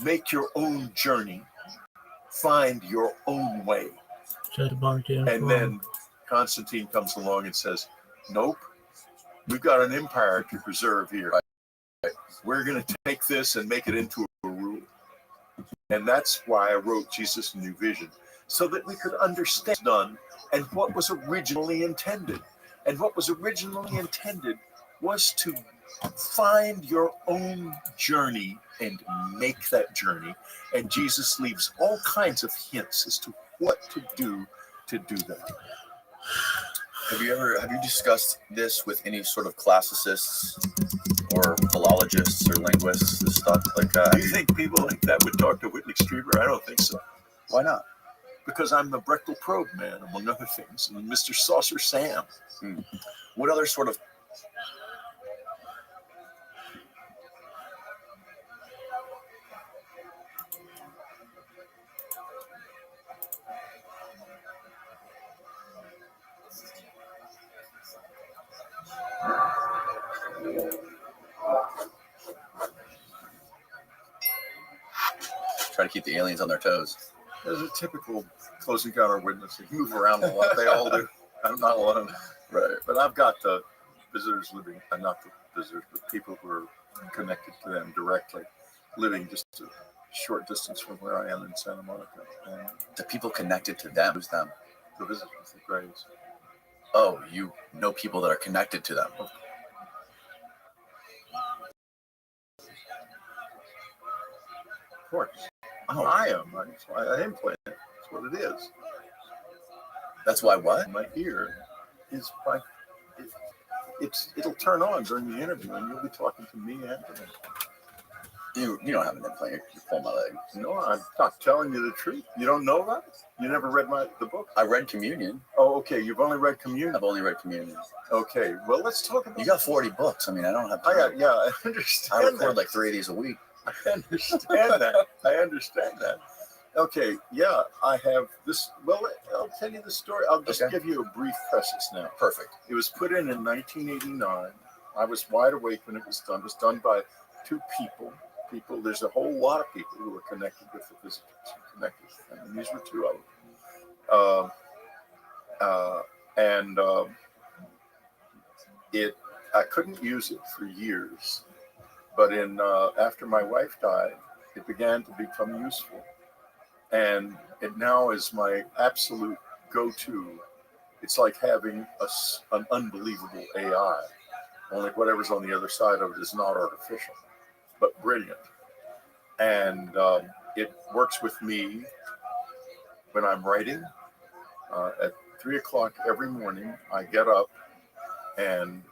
make your own journey, find your own way. And then Constantine comes along and says, nope, we've got an empire to preserve here. We're going to take this and make it into a rule. And that's why I wrote Jesus' New Vision, so that we could understand done and what was originally intended. And what was originally intended was to find your own journey and make that journey. And Jesus leaves all kinds of hints as to what to do that. Have you discussed this with any sort of classicists or philologists or linguists and stuff like that? Do you think people like that would talk to Whitley Strieber? I don't think so. Why not? Because I'm the Brechtel probe man, among other things, and Mr. Saucer Sam. What other sort of try to keep the aliens on their toes? There's a typical close encounter witness. They move around a lot. They all do. I'm not alone. Right. But I've got the visitors living, not the visitors, but people who are connected to them directly, living just a short distance from where I am in Santa Monica. And the people connected to them, who's them? The visitors, the graves. Oh, you know people that are connected to them. Of course. Oh. I am. I implant it. That's what it is. That's why what? My ear is by it'll turn on during the interview, and you'll be talking to me after that. You don't have an implant. You pull my leg. No, I'm not telling you the truth. You don't know about it? You never read the book? I read Communion. Oh, okay. You've only read Communion? I've only read Communion. Okay. Well, let's talk about... You got 40 books. I mean, I don't have time. I understand I record that. like 3 of these a week. I understand that. I understand that. Okay, yeah, I have this. Well, I'll tell you the story. I'll just give you a brief preface now. Perfect. It was put in 1989. I was wide awake when it was done. It was done by two people. There's a whole lot of people who are connected with the visitors, connected with them, and these were two of them. I couldn't use it for years, but after my wife died, it began to become useful. And it now is my absolute go-to. It's like having an unbelievable AI, only whatever's on the other side of it is not artificial, but brilliant. And it works with me when I'm writing. At 3 o'clock every morning, I get up and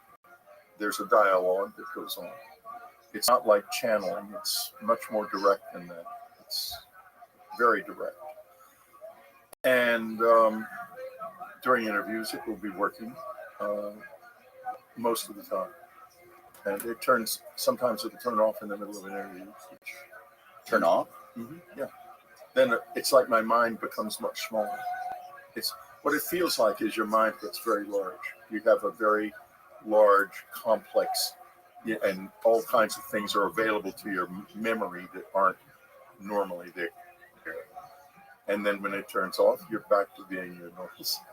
there's a dialogue that goes on. It's not like channeling. It's much more direct than that. It's very direct. And during interviews, it will be working most of the time. And sometimes it'll turn off in the middle of an interview. Turn off? Mm-hmm, yeah. Then it's like my mind becomes much smaller. What it feels like is your mind gets very large. You have a very large, complex, and all kinds of things are available to your memory that aren't normally there. And then when it turns off, you're back to being your normal self.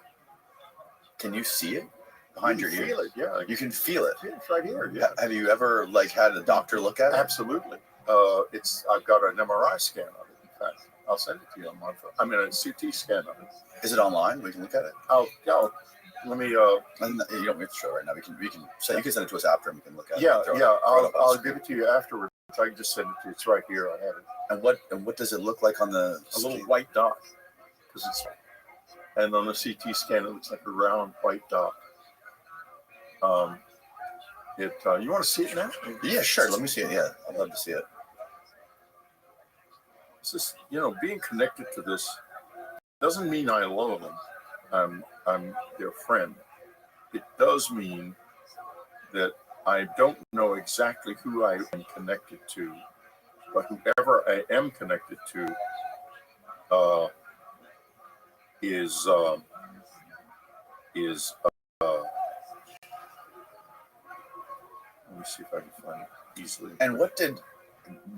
Can you see it behind your ear? Feel it, yeah. You can feel it. Yeah, it's right here. Yeah. Have you ever had a doctor look at it? Absolutely. I've got an MRI scan of it. In fact, I'll send it to you on my phone. I mean, a CT scan of it. Is it online? We can look at it. Let me. You don't have to show it right now. You can send it to us after, and we can look at it. I'll give it to you afterwards. I can just send it to you. It's right here. I have it. And what does it look like on the a little white dot? And on the CT scan, it looks like a round white dot. You want to see it now? Yeah, sure. Let me see it. Yeah, I'd love to see it. It's just, being connected to this doesn't mean I love them. I'm their friend. It does mean that I don't know exactly who I am connected to, but whoever I am connected to is let me see if I can find it easily. And what did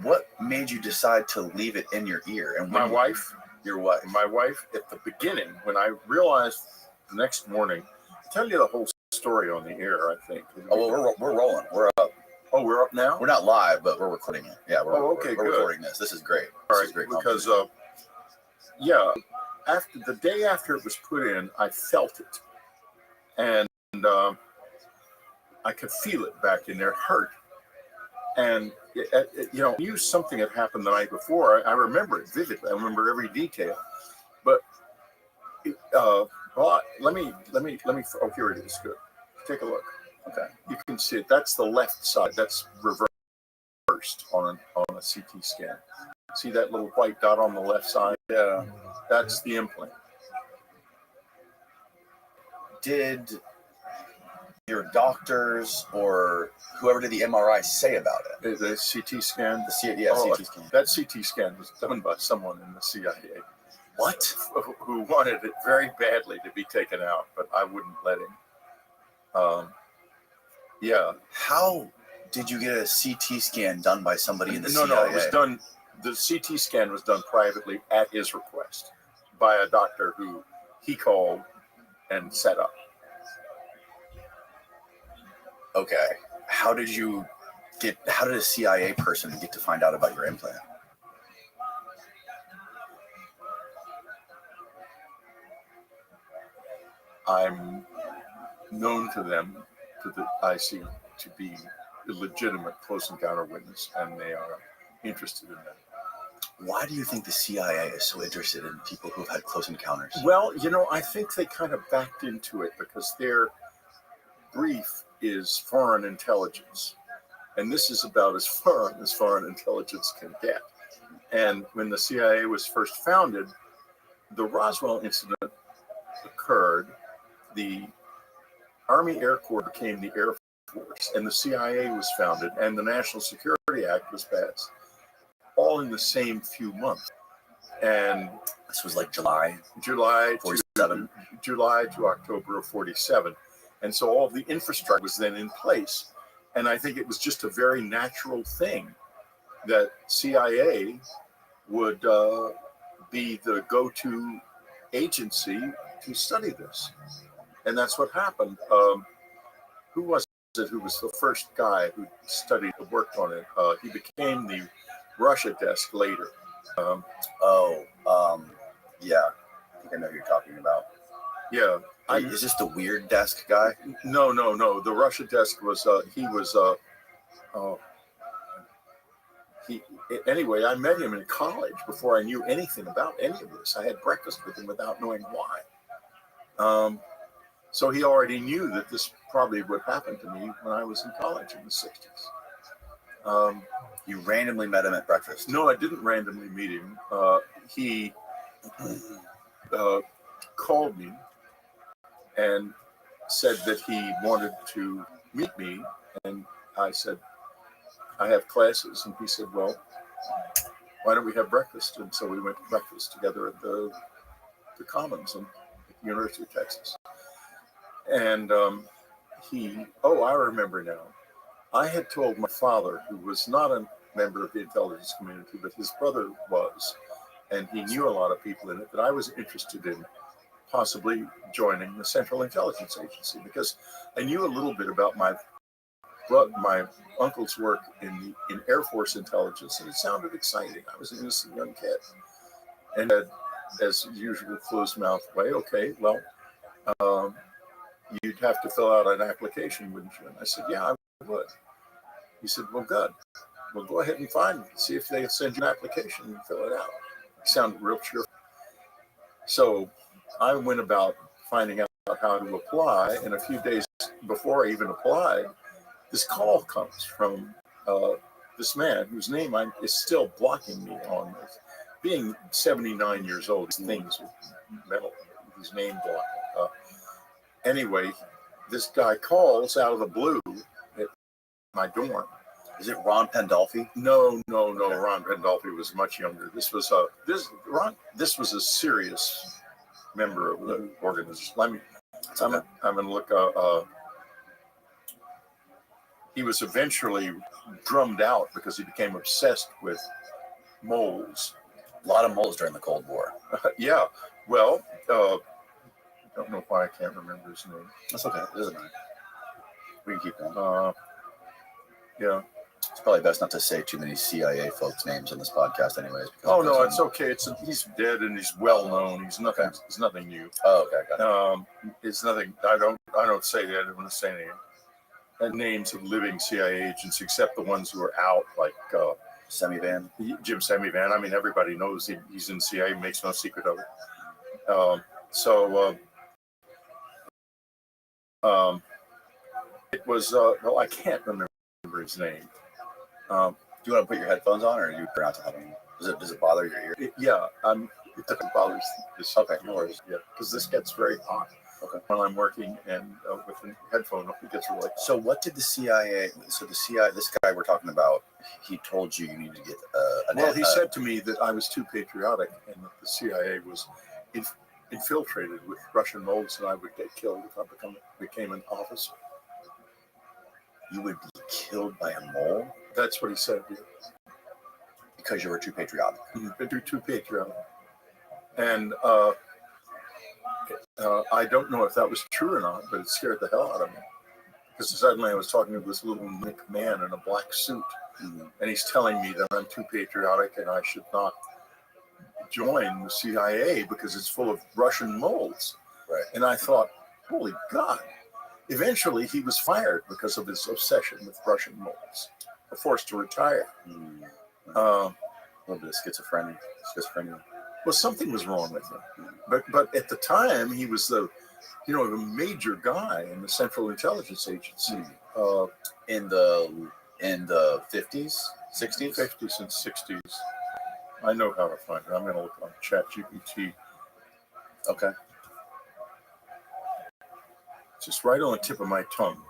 What made you decide to leave it in your ear? And My wife, your wife, at the beginning, when I realized the next morning, I'll tell you the whole story on the air, I think. Oh, well, we're rolling. We're up. Oh, we're up now? We're not live, but we're recording it. Yeah, we're okay, we're good. recording this. This is great. All right, because after the day after it was put in, I felt it, and I could feel it back in there, hurt, and I knew something had happened the night before. I remember it vividly. I remember every detail, but let me. Oh, here it is. Good. Take a look. Okay, you can see it. That's the left side. That's reversed on a CT scan. See that little white dot on the left side? Yeah, that's the implant. Did your doctors or whoever did the MRI say about it? The CT scan? CT scan. That CT scan was done by someone in the CIA. What? Who wanted it very badly to be taken out, but I wouldn't let him. Yeah. How did you get a CT scan done by somebody in the CIA? No, it was done. The CT scan was done privately at his request by a doctor who he called and set up. Okay. How did a CIA person get to find out about your implant? I'm known to them, to the IC, to be a legitimate close encounter witness, and they are interested in that. Why do you think the CIA is so interested in people who've had close encounters? Well, I think they kind of backed into it because their brief is foreign intelligence. And this is about as foreign intelligence can get. And when the CIA was first founded, the Roswell incident occurred. The Army Air Corps became the Air Force, and the CIA was founded, and the National Security Act was passed, all in the same few months. And this was like July 47. July to October of 47. And so all of the infrastructure was then in place. And I think it was just a very natural thing that CIA would be the go-to agency to study this. And that's what happened. Who was it who was the first guy who worked on it? He became the Russia desk later. Yeah. I think I know who you're talking about. Yeah. Is this the weird desk guy? No. The Russia desk was, anyway, I met him in college before I knew anything about any of this. I had breakfast with him without knowing why. So he already knew that this probably would happen to me when I was in college in the 60s. You randomly met him at breakfast? No, I didn't randomly meet him. He called me and said that he wanted to meet me. And I said, I have classes. And he said, well, why don't we have breakfast? And so we went to breakfast together at the Commons at the University of Texas. And I remember now. I had told my father, who was not a member of the intelligence community, but his brother was, and he knew a lot of people in it, that I was interested in possibly joining the Central Intelligence Agency because I knew a little bit about my uncle's work in Air Force intelligence, and it sounded exciting. I was an innocent young kid, and as usual, closed mouth way. Okay, well, you'd have to fill out an application, wouldn't you? And I said, yeah, I would. He said, well, good. Well, go ahead and see if they send you an application and fill it out. It sounded real cheerful. So I went about finding out how to apply, and a few days before I even applied, this call comes from this man whose name is still blocking me on this. Being 79 years old, things with metal, his name blocking. Anyway, this guy calls out of the blue at my dorm. Is it Ron Pandolfi? No. Okay. Ron Pandolfi was much younger. This was a serious member of the organization. I'm going to look. he was eventually drummed out because he became obsessed with moles. A lot of moles during the Cold War. Yeah, well, I don't know why I can't remember his name. That's okay. It doesn't matter. We can keep going. Yeah. It's probably best not to say too many CIA folks' names on this podcast, anyways. Oh no, it's okay. He's dead and he's well known. He's nothing. Okay. It's nothing new. Oh, okay, got it. It's nothing. I don't say that. I don't want to say any names of living CIA agents except the ones who are out, like Semivan. Jim Semivan. I mean, everybody knows he's in CIA. Makes no secret of it. It was. Well, I can't remember his name. Do you want to put your headphones on, or do you not to have them? Does it bother your ear? Yeah, it doesn't bother this. Okay, no worries. Yeah, because this gets very hot. Okay. When I'm working and with a headphone, it gets really. So what did the CIA? So the CIA, this guy we're talking about, he told you need to get Well, he said to me that I was too patriotic and that the CIA was infiltrated with Russian moles, and I would get killed if I became an officer. You would be killed by a mole? That's what he said. Yeah. Because you were too patriotic. Too patriotic. And I don't know if that was true or not, but it scared the hell out of me. Because suddenly I was talking to this little Nick man in a black suit, and he's telling me that I'm too patriotic and I should not join the CIA because it's full of Russian moles. Right. And I thought, holy God. Eventually, he was fired because of his obsession with Russian moles, forced to retire. A little bit of schizophrenia. Well, something was wrong with him. But at the time, he was a major guy in the Central Intelligence Agency. In the 50s, 60s? 50s and 60s. I know how to find it. I'm going to look on ChatGPT. Okay. Just right on the tip of my tongue.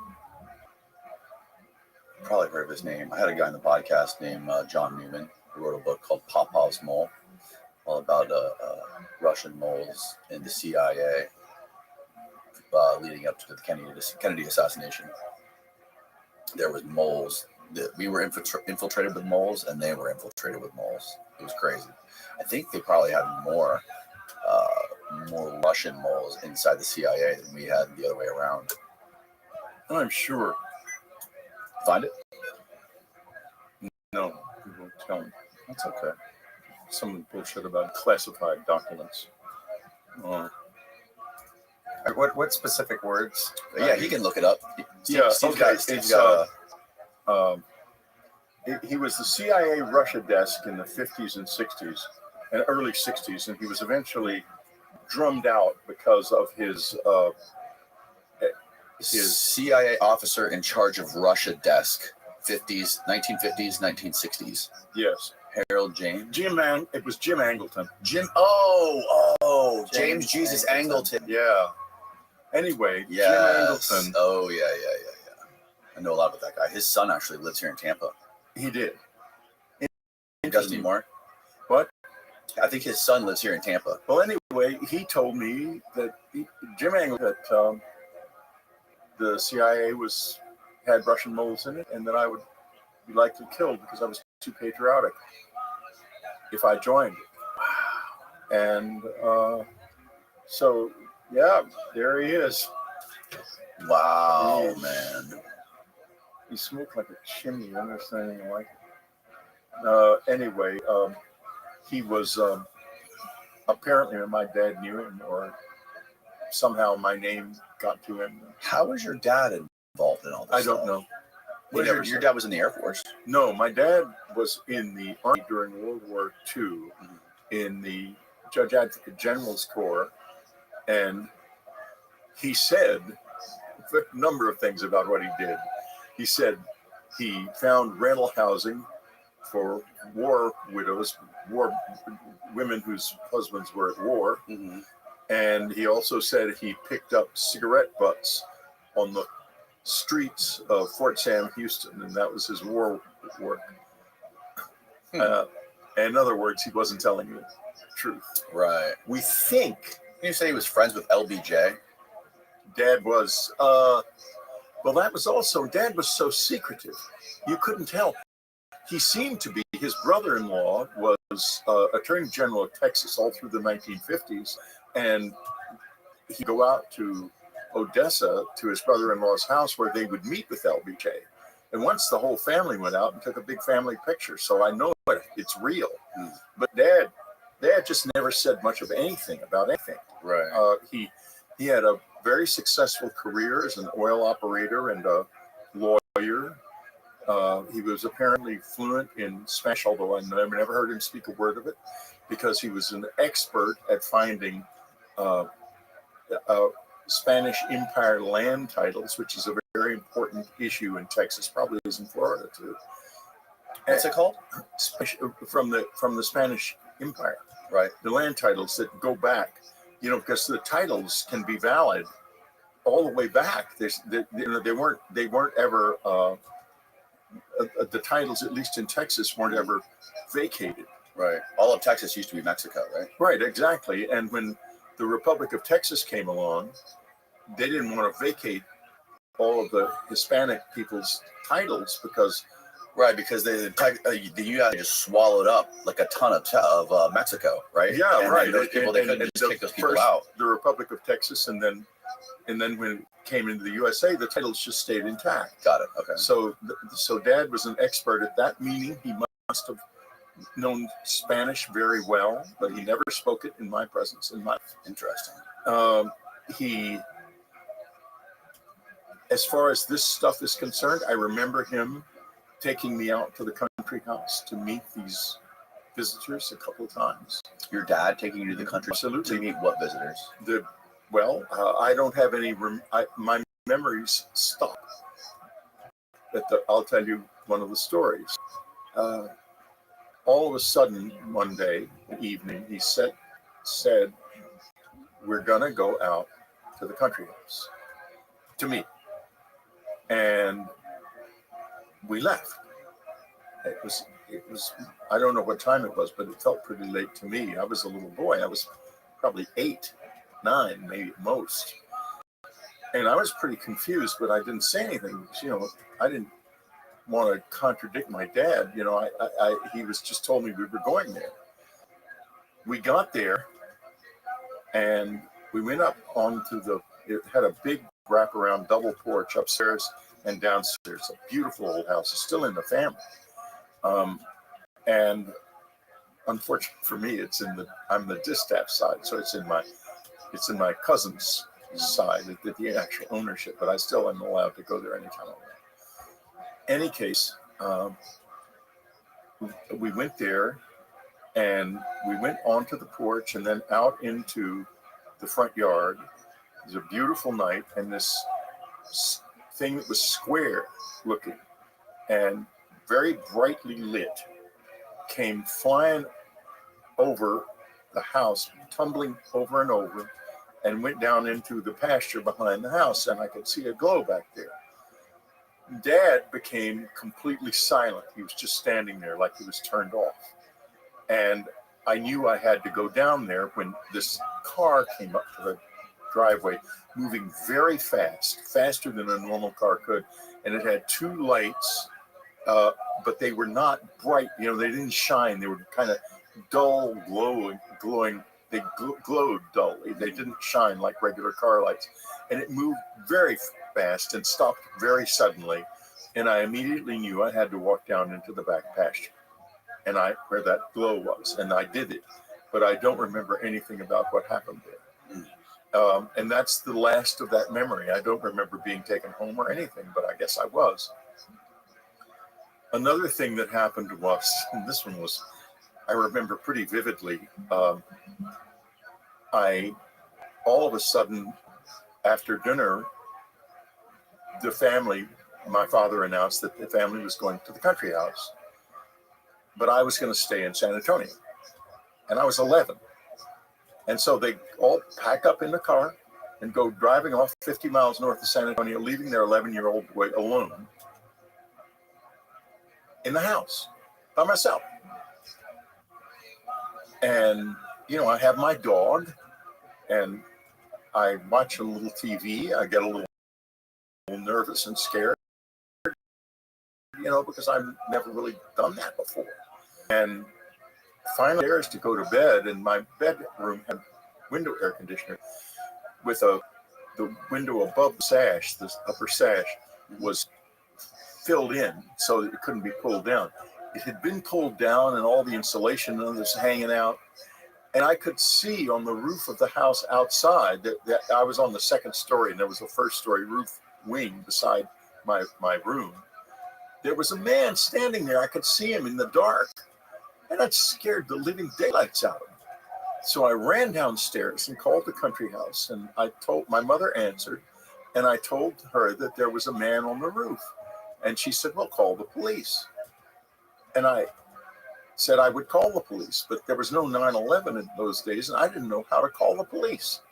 Probably heard of his name. I had a guy on the podcast named John Newman who wrote a book called Popov's Mole, all about Russian moles in the CIA leading up to the Kennedy assassination. There was moles. We were infiltrated with moles, and they were infiltrated with moles. It was crazy. I think they probably had more Russian moles inside the CIA than we had the other way around. I'm sure. Find it? No, you won't tell me. That's okay. Some bullshit about classified documents. What specific words? Yeah, he can look it up. He was the CIA Russia desk in the 50s and 60s and early 60s, and he was eventually drummed out because of his CIA officer in charge of Russia desk, 1950s, 1960s. Yes. Harold James. It was Jim Angleton. James Jesus Angleton. Yeah. Anyway, Yes. Jim Angleton. Oh, yeah. I know a lot about that guy. His son actually lives here in Tampa. He did. He doesn't anymore. What? I think his son lives here in Tampa. Well, anyway, he told me that Jim Angleton, that the CIA had Russian moles in it, and that I would be likely killed because I was too patriotic if I joined it. And so, yeah, there he is. Wow, man. He smoked like a chimney. I never seen anything like it. Anyway, he was apparently my dad knew him, or somehow my name got to him. How was your dad involved in all this? I don't know. Your dad was in the Air Force? No, my dad was in the Army during World War II in the Judge Advocate General's Corps, and he said a number of things about what he did. He said he found rental housing for war widows, women whose husbands were at war, and he also said he picked up cigarette butts on the streets of Fort Sam Houston, and that was his war work. In other words, he wasn't telling you the truth. Right. We think. Can you say he was friends with LBJ? Dad was. Well, that was also, Dad was so secretive. You couldn't tell. He seemed to be, his brother-in-law was Attorney General of Texas all through the 1950s. And he'd go out to Odessa to his brother-in-law's house where they would meet with LBJ. And once the whole family went out and took a big family picture. So I know it's real. But Dad just never said much of anything about anything. Right. He had a very successful career as an oil operator and a lawyer. He was apparently fluent in Spanish, although I never heard him speak a word of it, because he was an expert at finding Spanish Empire land titles, which is a very important issue in Texas, probably is in Florida too. What's it called? From the Spanish Empire, Right. the land titles that go back, because the titles can be valid all the way back. They weren't ever the titles, at least in Texas, weren't ever vacated. Right. All of Texas used to be Mexico, right? Right, exactly. And when the Republic of Texas came along, they didn't want to vacate all of the Hispanic people's titles because the U.S. just swallowed up like a ton of Mexico, right? Yeah, and right. Those people, they couldn't just kick those people out. The Republic of Texas, and then when it came into the USA, the titles just stayed intact. Got it. Okay. So Dad was an expert at that, meaning he must have known Spanish very well, but he never spoke it in my presence. Interesting. As far as this stuff is concerned, I remember him taking me out to the country house to meet these visitors a couple of times. Your dad taking you to the country? Absolutely. To meet what visitors? I don't have any. My memories stop. I'll tell you one of the stories. All of a sudden, one day, evening, he said, "We're gonna go out to the country house to meet," and we left. It was. I don't know what time it was, but it felt pretty late to me. I was a little boy. I was probably 8, 9, maybe at most. And I was pretty confused, but I didn't say anything. I didn't want to contradict my dad. He was just told me we were going there. We got there, and we went up it had a big wraparound double porch upstairs and downstairs. A beautiful old house. It's still in the family. And unfortunately for me, I'm the distaff side, so it's in my cousin's side, the actual ownership, but I still am allowed to go there anytime I want. Any case, we went there, and we went onto the porch and then out into the front yard. It was a beautiful night, and this thing that was square looking and very brightly lit came flying over the house, tumbling over and over, and went down into the pasture behind the house, and I could see a glow back there. Dad became completely silent. He was just standing there like he was turned off. And I knew I had to go down there when this car came up to the driveway, moving very fast, faster than a normal car could, and it had 2 lights, but they were not bright. They didn't shine. They were kind of dull, glowing. They glowed dully. They didn't shine like regular car lights. And it moved very fast and stopped very suddenly. And I immediately knew I had to walk down into the back pasture, and where that glow was. And I did it, but I don't remember anything about what happened there. And that's the last of that memory. I don't remember being taken home or anything, but I guess I was. Another thing that happened was, and this one was, I remember pretty vividly. All of a sudden, after dinner, my father announced that the family was going to the country house, but I was going to stay in San Antonio, and I was 11. And so they all pack up in the car and go driving off 50 miles north of San Antonio, leaving their 11-year-old boy alone in the house by myself. And, I have my dog, and I watch a little TV. I get a little nervous and scared, because I've never really done that before. And finally, I was to go to bed, and my bedroom had window air conditioner with the window above the sash, the upper sash, was filled in, so it couldn't be pulled down. It had been pulled down, and all the insulation was hanging out. And I could see on the roof of the house outside that I was on the second story, and there was a first story roof wing beside my room. There was a man standing there. I could see him in the dark, and that scared the living daylights out of me. So I ran downstairs and called the country house, and my mother answered, and I told her that there was a man on the roof. And she said, well, call the police. And I said I would call the police, but there was no 9/11 in those days, and I didn't know how to call the police.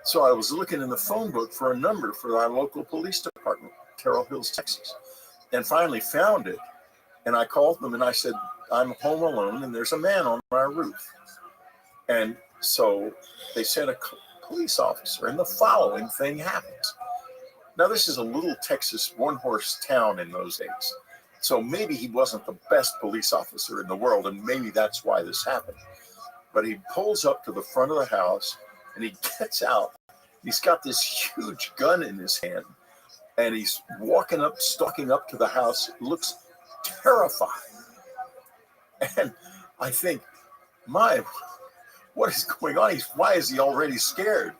So I was looking in the phone book for a number for our local police department, Terrell Hills, Texas, and finally found it. And I called them and I said, I'm home alone and there's a man on my roof. And so they sent a police officer, and the following thing happens. Now, this is a little Texas one-horse town in those days. So maybe he wasn't the best police officer in the world, and maybe that's why this happened. But he pulls up to the front of the house, and he gets out. He's got this huge gun in his hand, and he's stalking up to the house, looks terrified. And I think, what is going on? Why is he already scared?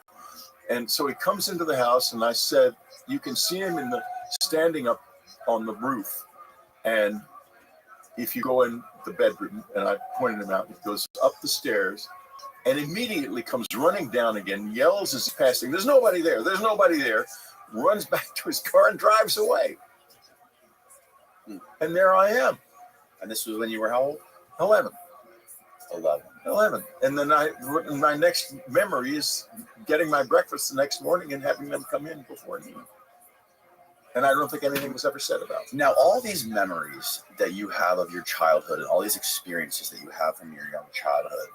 And so he comes into the house, and I said, you can see him standing up on the roof. And if you go in the bedroom, and I pointed him out, he goes up the stairs and immediately comes running down again, yells as he's passing, there's nobody there, runs back to his car and drives away. And there I am. And this was when you were how old? 11. 11. And then my next memory is getting my breakfast the next morning and having them come in before me. And I don't think anything was ever said about it. Now, all these memories that you have of your childhood and all these experiences that you have from your young childhood,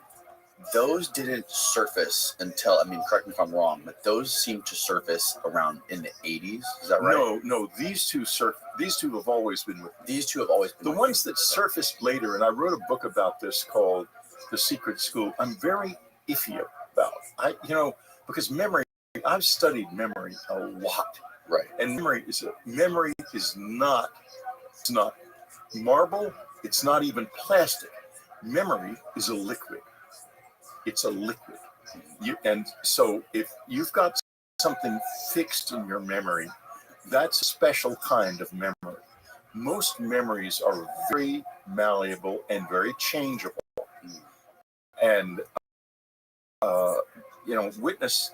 those didn't surface until, correct me if I'm wrong, but those seem to surface around in the 80s. Is that right? No, these two have always been with me. These two have always been the ones that surfaced later, and I wrote a book about this called The Secret School, I'm very iffy about. Because memory, I've studied memory a lot. Right. And memory is not marble. It's not even plastic. Memory is a liquid. It's a liquid. And so if you've got something fixed in your memory, that's a special kind of memory. Most memories are very malleable and very changeable. And witness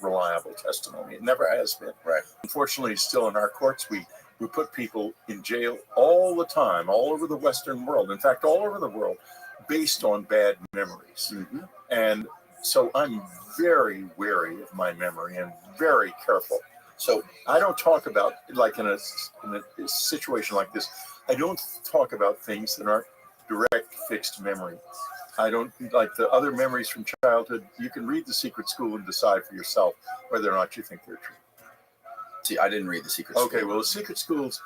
reliable testimony. It never has been. Right. Unfortunately, still in our courts, we put people in jail all the time, all over the Western world. In fact, all over the world, based on bad memories. Mm-hmm. And so I'm very wary of my memory and very careful. So I don't talk about, like in a situation like this, I don't talk about things that aren't direct fixed memory. I don't like the other memories from childhood. You can read The Secret School and decide for yourself whether or not you think they're true. See, I didn't read The Secret School. Okay, well, The Secret School's,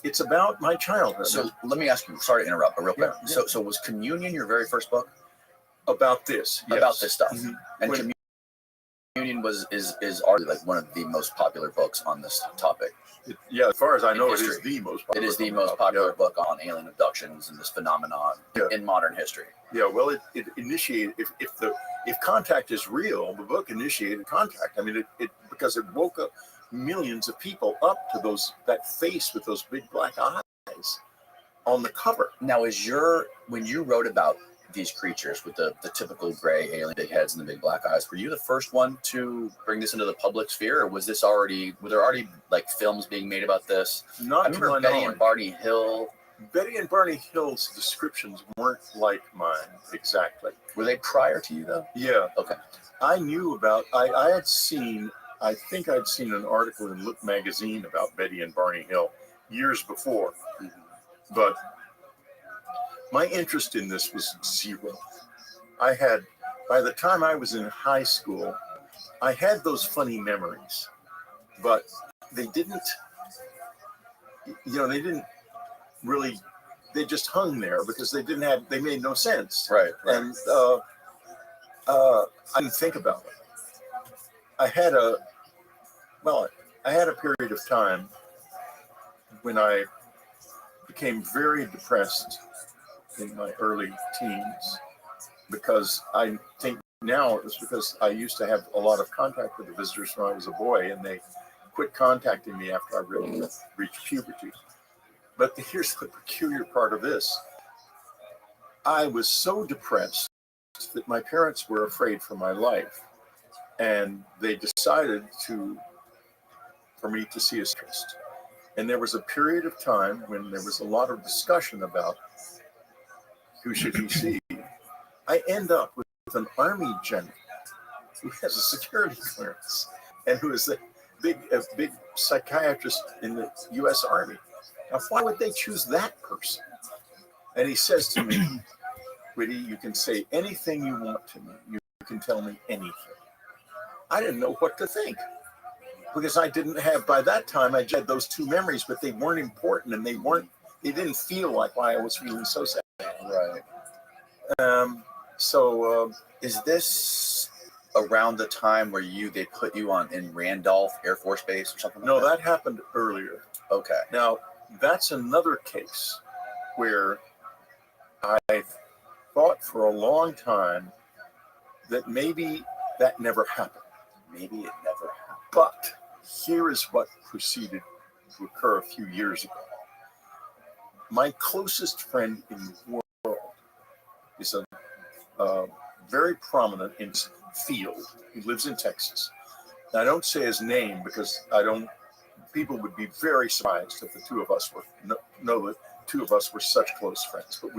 it's about my childhood. So let me ask you, sorry to interrupt, but real quick. Yeah. So was Communion your very first book? About this. Yes. About this stuff. Mm-hmm. And Communion is arguably like one of the most popular books on this topic. As far as I know, history. it is the most popular. It is the most popular book on alien abductions and this phenomenon in modern history. Yeah, well, it initiated. If contact is real, the book initiated contact. Because it woke up millions of people up to that face with those big black eyes on the cover. Now, when you wrote about these creatures with the typical gray alien big heads and the big black eyes, were you the first one to bring this into the public sphere, or were there already like films being made about this? Not I remember Betty and Barney Hill. Betty and Barney Hill's descriptions weren't like mine exactly. Were they prior to you though? Yeah. Okay. I knew about. I think I'd seen an article in Look magazine about Betty and Barney Hill years before, but my interest in this was zero. By the time I was in high school, I had those funny memories, but they didn't, they didn't really, they just hung there because they made no sense. Right. And I didn't think about it. I had a period of time when I became very depressed in my early teens because I think now it was because I used to have a lot of contact with the visitors when I was a boy, and they quit contacting me after I really reached puberty. But here's the peculiar part of this. I was so depressed that my parents were afraid for my life, and they decided for me to see a specialist. And there was a period of time when there was a lot of discussion about who should he see. I end up with an Army general who has a security clearance and who is a big psychiatrist in the U.S. Army. Now, why would they choose that person? And he says to me, Whitty, you can say anything you want to me. You can tell me anything. I didn't know what to think because I didn't have, by that time, I had those two memories, but they weren't important and they didn't feel like why I was feeling so sad. Right. So is this around the time where they put you in Randolph Air Force Base or something? No, that happened earlier. Okay. Now, that's another case where I thought for a long time that maybe that never happened. Maybe it never happened. But here is what proceeded to occur a few years ago. My closest friend in the world is a very prominent in field. He lives in Texas. Now, I don't say his name because people would be very surprised if the two of us know that two of us were such close friends, but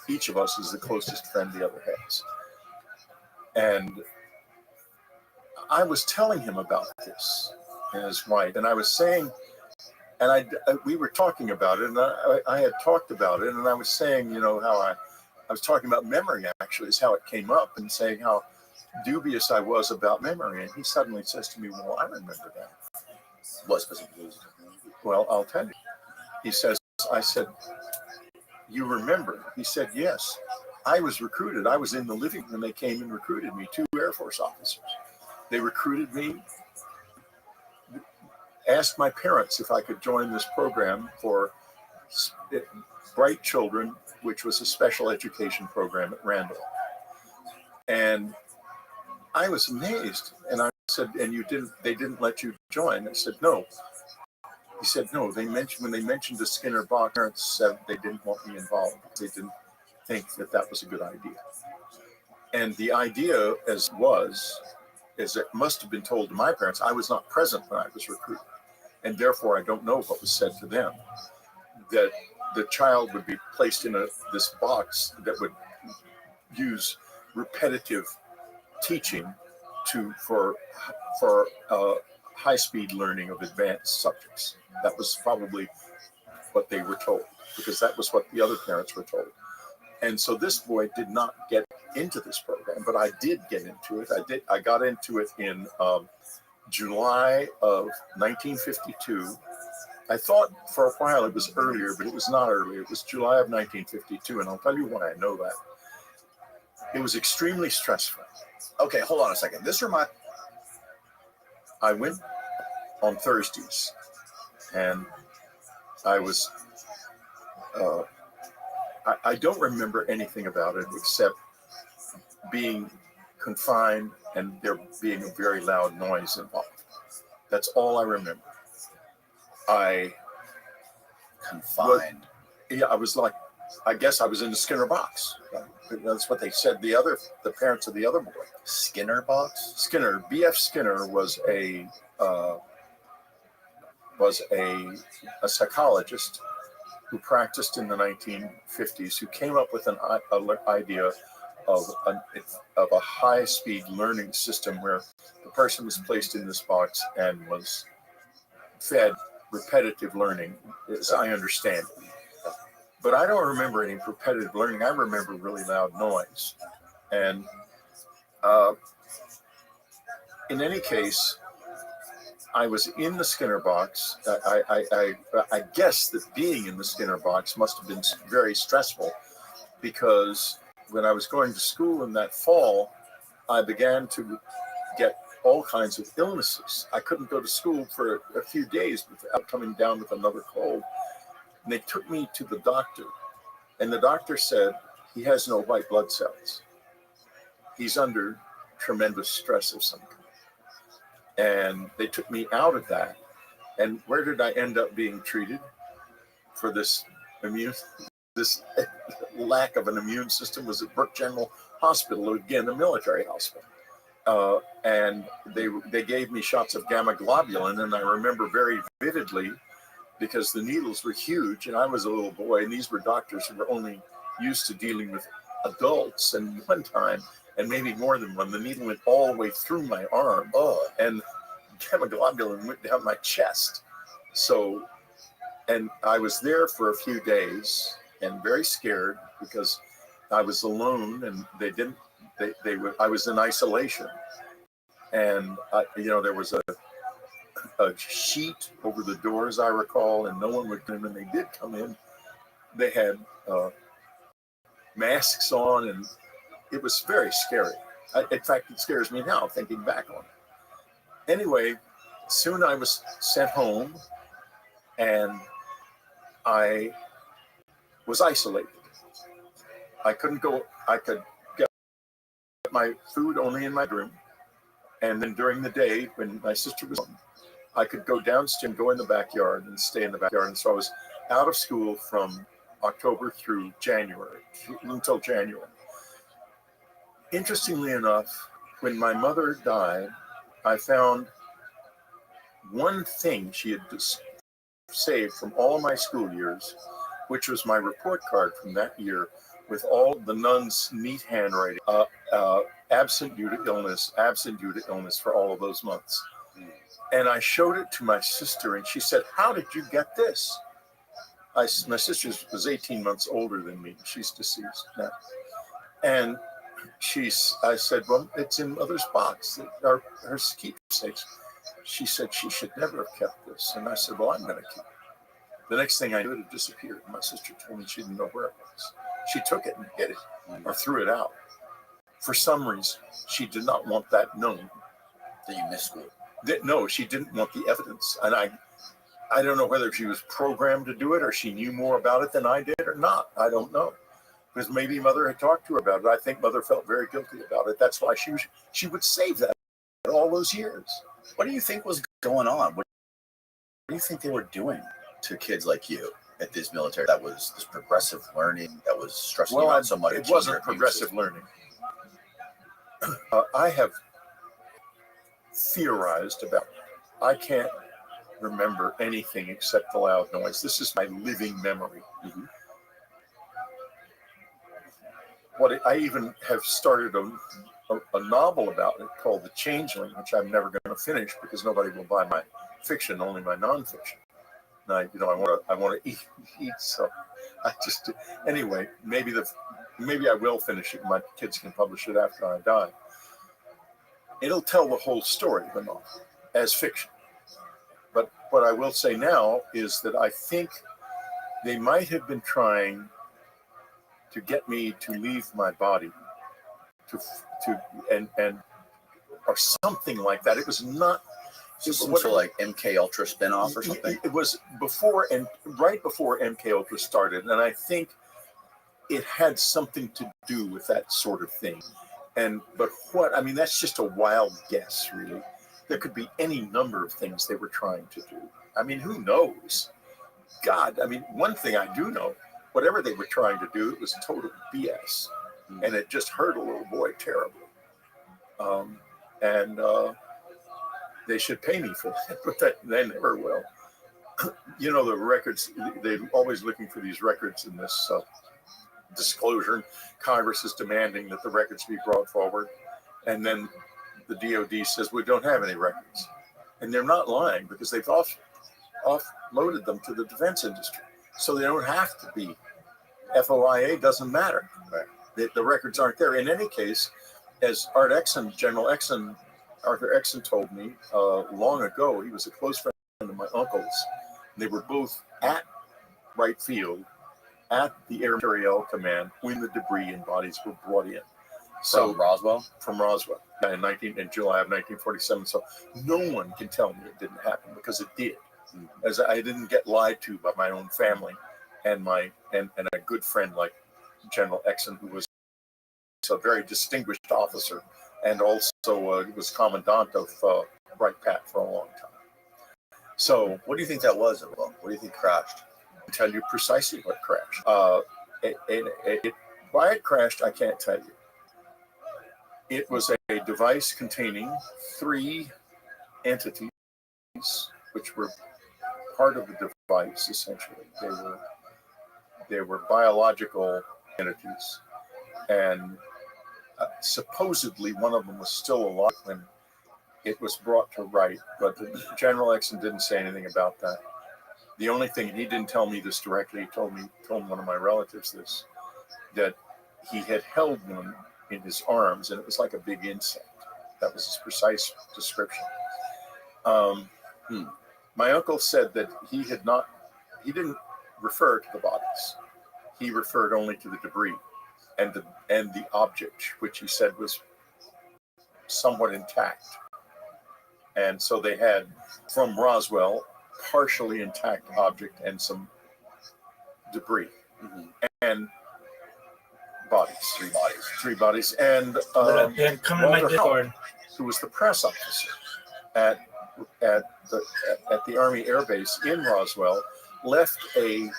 each of us is the closest friend the other has. And I was telling him about this and his wife, and I was saying, and we were talking about it, and I had talked about it, and I was saying, how I was talking about memory, actually, is how it came up, and saying how dubious I was about memory. And he suddenly says to me, well, I remember that. What specifically? Well, I'll tell you. I said, you remember? He said, yes. I was recruited. I was in the living room when they came and recruited me, 2 Air Force officers. They recruited me, asked my parents if I could join this program for bright children, which was a special education program at Randall. And I was amazed. And I said, and they didn't let you join? I said, no. He said, no, when they mentioned the Skinner box, parents said they didn't want me involved. They didn't think that was a good idea. And the idea is it must have been told to my parents. I was not present when I was recruited. And therefore, I don't know what was said to them, that the child would be placed in this box that would use repetitive teaching for high-speed learning of advanced subjects. That was probably what they were told, because that was what the other parents were told. And so this boy did not get into this program, but I did get into it. I got into it in July of 1952. I thought for a while it was earlier, but it was not earlier. It was July of 1952, and I'll tell you why I know that. It was extremely stressful. Okay, hold on a second. I went on Thursdays, and I was, I don't remember anything about it except being confined and there being a very loud noise involved. That's all I remember. Confined. I guess I was in the Skinner box. That's what they said. The parents of the other boy. Skinner box? Skinner, B.F. Skinner was a psychologist who practiced in the 1950s, who came up with an idea of a high-speed learning system where the person was placed in this box and was fed repetitive learning, as I understand it. But I don't remember any repetitive learning. I remember really loud noise. And in any case, I was in the Skinner box. I guess that being in the Skinner box must have been very stressful, because when I was going to school in that fall, I began to get all kinds of illnesses. I couldn't go to school for a few days without coming down with another cold. And they took me to the doctor, and the doctor said, he has no white blood cells. He's under tremendous stress of some kind. And they took me out of that. And where did I end up being treated for this lack of an immune system? Was at Brook General Hospital, again, a military hospital. And they gave me shots of gamma globulin, and I remember very vividly, because the needles were huge, and I was a little boy, and these were doctors who were only used to dealing with adults. And one time, and maybe more than one, the needle went all the way through my arm, and gamma globulin went down my chest. So, and I was there for a few days and very scared, because I was alone, and I was in isolation. And, there was a sheet over the doors, I recall, and no one would come in. When they did come in, they had masks on, and it was very scary. In fact, it scares me now thinking back on it. Anyway, soon I was sent home, and I was isolated. I could get my food only in my room. And then during the day, when my sister was home, I could go downstairs and go in the backyard and stay in the backyard. And so I was out of school from October through January, until January. Interestingly enough, when my mother died, I found one thing she had saved from all my school years, which was my report card from that year with all the nuns' neat handwriting, absent due to illness for all of those months. And I showed it to my sister, and she said, "How did you get this?" My sister was 18 months older than me. She's deceased now. And I said, "Well, it's in Mother's box, her keepsakes." She said she should never have kept this. And I said, "Well, I'm going to keep it." The next thing I knew, it had disappeared. My sister told me she didn't know where it was. She took it and hid it or threw it out. For some reason, she did not want that known. That you missed school? No, she didn't want the evidence. And I don't know whether she was programmed to do it, or she knew more about it than I did or not. I don't know. Because maybe Mother had talked to her about it. I think Mother felt very guilty about it. That's why she would save that all those years. What do you think was going on? What do you think they were doing to kids like you at this military that was this progressive learning, that was stressing you out so much? It wasn't progressive learning. I have theorized about it. I can't remember anything except the loud noise. This is my living memory. Mm-hmm. I even have started a novel about it called The Changeling, which I'm never going to finish because nobody will buy my fiction, only my nonfiction. And I want to eat, so anyway. Maybe I will finish it. My kids can publish it after I die. It'll tell the whole story of the novel as fiction. But what I will say now is that I think they might have been trying to get me to leave my body, and or something like that. It was not. Some sort of like MK Ultra spinoff or something. It was right before MK Ultra started, and I think it had something to do with that sort of thing. But that's just a wild guess, really. There could be any number of things they were trying to do. Who knows? God, one thing I do know, whatever they were trying to do, it was total BS. And it just hurt a little boy terribly. They should pay me for that, but they never will. The records, they're always looking for these records in this disclosure. Congress is demanding that the records be brought forward. And then the DOD says, we don't have any records. And they're not lying, because they've offloaded them to the defense industry. So they don't have to be. FOIA doesn't matter. Right. The records aren't there. In any case, as General Exon Arthur Exon told me long ago, he was a close friend of my uncle's. They were both at right field at the Air Materiel Command when the debris and bodies were brought in. So From Roswell? From Roswell in July of 1947. So no one can tell me it didn't happen, because it did. As I didn't get lied to by my own family and and a good friend like General Exon, who was a very distinguished officer and also was commandant of Bright Pat for a long time. So What do you think that was? What do you think crashed? I'll tell you precisely what crashed. Why it crashed, I can't tell you. It was a device containing 3 entities, which were part of the device, essentially. They were biological entities, and supposedly one of them was still alive when it was brought to right, but General Exon didn't say anything about that. The only thing, he didn't tell me this directly, he told one of my relatives this, that he had held one in his arms, and it was like a big insect. That was his precise description. My uncle said that he didn't refer to the bodies. He referred only to the debris and the object, which he said was somewhat intact. And so they had, from Roswell, partially intact object and some debris. And bodies. 3 bodies. And Walter Howard, who was the press officer at the Army Air Base in Roswell, left an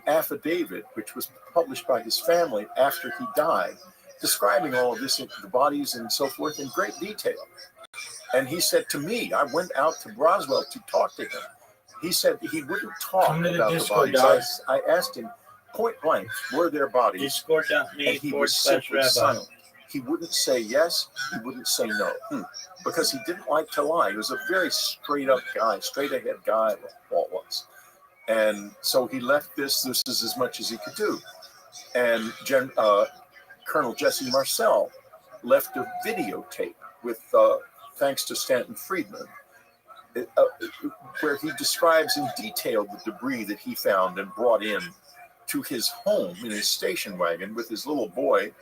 affidavit, which was published by his family after he died, describing all of this, the bodies and so forth, in great detail. And he said to me, I went out to Roswell to talk to him. He said he wouldn't talk about the bodies. I asked him point blank, were there bodies? And he was simply silent. He wouldn't say yes, he wouldn't say no, because he didn't like to lie. He was a very straight up guy, straight ahead guy, Walt was. And so he left this is as much as he could do. And Colonel Jesse Marcel left a videotape with, thanks to Stanton Friedman, where he describes in detail the debris that he found and brought in to his home in his station wagon with his little boy,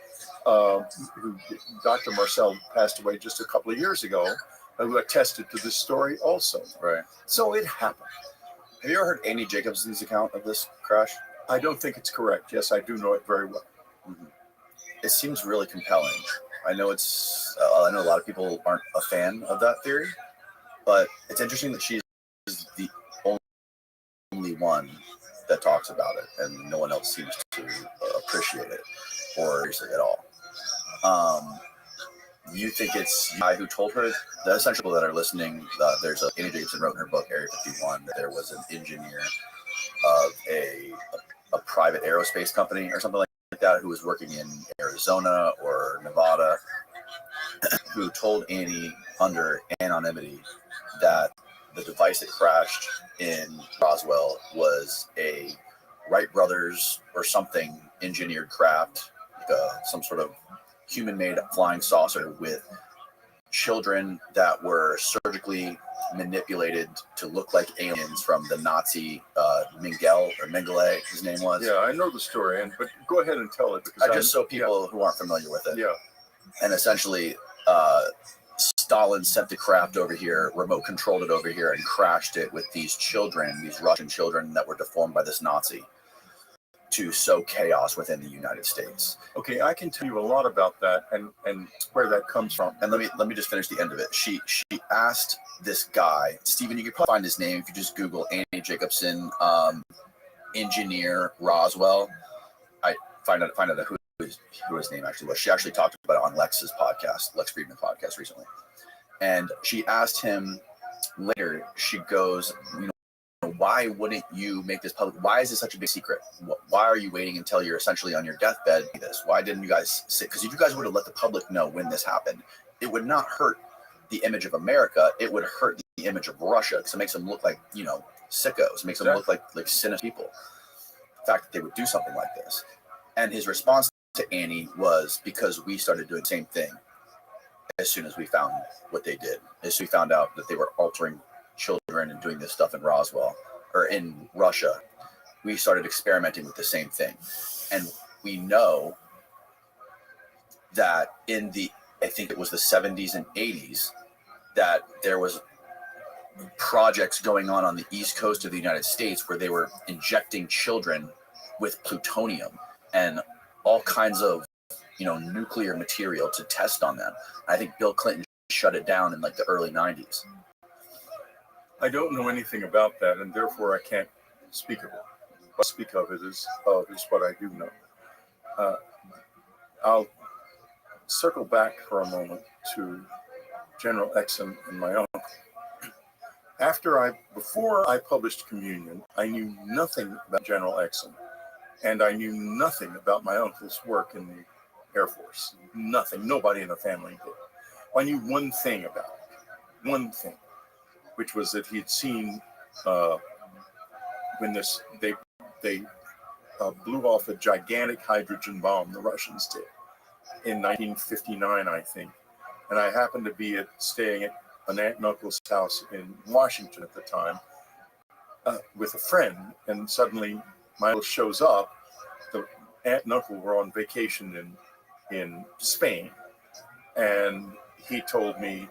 who Dr. Marcel passed away just a couple of years ago, who attested to this story also. Right. So it happened. Have you ever heard Annie Jacobson's account of this crash? I don't think it's correct. Yes, I do know it very well. It seems really compelling. I know I know a lot of people aren't a fan of that theory, but it's interesting that she's the only one that talks about it, and no one else seems to appreciate it or seriously at all. You think it's the guy who told her? The essential people that are listening, there's Annie Jacobson wrote in her book Area 51 that there was an engineer of a private aerospace company or something like that who was working in Arizona or Nevada, who told Annie under anonymity that the device that crashed in Roswell was a Wright brothers or something engineered craft, like some sort of human-made flying saucer with children that were surgically manipulated to look like aliens from the Nazi Mengele, his name was. Yeah, I know the story, but go ahead and tell it. Because just so people who aren't familiar with it. Yeah. And essentially, Stalin sent the craft over here, remote controlled it over here, and crashed it with these children, these Russian children that were deformed by this Nazi, to sow chaos within the United States. Okay, I can tell you a lot about that and where that comes from. And let me just finish the end of it. She asked this guy, Stephen, you can probably find his name if you just Google Annie Jacobson, engineer Roswell. I find out who his name actually was. She actually talked about it on Lex Friedman podcast recently. And she asked him later, she goes, why wouldn't you make this public? Why is this such a big secret? Why are you waiting until you're essentially on your deathbed to do this? Why didn't you guys sit? Because if you guys would have let the public know when this happened, it would not hurt the image of America. It would hurt the image of Russia, because it makes them look like, sickos. It makes them look like sinister people. The fact that they would do something like this. And his response to Annie was, because we started doing the same thing. as soon as we found what they did. As soon as we found out that they were altering children and doing this stuff in Roswell or in Russia, we started experimenting with the same thing. And we know that in the, I think it was the 70s and 80s, that there was projects going on the east coast of the United States where they were injecting children with plutonium and all kinds of, nuclear material to test on them. I think Bill Clinton shut it down in like the early 90s. I don't know anything about that, and therefore I can't speak of it. What I speak of it is what I do know. I'll circle back for a moment to General Exum and my uncle. Before I published Communion, I knew nothing about General Exum, and I knew nothing about my uncle's work in the Air Force. Nothing. Nobody in the family did. I knew one thing about it. One thing, which was that he'd seen when they blew off a gigantic hydrogen bomb, the Russians did, in 1959, I think. And I happened to be staying at an aunt and uncle's house in Washington at the time with a friend, and suddenly my uncle shows up. The aunt and uncle were on vacation in Spain, and he told me,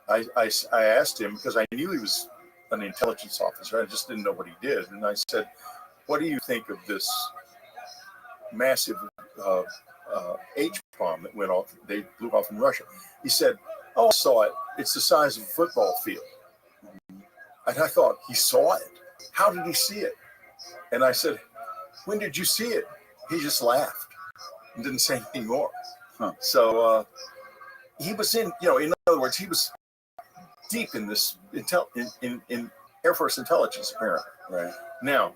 I asked him, because I knew he was an intelligence officer, I just didn't know what he did, and I said, what do you think of this massive H-bomb that went off, they blew off in Russia? He said, oh, I saw it. It's the size of a football field. And I thought, he saw it? How did he see it? And I said, when did you see it? He just laughed and didn't say anything more. So he was in other words, he was deep in this in Air Force intelligence, apparently. Right. Now,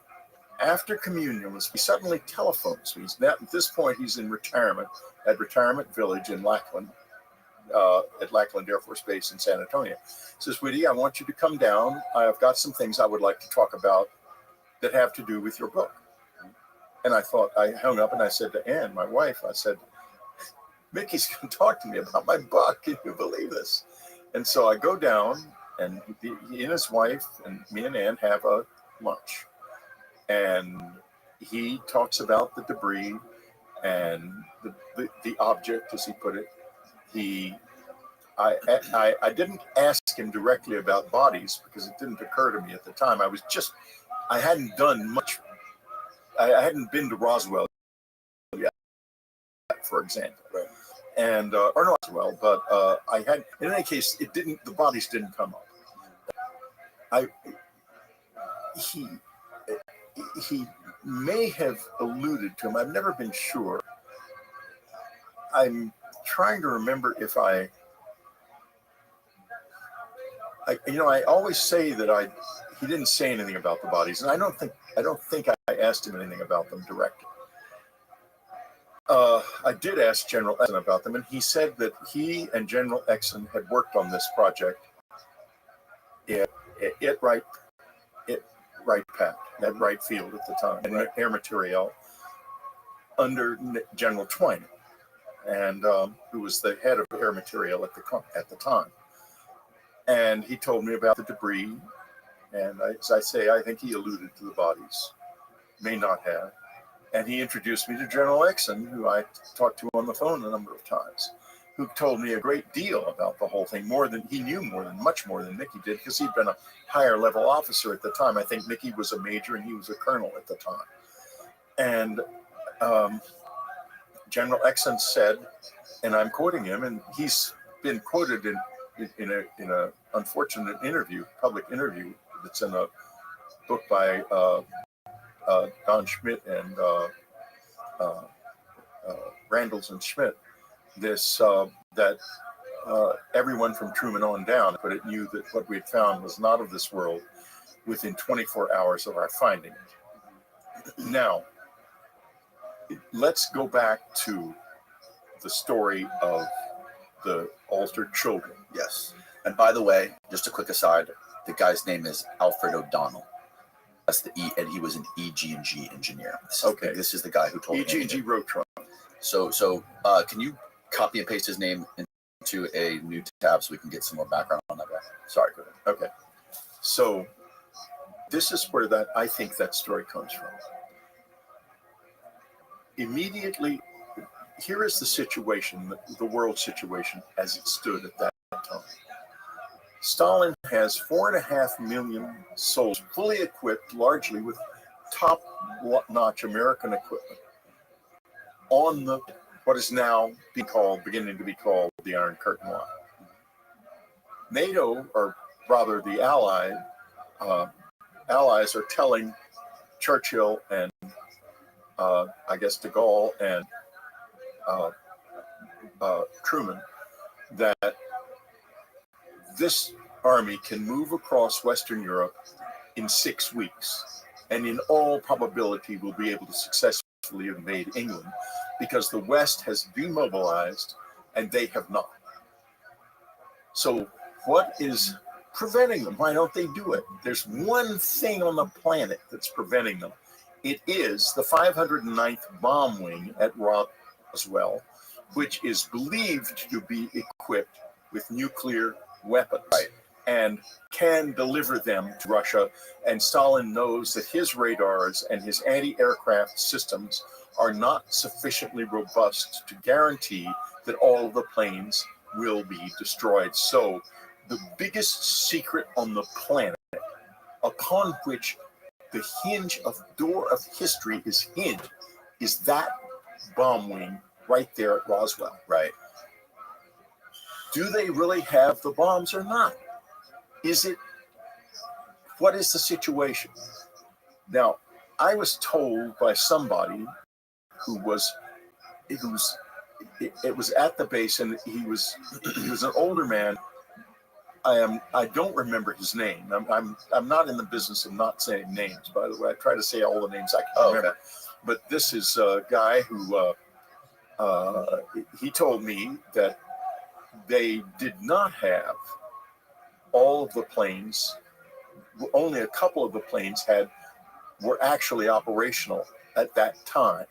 after Communion, he suddenly telephones me. At this point, he's in retirement at Retirement Village in Lackland, at Lackland Air Force Base in San Antonio. He says, Woody, I want you to come down. I've got some things I would like to talk about that have to do with your book. And I hung up and I said to Ann, my wife, I said, Mickey's going to talk to me about my book. Can you believe this? And so I go down, and he and his wife and me and Ann have a lunch. And he talks about the debris and the object, as he put it. I didn't ask him directly about bodies because it didn't occur to me at the time. I hadn't done much. I hadn't been to Roswell yet, for example. Right. And or not Roswell, but I had. In any case, the bodies didn't come up. He may have alluded to him. I've never been sure. I'm trying to remember if I always say that he didn't say anything about the bodies, and I don't think I asked him anything about them directly. I did ask General Exum about them, and he said that he and General Exum had worked on this project at Wright Field at the time, and Air Materiel under General Twining, and who was the head of Air Materiel at the time. And he told me about the debris, and as I say, I think he alluded to the bodies, may not have. And he introduced me to General Exum, who I talked to on the phone a number of times, who told me a great deal about the whole thing, much more than Mickey did, because he'd been a higher level officer at the time. I think Mickey was a major and he was a colonel at the time. And General Exum said, and I'm quoting him, and he's been quoted in a unfortunate public interview that's in a book by Don Schmidt and Randalls and Schmidt, that everyone from Truman on down, but it knew that what we had found was not of this world within 24 hours of our finding it. Now, let's go back to the story of the altered children. Yes. And by the way, just a quick aside, the guy's name is Alfred O'Donnell. That's the E, and he was an EG&G engineer. This is the guy who told me. EG&G Rotrun. So can you copy and paste his name into to a new tab so we can get some more background on that guy. Sorry, go ahead. Okay. So this is where I think that story comes from. Immediately, here is the situation, the world situation as it stood at that time. Stalin has 4.5 million soldiers, fully equipped, largely with top-notch American equipment, on what is now beginning to be called the Iron Curtain line. NATO, or rather the Allies, are telling Churchill and I guess de Gaulle and Truman that this army can move across Western Europe in 6 weeks, and in all probability will be able to successfully invade England because the West has demobilized and they have not. So what is preventing them? Why don't they do it? There's one thing on the planet that's preventing them. It is the 509th Bomb Wing at Rothschild, which is believed to be equipped with nuclear weapons. Right. And can deliver them to Russia. And Stalin knows that his radars and his anti-aircraft systems are not sufficiently robust to guarantee that all of the planes will be destroyed. So the biggest secret on the planet, upon which the door of history is hinged, is that bomb wing right there at Roswell. Right. Do they really have the bombs or not? What is the situation? Now, I was told by somebody it was at the base, and he was an older man. I don't remember his name. I'm not in the business of not saying names, by the way. I try to say all the names I can remember. Okay. But this is a guy who he told me that they did not have all of the planes. Only a couple of the planes were actually operational at that time.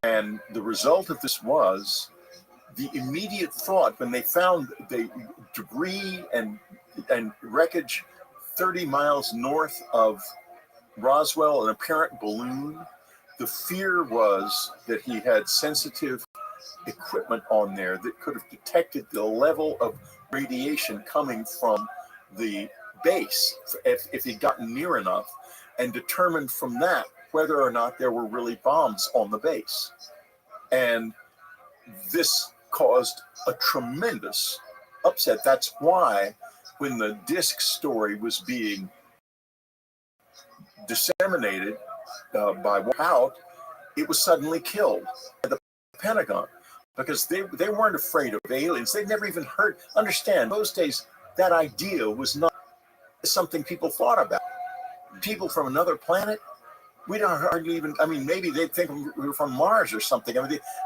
And the result of this was the immediate thought when they found the debris and wreckage 30 miles north of Roswell, an apparent balloon. The fear was that he had sensitive equipment on there that could have detected the level of radiation coming from the base if he'd gotten near enough, and determined from that whether or not there were really bombs on the base. And this caused a tremendous upset. That's why when the disc story was being disseminated by Out, it was suddenly killed by the Pentagon, because they weren't afraid of aliens. They'd never even understand, in those days, that idea was not something people thought about. People from another planet, we don't hardly even, maybe they'd think we were from Mars or something.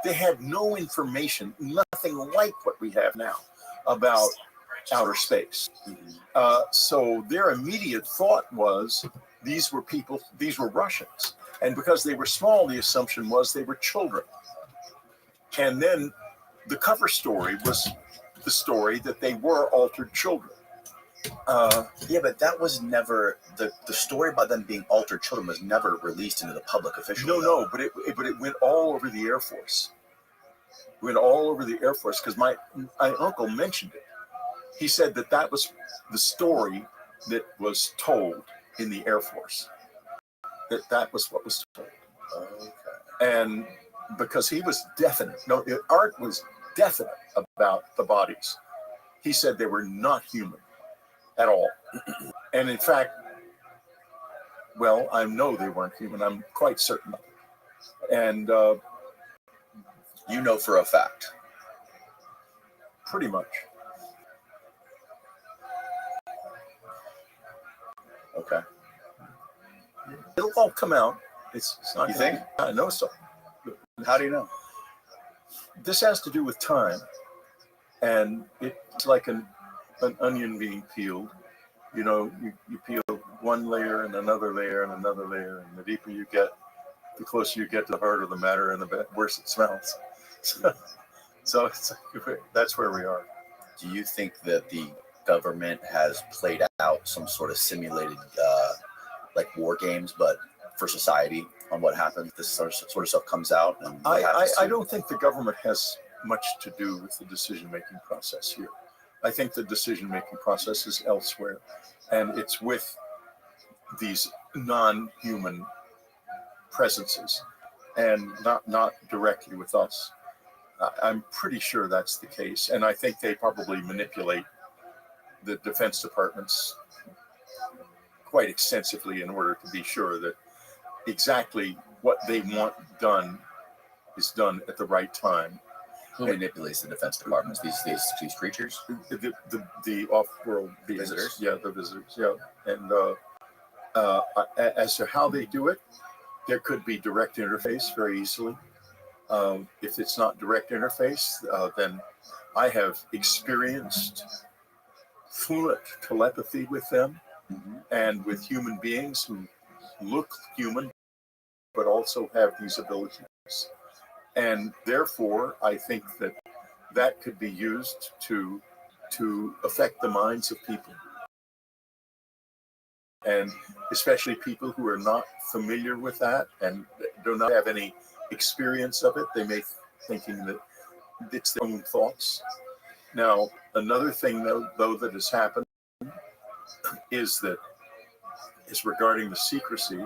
They had no information, nothing like what we have now about outer space. So their immediate thought was these were Russians. And because they were small, the assumption was they were children. And then the cover story was the story that they were altered children. Yeah, but that was never the story about them being altered children was never released into the public officially. No, but it went all over the Air Force. It went all over the Air Force because my uncle mentioned it. He said that was the story that was told in the Air Force. That was what was told. Okay. And because he was definite, Art was definite about the bodies. He said they were not human at all. And in fact, well, I know they weren't human. I'm quite certain of it. And you know for a fact. Pretty much. Okay. It'll all come out. It's not. You think? I know so. How do you know? This has to do with time, and it's like an onion being peeled. You peel one layer and another layer and another layer, and the deeper you get, the closer you get to the heart of the matter, and the worse it smells. So that's where we are. Do you think that the government has played out some sort of simulated, like war games, but for society on what happens? This sort of stuff comes out, and what happens I to- don't think the government has much to do with the decision-making process here. I think the decision-making process is elsewhere, and it's with these non-human presences, and not directly with us. I'm pretty sure that's the case, and I think they probably manipulate the Defense Departments quite extensively in order to be sure that exactly what they want done is done at the right time. Who manipulates the Defense Departments? These creatures? The off-world beings. Visitors? Yeah, the visitors. Yeah, and as to how they do it, there could be direct interface very easily. If it's not direct interface, then I have experienced fluent telepathy with them and with human beings who look human, but also have these abilities. And therefore, I think that could be used to affect the minds of people. And especially people who are not familiar with that and do not have any experience of it, they may thinking that it's their own thoughts. Now, another thing though that has happened is regarding the secrecy,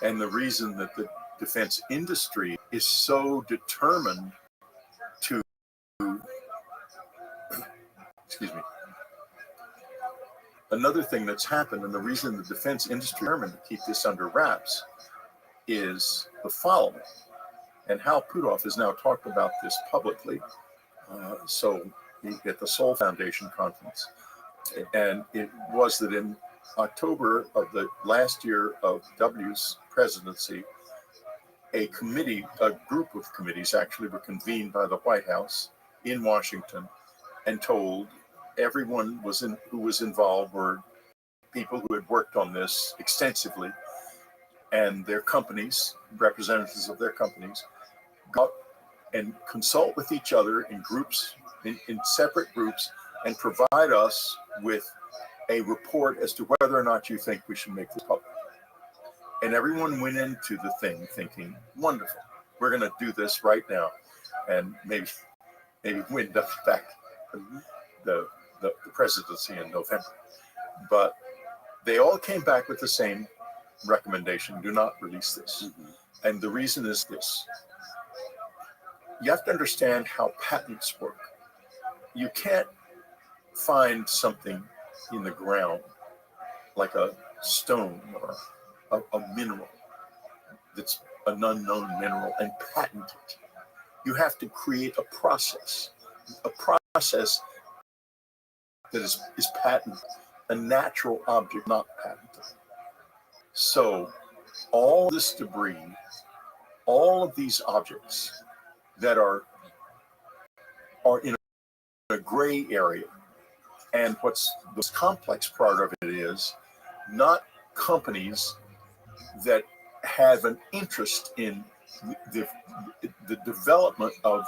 and the reason that the defense industry is so determined to, excuse me, another thing that's happened, and the reason the defense industry is determined to keep this under wraps, is the following. And Hal Puthoff has now talked about this publicly. So at the Soul Foundation conference, and it was that in October of the last year of W's presidency, a group of committees actually were convened by the White House in Washington and told everyone who was involved were people who had worked on this extensively, and their companies, representatives of their companies, go and consult with each other in groups, in separate groups, and provide us with a report as to whether or not you think we should make this public. And everyone went into the thing thinking, wonderful, we're going to do this right now, and maybe win back the presidency in November. But they all came back with the same recommendation: do not release this. And the reason is this: you have to understand how patents work. You can't find something in the ground like a stone or a mineral that's an unknown mineral and patent it. You have to create a process that is patented, a natural object not patented. So all this debris, all of these objects that are in a gray area, and what's the most complex part of it is not companies that have an interest in the development of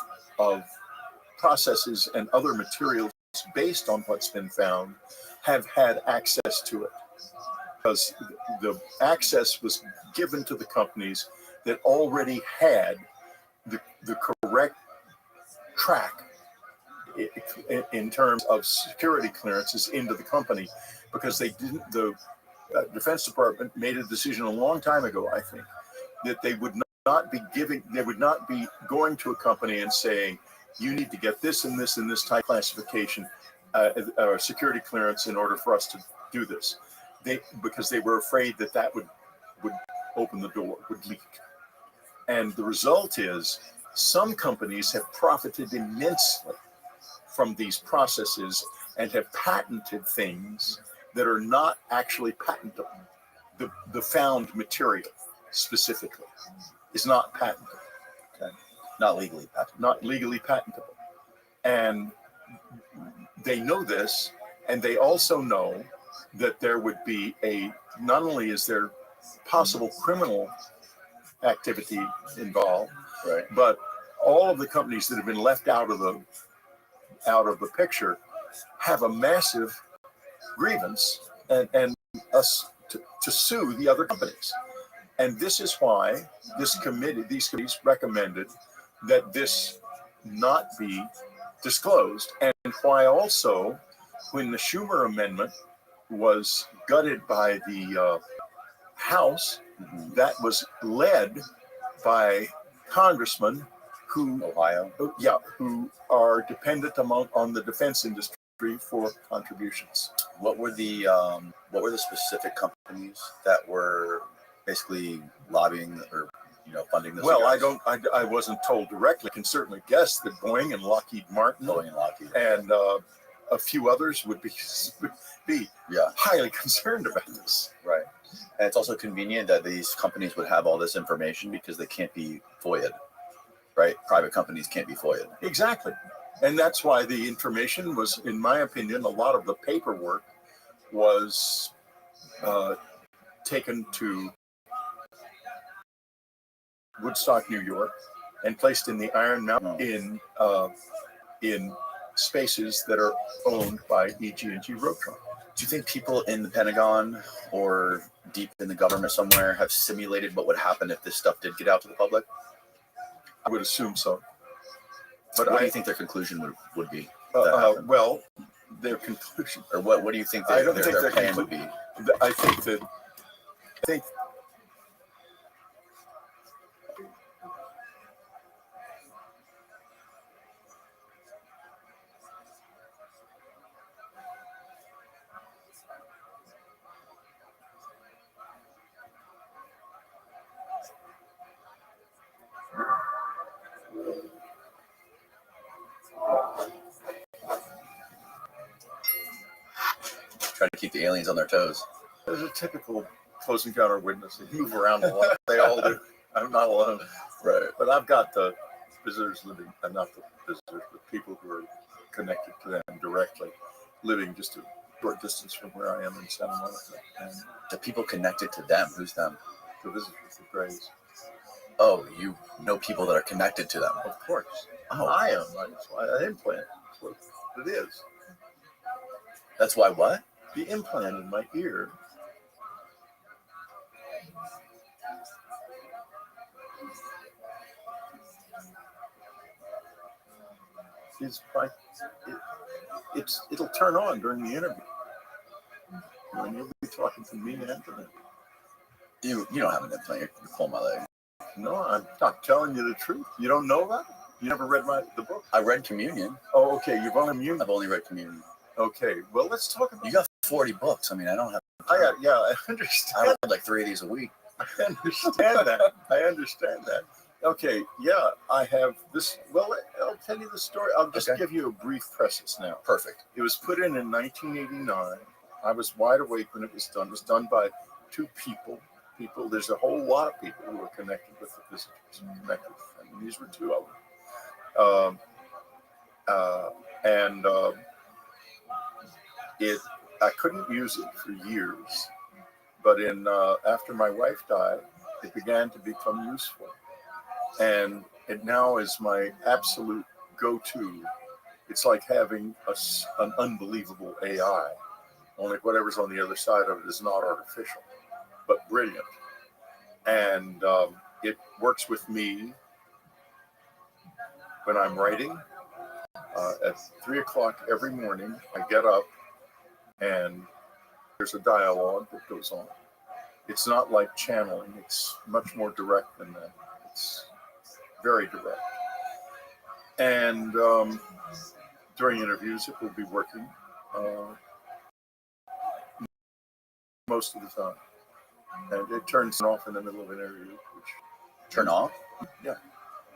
processes and other materials based on what's been found have had access to it, because the access was given to the companies that already had the correct track in terms of security clearances into the company, because they didn't. The Defense Department made a decision a long time ago, I think, that they would not be going to a company and saying, you need to get this and this and this type classification or security clearance in order for us to do this. Because they were afraid that would open the door, would leak. And the result is some companies have profited immensely from these processes and have patented things that are not actually patentable. The found material specifically is not patentable. Okay. Not legally patentable. Not legally patentable. And they know this, and they also know that there would be not only is there possible criminal activity involved, right, but all of the companies that have been left out of the picture have a massive grievance and us to sue the other companies. And this is why these committees recommended that this not be disclosed, and why also when the Schumer amendment was gutted by the House, that was led by congressmen who are dependent on the defense industry for contributions. What were the specific companies that were basically lobbying or funding this? Well, I wasn't told directly. I can certainly guess that Boeing and Lockheed Martin and a few others would be highly concerned about this. Right. And it's also convenient that these companies would have all this information because they can't be FOIA'd, right? Private companies can't be FOIA'd. Exactly. And that's why the information was, in my opinion, a lot of the paperwork was taken to Woodstock, New York, and placed in the Iron Mountain in spaces that are owned by EG&G Rothschild. Do you think people in the Pentagon or deep in the government somewhere have simulated what would happen if this stuff did get out to the public? I would assume so. But what do you think their conclusion would be? Well, their conclusion, or what do you think their plan would be? I think Try to keep the aliens on their toes. There's a typical close encounter witness. They move around a lot. They all do. I'm not alone. Right. But I've got the visitors living, not the visitors, but people who are connected to them directly, living just a short distance from where I am in Santa Monica. And the people connected to them, who's them? The visitors, the Grays. Oh, you know people that are connected to them? Of course. Oh. I am. That's why an implant. That's what it is. That's why what? The implant in my ear is it'll turn on during the interview. And you'll be talking to me and to them. You don't have an implant. You're pulling my leg. No, I'm not telling you the truth. You don't know about it? You never read the book? I read Communion. Oh, okay. You've only Communion. I've only read Communion. Okay. Well, let's talk about. You got 40 books. I mean, I don't have. I understand. I read like 3 of these a week. I understand that. I understand that. Okay. Yeah, I have this. Well, I'll tell you the story. I'll just give you a brief preface now. Perfect. It was put in 1989. I was wide awake when it was done. It was done by two people. There's a whole lot of people who were connected with the visitors. And these were two of them. I couldn't use it for years, but after my wife died, it began to become useful, and it now is my absolute go-to. It's like having an unbelievable AI, only whatever's on the other side of it is not artificial, but brilliant. And it works with me when I'm writing. At 3 o'clock every morning, I get up and there's a dialogue that goes on. It's not like channeling. It's much more direct than that. It's very direct. And during interviews, it will be working most of the time. And it turns off in the middle of an interview. Turn off? Yeah.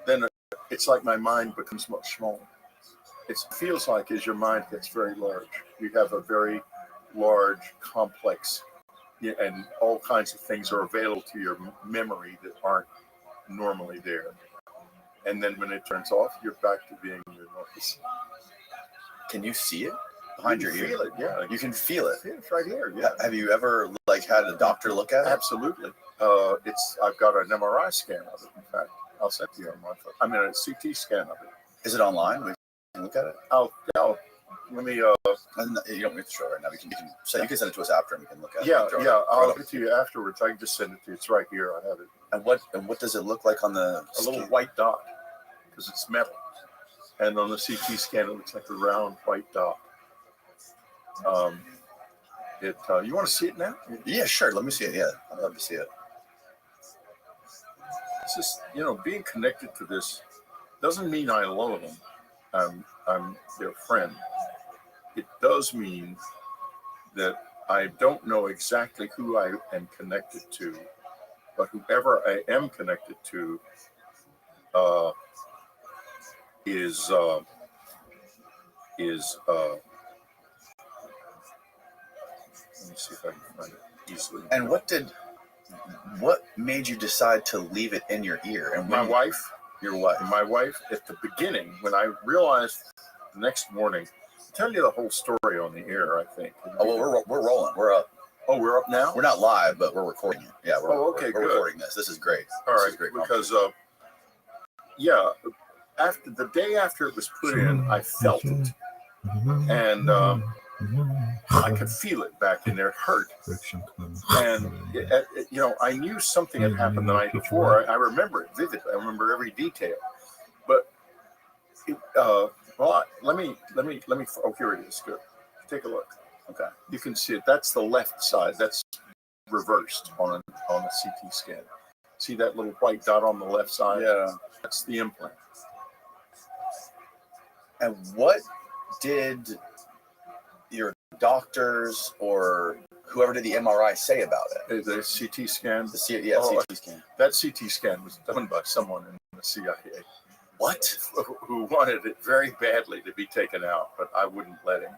Then it's like my mind becomes much smaller. It feels like as your mind gets very large, you have a very large, complex, and all kinds of things are available to your memory that aren't normally there. And then when it turns off, you're back to being your normal. Can you see it behind your ear? Feel it, yeah. You can feel it. It's right here, yeah. Have you ever had a doctor look at it? Absolutely. I've got an MRI scan of it, in fact. I'll send you on my phone. I mean, a CT scan of it. Is it online? We can look at it. Let me. And you don't need to show it right now. You can send it to us after, and we can look at it. Yeah. I'll get to you afterwards. I can just send it to you. It's right here. I have it. And what does it look like on the a little white dot, because it's metal, and on the CT scan it looks like a round white dot. You want to see it now? Yeah, sure. Let me see it. Yeah, I'd love to see it. It's just, being connected to this doesn't mean I love them. I'm their friend. It does mean that I don't know exactly who I am connected to, but whoever I am connected to is let me see if I can find it easily. And what made you decide to leave it in your ear? And my wife, at the beginning, when I realized the next morning, I'll tell you the whole story on the air, I think. Oh, well, we're rolling. We're up. Oh, we're up now? We're not live, but we're recording it. Yeah, we're okay, we're good. recording this. This is great. All this right, is great because after the day after it was put in, I felt it, and I could feel it back in there. It hurt, and I knew something had happened the night before. I remember it vividly. I remember every detail, but let me. Oh, here it is. Good. Take a look. Okay, you can see it. That's the left side. That's reversed on a CT scan. See that little white dot on the left side? Yeah. That's the implant. And what did your doctors or whoever did the MRI say about it? The CT scan? CT scan. That CT scan was done by someone in the CIA. What? Who wanted it very badly to be taken out, but I wouldn't let him.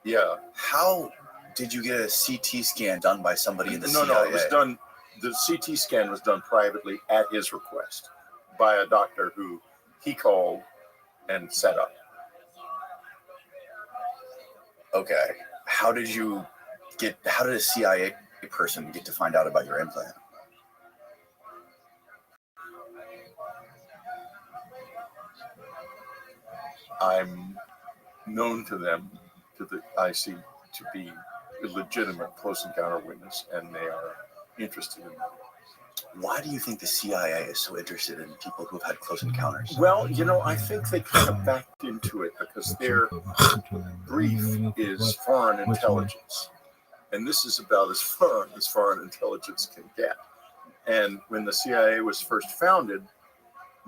Yeah. How did you get a CT scan done by somebody in the CIA? No, it was done. The CT scan was done privately at his request by a doctor who he called and set up. Okay. How did a CIA person get to find out about your implant? I'm known to them, to the IC, to be a legitimate close encounter witness, and they are interested in that. Why do you think the CIA is so interested in people who've had close encounters? Well, I think they kind of backed into it because their brief is foreign intelligence. And this is about as foreign intelligence can get. And when the CIA was first founded,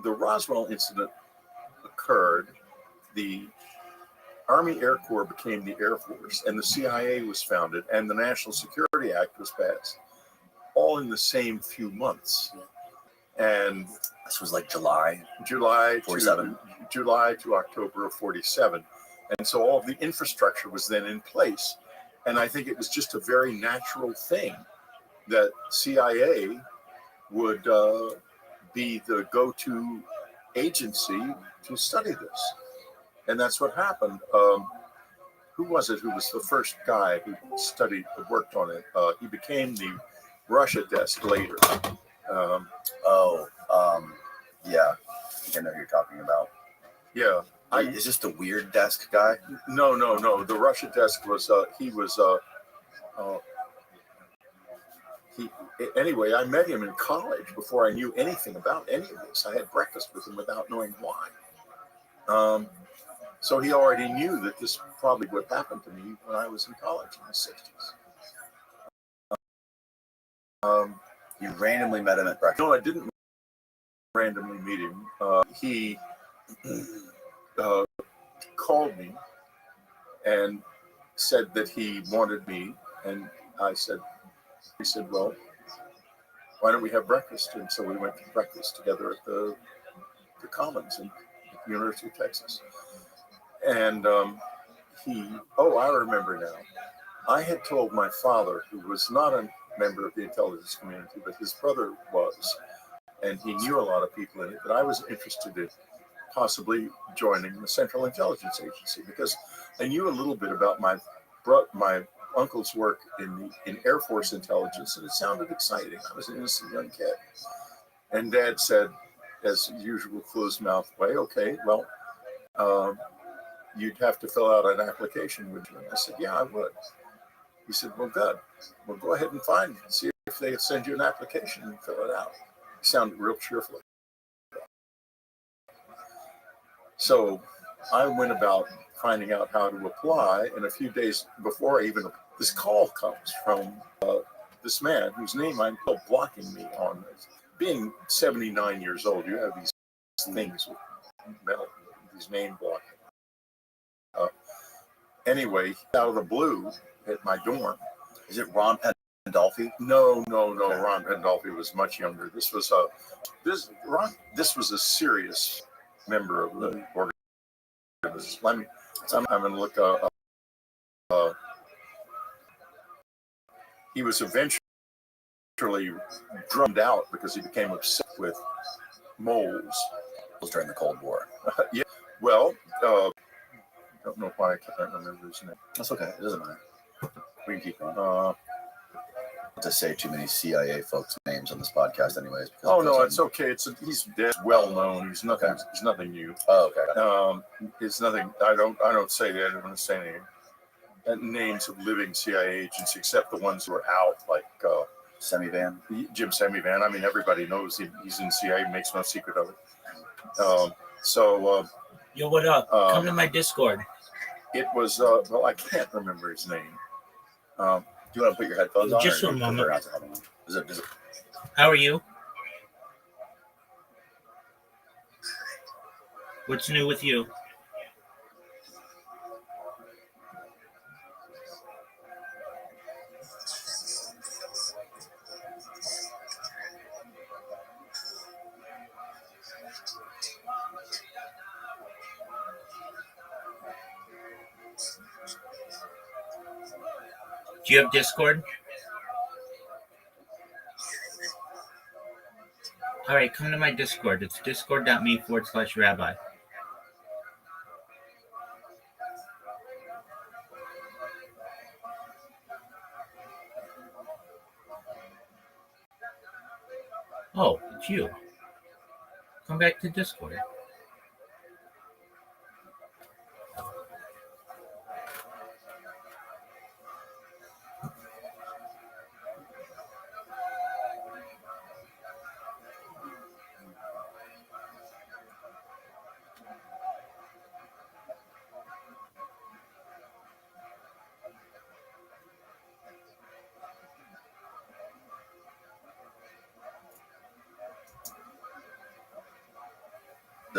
the Roswell incident occurred. The Army Air Corps became the Air Force, and the CIA was founded, and the National Security Act was passed, all in the same few months. And this was like July 47. July to October of 47. And so all of the infrastructure was then in place. And I think it was just a very natural thing that CIA would be the go-to agency to study this. And that's what happened. Who was it who was the first guy who worked on it? He became the Russia desk later. Yeah. I think I know who you're talking about. Yeah. Is this the weird desk guy? No. The Russia desk was, anyway, I met him in college before I knew anything about any of this. I had breakfast with him without knowing why. So he already knew that this probably would happen to me when I was in college in the 60s. You randomly met him at breakfast? No, I didn't randomly meet him. He called me and said that he wanted me, and he said, well, why don't we have breakfast? And so we went to breakfast together at the Commons in the University of Texas. And I remember now. I had told my father, who was not a member of the intelligence community, but his brother was, and he knew a lot of people in it, that I was interested in possibly joining the Central Intelligence Agency, because I knew a little bit about my uncle's work in Air Force intelligence, and it sounded exciting. I was an innocent young kid. And Dad said, as usual, closed mouth way, okay, well, you'd have to fill out an application, would you? And I said, yeah, I would. He said, well, good. Well, go ahead and see if they send you an application and fill it out. He sounded real cheerful. So I went about finding out how to apply, and a few days before this call comes from this man whose name I'm still blocking me on. Being 79 years old, you have these things with these name blocking. Anyway, out of the blue, at my dorm. Is it Ron Pandolfi? No. Okay. Ron Pandolfi was much younger. This was a serious member of the organization. I'm going to look. He was eventually drummed out because he became obsessed with moles During the Cold War. Yeah. Well, don't know why I can't remember his name. That's okay. It doesn't matter. We can keep going. Not to say too many CIA folks' names on this podcast, anyways. Oh no, it's okay. He's dead, well known. He's nothing. Okay. He's nothing new. Oh, okay. It's nothing. I don't say that. I don't want to say any names of living CIA agents except the ones who are out, like Semivan. Jim Semivan. I mean, everybody knows he's in CIA. Makes no secret of it. Yo, what up? Come to my Discord. It was well, I can't remember his name. Do you want to put your headphones on? Just for a moment. Is it? How are you? What's new with you? Do you have Discord? All right, come to my Discord. It's discord.me/Rabbi. Oh, it's you. Come back to Discord.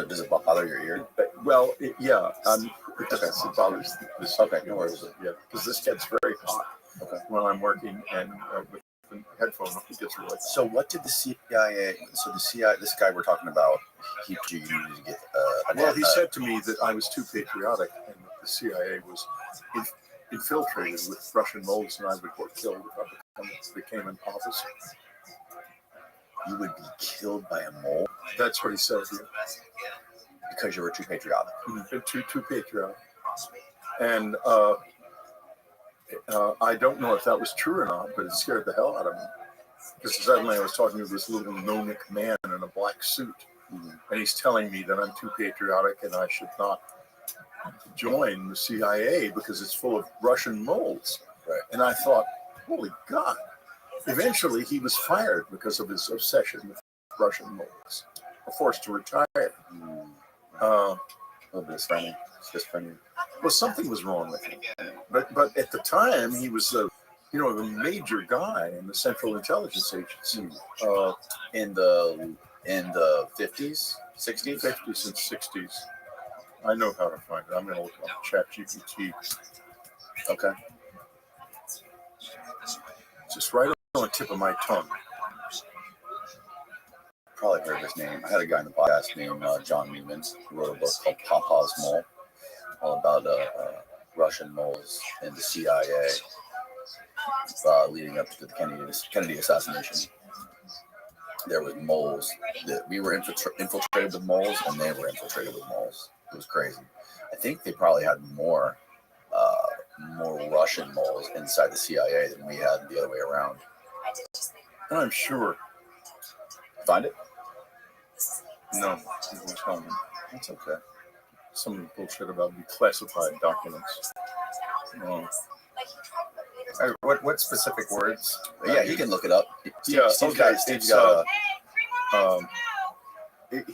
Does it bother your ear? Well, yeah. It bothers this. Okay, no worries. Yeah, because this gets very hot. Okay. When I'm working and with the headphone, it gets really hot. So what did the CIA? So the CIA, this guy we're talking about, you needed to get. Well, he said to me that I was too patriotic, and that the CIA was infiltrated with Russian moles, and I would get killed if I became an officer. You would be killed by a mole? That's what he said. Yeah. Because you were too patriotic. Too patriotic. And I don't know if that was true or not, but it scared the hell out of me. Because suddenly I was talking to this little gnomic man in a black suit, and he's telling me that I'm too patriotic and I should not join the CIA because it's full of Russian moles. Right. And I thought, holy God. Eventually, he was fired because of his obsession with Russian moles, forced to retire. A little bit of funny. It's just funny. Well, something was wrong with him. But at the time, he was a major guy in the Central Intelligence Agency In the 50s, 60s, 50s and 60s. I know how to find it. I'm going to look up ChatGPT. Okay. Just right on the tip of my tongue. Probably heard his name. I had a guy in the podcast named John Newman who wrote a book called Papa's Mole, all about Russian moles in the CIA leading up to the Kennedy assassination. There was moles. We were infiltrated with moles, and they were infiltrated with moles. It was crazy. I think they probably had more Russian moles inside the CIA than we had the other way around. I'm sure. Find it? No, he won't tell me. That's okay. Some bullshit about declassified documents. Well, What specific words? yeah, he can look it up. Yeah, Steve's okay, Steve's got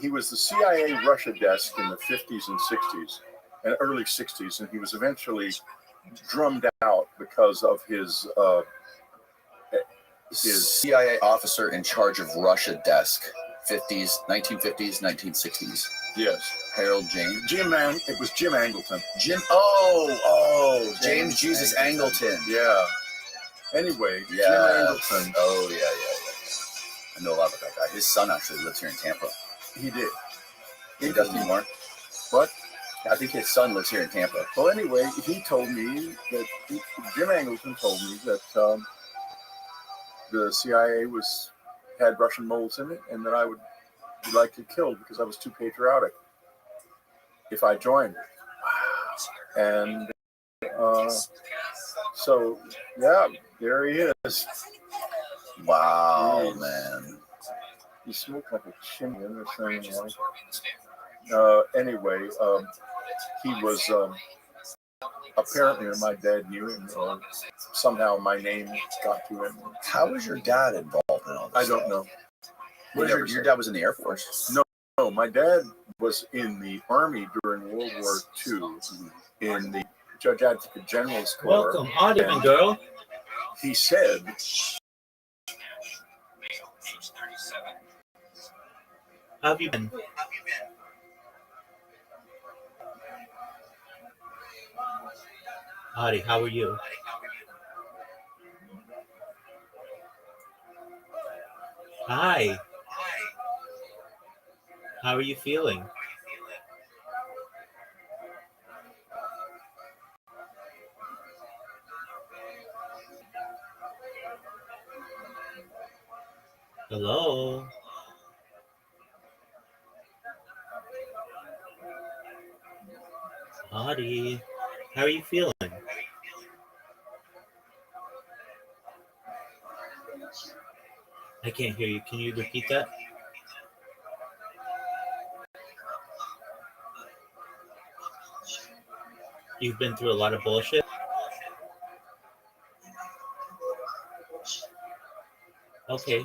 he was the CIA Russia desk in the 50s and 60s and early 60s, and he was eventually drummed out because of his CIA officer in charge of Russia desk, 1950s, 1960s. yes, Harold James. It was Jim Angleton. James Jesus Angleton. Yeah. Anyway, Yeah. Jim Angleton. Oh, yeah. I know a lot about that guy. His son actually lives here in Tampa. He did. He doesn't anymore. What? I think his son lives here in Tampa. Well, anyway, he told me that Jim Angleton told me that the CIA had Russian moles in it, and that I would be likely killed because I was too patriotic if I joined. And so, yeah, there he is. Wow, Jeez. man. He smoked like a chimney in this thing. Anyway, he was apparently my dad knew him, or somehow my name got to him. How was your dad involved in all this? I don't know. Your dad was in the Air Force? No, my dad was in the Army during World War II in the Judge Advocate General's Corps. Welcome, audience girl. He said, How have you been? Adi, how are you? Hi. How are you feeling? Hello. Adi, how are you feeling? I can't hear you. Can you repeat that? You've been through a lot of bullshit? Okay.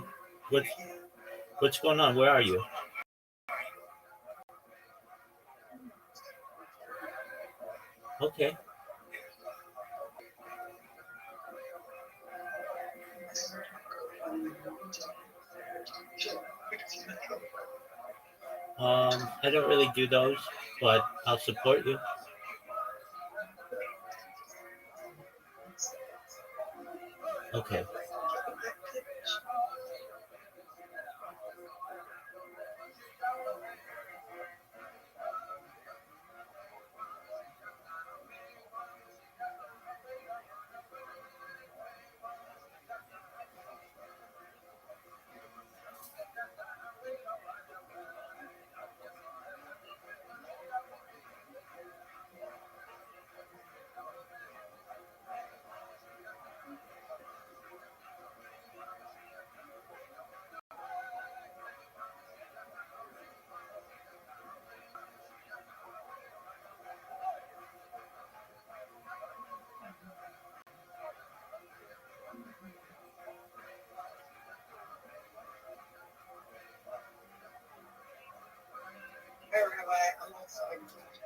What's going on? Where are you? Okay. I don't really do those, but I'll support you. Okay.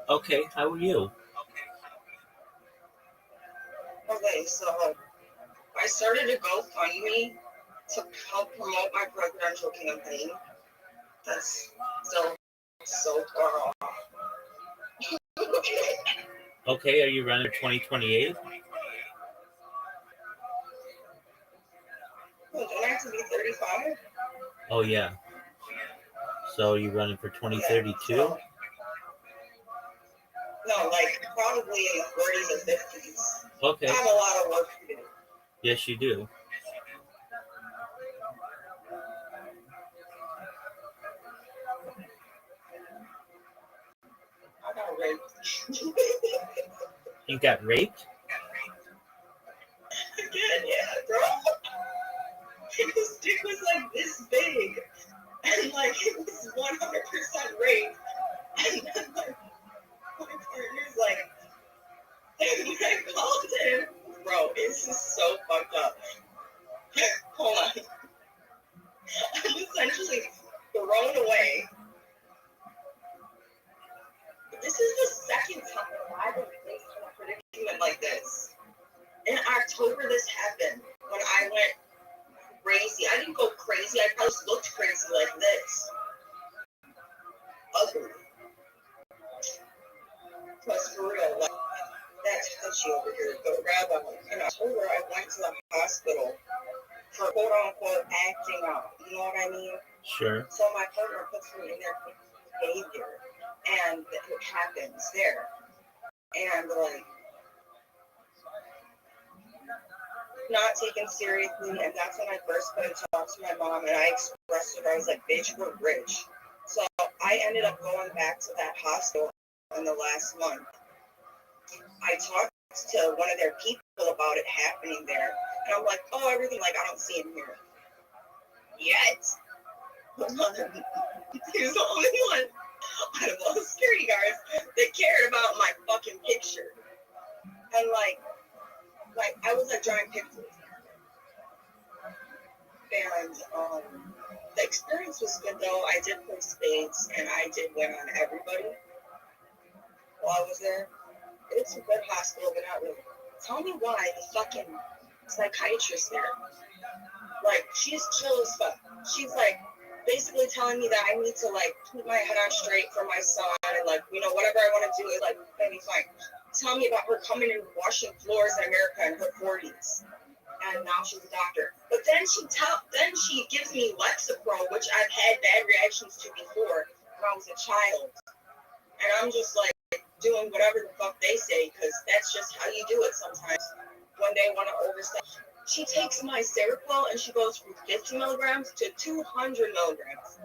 Okay, how are you? Okay, so I started a GoFundMe to help promote my presidential campaign. That's still so far off. Okay, are you running 2028? Don't I have to be 35? Oh, yeah. So you running for 2032? No, like probably in the 40s or 50s. Okay. I have a lot of work to do. Yes, you do. I got raped. You got raped? Again, yeah, bro. His dick was like this big. And like it was 100% rape. And then like, my partner's like, when I called him, bro, it's just so fucked up. Hold on. I'm essentially thrown away. This is the second time I've been placed in a predicament like this. In October, this happened when I went crazy. I didn't go crazy. I probably just looked crazy like this. Ugly. Plus, for real, like, that's touchy over here. But Rabbi, in October, I went to the hospital for quote-unquote acting out. You know what I mean? Sure. So my partner puts me in there for behavior. And it happens there. And, like, not taken seriously, and that's when I first went and talked to my mom, and I expressed it. I was like, bitch, we're rich. So I ended up going back to that hospital in the last month. I talked to one of their people about it happening there, and I'm like, oh, everything, like, I don't see him here yet. He was the only one out of all the security guards that cared about my fucking picture. And like I was like drawing pictures. And the experience was good though. I did play spades and I did win on everybody while I was there. It's a good hospital, but not really. Tell me why the fucking psychiatrist there. Like, she's chill as fuck. She's like basically telling me that I need to like keep my head on straight for my son and like, you know, whatever I want to do is like maybe fine. Tell me about her coming and washing floors in America in her 40s. And now she's a doctor. But then she gives me Lexapro, which I've had bad reactions to before when I was a child. And I'm just like doing whatever the fuck they say, because that's just how you do it sometimes when they want to overstep. She takes my Seroquel and she goes from 50 milligrams to 200 milligrams.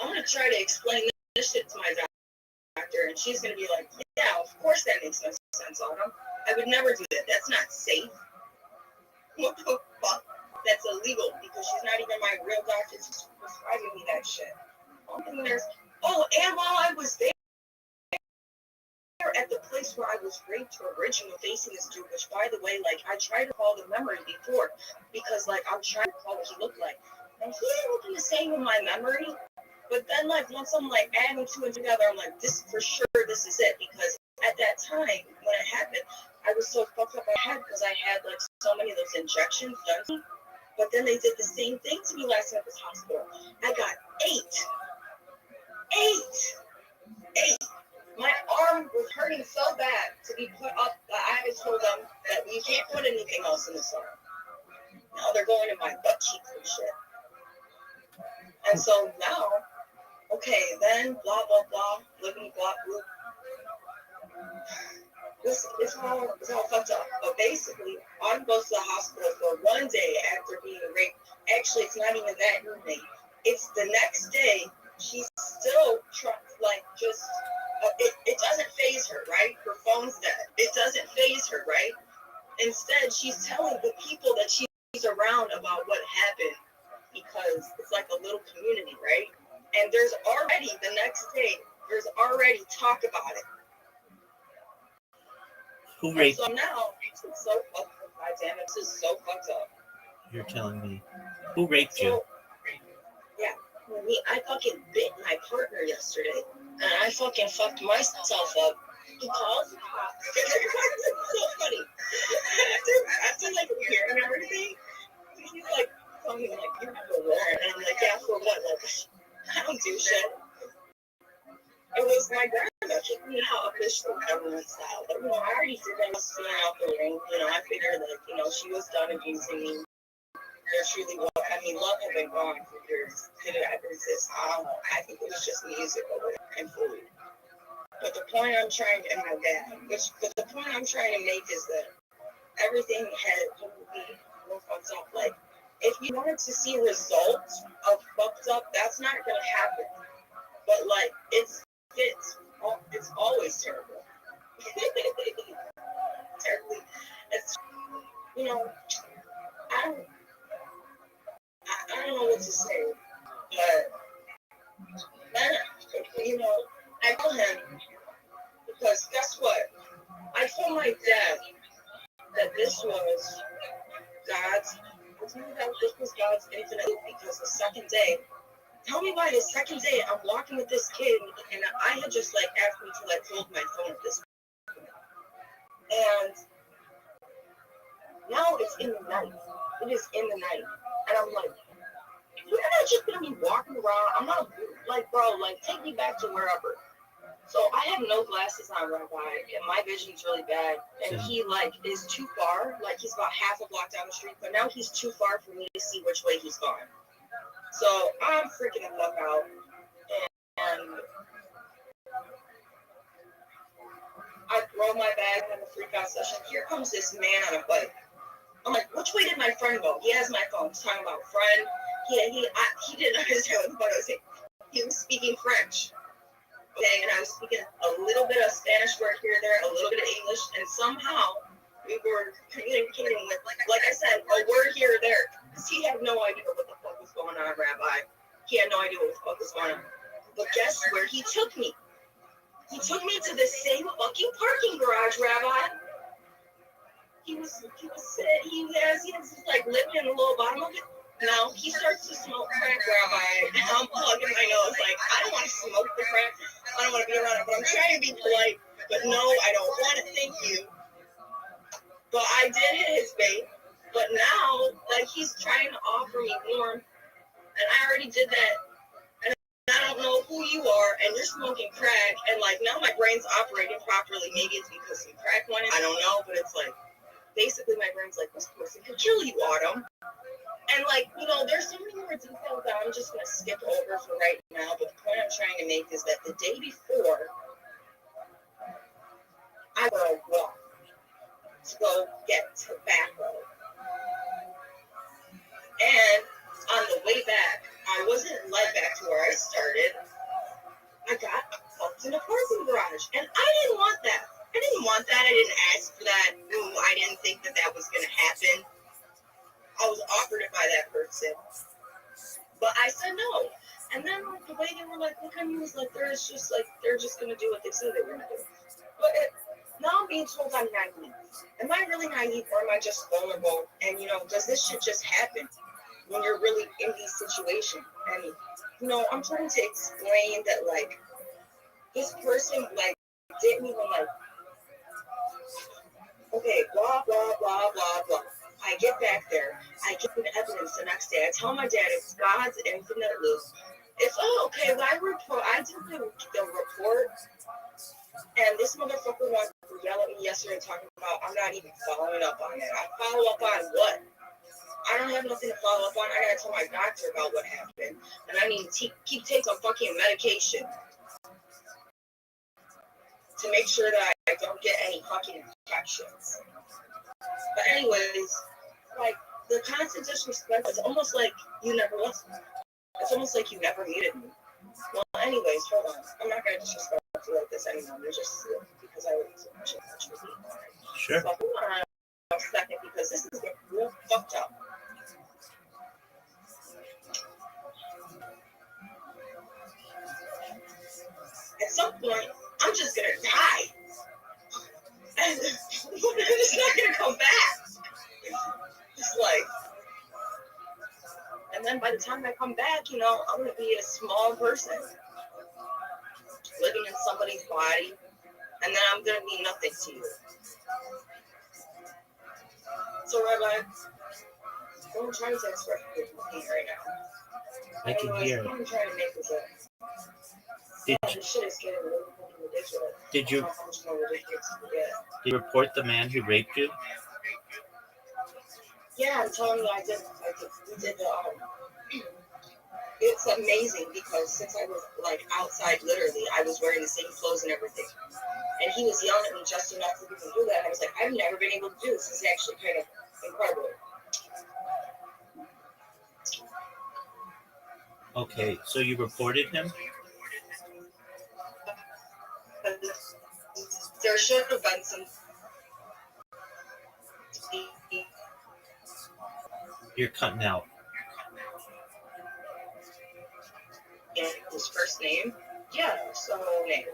I'm going to try to explain this shit to my doctor, and she's going to be like, yeah, of course that makes no sense, Autumn. I would never do that. That's not safe. What the fuck? That's illegal because she's not even my real doctor. She's prescribing me that shit. And while I was there at the place where I was raped originally facing this dude, which by the way, like I tried to recall the memory before because like I'm trying to recall what he looked like. And he didn't look the same in my memory. But then like once I'm like adding two and together, I'm like, this for sure this is it. Because at that time when it happened, I was so fucked up in my head because I had like so many of those injections done to me. But then they did the same thing to me last night at this hospital. I got eight. My arm was hurting so bad to be put up that I just told them that you can't put anything else in this arm. Now they're going in my butt cheeks and shit. And so now, okay, then blah, blah, blah, living, blah, blah. It's all fucked up. But basically, Autumn goes to the hospital for 1 day after being raped. Actually, it's not even that evening. It's the next day. She's still it doesn't faze her, right? Her phone's dead. It doesn't faze her, right? Instead, she's telling the people that she's around about what happened because it's like a little community, right? And there's already, the next day, there's already talk about it. Who raped you? So now, it's so fucked up. God damn it, this is so fucked up. You're telling me. Who raped you? Yeah. I fucking bit my partner yesterday, and I fucking fucked myself up. He calls the cops. It's so funny. After like hearing everything, he's like, telling me like, you have a warrant, and I'm like, yeah, for what? Like, I don't do shit. It was my grandma kicking me out officially government style, but I already did that. I was feeling out the ring. I figured like, she was done abusing me. There's really love had been gone for years. Did it ever exist? I don't know. I think it was just music over there and food. But the point I'm trying to, and my dad, but the point I'm trying to make is that everything had completely fucked up. Like, if you wanted to see results of fucked up, that's not going to happen. But like, it's always terrible. Terribly. It's, I don't know what to say, but guess what? I told my dad that this was God's. I told him that this was God's infinite loop because the second day. Tell me why the second day I'm walking with this kid and I had just like asked him to like hold my phone at this point. And now it's in the night. It is in the night. And I'm like, you're not just gonna be walking around. I'm not like, bro, like take me back to wherever. So I have no glasses on, Rabbi, and my vision's really bad. And he like is too far, like he's about half a block down the street, but now he's too far for me to see which way he's going. So I'm freaking the fuck out. And I throw my bag in the freak out session. Here comes this man on a bike. I'm like, which way did my friend go? He has my phone. He's talking about friend. He didn't understand what I was saying. He was speaking French. Okay, and I was speaking a little bit of Spanish word here or there, a little bit of English, and somehow we were communicating with, like I said, a word here or there. Because he had no idea what the fuck was going on, Rabbi. He had no idea what the fuck was going on. But guess where he took me? He took me to the same fucking parking garage, Rabbi. He has like living in the little bottom of it. Now he starts to smoke crack, Rabbi. I'm plugging my nose like, I don't want to smoke the crack. I don't want to be around it, but I'm trying to be polite. But no, I don't want to, thank you. But I did hit his bait. But now, like, he's trying to offer me warmth, and I already did that. And I don't know who you are, and you're smoking crack, and, like, now my brain's operating properly. Maybe it's because some crack went in. I don't know, but it's like, basically my brain's like, this person could kill you, Autumn. And, like, you know, there's so many more details that I'm just going to skip over for right now, but the point I'm trying to make is that the day before, I will walk to go get tobacco. And on the way back, I wasn't led back to where I started. I got fucked in a parking garage. And I didn't want that. I didn't ask for that. I didn't think that that was going to happen. I was offered it by that person. But I said no. And then like, the way they were like, look at me was like, they're just going to do what they said they were going to do. But now I'm being told I'm naive. Am I really naive or am I just vulnerable? And, you know, does this shit just happen when you're really in these situations? And, you know, I'm trying to explain that, like, this person, like, didn't even, like, okay, blah, blah, blah, blah, blah. I get back there. I get the evidence the next day. I tell my dad it's God's infinite loop. It's, okay, well, I did the report, and this motherfucker wants to yell at me yesterday talking about I'm not even following up on it. I follow up on what? I don't have nothing to follow up on. I gotta tell my doctor about what happened. And I need to keep taking some fucking medication to make sure that I don't get any fucking infections. But anyways, like, the constant disrespect, it's almost like you never listened. It's almost like you never muted me. Well, anyways, hold on. I'm not gonna disrespect you like this anymore. You're just because I was so much with you. Sure. So hold on a second because this is real fucked up. At some point, I'm just gonna die. And I'm just not gonna come back. It's like, and then by the time I come back, you know, I'm gonna be a small person living in somebody's body, and then I'm gonna be nothing to you. So, Rabbi, I'm trying to express what you're right now. I can hear it. I'm trying to make this up. This shit is getting really fucking ridiculous. Did you How much more ridiculous to get? did you report the man who raped you? Yeah, I'm telling you, we did the, it's amazing because since I was like outside, literally, I was wearing the same clothes and everything. And he was yelling at me just enough to even do that. I was like, I've never been able to do this. This is actually kind of incredible. Okay, so you reported him? There should have been some. You're cutting out. His first name? Yeah, so name.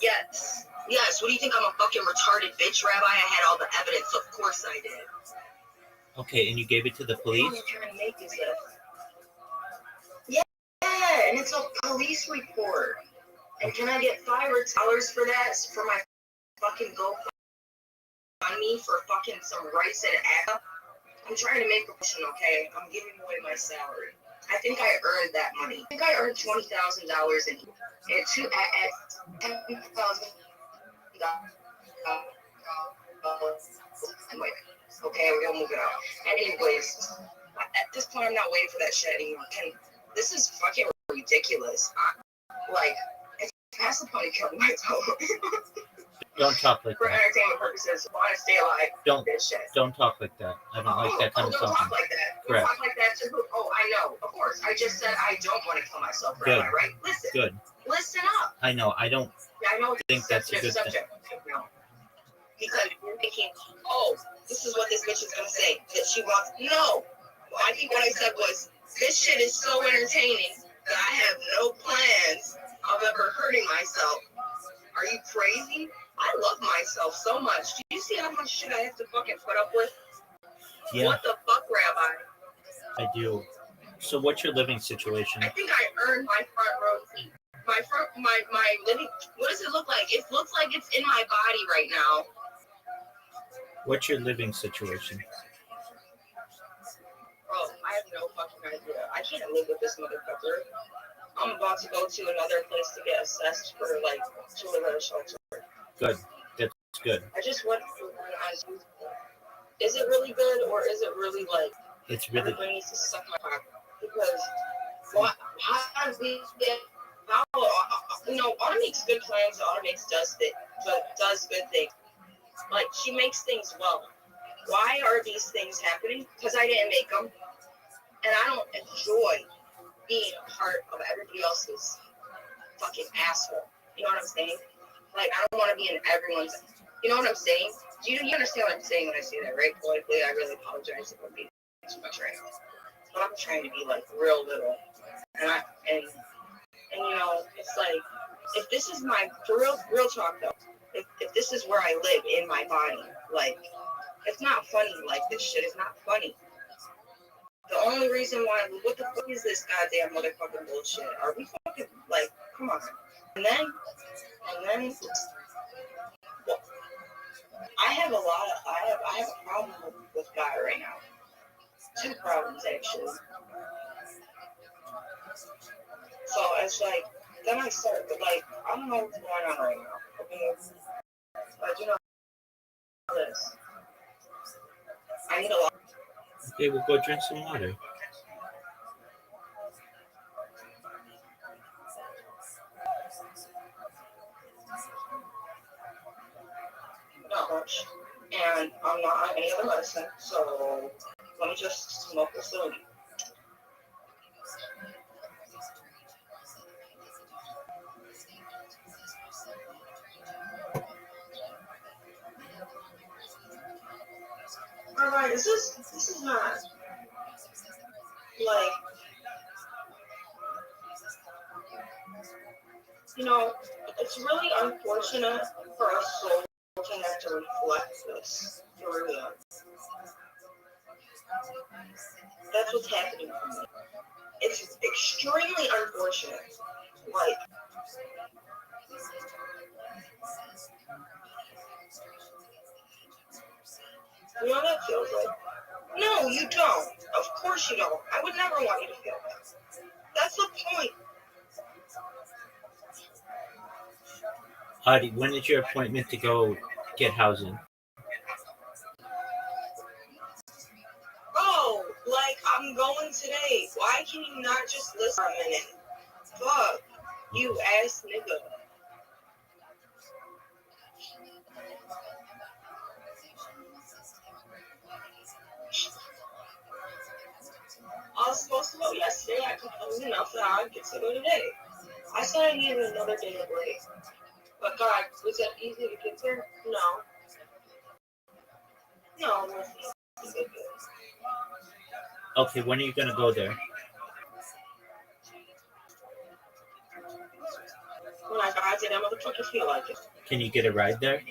Yes. Yes, what do you think? I'm a fucking retarded bitch, Rabbi? I had all the evidence. Of course I did. Okay, and you gave it to the The police? point you're trying to make is that. Yeah, and it's a police report. And can I get $5 for that? For my fucking GoFundMe for fucking some rice and egg? I'm trying to make a motion, okay? I'm giving away my salary. I think I earned that money. I think I earned $20,000 at $10,000. Okay, we're gonna move it out. Anyways, at this point, I'm not waiting for that shit anymore. This is fucking ridiculous. It's past the point of killing myself. Don't talk like For that. entertainment purposes, want to stay alive. This shit. Don't talk like that. I don't like that kind of don't talking. talk like that. Correct. Don't talk like that to who? Oh, I know. Of course. I just said I don't want to kill myself, Good. Rabbi, right? Listen. Good. Listen up. I know. I don't Yeah, I know think that's a good thing. subject. No. Because you're thinking, oh, this is what this bitch is gonna say. That she wants. No. Well, I think what I said was, this shit is so entertaining that I have no plans of ever hurting myself. Are you crazy? I love myself so much. Do you see how much shit I have to fucking put up with? Yeah, What the fuck, Rabbi? I do. So what's your living situation? I think I earned my front row seat. My living. What does it look like? It looks like it's in my body right now. What's your living situation? Bro, I have no fucking idea. I can't live with this motherfucker. I'm about to go to another place to get assessed for to live at a shelter. Good. That's good. I just went through one on. Is it really good or is it really It's really everybody needs to suck my cock? Because how does we get? How Autumn makes good plans. Autumn does good things. Like she makes things well. Why are these things happening? Because I didn't make them, and I don't enjoy being a part of everybody else's fucking asshole. You know what I'm saying? Like I don't want to be in everyone's. You know what I'm saying? Do you understand what I'm saying when I say that, right? Politically, I really apologize if I'm being too much right now. But I'm trying to be real little, and it's like if this is my real talk though. If this is where I live in my body, it's not funny. This shit is not funny. The only reason why, what the fuck is this goddamn motherfucking bullshit? Are we fucking come on? And then, well, I have a problem with God right now. 2 problems actually. So it's then I start, I don't know what's going on right now. Okay, this. I need a lot. okay. We'll go drink some water. Not much, and I'm not on any other medicine, so let me just smoke this little. All right, this is not it's really unfortunate for a soul to have to reflect this through them. That's what's happening to me. It's extremely unfortunate. You know what that feels like? No, you don't. Of course you don't. I would never want you to feel that. That's the point. Adi, when is your appointment to go get housing? Oh, I'm going today. Why can you not just listen for a minute? Fuck. You ass nigga. I was supposed to go yesterday. I complained enough that I get to go today. I said I needed another day of break. But God, was that easy to get there? No. No, it wasn't. Okay, when are you gonna go there? When I got to that motherfucker feel like it. Can you get a ride there?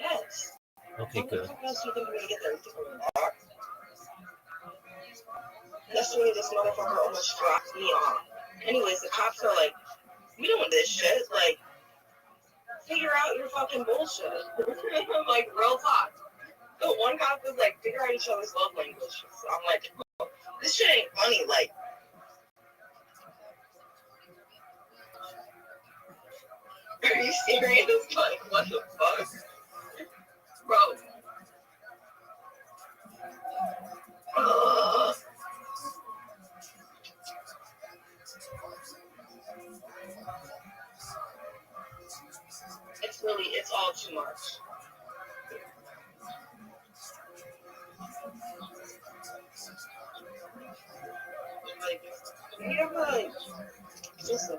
Yes. Okay, good. How else do you think we're gonna get there? To walk? Yesterday, this motherfucker almost dropped me off. Anyways, the cops are like, "We doing this shit. Like, figure out your fucking bullshit." I'm like, real talk. The one cop was like, "Figure out each other's love language." So I'm like, this shit ain't funny. Like, are you serious? Like, what the fuck, bro? Ugh. It's all too much. Like, you ever, like, listen,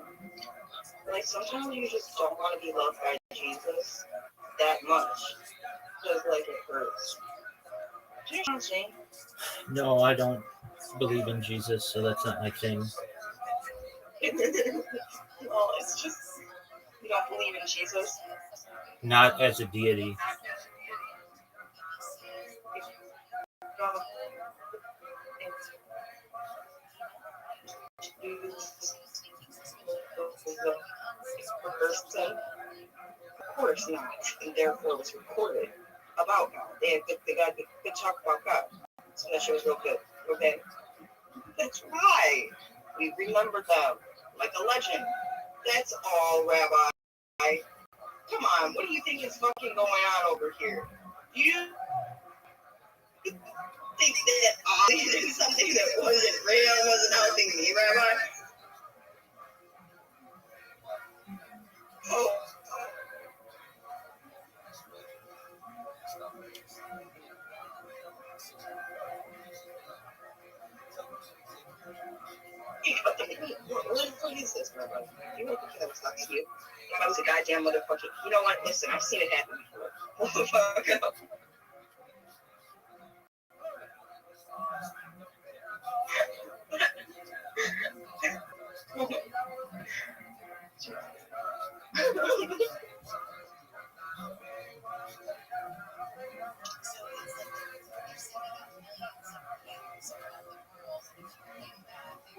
like, sometimes you just don't want to be loved by Jesus that much. Because, like, it hurts. Do you know what I'm saying? No, I don't believe in Jesus, so that's not my thing. Well, it's just, you don't believe in Jesus. Not as a deity. Person? Of course not. And therefore, it was recorded about God. They got to talk about God. So that shit was real good. Okay? That's right. We remember them like a legend. That's all, Rabbi. Come on, what do you think is fucking going on over here? You think that something that wasn't real wasn't helping me, Rabbi? Oh. What is this, Rabbi? You don't think that was not you? I was a goddamn motherfucker. You know what? Listen, I've seen it happen before. Fuck up.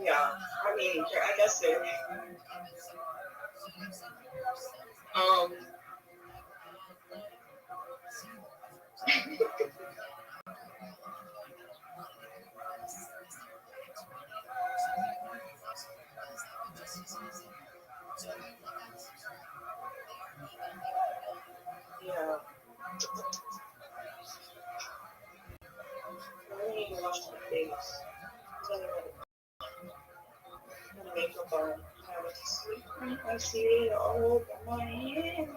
Yeah, I mean, I guess they're, um, yeah. I need to wash my face. Makeup on. I see it all over my hand.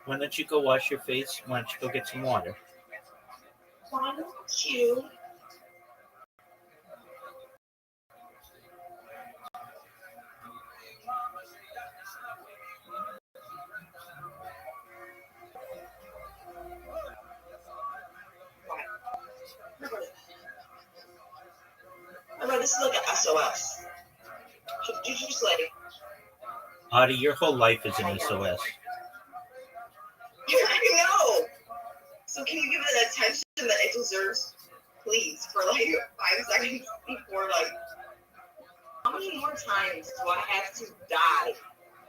Why don't you go wash your face? Why don't you go get some water? Why don't you? Remember, this is like an SOS. Should you just like, Audie, your whole life is an SOS. I know. So can you give it the attention that it deserves, please, for like 5 seconds before like, how many more times do I have to die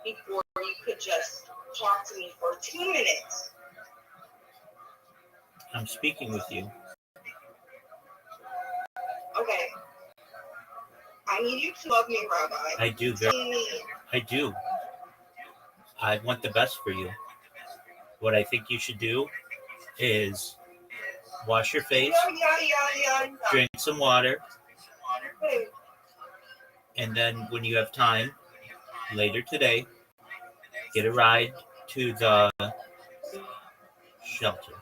before you could just talk to me for 2 minutes? I'm speaking with you. Okay. I need you to love me, Rabbi. I do. I do. I want the best for you. What I think you should do is wash your face, drink some water, and then when you have time later today, get a ride to the shelter.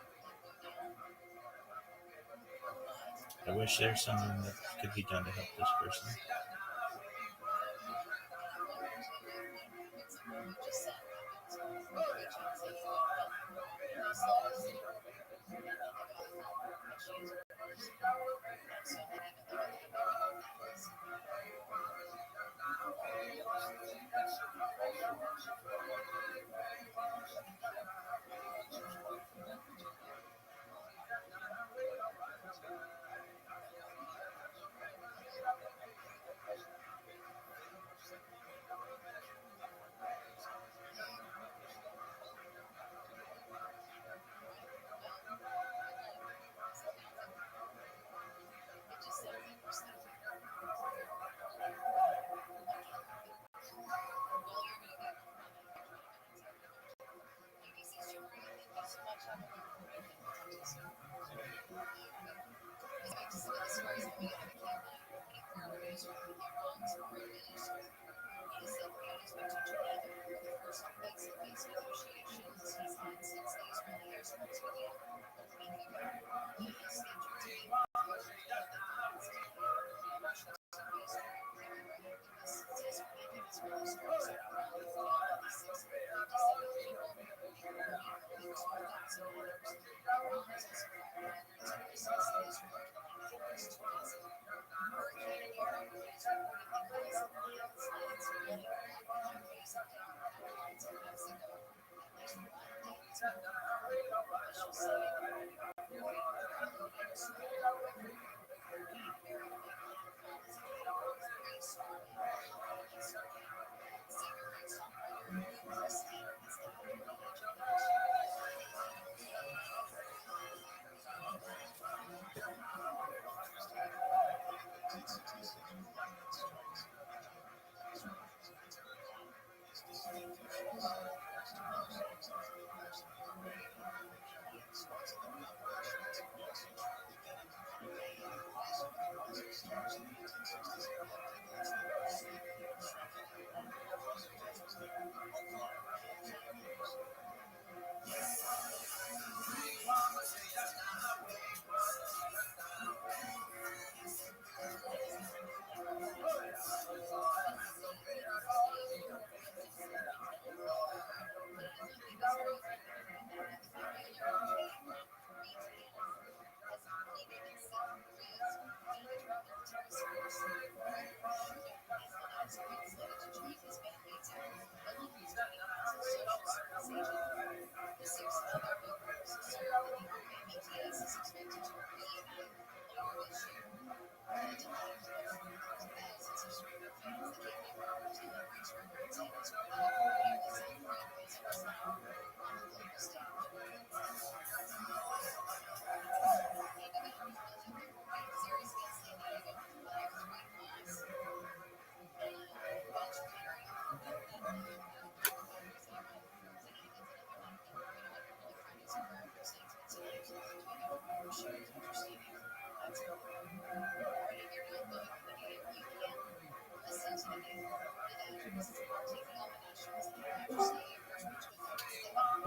I wish there's something that could be done to help this person.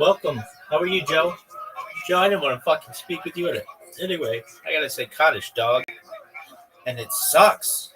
Welcome. How are you, Joe? Joe, I didn't want to fucking speak with you. Anyway, I gotta say cottage dog, and it sucks.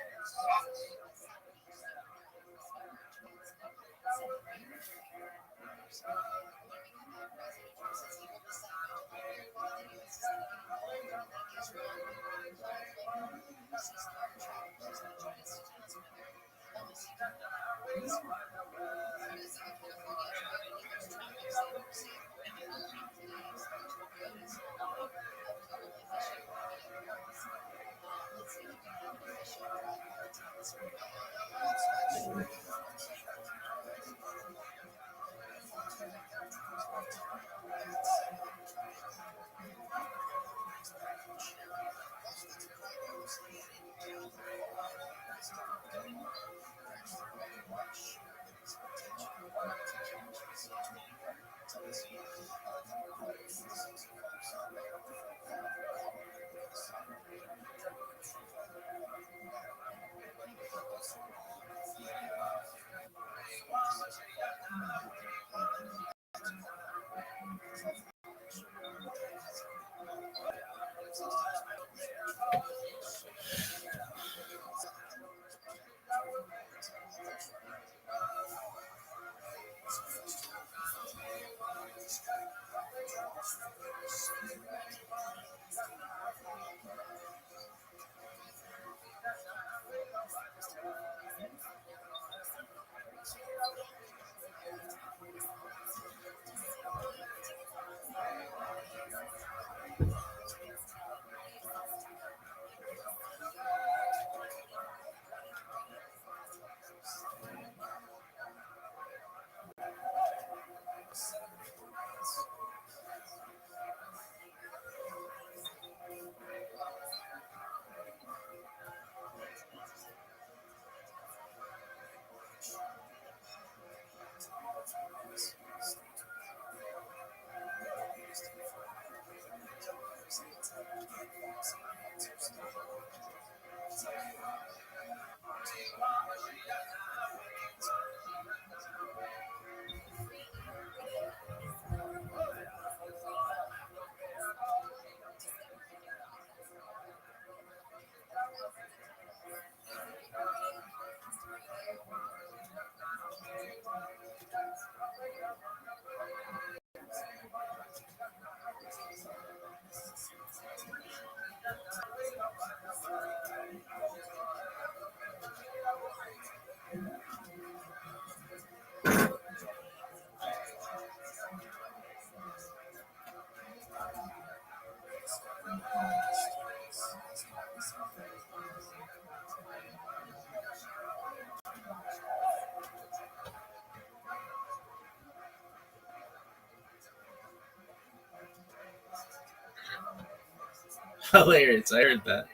hilarious. I heard that.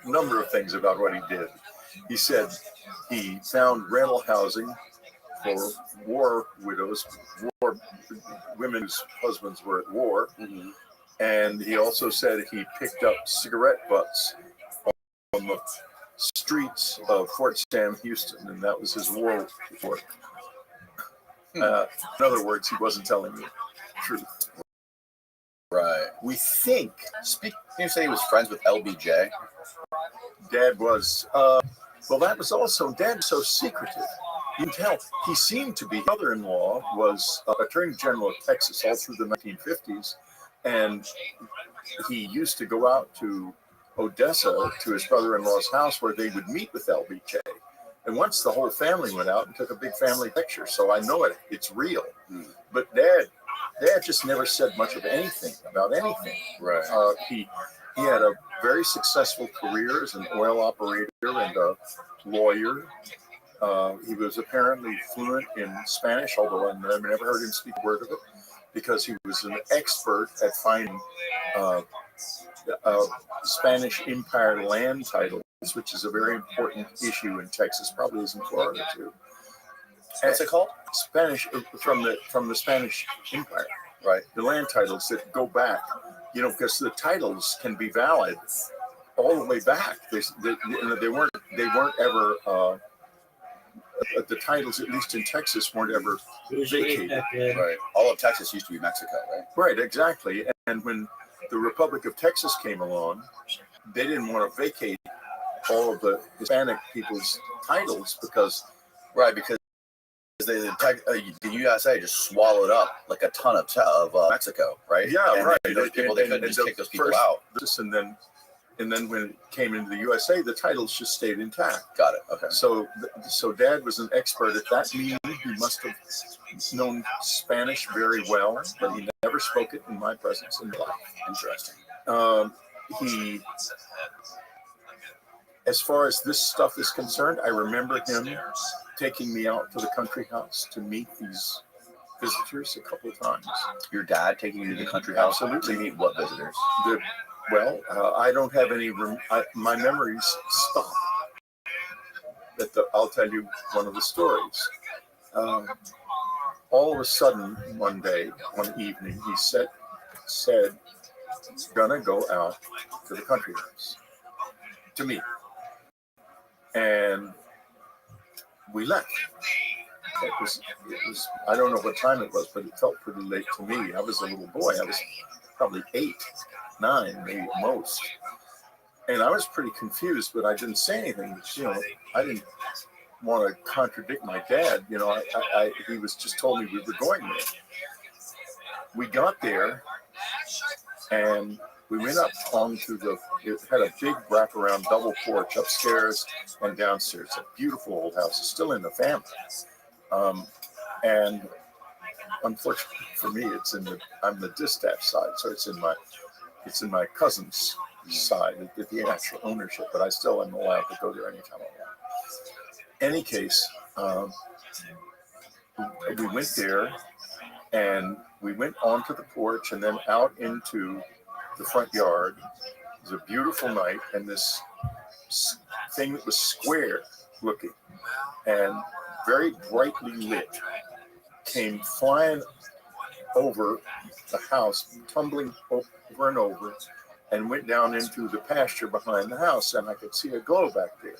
A number of things about what he did. He said he found rental housing for war widows, war women whose husbands were at war. Mm-hmm. And he also said he picked up cigarette butts on the streets of Fort Sam Houston, and that was his war work. In other words, he wasn't telling the truth. Right. We think. You say he was friends with LBJ? Dad was, well, that was also, Dad was so secretive. You can tell he seemed to be. His brother-in-law was Attorney General of Texas all through the 1950s, and he used to go out to Odessa to his brother-in-law's house where they would meet with LBJ. And once the whole family went out and took a big family picture, so I know it's real. But Dad just never said much of anything about anything. Right. He had a very successful career as an oil operator and a lawyer. He was apparently fluent in Spanish, although I've never heard him speak a word of it, because he was an expert at finding Spanish Empire land titles, which is a very important issue in Texas, probably is in Florida too. What's it called? Spanish from the Spanish Empire, right? The land titles that go back, because the titles can be valid all the way back. They weren't ever. The titles, at least in Texas, weren't ever vacated. Right. All of Texas used to be Mexico, right? Right, exactly. And when the Republic of Texas came along, they didn't want to vacate all of the Hispanic people's titles because the USA just swallowed up like a ton of Mexico, right? Yeah, and right. Those people, they couldn't just kick those people out. And then when it came into the USA, the titles just stayed intact. Got it. Okay. So Dad was an expert at that meeting. He must have known Spanish very well, but he never spoke it in my presence in life. Interesting. As far as this stuff is concerned, I remember him taking me out to the country house to meet these visitors a couple of times. Your dad taking you to the country house? Absolutely. To meet what visitors? I don't have any room. My memories stop. I'll tell you one of the stories. All of a sudden, one evening, he said, gonna go out to the country house to meet. And we left. It was, I don't know what time it was, but it felt pretty late to me. I was a little boy. I was probably 8, 9, maybe at most. And I was pretty confused, but I didn't say anything. I didn't want to contradict my dad. He was just told me we were going there. We got there and we went up onto it had a big wraparound double porch upstairs and downstairs. A beautiful old house. It's still in the family. And unfortunately for me, I'm the distaff side, so it's in my cousin's side, the actual ownership, but I still am allowed to go there anytime I want. Any case, we went there and we went onto the porch and then out into the front yard. It was a beautiful night, and this thing that was square looking and very brightly lit came flying over the house, tumbling over and over, and went down into the pasture behind the house, and I could see a glow back there.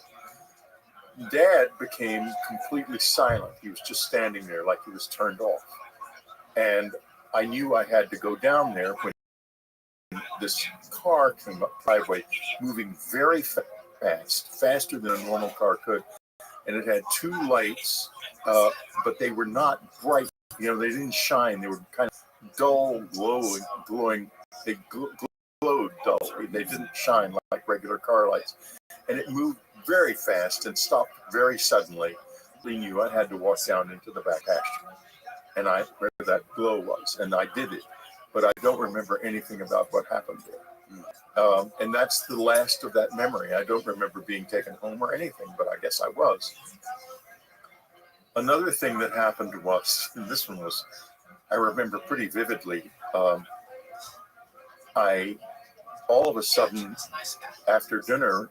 Dad became completely silent. He was just standing there like he was turned off. And I knew I had to go down there when this car came up the driveway, moving very fast, faster than a normal car could. And it had two lights, but they were not bright. They didn't shine. They were kind of dull, glowing. They glowed dull. They didn't shine like regular car lights. And it moved very fast and stopped very suddenly. I knew I had to walk down into the back pasture, and where that glow was, and I did it, but I don't remember anything about what happened there. And that's the last of that memory. I don't remember being taken home or anything, but I guess I was. Another thing that happened was, and this one was, I remember pretty vividly. I all of a sudden, after dinner,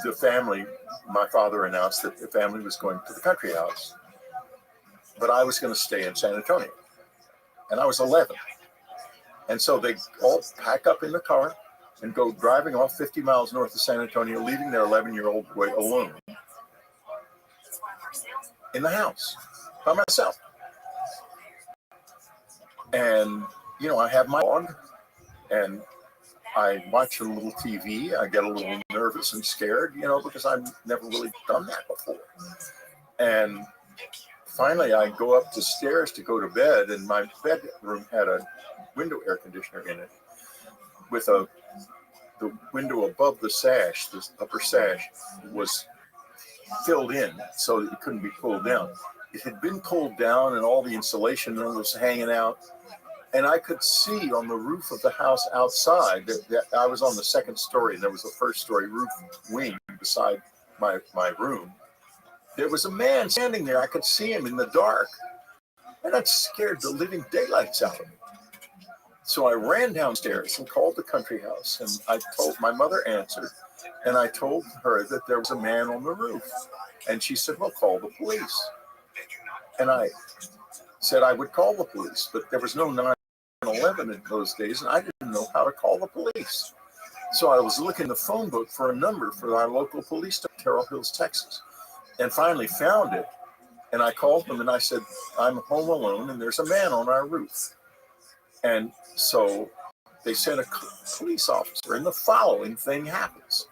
the family, my father announced that the family was going to the country house, but I was going to stay in San Antonio. And I was 11. And so they all pack up in the car and go driving off 50 miles north of San Antonio, leaving their 11-year-old boy alone in the house by myself. And, I have my dog, and I watch a little TV. I get a little nervous and scared, because I've never really done that before. And finally, I go up the stairs to go to bed, and my bedroom had a window air conditioner in it with the window above the sash, this upper sash, was filled in so that it couldn't be pulled down. It had been pulled down, and all the insulation was hanging out. And I could see on the roof of the house outside that I was on the second story, and there was a first story roof wing beside my room. There was a man standing there. I could see him in the dark. And that scared the living daylights out of me. So I ran downstairs and called the country house. And I told my mother answered. And I told her that there was a man on the roof. And she said, well, call the police. And I said I would call the police, but there was no 911 in those days, and I didn't know how to call the police. So I was looking in the phone book for a number for our local police station, Terrell Hills, Texas, and finally found it. And I called them and I said, I'm home alone and there's a man on our roof. And so they sent a police officer, and the following thing happens.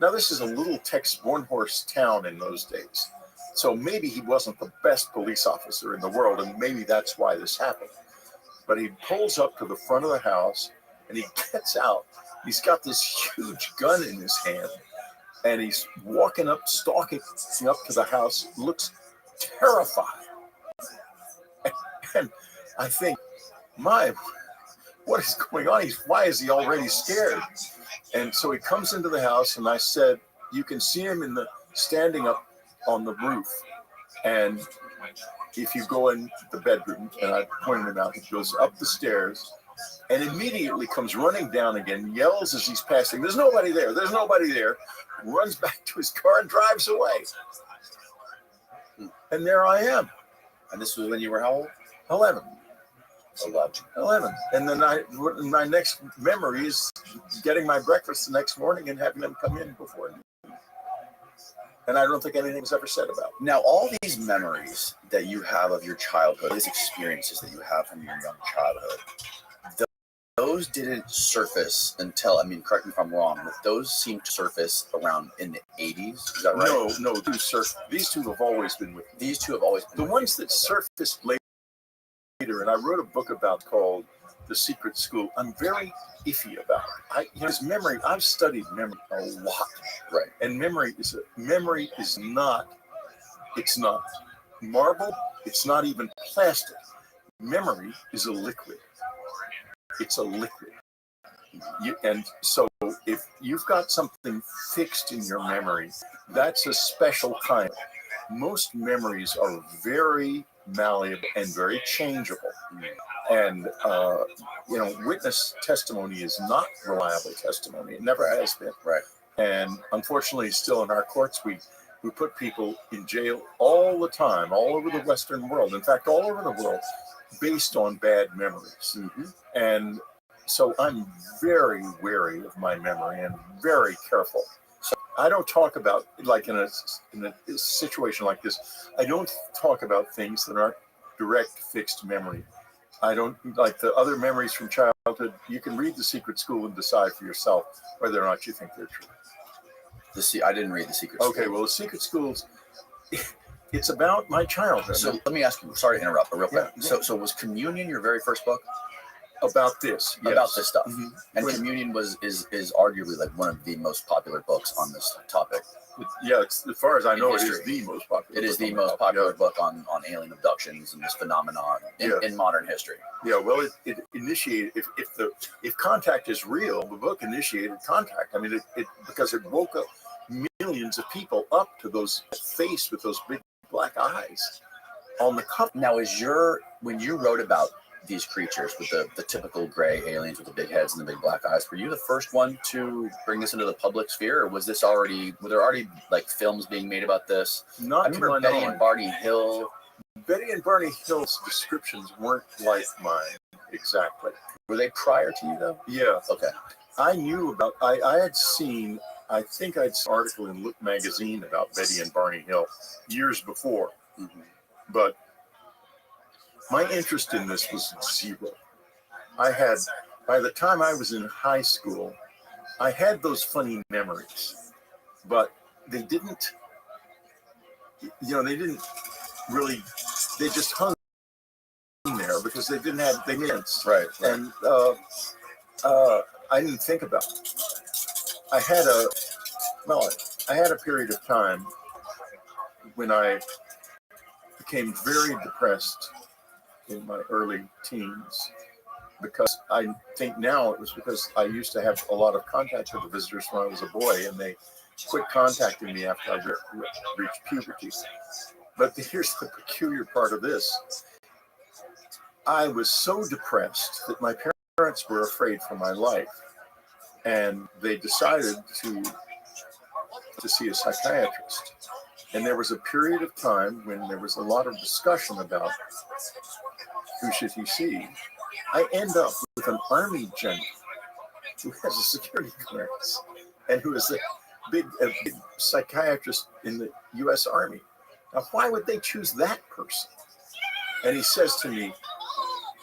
Now, this is a little Texas one-horse town in those days. So maybe he wasn't the best police officer in the world, and maybe that's why this happened. But he pulls up to the front of the house, and he gets out. He's got this huge gun in his hand, and he's walking up, stalking up to the house, looks terrified. And I think, what is going on? Why is he already scared? And so he comes into the house, and I said, you can see him standing up on the roof. And if you go in the bedroom, and I pointed him out, he goes up the stairs and immediately comes running down again, yells as he's passing, there's nobody there, runs back to his car and drives away. And there I am. And this was when you were how old? 11. 11. And then my next memory is getting my breakfast the next morning and having them come in before me. And I don't think anything was ever said about it. Now, all these memories that you have of your childhood, these experiences that you have from your young childhood, those didn't surface until, correct me if I'm wrong, but those seemed to surface around in the 80s. Is that right? No, these two have always been with me. These two have always been the with ones you. that surfaced later, and I wrote a book about called The Secret School. I'm very iffy about it. His memory, I've studied memory a lot. Right. And memory is not, marble, it's not even plastic. Memory is a liquid. It's a liquid. And so if you've got something fixed in your memory, that's a special kind. Most memories are very malleable and very changeable. And, witness testimony is not reliable testimony. It never has been. Right. And unfortunately, still in our courts, we put people in jail all the time, all over the Western world. In fact, all over the world, based on bad memories. Mm-hmm. And so I'm very wary of my memory and very careful. So I don't talk about, like in a situation like this, I don't talk about things that aren't direct fixed memory. I don't, like the other memories from childhood, you can read The Secret School and decide for yourself whether or not you think they're true. I didn't read The Secret School. Okay, well, The Secret School's, it's about my childhood. So let me ask you, sorry to interrupt, but real quick. Yeah. So was Communion your very first book? About this. Yes. About this stuff. Mm-hmm. And Communion is arguably like one of the most popular books on this topic. Yeah, it's, as far as I know, it history. is the most popular. It is the most popular book on alien abductions and this phenomenon in modern history. Yeah, well, it initiated. If contact is real, the book initiated contact. I mean, it because it woke up millions of people up to those face with those big black eyes on the cover. Now, when you wrote about these creatures with the typical gray aliens with the big heads and the big black eyes, were you the first one to bring this into the public sphere, or were there already like films being made about this? Not I remember Betty and Barney Hill. Betty and Barney Hill's descriptions weren't like mine exactly. Were they prior to you though? Yeah. Okay. I knew about. I had seen. I think I'd seen an article in Look magazine about Betty and Barney Hill years before, but my interest in this was zero. By the time I was in high school, I had those funny memories, but they didn't really, they just hung there because they made sense. Right. And I didn't think about it. I had a period of time when I became very depressed in my early teens, because I think now it was because I used to have a lot of contact with the visitors when I was a boy, and they quit contacting me after I reached puberty. But here's the peculiar part of this. I was so depressed that my parents were afraid for my life, and they decided to see a psychiatrist. And there was a period of time when there was a lot of discussion about who should he see. I end up with an Army general who has a security clearance and who is a big psychiatrist in the U.S. Army. Now, why would they choose that person? And he says to me,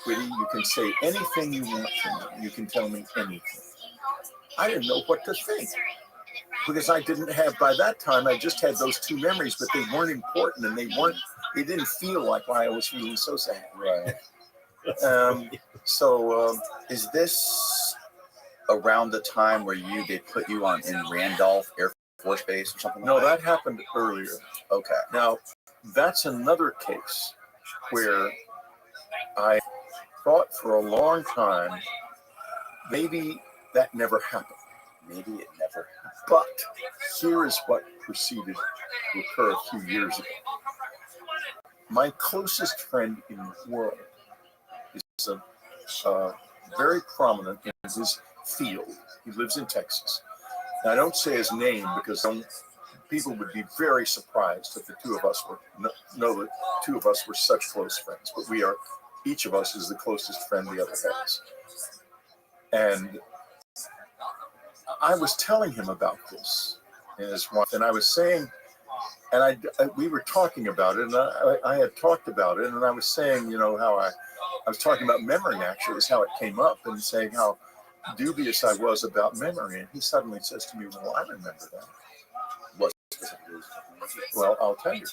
Whitty, you can say anything you want to me. You can tell me anything. I didn't know what to think, because I didn't have, by that time, I just had those two memories, but they weren't important, and they didn't feel like why I was feeling so sad. Right. Is this around the time where they put you in Randolph Air Force Base or something? No, that happened earlier. Okay. Now, that's another case where I thought for a long time, maybe that never happened. Maybe it never happened. But here is what proceeded to occur a few years ago. My closest friend in the world is very prominent in his field. He lives in Texas. Now, I don't say his name because people would be very surprised if the two of us were such close friends. But each of us is the closest friend the other has. And I was telling him about this and his wife, and I was saying, and we were talking about it, and I had talked about it, and I was saying, how I was talking about memory, actually, is how it came up, and saying how dubious I was about memory. And he suddenly says to me, well, I remember that. What? Well, I'll tell you.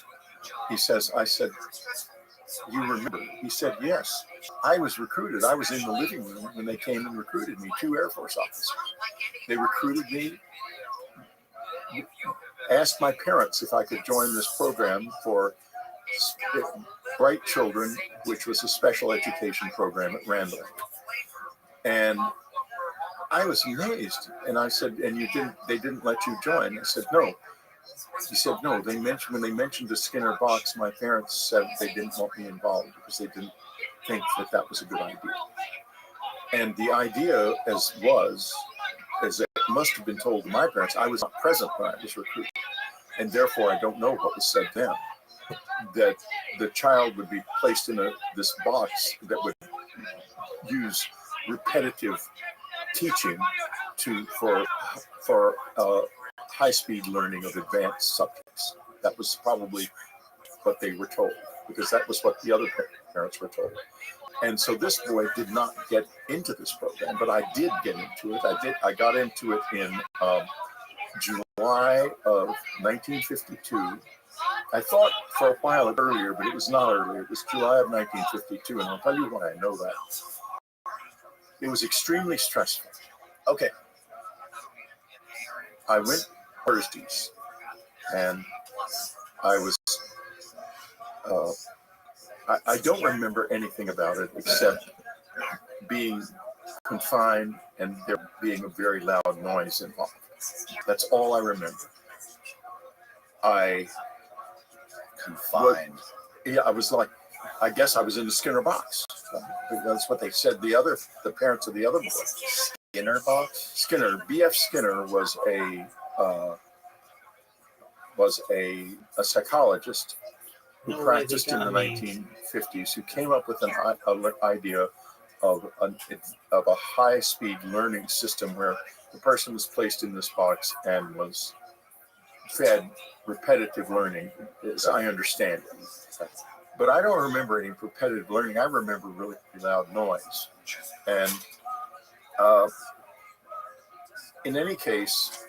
I said, you remember? He said, yes. I was recruited. I was in the living room when they came and recruited me, 2 Air Force officers. They recruited me, asked my parents if I could join this program for Bright Children, which was a special education program at Randall. And I was amazed. And I said, and they didn't let you join? I said, no. He said, no, when they mentioned the Skinner box, my parents said they didn't want me involved because they didn't think that was a good idea. And the idea as it must have been told to my parents, I was not present when I was recruited. And therefore, I don't know what was said then, that the child would be placed in this box that would use repetitive teaching for high-speed learning of advanced subjects. That was probably what they were told, because that was what the other parents were told. And so this boy did not get into this program, but I did get into it. I got into it in July of 1952. I thought for a while earlier, but it was not earlier. It was July of 1952, and I'll tell you why I know that. It was extremely stressful. Okay. I went Thursdays, and I was, I don't remember anything about it except being confined and there being a very loud noise involved. That's all I remember. Confined. Yeah, I was like, I guess I was in the Skinner box. That's what they said. The parents of the other boys. Skinner box? Skinner, B.F. Skinner was a psychologist who practiced in the 1950s, who came up with an idea of a high-speed learning system where the person was placed in this box and was fed repetitive learning, as I understand it. But I don't remember any repetitive learning. I remember really loud noise. And in any case,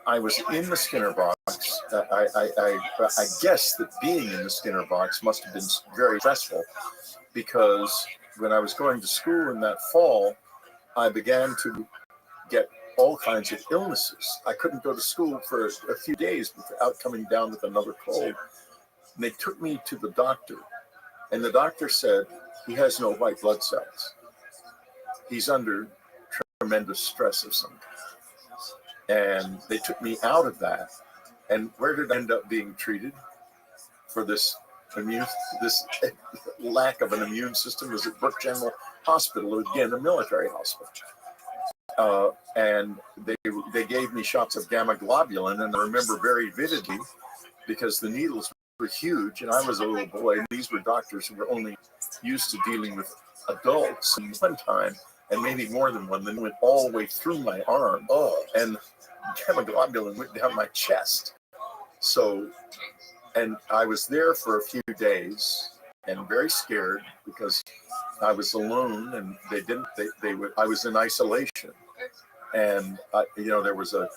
I was in the Skinner box. I guess that being in the Skinner box must have been very stressful, because when I was going to school in that fall, I began to get all kinds of illnesses. I couldn't go to school for a few days without coming down with another cold. And they took me to the doctor, and the doctor said, he has no white blood cells. He's under tremendous stress of some kind. And they took me out of that. And where did I end up being treated for this lack of an immune system? Was at Brook General Hospital, again, a military hospital. And they gave me shots of gamma globulin, and I remember very vividly because the needles were huge, and I was a little boy, and these were doctors who were only used to dealing with adults. And one time, and maybe more than one, then went all the way through my arm. And gamma globulin went down my chest. So, and I was there for a few days and very scared because I was alone, and I was in isolation. And, there was a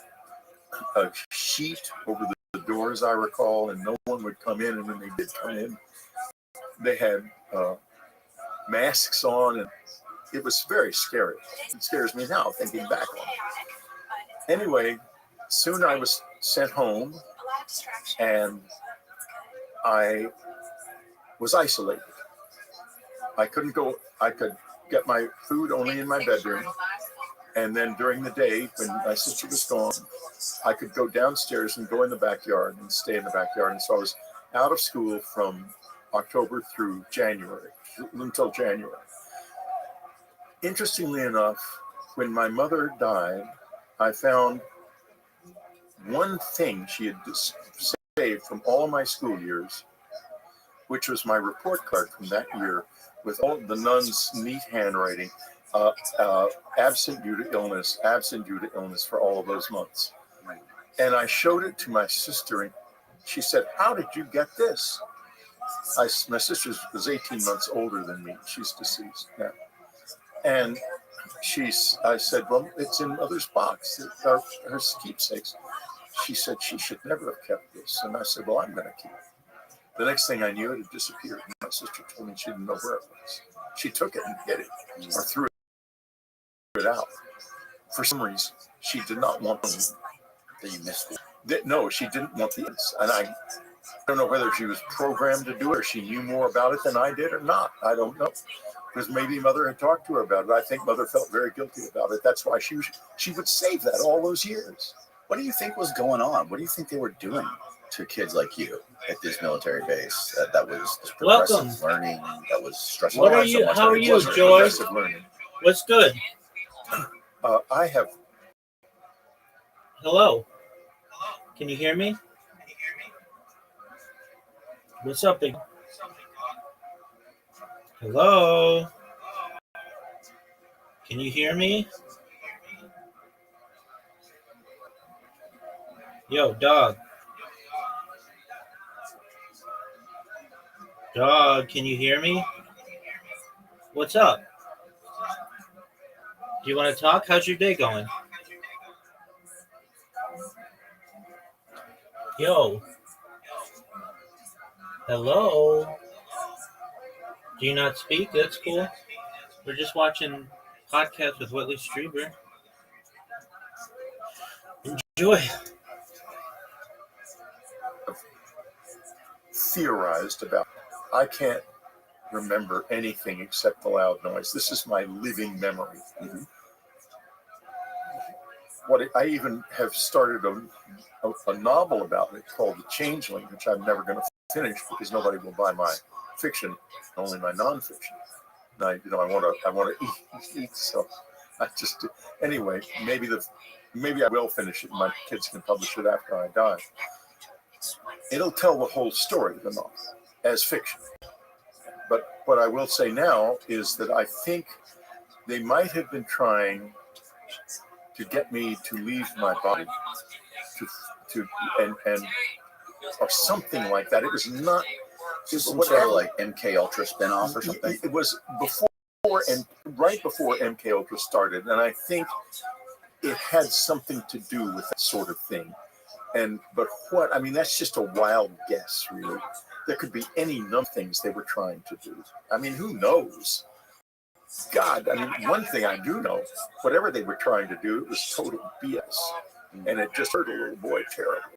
sheet over the doors, I recall, and no one would come in. And when they did come in, they had masks on, and it was very scary. It scares me now, thinking back on it. Anyway, soon I was sent home, and I was isolated. I couldn't go. I could get my food only in my bedroom. And then during the day, when my sister was gone, I could go downstairs and go in the backyard and stay in the backyard. And so I was out of school from October through January, until January. Interestingly enough, when my mother died, I found one thing she had saved from all of my school years, which was my report card from that year with all the nuns' neat handwriting, absent due to illness for all of those months. And I showed it to my sister, and she said, "How did you get this?" My sister was 18 months older than me. She's deceased now. And I said, "Well, it's in Mother's box, her keepsakes." She said she should never have kept this. And I said, "Well, I'm going to keep it." The next thing I knew, it had disappeared. My sister told me she didn't know where it was. She took it and hid it, or threw it out. For some reason, she did not want them. That you missed it. No, she didn't want these. And don't know whether she was programmed to do it or she knew more about it than I did or not. I don't know. Because maybe Mother had talked to her about it. I think Mother felt very guilty about it. That's why she would save that all those years. What do you think was going on? What do you think they were doing to kids like you at this military base that was progressive learning, that was stressful? What are you? How are you, Joyce? What's good? I have. Hello. Can you hear me? What's up, big? Hello. Can you hear me? Yo, dog. Dog, can you hear me? What's up? Do you want to talk? How's your day going? Yo. Hello. Do you not speak? That's cool. We're just watching podcast with Whitley Strieber. Enjoy. Theorized about. I can't remember anything except the loud noise. This is my living memory. Mm-hmm. I even have started a novel about it called The Changeling, which I'm never going to finish because nobody will buy my fiction, only my nonfiction. And I want to eat. So I just anyway. Maybe I will finish it. And my kids can publish it after I die. It'll tell the whole story of the novel as fiction. But what I will say now is that I think they might have been trying to get me to leave my body and or something like that. It was not. Some sort of like MK Ultra spinoff or something. It was before and right before MK Ultra started, and I think it had something to do with that sort of thing. But that's just a wild guess, really. There could be any number of things they were trying to do. I mean, who knows? God, one thing I do know, whatever they were trying to do, it was total BS. And it just hurt a little boy terribly.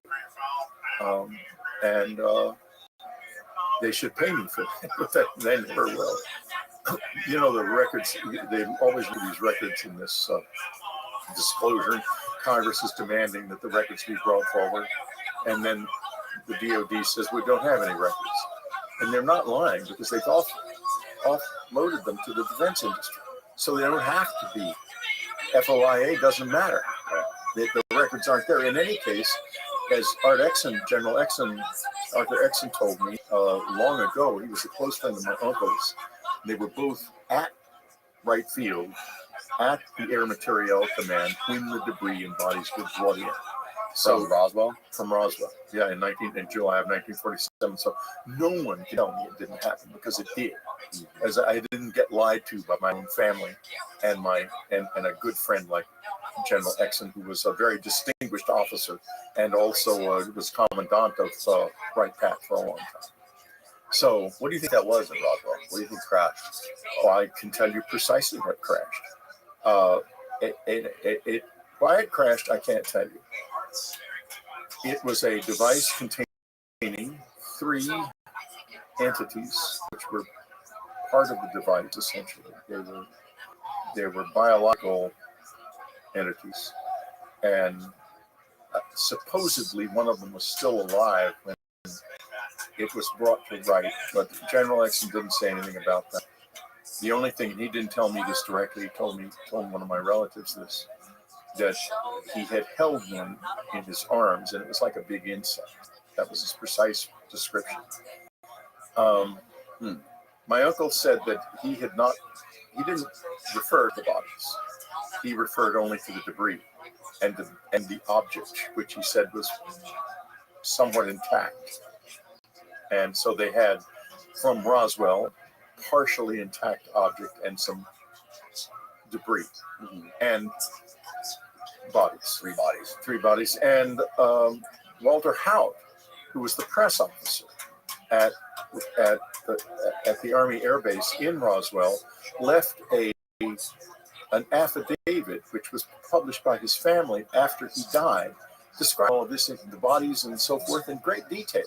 They should pay me for that, but they never will. The records, they always do these records in this disclosure. Congress is demanding that the records be brought forward. And then the DOD says, we don't have any records. And they're not lying because they've offloaded them to the defense industry. So they don't have to be. FOIA doesn't matter. The records aren't there. In any case, as General Arthur Exon told me long ago, he was a close friend of my uncle's. They were both at Wright Field, at the Air Materiel Command, when the debris and bodies were brought in. So Roswell? From Roswell, yeah, in July of 1947. So no one can tell me it didn't happen because it did. As I didn't get lied to by my own family and a good friend like General Exon, who was a very distinguished officer and also was commandant of Wright Pat for a long time. So what do you think that was in Roswell? What do you think crashed? Oh, I can tell you precisely what crashed. Why it crashed, I can't tell you. It was a device containing 3 entities, which were part of the device, essentially. They were biological entities. And supposedly one of them was still alive when it was brought to Wright, but General Exon didn't say anything about that. The only thing, he didn't tell me this directly, he told one of my relatives this, that he had held one in his arms and it was like a big insect. That was his precise description. My uncle said that he didn't refer to bodies. He referred only to the debris and the object, which he said was somewhat intact. And so they had, from Roswell, partially intact object and some debris and bodies. 3 bodies. And Walter Hout, who was the press officer at the Army Air Base in Roswell, left an affidavit which was published by his family after he died, describing all of this, the bodies and so forth, in great detail.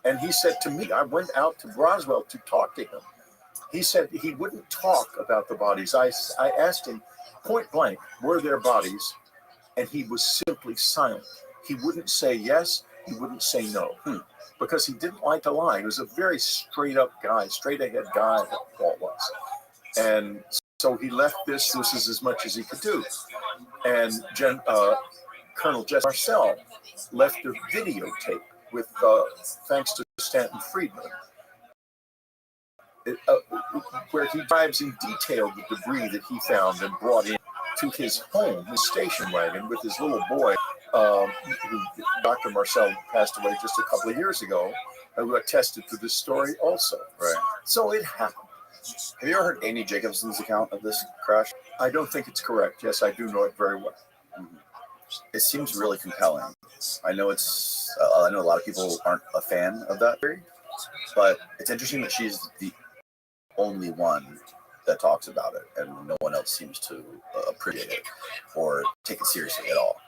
And he said to me, I went out to Roswell to talk to him. He said he wouldn't talk about the bodies. I asked him point blank, were there bodies? And he was simply silent. He wouldn't say yes, he wouldn't say no, because he didn't like to lie. He was a very straight up guy, straight ahead guy, Paul was. And so he left this is as much as he could do. And Colonel Jesse Marcel left a videotape with, thanks to Stanton Friedman, where he describes in detail the debris that he found and brought in to his home, his station wagon, with his little boy, who Dr. Marcel passed away just a couple of years ago, who attested to this story also. Right. So it happened. Have you ever heard Annie Jacobson's account of this crash? I don't think it's correct. Yes, I do know it very well. It seems really compelling. I know I know a lot of people aren't a fan of that theory, but it's interesting that she's the only one that talks about it, and no one else seems to appreciate it or take it seriously at all.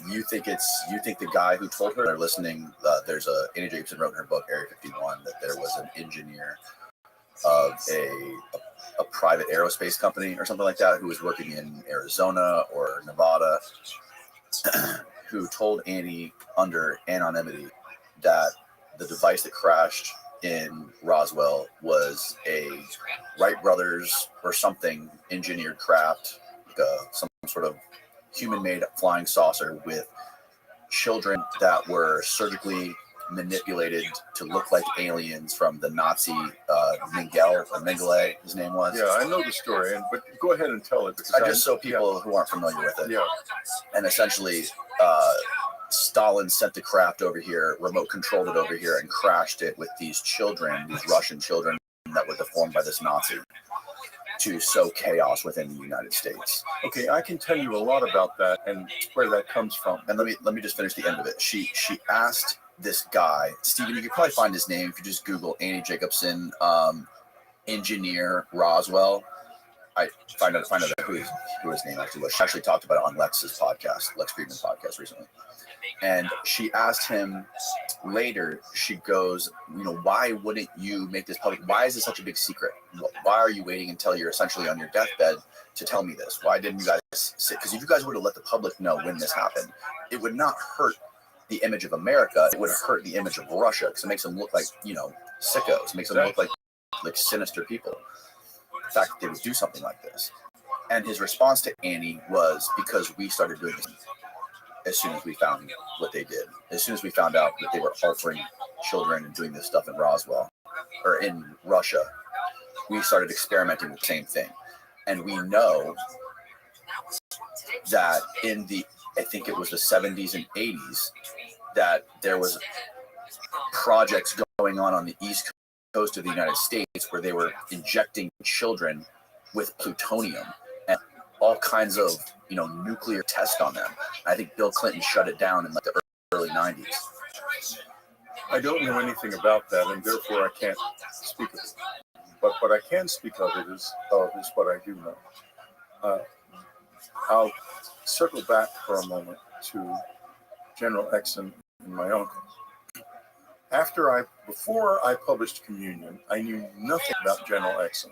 You think the guy who told her, they're listening, there's Annie Jacobson wrote in her book, Area 51, that there was an engineer of a private aerospace company or something like that who was working in Arizona or Nevada who told Annie under anonymity that the device that crashed in Roswell was a Wright brothers or something engineered craft, some sort of human-made flying saucer with children that were surgically manipulated to look like aliens from the Nazi Mengele, his name was. Yeah, I know the story, but go ahead and tell it. Just so people who aren't familiar with it. Yeah. And essentially, Stalin sent the craft over here, remote controlled it over here, and crashed it with these children, these Russian children that were deformed by this Nazi, to sow chaos within the United States. Okay, I can tell you a lot about that and where that comes from. And let me just finish the end of it. She asked this guy, Stephen, you can probably find his name if you just Google Annie Jacobson, engineer Roswell. I find out who his name actually was. She actually talked about it on Lex's podcast, Lex Friedman's podcast recently. And she asked him later, she goes, why wouldn't you make this public? Why is this such a big secret? Why are you waiting until you're essentially on your deathbed to tell me this? Why didn't you guys sit? Because if you guys would have let the public know when this happened, it would not hurt the image of America. It would hurt the image of Russia, because it makes them look like, sickos. It makes them look like sinister people. The fact that they would do something like this. And his response to Annie was, because we started doing this as soon as we found what they did. As soon as we found out that they were altering children and doing this stuff in Roswell, or in Russia, we started experimenting with the same thing. And we know that in I think it was the 70s and 80s, that there was projects going on the East Coast of the United States where they were injecting children with plutonium and all kinds of nuclear tests on them. I think Bill Clinton shut it down in the early 90s. I don't know anything about that, and therefore I can't speak of it. But what I can speak of it is what I do know. I'll circle back for a moment to General Exon and my uncle. Before I published Communion, I knew nothing about General Exon,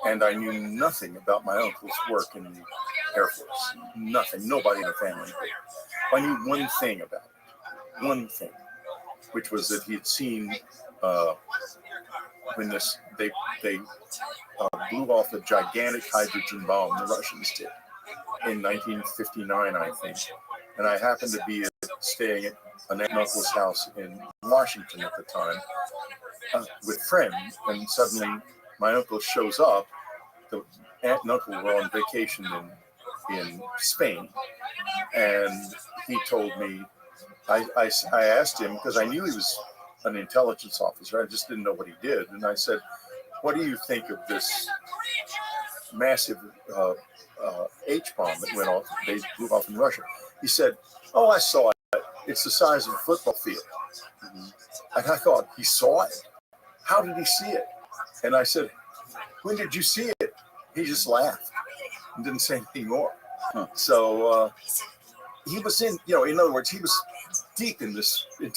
and I knew nothing about my uncle's work in the Air Force. Nothing. Nobody in the family did. I knew one thing about it. One thing, which was that he had seen when they blew off a gigantic hydrogen bomb. The Russians did in 1959, I think. And I happened to be staying at an aunt and uncle's house in Washington at the time with friends, and suddenly my uncle shows up. The aunt and uncle were on vacation in Spain, and he told me, I asked him, because I knew he was an intelligence officer, I just didn't know what he did, and I said, what do you think of this massive H-bomb that went off, they blew off in Russia? He said, oh, I saw it. It's the size of a football field. And I thought, he saw it? How did he see it? And I said, when did you see it? He just laughed and didn't say anything more. So he was in other words, he was deep in this in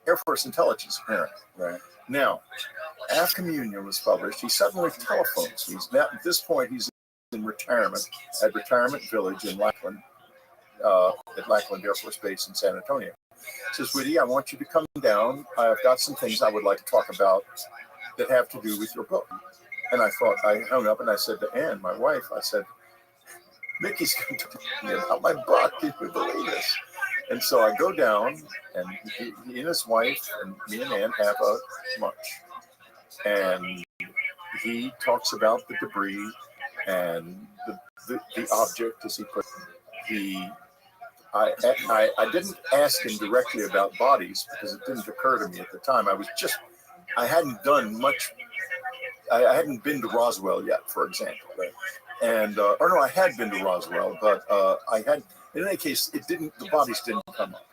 Air Force intelligence, apparently. Right. Now, after Communion was published, he suddenly telephones. He's now at this point he's in retirement at Retirement Village in Lackland, at Lackland Air Force Base in San Antonio. He says, Woody, I want you to come down. I've got some things I would like to talk about that have to do with your book. And I thought, I hung up and I said to Ann, my wife, I said, Mickey's going to talk to me about my book. Can you believe this? And so I go down, and he and his wife and me and Ann have a lunch. And he talks about the debris and the object, as he put it. I didn't ask him directly about bodies because it didn't occur to me at the time. I hadn't done much. I hadn't been to Roswell yet, for example. Right? And, or no, I had been to Roswell, but I had, in any case, the bodies didn't come up.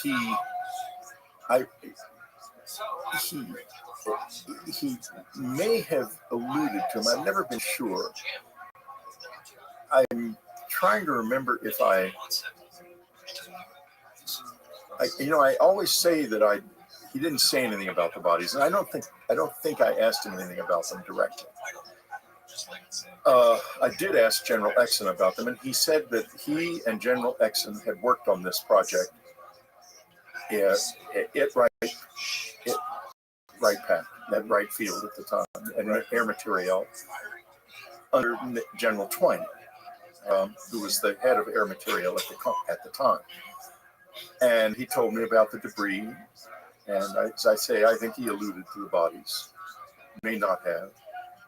He may have alluded to him. I've never been sure. I'm trying to remember if I always say that he didn't say anything about the bodies, and I don't think I asked him anything about them directly. I did ask General Exon about them, and he said that he and General Exon had worked on this project at Wright Field at the time, and Air Materiel under General Twain, who was the head of Air Materiel at the time. And he told me about the debris, and as I say, I think he alluded to the bodies, may not have.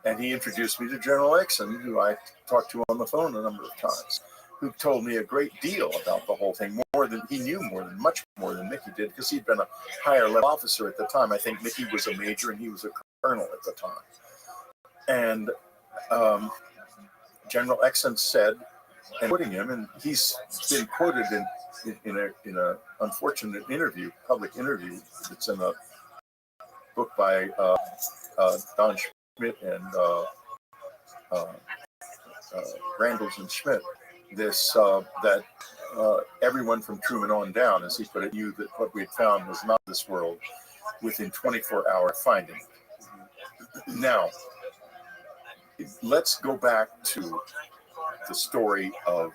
And he introduced me to General Exon, who I talked to on the phone a number of times, who told me a great deal about the whole thing, much more than Mickey did, because he'd been a higher level officer at the time. I think Mickey was a major and he was a colonel at the time. And General Exon said, and quoting him, and he's been quoted in a unfortunate public interview that's in a book by Don Schmidt and Randalls and Schmidt, that everyone from Truman on down, as he put it, knew that what we had found was not this world within 24-hour finding. Now, let's go back to the story of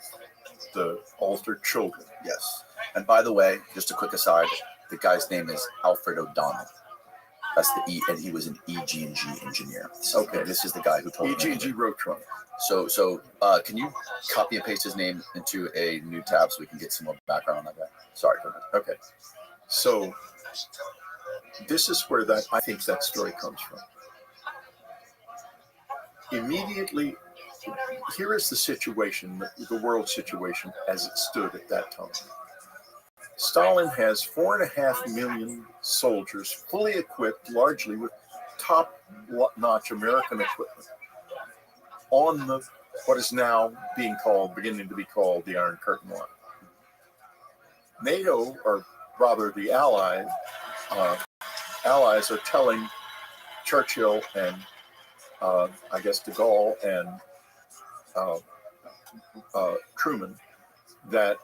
the altered children. Yes. And by the way, just a quick aside, the guy's name is Alfred O'Donnell. That's the E, and he was an EG&G engineer. So, okay, this is the guy who told me. EG&G Roadrunner. So can you copy and paste his name into a new tab so we can get some more background on that guy? Sorry. Okay. So this is where I think that story comes from. Immediately, here is the situation, the world situation as it stood at that time. Stalin has 4.5 million soldiers, fully equipped, largely with top-notch American equipment, on what is now beginning to be called the Iron Curtain line. NATO, or rather the Allies, are telling Churchill and I guess de Gaulle and Truman that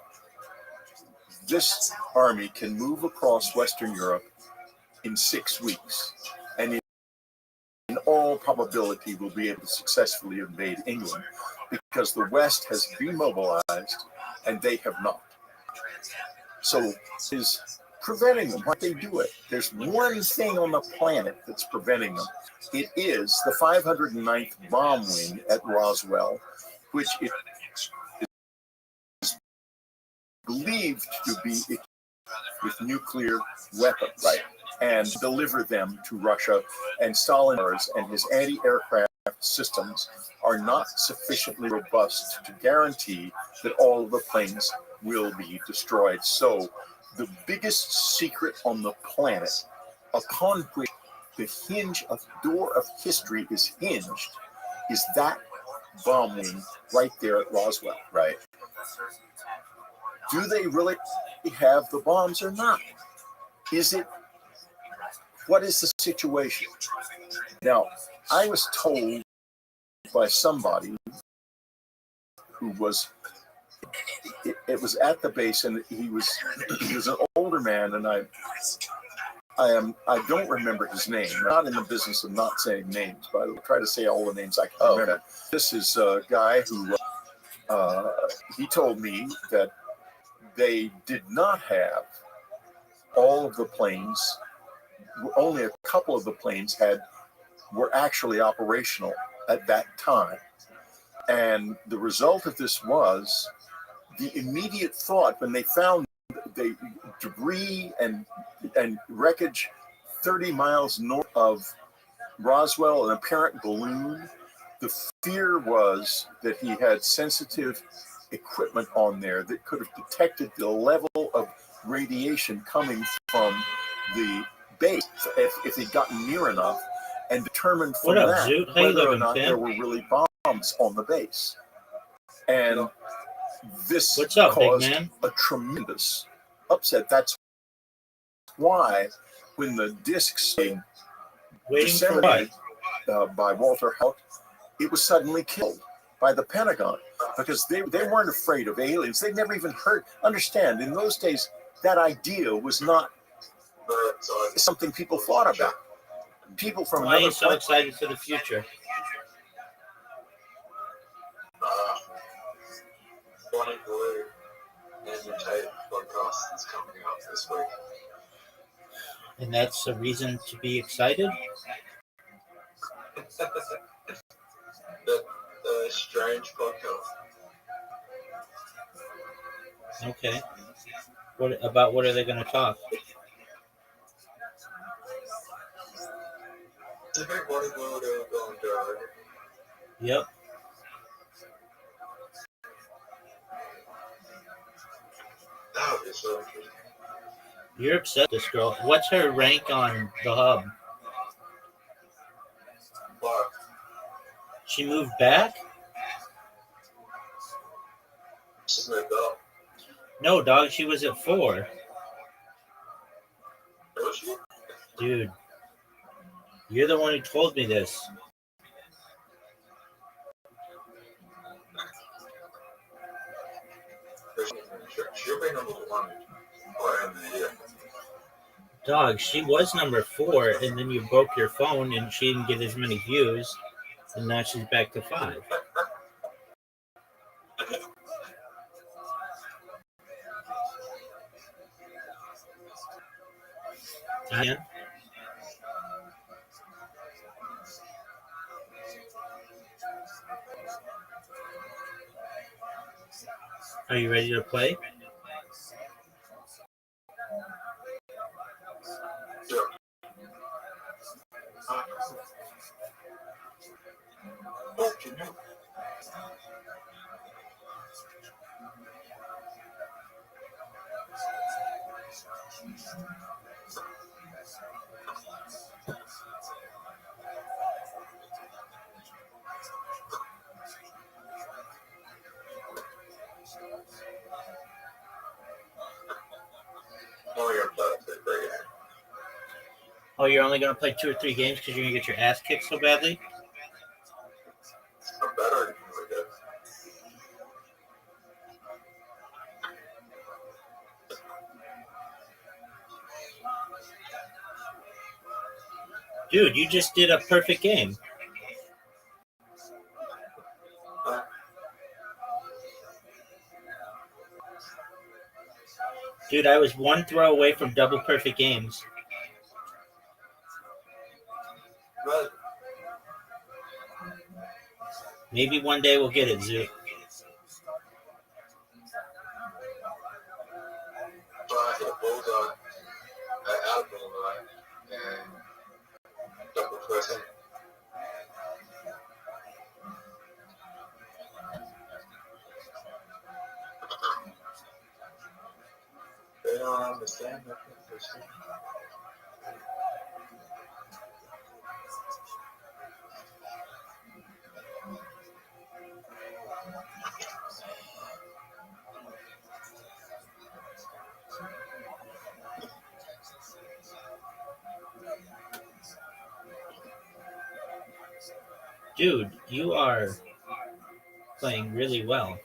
this army can move across Western Europe in 6 weeks, and in all probability will be able to successfully invade England because the West has demobilized and they have not. So is preventing them. Why they do it? There's one thing on the planet that's preventing them. It is the 509th Bomb Wing at Roswell, which is believed to be equipped with nuclear weapons, right, and deliver them to Russia. And Stalin and his anti-aircraft systems are not sufficiently robust to guarantee that all of the planes will be destroyed. So the biggest secret on the planet, upon which the door of history is hinged, is that bomb wing right there at Roswell. Right. Do they really have the bombs or not? What is the situation? Now, I was told by somebody who was it was at the base, and he was an older man, and I don't remember his name. I'm not in the business of not saying names, but I try to say all the names I can remember. Okay. This is a guy who he told me that they did not have all of the planes. Only a couple of the planes were actually operational at that time. And the result of this was the immediate thought when they found the debris and wreckage 30 miles north of Roswell, an apparent balloon. The fear was that he had sensitive equipment on there that could have detected the level of radiation coming from the base if he'd gotten near enough, and determined from that whether or not there were really bombs on the base. And this caused a tremendous upset. That's why when the discs disseminated by Walter Haut, it was suddenly killed by the Pentagon, because they weren't afraid of aliens. They'd never even understand. In those days, that idea was not something people thought about. People from Why are you so excited for the future? Bonnie Blue and your tape podcast is coming up this week. And that's a reason to be excited? the Strange podcast. Okay. What are they going to talk? It's a big Bonnie Blue going to. Yep. That would be so interesting. You're upset with this girl. What's her rank on the hub? What? She moved back? She's moved up. No, dog, she was at 4. Was she? Dude, you're the one who told me this. She'll be number 1 by the end of the year. Dog, she was number 4, and then you broke your phone, and she didn't get as many views, and now she's back to 5. Yeah. Are you ready to play? Sure. What can you? Oh, you're only going to play 2 or 3 games because you're going to get your ass kicked so badly? I'm better. Dude, you just did a perfect game. Dude, I was 1 throw away from double perfect games. Right. Maybe one day we'll get it, Zoo. So I hit a bullseye out of bullseye and double pressing. They don't understand that. Dude, you are playing really well.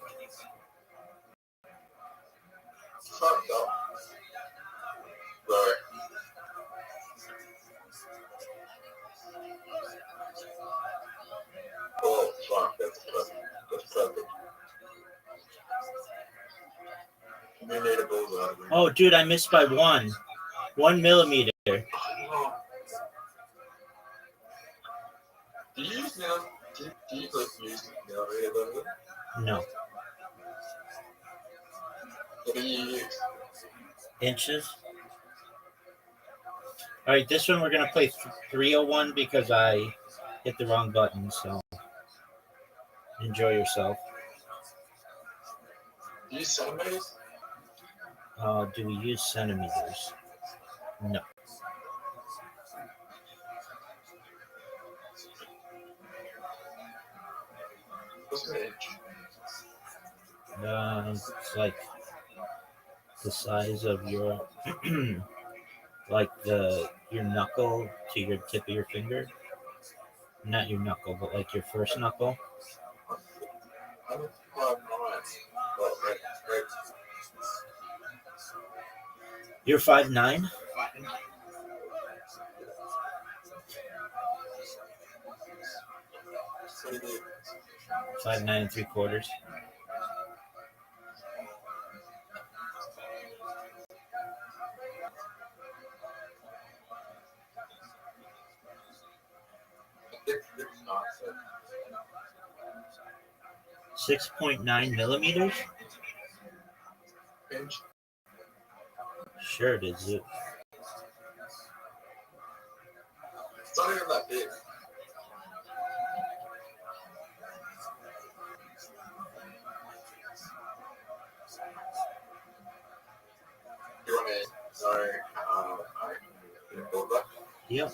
without agreeing. Oh, dude, I missed by 1 millimeter. Oh, do you use nail? Do you like use nail radiator? No. What do you use? Inches. All right, this one we're going to play 301 because I hit the wrong button, so enjoy yourself. Do you use centimeters? Do we use centimeters? No. What's an inch? It's like the size of your, like your knuckle to your tip of your finger. Not your knuckle, but like your first knuckle. I don't know. Oh, right. You're 5'9"? What do you need? 5'9" and 3/4. It's not so. 6.9 millimeters? Inch? Sure it is. It's not even that big. You want me? Sorry. I can hold that. Yep.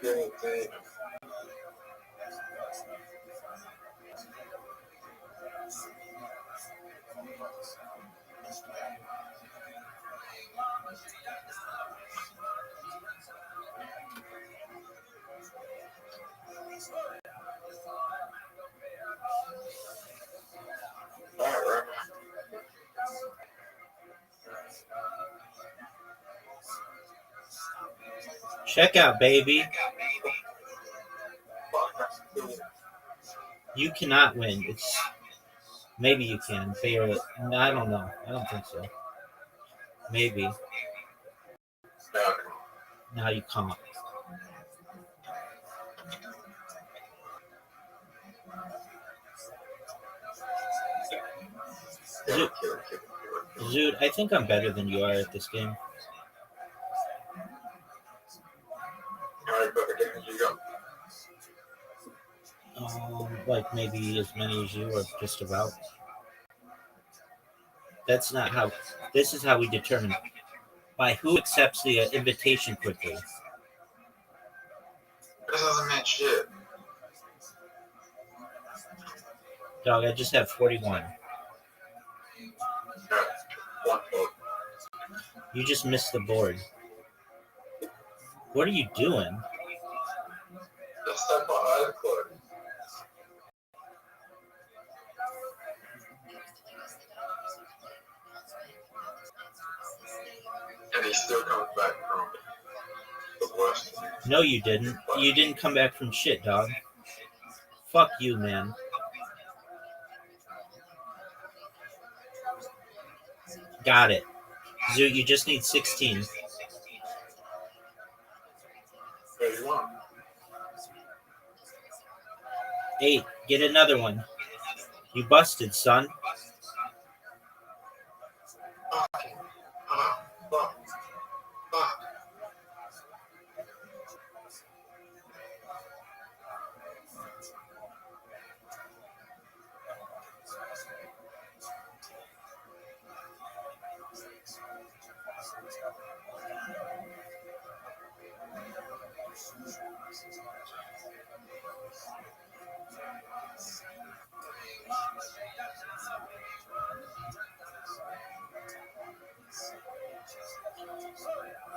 Good thing. All right. Check out, baby. Fuck. You cannot win. It's maybe you can. Barely. I don't know. I don't think so. Maybe. Yeah, Now you can't. Zoot, Zoot, I think I'm better than you are at this game. All right, but again, you go. Like maybe as many as you, or just about. That's not how. This is how we determine by who accepts the invitation quickly. This doesn't mean shit. Dog, I just have 41. Yeah. One vote. You just missed the board. What are you doing? Just step behind the court. And he still comes back from the West. No, you didn't. You didn't come back from shit, dog. Fuck you, man. Got it. Zoot, you just need 16. 31. 8. Get another one. You busted, son. Fuck.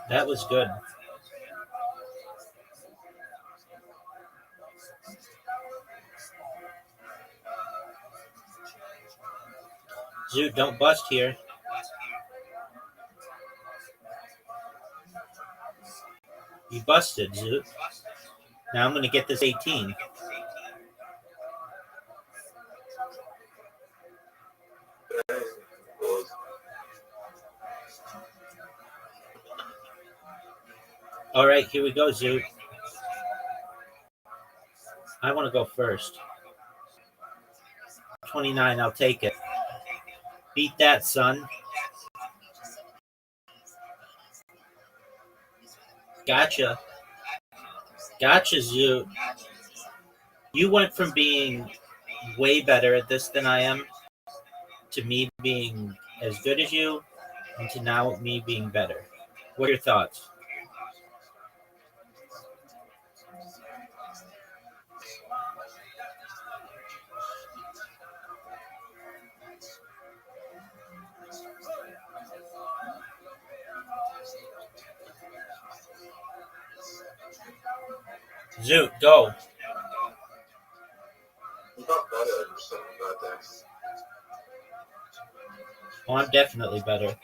That was good. Zoot, don't bust here. You busted, Zoot. Now I'm going to get this 18. All right, here we go, Zoot. I want to go first. 29, I'll take it. Beat that, son. Gotcha. Gotcha, Zoot. You went from being way better at this than I am to me being as good as you and to now me being better. What are your thoughts? Zoot, go. You got better or something like that. Oh, I'm definitely better.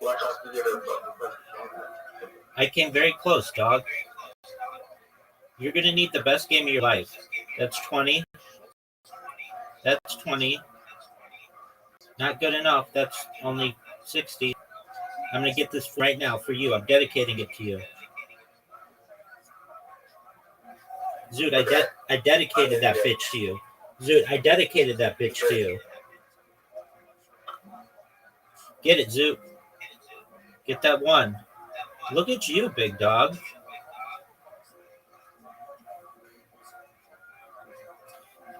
Like I can get a fucking I came very close, dog. You're going to need the best game of your life. That's 20. That's 20. Not good enough. That's only 60. I'm going to get this right now for you. I'm dedicating it to you. Zoot, I dedicated that bitch to you. Zoot, I dedicated that bitch to you. Get it, Zoot. Get that one. Look at you, big dog.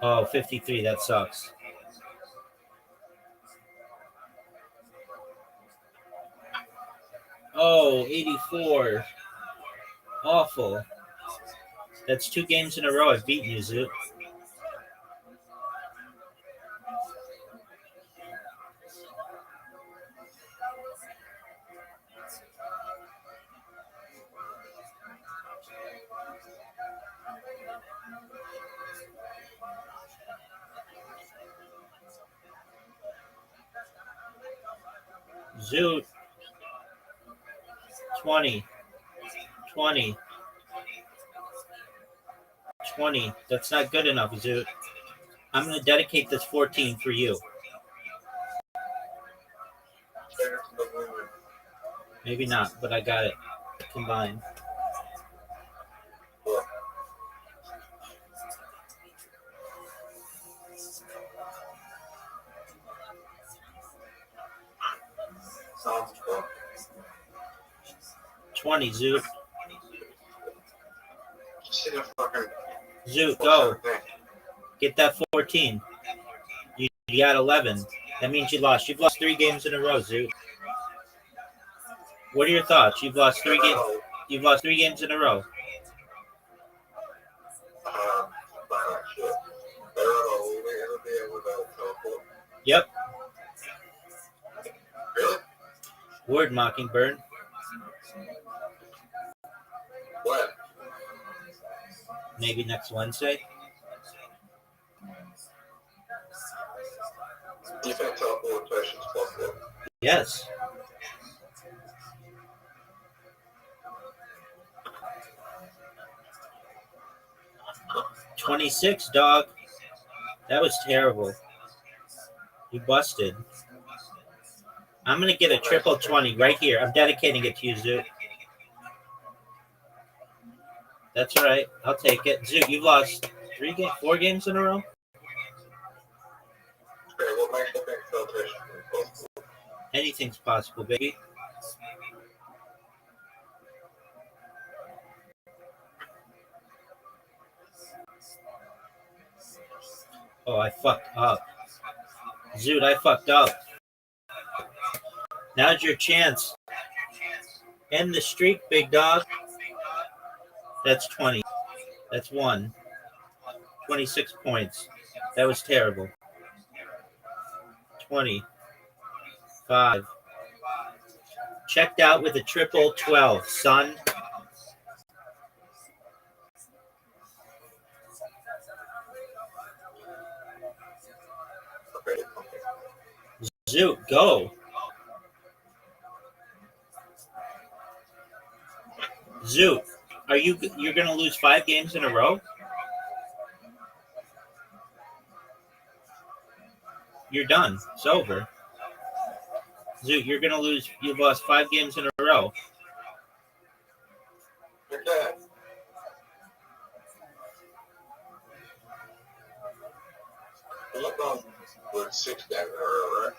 Oh, 53. That sucks. Oh, 84. Awful. That's 2 games in a row I've beaten you, Zoot. Zoot. 20. 20. 20. That's not good enough, Zoot. I'm going to dedicate this 14 for you. Maybe not, but I got it combined. sounds fun. 20, Zoot. See the fucking Zoot, go. Get that 14. You got 11. That means you lost. You've lost 3 games in a row, Zoot. What are your thoughts? You've lost 3 games. You've lost 3 games in a row. Yep. Really? Word, Mockingbird. When? Maybe next Wednesday. Defense teleport questions plus 1. Yes. $26, dog. That was terrible. You busted. I'm going to get a triple 20 right here. I'm dedicating it to you, Zoot. That's right. I'll take it. Zoot, you've lost 4 games in a row? Okay, what makes you think filtration is possible? Anything's possible, baby. Oh, I fucked up. Zoot, I fucked up. Now's your chance. End the streak, big dog. That's 20. That's 1. 26 points. That was terrible. 25. Checked out with a triple 12, son. Zoot, go. Zoot, you're going to lose 5 games in a row? You're done. It's over. Zoot, you've lost 5 games in a row. Okay. Look on with 6 games in a row, right?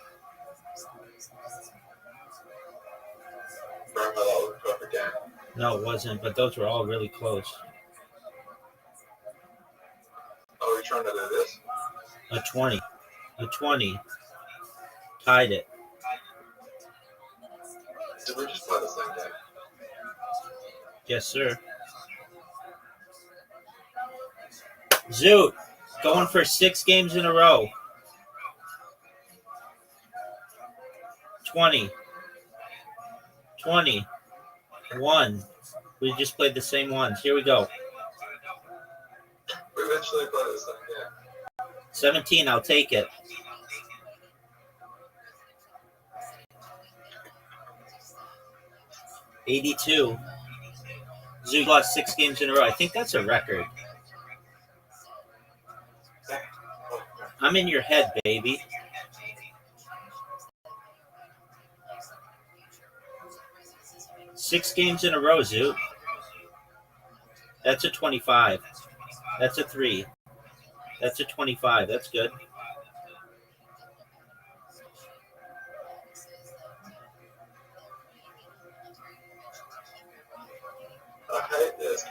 Remember that was a perfect game. No, it wasn't, but those were all really close. Are we trying to do this? A 20. A 20. Tied it. Did we just play the same game? Yes, sir. Zoot, going for 6 games in a row. 20. 20. 1. We just played the same ones. Here we go. We eventually play the same game. 17, I'll take it. 82. Zoot lost 6 games in a row. I think that's a record. I'm in your head, baby. Six games in a row, Zoot. That's a 25. That's a 3. That's a 25. That's good. I hate this.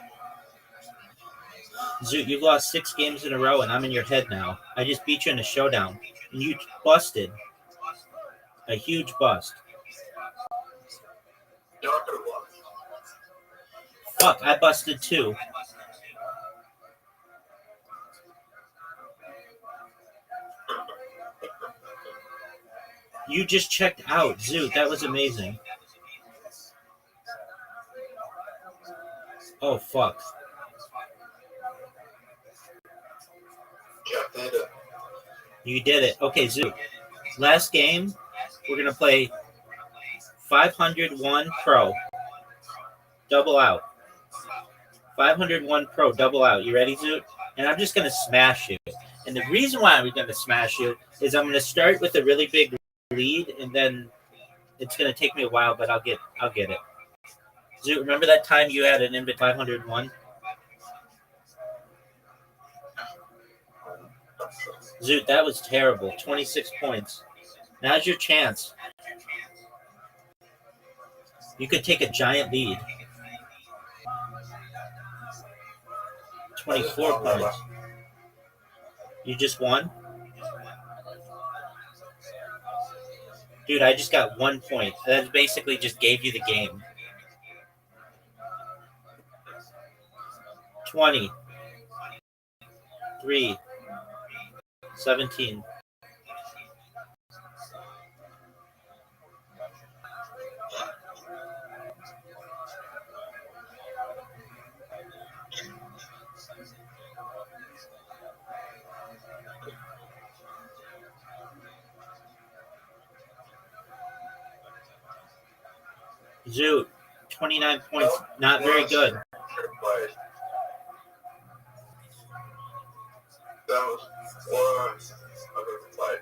Zoot, you've lost 6 games in a row, and I'm in your head now. I just beat you in a showdown, and you busted. A huge bust. You're not going to win. Fuck, I busted too. You just checked out, Zoot. That was amazing. Oh, fuck. Yeah, did it. You did it. Okay, Zoot. Last game, we're going to play 501 Pro. Double out. 501 Pro, double out. You ready, Zoot? And I'm just going to smash you. And the reason why I'm going to smash you is I'm going to start with a really big lead, and then it's going to take me a while, but I'll get it. Zoot, remember that time you had an invite 501? Zoot, that was terrible. 26 points. Now's your chance. You could take a giant lead. 24 points. You just won? Dude, I just got 1 point. That basically just gave you the game. 20. 3. 17. Zoot, 29 points. Not very good. That was worse. I've ever played.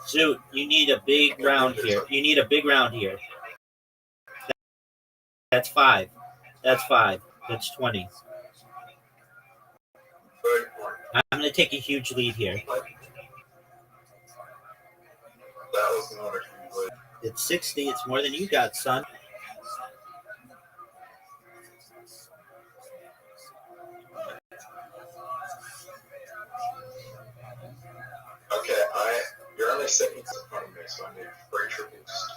Zoot, you need a big round here. You need a big round here. That's 5. That's 5. That's 20. I'm going to take a huge lead here. That was not a huge lead. It's 60. It's more than you got, son. Okay, you're only seconds in front of me, so I need 3 triples.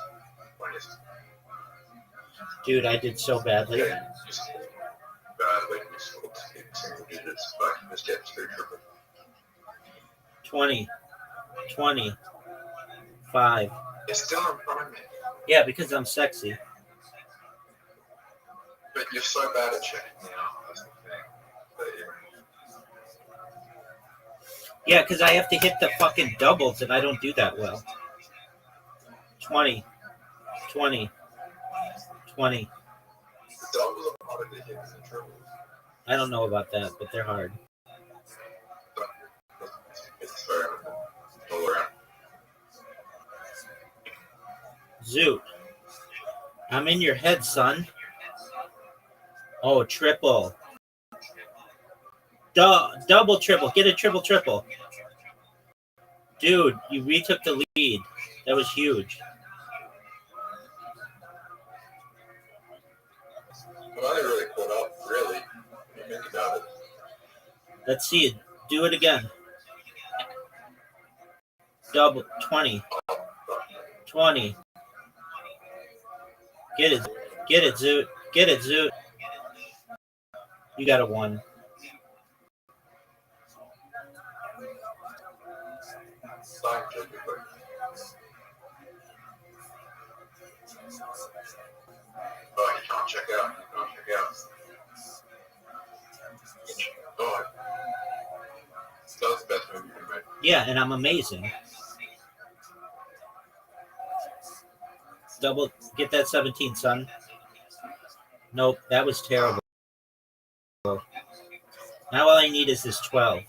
Dude, I did so badly. Okay, just badly. You still hit single digits, but I can just get 3 triples. 20. 20. 5. It's still in front of me. Yeah, because I'm sexy. But you're so bad at checking me out. That's the thing. But Yeah, because I have to hit the fucking doubles, and I don't do that well. 20. 20. 20. but they hit us in triples. I don't know about that, but they're hard. It's fair. Don't worry. Zoot. I'm in your head, son. Oh, triple. Double triple. Get a triple. Dude, you retook the lead. That was huge. But I didn't really put up, really. When you think about it. Let's see it. Do it again. Double 20. 20. Get it, Zoot. Get it, Zoot. You got a 1. Sign check it quick. Oh, you can't check out. Oh, that's the best movie you can make. Yeah, and I'm amazing. Double. Get that 17, son. Nope, that was terrible. Now all I need is this 12.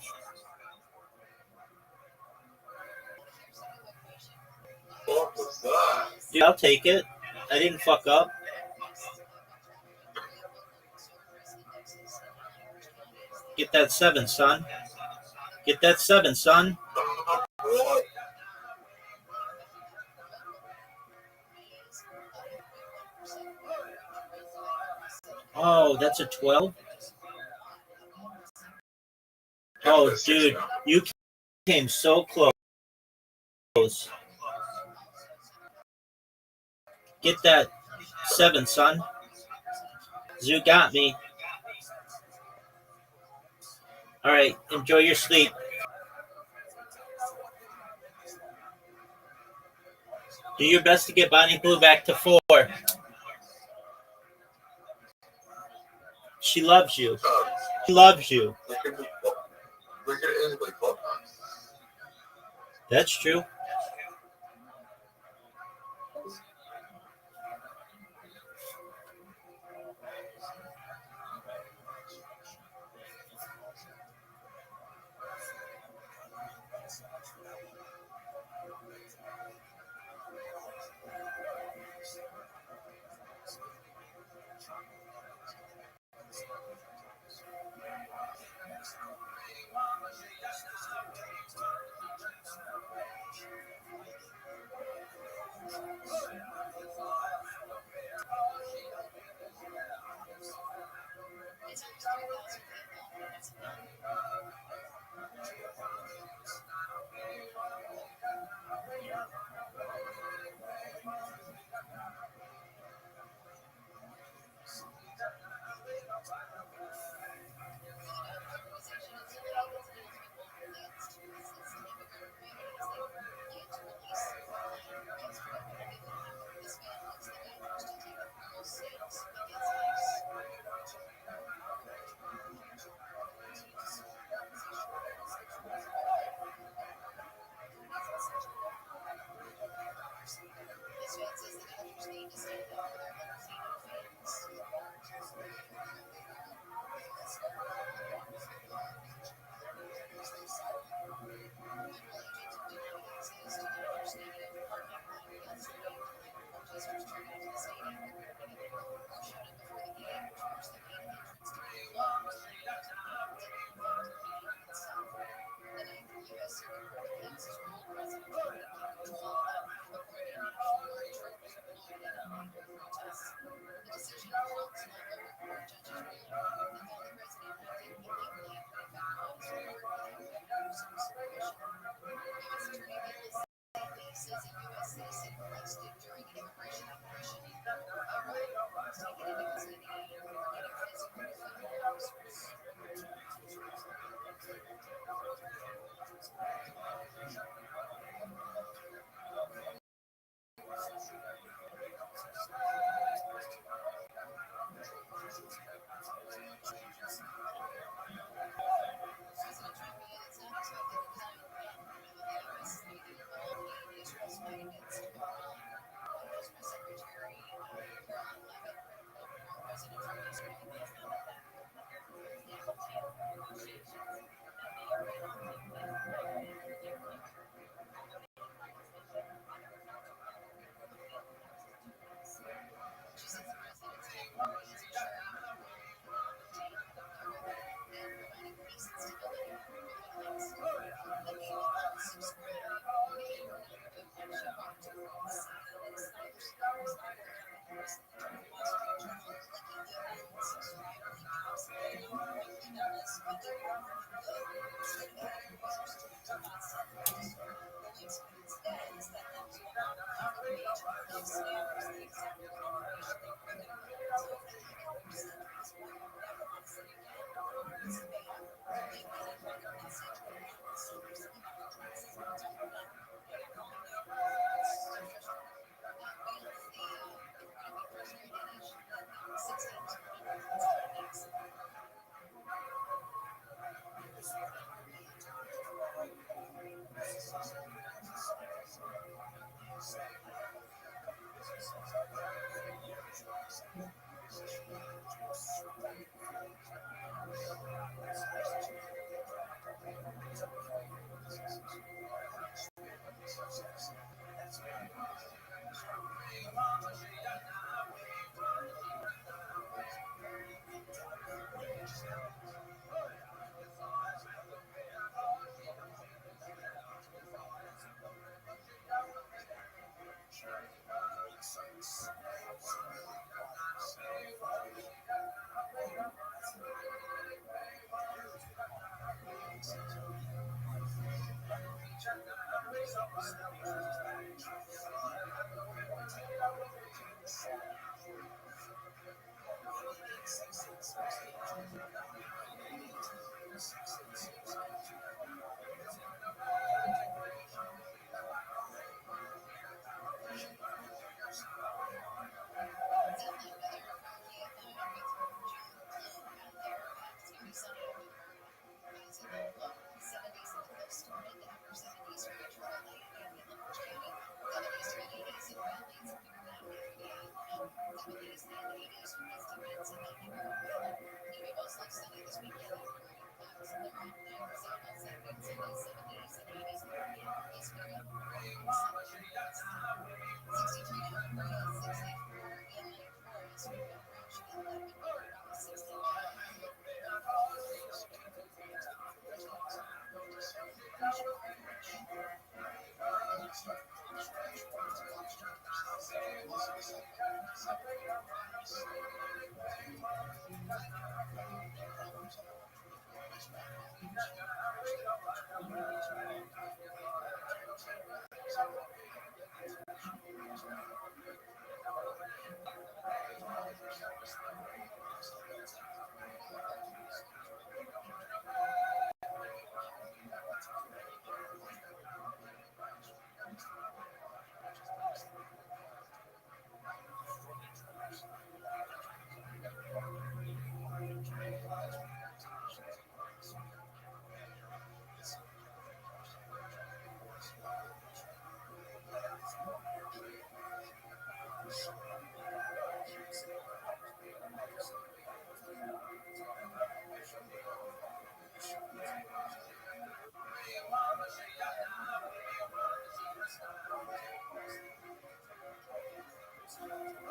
What was that? Dude, I'll take it. I didn't fuck up. Get that 7, son. Get that 7, son. What? Oh, that's a 12? Oh, dude, you came so close. Get that 7, son. Zoo got me. All right, enjoy your sleep. Do your best to get Bonnie Blue back to 4. She loves you. She loves you. We could easily flip that. That's true.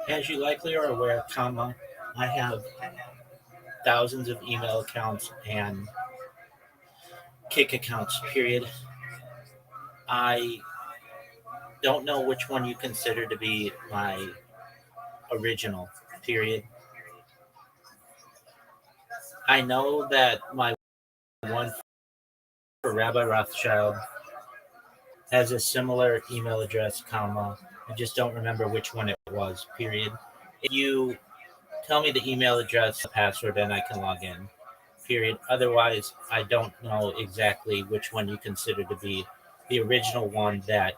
As you likely are aware, I have thousands of email accounts and Kick accounts, period. I don't know which one you consider to be my original, period. I know that my one for Rabbi Rothschild has a similar email address, comma. I just don't remember which one it was, period. If you tell me the email address, the password, then I can log in, period. Otherwise, I don't know exactly which one you consider to be the original one that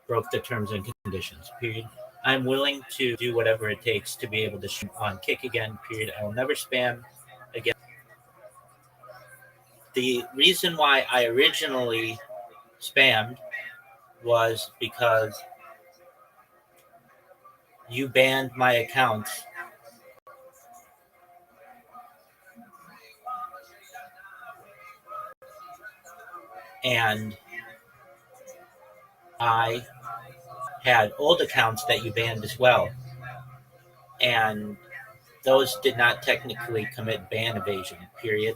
broke the terms and conditions, period. I'm willing to do whatever it takes to be able to stream on Kick again, period. I will never spam again. The reason why I originally spammed was because you banned my accounts and I had old accounts that you banned as well. And those did not technically commit ban evasion, period.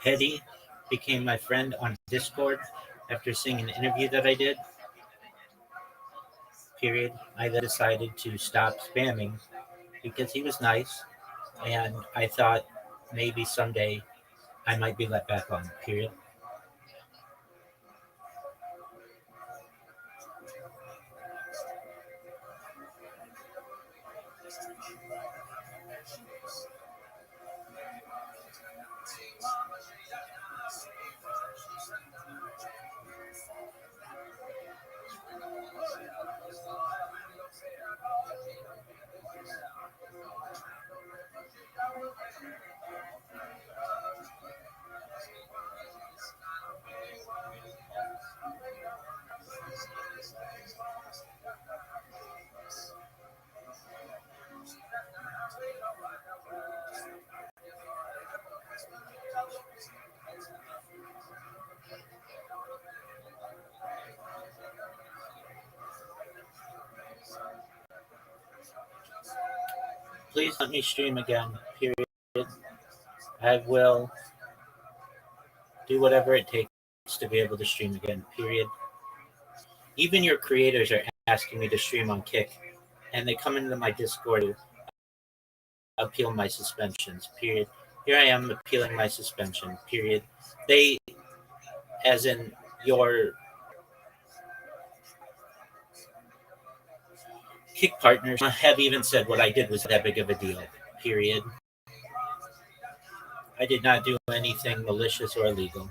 Hetty became my friend on Discord after seeing an interview that I did. Period. I then decided to stop spamming because he was nice, and I thought maybe someday I might be let back on. Period. Please let me stream again. Period. I will do whatever it takes to be able to stream again. Period. Even your creators are asking me to stream on Kick, and they come into my Discord to appeal my suspensions. Period. Here I am appealing my suspension. Period. They, as in your Kick partners, have even said what I did was that big of a deal. Period. I did not do anything malicious or illegal.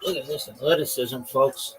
Look at this athleticism, folks.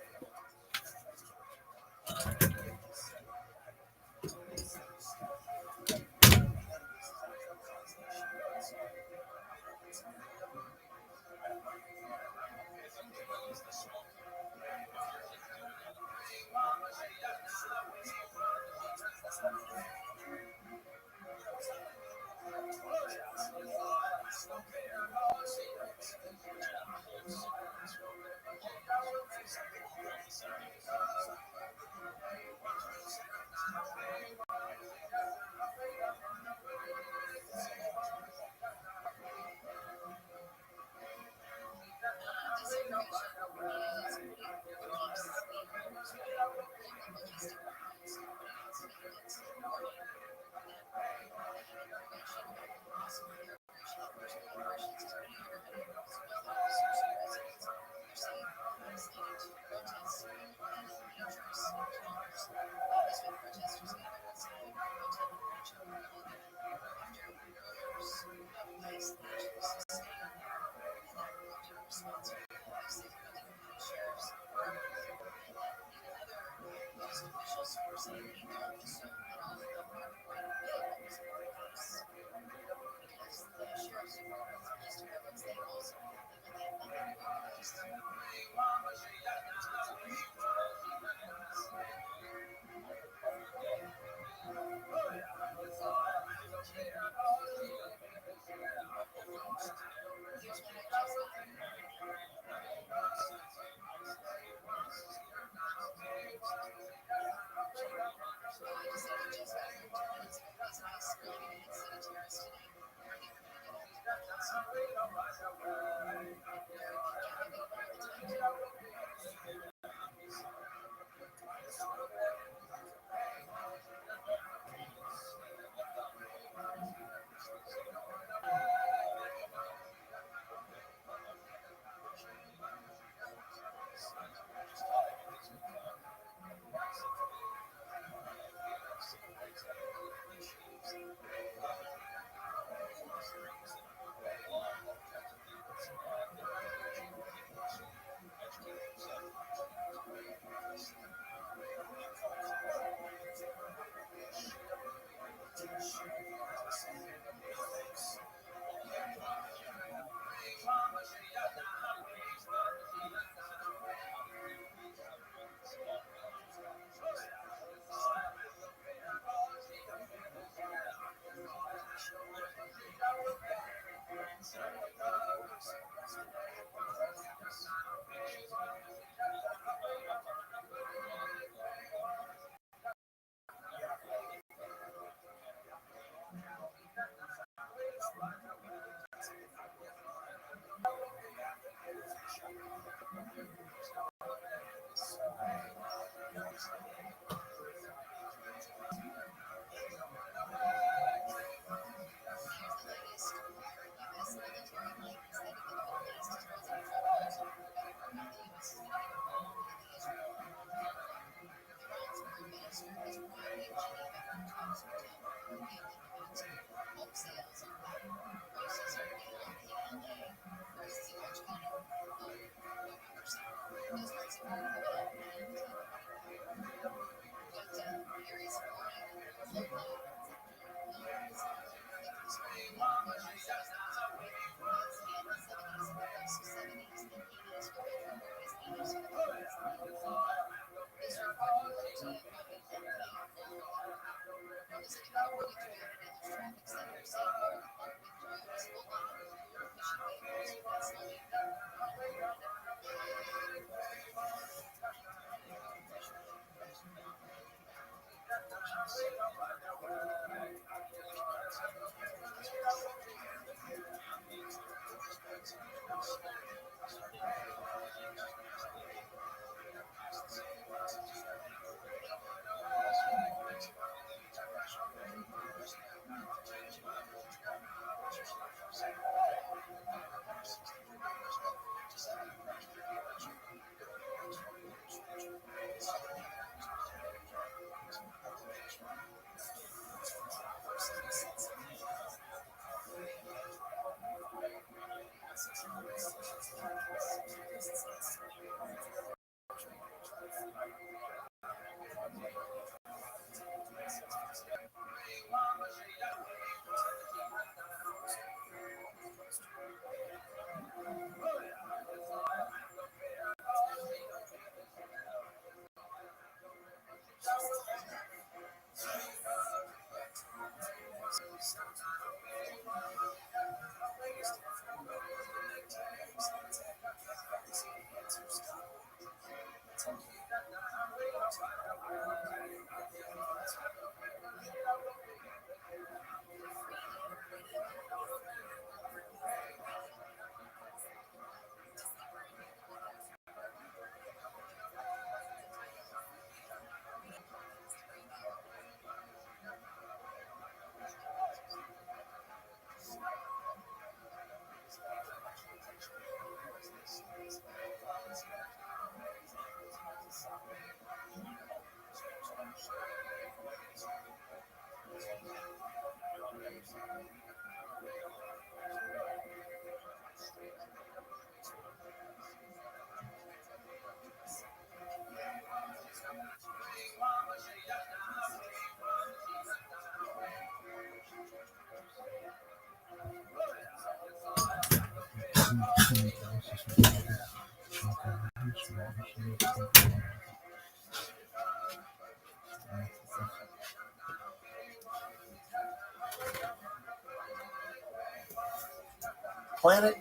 Planet?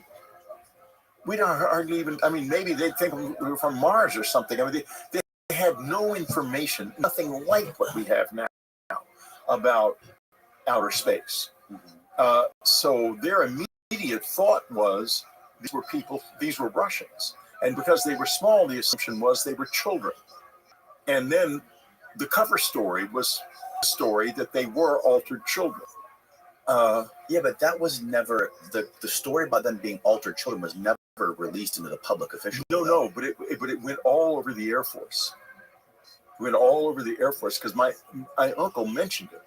We don't hardly even, I mean, maybe they'd think we were from Mars or something. I mean, they had no information, nothing like what we have now about outer space. So their immediate thought was these were people, these were Russians. And because they were small, the assumption was they were children. And then the cover story was a story that they were altered children. Yeah, but that was never, the story about them being altered children was never released into the public officially. No, but it went all over the Air Force. It went all over the Air Force because my uncle mentioned it.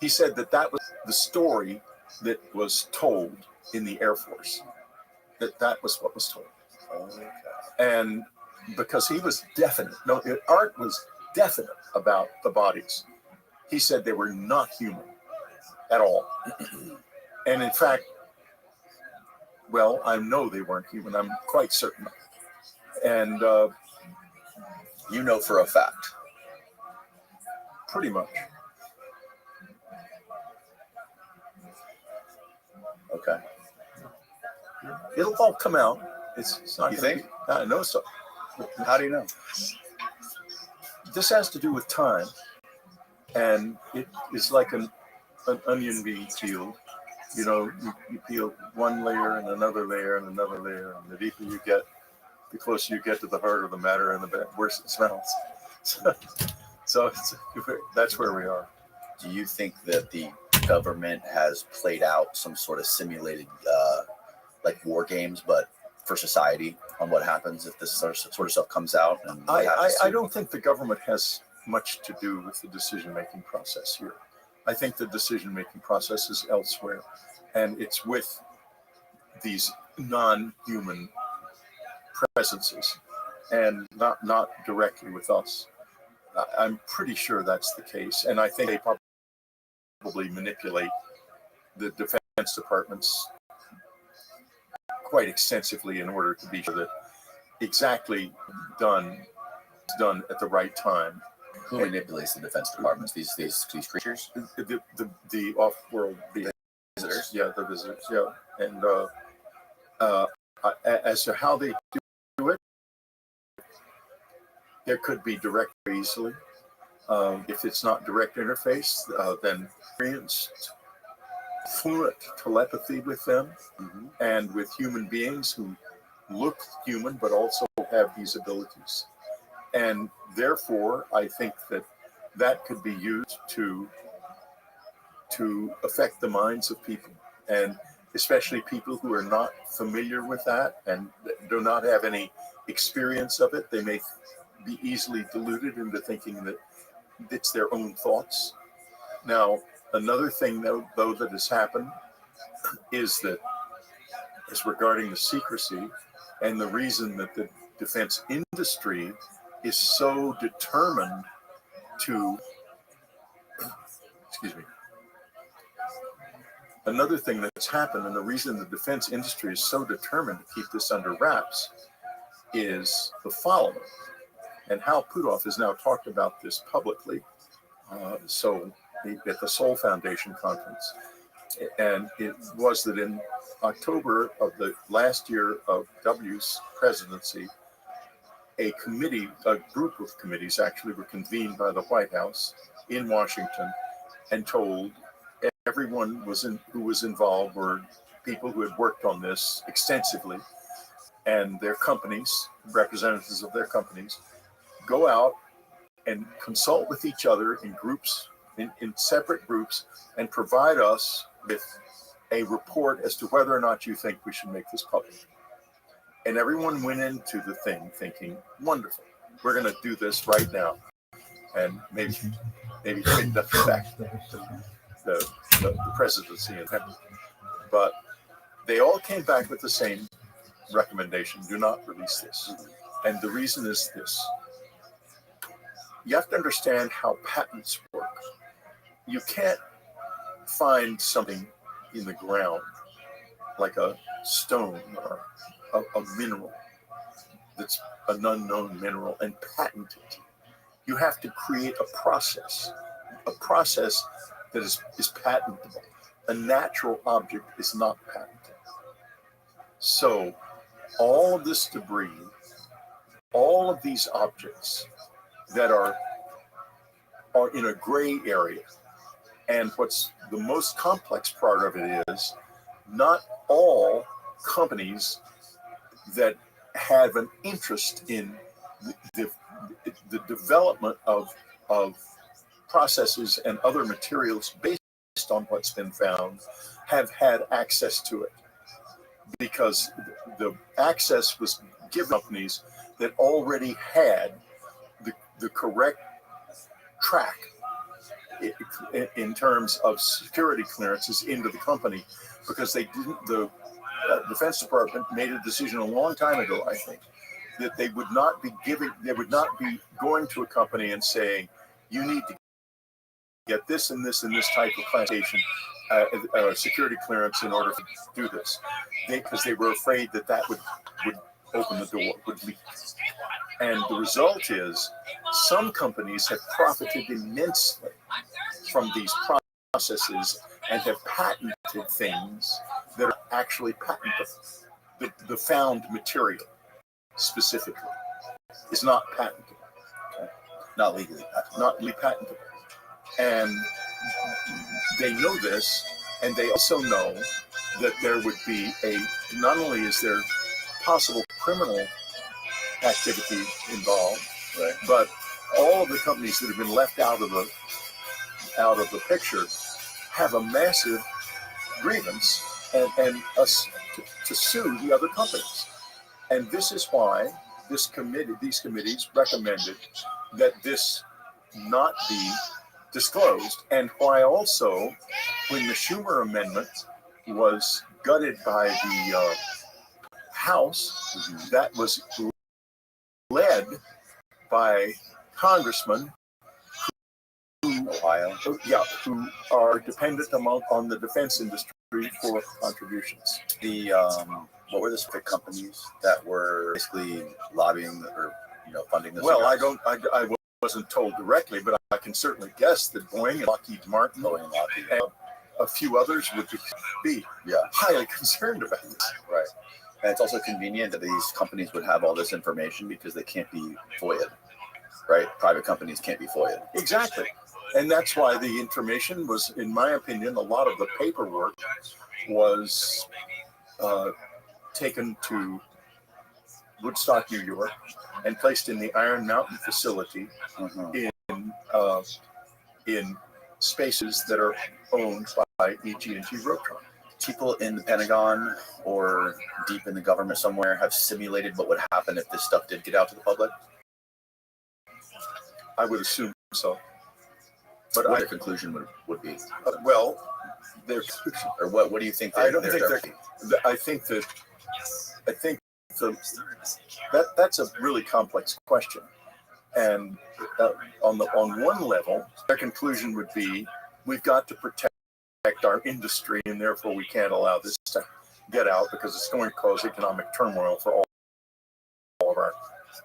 He said that was the story that was told in the Air Force. That was what was told. Okay. And because he was definite, Art was definite about the bodies. He said they were not human at all. And in fact, well, I know they weren't human. I'm quite certain. And you know for a fact. Pretty much. Okay. It'll all come out. It's not. You think? I know so. How do you know? This has to do with time, and it is like an onion being peeled. You know, you peel one layer and another layer and another layer, and the deeper you get, the closer you get to the heart of the matter, and the worse it smells. So that's where we are. Do you think that the government has played out some sort of simulated, like war games, but for society on what happens if this sort of stuff comes out? And I don't think the government has much to do with the decision-making process here. I think the decision-making process is elsewhere, and it's with these non-human presences, and not directly with us. I'm pretty sure that's the case, and I think they probably manipulate the Defense Departments quite extensively in order to be sure that exactly done at the right time. Who manipulates the defense departments? These creatures? The off-world Visitors? Yeah, the visitors. Yeah, and as to how they do it, there could be direct easily. If it's not direct interface, then experienced fluent telepathy with them and with human beings who look human but also have these abilities. And therefore, I think that could be used to affect the minds of people, and especially people who are not familiar with that and do not have any experience of it. They may be easily deluded into thinking that it's their own thoughts. Now, another thing though that has happened is regarding the secrecy, and the reason that the defense industry is so determined to, excuse me, another thing that's happened, and the reason the defense industry is so determined to keep this under wraps, is the following. And Hal Puthoff has now talked about this publicly. So at the Soul Foundation conference, and it was that in October of the last year of W's presidency, a group of committees actually were convened by the White House in Washington and told everyone who was involved were people who had worked on this extensively, and their companies, representatives of their companies, go out and consult with each other in groups, in separate groups, and provide us with a report as to whether or not you think we should make this public. And everyone went into the thing thinking, wonderful, we're going to do this right now, and maybe take nothing back the presidency. But they all came back with the same recommendation: do not release this. And the reason is this: you have to understand how patents work. You can't find something in the ground, like a stone or a mineral that's an unknown mineral, and patent it. You have to create a process that is patentable. A natural object is not patented. So all of this debris, all of these objects that are in a gray area, and what's the most complex part of it is not all companies that have an interest in the development of processes and other materials based on what's been found have had access to it, because the access was given to companies that already had the correct track in terms of security clearances into the company, because the Defense Department made a decision a long time ago, I think, that they would not be going to a company and saying, you need to get this and this and this type of classification, security clearance in order to do this, because they were afraid that would open the door, would leak. And the result is some companies have profited immensely from these processes and have patented things that are actually patentable. The found material specifically is not patentable. Okay. Not legally patentable. And they know this, and they also know that there would be not only is there possible criminal activity involved, right, but all of the companies that have been left out of the picture have a massive grievance and us to sue the other companies. And this is why these committees recommended that this not be disclosed, and why also when the Schumer amendment was gutted by the House, that was led by congressmen who Ohio. Yeah, who are dependent on the defense industry for contributions. The what were the specific companies that were basically lobbying or funding this? Well, I wasn't told directly, but I can certainly guess that Boeing and Lockheed Martin and a few others would be highly concerned about this. Right. And it's also convenient that these companies would have all this information because they can't be FOIA'd, right? Private companies can't be FOIA'd. Exactly. And that's why the information was, in my opinion, a lot of the paperwork was taken to Woodstock, New York, and placed in the Iron Mountain facility in spaces that are owned by EG&G Rotron. People in the Pentagon or deep in the government somewhere have simulated what would happen if this stuff did get out to the public? I would assume so. But what their conclusion would be? Well, their conclusion. Or what do you think? I think that's a really complex question. And on one level, their conclusion would be, we've got to protect our industry, and therefore we can't allow this to get out because it's going to cause economic turmoil for all of our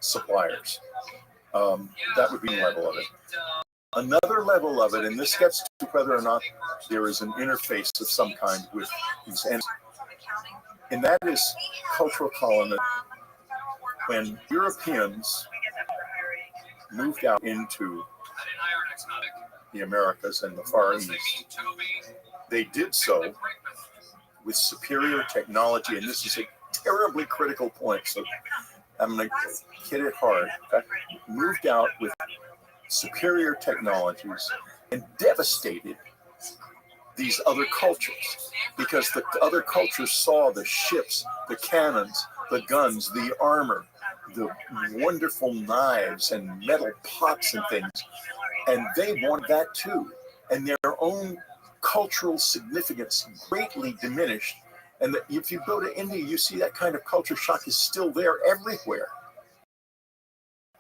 suppliers. That would be one level of it. Another level of it, and this gets to whether or not there is an interface of some kind with these entities, and that is cultural colonization. When Europeans moved out into the Americas and the Far East, they did so with superior technology, and this is a terribly critical point, so I'm going to hit it hard. Okay? Moved out with superior technologies and devastated these other cultures because the other cultures saw the ships, the cannons, the guns, the armor, the wonderful knives and metal pots and things, and they wanted that too. And their own cultural significance greatly diminished. And if you go to India, you see that kind of culture shock is still there everywhere.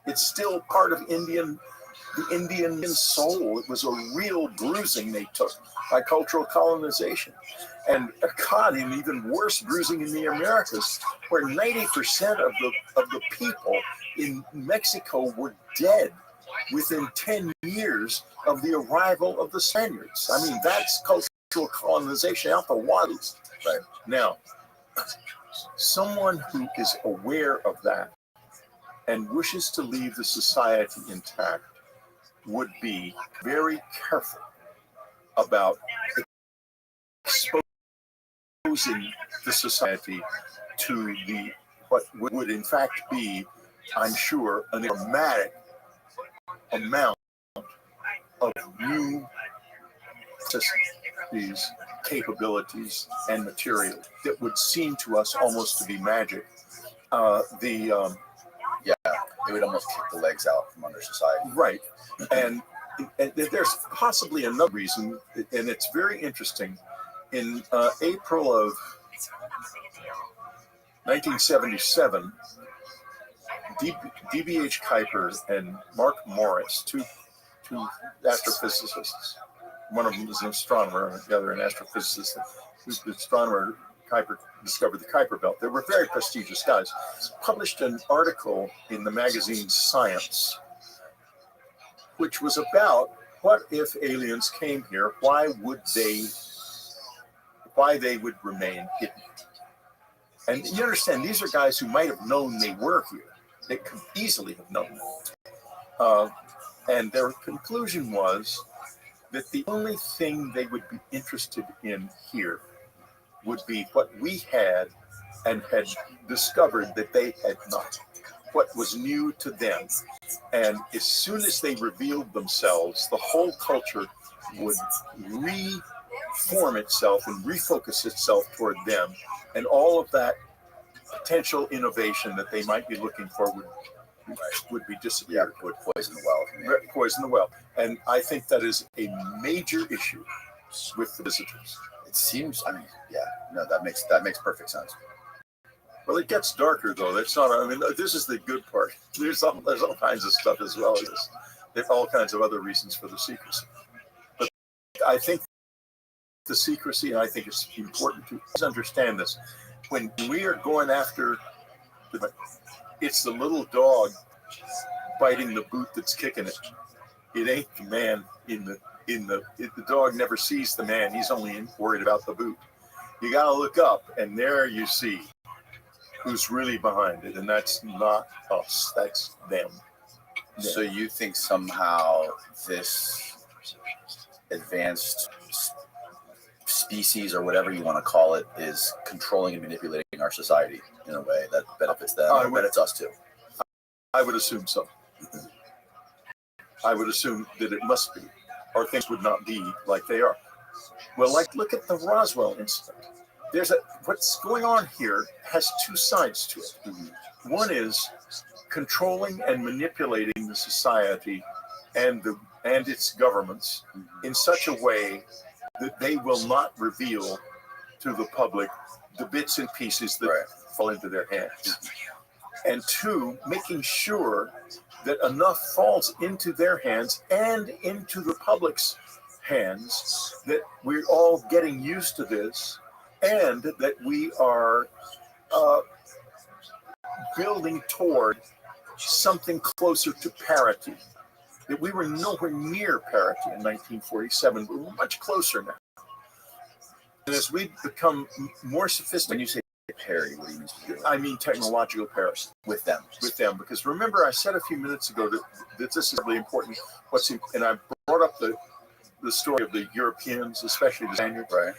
It's still part of the Indian soul. It was a real bruising they took by cultural colonization. And God, an even worse bruising in the Americas, where 90% of the people in Mexico were dead within 10 years of the arrival of the Spaniards. I mean, that's cultural colonization out the wazoo. Right. Now, someone who is aware of that and wishes to leave the society intact would be very careful about exposing the society to what would in fact be, I'm sure, an dramatic amount of new these capabilities and material that would seem to us almost to be magic. It would almost kick the legs out from under society. Right. And there's possibly another reason, and it's very interesting. In April of 1977, D.B.H. Kuiper and Mark Morris, two astrophysicists, one of them is an astronomer and the other an astrophysicist. The astronomer Kuiper discovered the Kuiper belt. They were very prestigious guys. Published an article in the magazine Science, which was about what if aliens came here, why they would remain hidden. And you understand, these are guys who might have known they were here. They could easily have known that. And their conclusion was that the only thing they would be interested in here would be what we had and had discovered that they had not, what was new to them. And as soon as they revealed themselves, the whole culture would reform itself and refocus itself toward them. And all of that potential innovation that they might be looking for would be disappeared. Would poison the well. Poison the well. And I think that is a major issue with the visitors. It seems, that makes perfect sense. Well, it gets darker though. That's not. I mean, this is the good part. There's all kinds of stuff as well as this. There's all kinds of other reasons for the secrecy. I think the secrecy, and I think it's important to understand this. When we are going after, it's the little dog biting the boot that's kicking it. It ain't the man the dog never sees the man. He's only worried about the boot. You got to look up, and there you see who's really behind it, and that's not us. That's them. Yeah. So you think somehow this advanced species, or whatever you want to call it, is controlling and manipulating our society in a way that benefits them, or benefits us too? I would assume so. I would assume that it must be, or things would not be like they are. Well, like, look at the Roswell incident. What's going on here has two sides to it. Mm-hmm. One is controlling and manipulating the society and its governments in such a way that they will not reveal to the public the bits and pieces that fall into their hands. And two, making sure that enough falls into their hands and into the public's hands that we're all getting used to this, and that we are building toward something closer to parity. That we were nowhere near parity in 1947, but we're much closer now. And as we become more sophisticated, when you say parity, what do you mean? I mean technological parity with them. Because remember, I said a few minutes ago that this is really important. And I brought up the story of the Europeans, especially the Spaniards. Right.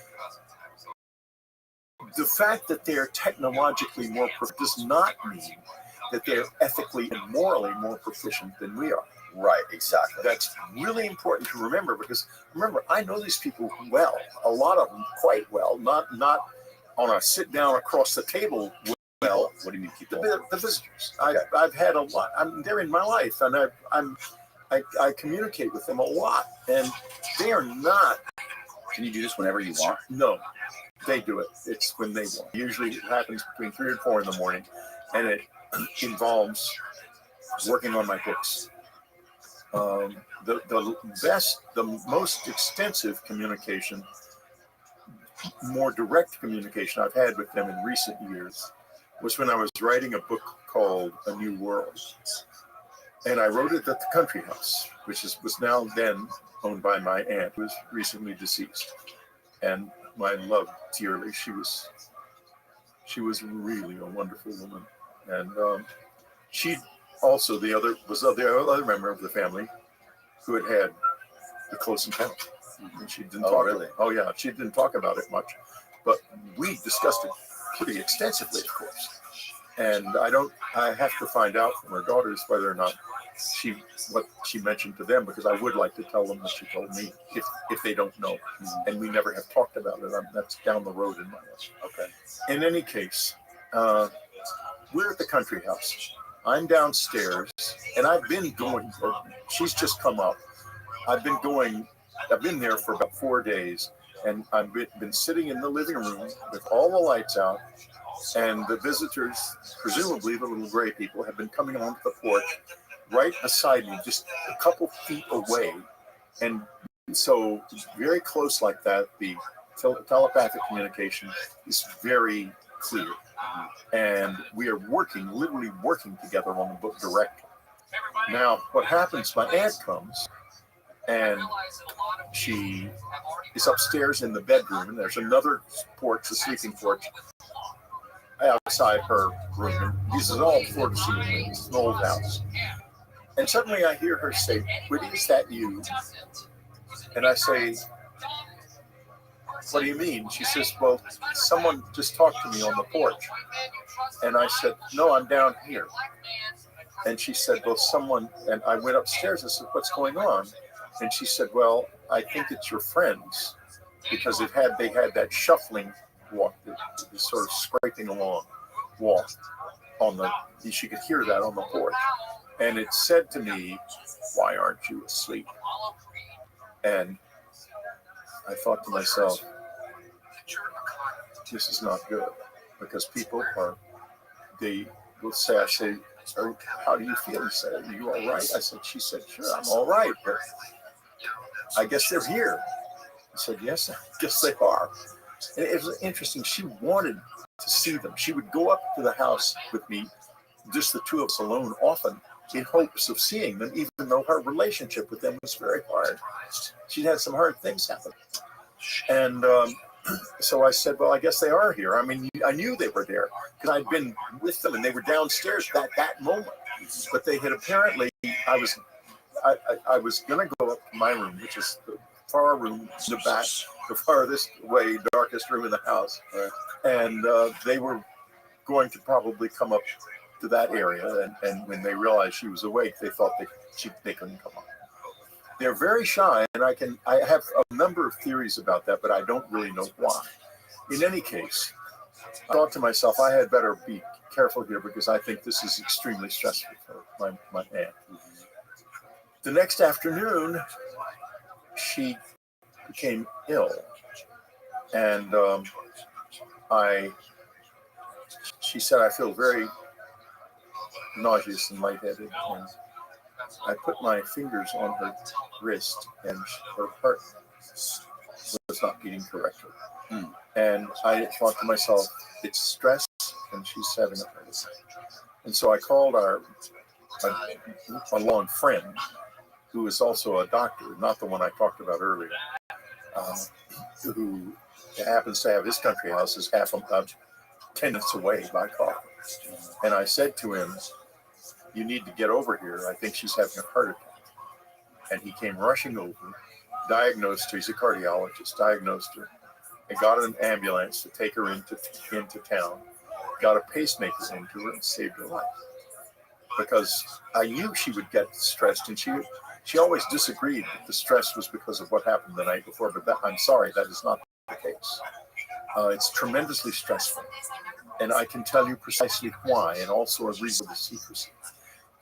The fact that they're technologically more proficient does not mean that they're ethically and morally more proficient than we are. Right, exactly. That's really important to remember, because remember, I know these people well, a lot of them quite well, not on a sit down across the table well. What do you mean people? The visitors. Okay. I've had a lot. They're in my life, and I communicate with them a lot, and they are not. Can you do this whenever you want? No, they do it. It's when they want. Usually it happens between 3 and 4 in the morning, and it involves working on my books. The most extensive communication, more direct communication I've had with them in recent years was when I was writing a book called A New World. And I wrote it at the country house, which was now then owned by my aunt, who was recently deceased. And I loved dearly. She was really a wonderful woman. And she also the other member of the family who had the close encounter. And she didn't talk. Really? Oh yeah, she didn't talk about it much, but we discussed it pretty extensively, of course. And I have to find out from her daughters whether or not what she mentioned to them, because I would like to tell them what she told me if they don't know. And we never have talked about it. That's down the road in my life. Okay. In any case, we're at the country house. I'm downstairs, and I've been going. She's just come up. I've been there for about 4 days, and I've been sitting in the living room with all the lights out, and the visitors, presumably the little gray people, have been coming onto the porch right beside me, just a couple feet away. And so very close like that, the telepathic communication is very clear. And we are literally working together on the book directly. Now, what happens, my aunt comes, and she is upstairs in the bedroom, and there's another porch, a sleeping porch, outside her room. And this is all floor to ceiling. It's an old house. And suddenly I hear her say, "Whitty, is that you?" And I say, "What do you mean?" She says, "Well, someone just talked to me on the porch." And I said, "No, I'm down here." And she said, "Well, someone," and I went upstairs. I said, "What's going on?" And she said, "Well, I think it's your friends, because they had that shuffling walk, the sort of scraping along walk on she could hear that on the porch. And it said to me, 'Why aren't you asleep?' And I thought to myself, this is not good, because people they will say, I say, "So how do you feel?" He said, "Are you all right?" She said, "Sure, I'm all right, but I guess they're here." I said, yes, I guess they are. And it was interesting. She wanted to see them. She would go up to the house with me, just the two of us alone, often in hopes of seeing them, even though her relationship with them was very hard. She'd had some hard things happen. And so I said, well, I guess they are here. I mean, I knew they were there because I'd been with them and they were downstairs at that moment. But they had apparently, I was going to go up to my room, which is the far room in the back, the farthest away, darkest room in the house. And they were going to probably come up to that area. And when they realized she was awake, they thought they couldn't come up. They're very shy, and I have a number of theories about that, but I don't really know why. In any case, I thought to myself, I had better be careful here because I think this is extremely stressful for my aunt. The next afternoon, she became ill, and she said, I feel very nauseous and lightheaded, and I put my fingers on her wrist, and her heart was not beating correctly. And I thought to myself, it's stress, and she's having a heart attack. And so I called a long friend, who is also a doctor, not the one I talked about earlier, who happens to have his country house is half a 10 minutes away by car. And I said to him, you need to get over here. I think she's having a heart attack. And he came rushing over, diagnosed her. He's a cardiologist, diagnosed her, and got an ambulance to take her into town, got a pacemaker into her and saved her life. Because I knew she would get stressed, and she always disagreed that the stress was because of what happened the night before, but I'm sorry, that is not the case. It's tremendously stressful. And I can tell you precisely why, and also a reason for the secrecy.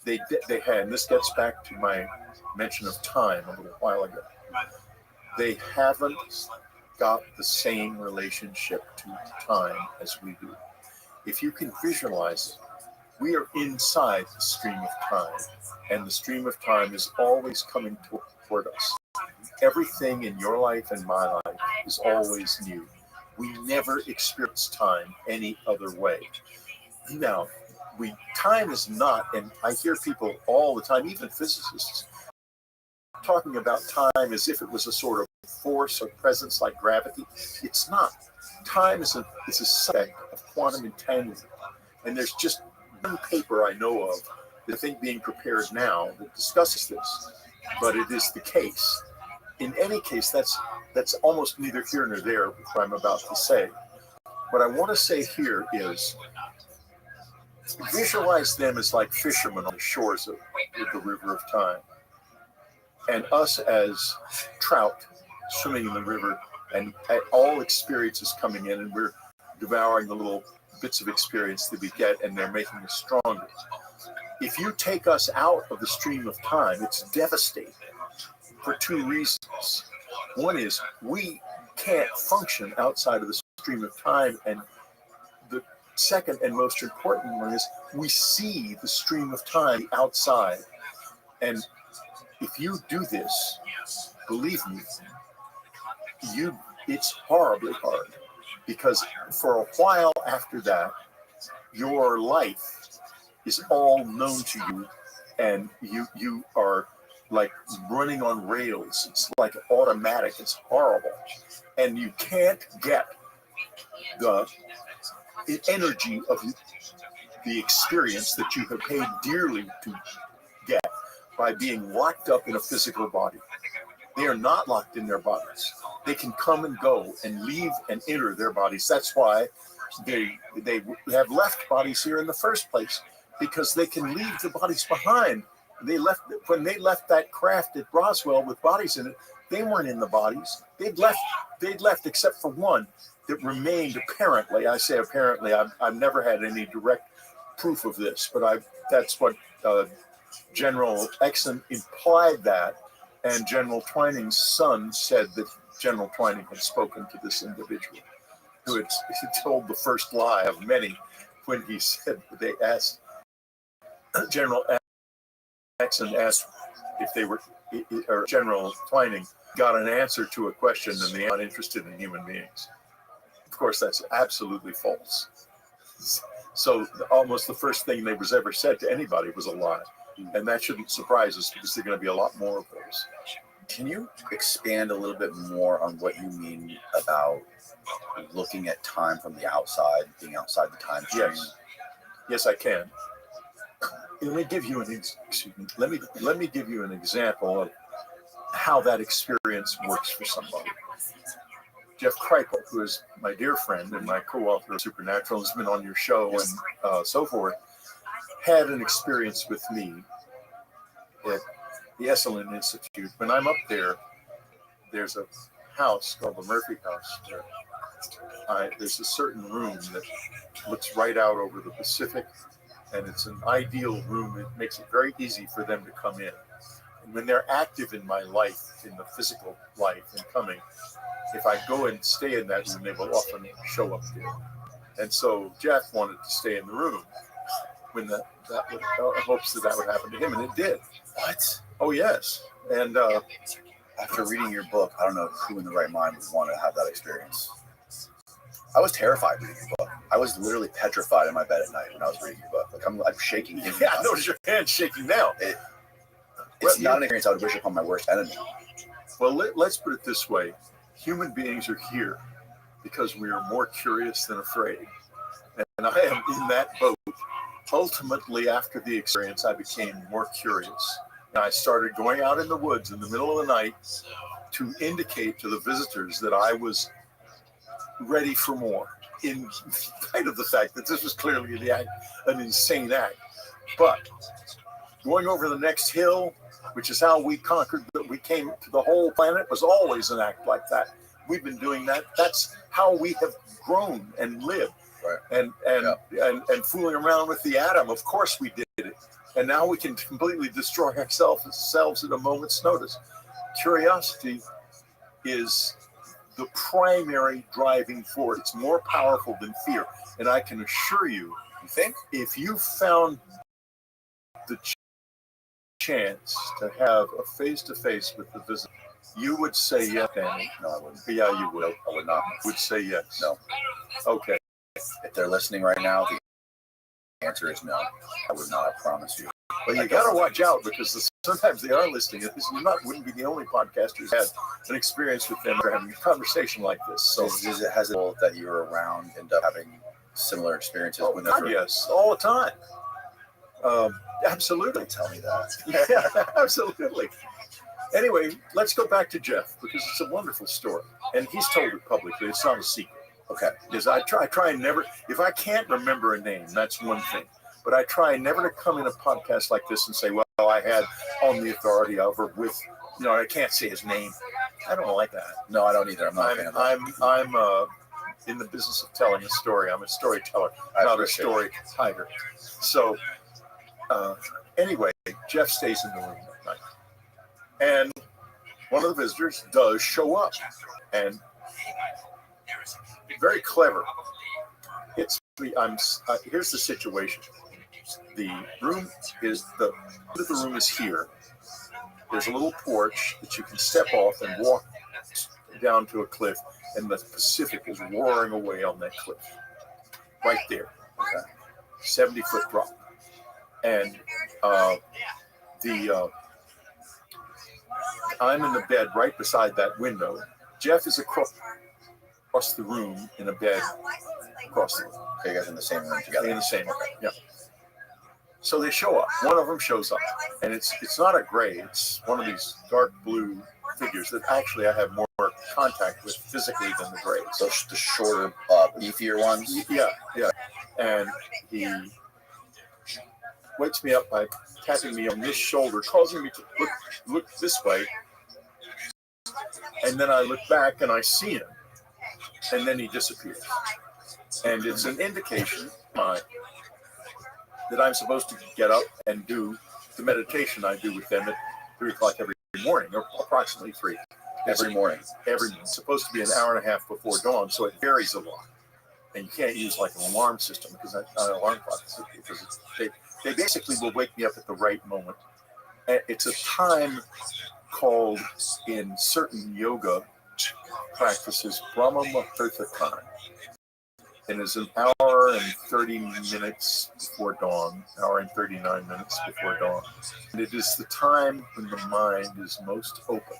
They had, and this gets back to my mention of time a little while ago. They haven't got the same relationship to time as we do. If you can visualize it, we are inside the stream of time, and the stream of time is always coming toward us. Everything in your life and my life is always new. We never experience time any other way. Now, time is not, and I hear people all the time, even physicists, talking about time as if it was a sort of force or presence like gravity. It's not. Time is a subject of quantum entanglement. And there's just one paper I know of, that I think being prepared now, that discusses this, but it is the case. In any case, that's almost neither here nor there what I'm about to say. What I want to say here is, visualize them as like fishermen on the shores of the river of time, and us as trout swimming in the river, and all experiences coming in, and we're devouring the little bits of experience that we get, and they're making us stronger. If you take us out of the stream of time, it's devastating for two reasons. One is we can't function outside of the stream of time, and the second and most important one is we see the stream of time outside. And if you do this, believe me, it's horribly hard, because for a while after that, your life is all known to you, and you are like running on rails. It's like automatic. It's horrible, and you can't get the energy of the experience that you have paid dearly to get by being locked up in a physical body. They are not locked in their bodies. They can come and go and leave and enter their bodies. That's why they have left bodies here in the first place, because they can leave the bodies behind. When they left that craft at Roswell with bodies in it, they weren't in the bodies. They'd left except for one that remained apparently. I say apparently. I've never had any direct proof of this, but that's what General Exon implied that, and General Twining's son said that General Twining had spoken to this individual, who had told the first lie of many when he said, General Exon asked if they were or General Twining got an answer to a question and they're not interested in human beings. Of course, that's absolutely false. So almost the first thing that was ever said to anybody was a lie. And that shouldn't surprise us because there are going to be a lot more of those. Can you expand a little bit more on what you mean about looking at time from the outside, being outside the time stream? Yes, I can. Let me give you let me give you an example of how that experience works for somebody. Jeff Kripal, who is my dear friend and my co-author of Supernatural, has been on your show and so forth, had an experience with me at the Esalen Institute. When I'm up there, there's a house called the Murphy House. There's a certain room that looks right out over the Pacific, and it's an ideal room. It makes it very easy for them to come in. And when they're active in my life, in the physical life and coming, if I go and stay in that room, they will often show up there. And so Jeff wanted to stay in the room when that would, hopes that would happen to him, and it did. What? Oh, yes. And after reading your book, I don't know who in the right mind would want to have that experience. I was terrified reading your book. I was literally petrified in my bed at night when I was reading your book. Like I'm shaking. Yeah, I notice your hand's shaking now. It's not an experience I would wish upon my worst enemy. Well, let's put it this way. Human beings are here because we are more curious than afraid. And I am in that boat. Ultimately, after the experience, I became more curious. And I started going out in the woods in the middle of the night to indicate to the visitors that I was ready for more, in spite of the fact that this was clearly an insane act. But going over the next hill, which is how we conquered, we came to the whole planet, was always an act like that. We've been doing that. That's how we have grown and lived. Right. And fooling around with the atom, of course we did it. And now we can completely destroy ourselves at a moment's notice. Curiosity is the primary driving force. It's more powerful than fear. And I can assure you, if you found the chance to have a face-to-face with the visitor, you would say yes, Danny. No, I wouldn't. Yeah, you would. I would not. Would say yes. No. Okay. If they're listening right now, the answer is no. I would not, I promise you. But you got to watch out because sometimes they are listening. Wouldn't be the only podcaster who's had an experience with them or having a conversation like this. So has it that you were around end up having similar experiences? Oh, God, yes, all the time. Absolutely. Don't tell me that. Yeah, absolutely. Anyway, let's go back to Jeff because it's a wonderful story. And he's told it publicly. It's not a secret. Okay. Because I try and never, if I can't remember a name, that's one thing. But I try never to come in a podcast like this and say, well, I had on the authority of or with, I can't say his name. I don't like that. No, I don't either. I'm not a fan of that. I'm in the business of telling a story. I'm a storyteller, not a story hider. So anyway, Jeff stays in the room that night. And one of the visitors does show up. And very clever. Here's the situation. The room is the room is here. There's a little porch that you can step off and walk down to a cliff, and the Pacific is roaring away on that cliff. Right there. Okay. 70-foot drop. And I'm in the bed right beside that window. Jeff is across the room in a bed across the room. So you guys in the same room together? In the same room, yeah. So they show up. One of them shows up, and it's not a gray. It's one of these dark blue figures that actually I have more contact with physically than the gray. So the shorter, beefier ones? Yeah. And he wakes me up by tapping me on this shoulder, causing me to look this way. And then I look back and I see him. And then he disappears. And it's an indication that I'm supposed to get up and do the meditation I do with them at 3 o'clock every morning, or approximately 3. Every morning. It's supposed to be an hour and a half before dawn, so it varies a lot. And you can't use like an alarm system because an alarm clock, because they basically will wake me up at the right moment. And it's a time called in certain yoga practices Brahma Muhurta time. And it's an hour and 30 minutes before dawn, hour and 39 minutes before dawn. And it is the time when the mind is most open.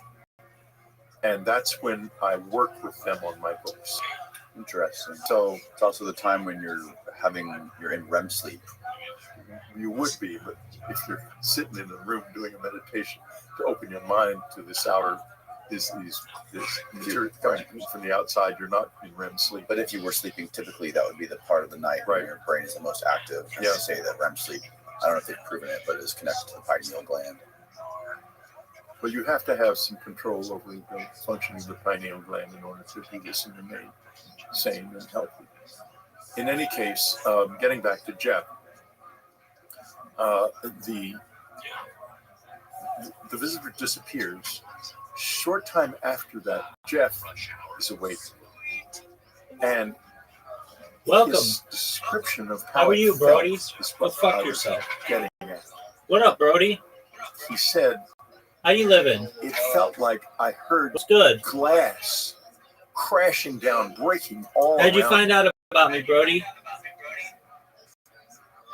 And that's when I work with them on my books. Interesting. So It's also the time when you're in REM sleep. you would be, but if you're sitting in a room doing a meditation to open your mind to this outer, this material coming from the outside, you're not in REM sleep. But if you were sleeping, typically that would be the part of the night Right. when your brain is the most active. And Yeah. They say that REM sleep, I don't know if they've proven it, but it is connected to the pineal gland. But you have to have some control over the functioning of the pineal gland in order to do this and remain sane and healthy. In any case, getting back to Jeff, the visitor disappears. Short time after that, Jeff is awake, and Welcome. his description of How are it you, felt Brody? is Go what fuck I was yourself. getting at. What up, Brody? He said How you living? it felt like I heard What's good? glass crashing down, breaking all How'd you around. find out about me, Brody?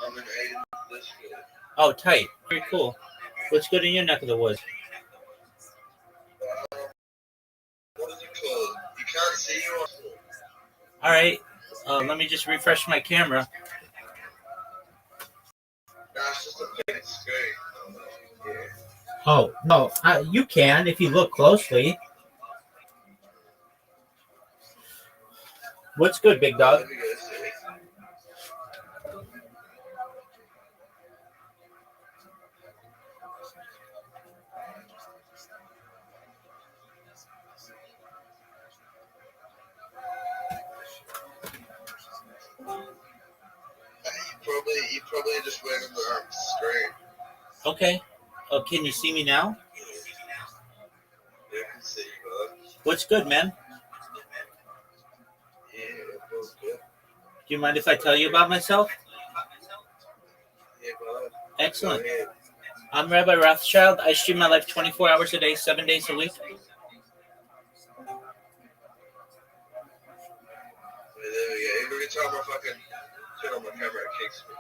I'm in Aiden Litchfield. Oh, tight. Very cool. What's good in your neck of the woods? What is it called? You can't see you on film. All right. Let me just refresh my camera. Nah, it's just a big screen. Yeah. Oh, no. You can if you look closely. What's good, big dog? Let me go see. You probably just went in the screen. Okay. Can you see me now? Yeah, I can see you, bud. What's good, man? Yeah, it feels good. Do you mind if I tell you about myself? Yeah, bud. Excellent. Go ahead. I'm Rabbi Rothschild. I stream my life 24 hours a day, 7 days a week. Wait, there we go. Every time I fucking turn on my camera, it kicks me.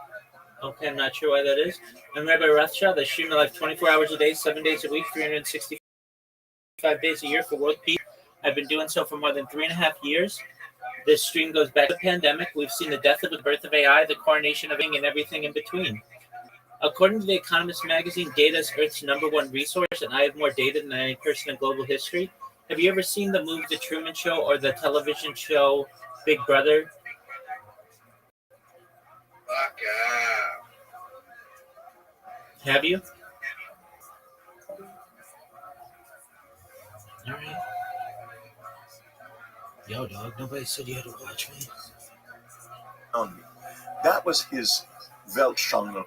Okay, I'm not sure why that is. I'm Rabbi Rothschild. I stream my life 24 hours a day, 7 days a week, 365 days a year for world peace. I've been doing so for more than 3.5 years. This stream goes back to the pandemic. We've seen the death of the birth of AI, the coronation of AI, and everything in between. According to The Economist magazine, data is Earth's #1 resource, and I have more data than any person in global history. Have you ever seen the movie The Truman Show or the television show Big Brother? Fuck off. Have you? All right. Yo, dog, nobody said you had to watch me. That was his Weltschauung,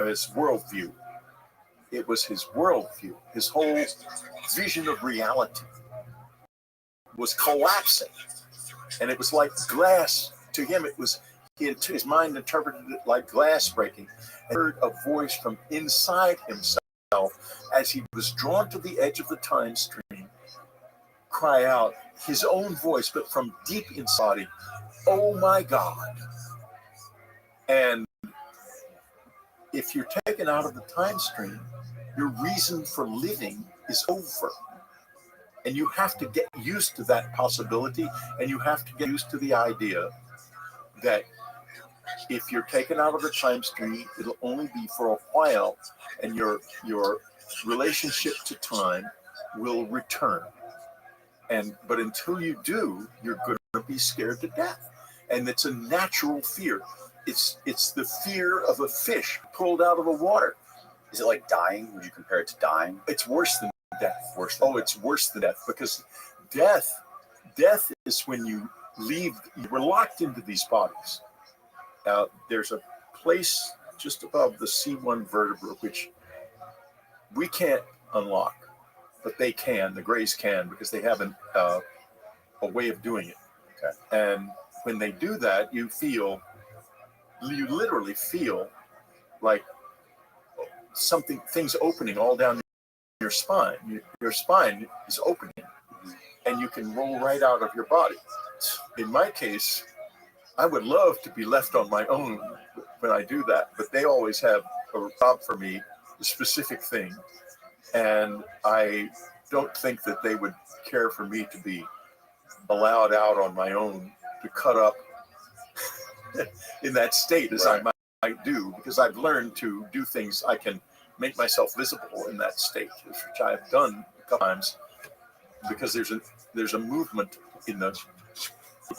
his worldview. It was his worldview. His whole vision of reality was collapsing. And it was like glass. To him, it was, his mind interpreted it like glass breaking. And heard a voice from inside himself as he was drawn to the edge of the time stream, cry out his own voice, but from deep inside, "Oh my God." And if you're taken out of the time stream, your reason for living is over. And you have to get used to that possibility, and you have to get used to the idea that if you're taken out of the time stream, it'll only be for a while, and your relationship to time will return. But until you do, you're going to be scared to death. And it's a natural fear. It's the fear of a fish pulled out of the water. Is it like dying? Would you compare it to dying? It's worse than death. Worse than It's worse than death, because death is when you leave. We're locked into these bodies. There's a place just above the C1 vertebra which we can't unlock, but they can. The Greys can, because they have a way of doing it. Okay. And when they do that, you literally feel like things opening all down your spine. Your spine is opening, and you can roll right out of your body. In my case, I would love to be left on my own when I do that, but they always have a job for me, a specific thing, and I don't think that they would care for me to be allowed out on my own to cut up in that state as I might do, because I've learned to do things. I can make myself visible in that state, which I've done a couple times, because there's a movement in the,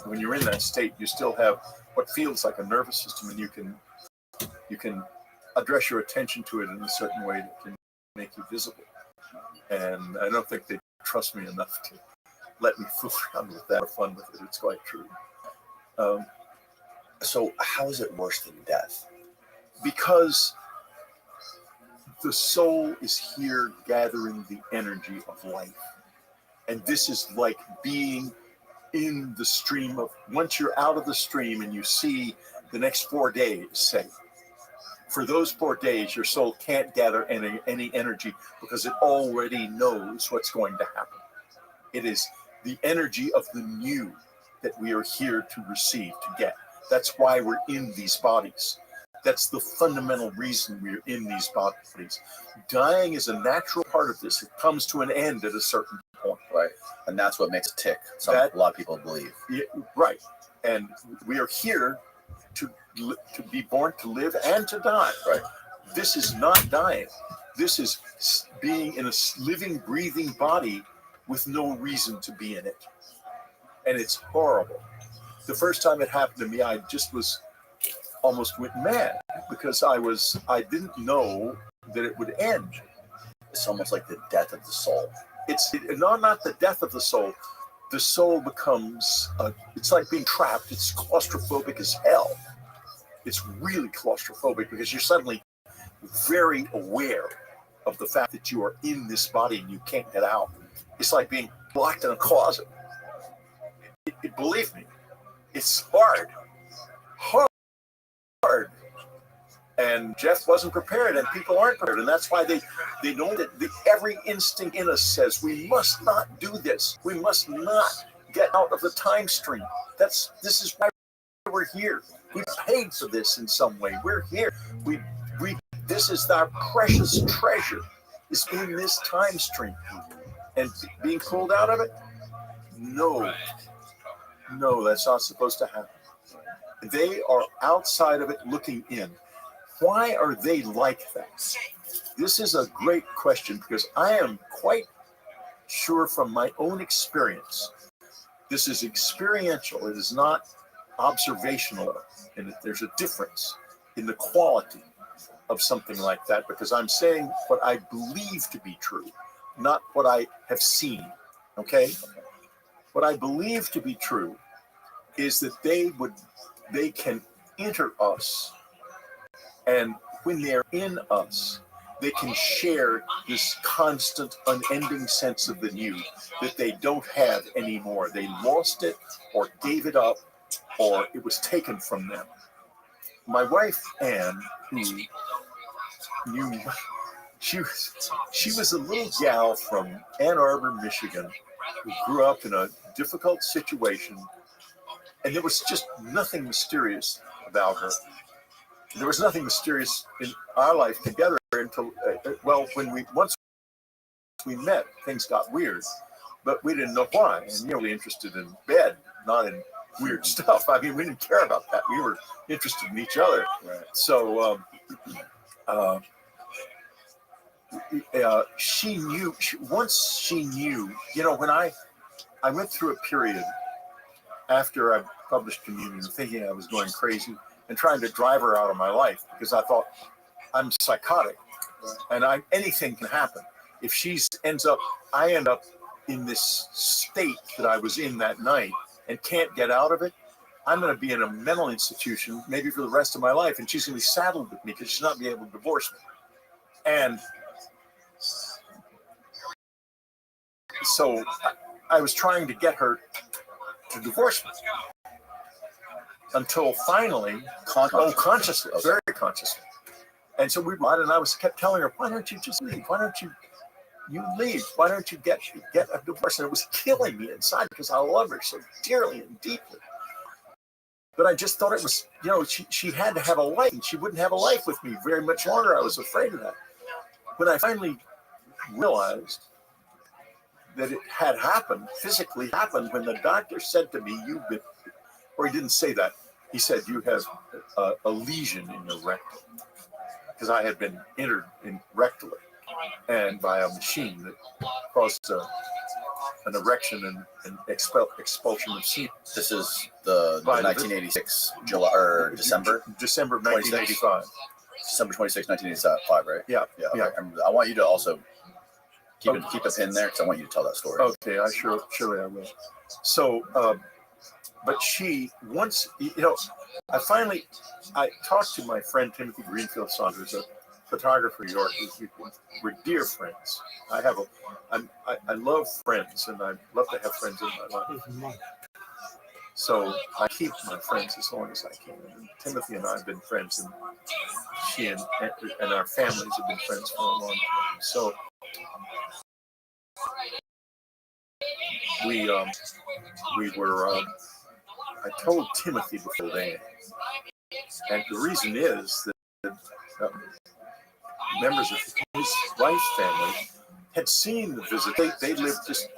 when you're in that state, you still have what feels like a nervous system, and you can address your attention to it in a certain way that can make you visible. And I don't think they trust me enough to let me fool around with that or fun with it. It's quite true. So how is it worse than death? Because the soul is here gathering the energy of life. And this is like being in the stream of, once you're out of the stream and you see the next 4 days, say, for those 4 days, your soul can't gather any energy because it already knows what's going to happen. It is the energy of the new that we are here to receive, to get. That's why we're in these bodies. That's the fundamental reason we're in these bodies. Dying is a natural part of this. It comes to an end at a certain point. Right. And that's what makes it tick. A lot of people believe. Yeah, right. And we are here to be born, to live, and to die. Right. This is not dying. This is being in a living, breathing body with no reason to be in it. And it's horrible. The first time it happened to me, I just almost went mad, because I didn't know that it would end. It's almost like the death of the soul. It's not the death of the soul. The soul becomes, it's like being trapped. It's claustrophobic as hell. It's really claustrophobic, because you're suddenly very aware of the fact that you are in this body and you can't get out. It's like being locked in a closet. Believe me, it's hard. And Jeff wasn't prepared, and people aren't prepared, and that's why they know that every instinct in us says we must not do this. We must not get out of the time stream. This is why we're here. We paid for this in some way. We're here. This is our precious treasure. Is in this time stream, and being pulled out of it. No, that's not supposed to happen. They are outside of it, looking in. Why are they like that? This is a great question, because I am quite sure from my own experience, this is experiential. It is not observational, and there's a difference in the quality of something like that, because I'm saying what I believe to be true, not what I have seen. Okay? What I believe to be true is that they can enter us, and when they're in us, they can share this constant, unending sense of the new that they don't have anymore. They lost it, or gave it up, or it was taken from them. My wife, Anne, who knew, she was a little gal from Ann Arbor, Michigan, who grew up in a difficult situation, and there was just nothing mysterious about her. There was nothing mysterious in our life together until, once we met, things got weird, but we didn't know why. And you're really interested in bed, not in weird stuff. I mean, we didn't care about that. We were interested in each other. Right. So she knew. Once she knew, when I went through a period after I published Communion, thinking I was going crazy and trying to drive her out of my life, because I thought, I'm psychotic, and anything can happen. If I end up in this state that I was in that night and can't get out of it, I'm going to be in a mental institution maybe for the rest of my life, and she's going to be saddled with me because she's not going to be able to divorce me. And so I was trying to get her to divorce me, until finally, consciously, very consciously. And so we met, and I kept telling her, why don't you just leave? Why don't you you leave. Why don't you get a divorce? And it was killing me inside because I love her so dearly and deeply. But I just thought it was, she had to have a life, and she wouldn't have a life with me very much longer. I was afraid of that. When I finally realized that it had happened, physically happened, when the doctor said to me, you've been, or he didn't say that, he said, you have a lesion in your rectum. Because I had been entered in rectally and by a machine that caused an erection and expulsion of semen. This is the 1986 July or December? December of 1985. December 26, 1985, right? Yeah. Yeah. Okay. I want you to also keep a pin there because I want you to tell that story. Okay, surely I will. So, but she, once, I talked to my friend Timothy Greenfield Saunders, a photographer in New York. We're dear friends. I love friends, and I love to have friends in my life. So I keep my friends as long as I can. And Timothy and I have been friends, and she and our families have been friends for a long time. So we were. I told Timothy before then, and the reason is that members of his wife's family had seen the visit. They lived just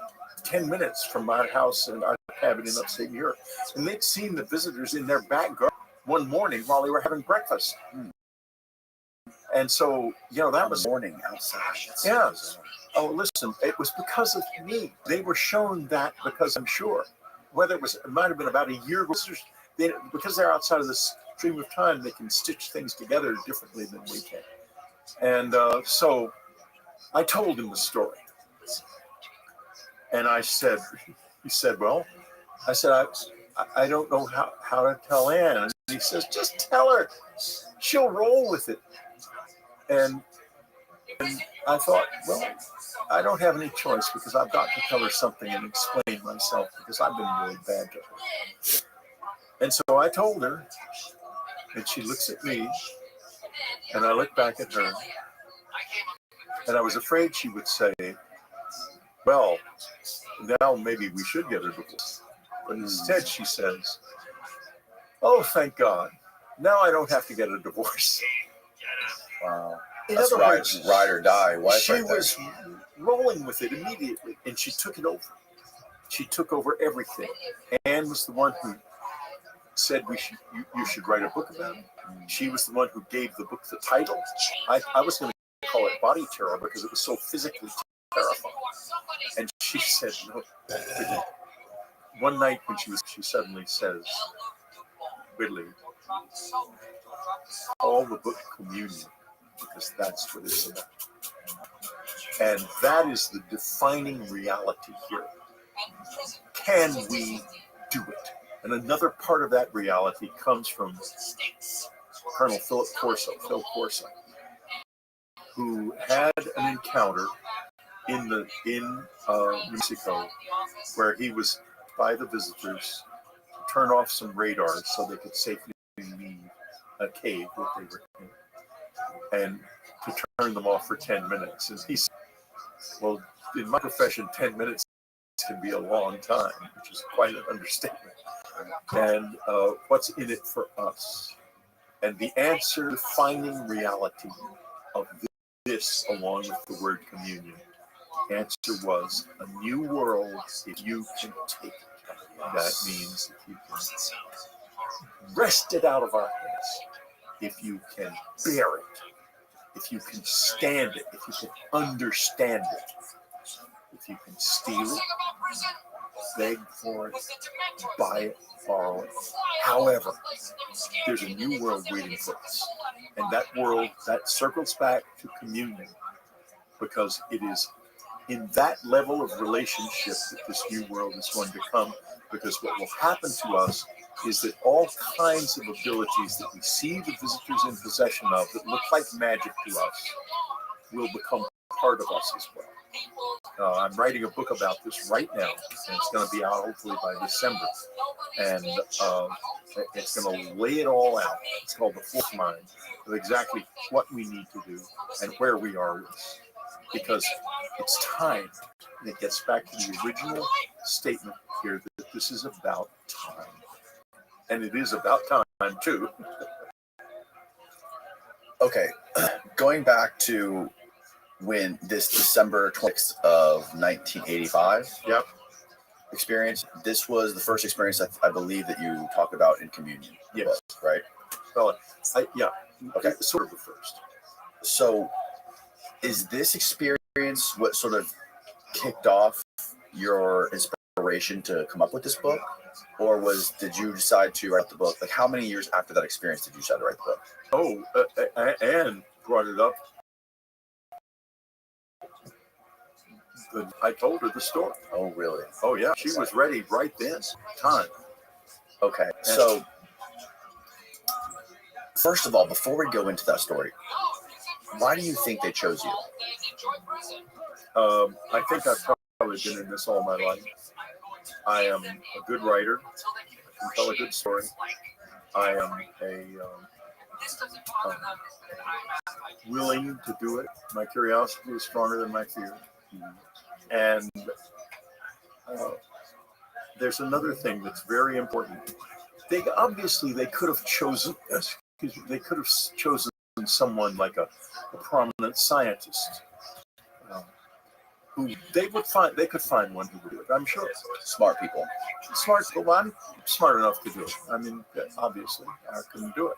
10 minutes from our house and our cabin in upstate New York, and they'd seen the visitors in their back garden one morning while they were having breakfast. And so, that was morning outside. Yeah. Oh, listen, it was because of me. They were shown that because I'm sure, it might have been about a year ago, because they're outside of the stream of time, they can stitch things together differently than we can. And so I told him the story. And he said, well, I don't know how to tell Ann. And he says, just tell her. She'll roll with it. And I thought, well, I don't have any choice because I've got to tell her something and explain myself because I've been really bad to her. And so I told her, and she looks at me, and I look back at her, and I was afraid she would say, well, now maybe we should get a divorce. But instead she says, oh, thank God. Now I don't have to get a divorce. Wow. In That's other words, ride or die wife she right there. was rolling with it immediately, and she took it over. She took over everything. Anne was the one who said you should write a book about it. She was the one who gave the book the title. I was going to call it Body Terror because it was so physically terrifying. And she said no. One night when she suddenly says, Whitley, call the book Communion, because that's what it's about. And that is the defining reality here. Can we do it? And another part of that reality comes from Colonel Phil Corso, who had an encounter in New Mexico where he was by the visitors to turn off some radars so they could safely leave a cave that they were in, and to turn them off for 10 minutes. And he said, well, in my profession, 10 minutes can be a long time, which is quite an understatement. And what's in it for us? And the answer, defining reality of this, along with the word communion, answer was a new world if you can take it. That means if you can wrest it out of our hands, if you can bear it, if you can stand it, if you can understand it, if you can steal it, beg for it, buy it, borrow it. However, there's a new world waiting for us. And that world, that circles back to communion, because it is in that level of relationship that this new world is going to come. Because what will happen to us is that all kinds of abilities that we see the visitors in possession of that look like magic to us will become part of us as well. I'm writing a book about this right now, and it's going to be out hopefully by December. And it's going to lay it all out. It's called The Fourth Mind, of exactly what we need to do and where we are with because it's time. And it gets back to the original statement here that this is about time. And it is about time, too. Okay, going back to when this December 26th of 1985 Yep. experience, this was the first experience I believe that you talk about in communion. Yes. Right? Well, yeah. Okay. Sort of the first. So is this experience what sort of kicked off your inspiration to come up with this book? Or did you decide to write the book? Like, how many years after that experience did you decide to write the book? Oh, Anne brought it up. I told her the story. Oh, really? Oh, yeah. She was ready right then. Time. Okay. So, first of all, before we go into that story, why do you think they chose you? I think I've probably been in this all my life. I am a good writer. I can tell a good story. I am willing to do it. My curiosity is stronger than my fear. And there's another thing that's very important. They could have chosen. They could have chosen someone like a prominent scientist. Who they could find one who would do it. I'm sure. Smart people. Well, I'm smart enough to do it. I mean, obviously, I couldn't do it.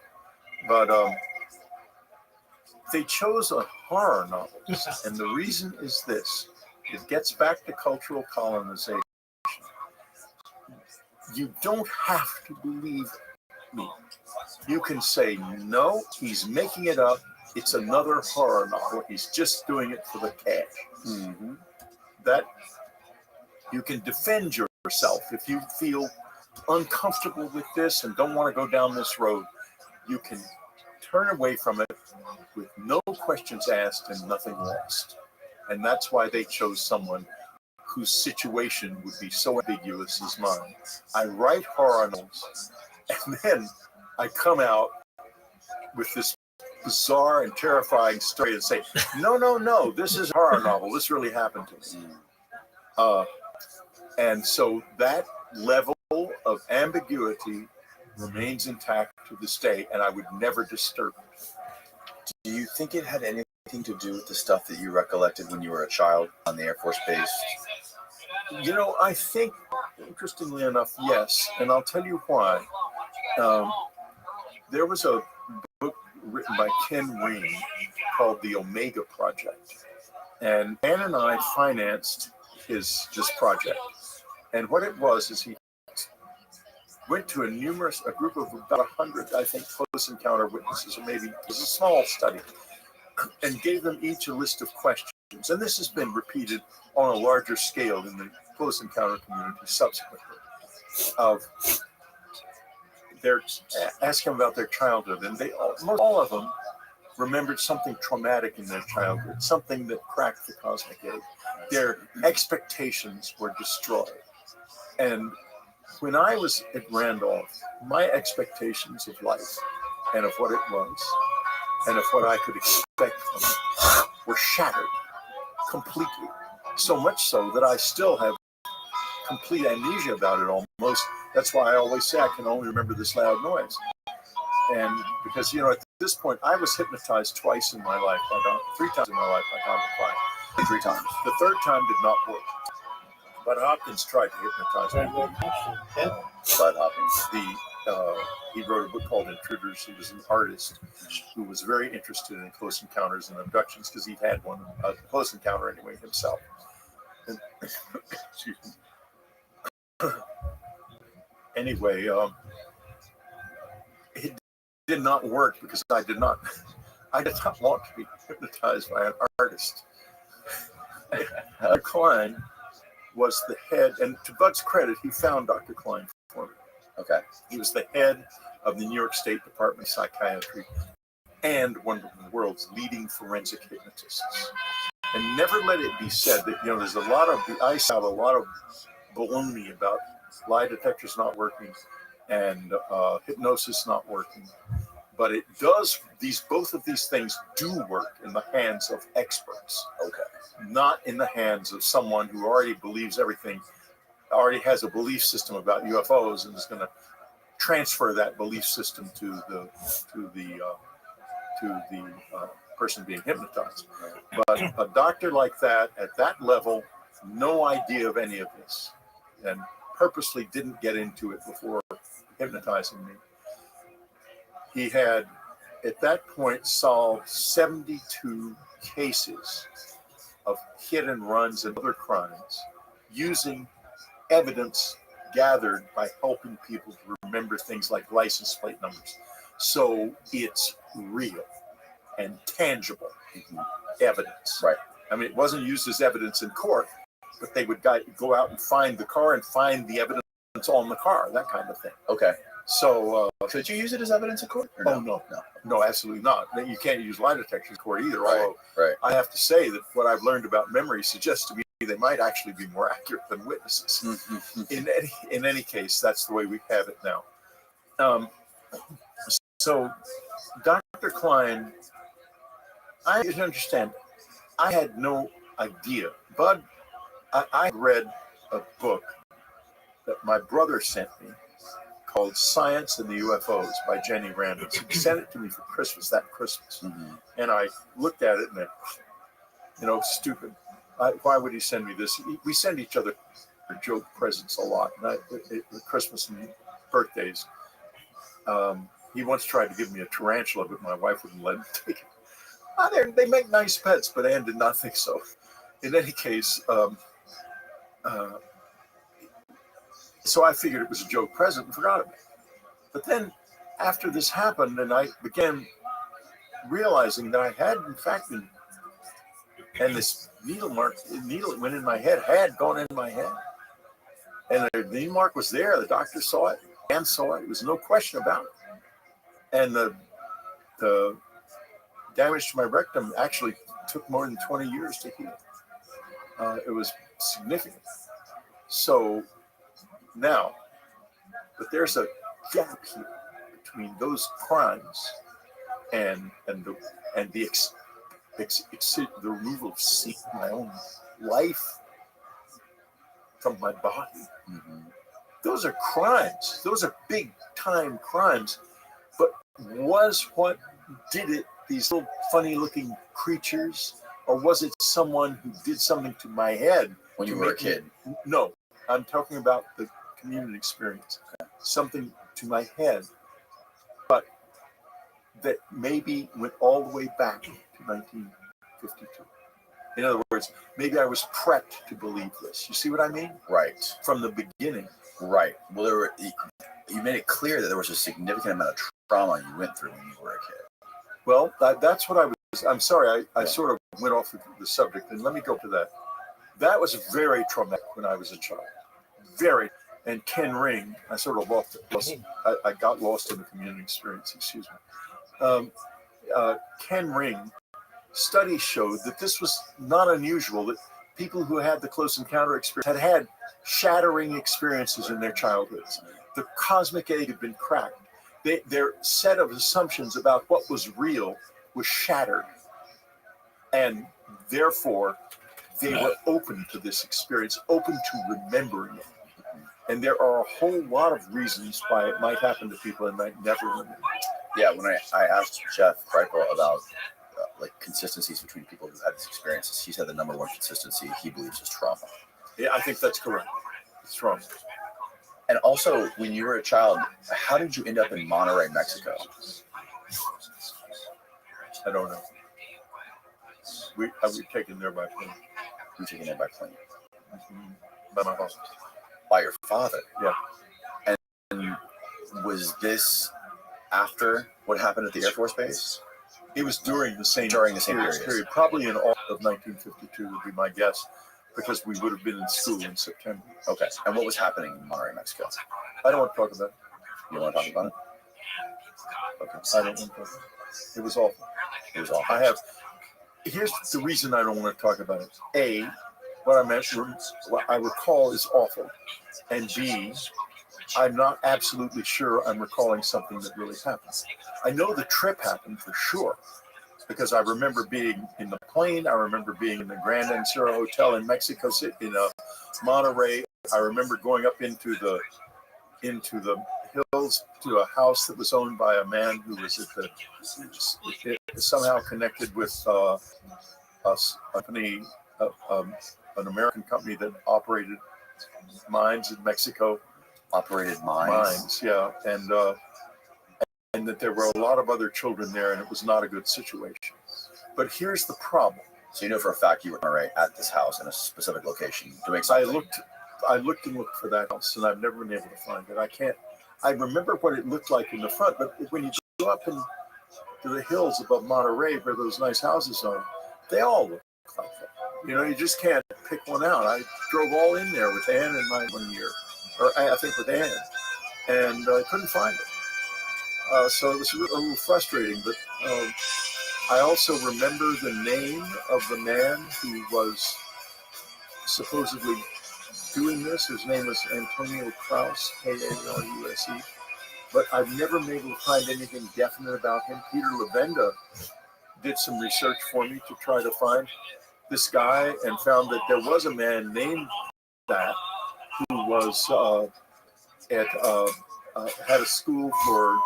But they chose a horror novel, and the reason is this: it gets back to cultural colonization. You don't have to believe me. You can say, no, he's making it up. It's another horror novel. He's just doing it for the cash. Mm-hmm. That you can defend yourself if you feel uncomfortable with this and don't want to go down this road. You can turn away from it with no questions asked and nothing lost. And that's why they chose someone whose situation would be so ambiguous as mine. I write horror novels, and then I come out with this bizarre and terrifying story and say, no, this is a horror novel. This really happened to me. And so that level of ambiguity remains intact to this day, and I would never disturb it. Do you think it had anything to do with the stuff that you recollected when you were a child on the Air Force Base? You know, I think, interestingly enough, yes, and I'll tell you why. There was a book written by Ken Wayne called The Omega Project, and Ann and I financed this project. And what it was is he went to a group of about 100, I think, close encounter witnesses, or maybe it was a small study, and gave them each a list of questions. And this has been repeated on a larger scale in the close encounter community subsequently. They're asking about their childhood, and all of them remembered something traumatic in their childhood, something that cracked the cosmic egg. Their expectations were destroyed. And when I was at Randolph, my expectations of life and of what it was and of what I could expect from it were shattered completely. So much so that I still have complete amnesia about it almost. That's why I always say I can only remember this loud noise. And because, at this point, I was hypnotized twice in my life. 3 times in my life I got hypnotized. 3 times. The third time did not work. But Hopkins tried to hypnotize me. Bud Hopkins. He wrote a book called Intruders. He was an artist who was very interested in close encounters and abductions because he'd had one, a close encounter anyway, himself. And, excuse me. Anyway, it did not work because I did not want to be hypnotized by an artist. Klein was the head, and to Bud's credit, he found Dr. Klein for me. Okay. He was the head of the New York State Department of Psychiatry and one of the world's leading forensic hypnotists. And never let it be said that, there's a lot of, I saw a lot of baloney about lie detectors not working and hypnosis not working. But it does, both of these things do work in the hands of experts. Okay. Not in the hands of someone who already believes everything, already has a belief system about UFOs and is going to transfer that belief system to the person being hypnotized. But a doctor like that at that level, no idea of any of this, and purposely didn't get into it before hypnotizing me. He had at that point solved 72 cases of hit and runs and other crimes using evidence gathered by helping people to remember things like license plate numbers. So it's real and tangible evidence. Right. I mean, it wasn't used as evidence in court, but they would go out and find the car and find the evidence on the car, that kind of thing. Okay. So, could you use it as evidence in court? Or no, absolutely not. You can't use lie detectors in court either. Right. Although Right. I have to say that what I've learned about memory suggests to me they might actually be more accurate than witnesses. In any case, that's the way we have it now. So, Dr. Klein, I didn't understand. I had no idea. Bud, I read a book that my brother sent me called Science and the UFOs by Jenny Randles. He sent it to me for Christmas, that Christmas. And I looked at it and stupid. Why would he send me this? We send each other joke presents a lot. And Christmas and birthdays. He once tried to give me a tarantula, but my wife wouldn't let him take it. They make nice pets, but Anne did not think so. In any case, so I figured it was a joke present and forgot about it. But then after this happened, and I began realizing that I had, in fact, been, and this needle that went in my head had gone in my head. And the needle mark was there. The doctor saw it. Anne saw it. There was no question about it. And the damage to my rectum actually took more than 20 years to heal. It was significant. So now, but there's a gap here between those crimes and the removal of my own life from my body. Those are crimes. Those are big time crimes. But was what did it these little funny looking creatures, or was it someone who did something to my head when you were a kid? No, I'm talking about the community experience. Something to my head, but that maybe went all the way back to 1952. In other words, maybe I was prepped to believe this. You see what I mean? Right. From the beginning. Right. Well, you made it clear that there was a significant amount of trauma you went through when you were a kid. Well, that's what I was. I'm sorry, I sort of went off the subject, and let me go to that. That was very traumatic when I was a child. Very. And Ken Ring, I sort of I got lost in the community experience, excuse me. Ken Ring, studies showed that this was not unusual, that people who had the close encounter experience had shattering experiences in their childhoods. The cosmic egg had been cracked. Their set of assumptions about what was real was shattered. And therefore, they were open to this experience, open to remembering it. And there are a whole lot of reasons why it might happen to people and might never remember. Yeah, when I asked Jeff Kreipel about consistencies between people who had these experiences, he said the number one consistency he believes is trauma. Yeah, I think that's correct. It's trauma. And also, when you were a child, how did you end up in Monterrey, Mexico? I don't know. I was taken there by plane. You were taken there by plane? By my father. By your father? Yeah. And was this after what happened at the Air Force Base? It was during the same period. Probably in all of 1952 would be my guess, because we would have been in school in September. Okay. And what was happening in Monterrey, Mexico? I don't want to talk about it. You don't want to talk about it? Okay. I don't want to talk about it. It was awful. It was awful. Here's the reason I don't want to talk about it. A, what I recall is awful. And B, I'm not absolutely sure I'm recalling something that really happened. I know the trip happened for sure, because I remember being in the plane. I remember being in the Grand Ancero Hotel in Mexico City, in Monterey. I remember going up into the hills to a house that was owned by a man who was somehow connected with a company, an American company that operated mines in Mexico. Operated mines. Mines, yeah, and that there were a lot of other children there, and it was not a good situation. But here's the problem. So you know for a fact you were right at this house in a specific location doing I something. looked and looked for that house, and I've never been able to find it. I remember what it looked like in the front, but when you go up into the hills above Monterey, where those nice houses are, they all look like that. You know, you just can't pick one out. I drove all in there with Ann in my 1 year, or I think with Ann, and I couldn't find it. So it was a little frustrating, but I also remember the name of the man who was supposedly doing this. His name was Antonio Kraus, K-A-R-U-S-E. But I've never been able to find anything definite about him. Peter Levenda did some research for me to try to find this guy, and found that there was a man named that who was had a school for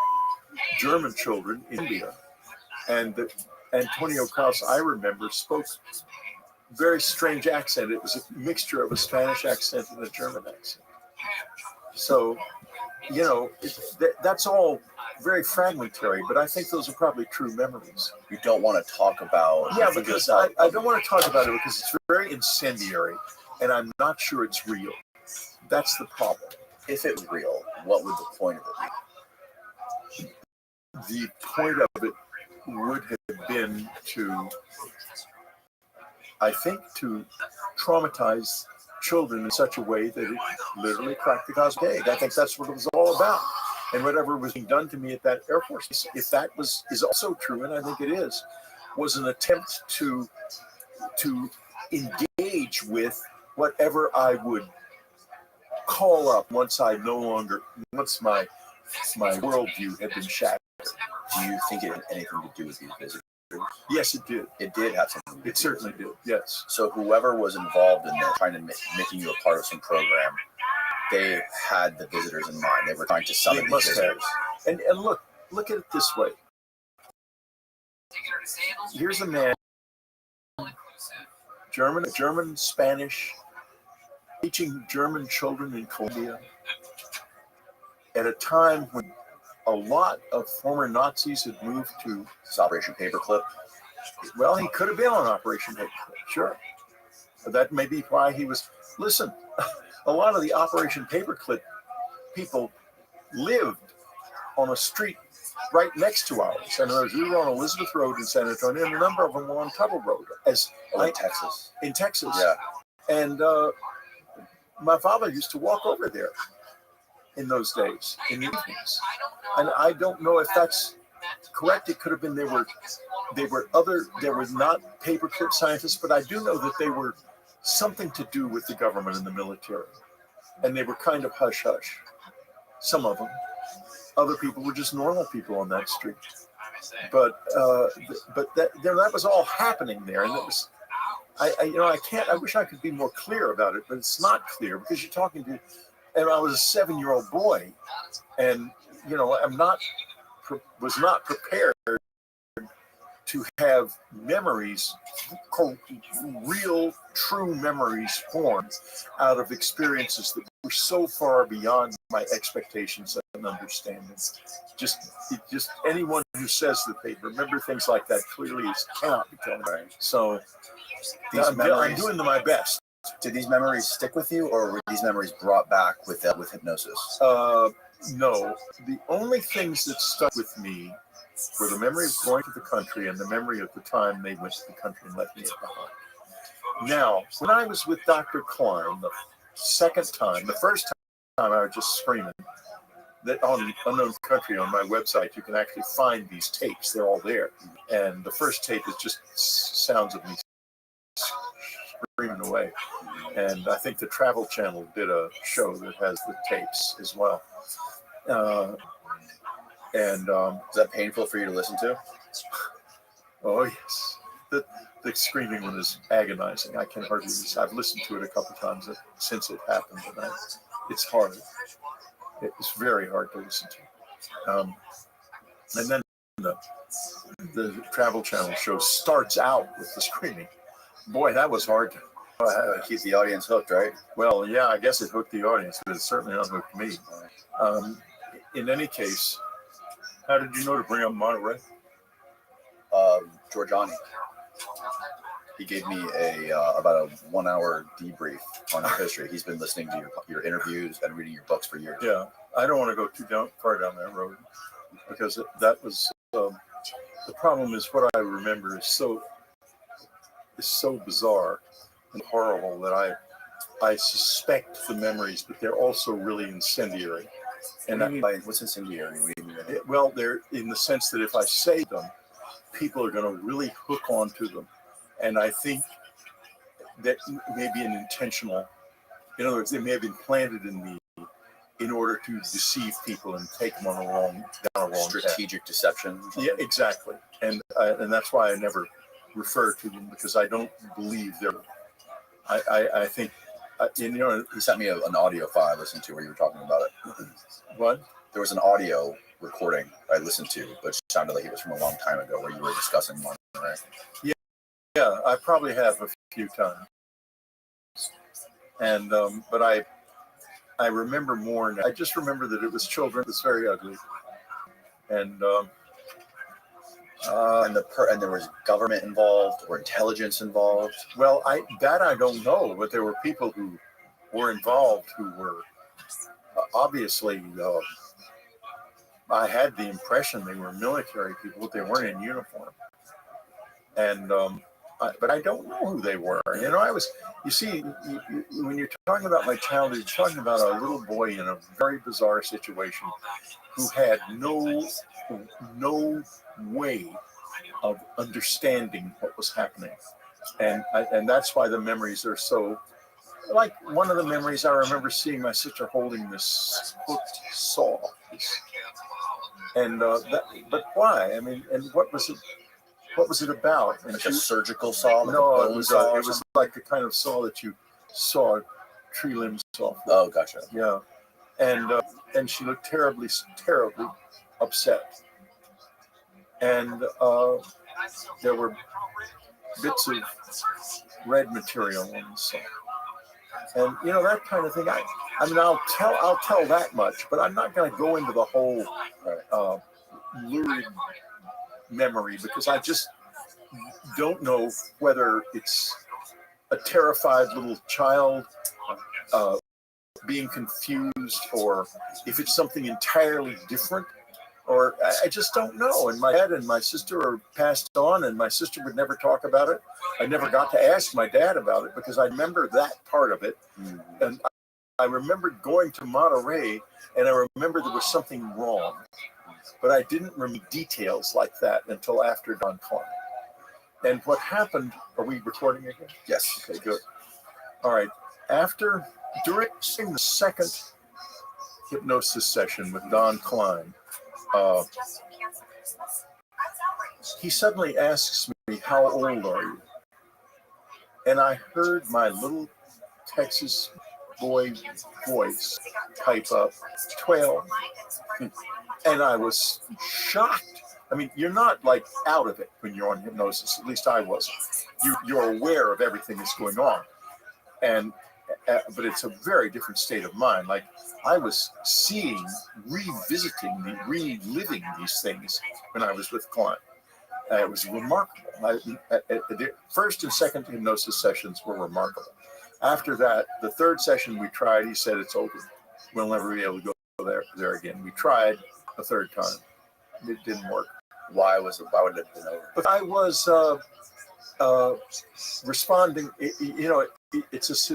German children in India. And Antonio Kraus, I remember, spoke very strange accent. It was a mixture of a Spanish accent and a German accent. So, you know, that's all very fragmentary, but I think those are probably true memories. You don't want to talk about. Yeah, because I don't want to talk about it because it's very incendiary, and I'm not sure it's real. That's the problem. If it was real, what would the point of it be? The point of it would have been to, I think, to traumatize children in such a way that it literally cracked the cosmic egg. I think that's what it was all about. And whatever was being done to me at that Air Force base, if that is also true, and I think it is, was an attempt to engage with whatever I would call up once my worldview had been shattered. Do you think it had anything to do with these visitors? Yes, it did. It did have something to do. It certainly did. Yes. So whoever was involved in trying to making you a part of some program, they had the visitors in mind. They were trying to summon these visitors. And look at it this way. Here's a man, German, Spanish, teaching German children in Colombia at a time when a lot of former Nazis had moved to Operation Paperclip. Well, he could have been on Operation Paperclip, sure. That may be why he was. Listen, a lot of the Operation Paperclip people lived on a street right next to ours. And we were on Elizabeth Road in San Antonio, and a number of them were on Tuttle Road. In Texas. In Texas. Yeah. And my father used to walk over there in those days, in the evenings. And I don't know if that's correct. It could have been there were not paperclip scientists, but I do know that they were something to do with the government and the military. And they were kind of hush-hush. Some of them. Other people were just normal people on that street. But that was all happening there. And it was, I wish I could be more clear about it, but it's not clear because you're talking to, and I was a 7-year-old boy, and, you know, was not prepared to have memories, real, true memories formed out of experiences that were so far beyond my expectations and understanding. Just anyone who says that they remember things like that clearly cannot be telling. Right. So I'm doing my best. Did these memories stick with you, or were these memories brought back with hypnosis? No. The only things that stuck with me were the memory of going to the country and the memory of the time they went to the country and left me behind. Now, when I was with Dr. Klein the second time, the first time I was just screaming, that on Unknown Country on my website, you can actually find these tapes. They're all there. And the first tape is just sounds of me screaming away. And I think the Travel Channel did a show that has the tapes as well. And Is that painful for you to listen to? oh yes, the screaming one is agonizing. I can hardly. I've listened to it a couple times since it happened, and it's hard. It's very hard to listen to. And then the Travel Channel show starts out with the screaming. Boy, that was hard to Keep the audience hooked, right? well, yeah, I guess it hooked the audience, but it certainly unhooked me. In any case, how did you know to bring up Monterey? Giorgiani. He gave me about a 1 hour debrief on your history. He's been listening to your interviews and reading your books for years. Yeah, I don't want to go too far down that road because that was the problem. Is what I remember is so bizarre and horrible that I suspect the memories, but they're also really incendiary. And what do you mean by what's incendiary? What do you mean by that? Well, they're in the sense that if I say them, people are going to really hook onto them, and I think that may be an intentional. In other words, they may have been planted in me in order to deceive people and take them on down a wrong Strategic path. deception. Yeah, exactly, and that's why I never refer to them because I don't believe they're. I think, He sent me an audio file I listened to where you were talking about it. what? There was an audio recording I listened to, which sounded like it was from a long time ago, where you were discussing Monterey. Yeah, I probably have a few times, and but I remember more. I just remember that it was children. It's very ugly, and And there was government involved or intelligence involved. well, I don't know, but there were people who were involved who were obviously. I had the impression they were military people, but they weren't in uniform, and but I don't know who they were. You see, when you're talking about my childhood, you're talking about a little boy in a very bizarre situation who had no way of understanding what was happening, and that's why the memories are so. Like one of the memories, I remember seeing my sister holding this hooked saw, and but why? I mean, and what was it? What was it about? And Like a surgical saw? Like no, a bone saw? it was like the kind of saw that you saw tree limbs off. Oh, gotcha. Yeah, and she looked terribly upset, and there were bits of red material on the saw, and that kind of thing. I mean, I'll tell that much, but I'm not going to go into the whole lurid memory because I just don't know whether it's a terrified little child being confused or if it's something entirely different, or I just don't know. And my dad and my sister are passed on, and my sister would never talk about it. I never got to ask my dad about it because I remember that part of it. And I remembered going to Monterey, and I remember there was something wrong. But I didn't remember details like that until after Don Klein. And what happened, are we recording again? Yes. Okay, good. All right. During the second hypnosis session with Don Klein, he suddenly asks me, "How old are you?" And I heard my little Texas boy voice pipe up, 12. And I was shocked. I mean, you're not like out of it when you're on hypnosis. At least I wasn't. You're aware of everything that's going on, but it's a very different state of mind. Like I was reliving these things when I was with Klein. It was remarkable. The first and second hypnosis sessions were remarkable. After that, the third session we tried, he said it's over. We'll never be able to go there again. We tried a third time. It didn't work. Why would it have been over? But I was responding. It's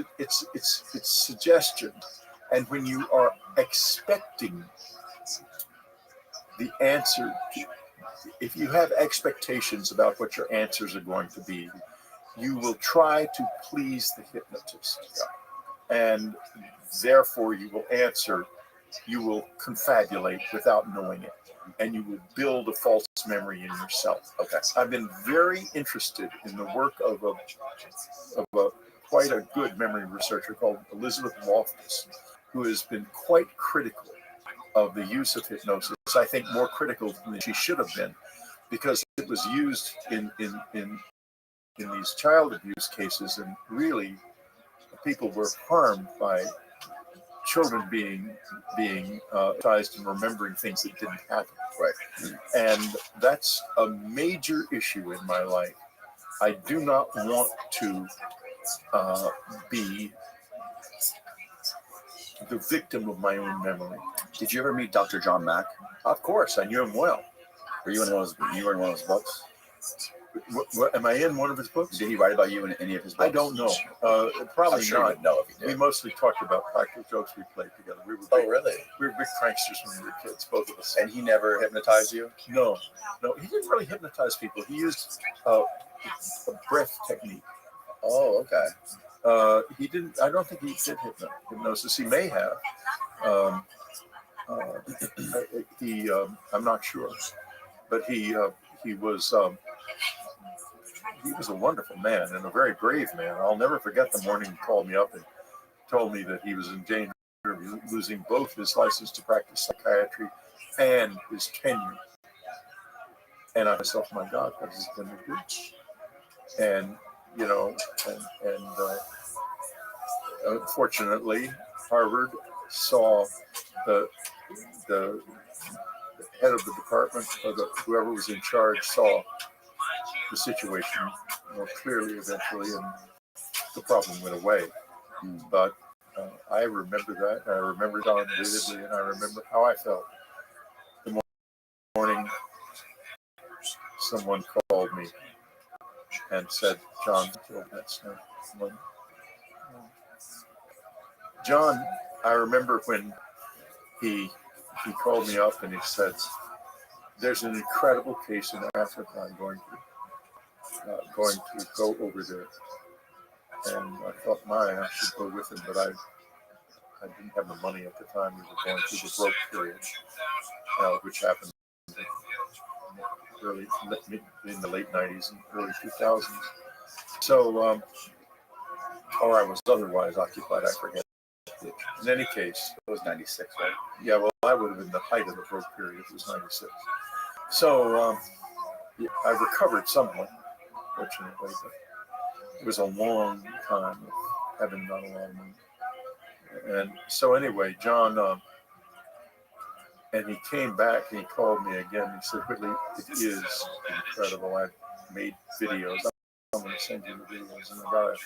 suggestion, and when you are expecting the answer, if you have expectations about what your answers are going to be, you will try to please the hypnotist, and therefore you will answer you will confabulate without knowing it, and you will build a false memory in yourself. Okay. I've been very interested in the work of a quite a good memory researcher called Elizabeth Loftus, who has been quite critical of the use of hypnosis. I think more critical than she should have been, because it was used in these child abuse cases, and really people were harmed by children being hypnotized and remembering things that didn't happen. Right. And that's a major issue in my life. I do not want to be the victim of my own memory. Did you ever meet Dr. John Mack? Of course, I knew him well. Were you in one of his books? Am I in one of his books? Did he write about you in any of his books? I don't know. Probably I'm sure not. you'd know if he did. We mostly talked about practical jokes we played together. Oh, really? We were big pranksters when we were kids, both of us. And he never hypnotized you? No, he didn't really hypnotize people. He used a breath technique. Oh, okay. He didn't. I don't think he did hypnosis. He may have. I'm not sure, but he was a wonderful man and a very brave man. I'll never forget the morning he called me up and told me that he was in danger of losing both his license to practice psychiatry and his tenure. And I myself, my God, what is he going to do? And unfortunately, Harvard saw the head of the department, or whoever was in charge, saw the situation more clearly eventually, and the problem went away. But I remember that. I remember Don vividly, and I remember how I felt. The morning someone called me and said, "John, that's not." John, I remember when he called me up and he said, "There's an incredible case in Africa. I'm going to go over there." And I thought, I should go with him, but I didn't have the money at the time. We were going through the broke period, which happened in the late 90s and early 2000s. So, or I was otherwise occupied, I forget. In any case, It was 96, right? yeah, well, I would have been the height of the broke period. It was 96. So I recovered somewhat, fortunately, but it was a long time of having not a lot of money. And so anyway, John, and he came back and he called me again. He said, "Whitley, it is incredible. I've made videos. I'm going to send you the videos." And I got a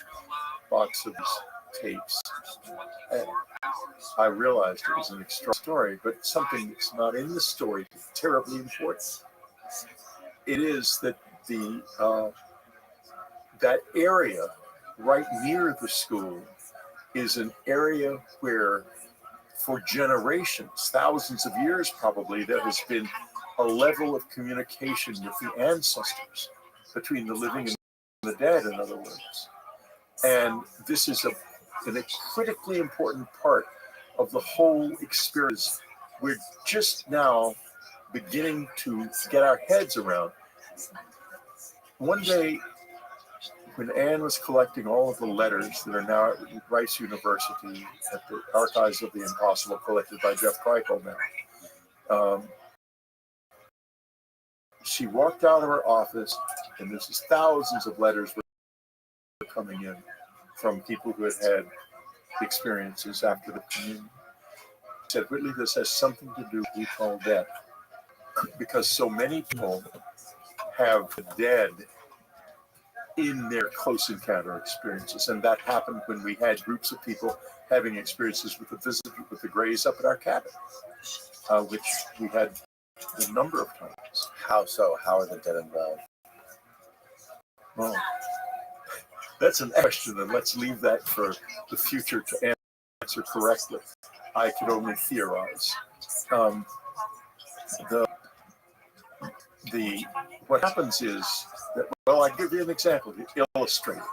box of these tapes. And I realized it was an extraordinary story, but something that's not in the story is terribly important. It is that that area right near the school is an area where, for generations, thousands of years probably, there has been a level of communication with the ancestors, between the living and the dead, in other words. And this is a critically important part of the whole experience. We're just now beginning to get our heads around. One day, when Anne was collecting all of the letters that are now at Rice University at the Archives of the Impossible, collected by Jeff Kripal now, she walked out of her office, and this is thousands of letters were coming in from people who had experiences after the communion. She said, "Whitley, this has something to do with what we call death, because so many people have the dead in their close encounter experiences, and that happened when we had groups of people having experiences with the Greys up at our cabin, which we had a number of times." How so? How are the dead involved? Well, that's an question, and let's leave that for the future to answer correctly. I could only theorize. What happens is that, well, I'll give you an example to illustrate it.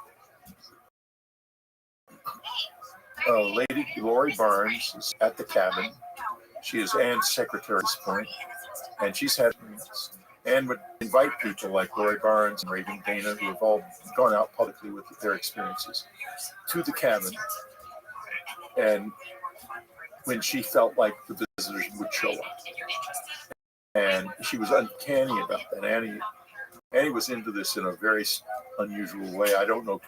Lady Lori Barnes is at the cabin, She is Anne's secretary at this point, and she's had Anne would invite people like Lori Barnes and Reagan Dana, who have all gone out publicly with their experiences, to the cabin. And when she felt like the visitors would show up, and she was uncanny about that. Annie was into this in a very unusual way. I don't know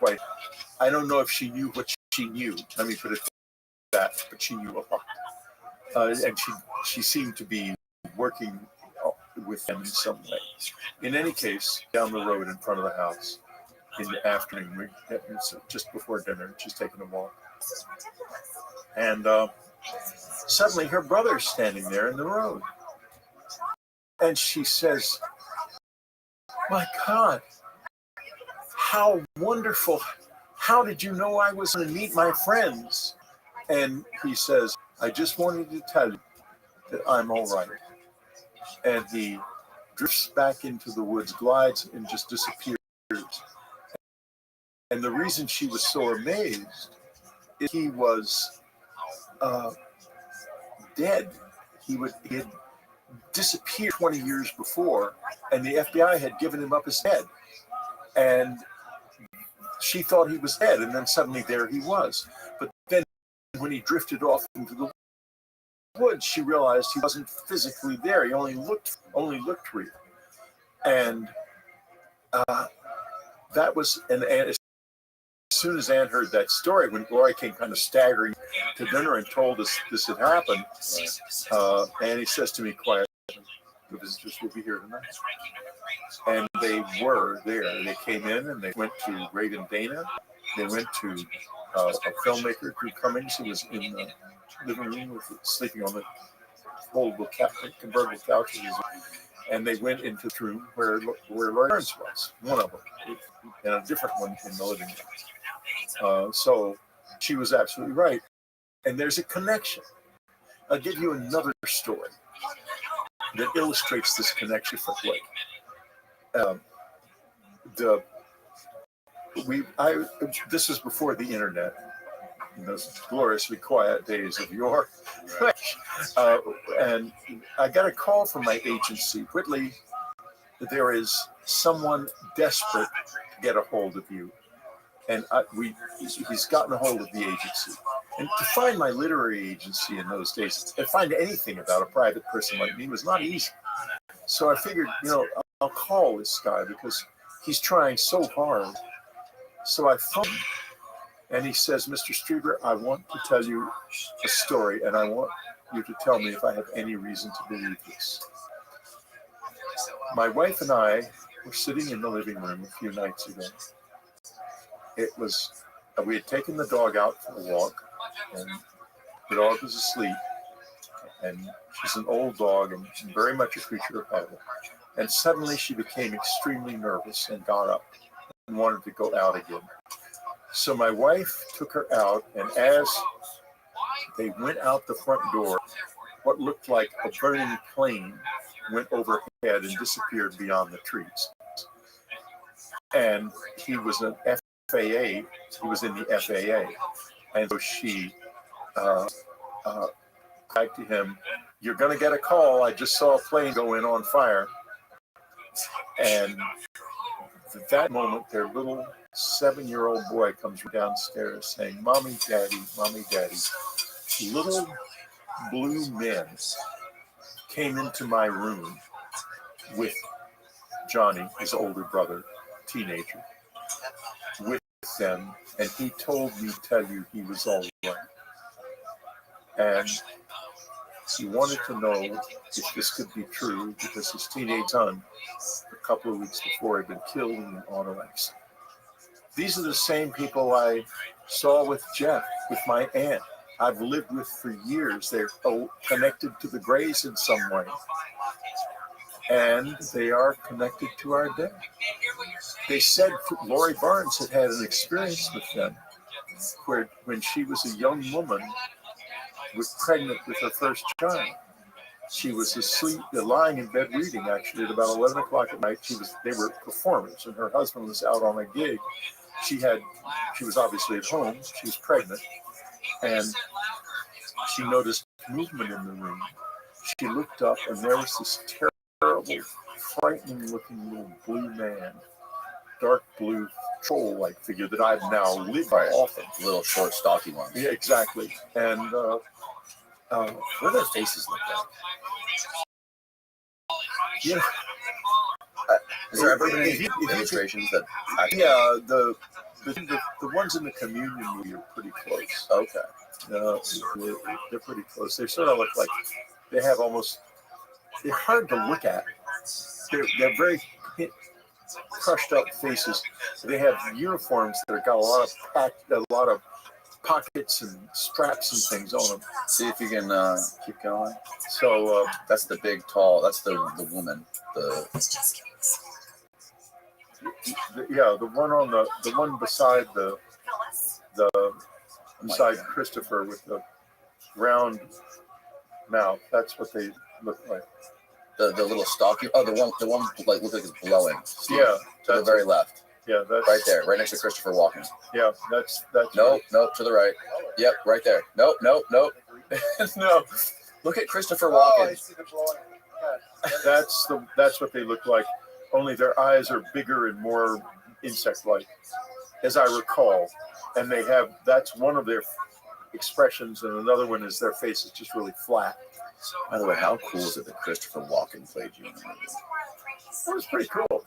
if she knew what she knew. Let me put it that, but she knew a lot. And she seemed to be working with them in some way. In any case, down the road in front of the house, in the afternoon, just before dinner, she's taking a walk. And suddenly her brother's standing there in the road. And she says, "My God, how wonderful. How did you know I was going to meet my friends?" And he says, "I just wanted to tell you that I'm all right." And he drifts back into the woods, glides, and just disappears. And the reason she was so amazed is he was dead. He had disappeared 20 years before, and the FBI had given him up as dead. And she thought he was dead, and then suddenly there he was. But then when he drifted off into the woods, she realized he wasn't physically there. He only looked real. And that was, and as soon as Anne heard that story, when Lori came kind of staggering to dinner and told us this had happened, Annie says to me quietly, "The visitors will be here tonight." And they were there. They came in and they went to Reagan Dana. They went to a filmmaker, Drew Cummings, who was in the living room sleeping on the foldable convertible couches. And they went into the room where Lori Burns was, one of them, and a different one in the living room. So she was absolutely right. And there's a connection. I'll give you another story that illustrates this connection for Blake. This was before the internet, in those gloriously quiet days of yore. And I got a call from my agency, Whitley, that there is someone desperate to get a hold of you. And he's gotten a hold of the agency. And to find my literary agency in those days, to find anything about a private person like me was not easy. So I figured, I'll call this guy because he's trying so hard. So I phoned him, and he says, "Mr. Strieber, I want to tell you a story, and I want you to tell me if I have any reason to believe this." My wife and I were sitting in the living room a few nights ago. We had taken the dog out for a walk, and the dog was asleep, and she's an old dog and very much a creature of habit. And suddenly she became extremely nervous and got up and wanted to go out again. So my wife took her out, and as they went out the front door, what looked like a burning plane went overhead and disappeared beyond the trees. And he was an FAA. He was in the FAA. And so she cried to him, "You're going to get a call. I just saw a plane go in on fire." And at that moment, their little 7-year-old boy comes downstairs saying, "Mommy, Daddy, Mommy, Daddy." Little blue men came into my room with Johnny, his older brother, teenager, with them, and he told me to tell you he was all right. And he wanted to know if this could be true because his teenage son, a couple of weeks before, had been killed in an auto accident. These are the same people I saw with Jeff, with my aunt. I've lived with for years. They're connected to the Grays in some way. And they are connected to our day. They said Lori Barnes had had an experience with them where when she was a young woman, was pregnant with her first child. She was asleep, lying in bed reading, actually, at about 11 o'clock at night. They were performers, and her husband was out on a gig. She was obviously at home. She was pregnant, and she noticed movement in the room. she looked up, and there was this terrible, frightening-looking little blue man, dark blue troll-like figure that I've now lived by often. Little short, stocky ones. Yeah, exactly. And what do their faces look like? yeah, Has there ever been any If you- demonstrations that? yeah, the ones in the communion movie are pretty close. Okay. They're pretty close. They sort of look like they have almost. They're hard to look at. They're very crushed up faces. They have uniforms that have got a lot of pockets and straps and things on them. See if you can keep going. So That's the big, tall. That's the woman. the one beside beside Christopher with the round mouth. That's what they look like. The little stocky. Oh, the one like looks like it's blowing. Yeah, To the very left. Yeah, that's Right there, right next to Christopher Walken. Yeah, that's. Nope, to the right. Yep, right there. Nope. No. Look at Christopher Walken. I see the blowing. That's what they look like. Only their eyes are bigger and more insect-like, as I recall. And that's one of their expressions, and another one is their face is just really flat. By the way, how cool is it that Christopher Walken played you in the movie? That was pretty cool.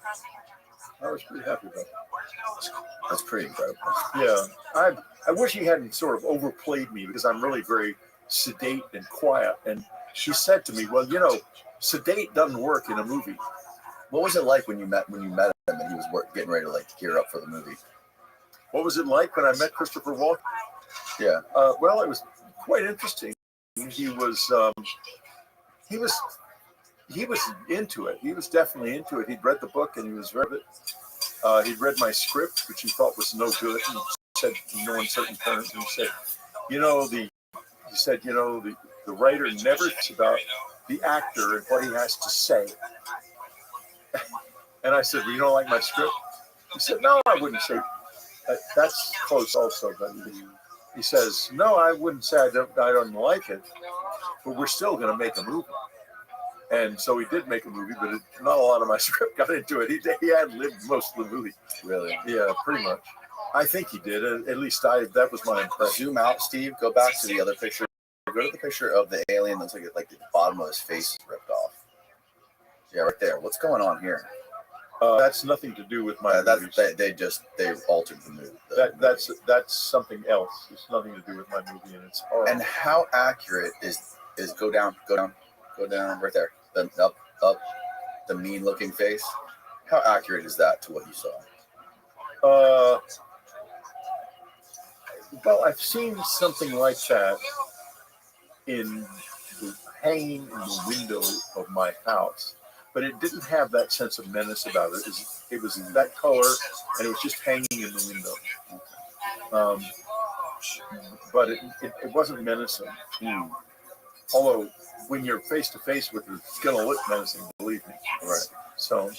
I was pretty happy about that. That's pretty incredible. Yeah, I wish he hadn't sort of overplayed me, because I'm really very sedate and quiet. And she said to me, "Well, sedate doesn't work in a movie." What was it like when you met him and he was getting ready to like gear up for the movie? What was it like when I met Christopher Walken? Yeah. Well, it was quite interesting. He was into it. He was definitely into it. He'd read the book and he was very. He'd read my script, which he thought was no good. He said no uncertain terms, and he said, the writer never thinks about the actor and what he has to say. And I said, "Well, you don't like my script?" He said, "No, I wouldn't say that's close also." But he says, "No, I wouldn't say I don't like it, but we're still going to make a movie." And so he did make a movie, but not a lot of my script got into it. He had lived most of the movie. Really? Yeah, pretty much. I think he did. At least that was my impression. Zoom out, Steve. Go back to the other picture. Go to the picture of the alien. Looks like the bottom of his face is ripped off. Yeah, right there. What's going on here? That's nothing to do with my movies. They altered the movie. That's something else. It's nothing to do with my movie, and it's horrible. And how accurate is go down right there, then up, the mean looking face? How accurate is that to what you saw? Well, I've seen something like that hanging in the window of my house. But it didn't have that sense of menace about it. It was that color, and it was just hanging in the window. But it wasn't menacing. Although, when you're face to face with it, it's going to look menacing, believe me. Right. So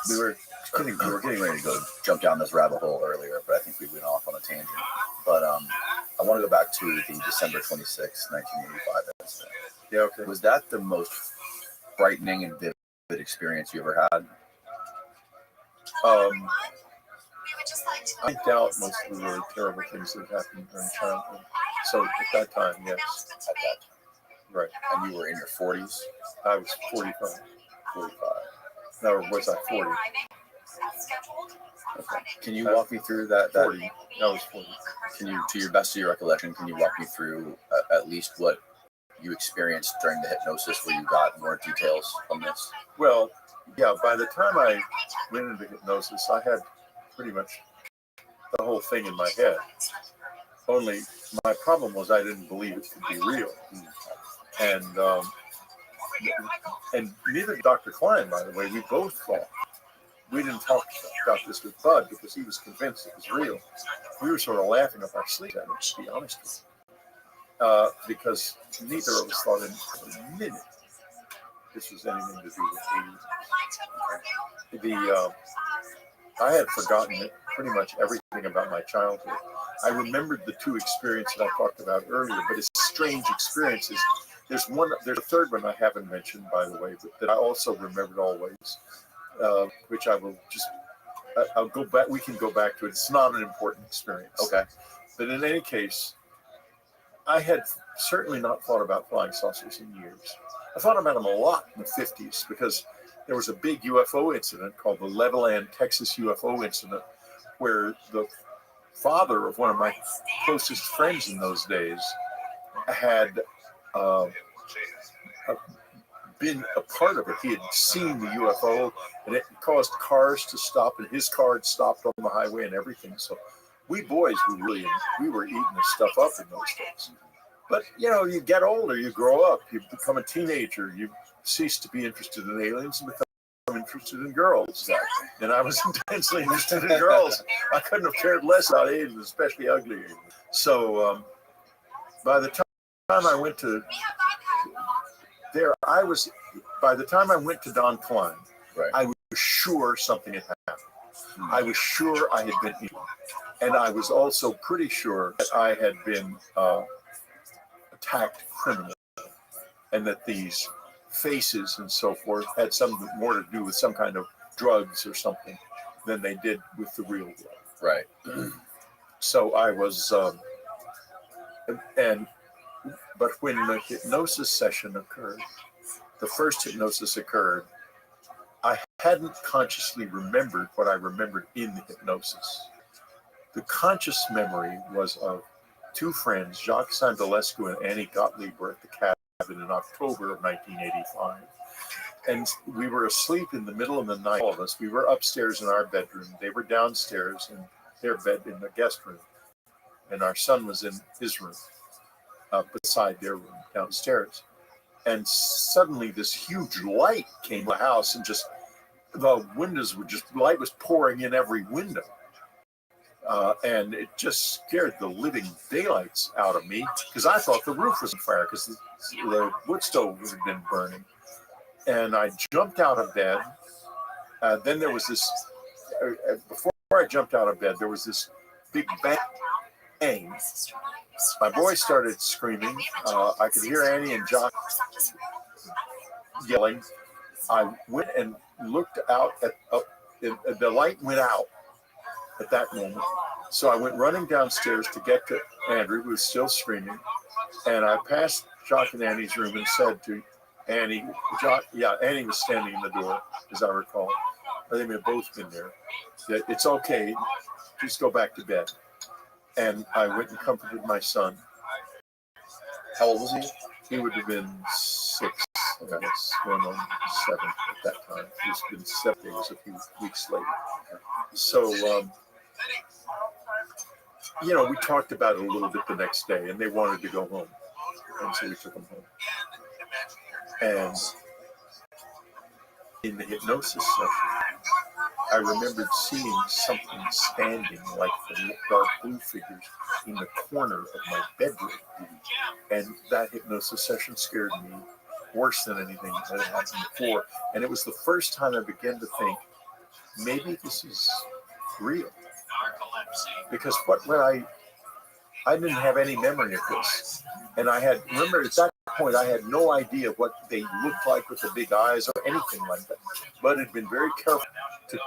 we were getting ready to jump down this rabbit hole earlier, but I think we went off on a tangent. But I want to go back to the December 26, 1985 incident. Yeah, okay. Was that the most frightening and vivid experience you ever had? I doubt most of the really terrible things that happened during childhood. So at that time, yes. At that time. Right. And you were in your 40s? I was 45. 45. No, was I 40? Okay. Can you walk me through that? 40. I was 40. Can you, to your best of your recollection, can you walk me through at least what you experienced during the hypnosis, where you got more details on this? Well, yeah, by the time I went into hypnosis, I had pretty much the whole thing in my head. Only my problem was I didn't believe it could be real. And neither did Dr. Klein, by the way. We both thought. We didn't talk about this with Bud because he was convinced it was real. We were sort of laughing up our sleeves at it, to be honest with you. Because neither of us thought in a minute this was anything to do with aliens. I had forgotten pretty much everything about my childhood. I remembered the two experiences I talked about earlier, but it's strange experiences There's a third one I haven't mentioned, by the way, but that I also remembered always, which I will just. I'll go back. We can go back to it. It's not an important experience. Okay. But in any case, I had certainly not thought about flying saucers in years. I thought about them a lot in the 50s because there was a big UFO incident called the Levelland, Texas UFO incident, where the father of one of my closest friends in those days had been a part of it. He had seen the UFO, and it caused cars to stop, and his car had stopped on the highway and everything. So we boys we were eating this stuff up in those days. But you get older, you grow up, you become a teenager, you cease to be interested in aliens and become interested in girls. And I was intensely interested in girls. I couldn't have cared less about aliens, especially ugly aliens. So by the time I went to there, by the time I went to Don Klein, Right. I was sure something had happened. I was sure I had been eaten. And I was also pretty sure that I had been attacked criminally, and that these faces and so forth had something more to do with some kind of drugs or something than they did with the real drug. Right. So I was, but when the hypnosis session occurred, the first hypnosis occurred, I hadn't consciously remembered what I remembered in the hypnosis. The conscious memory was of two friends, Jacques Sandalescu and Annie Gottlieb, were at the cabin in October of 1985. And we were asleep in the middle of the night, all of us. We were upstairs in our bedroom. They were downstairs in their bed in the guest room. And our son was in his room, beside their room downstairs. And suddenly this huge light came to the house, and just the windows were light was pouring in every window. And it just scared the living daylights out of me because I thought the roof was on fire because the wood stove had been burning. And I jumped out of bed. Then there was this, before I jumped out of bed, there was this big bang. My boys started screaming. I could hear Annie and Jock yelling. I went and looked out the light went out at that moment. So I went running downstairs to get to Andrew, who was still screaming. And I passed Jock and Annie's room and said to Annie, Annie was standing in the door, as I recall. They may have both been there. That it's okay, just go back to bed. And I went and comforted my son. How old was he? He would have been 6, I guess, going on 7 at that time. He's been 7 days, a few weeks later. So, we talked about it a little bit the next day, and they wanted to go home. And so we took them home. And in the hypnosis session, I remembered seeing something standing like the dark blue figures in the corner of my bedroom. And that hypnosis session scared me worse than anything that had happened before. And it was the first time I began to think, maybe this is real. Because I didn't have any memory of this. And remember at that point, I had no idea what they looked like with the big eyes or anything like that. But had been very careful to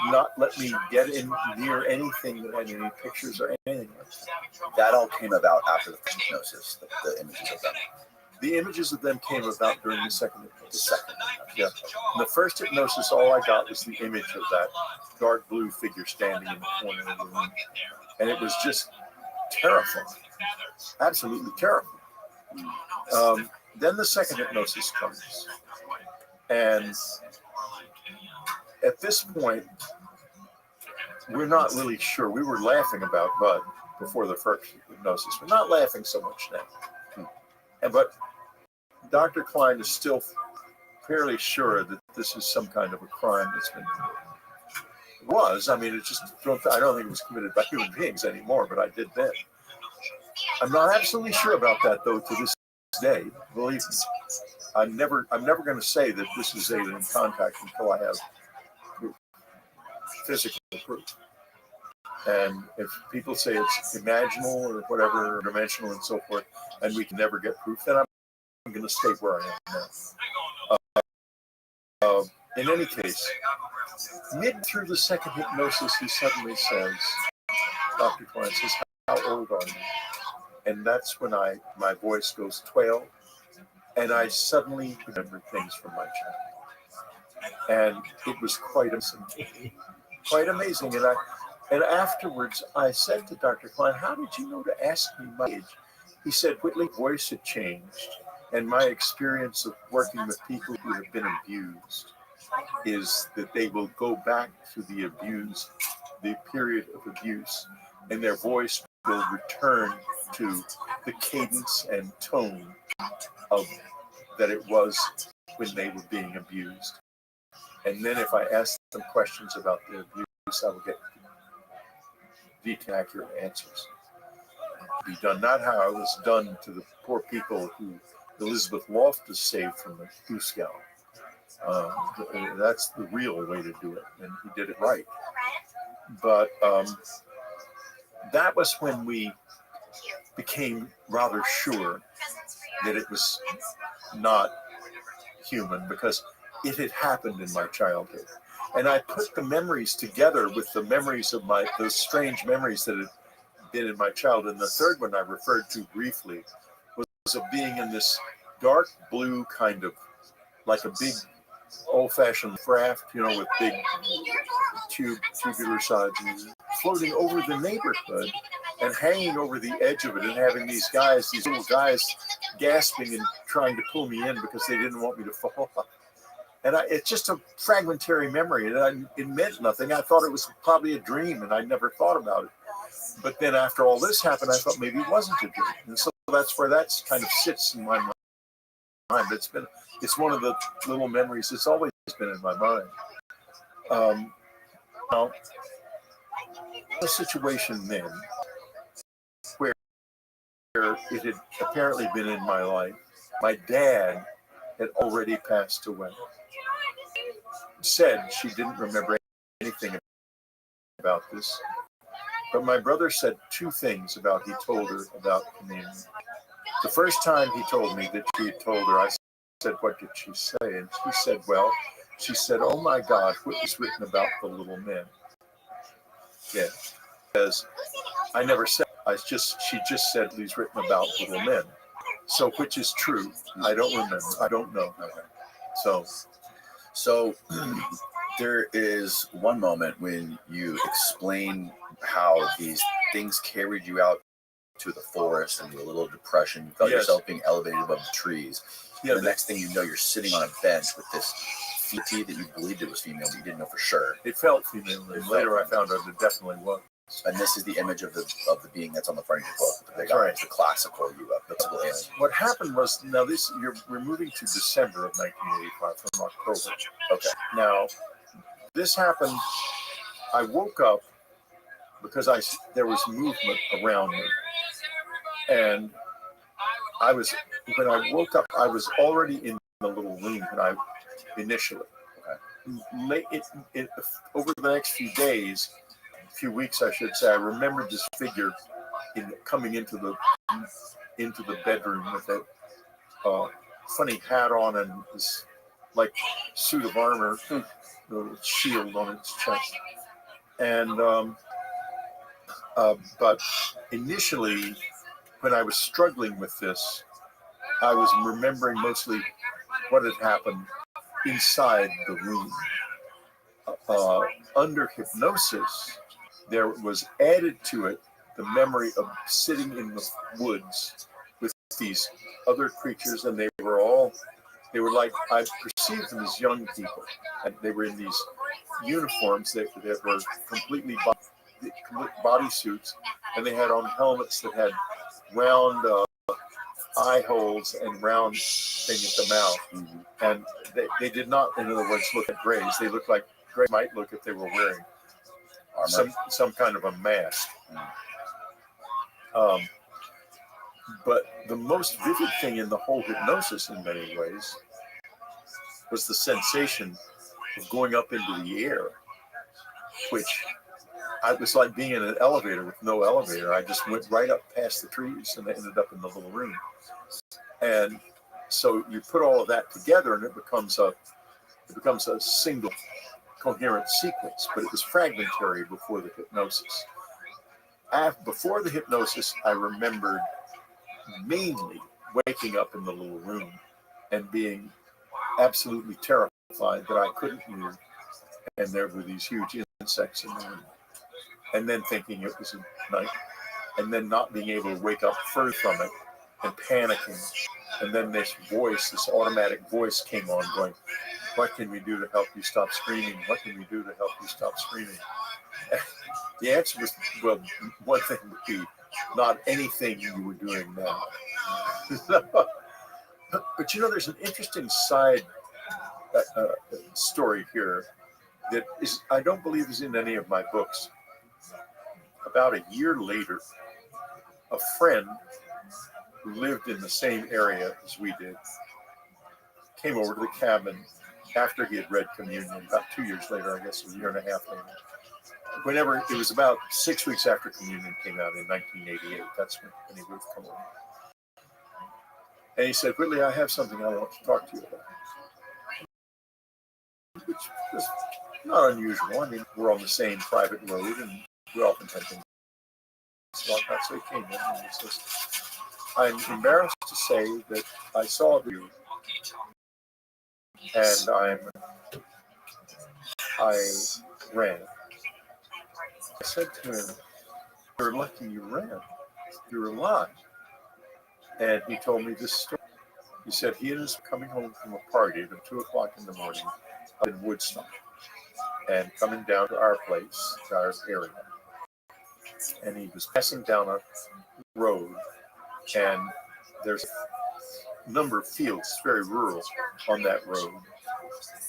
not let me get in near anything that had any pictures or anything like that. That all came about after the first hypnosis, the images of them. The images of them came about during the second hypnosis. Yeah. In the first hypnosis, all I got was the image of that dark blue figure standing in the corner of the room. And it was just terrifying. Absolutely terrifying. Then the second hypnosis comes. And at this point, we're not really sure. We were laughing about Bud before the first hypnosis. We're not laughing so much now. But Dr. Klein is still fairly sure that this is some kind of a crime that's been committed. It was. I mean, I don't think it was committed by human beings anymore, but I did then. I'm not absolutely sure about that, though, to this day. Believe me. I'm never going to say that this is alien contact until I have proof, physical proof. And if people say it's imaginal or whatever, or dimensional and so forth, and we can never get proof, then I'm I'm going to stay where I am now. In any case, mid through the second hypnosis, he suddenly says, Dr. Klein says, how old are you? And that's when my voice goes 12, and I suddenly remember things from my childhood. And it was quite amazing. Quite amazing. And afterwards, I said to Dr. Klein, how did you know to ask me my age? He said, Whitley's voice had changed. And my experience of working with people who have been abused is that they will go back to the period of abuse, and their voice will return to the cadence and tone of that it was when they were being abused. And then if I ask them questions about the abuse, I will get detailed, accurate answers. Be done not how it was done to the poor people who Elizabeth Loftus saved from the Cusco. That's the real way to do it, and he did it right. But that was when we became rather sure that it was not human, because it had happened in my childhood. And I put the memories together with the memories of those strange memories that had been in my childhood. And the third one I referred to briefly was of being in this dark blue kind of, like a big old-fashioned raft, with big tubular sides, and floating over the neighborhood and hanging over the edge of it, and having these little guys gasping and trying to pull me in because they didn't want me to fall. And it's just a fragmentary memory, and it meant nothing. I thought it was probably a dream, and I never thought about it. But then after all this happened, I thought maybe it wasn't a dream. And so that's where that kind of sits in my mind. It's one of the little memories that's always been in my mind. Now, a situation then where it had apparently been in my life. My dad had already passed away. Said she didn't remember anything about this. But my brother said two things he told her about communion. The first time he told me that she had told her, I said, what did she say? And she said, oh my God, what is written about the little men? Yeah, because I never said, she just said he's written about little men. So which is true? I don't remember. I don't know. So there is one moment when you explain how these things carried you out to the forest and a little depression. You felt yourself being elevated above the trees. Yeah, the next thing you know, you're sitting on a bench with this fetus that you believed it was female, but you didn't know for sure. It felt female. And later I found out it definitely was. And this is the image of the being that's on the front of your book. The right. The classical you, the typical alien. What happened was, now we're moving to December of 1985 from October. Okay. Now, this happened, I woke up because there was movement around me. And when I woke up, I was already in the little room initially. Okay. Over the next few weeks, I should say, I remembered this figure coming into the bedroom with a funny hat on and this like suit of armor, shield on its chest. And but initially, when I was struggling with this, I was remembering mostly what had happened inside the room. Under hypnosis, there was added to it the memory of sitting in the woods with these other creatures, and they were like, I perceived them as young people, and they were in these uniforms that were completely body suits, and they had on helmets that had round eye holes and round thing at the mouth. Mm-hmm. And they did not, in other words, look at grays. They looked like grays might look if they were wearing some kind of a mask. But the most vivid thing in the whole hypnosis, in many ways, was the sensation of going up into the air, which I was like being in an elevator with no elevator. I just went right up past the trees and I ended up in the little room. And so you put all of that together, and it becomes a single coherent sequence. But it was fragmentary before the hypnosis. Before the hypnosis, I remembered mainly waking up in the little room and being absolutely terrified that I couldn't move, and there were these huge insects in the room, and then thinking it was a night, and then not being able to wake up further from it and panicking. And then this automatic voice came on going, "What can we do to help you stop screaming? What can we do to help you stop screaming?" And the answer was, well, one thing would be not anything you were doing now. But there's an interesting side story here that I don't believe is in any of my books. About a year later, a friend who lived in the same area as we did came over to the cabin after he had read communion, about 2 years later, I guess, a year and a half later. Whenever it was about 6 weeks after communion came out in 1988, that's when he would have come over. And he said, "Whitley, I have something I want to talk to you about," which was not unusual. I mean, we're on the same private road, and we often have things like that. So he came in and he says, "I'm embarrassed to say that I saw you, and I ran." I said to him, "You're lucky you ran. You're alive." And he told me this story. He said he and his coming home from a party at 2 o'clock in the morning up in Woodstock, and coming down to our place, to our area. And he was passing down a road, and there's a number of fields, very rural, on that road.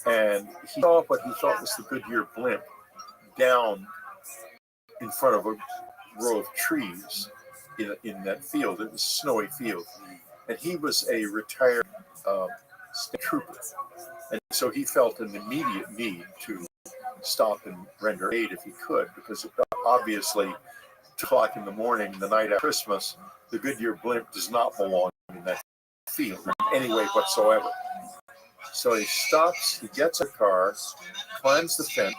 And he saw what he thought was the Goodyear blimp down in front of a row of trees in that field. It was a snowy field. And he was a retired state trooper. And so he felt an immediate need to stop and render aid if he could, because obviously 2 o'clock in the morning, the night after Christmas, the Goodyear blimp does not belong in that field in any way whatsoever. So he stops, he gets a car, climbs the fence,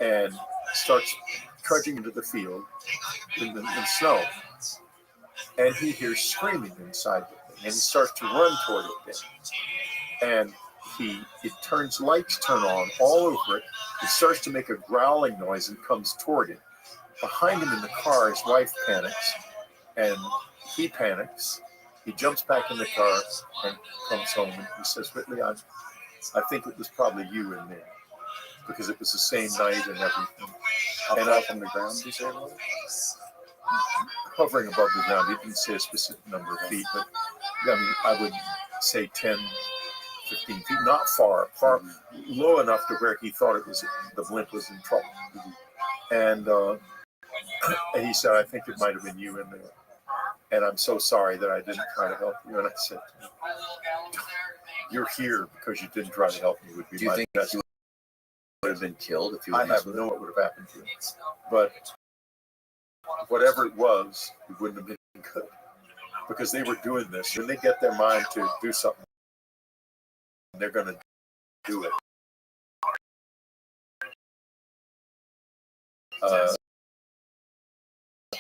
and starts trudging into the field in snow. And he hears screaming inside the thing, and he starts to run toward it then. And lights turn on all over it. It starts to make a growling noise and comes toward him. Behind him in the car, his wife panics, and he panics. He jumps back in the car and comes home, and he says, "Whitley, I think it was probably you in there, because it was the same night and everything." How far from the ground did you say it was? Hovering above the ground. He didn't say a specific number of feet, but I mean, I would say 10, 15 feet, not far, low enough to where he thought the blimp was in trouble. And he said, "I think it might have been you in there. And I'm so sorry that I didn't try to help you." And I said, "You're here because you didn't try to help me," would be my best. You would have been killed if you I have no what would have happened to him. But whatever it was, it wouldn't have been good, because they were doing this. When they get their mind to do something, they're going to do it.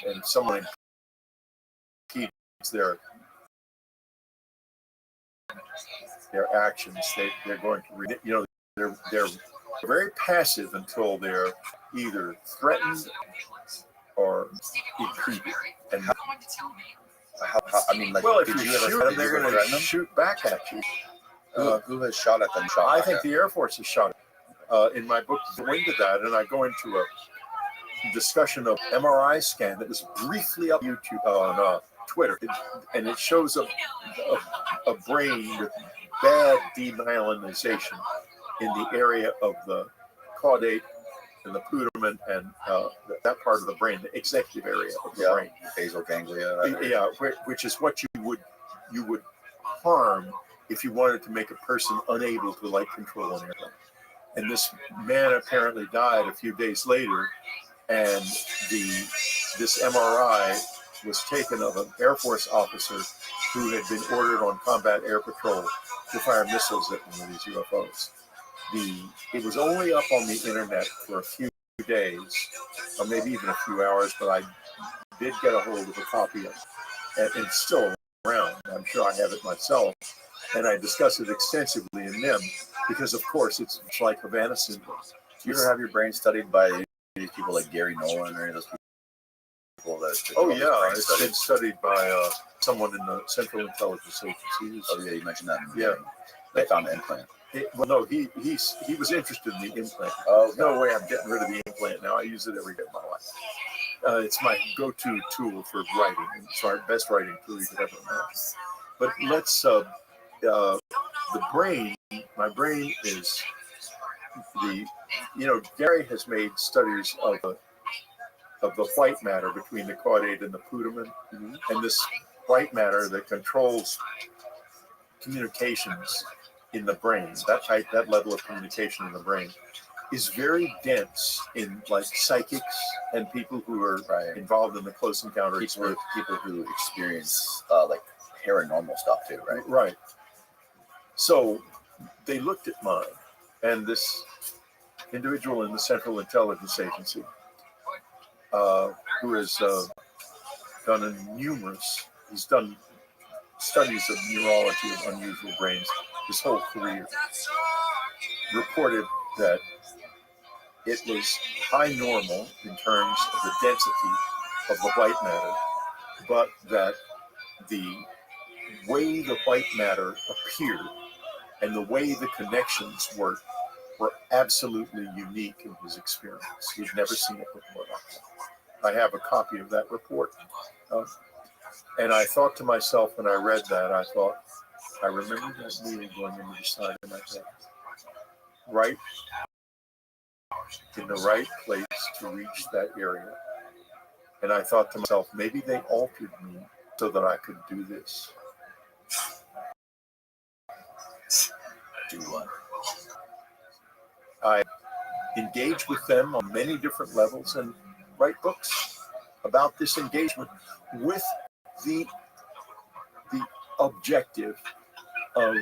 And someone impedes their actions, they're going to they're very passive until they're either threatened or impeded. And how I mean, like, well, if did you you ever shoot them, they're going to shoot back at you. Who has shot at them? I think the Air Force has shot it. In my book, I go into that, and I go into a discussion of MRI scan that was briefly up YouTube on Twitter, and it shows a brain with bad demyelinization in the area of the caudate and the putamen and that part of the brain, the executive area of the brain, basal ganglia. Which is what you would harm if you wanted to make a person unable to light control an airplane. And this man apparently died a few days later, and this MRI was taken of an Air Force officer who had been ordered on combat air patrol to fire missiles at one of these UFOs. It was only up on the internet for a few days, or maybe even a few hours, but I did get a hold of a copy of it, and it's still around. I'm sure I have it myself, and I discuss it extensively in them because, of course, it's like Havana syndrome. Do you ever have your brain studied by these people like Gary Nolan or any of those people that? Oh yeah, it's been studied by someone in the Central Intelligence Agency. Oh yeah, you mentioned that. Yeah, they found the implant. Well, no, he was interested in the implant. Oh, no way, I'm getting rid of the implant now. I use it every day of my life. It's my go-to tool for writing. It's our best writing tool you could ever imagine. But let's the brain. My brain is Gary has made studies of the white matter between the caudate and the putamen, and this white matter that controls communications in the brain, that level of communication in the brain is very dense in like psychics and people who are involved in the close encounter experience. People who experience like paranormal stuff too, right? Right. So they looked at mine, and this individual in the Central Intelligence Agency, who has he's done studies of neurology of unusual brains his whole career, reported that it was high normal in terms of the density of the white matter, but that the way the white matter appeared and the way the connections worked were absolutely unique in his experience. He'd never seen it before. I have a copy of that report. And I thought to myself when I read that, I remember that needle going into the side of my head. Right in the right place to reach that area. And I thought to myself, maybe they altered me so that I could do this. Do what? I engage with them on many different levels and write books about this engagement with the objective of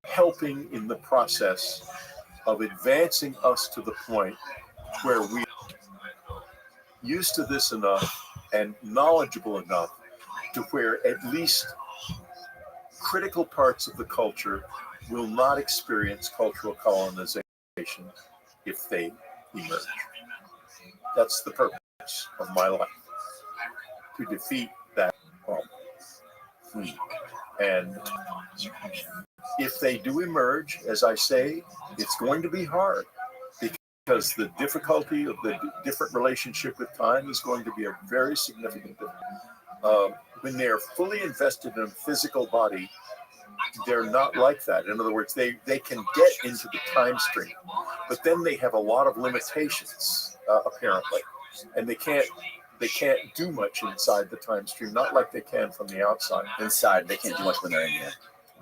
helping in the process of advancing us to the point where we are used to this enough and knowledgeable enough to where at least critical parts of the culture will not experience cultural colonization if they emerge. That's the purpose of my life, to defeat that problem. And if they do emerge, as I say, it's going to be hard because the difficulty of the different relationship with time is going to be a very significant difference. When they're fully invested in a physical body, they're not like that. In other words, they can get into the time stream, but then they have a lot of limitations, apparently, and they can't do much inside the time stream, not like they can from the outside. Inside, they can't do much when they're in here.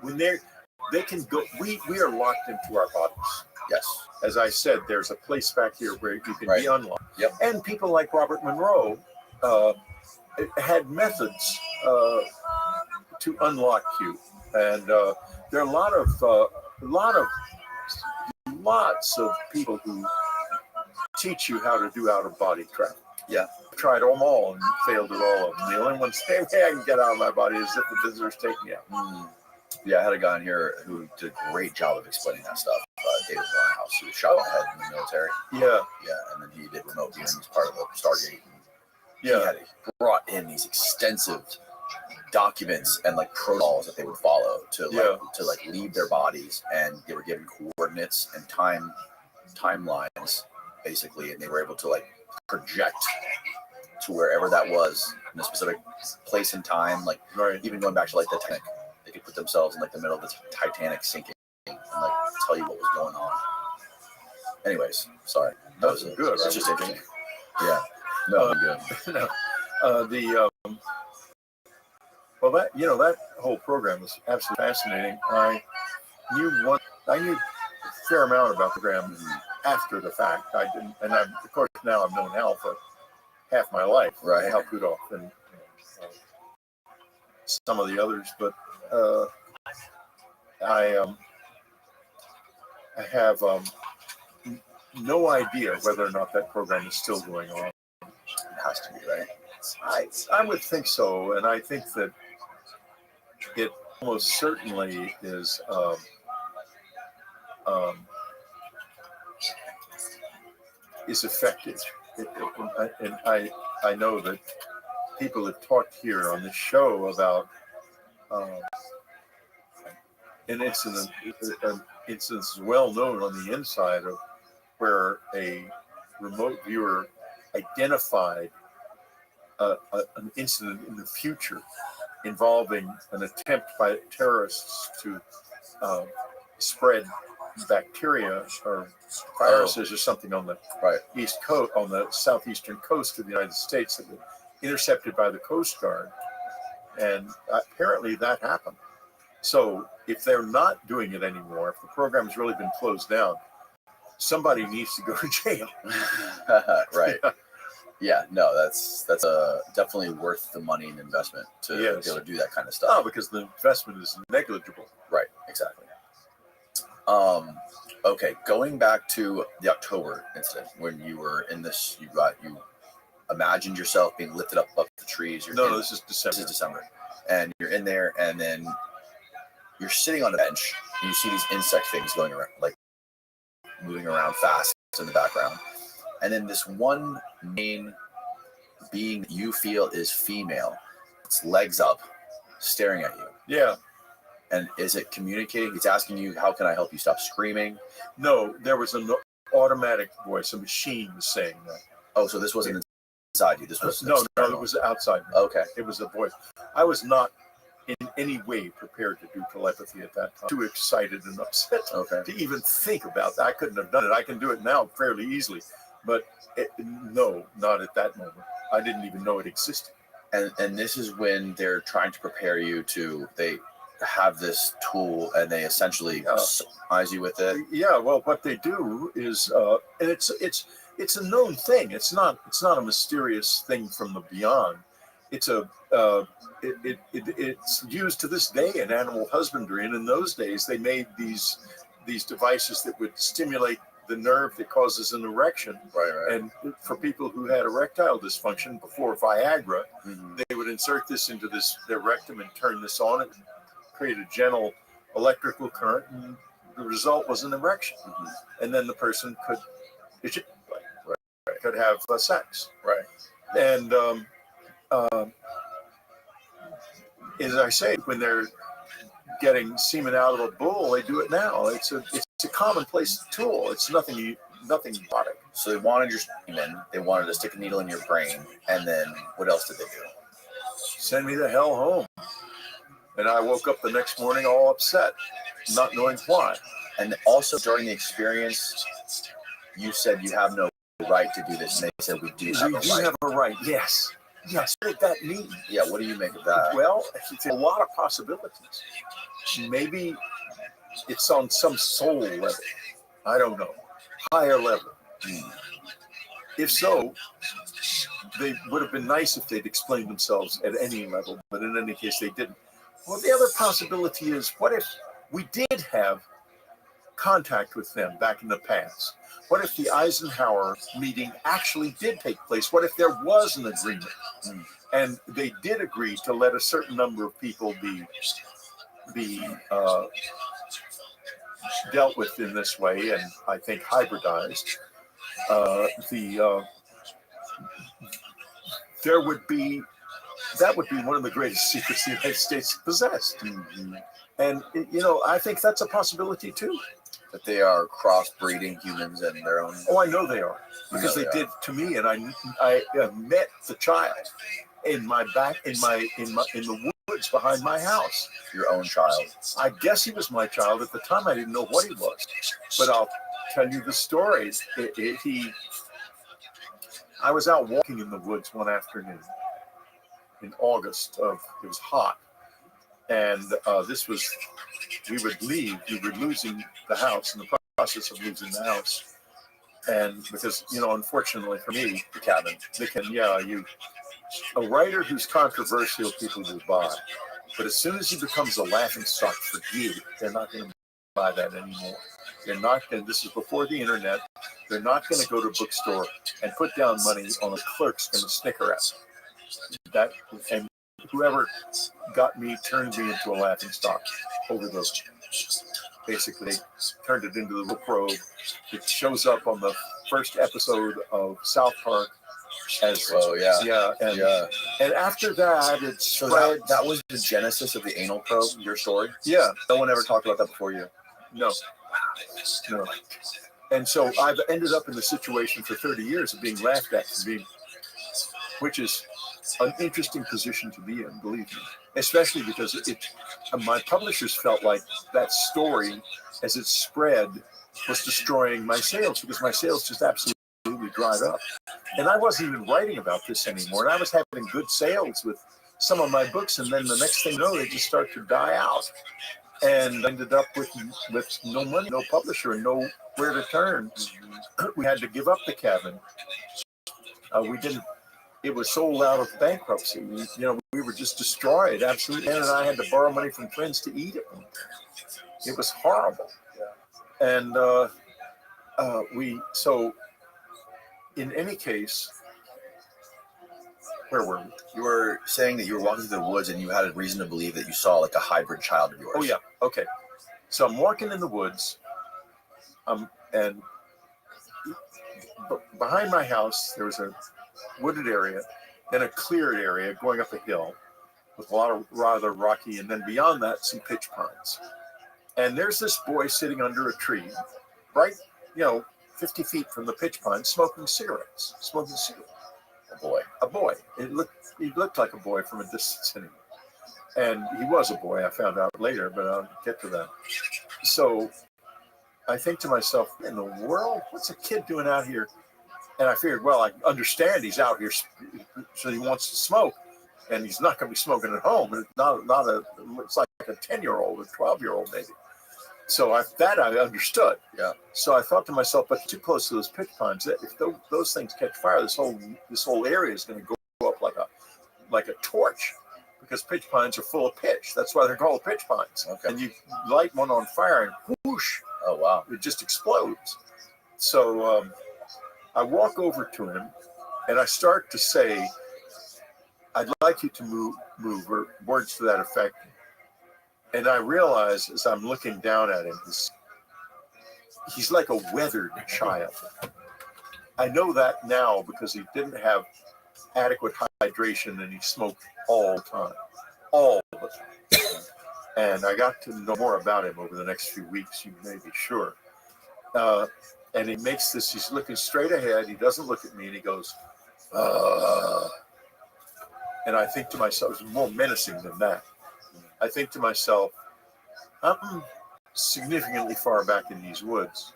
When they can go, we are locked into our bodies. Yes. As I said, there's a place back here where you can be unlocked. Yep. And people like Robert Monroe had methods to unlock you. And there are lots of people who teach you how to do out-of-body travel. Yeah. I've tried them all and failed at all of them. The only one way I can get out of my body is if the visitors take me out. Yeah, I had a guy in here who did a great job of explaining that stuff. David Winehouse, who was shot in the head in the military. Yeah. Yeah, and then he did remote viewing as part of the Stargate. Yeah. He brought in these extensive documents and like protocols that they would follow to leave their bodies, and they were given coordinates and timelines basically, and they were able to like project to wherever that was in a specific place and time, like even going back to like the Titanic. They could put themselves in like the middle of the Titanic sinking and like tell you what was going on. Anyways, sorry. That was good. It's just interesting. Yeah. No, good. Well, that whole program was absolutely fascinating. I knew a fair amount about the program after the fact. I didn't, and of course now I've known Hal for half my life. Right. Hal Kudoff, and some of the others, but I have no idea whether or not that program is still going on. It has to be, right? I would think so, and I think that it almost certainly is. Is effective, and I know that people have talked here on this show about an incident well known on the inside of where a remote viewer identified an incident in the future involving an attempt by terrorists to spread bacteria or viruses or something on the east coast, on the southeastern coast of the United States, that were intercepted by the Coast Guard, and apparently that happened. So if they're not doing it anymore, if the program's really been closed down, somebody needs to go to jail. Right. Yeah, no, that's definitely worth the money and investment to be able to do that kind of stuff. No, because the investment is negligible. Right, exactly. Okay, going back to the October incident when you were in this, you imagined yourself being lifted up above the trees. No, this is December. This is December, and you're in there, and then you're sitting on a bench, and you see these insect things going around, like moving around fast in the background, and then this one main being that you feel is female, its legs up, staring at you. Yeah. And is it communicating? It's asking you, how can I help you stop screaming? No, there was an automatic voice. A machine was saying that. Oh, so this wasn't inside you. This was no, it was outside me. Okay. It was a voice. I was not in any way prepared to do telepathy at that time. Too excited and upset to even think about that. I couldn't have done it. I can do it now fairly easily, but no, not at that moment. I didn't even know it existed. And this is when they're trying to prepare you they have this tool and they essentially surprise you with it. Yeah, well, what they do is, and it's a known thing. It's not a mysterious thing from the beyond. It's it's used to this day in animal husbandry. And in those days, they made these devices that would stimulate the nerve that causes an erection. Right. And for people who had erectile dysfunction before Viagra, they would insert this into their rectum and turn this on and create a gentle electrical current, and the result was an erection. And then the person could have sex. Right. And as I say, when they're getting semen out of a bull, they do it now. It's a commonplace tool. It's nothing exotic. So they wanted your semen. They wanted to stick a needle in your brain. And then what else did they do? Send me the hell home. And I woke up the next morning all upset, not knowing why. And also during the experience, you said you have no right to do this. And they said we do have a right. You have a right. Yes. What did that mean? Yeah, what do you make of that? Well, it's a lot of possibilities. Maybe it's on some soul level. I don't know. Higher level. If so, they would have been nice if they'd explained themselves at any level, but in any case, they didn't. Well, the other possibility is, what if we did have contact with them back in the past? What if the Eisenhower meeting actually did take place? What if there was an agreement and they did agree to let a certain number of people be dealt with in this way, and I think hybridized? That would be one of the greatest secrets the United States possessed. And, I think that's a possibility too. That they are crossbreeding humans and their own. Oh, I know they are, because they did to me, and I met the child in the woods behind my house. Your own child. I guess he was my child at the time. I didn't know what he was, but I'll tell you the story. I was out walking in the woods one afternoon in August. It was hot, and we would leave. We were losing the house, in the process of losing the house, and because unfortunately for me, the cabin, a writer who's controversial, people will buy. But as soon as he becomes a laughing stock for you, they're not going to buy that anymore. They're not going. This is before the internet. They're not going to go to a bookstore and put down money on a clerk's going to snicker at that. And whoever got me turned me into a laughing stock over those. Basically, turned it into the little probe. It shows up on the first episode of South Park as and after that it's spread. That was the genesis of the anal probe, your story? Yeah. No one ever talked about that before you? No. And so I've ended up in the situation for 30 years of being laughed at for being, which is an interesting position to be in, believe me, especially because my publishers felt like that story, as it spread, was destroying my sales because my sales just absolutely dried up. And I wasn't even writing about this anymore. And I was having good sales with some of my books. And then the next thing you know, they just start to die out. And ended up with no money, no publisher, and nowhere to turn. We had to give up the cabin. It was sold out of bankruptcy. We were just destroyed, absolutely. And I had to borrow money from friends to eat it. It was horrible. And so in any case, where were we? You were saying that you were walking through the woods and you had a reason to believe that you saw like a hybrid child of yours. Oh, yeah. Okay. So I'm walking in the woods, and behind my house, there was a wooded area, then a cleared area going up a hill with a lot of rather rocky, and then beyond that, some pitch pines. And there's this boy sitting under a tree, right, 50 feet from the pitch pines, smoking cigarettes. A boy. He looked like a boy from a distance anyway. And he was a boy, I found out later, but I'll get to that. So I think to myself, in the world, what's a kid doing out here? And I figured, well, I understand he's out here, so he wants to smoke, and he's not going to be smoking at home. It's like a 10-year-old or 12-year-old maybe. So I understood. Yeah. So I thought to myself, but too close to those pitch pines, if those things catch fire, this whole area is going to go up like a torch, because pitch pines are full of pitch. That's why they're called pitch pines. Okay. And you light one on fire and whoosh! Oh wow! It just explodes. So I walk over to him and I start to say, "I'd like you to move," or words to that effect. And I realize as I'm looking down at him, he's like a weathered child. I know that now because he didn't have adequate hydration and he smoked all the time. And I got to know more about him over the next few weeks, you may be sure. And he makes this, he's looking straight ahead. He doesn't look at me and he goes, and I think to myself, it's more menacing than that. I think to myself, I'm significantly far back in these woods.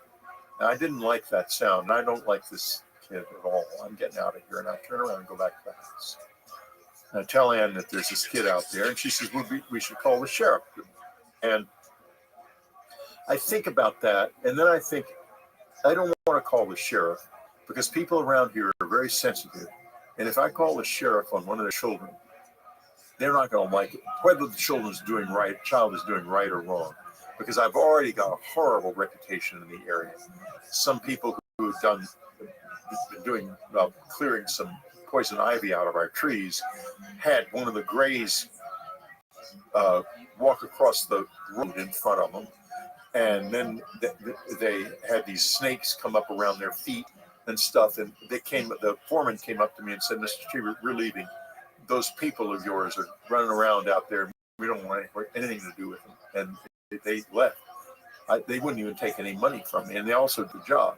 And I didn't like that sound. And I don't like this kid at all. I'm getting out of here. And I turn around and go back to the house. And I tell Ann that there's this kid out there. And she says, we should call the sheriff. And I think about that. And then I think, I don't want to call the sheriff because people around here are very sensitive. And if I call the sheriff on one of their children, they're not going to like it, whether the child is doing right or wrong, because I've already got a horrible reputation in the area. Some people who have been doing clearing some poison ivy out of our trees had one of the Greys walk across the road in front of them, and then they had these snakes come up around their feet and stuff. And the foreman came up to me and said, "Mr. Cheever, we're leaving. Those people of yours are running around out there. We don't want anything to do with them." And they left. They wouldn't even take any money from me, and they also did the job.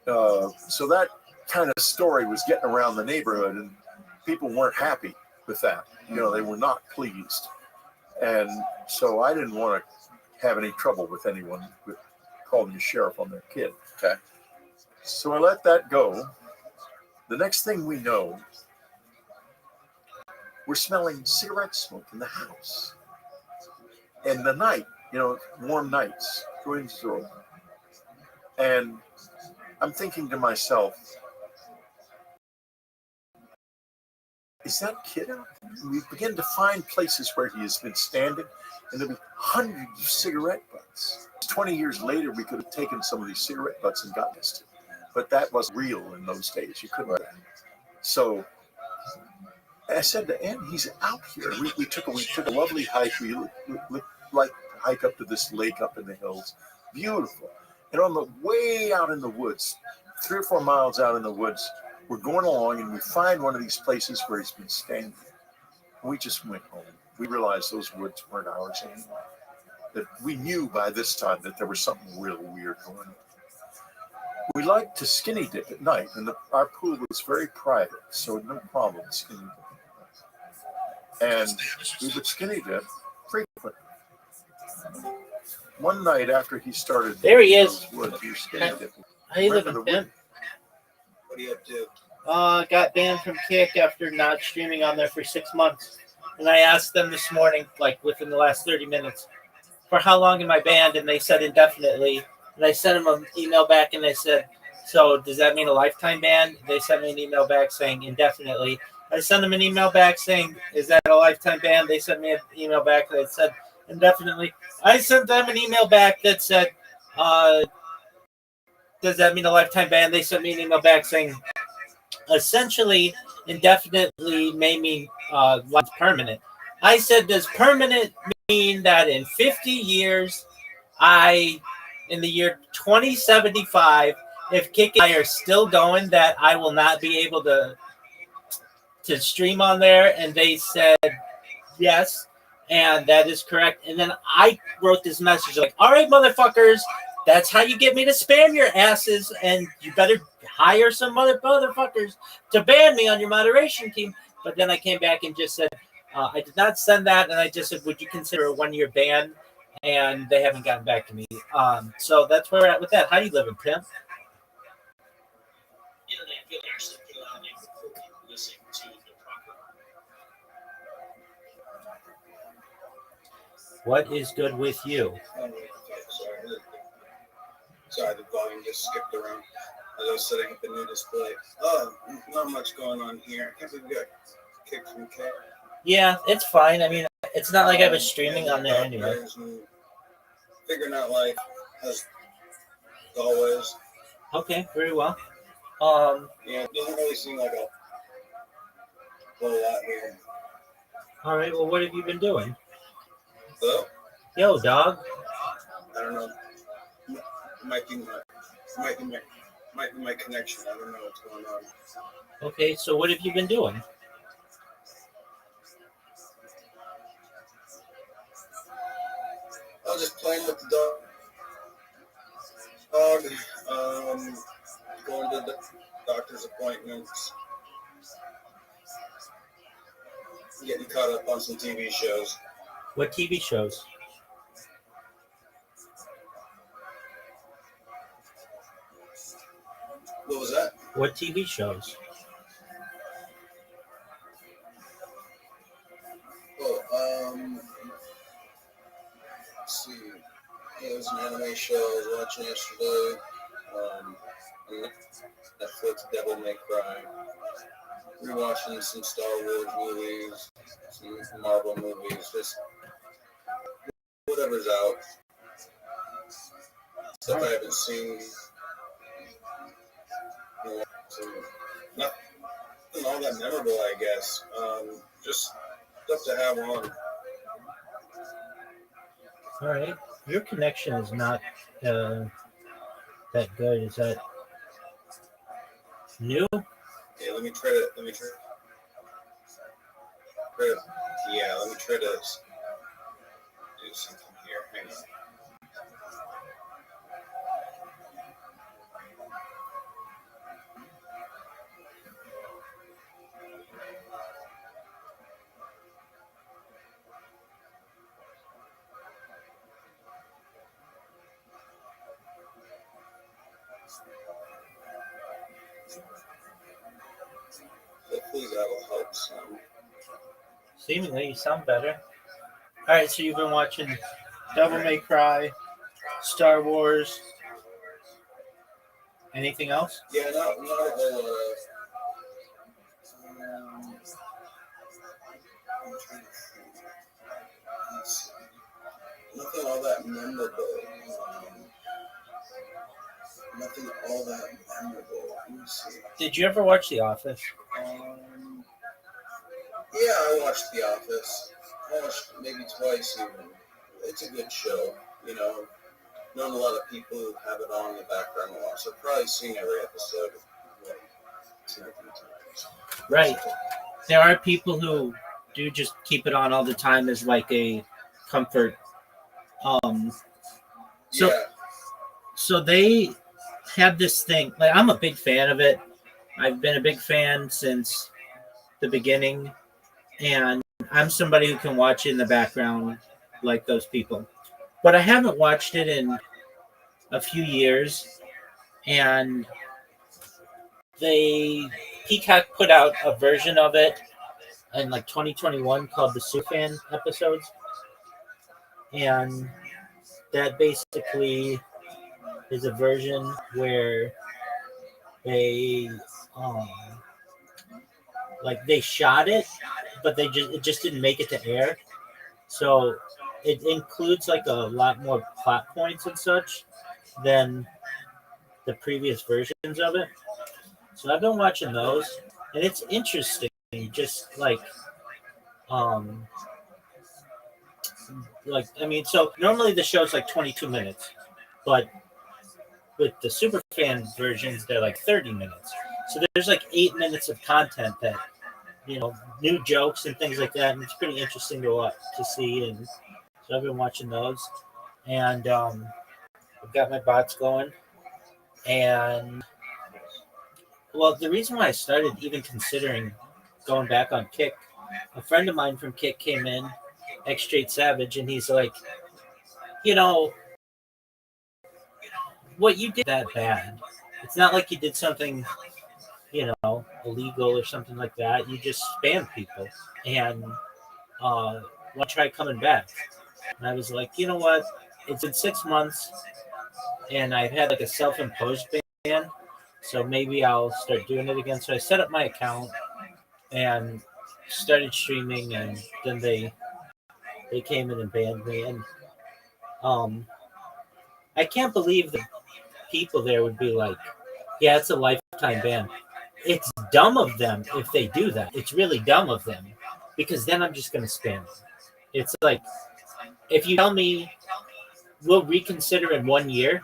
So that kind of story was getting around the neighborhood, and people weren't happy with that. They were not pleased. And so I didn't want to have any trouble with anyone with calling the sheriff on their kid. Okay. So I let that go. The next thing we know, we're smelling cigarette smoke in the house. And the night, warm nights, joins are open. And I'm thinking to myself, is that kid out there? And we begin to find places where he has been standing, and there'll be hundreds of cigarette butts. 20 years later, we could have taken some of these cigarette butts and gotten this to, but that wasn't real in those days. You couldn't. So I said to Ann, he's out here. We took a lovely hike. We like hike up to this lake up in the hills, beautiful. And on the way out in the woods, 3 or 4 miles out in the woods, we're going along and we find one of these places where he's been standing. And we just went home. We realized those woods weren't ours anymore. That we knew by this time that there was something real weird going on. We liked to skinny dip at night, and our pool was very private, so no problem skinny dipping. And we would skinny dip frequently. One night after he started, There he is. Woods, he was skinny dipping. How you living, Tim? What are you up to? Got banned from Kick after not streaming on there for 6 months. And I asked them this morning, like within the last 30 minutes, for how long am I banned? And they said indefinitely. And I sent them an email back and they said, so does that mean a lifetime ban? They sent me an email back saying indefinitely. I sent them an email back saying, is that a lifetime ban? They sent me an email back that said indefinitely. I sent them an email back that said, does that mean a lifetime ban? They sent me an email back saying, essentially, indefinitely may mean once permanent. I said, does permanent mean that in 50 years, in the year 2075, if Kick and I are still going, that I will not be able to stream on there? And they said, yes, and that is correct. And then I wrote this message like, all right, motherfuckers, that's how you get me to spam your asses, and you better hire some motherfuckers to ban me on your moderation team. But then I came back and just said, I did not send that, and I just said, would you consider a 1-year ban? And they haven't gotten back to me. So that's where we're at with that. How you living, Pimp? What is good with you? Sorry, the volume just skipped around as I was setting up the new display. Oh, not much going on here. I can't believe we got kicked from K. Yeah, it's fine. I mean, it's not like I was streaming on there anyway. Figuring out life as always. Okay, very well. Yeah, it doesn't really seem like a whole lot here. All right, well, what have you been doing? Hello? Yo, dog. I don't know. Might be my connection. I don't know what's going on. Okay, so what have you been doing? I was just playing with the dog. Going to the doctor's appointments. Getting caught up on some TV shows. What TV shows? What was that? What TV shows? Oh, let's see. Yeah, it was an anime show I was watching yesterday. On Netflix, Devil May Cry. Rewatching some Star Wars movies, some Marvel movies, just whatever's out. Stuff I haven't seen. Nothing all that memorable, I guess. Just stuff to have on. All right. Your connection is not that good. Is that new? Yeah, let me try to do something here. Hang on. Hopefully that'll help some. Seemingly, you sound better. All right, so you've been watching Devil May Cry, Star Wars. Anything else? Yeah, not a whole lot of. that memorable. Nothing all that memorable. Let me see. Did you ever watch The Office? Yeah, I watched The Office. I watched it maybe twice even. It's a good show, you know. Known a lot of people who have it on in the background a lot, so probably seen every episode like 2 or 3 times. Right. There are people who do just keep it on all the time as like a comfort. So Yeah, so they have this thing. Like I'm a big fan of it. I've been a big fan since the beginning, and I'm somebody who can watch it in the background like those people. But I haven't watched it in a few years, and Peacock put out a version of it in like 2021 called the Superfan episodes, and that basically is a version where they um, like they shot it, but it just didn't make it to air. So it includes like a lot more plot points and such than the previous versions of it. So I've been watching those, and it's interesting. Just um, I mean, so normally the show's like 22 minutes, but with the Superfan versions, they're like 30 minutes. So there's like 8 minutes of content that new jokes and things like that, and it's pretty interesting to watch to see. And so I've been watching those, and I've got my bots going. And well, the reason why I started even considering going back on Kick, a friend of mine from Kick came in, X Straight Savage, and he's like, what you did that bad. It's not like you did something, illegal or something like that. You just spam people, and want to try coming back. And I was like, you know what? It's been 6 months, and I've had like a self-imposed ban, so maybe I'll start doing it again. So I set up my account and started streaming, and then they came in and banned me. And I can't believe that people there would be like, yeah, it's a lifetime ban. It's dumb of them if they do that. It's really dumb of them, because then I'm just going to spam them. It's like, if you tell me we'll reconsider in 1 year,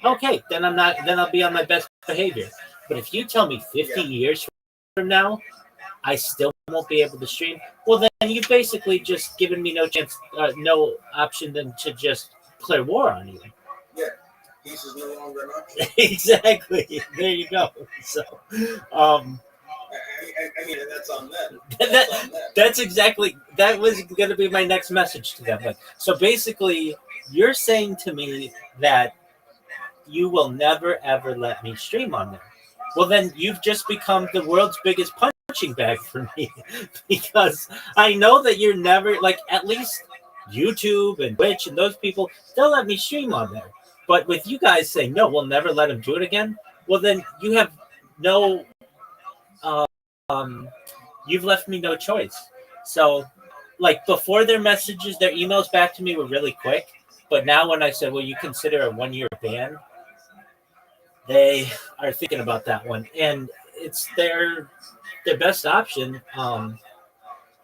okay, then I'll be on my best behavior. But if you tell me 50 years from now, I still won't be able to stream, well, then you've basically just given me no chance, no option than to just declare war on you. yeah. Peace is no longer an option. Exactly. There you go. So, I mean, that's on them. That's exactly, that was going to be my next message to them. Like, so basically, you're saying to me that you will never ever let me stream on there. Well, then you've just become the world's biggest punching bag for me, because I know that you're never, like, at least YouTube and Twitch and those people, they'll let me stream on there. But with you guys saying, no, we'll never let him do it again, well, then you have no, you've left me no choice. So, like, before their messages, their emails back to me were really quick. But now when I said, well, you consider a 1-year ban, they are thinking about that one. And it's their best option.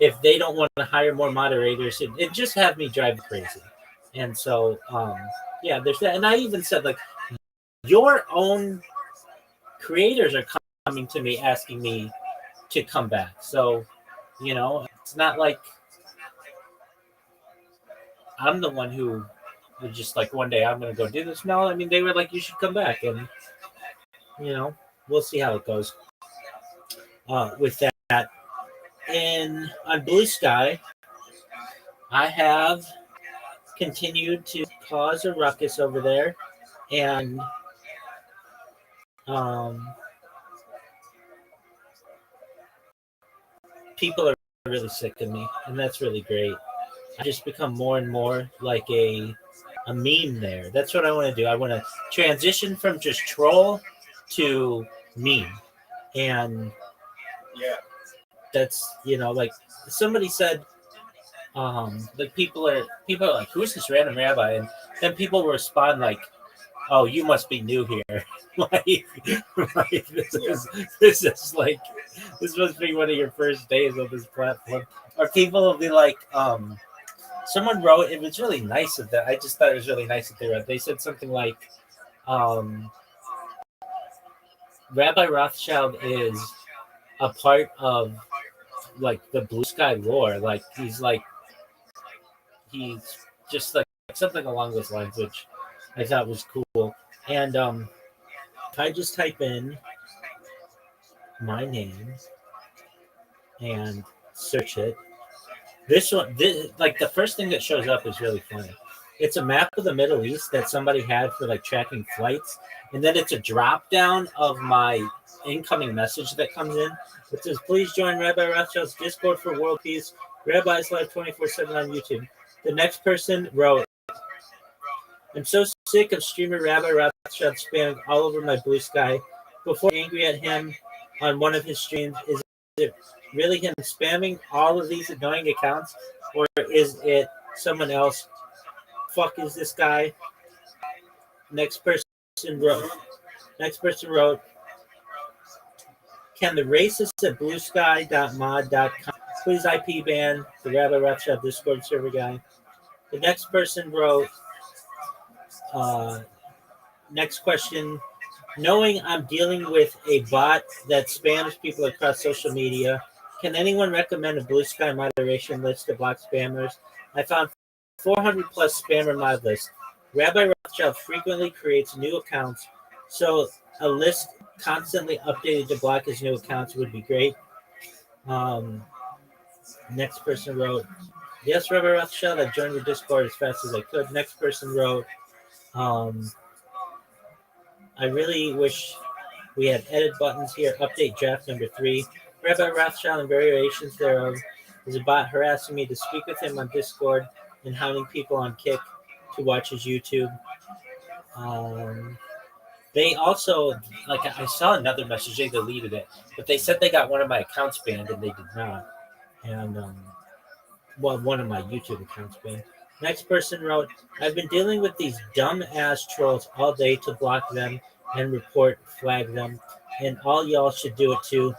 If they don't want to hire more moderators, it just have me drive crazy. And so, yeah, there's that. And I even said, like, your own creators are coming to me asking me to come back. So, it's not like I'm the one who was just like, one day I'm going to go do this. No, I mean, they were like, you should come back. And, we'll see how it goes with that. And on Blue Sky, I have continued to cause a ruckus over there, and people are really sick of me, and that's really great. I just become more and more like a meme there. That's what I want to do. I want to transition from just troll to meme, and Yeah. that's like somebody said, like people are like, who's this random rabbi? And then people will respond like, "Oh, you must be new here." like, like this is like this must be one of your first days on this platform. Or people will be like, someone wrote, it was really nice of that. I just thought it was really nice that they wrote. They said something like, Rabbi Rothschild is a part of like the Blue Sky lore. Like he's just like something along those lines, which I thought was cool. And if I just type in my name and search it, like the first thing that shows up is really funny. It's a map of the Middle East that somebody had for like tracking flights, and then it's a drop down of my incoming message that comes in. It says, "Please join Rabbi Rothschild's Discord for World Peace. Rabbi's live 24/7 on YouTube." The next person wrote, "I'm so sick of streamer Rabbi Rothschild spamming all over my Blue Sky. Before angry at him on one of his streams, is it really him spamming all of these annoying accounts, or is it someone else? Fuck is this guy?" Next person wrote, "Can the racists at bluesky.mod.com please IP ban the Rabbi Rothschild Discord server guy?" The next person wrote, next question, "Knowing I'm dealing with a bot that spams people across social media, can anyone recommend a Blue Sky moderation list to block spammers? I found 400 plus spammer mod lists. Rabbi Rothschild frequently creates new accounts, so a list constantly updated to block his new accounts would be great." Next person wrote, "Yes, Rabbi Rothschild, I joined your Discord as fast as I could." Next person wrote, "I really wish we had edit buttons here. Update draft number 3. Rabbi Rothschild and variations thereof is a bot harassing me to speak with him on Discord and hounding people on Kick to watch his YouTube." They also, like, I saw another message, they deleted it, but they said they got one of my accounts banned and they did not. And, one of my YouTube accounts banned. Next person wrote, "I've been dealing with these dumb ass trolls all day to block them and flag them, and all y'all should do it too.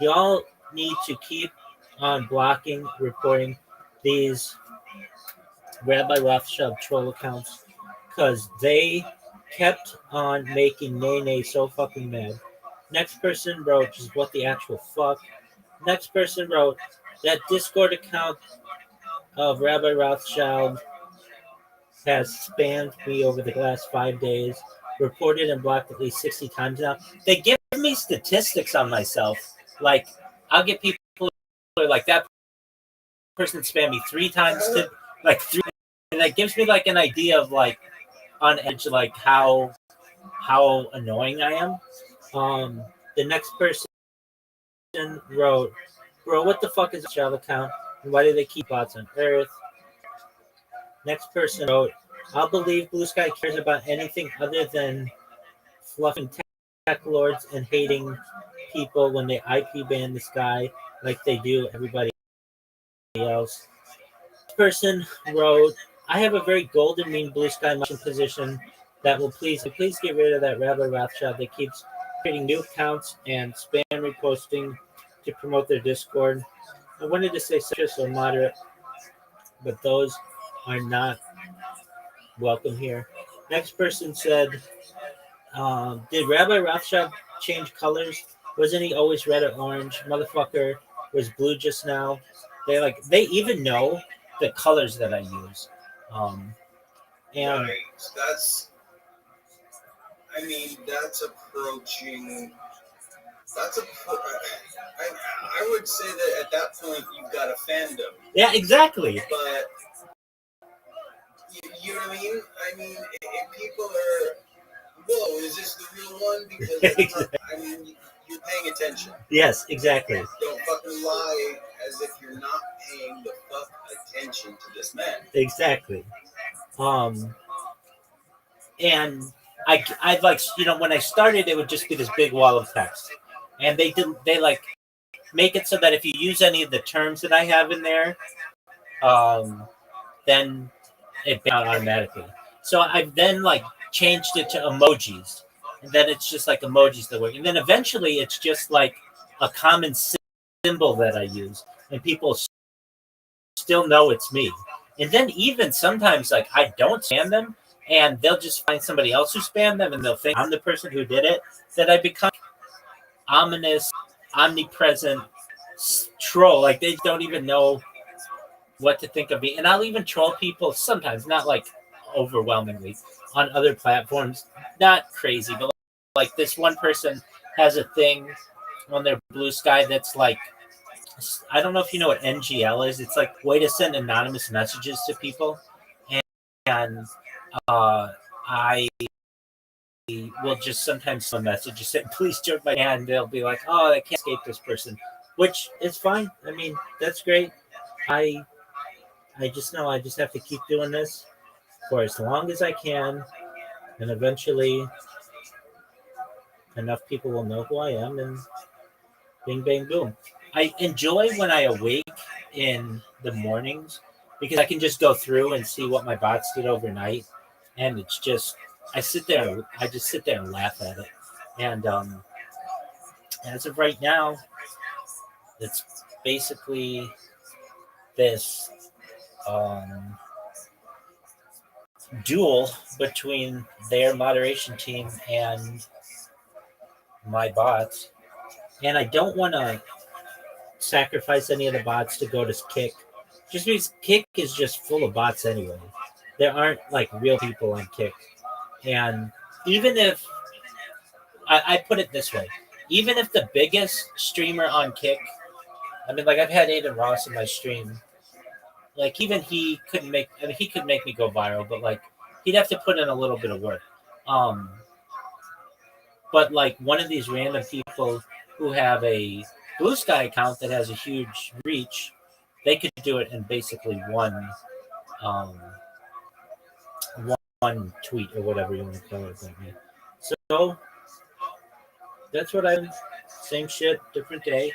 Y'all need to keep on blocking, reporting these Rabbi Rothschild troll accounts because they kept on making Nene so fucking mad." Next person wrote, just what the actual fuck. Next person wrote, "That Discord account of Rabbi Rothschild has spammed me over the last 5 days, reported and blocked at least 60 times now." They give me statistics on myself. Like, I'll get people who are like, "That person spammed me 3 times, like 3," and that gives me like an idea of like on edge, like how annoying I am. The next person wrote, "Bro, what the fuck is a child account? And why do they keep bots on Earth?" Next person wrote, "I'll believe Blue Sky cares about anything other than fluffing tech lords and hating people when they IP ban this guy like they do everybody else." This person wrote, "I have a very golden mean Blue Sky motion position that will please get rid of that Rabbi Rothschild that keeps creating new accounts and spam reposting to promote their Discord. I wanted to say such or moderate, but those are not welcome here." Next person said, "Did Rabbi Rothschild change colors? Wasn't he always red or orange? Motherfucker was blue just now." They even know the colors that I use. And right. That's approaching. I would say that at that point you've got a fandom. yeah, exactly. But you know what I mean? I mean, if people are, whoa, is this the real one? Because you're paying attention. Yes, exactly. Don't fucking lie as if you're not paying the fuck attention to this man. Exactly. And I like, when I started, it would just be this big wall of text, and they like make it so that if you use any of the terms that I have in there, then it bans out automatically. So I've then like changed it to emojis, and then it's just like emojis that work, and then eventually it's just like a common symbol that I use, and people still know it's me. And then even sometimes like I don't spam them, and they'll just find somebody else who spammed them, and they'll think I'm the person who did it. That I become ominous, omnipresent troll. Like they don't even know what to think of me. And I'll even troll people sometimes, not like overwhelmingly, on other platforms. Not crazy, but like this one person has a thing on their Blue Sky that's like, I don't know if you know what NGL is. It's like way to send anonymous messages to people, and I will just sometimes send a message just say, please join my hand. They'll be like, oh, I can't escape this person, which is fine. I mean, that's great. I just know I just have to keep doing this for as long as I can, and eventually enough people will know who I am, and bing, bang, boom. I enjoy when I awake in the mornings because I can just go through and see what my bots did overnight, and it's just I just sit there and laugh at it. And as of right now, it's basically this duel between their moderation team and my bots, and I don't want to sacrifice any of the bots to go to Kick, just because Kick is just full of bots anyway. There aren't like real people on Kick, and even if I put it this way, even if the biggest streamer on Kick, I mean, like I've had Aiden Ross in my stream, like even he couldn't make. I mean, he could make me go viral, but like he'd have to put in a little bit of work. Um, but like one of these random people who have a Blue Sky account that has a huge reach, they could do it in basically um, one tweet or whatever you want to call it. So that's what I'm. Same shit, different day.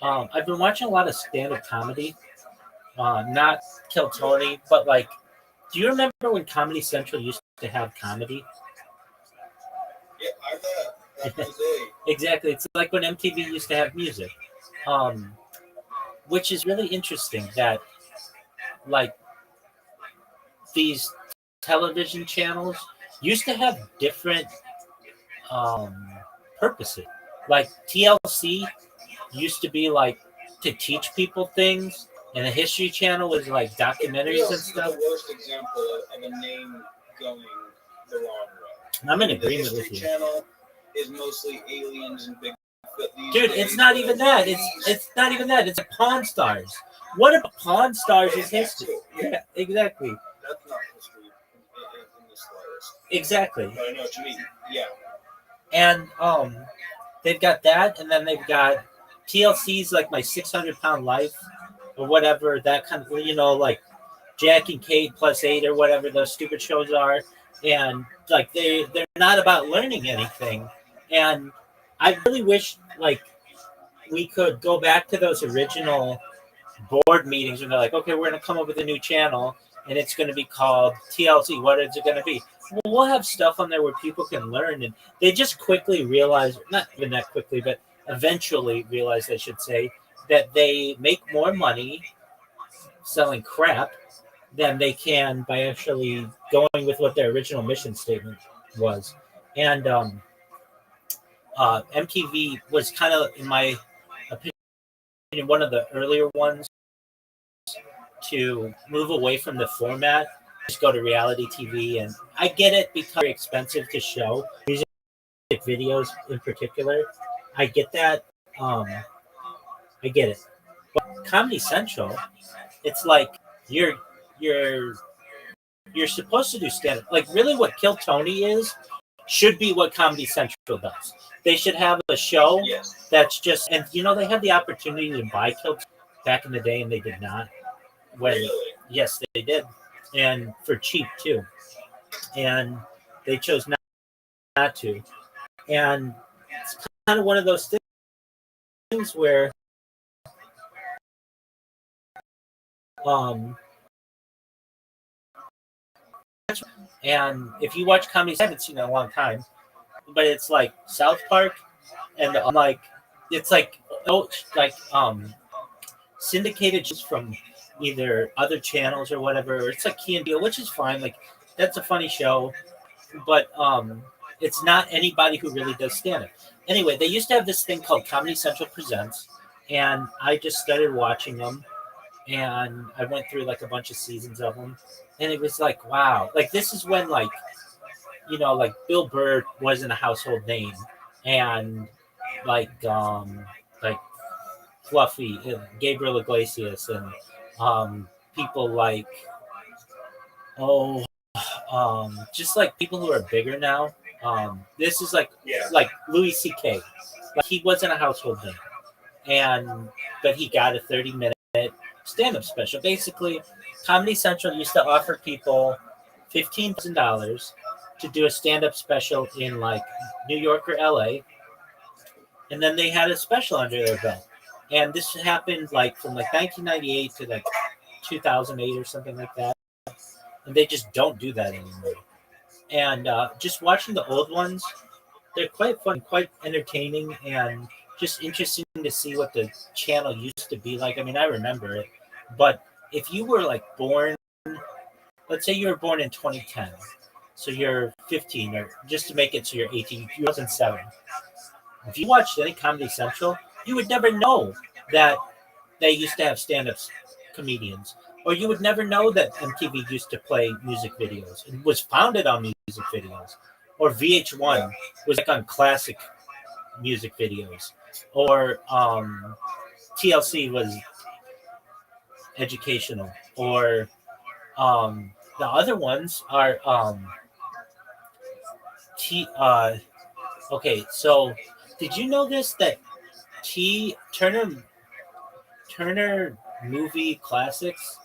I've been watching a lot of stand-up comedy. Not Kill Tony, but like, do you remember when Comedy Central used to have comedy? Yeah, I bet. Back in the day. Exactly. It's like when MTV used to have music, which is really interesting that like these television channels used to have different um, purposes. Like TLC used to be like to teach people things, and the History Channel was like documentaries and stuff. The worst example of a name going the wrong way. I'm in agreement with you. The History Channel is mostly aliens and Bigfoot. Dude, it's not even that. It's not even that. It's Pawn Stars. What if Pawn Stars is history? Yeah, exactly. That's not history in the slightest. Exactly. But I know what you mean. Yeah. And they've got that, and then they've got TLC's like My 600-Pound Life or whatever, that kind of, like Jack and Kate plus 8 or whatever those stupid shows are. And like they're not about learning anything. And I really wish like we could go back to those original board meetings when they're like, okay, we're going to come up with a new channel and it's going to be called TLC. What is it going to be? Well, we'll have stuff on there where people can learn. And they just quickly realize, not even that quickly, but eventually realize, I should say, that they make more money selling crap than they can by actually going with what their original mission statement was. And MTV was kind of, in my opinion, one of the earlier ones to move away from the format, just go to reality TV. And I get it because it's very expensive to show music videos in particular. I get that. I get it. But Comedy Central, it's like you're supposed to do stand up. Like really what Kill Tony is should be what Comedy Central does. They should have a show that's just, and they had the opportunity to buy Kill Tony back in the day, and they did not. Yes, they did, and for cheap too. And they chose not to. And it's kind of one of those things where And if you watch comedy, I haven't seen it in a long time, but it's like South Park, and like it's like syndicated just from either other channels or whatever. It's like Key and Peele, which is fine. Like that's a funny show, but it's not anybody who really does stand up. Anyway, they used to have this thing called Comedy Central Presents, and I just started watching them, and I went through like a bunch of seasons of them, and it was like, wow, like this is when like like Bill Burr wasn't a household name, and like Fluffy, Gabriel Iglesias, and people like oh just like people who are bigger now. This is like Louis C.K. Like he wasn't a household name, and but he got a 30-minute stand-up special. Basically, Comedy Central used to offer people $15,000 to do a stand-up special in like New York or LA, and then they had a special under their belt. And this happened like from like 1998 to like 2008 or something like that. And they just don't do that anymore. And just watching the old ones, they're quite fun, quite entertaining, and just interesting to see what the channel used to be like. I mean, I remember it, but if you were like born, let's say you were born in 2010, so you're 15, or just to make it so you're 18, 2007. If you watched any Comedy Central, you would never know that they used to have stand-up comedians, or you would never know that MTV used to play music videos. It was founded on music videos, or VH1 was like on classic music videos, or TLC was educational, or the other ones are okay. So did you know this, that Turner Movie Classics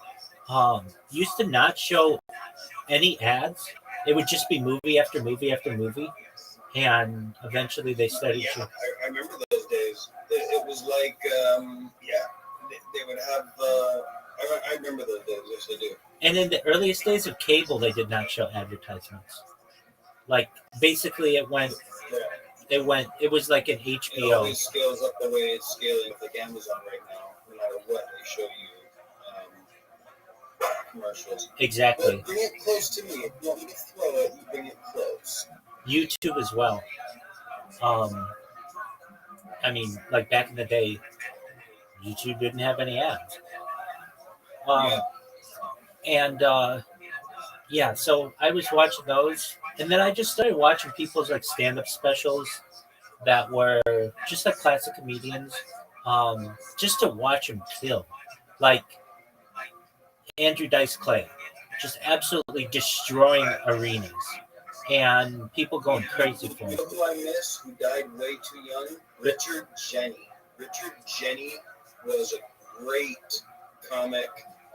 used to not show any ads? It would just be movie after movie after movie, and eventually they started to. I remember those days. It was like, they would have. I remember those days. Yes, I do. And in the earliest days of cable, they did not show advertisements. Like basically, it went. It was like an It HBO. always scales up the way it's scaling with like Amazon right now. No matter what, they show you commercials. Exactly. But bring it close to me. If you want me to throw it, you bring it close. YouTube as well. I mean, like back in the day, YouTube didn't have any ads. And yeah, so I was watching those, and then I just started watching people's like stand-up specials that were just like classic comedians, just to watch them kill, like Andrew Dice Clay, just absolutely destroying arenas, and people going crazy for him. You know who I miss, who died way too young? Richard Jenny. Richard Jenny was a great comic.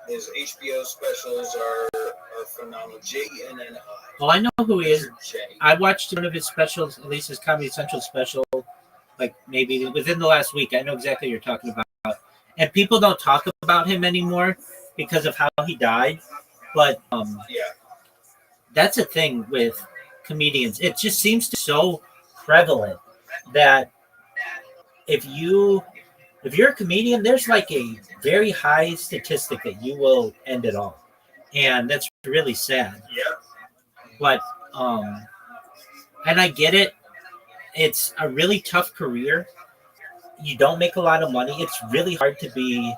His HBO specials are phenomenal. JNNI. Oh, I know who he is. Richard Jenny. I watched one of his specials, at least his Comedy Central special, like maybe within the last week. I know exactly what you're talking about. And people don't talk about him anymore because of how he died. But that's a thing with comedians. It just seems to be so prevalent that if you're a comedian, there's like a very high statistic that you will end it all. And that's really sad. Yeah. But and I get it. It's a really tough career. You don't make a lot of money. It's really hard to be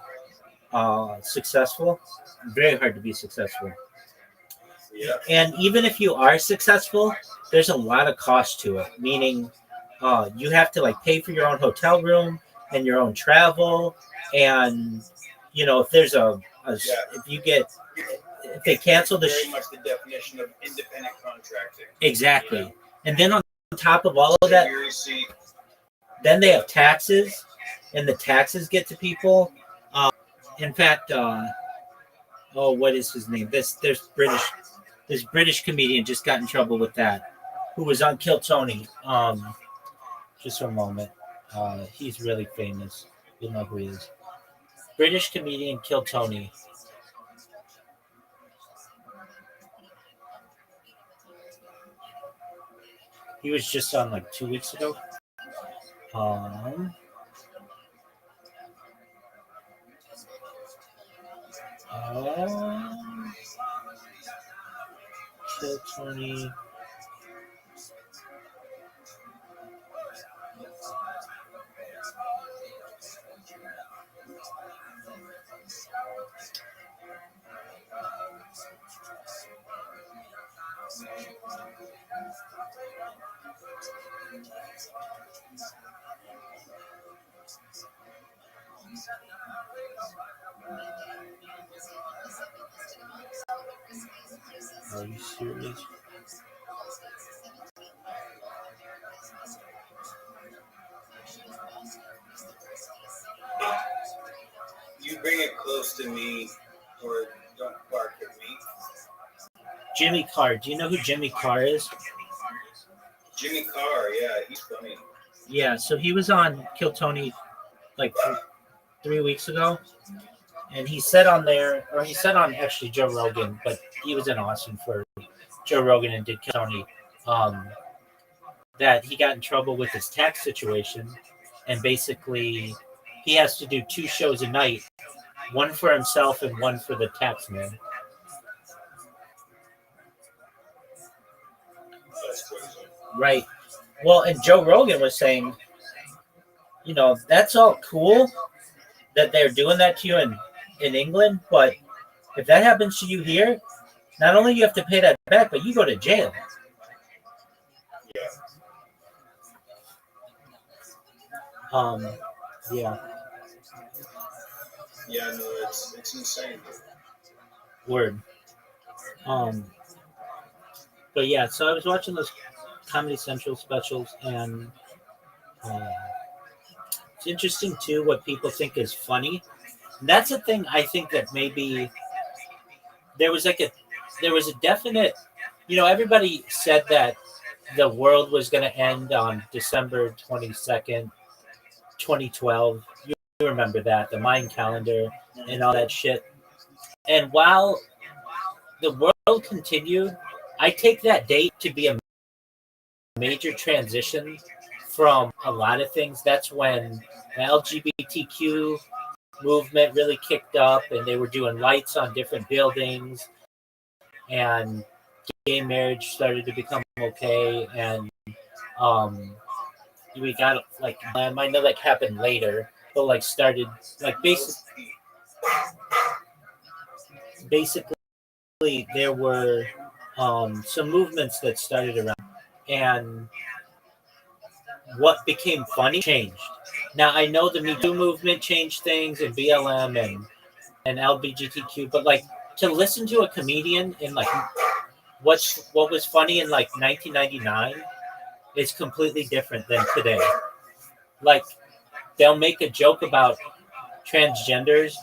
successful. Very hard to be successful. Yeah. And even if you are successful, there's a lot of cost to it. Meaning, you have to like pay for your own hotel room and your own travel. And if there's if they cancel the very much the definition of independent contracting. Exactly. And then on top of all of that, then they have taxes, and the taxes get to people. In fact, what is his name? This British comedian just got in trouble with that, who was on Kill Tony. Just for a moment. He's really famous. You'll know who he is. British comedian Kill Tony. He was just on like 2 weeks ago. Um, Kill Tony. Are you serious? You bring it close to me, or don't bark at me. Jimmy Carr. Do you know who Jimmy Carr is? Jimmy Carr, yeah, he's funny. Yeah, so he was on Kill Tony like 3 weeks ago, and he said on there, or he said on actually Joe Rogan, but he was in Austin for Joe Rogan and did Kill Tony, that he got in trouble with his tax situation, and basically he has to do 2 shows a night, one for himself and one for the tax man. That's crazy. Right. Well, and Joe Rogan was saying, that's all cool that they're doing that to you in England, but if that happens to you here, not only you have to pay that back, but you go to jail. Yeah. Yeah. Yeah, no, it's insane. Word. But yeah, so I was watching those Comedy Central specials, and it's interesting too what people think is funny. And that's a thing I think that maybe there was a definite, everybody said that the world was going to end on December 22nd, 2012. You remember that, the Mayan calendar and all that shit. And while the world continued, I take that date to be a major transition from a lot of things. That's when the LGBTQ movement really kicked up, and they were doing lights on different buildings, and gay marriage started to become okay, and we got like, I know that happened later, but like started like basically there were some movements that started around, and what became funny changed. Now I know the Me Too movement changed things, and BLM and LGBTQ, but like to listen to a comedian in like what was funny in like 1999 is completely different than today. Like they'll make a joke about transgenderism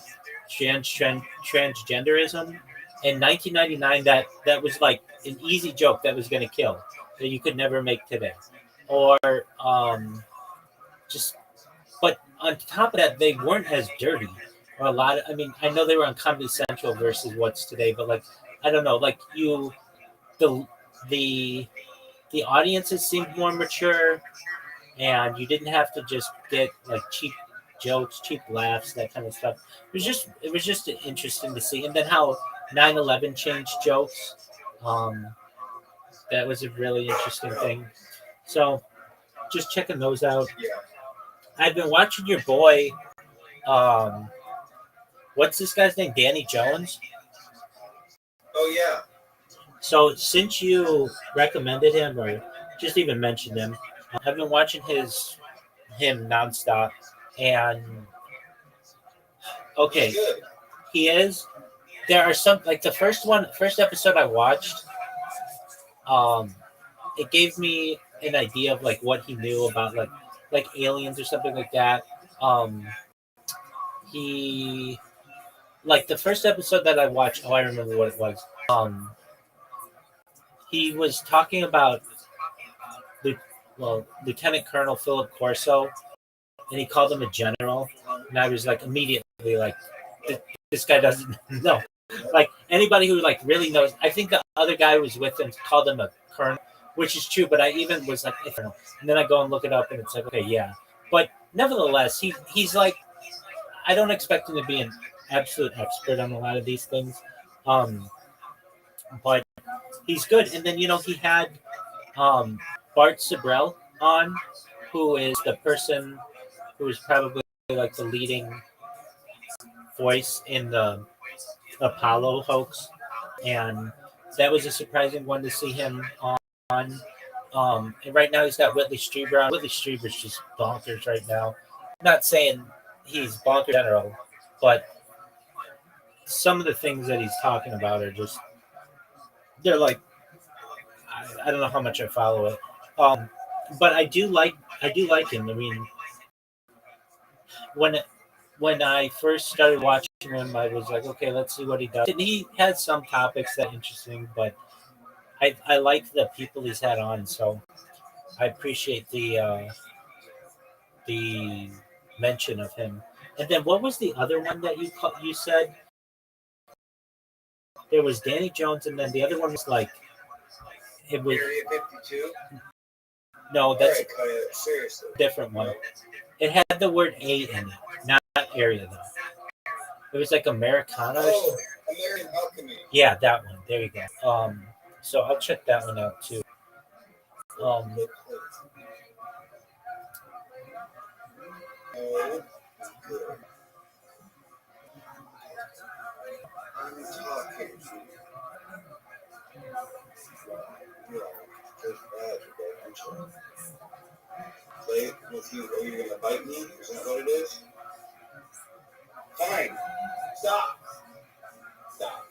in 1999. That was like an easy joke that was going to kill, that you could never make today. Or but on top of that, they weren't as dirty, or a lot of, I know they were on Comedy Central versus what's today, but like I don't know, like the audiences seemed more mature, and you didn't have to just get like cheap jokes, cheap laughs, that kind of stuff. It was just interesting to see. And then how 9/11 changed jokes. That was a really interesting thing. So just checking those out. Yeah. I've been watching your boy. What's this guy's name? Danny Jones. Oh, yeah. So since you recommended him or just even mentioned him, I've been watching him nonstop. And okay, Good. he is. There are some, like the first episode I watched. It gave me an idea of like what he knew about like aliens or something like that. He, like the first episode that I watched. Oh, I remember what it was. He was talking about Lieutenant Colonel Philip Corso, and he called him a general. And I was like immediately like, this guy doesn't know. Like anybody who like really knows. I think the other guy who was with him called him a colonel, which is true. But I even was like, I don't know. And then I go and look it up, and it's like, okay, yeah. But nevertheless, he's like, I don't expect him to be an absolute expert on a lot of these things, but he's good. And then he had um, Bart Sibrel on, who is the person who is probably like the leading voice in the Apollo hoax, and that was a surprising one to see him on. And right now he's got Whitley Strieber on. Whitley Strieber's just bonkers right now. Not saying he's bonkers in general, but some of the things that he's talking about are just they're like I don't know how much I follow it. But I do like him. I mean, when when I first started watching him, I was like, okay, let's see what he does. And he had some topics that are interesting, but I like the people he's had on, so I appreciate the mention of him. And then what was the other one that you said? There was Danny Jones, and then the other one was like it was Area 52? no, that's Right, seriously. a different one. It had the word A in it, not area though. It was like Americana. Or Oh, something. American Alchemy. Yeah, that one. There you go. So I'll check that one out too. Um, Oh, good. I'm talking. Yeah, just bad, I'm sorry. Play it with you. Are you gonna bite me? Is that what it is? Fine. Stop. Stop.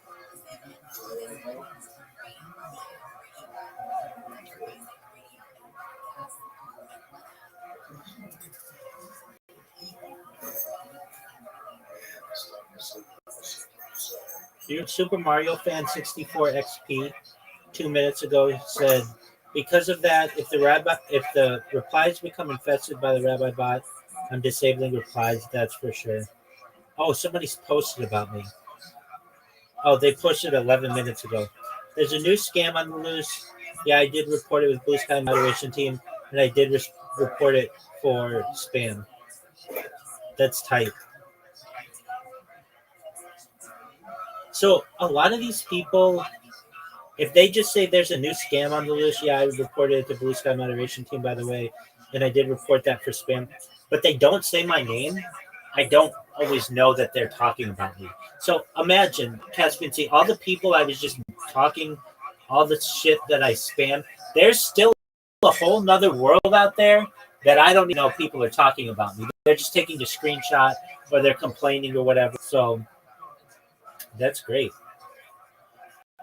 Super Mario Fan 64 XP 2 minutes ago said, because of that, if the replies become infested by the Rabbi bot, I'm disabling replies. That's for sure. Oh, somebody's posted about me. Oh, they posted 11 minutes ago. There's a new scam on the loose. Yeah, I did report it with Blue Sky Moderation Team, and I did report it for spam. That's tight. So a lot of these people, if they just say there's a new scam on the loose, yeah, I reported it to Blue Sky Moderation Team, by the way, and I did report that for spam, but they don't say my name, I don't always know that they're talking about me. So imagine, Caspian Sea, all the people I was just talking, all the shit that I spam, there's still a whole nother world out there that I don't even know people are talking about me. They're just taking a screenshot or they're complaining or whatever. So that's great.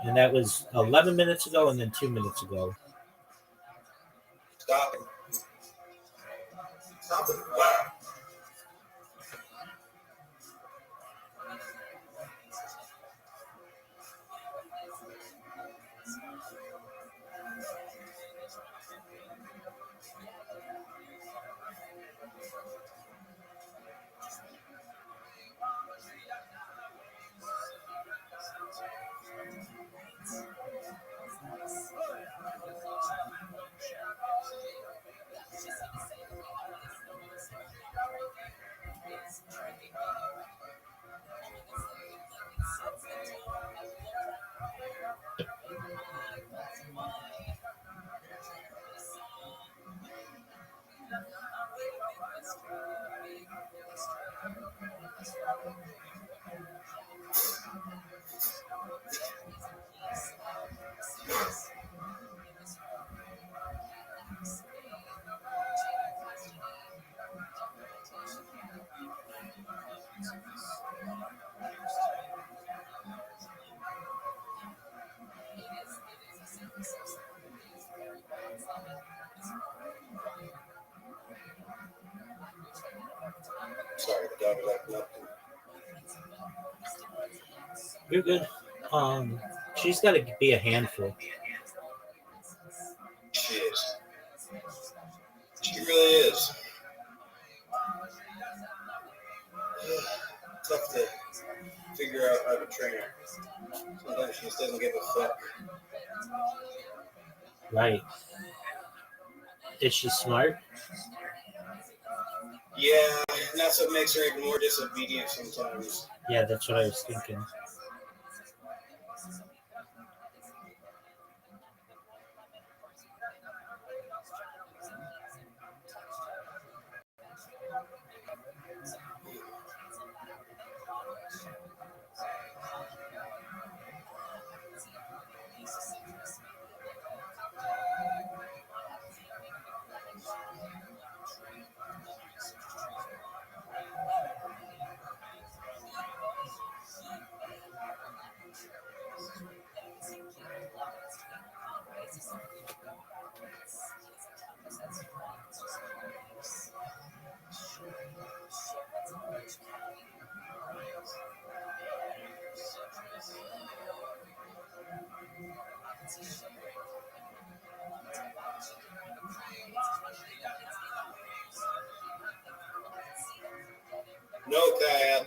And that was 11 minutes ago and then 2 minutes ago. Stop it. Stop it. Wow. Sorry, the dog was acting up. You're good. She's got to be a handful. She is. She really is. Tough to figure out how to train her. Sometimes she just doesn't give a fuck. Right. Is she smart? Yeah, and that's what makes her even more disobedient sometimes. Yeah, that's what I was thinking. No, Kyle.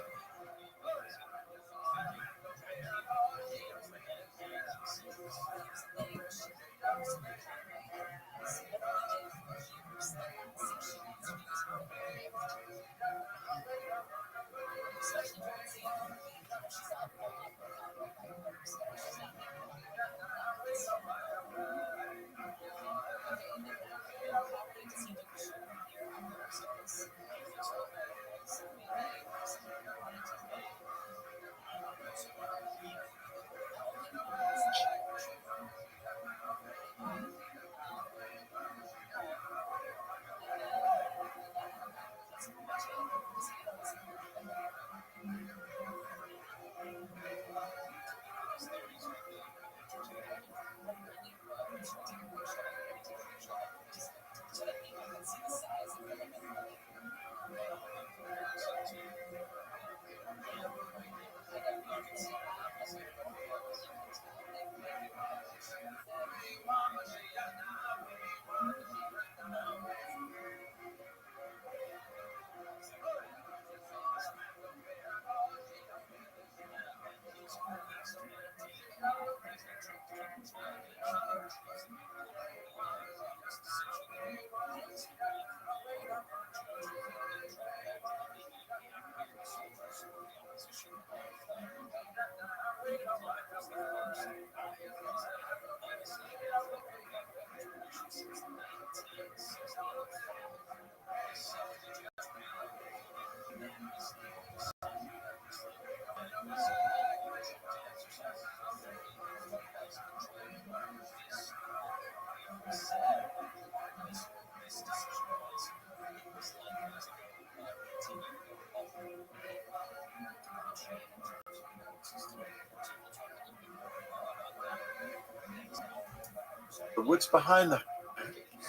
The woods behind the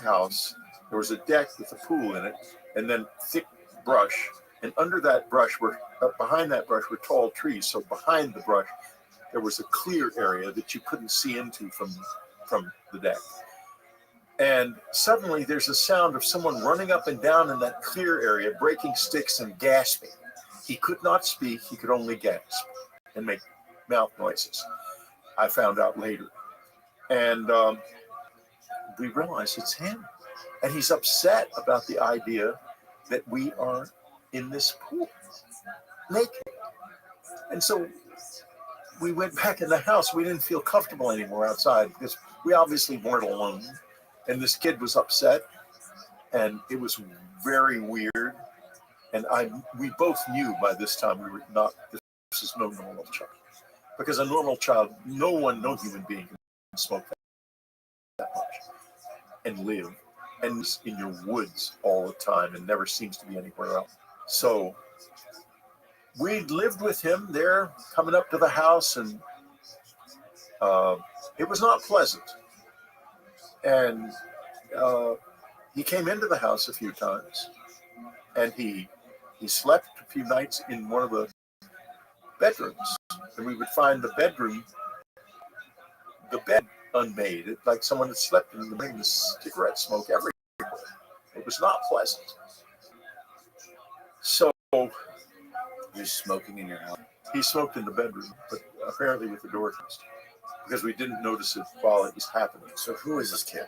house, there was a deck with a pool in it, and then thick brush. And under that brush behind that brush were tall trees. So behind the brush, there was a clear area that you couldn't see into from the deck. And suddenly there's a sound of someone running up and down in that clear area, breaking sticks and gasping. He could not speak, he could only gasp and make mouth noises. I found out later. And we realized it's him. And he's upset about the idea that we are in this pool naked. And so we went back in the house. We didn't feel comfortable anymore outside because we obviously weren't alone. And this kid was upset, and it was very weird. And we both knew by this time we were not, this is no normal child. Because a normal child, no human being can smoke that much and live and in your woods all the time and never seems to be anywhere else. So we lived with him there, coming up to the house, and it was not pleasant. And he came into the house a few times, and he slept a few nights in one of the bedrooms, and we would find the bed unmade, like someone had slept in the cigarette smoke everywhere. It was not pleasant. So You're smoking in your house. he smoked in the bedroom, but apparently with the door closed. because we didn't notice it while it was happening. So who is this kid?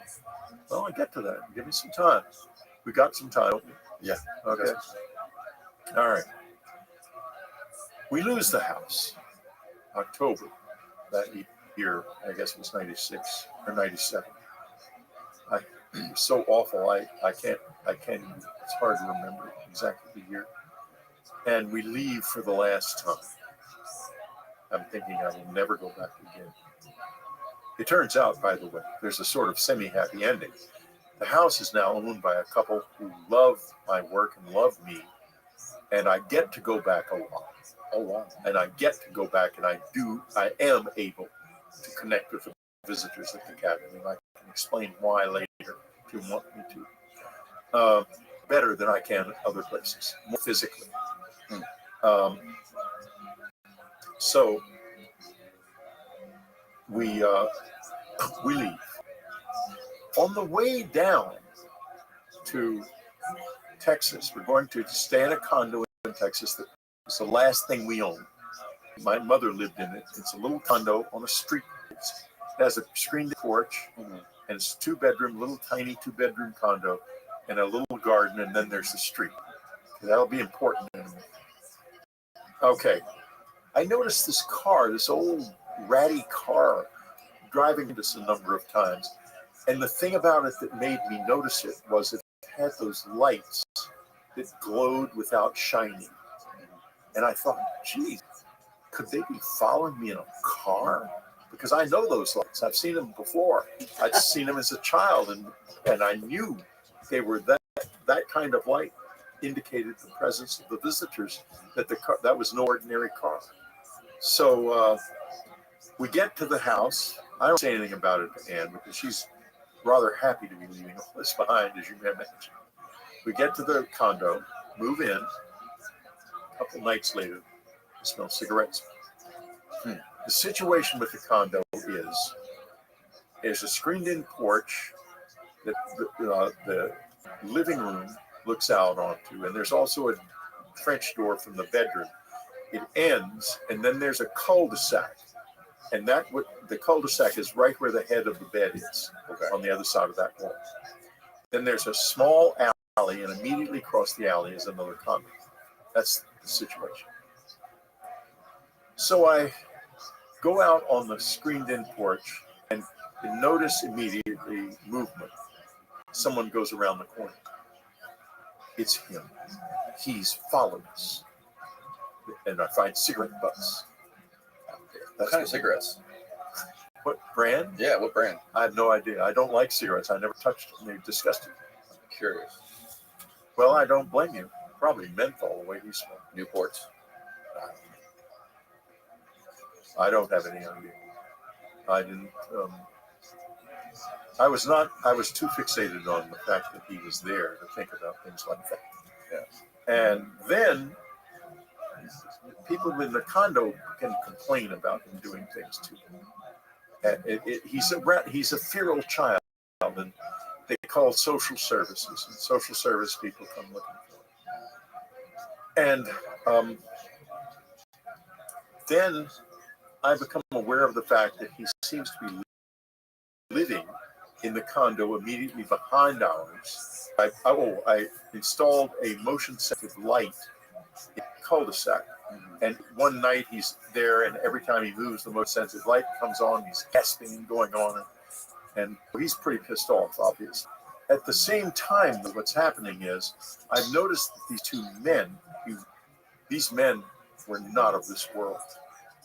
Well, I get to that. Give me some time. We got some time. Yeah. Okay. All right. We lose the house. October that year, I guess it was 96 or 97. It was so awful. I can't even, it's hard to remember exactly the year. And we leave for the last time. I'm thinking I will never go back again. It turns out, by the way, there's a sort of semi-happy ending. The house is now owned by a couple who love my work and love me, and I get to go back a lot. Oh wow. And I get to go back, and I am able to connect with the visitors at the cabin, and I can explain why later if you want me to. Better than I can other places, more physically. So we leave. On the way down to Texas, we're going to stay in a condo in Texas that was the last thing we owned. My mother lived in it. It's a little condo on a street. It has a screened porch, and it's a little tiny two-bedroom condo, and a little garden, and then there's the street. That'll be important in a minute. Okay. I noticed this car, this old ratty car, driving this a number of times. And the thing about it that made me notice it was it had those lights that glowed without shining. And I thought, geez, could they be following me in a car? Because I know those lights. I've seen them before. I'd seen them as a child, and I knew they were that kind of light indicated the presence of the visitors, that was no ordinary car. So we get to the house. I don't say anything about it to Anne because she's rather happy to be leaving all this behind, as you may imagine. We get to the condo, move in. A couple nights later, I smell cigarettes. The situation with the condo is there's a screened-in porch that the living room looks out onto, and there's also a French door from the bedroom. It ends, and then there's a cul-de-sac, and the cul-de-sac is right where the head of the bed is, on the other side of that wall. Then there's a small alley, and immediately across the alley is another condo. That's the situation. So I go out on the screened-in porch and notice immediately movement. Someone goes around the corner. It's him. He's followed us. And I find cigarette butts. What kind of cigarettes? What brand? Yeah, what brand? I have no idea. I don't like cigarettes. I never touched them. They're disgusting. I'm curious. Well, I don't blame you. Probably menthol the way he smoked. Newports. I don't have any idea. I didn't. I was too fixated on the fact that he was there to think about things like that. Yeah. And then people in the condo can complain about him doing things to them. And he's a feral child, and they call social services, and social service people come looking for him. And then I become aware of the fact that he seems to be living in the condo immediately behind ours. I installed a motion-sensitive light in the cul-de-sac. And one night he's there, and every time he moves, the motion-sensitive light comes on. He's gasping and going on. And he's pretty pissed off, obviously. At the same time, what's happening is I've noticed that these men were not of this world.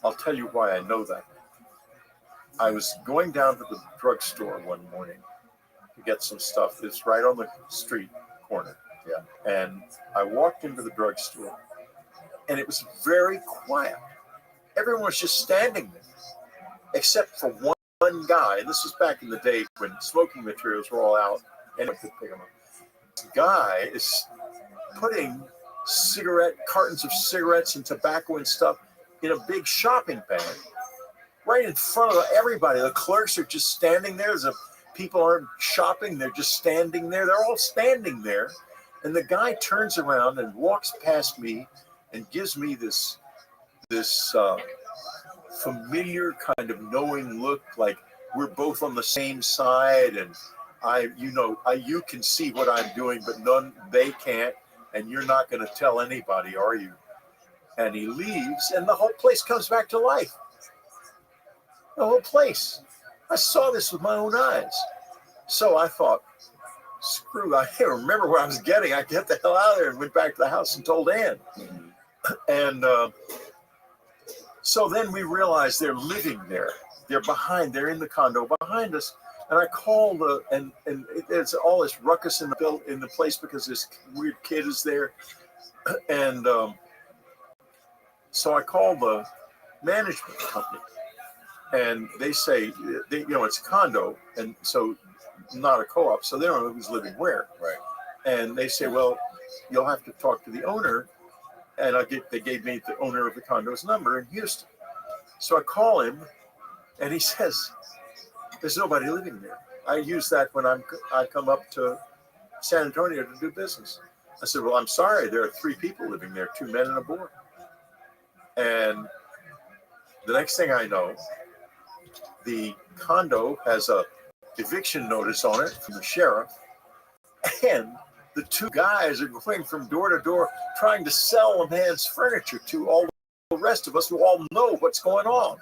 I'll tell you why I know that. I was going down to the drugstore one morning to get some stuff. It's right on the street corner. Yeah. And I walked into the drugstore, and it was very quiet. Everyone was just standing there, except for one guy. And this was back in the day when smoking materials were all out, and I could pick them up. This guy is putting cartons of cigarettes and tobacco and stuff in a big shopping bag right in front of everybody. The clerks are just standing there. People aren't shopping. They're just standing there. They're all standing there. And the guy turns around and walks past me and gives me this familiar kind of knowing look, like we're both on the same side, and you can see what I'm doing, but they can't, and you're not going to tell anybody, are you? And he leaves, and the whole place comes back to life. The whole place. I saw this with my own eyes. So I thought, screw, I can't remember what I was getting. I get the hell out of there and went back to the house and told Ann. And so then we realized they're living there. They're in the condo behind us. And I called, and there's all this ruckus in the place because this weird kid is there. And so I called the management company. And they say, it's a condo, and so not a co-op, so they don't know who's living where. Right. And they say, well, you'll have to talk to the owner. And they gave me the owner of the condo's number in Houston. So I call him, and he says, there's nobody living there. I use that when I come up to San Antonio to do business. I said, well, I'm sorry, there are 3 people living there, 2 men and a boy. And the next thing I know, the condo has a eviction notice on it from the sheriff, and the 2 guys are going from door to door trying to sell a man's furniture to all the rest of us who all know what's going on.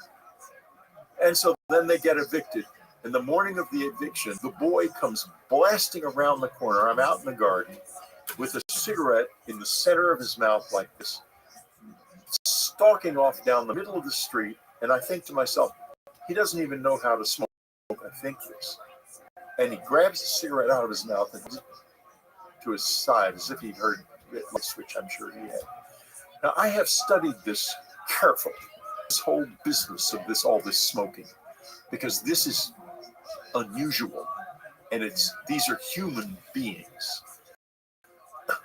And so then they get evicted. In the morning of the eviction, the boy comes blasting around the corner. I'm out in the garden with a cigarette in the center of his mouth like this, stalking off down the middle of the street. And I think to myself, he doesn't even know how to smoke. I think this. And he grabs the cigarette out of his mouth and to his side as if he heard it, which I'm sure he had. Now, I have studied this carefully, this whole business of all this smoking, because this is unusual, and these are human beings.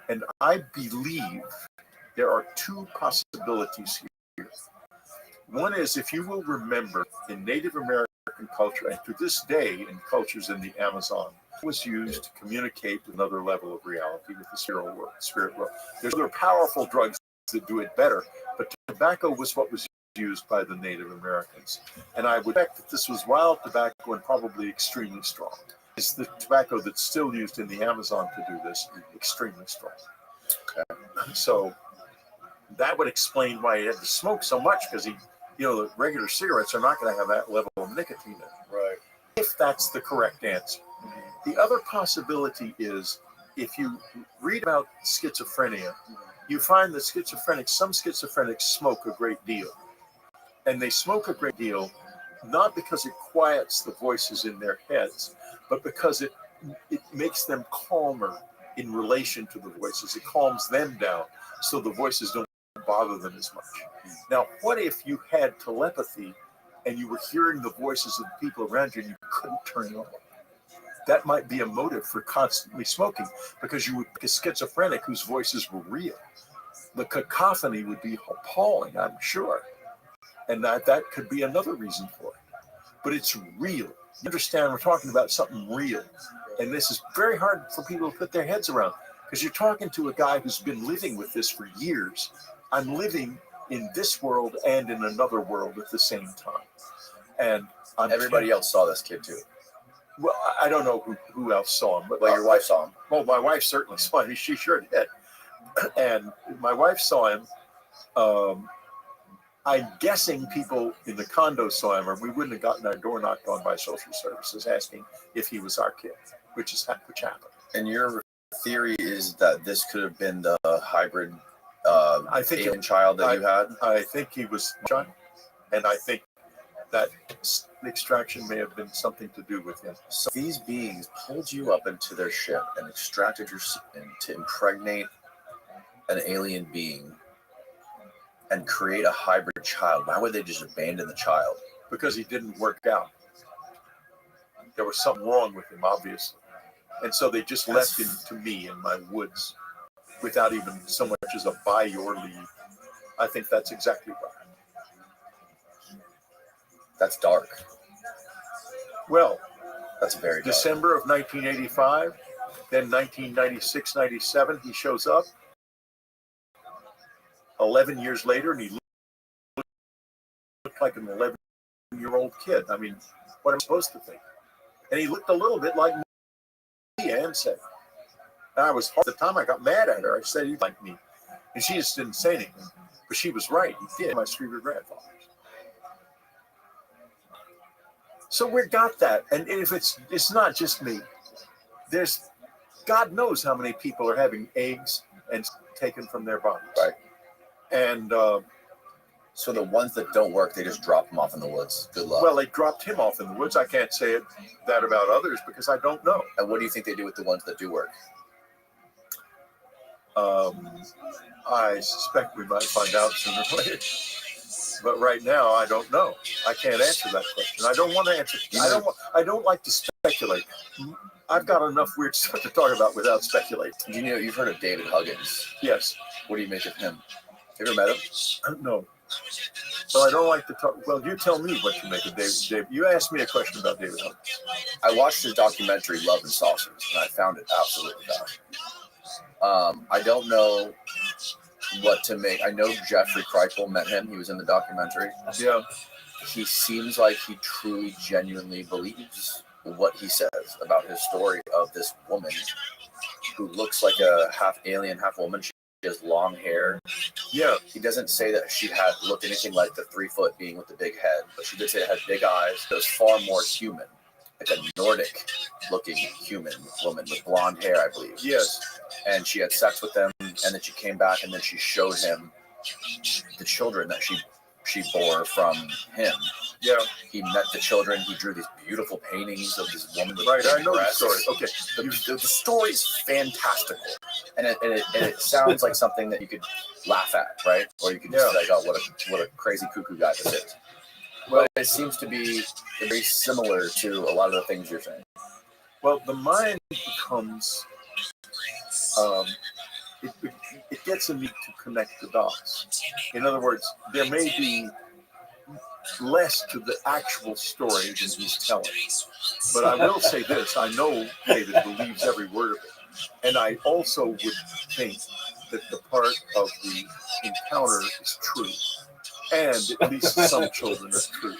And I believe there are 2 possibilities here. One is, if you will remember, in Native American culture, and to this day in cultures in the Amazon, it was used to communicate with another level of reality, with the spirit world. There's other powerful drugs that do it better, but tobacco was what was used by the Native Americans. And I would expect that this was wild tobacco and probably extremely strong. It's the tobacco that's still used in the Amazon to do this, extremely strong. Okay. So that would explain why he had to smoke so much, because the regular cigarettes are not going to have that level of nicotine in it. Right. If that's the correct answer. The other possibility is, if you read about schizophrenia, you find that some schizophrenics smoke a great deal. And they smoke a great deal not because it quiets the voices in their heads, but because it makes them calmer in relation to the voices. It calms them down so the voices don't bother them as much. Now, what if you had telepathy and you were hearing the voices of the people around you and you couldn't turn it off? That might be a motive for constantly smoking, because you would be a schizophrenic whose voices were real. The cacophony would be appalling, I'm sure. And that could be another reason for it. But it's real. You understand, we're talking about something real. And this is very hard for people to put their heads around, because you're talking to a guy who's been living with this for years. I'm living in this world and in another world at the same time. And everybody else saw this kid too. Well, I don't know who else saw him, but your wife saw him. Well, my wife certainly saw him. She sure did. And my wife saw him. I'm guessing people in the condo saw him, or we wouldn't have gotten our door knocked on by social services asking if he was our kid, which happened. And your theory is that this could have been the hybrid alien child that you had? I think he was child, and I think that the extraction may have been something to do with him. So these beings pulled you up into their ship and extracted your semen to impregnate an alien being and create a hybrid child. Why would they just abandon the child? Because he didn't work out. There was something wrong with him, obviously. And so they just left him to me in my woods without even so much as a by your leave. I think that's exactly right. That's dark. Well, that's very dark. December of 1985, then 1996, 97, he shows up. 11 years later, and he looked looked like an 11-year-old kid. I mean, what am I supposed to think? And he looked a little bit like me, Ann said. And I was, at the time I got mad at her. I said, he liked me. And she just didn't say anything. But she was right. He did. My three grandfathers. So we got that. And if it's not just me. There's, God knows how many people are having eggs and taken from their bodies. Right. And so the ones that don't work, they just drop them off in the woods. Good luck. well, they dropped him off in the woods. I can't say that about others because I don't know. And what do you think they do with the ones that do work? I suspect we might find out sooner or later. But right now, I don't know. I can't answer that question. I don't want to answer. I don't like to speculate. I've got enough weird stuff to talk about without speculating. You know, you've heard of David Huggins. Yes. What do you make of him? Have you ever met him? No. So I don't like to talk. Well, you tell me what you make of David. You asked me a question about David Huggins. I watched his documentary, Love and Saucers, and I found it absolutely fascinating. I don't know what to make. I know Jeffrey Kreichel, met him. He was in the documentary. Yeah. He seems like he truly, genuinely believes what he says about his story of this woman who looks like a half alien, half woman. She has long hair. Yeah. He doesn't say that she had looked anything like the 3-foot being with the big head, but she did say it had big eyes. It was far more human, like a Nordic-looking human woman with blonde hair, I believe. Yes. And she had sex with them, and then she came back, and then she showed him the children that she bore from him. Yeah. He met the children. He drew these beautiful paintings of this woman with Right. I know the breasts. story. Okay. The story is fantastical, and it sounds like something that you could laugh at, right? Or you could just be like, oh, what a crazy cuckoo guy this is. Well, it seems to be very similar to a lot of the things you're saying. Well, the mind becomes. It gets a need to connect the dots. In other words, there may be less to the actual story than he's telling. But I will say this, I know David believes every word of it. And I also would think that the part of the encounter is true. And at least some children are true.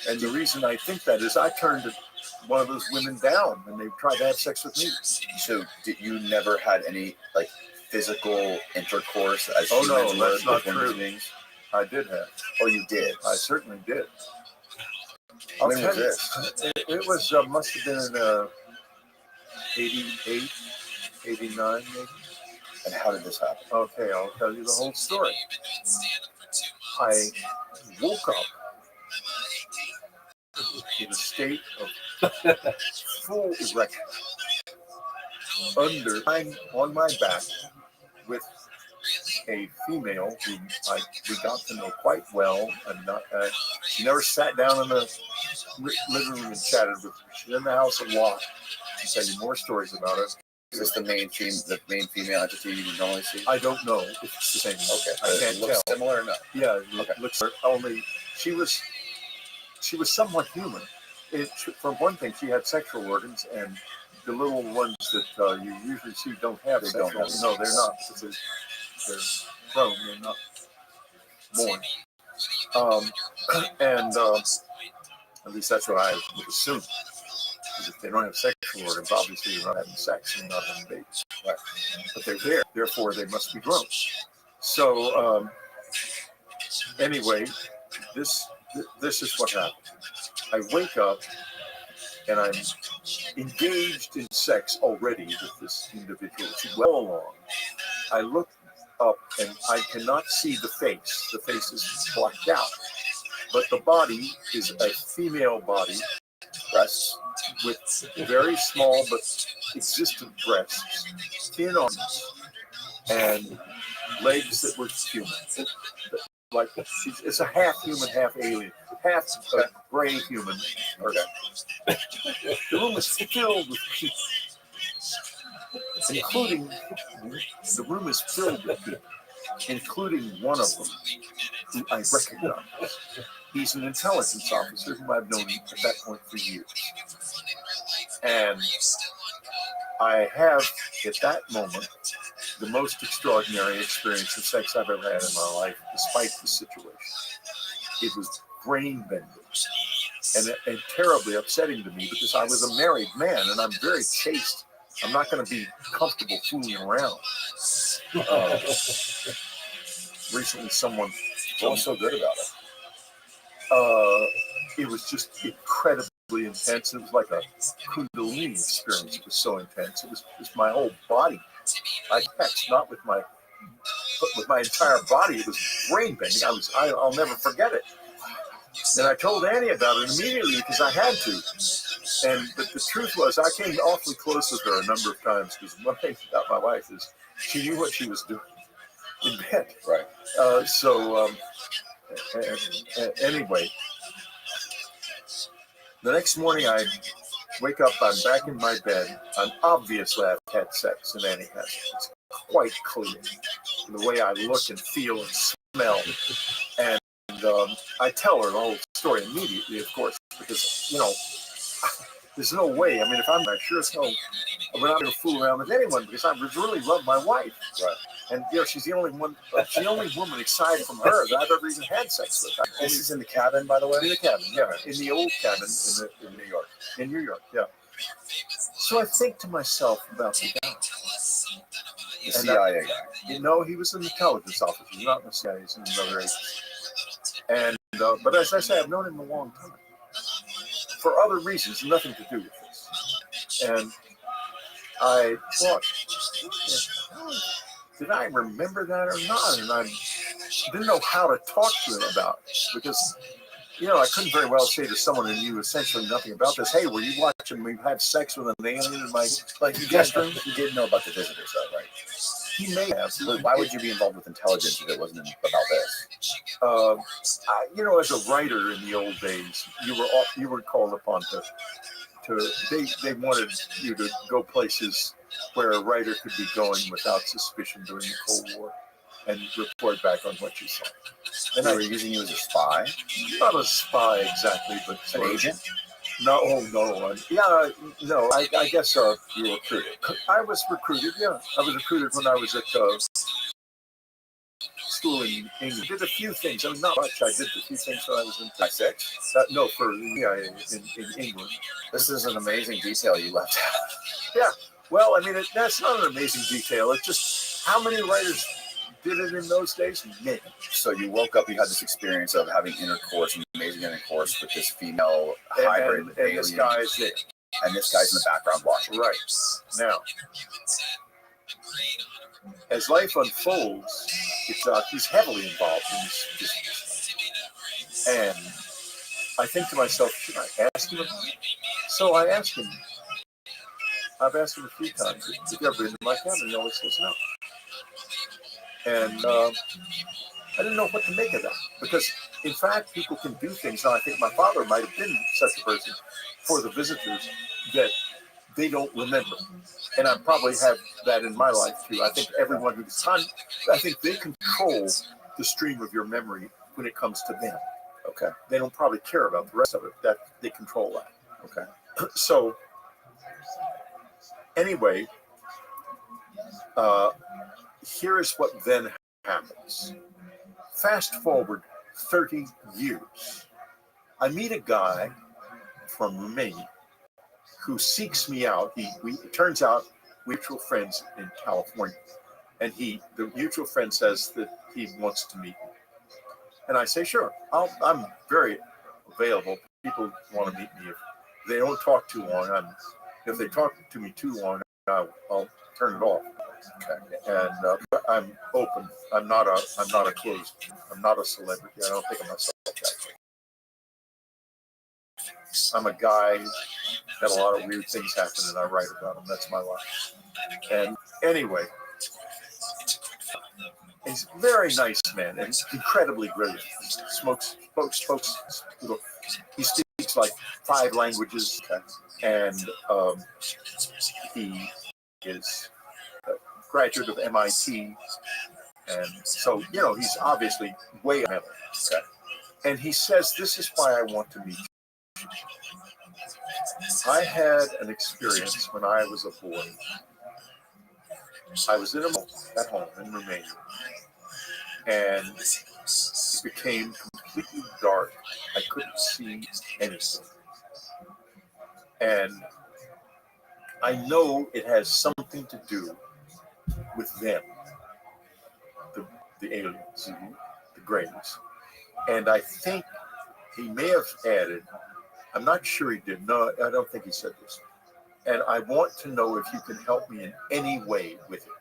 And the reason I think that is I turned one of those women down and they tried to have sex with me. So did you never had any like physical intercourse as Oh no, humans that's would not with women's true. beings? I did have. Oh, you did? I certainly did. I'll When tell was you, this? It was must have been in 88, 89 maybe. And how did this happen? Okay, I'll tell you the whole story. I woke up in a state of full erection, on my back, with a female who we got to know quite well. She never sat down in the living room and chatted with me. She's in the house a lot. I'll tell you more stories about it. Is this the main female entity you normally see? I don't know if it's the same. Okay, I can't it looks tell. similar or not? Yeah, it Okay. looks only she was somewhat human. For one thing, she had sexual organs, and the little ones that you usually see don't have They sexual don't have organs. No, they're not. Because they're grown. They're not born. At least that's what I would assume. Because if they don't have sexual organs, obviously you're not having sex and not having babies. Right. But they're there. Therefore, they must be grown. So anyway, this is what happened. I wake up and I'm engaged in sex already with this individual. She's well along. I look up and I cannot see the face. The face is blacked out. But the body is a female body, breasts with very small but existent breasts, thin arms, and legs that were human. Like it's a half human, half alien, half a gray human. Okay. The room is filled with people, including one of them who I recognize. He's an intelligence officer whom I've known at that point for years. And I have, at that moment, the most extraordinary experience of sex I've ever had in my life, despite the situation. It was brain bending and terribly upsetting to me because I was a married man and I'm very chaste. I'm not going to be comfortable fooling around. Recently, someone What was so good about it? It was just incredibly intense. It was like a Kundalini experience. It was so intense. It was just my whole body. Not with my, but with my entire body. It was brain bending. I'll never forget it. And I told Annie about it immediately because I had to. But the truth was, I came awfully close with her a number of times because one thing about my wife is she knew what she was doing in bed. Right. Anyway, the next morning I wake up, I'm back in my bed. Obviously I've had sex and Annie has. It's quite clear in the way I look and feel and smell. And I tell her the whole story immediately, of course, because, there's no way. I mean, if I'm sure as hell, we're not going to fool around with anyone because I really love my wife. Right. And, she's the only woman aside from her that I've ever even had sex with. This is in the cabin, by the way? In the cabin, yeah. In the old cabin in New York. In New York, yeah. So I think to myself about the guy. The CIA guy. He was in the intelligence office. He's not in the CIA. He's in another agency. And, but as I say, I've known him a long time. For other reasons, nothing to do with this. And I thought, did I remember that or not? And I didn't know how to talk to him about it because, I couldn't very well say to someone who knew essentially nothing about this, hey, were you watching me have sex with an alien in my guest room? He didn't know about the visitors, though, right? He may have. But why would you be involved with intelligence if it wasn't about this? As a writer in the old days, you were called upon they wanted you to go places where a writer could be going without suspicion during the Cold War and report back on what you saw. And they were using you as a spy? Not a spy exactly, but an agent? No. I guess you were recruited. I was recruited, yeah. I was recruited when I was at school in England. I did a few things. Not much. I did a few things when I was in I-6? in England. This is an amazing detail you left out. Yeah. Well, that's not an amazing detail. It's just how many writers did it in those days? Many. So you woke up, you had this experience of having amazing intercourse with this female hybrid and alien. This guy's there. And this guy's in the background watching. Right. Now, as life unfolds, he's heavily involved in this business. And I think to myself, should I ask him? So I asked him. I've asked him a few times, have you ever been to my cabin? He always says no. And I didn't know what to make of that. Because, in fact, people can do things. Now, I think my father might have been such a person for the visitors that they don't remember. And I probably have that in my life, too. I think everyone I think they control the stream of your memory when it comes to them. Okay. They don't probably care about the rest of it. That they control that. Okay. So, anyway, here's what then happens. Fast forward 30 years. I meet a guy from Romania who seeks me out. It turns out we're mutual friends in California. And the mutual friend says that he wants to meet me. And I say, sure, I'm very available. People want to meet me. If they don't talk too long, if they talk to me too long, I'll turn it off. Okay. And I'm open. I'm not a closed. I'm not a celebrity. I don't think of myself that way. I'm a guy that a lot of weird things happen, and I write about them. That's my life. And anyway, he's a very nice man and incredibly brilliant. He smokes. He speaks like 5 languages, and he is a graduate of MIT, and so he's obviously way ahead. And he says, "This is why I want to meet you. I had an experience when I was a boy. I was in a mall at home in Romania, and it became completely dark I couldn't see anything. And I know it has something to do with them, the aliens, the Greys. And I think he may have added, I'm not sure he did. No, I don't think he said this. And I want to know if you can help me in any way with it.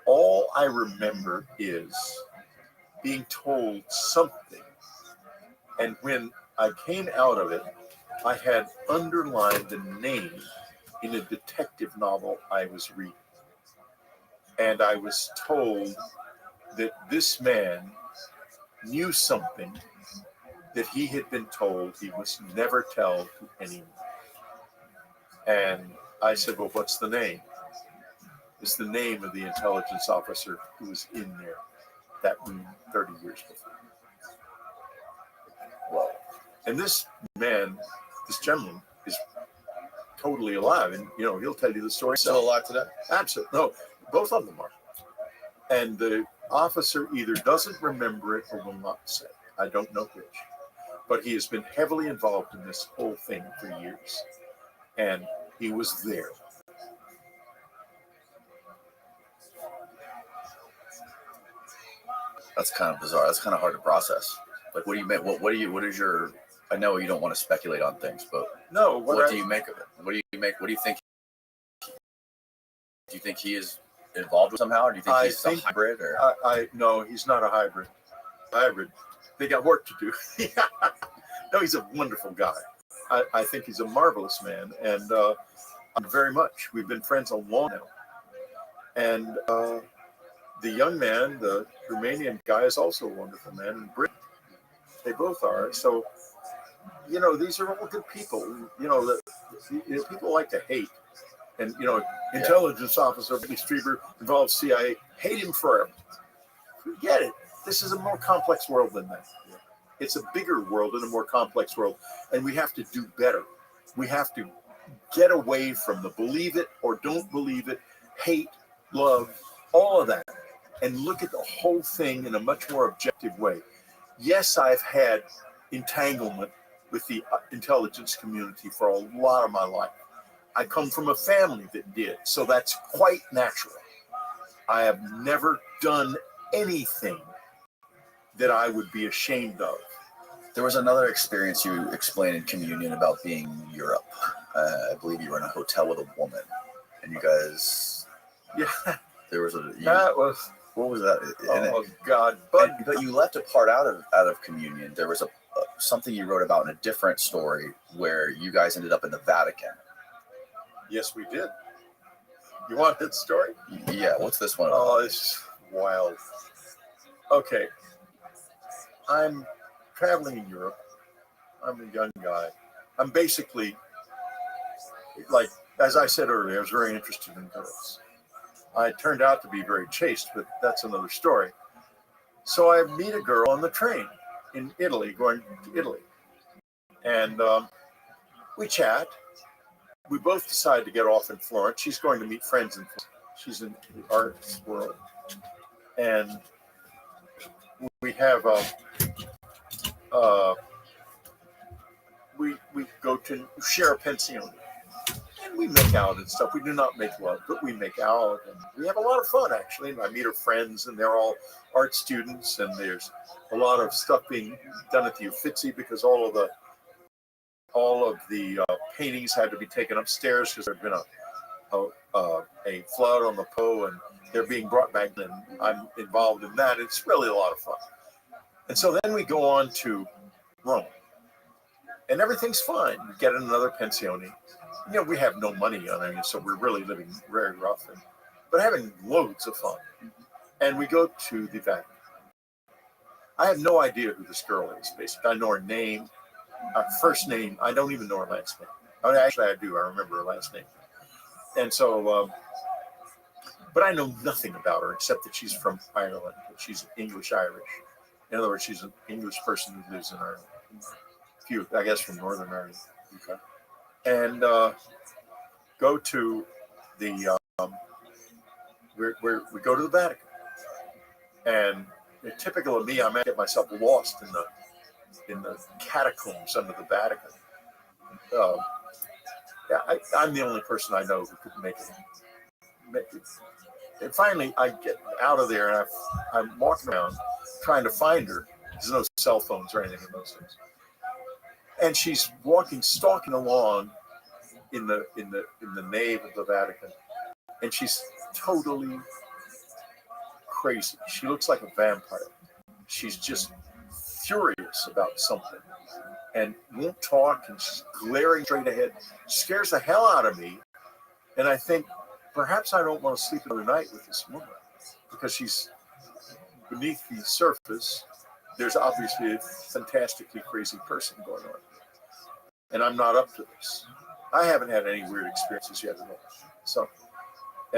All I remember is being told something. And when I came out of it, I had underlined the name in a detective novel I was reading. And I was told that this man knew something that he had been told he must never tell to anyone. And I said, well, what's the name? It's the name of the intelligence officer who was in there that room 30 years before. Well, and this man, this gentleman, is totally alive, and he'll tell you the story. Still alive today? Absolutely. No, both of them are. And the officer either doesn't remember it or will not say. I don't know which. But he has been heavily involved in this whole thing for years. And he was there. That's kind of bizarre. That's kind of hard to process. Like, what do you make? What is your? I know you don't want to speculate on things, but no. What do you make of it? What do you make? What do you think? Do you think he is involved with somehow, or do you think he's a hybrid? Or no, he's not a hybrid. They got work to do. No, he's a wonderful guy. I think he's a marvelous man, and very much. We've been friends a long now. And the young man, the Romanian guy, is also a wonderful man, and Brit, they both are. So, these are all good people. People like to hate. And, intelligence officer, Billy Strieber, involved CIA, hate him forever. Forget it. This is a more complex world than that. It's a bigger world and a more complex world. And we have to do better. We have to get away from the believe it or don't believe it, hate, love, all of that, and look at the whole thing in a much more objective way. Yes, I've had entanglement with the intelligence community for a lot of my life. I come from a family that did, so that's quite natural. I have never done anything that I would be ashamed of. There was another experience you explained in communion about being in Europe. I believe you were in a hotel with a woman, and you guys. Yeah. There was that was. What was that? Oh God! But you left a part out of communion. There was something you wrote about in a different story where you guys ended up in the Vatican. Yes, we did. You want that story? Yeah. What's this one about? Oh, it's wild. Okay. I'm traveling in Europe. I'm a young guy. I'm basically, like, as I said earlier, I was very interested in girls. I turned out to be very chaste, but that's another story. So I meet a girl on the train in Italy, going to Italy. And we chat. We both decide to get off in Florence. She's going to meet friends in Florence. She's in the arts world. And we have we go to share a pension. And we make out and stuff. We do not make love, but we make out, and we have a lot of fun, actually. And I meet her friends, and they're all art students, and there's a lot of stuff being done at the Uffizi because all of the paintings had to be taken upstairs because there had been a flood on the Po, and they're being brought back, and I'm involved in that. It's really a lot of fun. And so then we go on to Rome, and everything's fine. We get another pensione. We have no money on it, so we're really living very rough, but having loads of fun. And we go to the Vatican. I have no idea who this girl is, basically. I know her name, her first name. I don't even know her last name. Actually, I do. I remember her last name. And so, but I know nothing about her except that she's from Ireland. She's English-Irish. In other words, she's an English person who lives in Ireland. Few, I guess, from Northern Ireland. Okay. And go to the we go to the Vatican, and typical of me, I might get myself lost in the catacombs under the Vatican. Uh, yeah, I'm the only person I know who could make it. And finally, I get out of there, and I'm walking around trying to find her. There's no cell phones or anything in those things. And she's stalking along in the nave of the Vatican, and she's totally crazy. She looks like a vampire. She's just furious about something and won't talk, and she's glaring straight ahead. Scares the hell out of me, and I think perhaps I don't want to sleep another night with this woman because she's beneath the surface. There's obviously a fantastically crazy person going on, and I'm not up to this. I haven't had any weird experiences yet at all. So,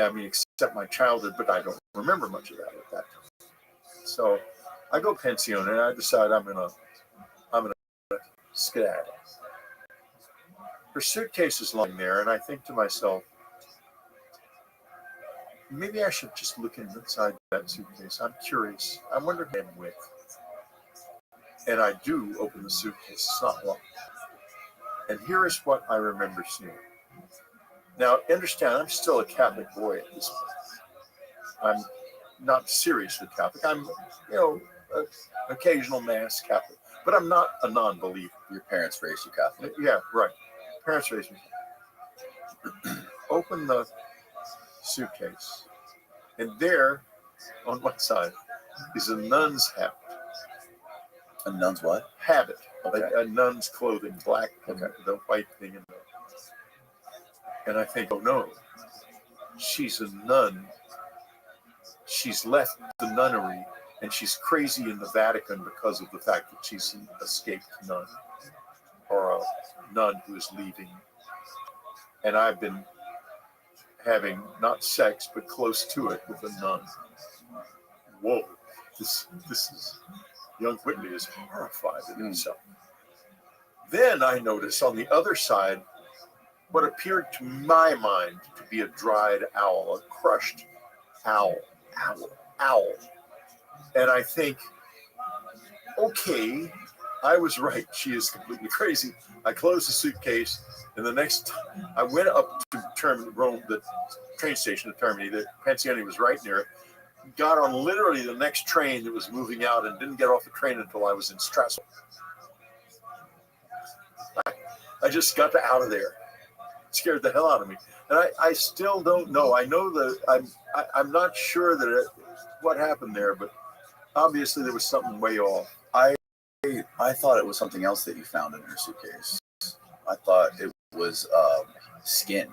I mean, except my childhood, but I don't remember much of that at that time. So, I go pension, and I decide I'm gonna skedaddle. Her suitcase is lying there, and I think to myself, maybe I should just look inside that suitcase. I'm curious. I wonder who I'm with. And I do open the suitcase. It's not locked. And here is what I remember seeing. Now, understand, I'm still a Catholic boy at this point. I'm not seriously Catholic. I'm, an occasional Mass Catholic. But I'm not a non-believer. Your parents raised you Catholic. Yeah, right. Parents raised me. Open the suitcase. And there, on one side, is a nun's habit. A nun's what? Habit. Okay. A nun's clothing, black, Okay. the white thing. And I think, oh no, she's a nun. She's left the nunnery, and she's crazy in the Vatican because of the fact that she's an escaped nun, or a nun who is leaving. And I've been having not sex, but close to it with a nun. Whoa, this is, young Whitney is horrified in himself. Then I notice on the other side what appeared to my mind to be a dried owl, a crushed owl. And I think, okay, I was right. She is completely crazy. I closed the suitcase, and the next time I went up to Rome, the train station of Termini. The pensione was right near it. Got on literally the next train that was moving out, and didn't get off the train until I was in Strasbourg. I just got out of there. It scared the hell out of me, and I still don't know. I know that I'm not sure that what happened there, but obviously there was something way off. I thought it was something else that you found in her suitcase. I thought it was skin.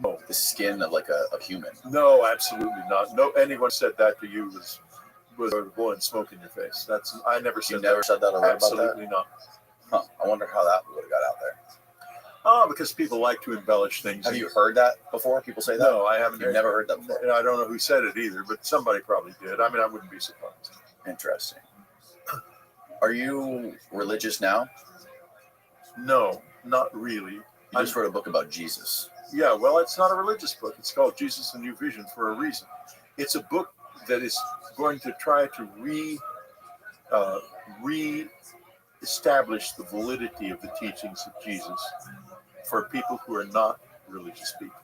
No, the skin of like a human. No, absolutely not. No, anyone said that to you was blowing smoke in your face. I never said. You never said that about that? Absolutely not. Huh. I wonder how that would have got out there. Oh, because people like to embellish things. Have you heard that before? People say that? No, I haven't. You've never heard that before? I don't know who said it either, but somebody probably did. I mean, I wouldn't be surprised. Interesting. Are you religious now? No, not really. You just wrote a book about Jesus. Yeah, well, it's not a religious book. It's called Jesus: A New Vision for a reason. It's a book that is going to try to re-establish the validity of the teachings of Jesus for people who are not religious people.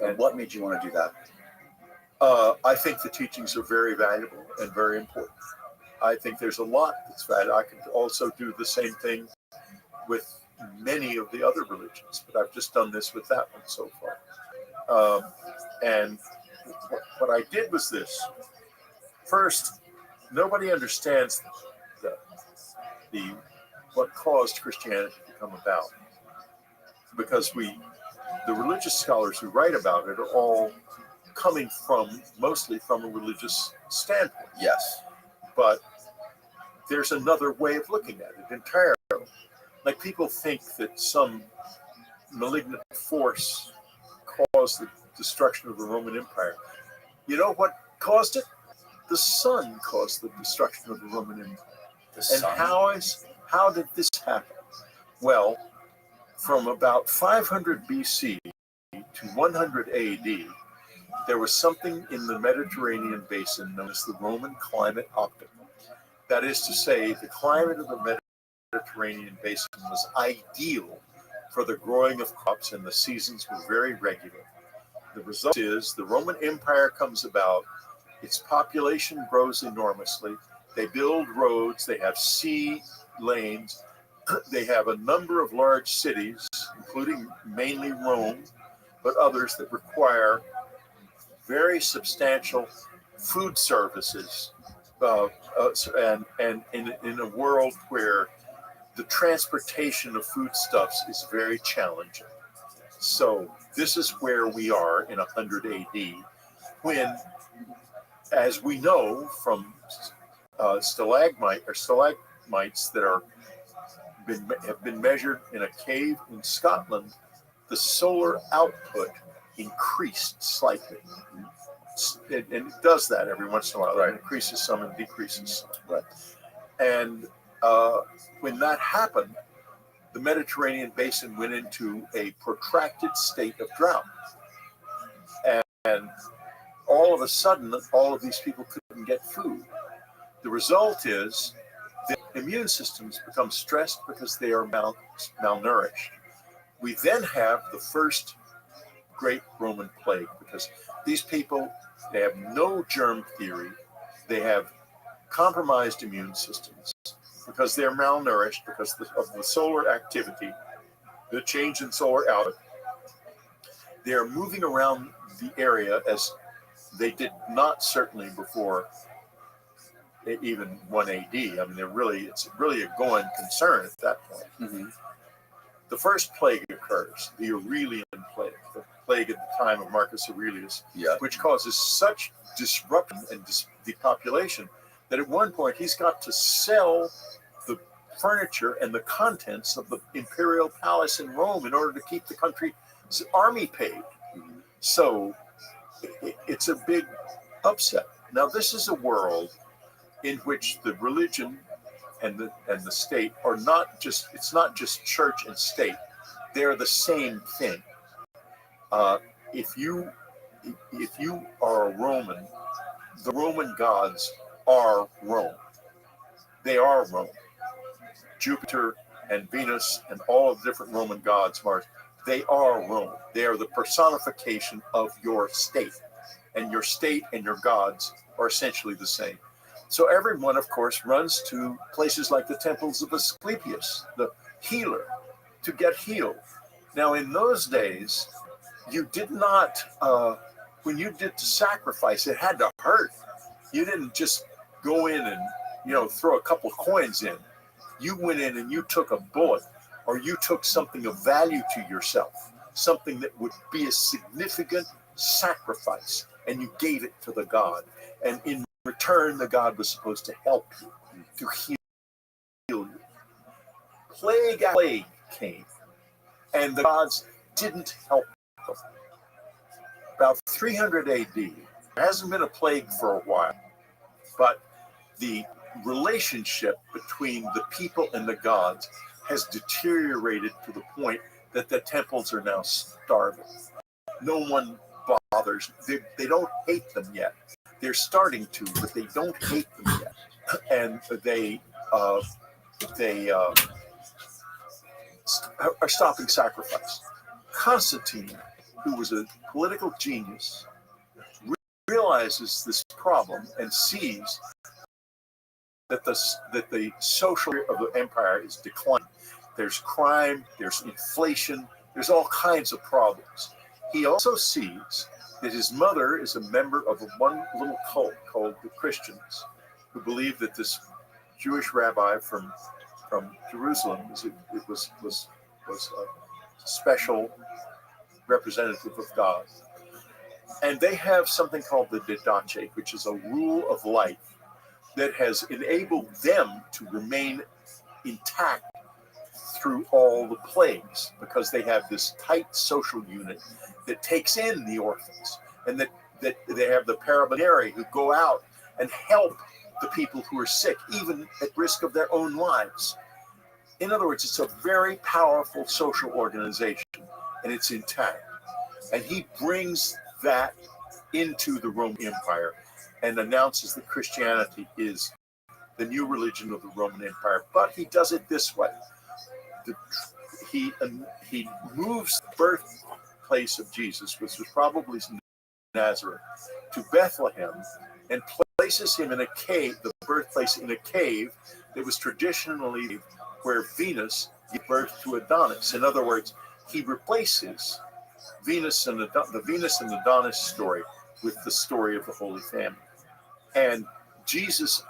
And what made you want to do that? I think the teachings are very valuable and very important. I think there's a lot that's valuable. I can also do the same thing with many of the other religions, but I've just done this with that one so far. And what I did was this. First, nobody understands what caused Christianity to come about, because the religious scholars who write about it are all coming mostly from a religious standpoint. Yes. But there's another way of looking at it entirely. Like, people think that some malignant force caused the destruction of the Roman Empire. You know what caused it? The sun caused the destruction of the Roman Empire. And how did this happen? Well, from about 500 BC to 100 AD, there was something in the Mediterranean basin known as the Roman climate optimum. That is to say, the climate of the Mediterranean basin was ideal for the growing of crops, and the seasons were very regular. The result is the Roman Empire comes about, its population grows enormously, they build roads, they have sea lanes, they have a number of large cities, including mainly Rome, but others that require very substantial food services, and in a world where the transportation of foodstuffs is very challenging. So this is where we are in 100 AD, when, as we know from stalagmites that have been measured in a cave in Scotland, the solar output increased slightly. And it does that every once in a while. Right. It increases some and decreases some. Right. And when that happened, the Mediterranean basin went into a protracted state of drought. And all of a sudden, all of these people couldn't get food. The result is the immune systems become stressed because they are malnourished. We then have the first great Roman plague, because these people, they have no germ theory, they have compromised immune systems because they're malnourished because of the solar activity, the change in solar output. They're moving around the area as they did not certainly before even 1 AD. I mean, it's really a going concern at that point. Mm-hmm. The first plague occurs, the Aurelian plague, the plague at the time of Marcus Aurelius, which causes such disruption and depopulation that at one point he's got to sell the furniture and the contents of the imperial palace in Rome in order to keep the country's army paid. So it's a big upset. Now, this is a world in which the religion and the state are it's not just church and state, they're the same thing. If you are a Roman, the Roman gods are Rome. They are Rome. Jupiter and Venus and all of the different Roman gods, Mars, they are Rome. They are the personification of your state. And your state and your gods are essentially the same. So everyone, of course, runs to places like the temples of Asclepius, the healer, to get healed. Now, in those days, you did not, when you did the sacrifice, it had to hurt. You didn't just go in and, throw a couple of coins in. You went in and you took a bullet, or you took something of value to yourself, something that would be a significant sacrifice, and you gave it to the god. And in return, the god was supposed to help you, to heal you. Plague after plague came, and the gods didn't help them. About 300 AD, there hasn't been a plague for a while, but the relationship between the people and the gods has deteriorated to the point that the temples are now starving. No one bothers. They don't hate them yet. They're starting to, but they don't hate them yet. And they are stopping sacrifice. Constantine, who was a political genius, realizes this problem and sees that the social of the empire is declining. There's crime, there's inflation, there's all kinds of problems. He also sees that his mother is a member of one little cult called the Christians, who believe that this Jewish rabbi from Jerusalem was a special representative of God. And they have something called the Didache, which is a rule of life that has enabled them to remain intact through all the plagues, because they have this tight social unit that takes in the orphans, and that they have the Parabonari who go out and help the people who are sick, even at risk of their own lives. In other words, it's a very powerful social organization, and it's intact. And he brings that into the Roman Empire and announces that Christianity is the new religion of the Roman Empire, but he does it this way. He moves the birthplace of Jesus, which was probably Nazareth, to Bethlehem, and places him in a cave, the birthplace in a cave that was traditionally where Venus gave birth to Adonis. In other words, he replaces the Venus and Adonis story with the story of the Holy Family. And Jesus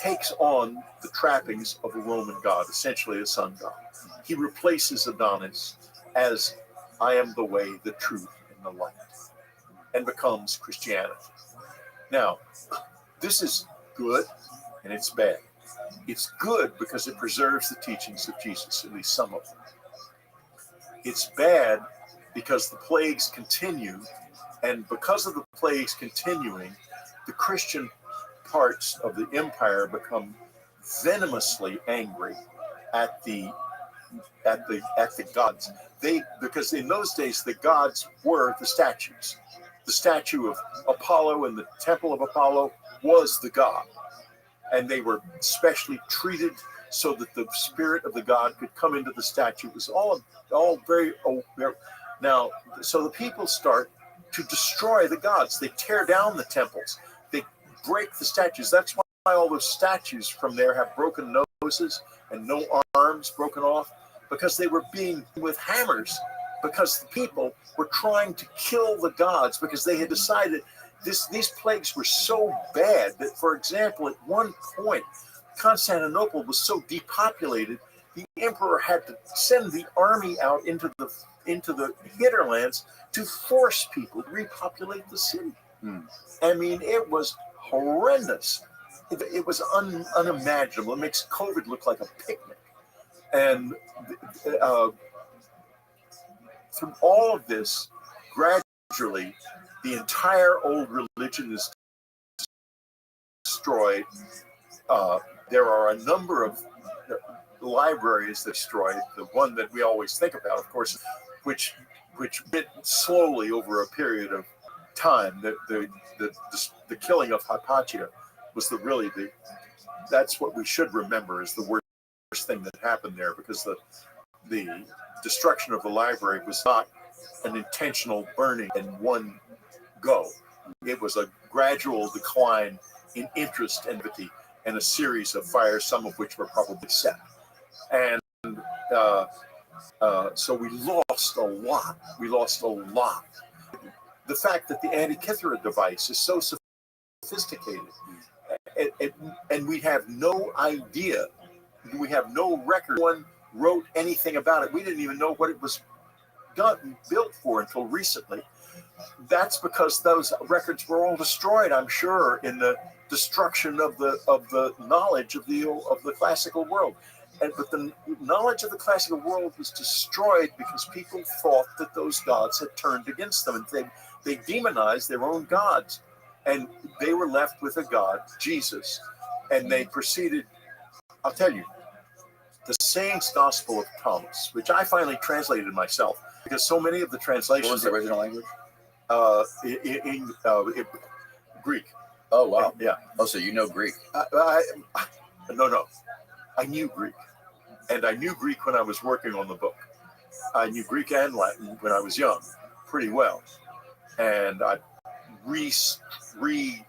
takes on the trappings of a Roman god, essentially a sun god. He replaces Adonis as I am the way, the truth, and the light, and becomes Christianity. Now, this is good and it's bad. It's good because it preserves the teachings of Jesus, at least some of them. It's bad because the plagues continue, and because of the plagues continuing, the Christian parts of the empire become venomously angry at the gods. Because in those days the gods were the statues. The statue of Apollo in the temple of Apollo was the god, and they were specially treated so that the spirit of the god could come into the statue. It was all very now. So the people start to destroy the gods. They tear down the temples. They break the statues. That's why all those statues from there have broken noses and no arms broken off, because they were being with hammers, because the people were trying to kill the gods, because they had decided these plagues were so bad that, for example, at one point, Constantinople was so depopulated, the emperor had to send the army out into the hinterlands to force people to repopulate the city. I mean, it was horrendous. It was unimaginable. It makes COVID look like a picnic. And through all of this, gradually, the entire old religion is destroyed. There are a number of libraries that are destroyed. The one that we always think about, of course, which bit slowly over a period of time. The killing of Hypatia was that's what we should remember is the worst thing that happened there, because the destruction of the library was not an intentional burning in one go. It was a gradual decline in interest and activity, and a series of fires, some of which were probably set. And so we lost a lot. The fact that the Antikythera device is so sophisticated, and we have no idea, we have no record, no one wrote anything about it. We didn't even know what it was built for until recently. That's because those records were all destroyed, I'm sure, in the destruction of the knowledge of the classical world. But the knowledge of the classical world was destroyed because people thought that those gods had turned against them, and they demonized their own gods, and they were left with a God, Jesus, and they proceeded. I'll tell you, the Sayings Gospel of Thomas, which I finally translated myself, because so many of the translations. What was the original language? In Greek. Oh wow! Yeah. Oh, so you know Greek? No. I knew Greek, and I knew Greek when I was working on the book. I knew Greek and Latin when I was young, pretty well, and I regenerated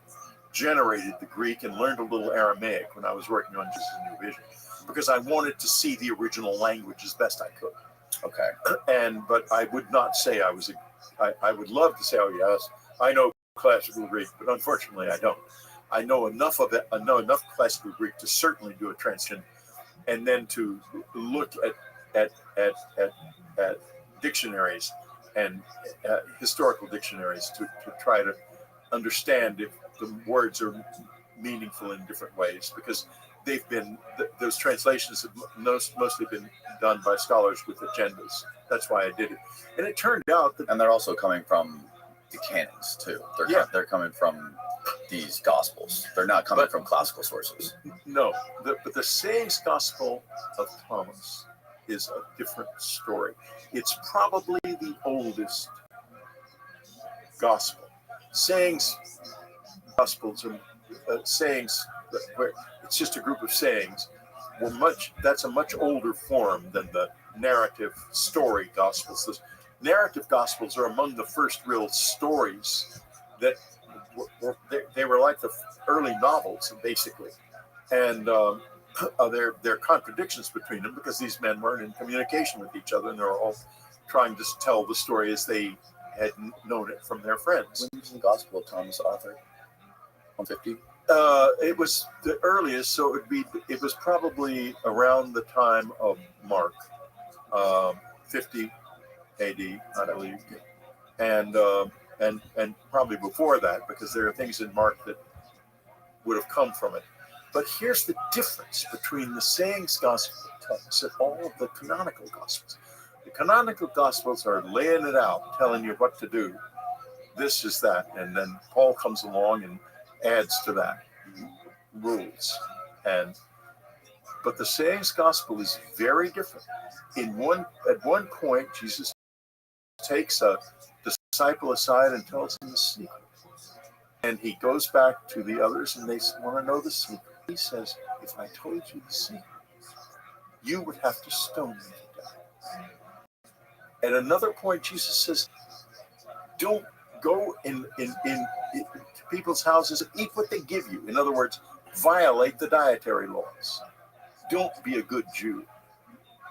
the Greek and learned a little Aramaic when I was working on Jesus' New Vision, because I wanted to see the original language as best I could. Okay. But I would not say I was I would love to say, oh yes, I know classical Greek, but unfortunately I don't. I know enough of it. I know enough classical Greek to certainly do a translation, and then to look at dictionaries and historical dictionaries to try to understand if the words are meaningful in different ways, because those translations have mostly been done by scholars with agendas. That's why I did it, and it turned out that. And they're also coming from the canons too. They're coming from these gospels. They're not coming from classical sources. No, but the Sayings Gospel of Thomas is a different story. It's probably the oldest gospel. Sayings Gospels and sayings where it's just a group of sayings. That's a much older form than the narrative story gospels. The narrative gospels are among the first real stories that they were like the early novels, basically. And there are contradictions between them because these men weren't in communication with each other, and they're all trying to tell the story as they had known it from their friends. When was the Gospel of Thomas authored? 150? It was the earliest, so it was probably around the time of Mark, 50 AD, I believe, and probably before that, because there are things in Mark that would have come from it. But here's the difference between the sayings gospel of Thomas and all of the canonical gospels. The canonical gospels are laying it out, telling you what to do. This is that, and then Paul comes along and adds to that rules. But the sayings gospel is very different. At one point, Jesus takes a disciple aside and tells him the secret. And he goes back to the others and they want to know the secret. He says, if I told you the secret, you would have to stone me to death. At another point, Jesus says, don't go in people's houses and eat what they give you. In other words, violate the dietary laws. Don't be a good Jew.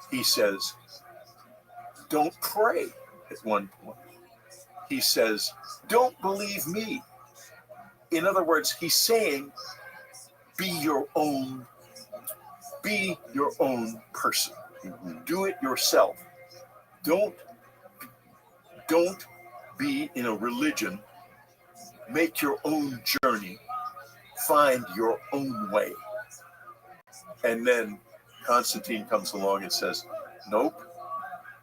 He says, don't pray at one point. He says, don't believe me. In other words, he's saying, be your own person. Do it yourself. Don't be in a religion. Make your own journey. Find your own way. And then Constantine comes along and says, nope,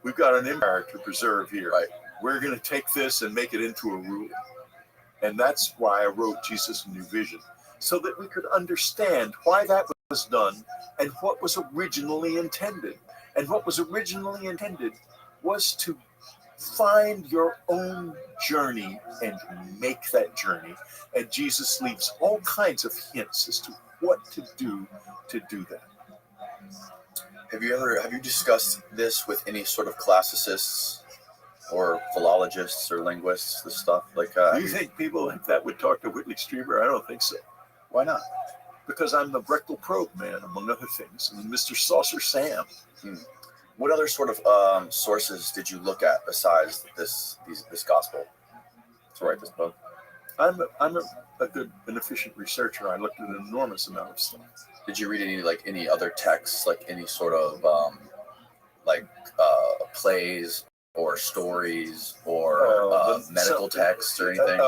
we've got an empire to preserve here. Right? We're going to take this and make it into a rule. And that's why I wrote Jesus' New Vision, so that we could understand why that was done and what was originally intended. And what was originally intended was to find your own journey and make that journey. And Jesus leaves all kinds of hints as to what to do that. Have you discussed this with any sort of classicists or philologists or linguists, this stuff? Do you think people like that would talk to Whitley Strieber? I don't think so. Why not? Because I'm the rectal probe man, among other things, and Mr. Saucer Sam. What other sort of sources did you look at besides this gospel to write this book? I'm a good and efficient researcher. I looked at an enormous amount of stuff. Did you read any other texts, like any sort of plays or stories or medical texts or anything?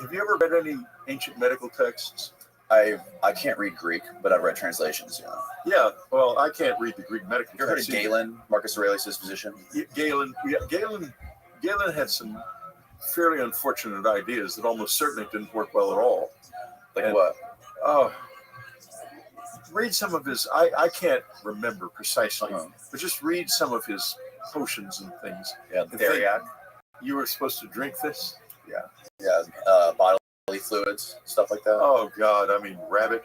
Have you ever read any ancient medical texts? I can't read Greek, but I've read translations. Yeah, well, I can't read the Greek medical You ever heard texts. of Galen, Marcus Aurelius' physician? Galen had some fairly unfortunate ideas that almost certainly didn't work well at all. Like what? Oh, read some of his. I can't remember precisely, but just read some of his potions and things. Yeah, the Theriac. You were supposed to drink this? Yeah, bodily fluids, stuff like that. Oh God, I mean, rabbit.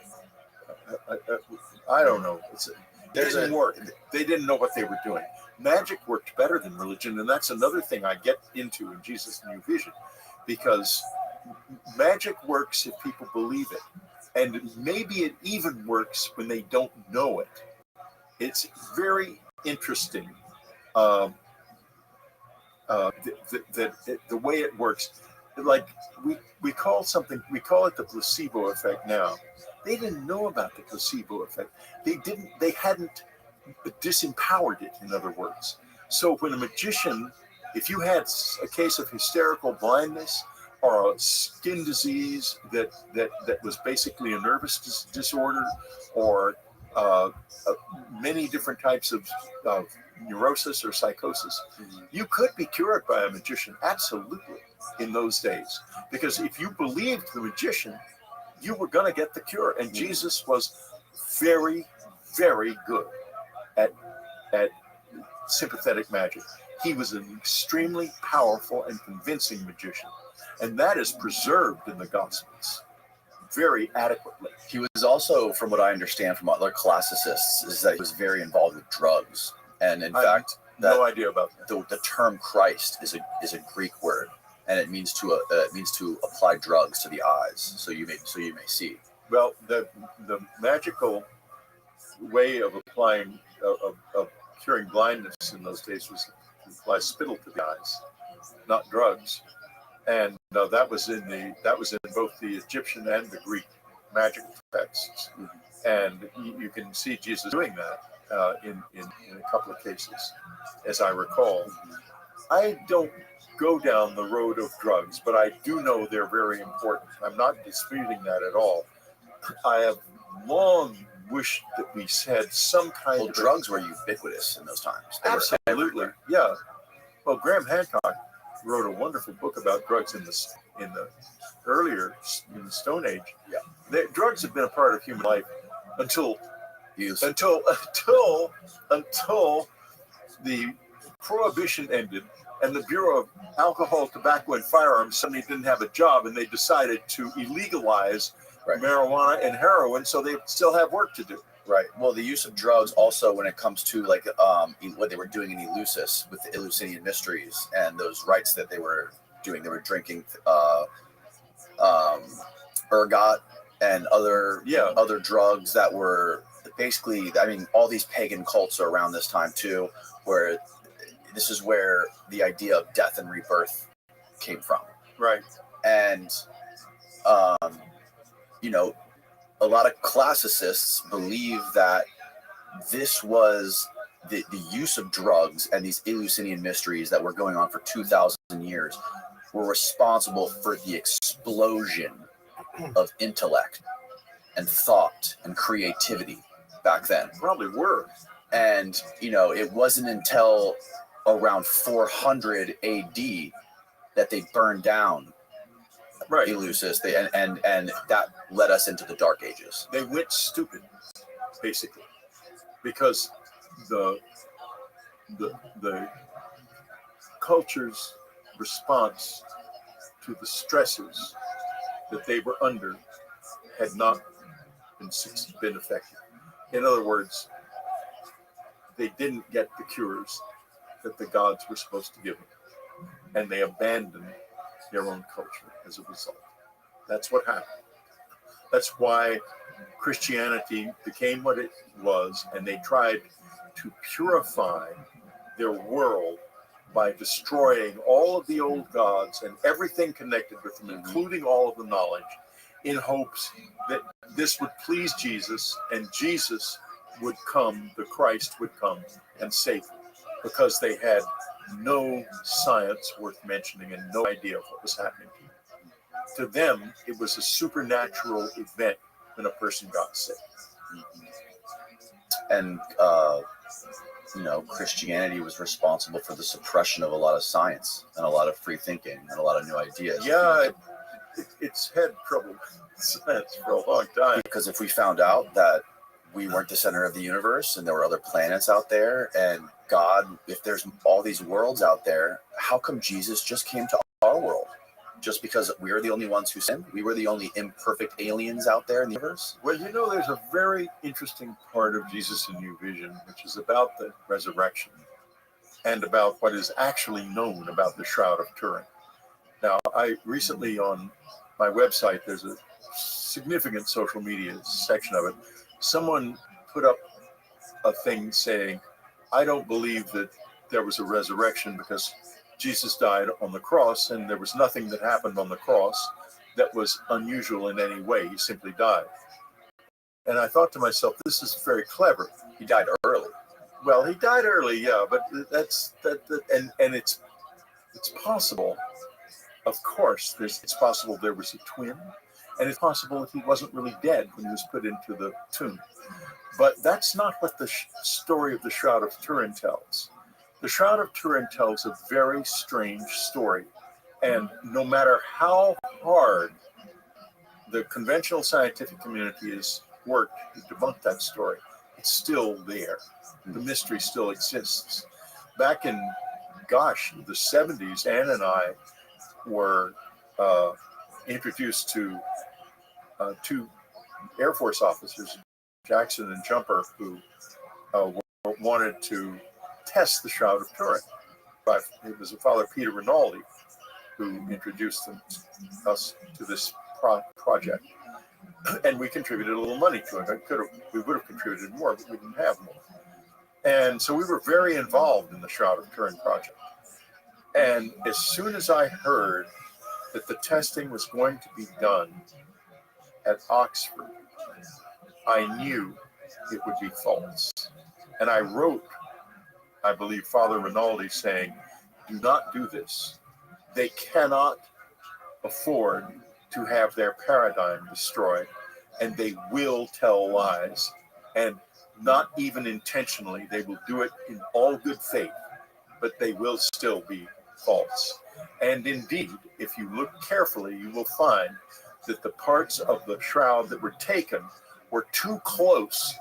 I don't know. It didn't work. They didn't know what they were doing. Magic worked better than religion, and that's another thing I get into in Jesus' New Vision, because magic works if people believe it, and maybe it even works when they don't know it. It's very interesting the way it works. Like we call it the placebo effect now. They didn't know about the placebo effect. They hadn't disempowered it, in other words. So when a magician, if you had a case of hysterical blindness or a skin disease that was basically a nervous disorder, or many different types of neurosis or psychosis, you could be cured by a magician, absolutely, in those days. Because if you believed the magician, you were going to get the cure. And Jesus was very, very good at sympathetic magic. He was an extremely powerful and convincing magician. And that is preserved in the Gospels. very adequately. He was also, from what I understand from other classicists, is that he was very involved with drugs. And in fact, No idea about that. the term Christ is a Greek word, and it means to apply drugs to the eyes, so you may see. Well, the magical way of applying of curing blindness in those days was to apply spittle to the eyes, not drugs, and that was in both the Egyptian and the Greek magic texts, and you can see Jesus doing that in a couple of cases, as I recall. I don't go down the road of drugs, but I do know they're very important. I'm not disputing that at all. I have long wished that we had some kind of drugs were ubiquitous in those times. Absolutely, yeah. Well, Graham Hancock wrote a wonderful book about drugs in the earlier in the Stone Age. Yeah, drugs have been a part of human life until the Prohibition ended, and the Bureau of Alcohol, Tobacco, and Firearms suddenly didn't have a job, and they decided to illegalize marijuana and heroin, so they still have work to do. Right. Well, the use of drugs also, when it comes to like what they were doing in Eleusis with the Eleusinian mysteries and those rites that they were doing, they were drinking ergot and other drugs that were basically, I mean, all these pagan cults are around this time too, where this is where the idea of death and rebirth came from. Right. And, a lot of classicists believe that this was the use of drugs and these Eleusinian mysteries that were going on for 2,000 years were responsible for the explosion of intellect and thought and creativity back then. Probably were. And, it wasn't until around 400 AD that they burned down Eleusis, and that led us into the Dark Ages. They went stupid, basically, because the culture's response to the stresses that they were under had not been effective. In other words, they didn't get the cures that the gods were supposed to give them, and they abandoned their own culture as a result. That's what happened. That's why Christianity became what it was, and they tried to purify their world by destroying all of the old gods and everything connected with them, including all of the knowledge, in hopes that this would please Jesus, and Jesus would come, the Christ would come and save them, because they had no science worth mentioning and no idea of what was happening. To them, it was a supernatural event when a person got sick. And, Christianity was responsible for the suppression of a lot of science and a lot of free thinking and a lot of new ideas. Yeah, it's had trouble with science for a long time. Because if we found out that we weren't the center of the universe and there were other planets out there, and God, if there's all these worlds out there, how come Jesus just came to our world? Just because we are the only ones who sinned? We were the only imperfect aliens out there in the universe? Well, there's a very interesting part of Jesus' New Vision, which is about the resurrection and about what is actually known about the Shroud of Turin. Now, I recently on my website, there's a significant social media section of it. Someone put up a thing saying, I don't believe that there was a resurrection because Jesus died on the cross, and there was nothing that happened on the cross that was unusual in any way. He simply died. And I thought to myself, this is very clever. He died early. Well, he died early, yeah, but and it's possible. Of course, it's possible there was a twin, and it's possible that he wasn't really dead when he was put into the tomb. But that's not what the story of the Shroud of Turin tells. The Shroud of Turin tells a very strange story. And no matter how hard the conventional scientific community has worked to debunk that story, it's still there. The mystery still exists. Back in, the 70s, Ann and I were introduced to two Air Force officers, Jackson and Jumper, who wanted to test the Shroud of Turin. But it was Father Peter Rinaldi who introduced us to this project. And we contributed a little money to it. We would have contributed more, but we didn't have more. And so we were very involved in the Shroud of Turin project. And as soon as I heard that the testing was going to be done at Oxford, I knew it would be false. And I wrote, I believe, Father Rinaldi saying, do not do this. They cannot afford to have their paradigm destroyed, and they will tell lies. And not even intentionally, they will do it in all good faith, but they will still be false. And indeed, if you look carefully, you will find that the parts of the shroud that were taken were too close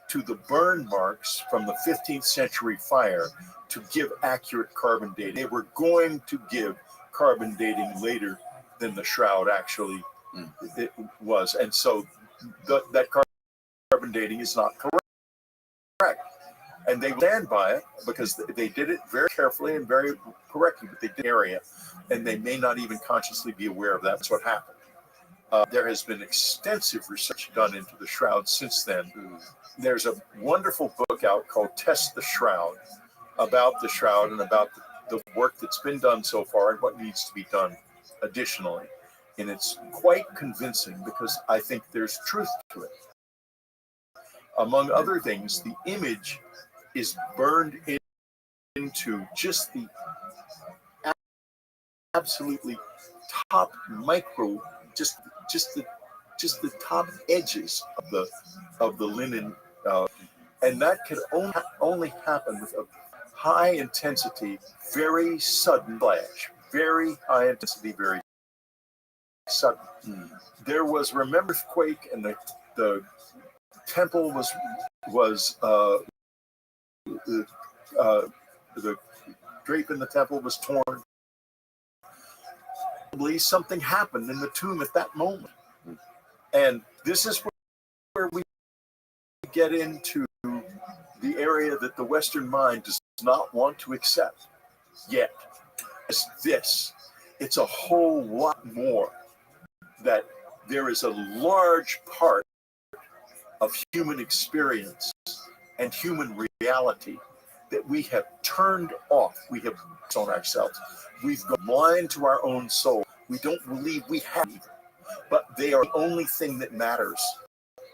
to the burn marks from the 15th century fire to give accurate carbon dating. They were going to give carbon dating later than the shroud actually it was. And so that carbon dating is not correct. And they stand by it because they did it very carefully and very correctly, but they did area, and they may not even consciously be aware of that. That's what happened. There has been extensive research done into the shroud since then. There's a wonderful book out called Test the Shroud, about the shroud and about the work that's been done so far and what needs to be done additionally. And it's quite convincing because I think there's truth to it. Among other things, the image is burned into just the absolutely top micro, just the top edges of the linen, and that can only happen with a high intensity, very sudden flash, very high intensity, very sudden. There was, remember, quake, and the temple the drape in the temple was torn. Probably something happened in the tomb at that moment. And this is where we get into the area that the Western mind does not want to accept yet. It's this. It's a whole lot more. That there is a large part of human experience and human reality that we have turned off. We have on ourselves. We've gone blind to our own soul. We don't believe we have either. But they are the only thing that matters.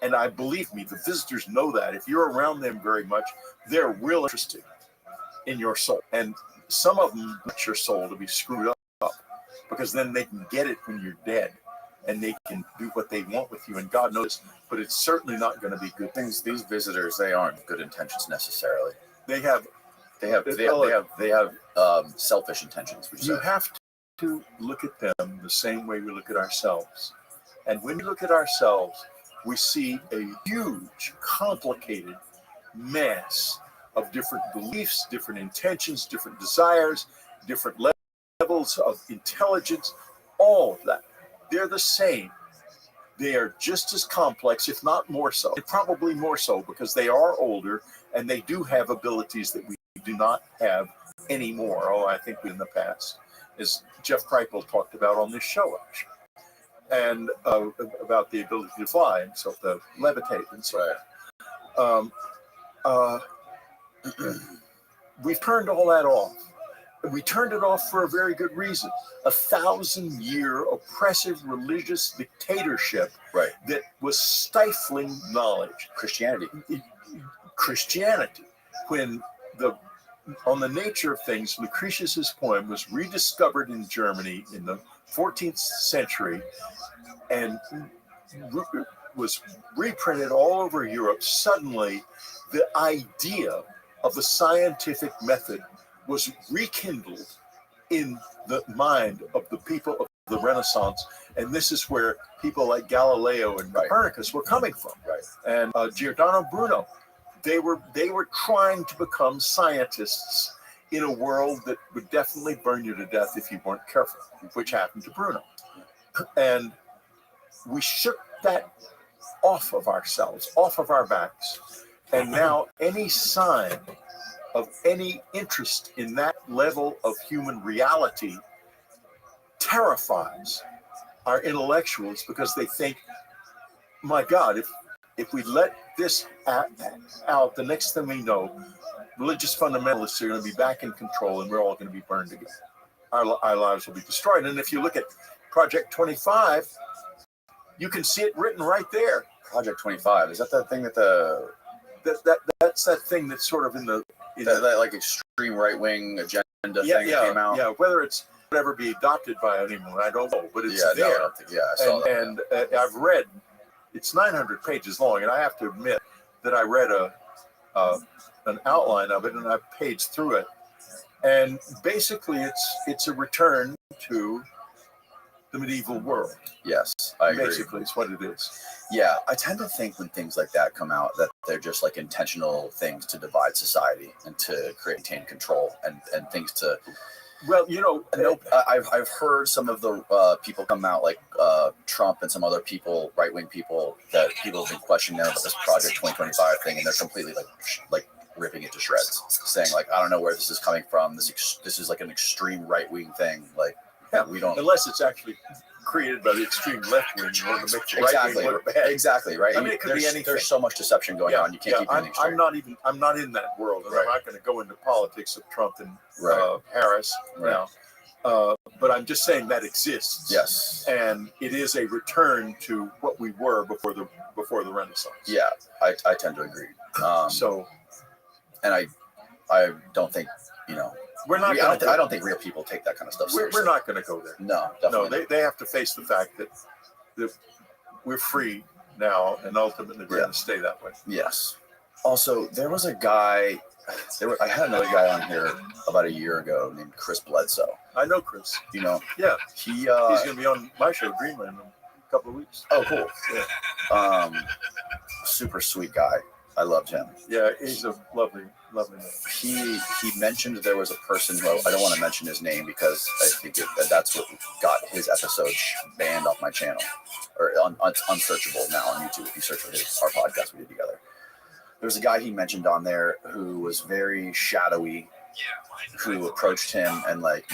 And I believe me, the visitors know that. If you're around them very much, they're real interested in your soul. And some of them want your soul to be screwed up because then they can get it when you're dead. And they can do what they want with you, and God knows. But it's certainly not going to be good things. These visitors, they aren't good intentions necessarily. They have selfish intentions. You have to look at them the same way we look at ourselves. And when we look at ourselves, we see a huge, complicated mass of different beliefs, different intentions, different desires, different levels of intelligence, all of that. They're the same. They are just as complex, if not more so. And probably more so because they are older and they do have abilities that we do not have anymore. Oh, I think in the past, as Jeff Kripal talked about on this show, actually, and about the ability to fly and so to levitate and so on. We've turned all that off. We turned it off for a very good reason. 1,000-year oppressive religious dictatorship that was stifling knowledge. Christianity. When on the nature of things, Lucretius's poem was rediscovered in Germany in the 14th century and was reprinted all over Europe. Suddenly, the idea of the scientific method was rekindled in the mind of the people of the Renaissance, and this is where people like Galileo and Copernicus were coming from, and Giordano Bruno. They were trying to become scientists in a world that would definitely burn you to death if you weren't careful, which happened to Bruno. And we shook that off of ourselves, off of our backs. And now any sign of any interest in that level of human reality terrifies our intellectuals, because they think, my God, if we let this out, the next thing we know, religious fundamentalists are going to be back in control, and we're all going to be burned again. Our lives will be destroyed. And if you look at Project 25, you can see it written right there. Project 25, is that the thing that that's that thing that's sort of in the that like extreme right-wing agenda thing that came out? Yeah, whether it's would ever be adopted by anyone, I don't know, but it's there. No, I don't think, I saw that. And I've read, it's 900 pages long, and I have to admit that I read an outline of it, and I paged through it. And basically, it's a return to the medieval world. Yes, I agree. Basically, it's what it is. Yeah, I tend to think when things like that come out that they're just like intentional things to divide society and to maintain control and things to. Well, you know, I've heard some of the people come out, like Trump and some other people, right-wing people, that people have been questioning them about this Project 2025 thing, and they're completely like ripping it to shreds, saying like, I don't know where this is coming from. This is like an extreme right-wing thing. Like, we don't, unless it's actually created by the extreme left wing in order to make the right wing look bad. Exactly, right. I mean, it could be anything. There's so much deception going on. You can't keep anything straight. I'm not in that world, and I'm not going to go into politics of Trump and Harris now. But I'm just saying that exists. Yes. And it is a return to what we were before the Renaissance. Yeah, I tend to agree. And I don't think, I don't think real people take that kind of stuff seriously. We're not going to go there. No, definitely. No, they have to face the fact that we're free now, and ultimately we're going to stay that way. Yes. Also, there was a guy. I had another guy on here about a year ago named Chris Bledsoe. I know Chris. You know? Yeah. He's going to be on my show, Greenland, in a couple of weeks. Oh, cool. Yeah. Super sweet guy. I loved him. Yeah, he's a lovely man. He mentioned there was a person who I don't want to mention his name because I think that's what got his episode banned off my channel, or unsearchable now on YouTube if you search for our podcast we did together. There was a guy he mentioned on there who was very shadowy, who approached him and like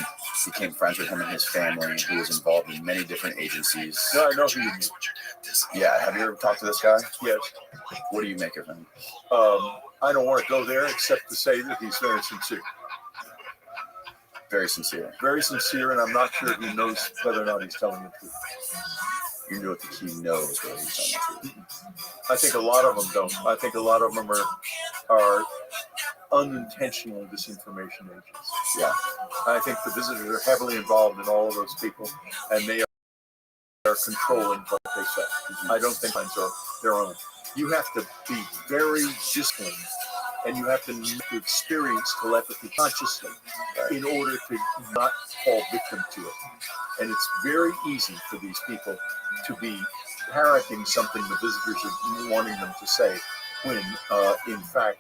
became friends with him and his family, who was involved in many different agencies. No, I know who you mean. Yeah, have you ever talked to this guy? Yes. What do you make of him? I don't want to go there except to say that he's very sincere. Very sincere. Very sincere, and I'm not sure he knows whether or not he's telling the truth. You know that he knows whether he's telling the truth. I think a lot of them don't. I think a lot of them are unintentional disinformation agents. Yeah. I think the visitors are heavily involved in all of those people, and they are controlling what they say. I don't think mine's are their own. You have to be very disciplined, and you have to experience telepathy consciously in order to not fall victim to it. And it's very easy for these people to be parroting something the visitors are wanting them to say, when in fact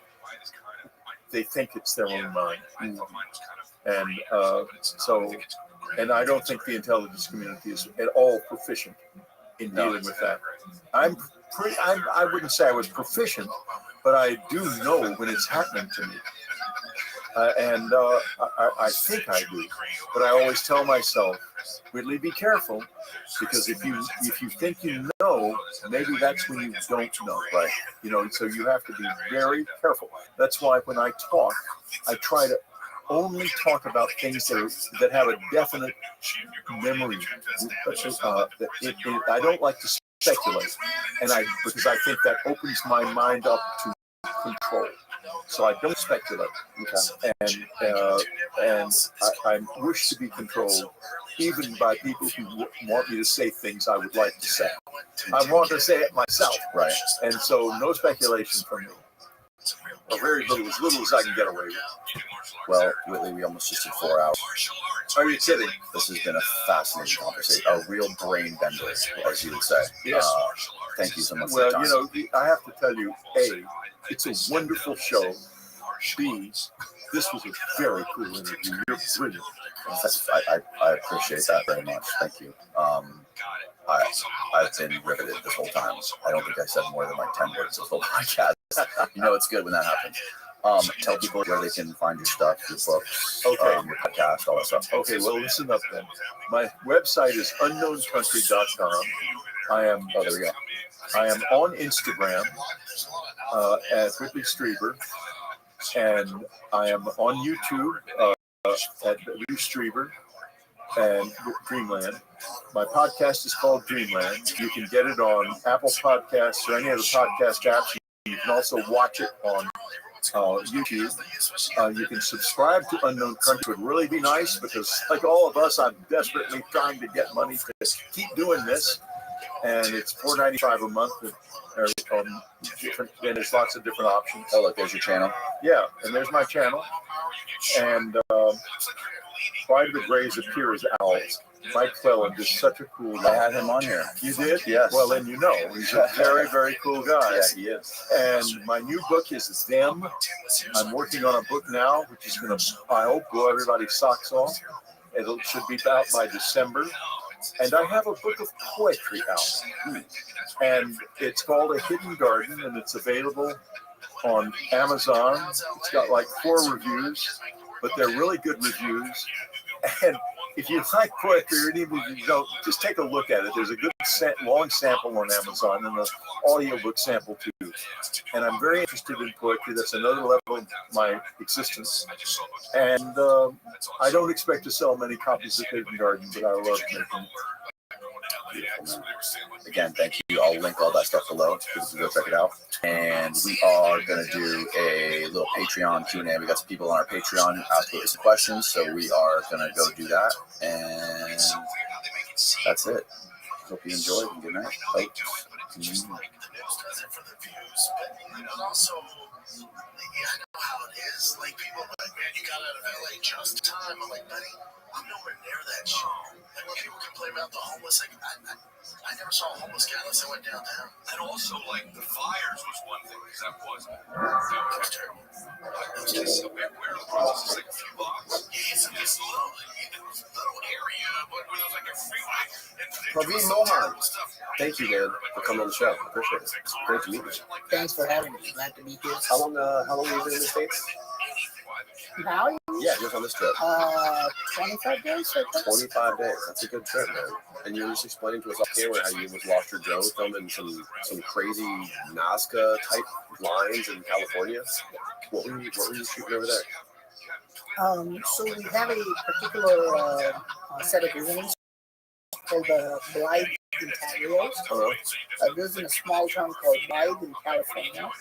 they think it's their own mind. And and I don't think the intelligence community is at all proficient in dealing with that. I wouldn't say I was proficient, but I do know when it's happening to me. I think I do, but I always tell myself, Whitley, be careful, because if you think you know, maybe that's when you don't know, right? So you have to be very careful. That's why when I talk, I try to only talk about things that have a definite memory. I don't like to speculate, because I think that opens my mind up to control. So I don't speculate, and I wish to be controlled, even by people who want me to say things I would like to say. I want to say it myself, right? And so no speculation from me, or very little as I can get away with. Well, Whitley, we almost just did 4 hours. Are you kidding? This has been a fascinating conversation, a real brain bender, as you would say. Yes. Thank you so much. Well, I have to tell you, A, it's a wonderful show. B, this was a very cool interview. You're brilliant. I appreciate that very much. Thank you. I've been riveted this whole time. I don't think I said more than like 10 words this whole podcast. You know it's good when that happens. Tell people where they can find your stuff, your books, your podcast, all that stuff. Okay, well, listen up then. My website is unknowncountry.com. There we go. I am on Instagram at Whitley Strieber, and I am on YouTube at Whitley Strieber and Dreamland. My podcast is called Dreamland. You can get it on Apple Podcasts or any other podcast apps. You can also watch it on YouTube. You can subscribe to Unknown Country. It would really be nice because, like all of us, I'm desperately trying to get money to keep doing this. And it's $4.95 a month. And there's lots of different options. Oh, look, there's your channel. Yeah, and there's my channel. And Why Do the Grays Appear as Owls? Mike Clelland is such a cool guy. I had him on here. You did? Yes. Well, then you know. He's a very, very cool guy. Yeah, he is. And my new book is Them. I'm working on a book now, which is going to, I hope, blow everybody's socks off. It should be out by December. And I have a book of poetry out. And it's called A Hidden Garden, and it's available on Amazon. It's got like 4 reviews, but they're really good reviews. And if you like poetry, or even if you don't, just take a look at it. There's a good long sample on Amazon and an audiobook sample too. And I'm very interested in poetry. That's another level of my existence. And I don't expect to sell many copies of Hidden Garden, but I love making it. Beautiful, man. Again, thank you. I'll link all that stuff below. People can go check it out. And we are going to do a little Patreon Q&A. We got some people on our Patreon asking us some questions, so we are going to go do that. And that's it. Hope you enjoyed and good night, folks. Also, yeah, I know how it is. Like, people are like, man, you got out of LA just in time. I'm like, buddy, I'm nowhere near that shit. Like, when people complain about the homeless, like, I never saw a homeless guy unless I went downtown. And also, like, the fires was one thing, because that was terrible. It was just, where the process is like a few blocks. Yeah, it's this little area, but there was like a freeway. Rabbi Mohan, thank you, man, for coming on the show. I appreciate it. It's great to meet you. Thanks for having me. Glad to be here. How long have you been in the States? Now? Yeah, just on this trip. 25 days, I think. 25 days. That's a good trip, man. And you were just explaining to us off camera how you almost lost your drone filming some crazy Nazca type lines in California. What were you shooting over there? So we have a particular set of rooms called the Blythe Interiors. This is in a small town called Blythe in California.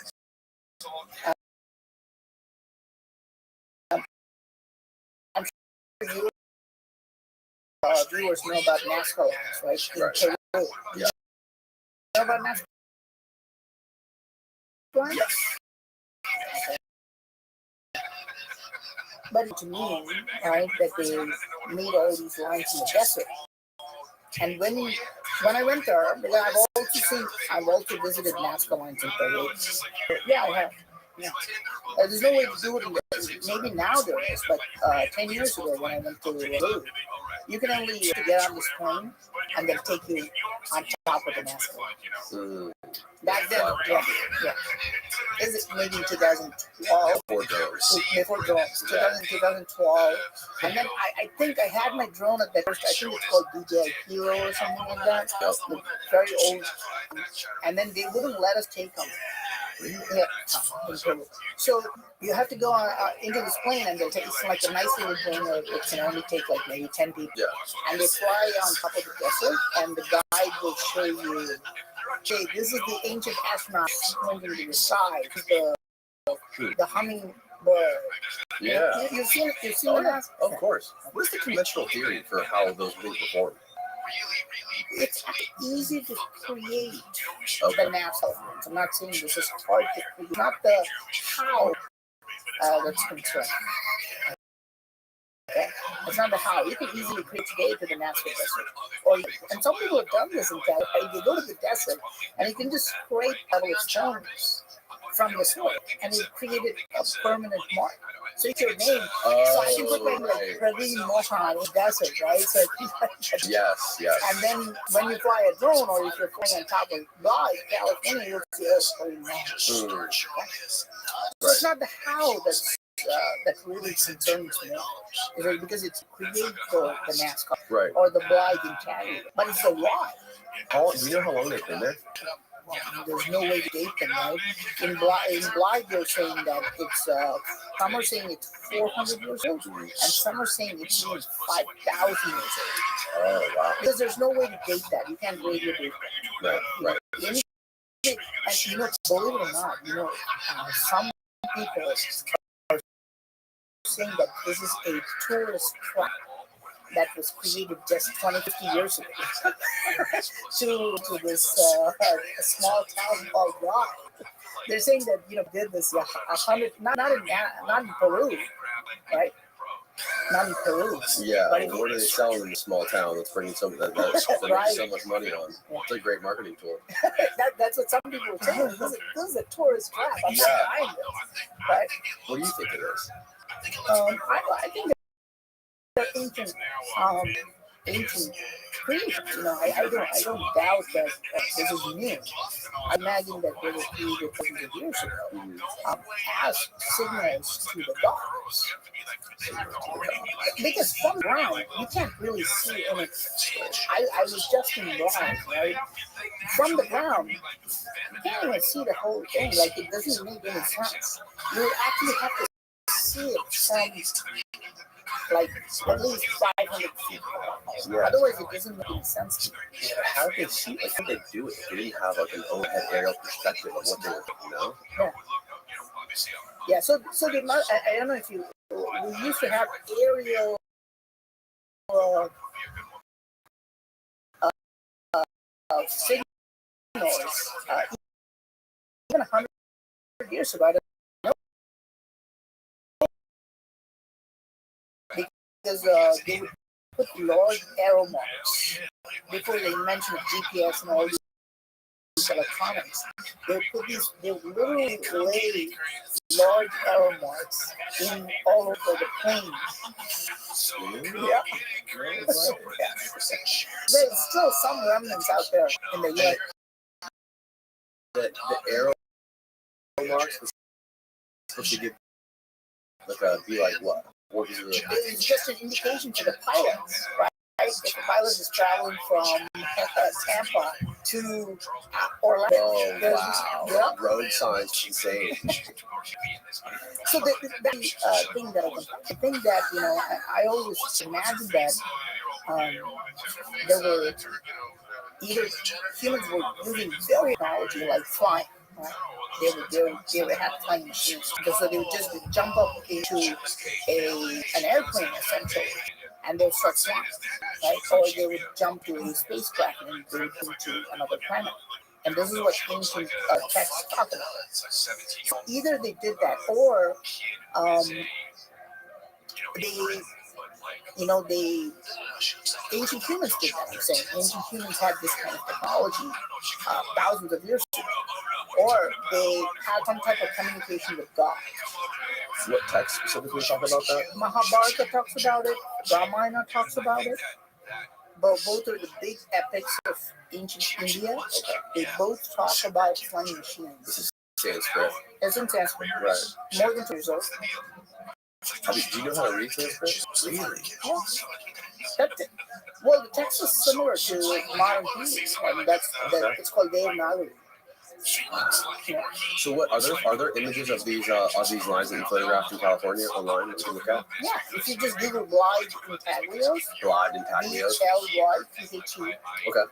I'm sure viewers know about NASCAR lines, right? Right. Yeah. Know about NASCAR lines? Yes. Okay. But to me, right, that they made all these lines in the desert. And when I went there, I've also visited NASCAR lines in Peru. Yeah, I have. Yeah. There's no way to do it in maybe now there is, but 10 years ago when I went to Peru, you can only get on this plane and they'll take you on top of the NASCAR. Back then, yeah. Is it maybe in 2012? Before drones. 2012. And then I think I had my drone at that first, I think it's called DJI Hero or something like that. Very old. And then they wouldn't let us take them. Yeah. So you have to go into this plane and they'll take it's like a nice little plane where it can only take like maybe 10 people. Yeah. And they fly on top of the desert and the guide will show you, okay, this is the ancient astronaut pointing to the sky, the hummingbird. Yeah. You've seen that? Of course. What's the conventional theory for how those things were formed? It's easy to create the NASA. I'm not saying this is hard to create, not the how that's concerned. Okay? It's not the how. You can easily create today to the NASA desert. And some people have done this in California. You go to the desert and you can just scrape out of stones from the soil and you created a permanent mark. So it's your name. Oh, So I can put my name like Praveen Mohan in desert, right? So yes. and then when you fly a drone or if you're flying on top of Bly, California, you'll see Praveen Mohan. So it's not the how that really concerns me, because it's created for the NASCAR Right. or the Bly Intaglio, but it's the why. Do you know how long they've been there? Well, there's no way to date them, right? In Bly, they're saying that it's some are saying it's 400 years old, and some are saying it's even 5,000 years old. Oh, wow. Because there's no way to date that. You can't radio date that. Right. And believe it or not, some people are saying that this is a tourist trap that was created just 20, 50 years ago to this small town called Rock. They're saying that did this 100, not in Peru, right? Not in Peru. Yeah. But What are they selling in a small town that's bringing that's right. so much money on? Yeah. It's a great marketing tool. That's what some people are saying. This is a tourist trap. I'm not buying this. Right? What do you think it is? I think they're ancient creation. I don't doubt that this is new. I imagine that they were created thousands of years ago as signals to the gods. Because from the ground, you can't really see anything. I was just in blind, right? From the ground, you can't even see the whole thing. Like, it doesn't make any sense. You actually have to see it from like at least 500 feet. Yeah. Otherwise, it doesn't make any sense to me. Yeah, how did they see? Like, how did they do it? They didn't have like an overhead aerial perspective of what they were doing. Yeah. So they must. I don't know if we used to have aerial signals even 100 years ago. I don't know. Because they would put large arrow marks before the invention of GPS and all these electronics. They would literally lay large arrow marks in all over the plains. Yeah. There's still some remnants out there in the U.S. The arrow marks was supposed to give be like what? It's just an indication to the pilots, right? If the pilot is traveling from Tampa to Orlando. Oh, wow. Yeah. Road signs, insane. So the thing that I think that, I always imagine that there were either humans were using their technology like flying. Right? They would have flying machines, so they would just jump up into an airplane essentially, and they'll start flying, right? Or they would jump to a spacecraft and go into another planet. And this is what ancient texts talk about. So either they did that, or they ancient humans did that. I'm saying ancient humans had this kind of technology thousands of years ago, or they had some type of communication with God. What text specifically talk about that? Mahabharata talks about it. Ramayana talks about it. But both are the big epics of ancient India. They both talk about flying machines. This is Sanskrit. It's in Sanskrit. Right. More than 2 years old. Do you know how to read Sanskrit? Really? Yeah. Well, the text is similar to modern Hindi, and it's called Devanagari. Yeah. So, what are there images of these lines that you photographed in California online that you can look at? Yeah, if you just Google Bly Intaglios, Intaglios. BLYTHE. Okay.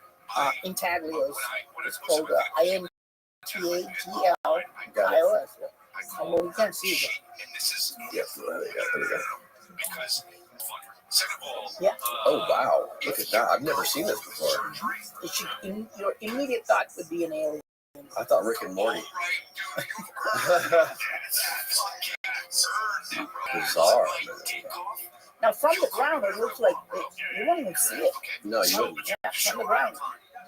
Intaglios. It's called INTAGL IOS. Well, we can't see it. Yeah, there we go. Yeah. Oh wow! Look at that. I've never seen this before. Your immediate thought would be an alien. I thought Rick and Morty. Bizarre. Now, from the ground, it looks like you won't even see it. No, you wouldn't. Yeah, from the ground.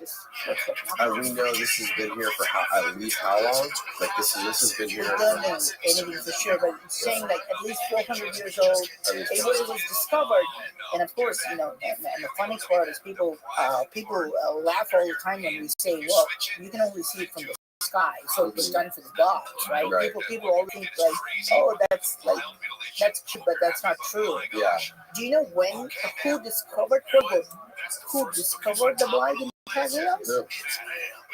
Just what's going on. We know this has been here for at least how long? Like this has been We here. don't know anything for sure, but it's saying like at least 400 years old. It was discovered, and of course, and the funny part is people laugh all the time when we say, well, you can only see it from the sky, so it was done for the gods, right? Right. People all think like, oh, that's cute, but that's not true. Yeah. Do you know who discovered the blind in Taglios? Yeah.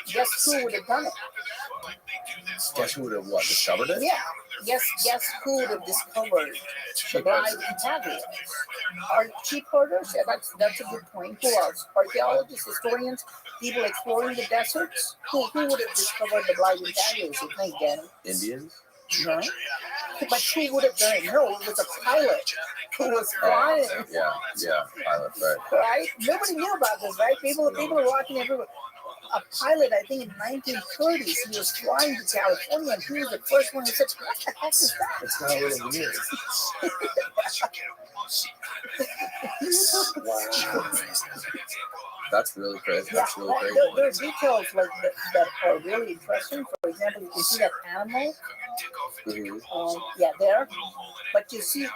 Guess who would have done it? Guess who would have what? Discovered it? Yeah. Guess who would have discovered the blind in Taglios? Our sheep herders? Yeah, that's a good point. Who else? Archaeologists, historians, people exploring the deserts? Who would have discovered the blind in Taglios, you think, Danny? Indians? No. But who would have done it? No, it was a pilot who was flying. Yeah, pilot, right. Right? Nobody knew about this, right? People were watching everywhere. A pilot, I think in 1930s, he was flying to California, and he was the first one who said, what the heck is that? It's not a little weird. Wow. That's really crazy. That's really crazy. There are details like that are really interesting. For example, you can see that animal. There. But you see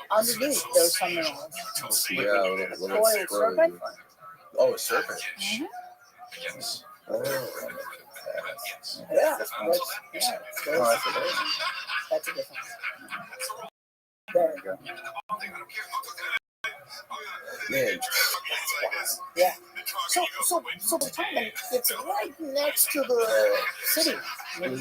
underneath there's something else. Yeah, a little coiled serpent. Oh, a serpent. Mm-hmm. Oh. Yeah, that's a difference. There you go. Man. Yeah. So the time it's right next to the city. You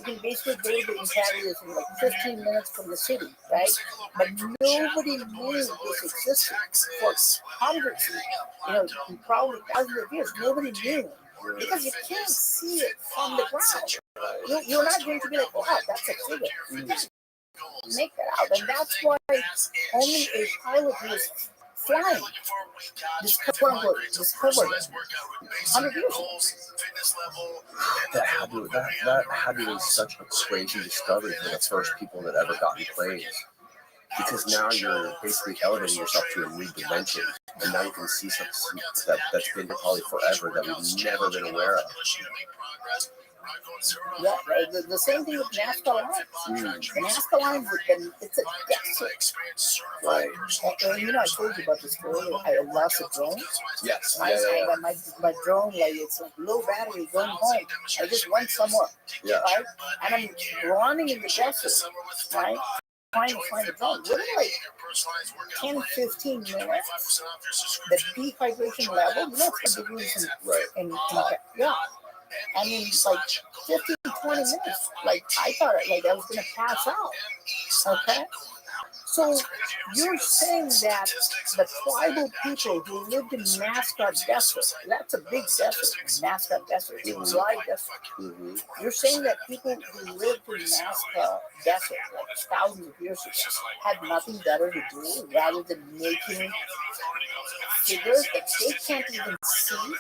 can basically go to the interiors in like 15 minutes from the city, right? But nobody knew this existed for hundreds, probably thousands of years. Nobody knew because you can't see it from the ground. You're not going to be like, wow, that's a figure. You can't make that out, and that's why only a pilot who was flying discovered it 100 years ago. That had to be such a crazy discovery for the first people that ever got in planes. Because now you're basically elevating yourself to a new dimension, and now you can see something that's been here probably forever that we've never been aware of. Yeah, the same thing with Nazca lines. The Nazca lines, it's a desert. Right. And I told you about this story. I lost a drone. Yes. I got my drone, it's like low battery going home. I just went somewhere. Yeah. Right? And I'm running in the desert, right? Trying to find a drone. Within like 10, 15 minutes, the dehydration level, it's degrees in yeah. I mean, like 15, 20 minutes. Like, I thought I was going to pass out. Okay? So, you're saying that the tribal people who lived in Nazca Desert, that's a big desert, Nazca Desert, it's a dry desert. You're saying that people who lived in Nazca Desert, like thousands of years ago, had nothing better to do rather than making figures that they can't even see?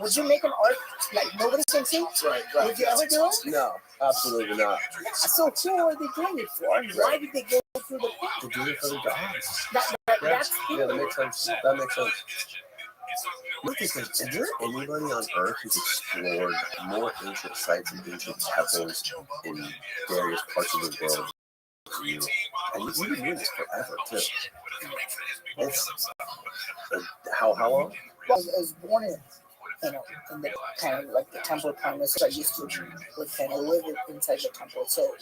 Would you make an art like nobody can see? Right. Would you ever do it? No, absolutely not. Yeah, so who are they doing it for? And why did they go through the To do it for the gods. That makes sense. That makes sense. Is there anybody on Earth who's explored more ancient sites and ancient temples in various parts of the world than you? And you've been doing this forever, too. How long? Well, I was born in the kind of like the temple premise. So I used to kind of live inside the temple, so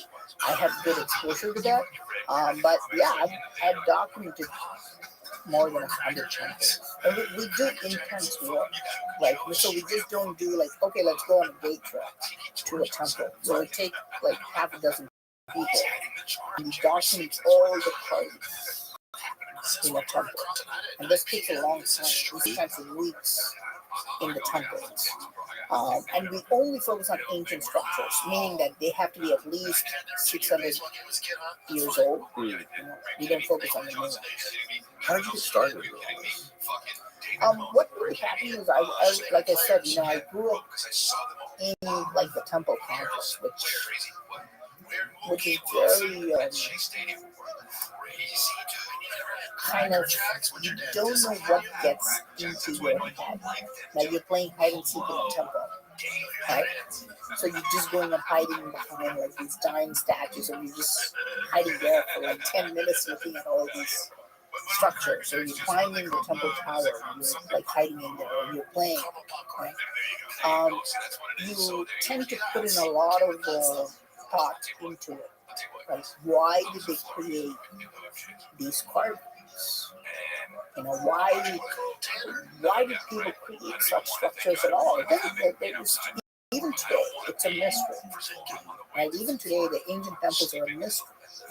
I have good exposure to that. But yeah, I've documented more than 100 temples, and we do intense work. So we just don't do okay, let's go on a day trip to a temple. So we take like half a dozen people, and we document all the parties in the temple, and this takes a long time. We spend weeks in the temples, and we only focus on ancient structures, meaning that they have to be at least 600 years old. We don't focus on the new ones. How did you get started with all this? What really happened is I like I said, I grew up in the temple complex, which is very kind of, you don't know what gets into your head. Like you're playing hide and seek in a temple, right? So you're just going and hiding behind like these giant statues, and you're just hiding there for like 10 minutes looking at all these structures. So you're climbing the temple tower, and you're like hiding in there, and you're playing, right? You tend to put in a lot of thought into it. Like, why did they create these carvings? You know, why did people create such structures at all? Even today, it's a mystery. Right? Even today, the ancient temples are a mystery.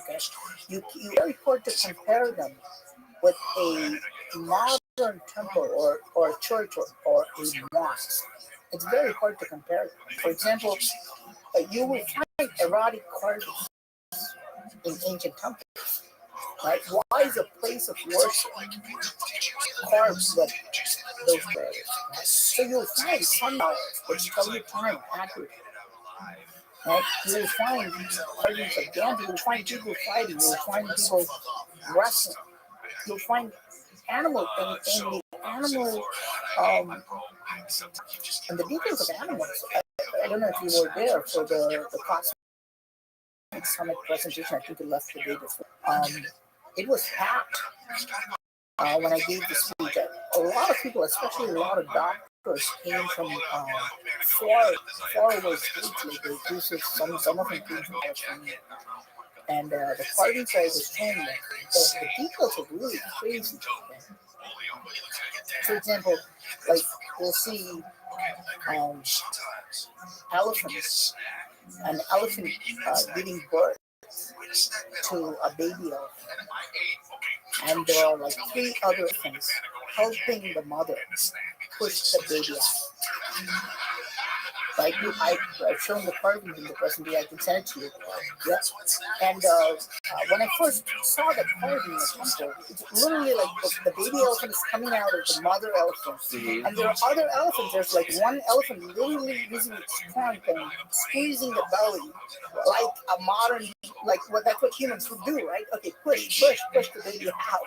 Okay, you very hard to compare them with a modern temple or a church or a mosque. It's very hard to compare them. For example, you will find erotic carvings in ancient temples. Right? Why is a place of worship carved with those prayers? Right? So you'll find sundials which tell you time accurately. Right? You will find carvings of dancing. You'll find people fighting. You'll find people wrestling. You'll find animal and the animal and the details of animals. I don't know if you were there for the Cosmic Summit presentation. I think it left the day before. It was packed when I gave the speech. A lot of people, especially a lot of doctors, came from far away states. Like they visit some of them came from California. And the carvings I was showing them, the details are really crazy. For example, like we'll see elephants, an elephant giving birth to a baby elephant. And there are like 3 other elephants helping the mother push the baby out. Like I've shown the carving in the presentation, I can send it to you. Yep. And when I first saw the carving in the temple, it's literally like the baby elephant is coming out of the mother elephant. Mm-hmm. And there are other elephants. There's like one elephant literally using its trunk and squeezing the belly like a modern, like that's what humans would do, right? Okay, push the baby out.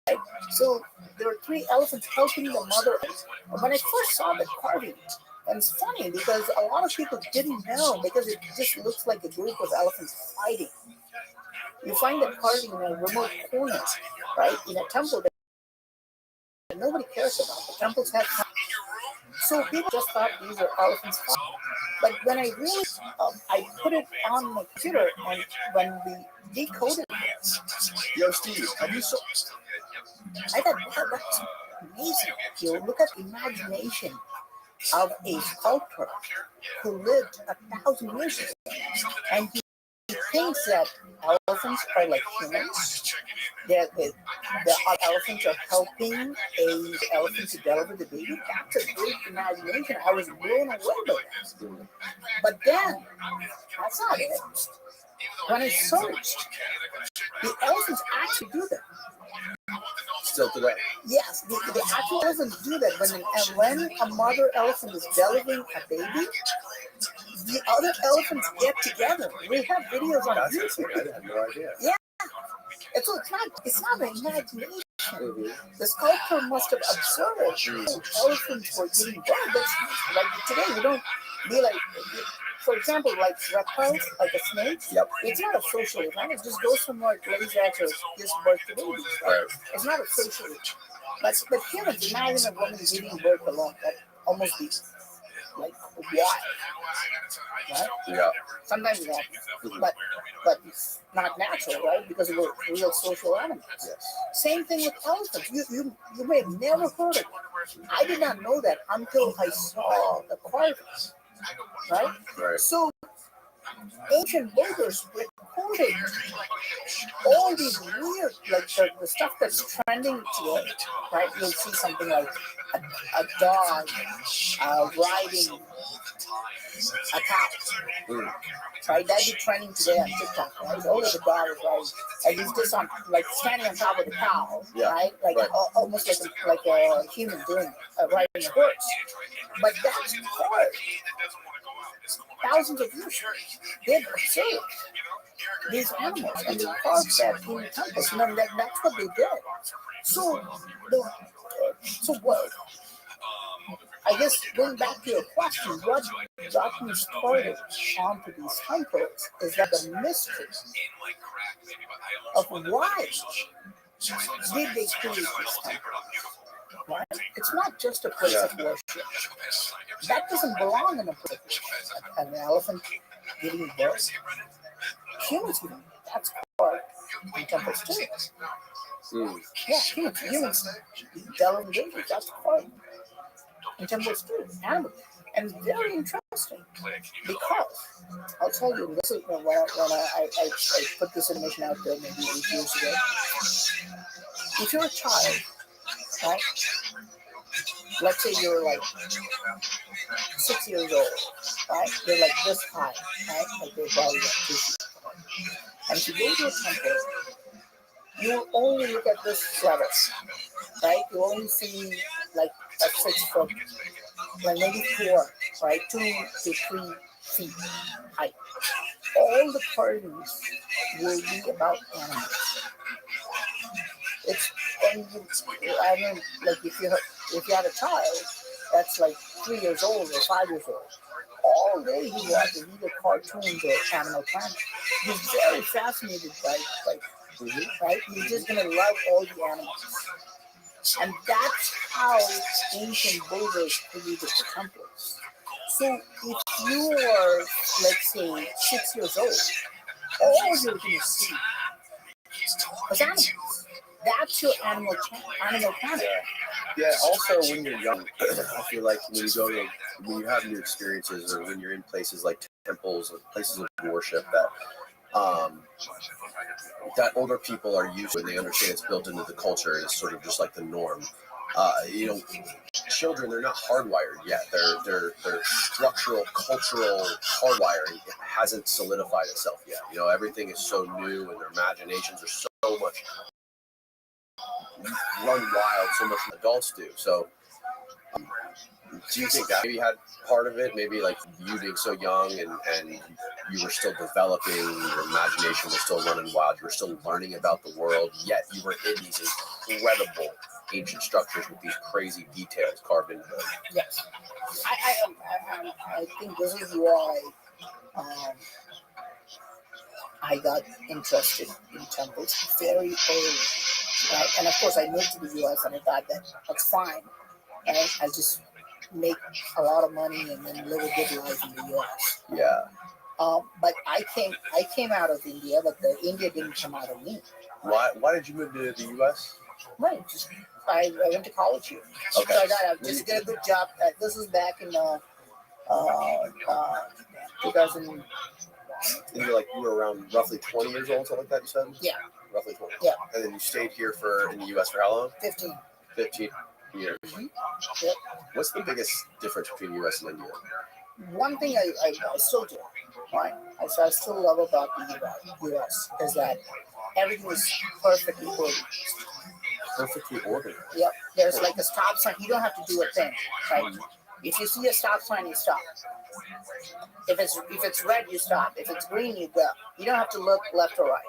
Right? So there are 3 elephants helping the mother. When I first saw the carving, and it's funny because a lot of people didn't know because it just looks like a group of elephants fighting. You find that carving in a remote corner, right, in a temple that nobody cares about. The temples have so people just thought these are elephants fighting. But when I really, I put it on my computer, and when we decoded it, Yo, Steve, have you saw? I thought, wow, that's amazing. You look at the imagination of a sculptor who lived 1,000 years ago, and he thinks that elephants are like humans. That the elephants are helping an elephant to deliver the baby. That's a great imagination. I was blown away by that. But then, that's not it. When I searched, the elephants actually do that. Still today? Yes, the actual elephants do that. When a mother elephant is delivering a baby, the other elephants get together. We have videos on YouTube. I had no idea. Yeah. So it's not an imagination. Mm-hmm. The sculptor must have observed elephants were giving birth. That's like today we don't be like, for example, like reptiles, like a snake. Yep. It's not a social event. It just goes somewhere, lays eggs, or gives birth to babies. Right? It's not a social event. But humans, imagine a woman giving birth alone. That almost be like why? Right? Yeah. Sometimes it happens, but it's not natural, right? Because we're real social animals. Yes. Same thing with elephants. You may have never heard of it. I did not know that until I saw the carvings. Right? So ancient builders recorded all these weird, like the stuff that's trending today, right? You'll see something like a dog riding a cow, right? That'd be trending today on TikTok, right? Oh, the dog is riding, like he's just on, like standing on top of the cow, right? Like almost like a human doing riding a horse. But that's hard. Thousands of years they've observed these animals and they carved that in the temples. That's what they did. So, so what? I guess going back to your question, what got me started onto these temples is that the mystery of why did they create these temples? Right? It's not just a place of worship. That doesn't belong in a place of worship. An elephant giving birth. Humans giving birth. That's part in temples too. Yeah, humans delivering babies. That's part in temples too. Animals. And very interesting because I'll tell you, this is when I put this information out there maybe 8 years ago. If you're a child, right? Let's say you're like 6 years old, right? You're like this high, right? Like they're probably like 2 feet. And if you go to a temple, you only look at this level, right? You only see like a 6 foot, like maybe 4, right? 2 to 3 feet height. All the curtains will be about animals. It's and I mean, like if you had a child that's like 3 years old or 5 years old, all day he watches either cartoons or Animal Planet. He's very fascinated by right? He's just gonna love all the animals, and that's how ancient builders created the temples. So if you are, let's say, 6 years old, all you're gonna see is animals. That's your Animal Planet. Yeah. Also, when you're young, I feel like when you have new experiences, or when you're in places like temples or places of worship that older people are used to, and they understand it's built into the culture and it's sort of just like the norm. Children, they're not hardwired yet. Their structural, cultural hardwiring hasn't solidified itself yet. Everything is so new, and their imaginations are so much run wild, so much than adults do. So, do you think that maybe had part of it? Maybe like you being so young and you were still developing, your imagination was still running wild, you were still learning about the world, yet you were in these incredible ancient structures with these crazy details carved into them. Yes, I think this is why I got interested in temples very early. Right? And of course, I moved to the U.S. and I thought that's fine. And I just make a lot of money and then live a good life in the U.S. Yeah. But I came out of India, but India didn't come out of me. Why did you move to the U.S.? Right. I went to college here. Okay. So I thought I'd just get a good job. This was back in 2000. And you were around roughly 20 years old, something like that, you said? Yeah. Roughly 20. Yeah. And then you stayed here in the U.S. for how long? 15. 15 years. Mm-hmm. Yep. What's the biggest difference between U.S. and India? One thing I still do, right? I still love about the U.S. is that everything is perfectly ordered. Perfectly ordered. Yep. There's like a stop sign. You don't have to do a thing, right? If you see a stop sign, you stop. If it's red, you stop. If it's green, you go. You don't have to look left or right.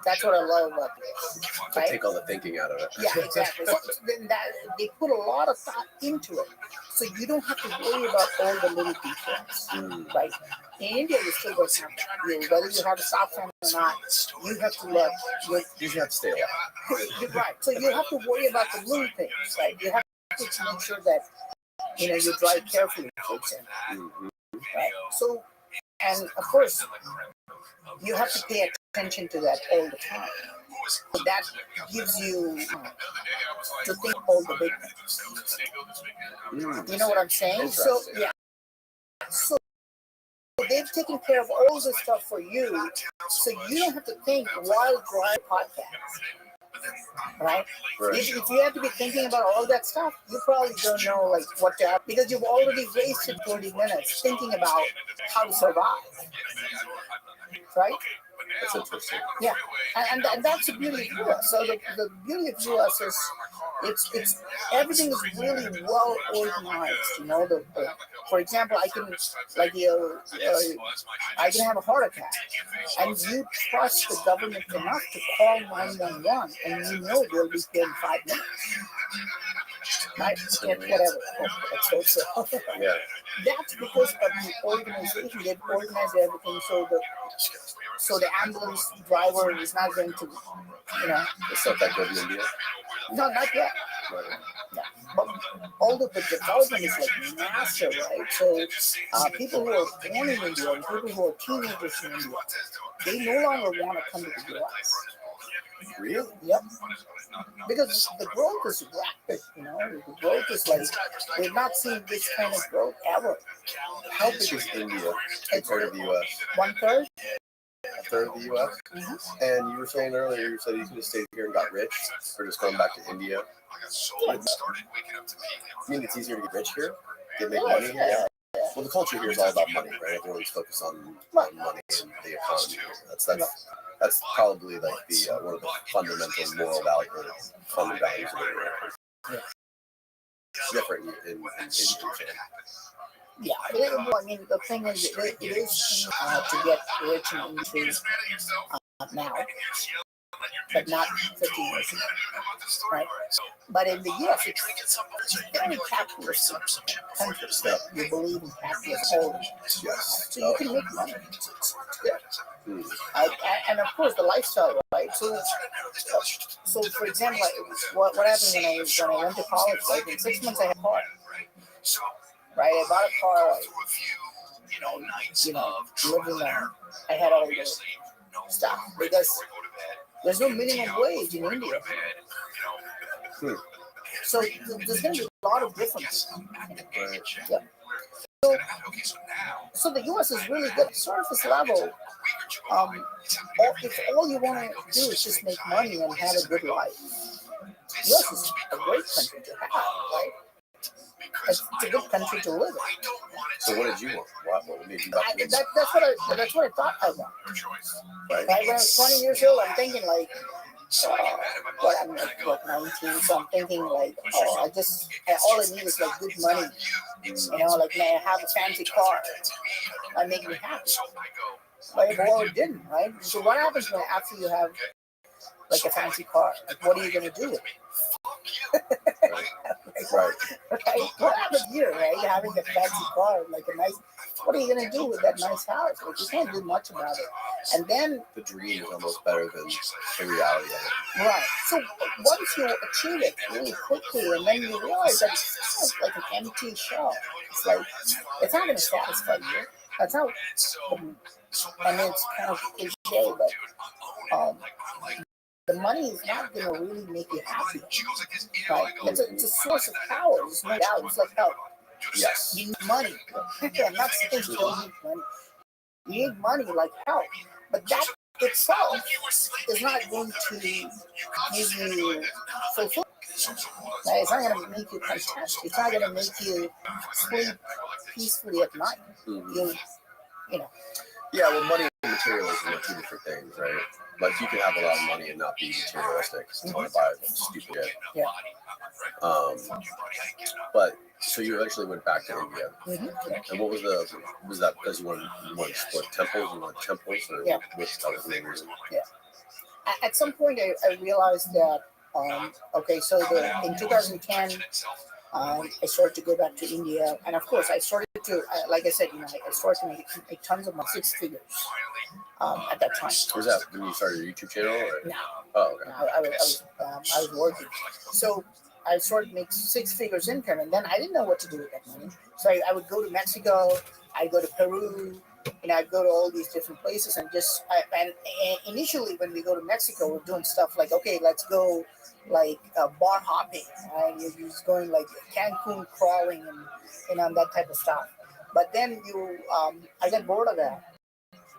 That's what I love about this. Right? Take all the thinking out of it. Yeah, exactly. So then they put a lot of thought into it, so you don't have to worry about all the little details, right? In India, you still don't have that. Whether you have a stop sign or not, you have to look. You have to stay alive. Right. So you have to worry about the little things, right? You have to make sure that you drive carefully, right? So, and of course, you have to pay attention to that all the time. So that gives you to think all the big things. You know what I'm saying? So yeah. So they've taken care of all this stuff for you, so you don't have to think while driving podcast. Right? If you have to be thinking about all that stuff, you probably don't know like what to have, because you've already wasted 20 minutes thinking about how to survive. Right? That's interesting. Yeah, and that's the beauty of US. So the beauty of US it's everything is really well organized. You know, for example, I can I can have a heart attack, and you trust the government enough to call 911, and you know they'll be here in 5 minutes. Right? Yeah, whatever. So, Yeah. that's because of the organization. They've organized everything so the ambulance driver is not going to, you know. Is that good in India? No, not yet. Yeah. But all the development is like massive, right? So people who are born in India and people who are teenagers in India, they no longer want to come to the US. Really? Yep. Because the growth is rapid, you know. The growth is like, we've not seen this kind of growth ever. How big is India compared to the US? 1/3. A third of the US? Mm-hmm. And you were saying earlier, you said you could have stayed here and got rich, or just going back to India. I mean, it's easier to get rich here, get make money here. Yeah. Well, the culture here is all about money, right? Everyone's focused on money and the economy here. That's probably like the one of the fundamental moral values or fundamental values of America. Yeah. It's different in Japan. Yeah, I mean, the thing is, it is to get rich in industry now, but not 15 years ago, right? But in the US, it's very capitalist country that you believe in capitalist holding. Yes. So you can make money. And of course, the lifestyle, right? So for example, what happened when I went to college, like in 6 months I had a car. Right, I bought a car, lived in there. I had all the stuff because there's no minimum wage in India. So there's going to be a lot of difference. Yeah. So the US is really good. Surface level, if all you want to do is just make money and have a good life, US is a great country to have, right? It's a good country to live in. So what did you want? What made you that's what I thought I wanted. Right? When I was 20 years old, I'm thinking like, I'm like 19, so I'm thinking like, all I need is like good money. You know, like may I have a fancy car that make me happy. But well, it didn't, right? So what happens after you have like a fancy car? Like, what are you going to do with it? Right. What happens here, right? Having a fancy car, like a nice. What are you gonna do with that nice house? Like, you can't do much about it. And then the dream is almost better than the reality of it. Right. So once you achieve it really quickly, and then you realize that it's kind of like an empty shell. It's like it's not gonna satisfy you. That's how. I mean, it's kind of cliche, but the money is not going to really make you happy. Right? It's a source of power. There's no doubt. It's like health. Yes. You need money. I'm not saying you don't need money. You need money like health. But that itself is not going to give you fulfillment. Right? It's not going to make you content. It's not going to make you sleep peacefully at night. Mm-hmm. You know. Yeah, well, money and materialism are two different things, right? Like, you can have a lot of money and not be materialistic. You want to buy stupid shit. Yeah. But so you eventually went back to India. Mm-hmm. And what was that because you wanted to split temples? You wanted temples, or yeah. That was the main reason? Yeah. At some point, I realized that. So in 2010. I started to go back to India, and of course, I started to, like I said, I started to make tons of my 6 figures at that time. Was that when you started your YouTube channel? Or? No. Oh, okay. I was working, so I started to make 6 figures income, and then I didn't know what to do with that money. So I would go to Mexico, I'd go to Peru, and I'd go to all these different places, and and initially when we go to Mexico, we're doing stuff like, okay, let's go. Like bar hopping, right? You're just going like Cancun crawling and that type of stuff. But then I got bored of that,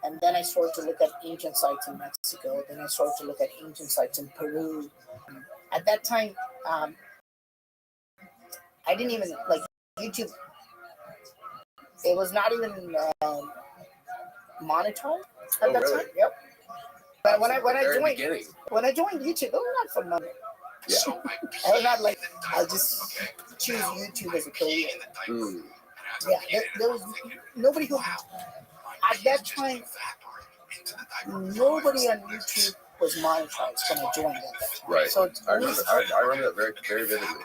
and then I started to look at ancient sites in Mexico. Then I started to look at ancient sites in Peru. At that time, I didn't even like YouTube. It was not even monetized at that really? time. Yep. But when I joined beginning. YouTube, it was not for money. Yeah. I was not like I just choose YouTube as a career. Mm. Yeah, there was nobody who at that time. Nobody on YouTube was monetized when I joined at that time. Right. So it's I remember that very, very vividly.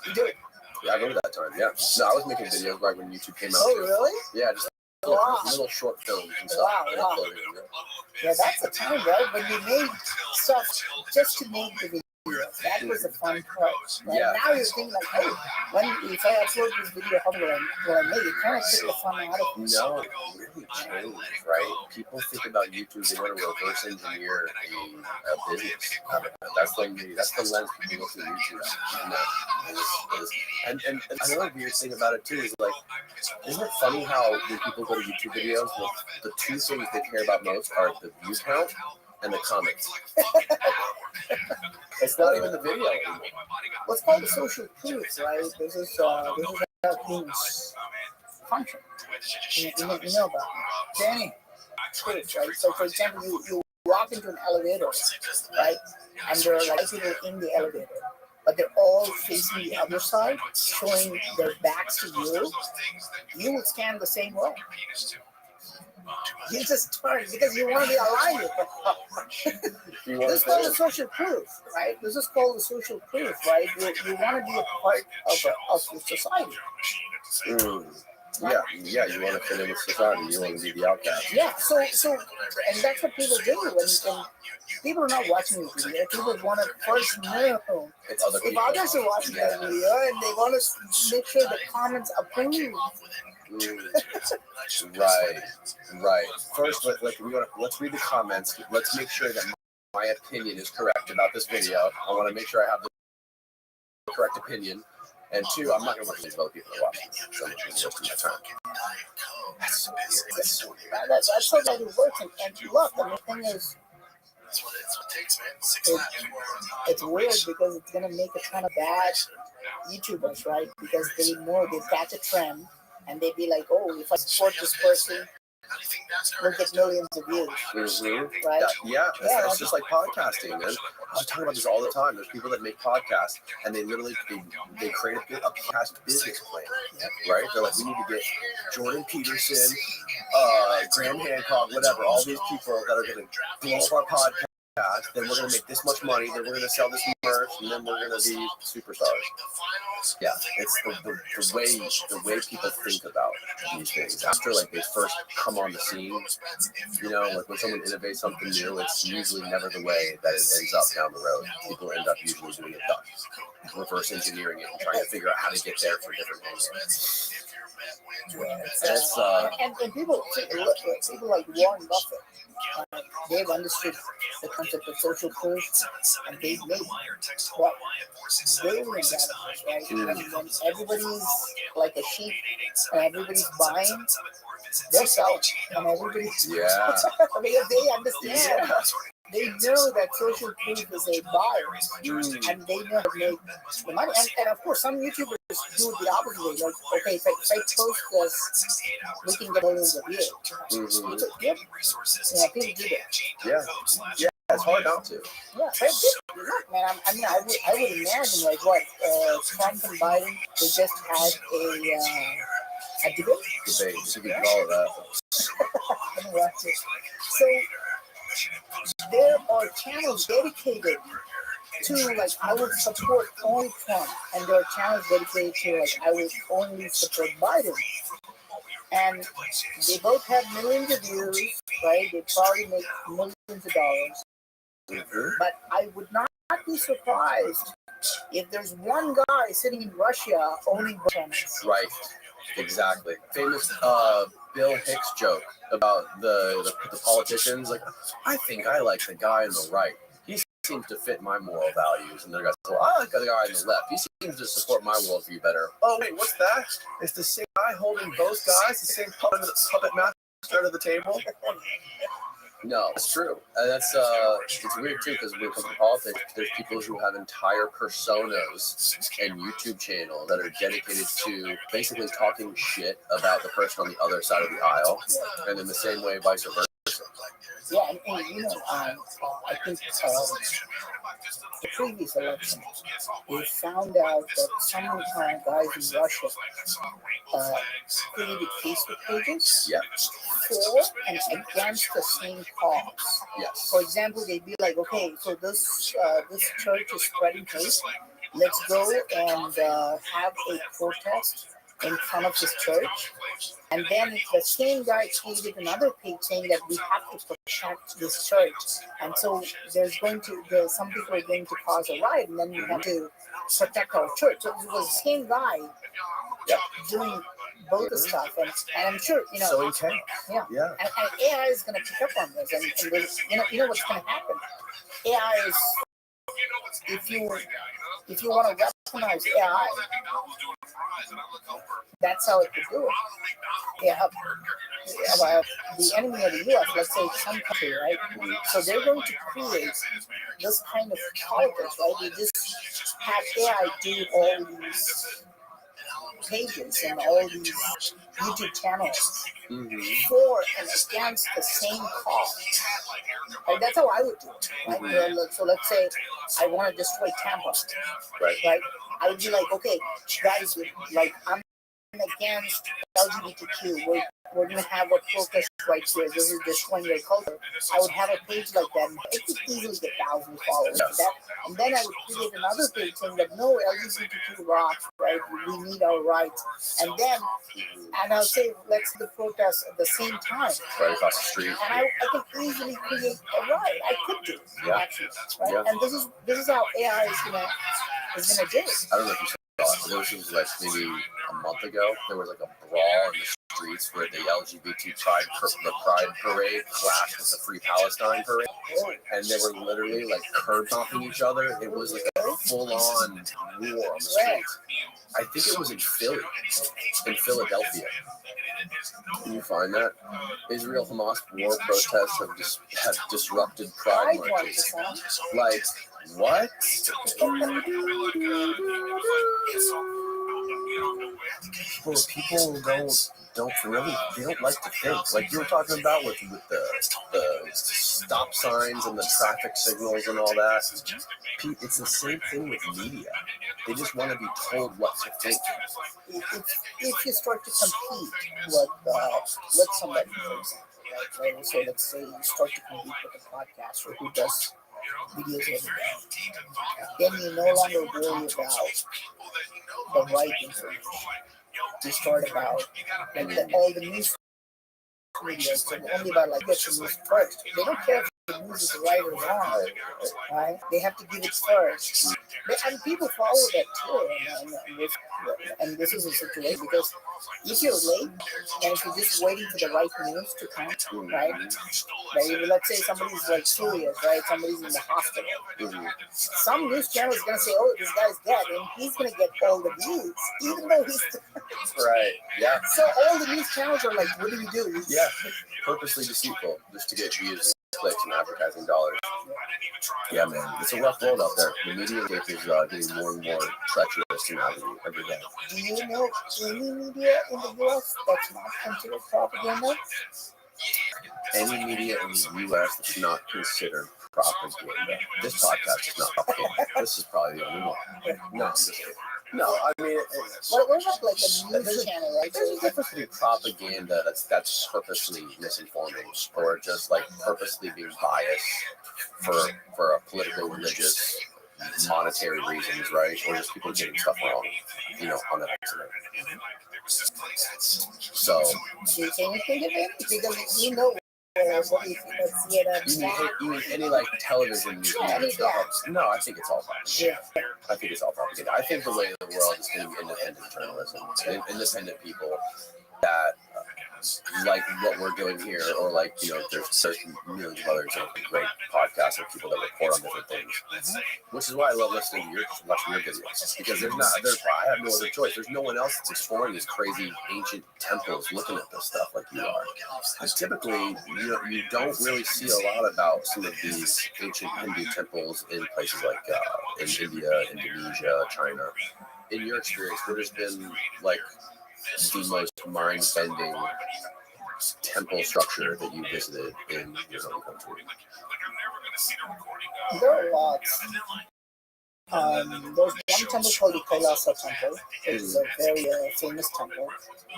You do it. Yeah, I remember that time. Yeah. No, I was making videos right when YouTube came out. Oh, too. really? Yeah, just little short films and stuff. Wow, and wow. uploading them, Yeah, that's the time, right? When you made stuff just to make the video. That was the fun part. Right? Yeah. Now you're thinking like, hey, if I upload this video, how will I make it? Kind of take the fun out of it. No, it really changed, right? People think about YouTube, they want to reverse engineer a business. That's the lens people look at YouTube. And another weird thing about it too is like, isn't it funny how when people go to YouTube videos, the two things they care about most are the view count and the comments. It's not even the video anymore. What's called the social proof, right? This is how things function. You know about it. Danny, proof, right? So, for example, you walk into an elevator, right? And there are like people in the elevator, but they're all facing the other side, showing their backs to you. You would scan the same way. You just turn because you want to be aligned with them. This is called the social proof, right? This is called the social proof, right? You want to be a part of the society. Mm. Yeah, you want to fit in with society. You want to be the outcast. Yeah, so, and that's what people do. And people are not watching the video. People want to first know if others are watching the video, and they want to make sure the comments approve. Right. First, let's read the comments. Let's make sure that my opinion is correct about this video. I want to make sure I have the correct opinion. And two, I'm not going to watch these other people are watching. So I'm going to waste my time. That's how that it works. And look, and the thing is, it's weird because it's going to make a ton of bad YouTubers, right? Because they know they catch a trend. And they'd be like, oh, if I support this person, we'll get millions of views. Mm-hmm. Right? It's just like podcasting, man. I was talking about this all the time. There's people that make podcasts, and they literally they create a podcast business plan, right? They're like, we need to get Jordan Peterson, Graham Hancock, whatever, all these people that are going to blow up our podcast. Then we're going to make this much money, then we're going to sell this merch, and then we're going to be superstars. Yeah, it's the way people think about these things. After like they first come on the scene, you know, like when someone innovates something new, it's usually never the way that it ends up down the road. People end up usually doing it reverse engineering it and trying to figure out how to get there for different angles. And people like Warren Buffett, they've understood the concept of social proof, and they've made what billions out of this, right? And when everybody's like a sheep and everybody's buying, they're selling, and everybody's because they understand. They know that social proof is a buyer, and they know how to make the money. And of course, some YouTubers do it the opposite way. Like, okay, if I post this, we can get millions of views. Mm-hmm. So, people do that. Yeah, it's hard not to. Yeah, but look, man. I would imagine like what Trump and Biden, they just had a debate. You can call it that. So there are channels dedicated to like I would support only Trump, and there are channels dedicated to like I would only support Biden. And they both have millions of views, right? They probably make millions of dollars. Mm-hmm. But I would not be surprised if there's one guy sitting in Russia owning both channels. Right. Exactly. Famous Bill Hicks joke about the politicians. Like, I think I like the guy on the right. He seems to fit my moral values. And the guy says, well, I like the guy on the left. He seems to support my worldview better. Oh, wait, what's that? It's the same guy holding both guys, the same puppet master under the table. No, it's true. And that's it's weird too because when it comes to politics, there's people who have entire personas and YouTube channels that are dedicated to basically talking shit about the person on the other side of the aisle, and in the same way, vice versa. Yeah, and you know, I think the previous election, they found out that some guys in Russia created Facebook pages Yeah. for and against the same cause. Yes. For example, they'd be like, okay, so this church is spreading hate. Let's go and have a protest in front of this church. And then the same guy created another page saying that we have to protect this church. And so some people are going to cause a riot, and then we have to protect our church. So it was the same guy doing both the stuff. And I'm sure, So intense. Yeah. And AI is going to pick up on this. And there's, you know what's going to happen? AI is, if you want to weaponize AI, that's how it could do it. Well, the enemy of the U.S., let's say some country, right? So they're going to create this kind of politics, right? They just have AI do all these pages and all these YouTube channels for and against the same cause. Like, that's how I would do it. Right? So let's say I want to destroy Tampa, right? I would be like, okay, guys, like I'm against LGBTQ. We're going to have a protest right here. This is destroying their culture. I would have a page like that. And it could easily get thousands of followers for that. And then I would create another page saying that no, LGBTQ rocks, right? We need our rights. And I'll say, let's do the protest at the same time. Right across the street. And I can easily create a riot. I could do it, actually. Right? Yeah. And this is how AI is gonna do it. I don't know if you saw it. This was like maybe a month ago. There was like a brawl in the streets where the LGBT pride parade clashed with the Free Palestine parade, and they were literally like curb stomping each other. It was like a full-on war on the streets. I think it was in Philadelphia. Can you find that? Israel-Hamas war protests have disrupted pride marches. Like, what? Well, people don't like to think. Like you were talking about with the stop signs and the traffic signals and all that. It's the same thing with media. They just want to be told what to think. If you start to compete with somebody, for example, right? So let's say you start to compete with a podcaster who does videos every day, then you no longer worry about the right information. You start about all the news media, so only about like get the news first. They don't care if the news is right or wrong, right? They have to give it first. And people follow that too. And this is a situation because if you're late and if you're just waiting for the right news to come, right? Let's say somebody's like serious, right? Somebody's in the hospital. Some news channel is going to say, oh, this guy's dead, and he's going to get all the news, even though he's right. Yeah. So all the news channels are like, what do you do? Yeah, purposely deceitful, just to get views, clicks, and advertising dollars. Yeah, man, it's a rough world out there. The media is getting more and more treacherous to navigate every day. Do you know any media in the U.S. that's not considered propaganda? Any media in the U.S. that's not considered propaganda. This podcast is not propaganda. This is probably the only one. No, I'm just kidding. No, I mean, we're not like a news channel, right? There's a difference between propaganda that's purposely misinforming, or just like purposely being biased for a political, religious, monetary reasons, right? Or just people getting stuff wrong, on an accident. So, can you think of it? Because you know. You mean any like television news? No, I think it's all propaganda. I think it's all propaganda. I think the way of the world is going to be independent journalism, independent people that like what we're doing here, or like there's millions of other great podcasts of people that report on different things, which is why I love watching your videos, because I have no other choice. There's no one else that's exploring these crazy ancient temples, looking at this stuff like you are. Because typically, you don't really see a lot about some of these ancient Hindu temples in places like in India, Indonesia, China. In your experience, what has been like the most mind-bending temple structure that you visited in your own country? There are lots. There's one temple called the Kailasa Temple. It's a very famous temple.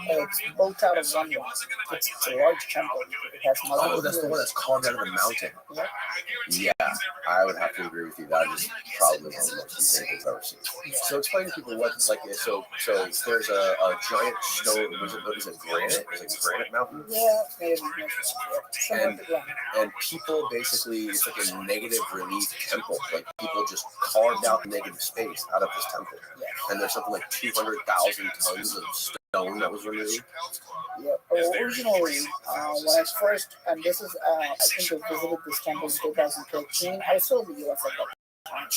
It's built out of one rock. It's a large temple. It has multiple. Oh, that's the one that's carved out of the mountain. Yeah. Yeah, I would have to agree with you. That is probably one of the most insane things I've ever seen. So explain to people what it's like. So there's a giant stone. Was it granite? Was it granite mountain? Yeah, maybe. And people basically, it's like a negative relief temple. Like people just carved out the negative space out of this temple. Yeah. And there's something like 200,000 tons of stone that was removed. Yeah, originally, when I first, and this is, I think I visited this temple in 2013. I was still in the US at that time.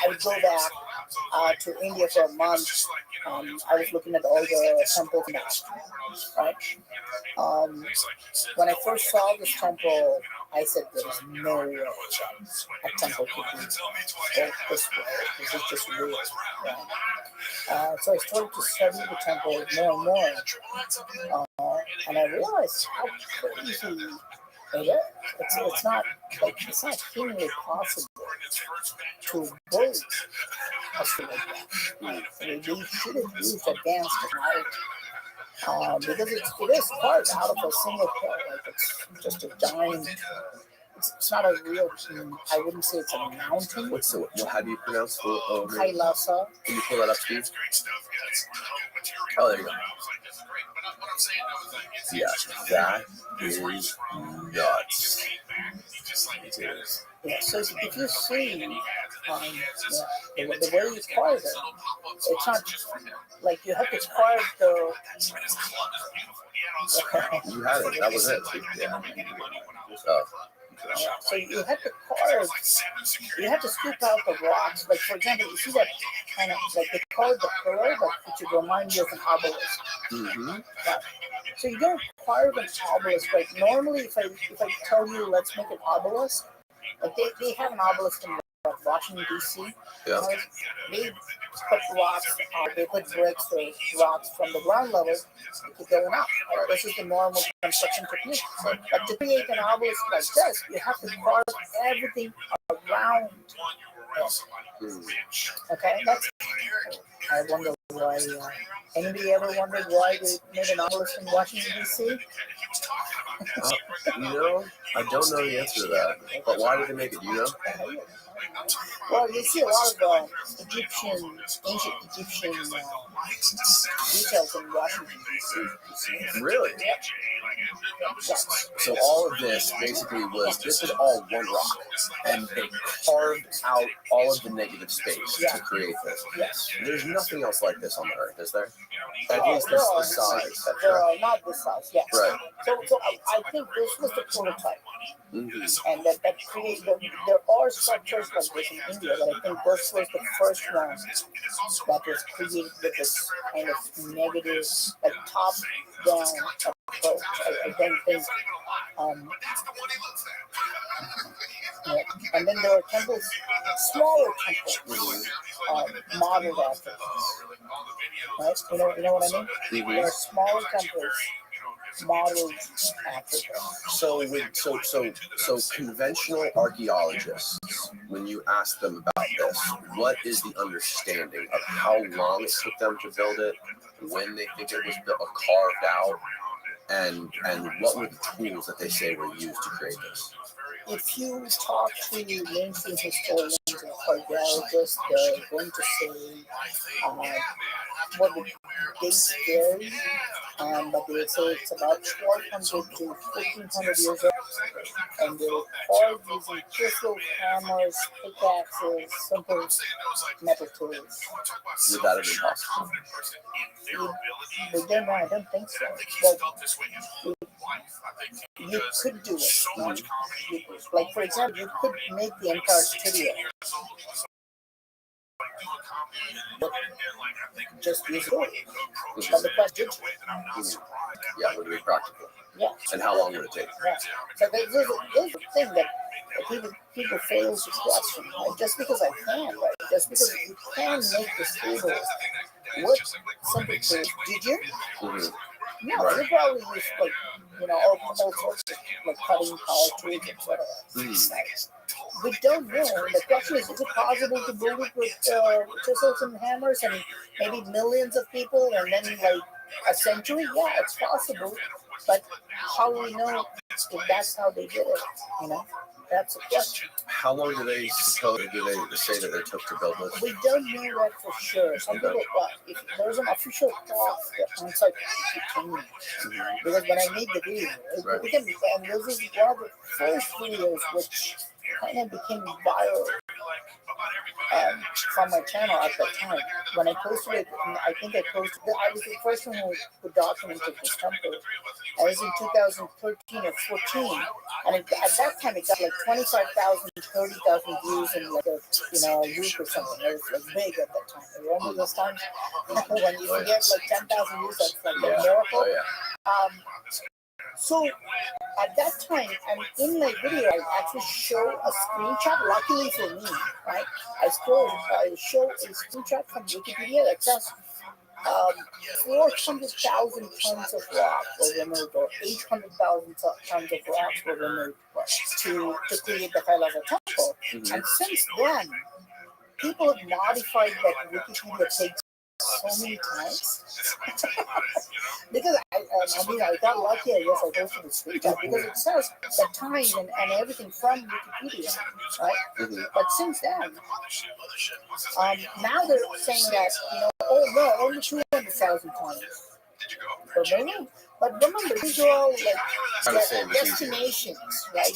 I would go back to India for a month. I was looking at all the temples now, right? When I first saw this temple, I said, "There's no way a temple could be built this way. This is just real." Right? So I started to study the temple more and more, and I realized how crazy it is. It's not humanly possible to build a thing like that. They should have used advanced technology because it is carved out of a single pillar. Like it's just a giant. It's not a real. I wouldn't say it's a mountain. How do you pronounce the Kailasa? Can you pull that up, Steve? Oh, there you go. Yeah, that is nuts. It is. Yeah, so if you see the way you carve it, it's not like you have to carve the. You had it. That was it. Yeah. So you have to carve. You have to scoop out the rocks. Like for example, you see that kind of like they carve the pillar, but it should remind you of an obelisk. Mm-hmm. Right. So you don't carve an obelisk. Like normally, if I tell you let's make an obelisk, like they have an obelisk in Washington D.C. Yeah. They put rocks, they put bricks or rocks from the ground level to keep going up. Right? This is the normal construction technique. But to create an obelisk like this, you have to carve everything around it. Okay, that's. I wonder why. Anybody ever wondered why they made an obelisk in Washington D.C.? I don't know the answer to that. But why did they make it? Do you know? Well, you see a lot of ancient Egyptian details in Washington D.C. Really? Yes. So all of this basically this is all one rock, and they carved out all of the negative space to create this. Yes. There's nothing else like this on the earth, is there? At Oh, least this size. There are not this size, yes. Right. So I think this was the prototype. Mm-hmm. And that created, there are structures like this in India, but I think this was the first one that was created with this kind of negative, like top-down approach. I don't think, yeah. And then there are temples, smaller temples, modeled after this. Right? You know what I mean? Mm-hmm. There are smaller temples modeled after this. So conventional archaeologists, when you ask them about this, what is the understanding of how long it took them to build it, when they think it was carved out, and what were the tools that they say were used to create this? If you talk to mainstream historians and archaeologists, they're going to say what the dates vary, but they say it's about 1,200 to 1,400 years old, and they were carved using chisels, hammers, pickaxes, simple metal tools. Would that have been possible? I don't think so. Well, you could do it. Like, for example, you could make the Empire Studio. Just use it. But the question is, yeah, it would be practical. Yeah. And how long would it take? Yeah. So there's a thing that people fail to question. Like, just because I can, right? Just because you can make this table, what simple tools did you? Mm-hmm. No, you probably use all sorts of like cutting power tools, etc. we don't know. The question is it possible to build it with chisels and hammers and maybe millions of people and then like a century? Yeah, it's possible. But how do we know if that's how they did it? You know, that's a question. How long do they say that they took to build this? We don't know that for sure. Some people, if there's an official clock that looks like because when I made the video, it became, and this is one of the first videos which kind of became viral from my channel at that time. When I posted it, I think I posted it, I was the first one who documented this temple. I was in 2013 or 14, and at that time it got like 25,000, 30,000 views in like a week or something. It was like big at that time. Remember those times when you get like 10,000 views, that's like a miracle. So at that time, and in my video, I actually show a screenshot. Luckily for me, right? I show a screenshot from Wikipedia that says 400,000 tons of rock were removed, or 800,000 tons of rocks were removed to create the Kailasa temple. And since then, people have modified that Wikipedia page so many times because I got lucky. I guess I posted the screenshot because it says the time and everything from Wikipedia, right? But since then, now they're saying that oh no, only 200,000 tons. But remember, these are all like destinations, right?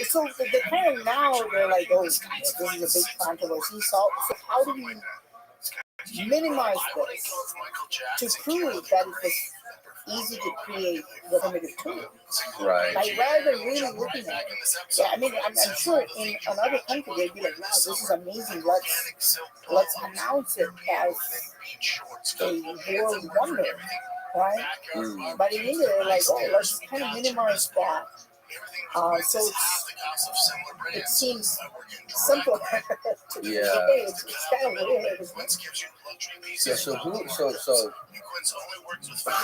So the kind of now they're like, oh, this is a big controversy. So how do we minimize this to prove that it was easy to create the primitive tool? Right. Like rather than really looking at it. Yeah, I mean, I'm sure in another country they'd be like, wow, this is amazing. Let's announce it as a world wonder, right? But in India, they're like, oh, let's kind of minimize that. So it seems simpler to me. It's kind of weird. Yeah. So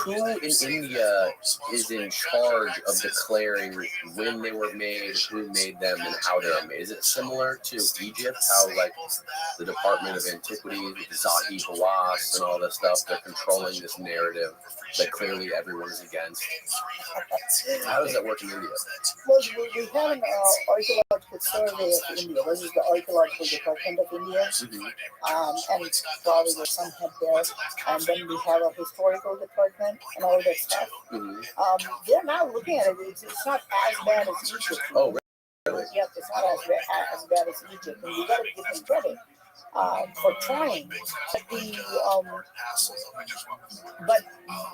who in India is in charge of declaring when they were made, who made them, and how they were made? Is it similar to Egypt? How like the Department of Antiquities, the Zahi Hawass, and all this stuff, they're controlling this narrative that clearly everyone is against. How does that work in India? Well, we have an archaeological survey of India. This is the archaeological department of India, and probably there's some head there. And then we have a historical department and all that stuff. They're now looking at it. It's not as bad as Egypt. Oh, really? Yeah, it's not as bad as Egypt. And we got to give them credit for trying. But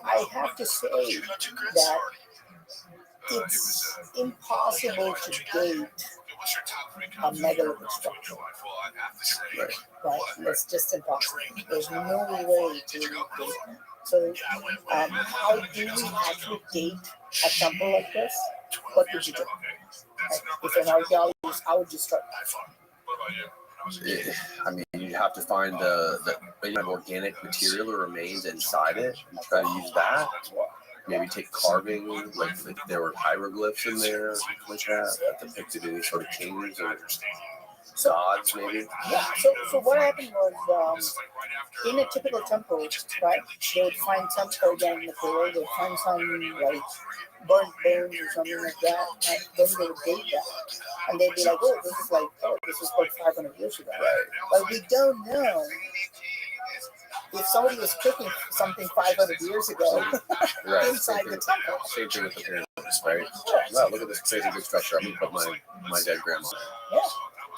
I have to say that it's impossible to date a megalithic structure. Right. It's just impossible. There's no way to date them. So, how do we actually date a temple like this? What would you do? If an archaeologist, how would you start? I mean, you have to find the organic material or remains inside it and try to use that. Maybe take carving, like there were hieroglyphs in there, like that depicted any sort of kings or gods, maybe. Yeah. So what happened was, in a typical temple, right? They would find some organic material. They would find some like burnt bones or something like that, and then they would date that, and they'd be like, "Oh, this is like 500 years ago." Right. But we don't know if somebody was cooking something 500 years ago inside the temple. Same thing with the pyramids, right? Wow, look at this crazy big structure. I'm gonna put my dead grandma. Yeah.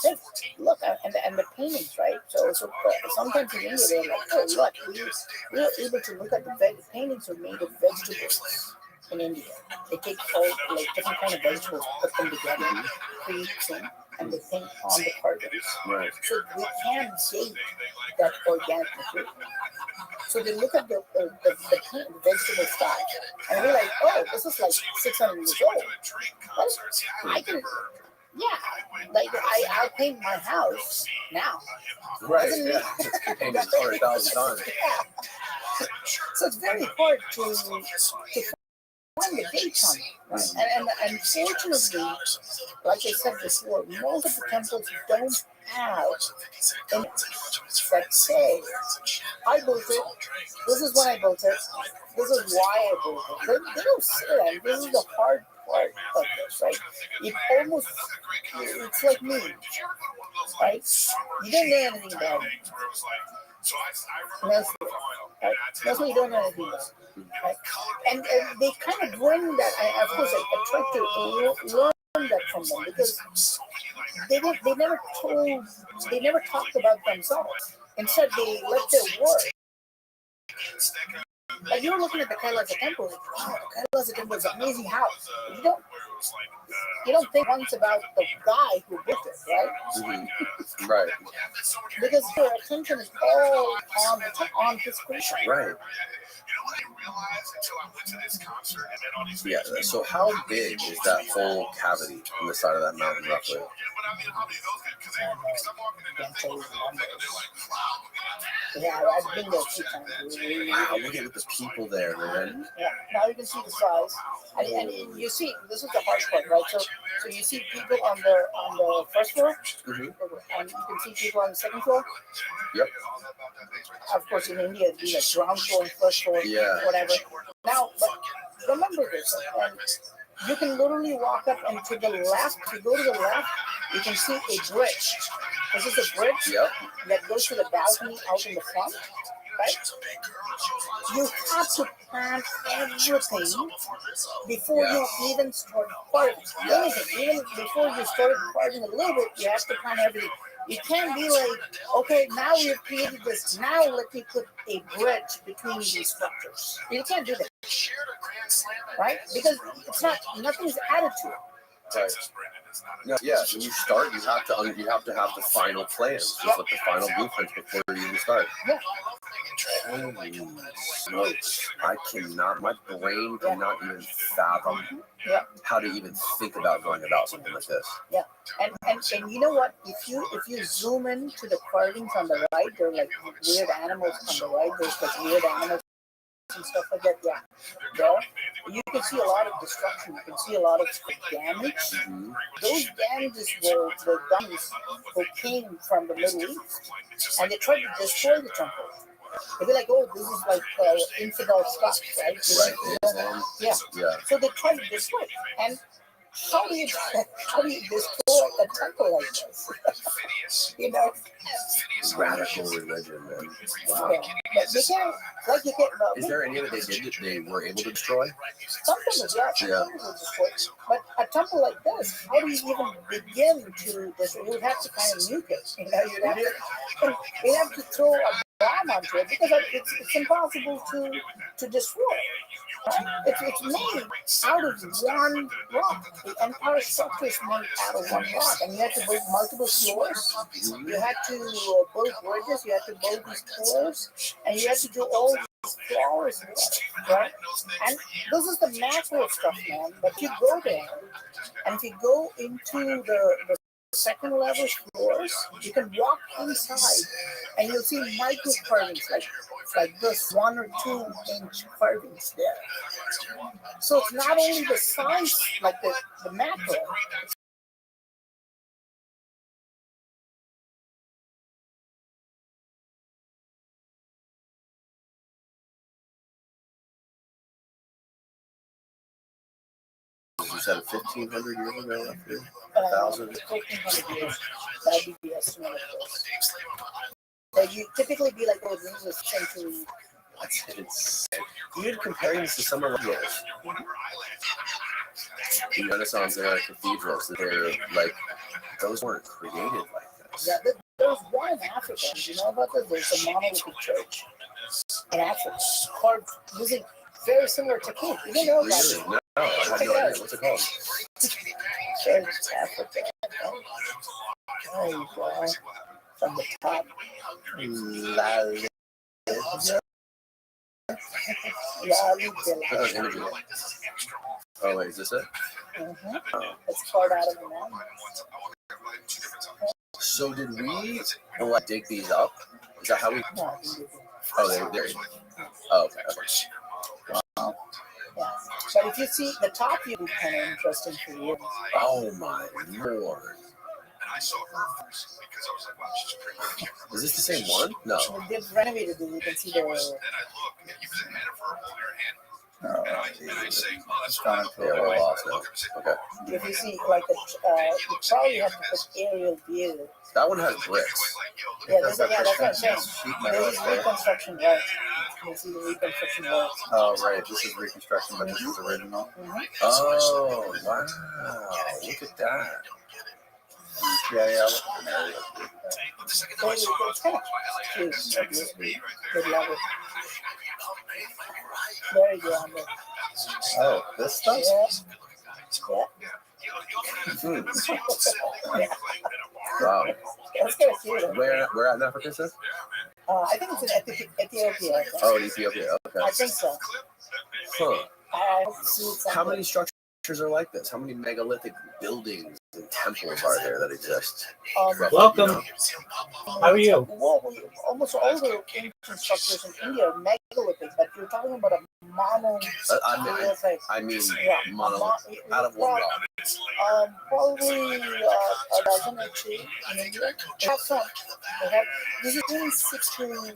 Hey, look, and the paintings, right? So sometimes in India they're like, oh, look, we are able to look at the paintings are made of vegetables in India. They take all like different kind of vegetables, put them together, create them, and they paint on the carvings. Right. So we can date that organic material. So they look at the vegetable style, and we're like, oh, this is like 600 years old. Well, I can. Yeah, like I'll paint my house now. Right, yeah. Paint it 100,000 times. Yeah. So it's very hard to the dates on it. Right? And fortunately, like I said before, most of the temples don't have any that say, I built it, this is when I built it, this is why I built it. They don't say that. This is the hard part of this, right? It almost, it's like me, right? You don't know anything about it. Mostly you don't know anything about it. Right? And they kind of bring that, of course, I tried to learn that from them because they never talked about themselves. Instead, they let their work. Like you're looking at the Kailasa Temple, like, wow, the Kailasa Temple is an amazing house. You don't think once about the guy who built it, right? Mm-hmm. Right. Because your attention is all on his creation. Right. Yeah. So how big is that whole cavity on the side of that mountain, roughly? Yeah, I've been there 2 times. Wow, look at the people there, man. Yeah, now you can see the size, and you see this is the hard part, right? So you see people on the first floor, Mm-hmm. and you can see people on the second floor. Yep. Of course, in India, it'd be like ground floor and first floor, Yeah. whatever. Now, but remember this, and you can literally walk up, and to the left, if you go to the left, you can see a bridge. This is a bridge that goes to the balcony out in the front, right? You have to plan everything before you even start carving. Anything, even before you start carving a little bit, you have to plan everything. You can't be like, okay, now we've created this, now let me put a bridge between these structures. You can't do that, right? Because it's not, nothing's added to it. Right. No, yeah, when you start, you have to have the final plans, just like the final blueprints before you even start. Yeah. Holy smokes! My brain cannot even fathom how to even think about going about something like this. Yeah, and you know what? If you zoom in to the carvings on the right, there are like weird animals on the right. There's like weird animals and stuff like that. Yeah, there you can see a lot of destruction. You can see a lot of damage. Mm-hmm. Those damages were the guns who came from the Middle East, and they tried to destroy the temple. They'd be like, oh, this is like infidel stuff, right? Islam. Yeah. So they tried to destroy it. And how do you destroy a temple like this? You know? Radical religion, man. Wow. Yeah. But you can't, like you can't. Is there any that they were able to destroy? Some temples, some temples are destroyed. But a temple like this, how do you even begin to destroy? You would have to kind of nuke it. You know, you'd have to throw a bomb onto it because it's impossible to destroy. It's made out of one rock. The entire structure is made out of one rock, and you have to build multiple floors. You have to build bridges. You have to build these pillars, and you have to do all these flowers, right? And this is the macro stuff, man. But you go there, and if you go into the second level floors, you can walk inside, and you'll see micro carvings like this 1 or 2 inch carvings there. So it's not only the size, like the macro. You said 1,500 years ago, roughly? 1,000? 1,500 years. That would be the estimate of this. So you typically be like, oh, this is a century. It's weird comparing this to some of the Renaissance era cathedrals. They're like, those weren't created like this. Yeah, there's one in Africa. Do you know about this? There's a monolithic church in Africa carved using very similar technique. You didn't know about it? Really? No, I have no idea. What's it called? Church Africa. There you go. From the top. Oh, wait, is this it? Mm-hmm. It's carved out of the mountain. So did we dig these up? Is that how we? No, Oh, there. Oh, okay. wow. Yeah. But if you see the top view, would be kind of interesting for you. Oh my lord! Is this the same one? No. They've renovated it. You can see the. It's gone into a little lost now. Okay. If you see like you probably have to put aerial view. That one has bricks. Yeah, that's what I'm saying. This is reconstruction work. You see the reconstruction work. Oh, right. This is reconstruction, but this is original. Oh, wow. Look at that. Yeah. So it's kind of cute. Good love it. Very good on there. Oh, this stuff? Yeah. Wow. That's kind of cute. Where at in Africa, sir? I think it's in Ethiopia. Oh, in Ethiopia. Okay. I think so. Huh. I hope to see it someday. How many structures are like this? How many megalithic buildings and temples are there that exist? Welcome. How are you? Well, almost all the ancient structures in India are megalithic, but you're talking about a monolithic. I mean, monolith out of one rock. Probably a dozen or two in India. They have some. This is really 16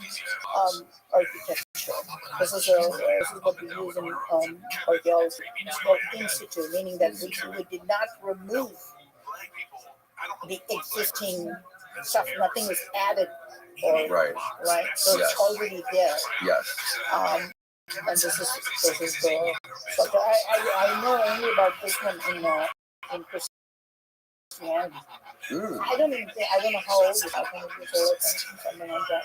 architecture. This is what we use in archaeology. It's called in situ, meaning that we did not remove the existing stuff. Nothing is added. Right. So it's already there. Yes. And this is the structure. I know only about this one in Christianity. I don't know how old it is. I think it's old, something like that.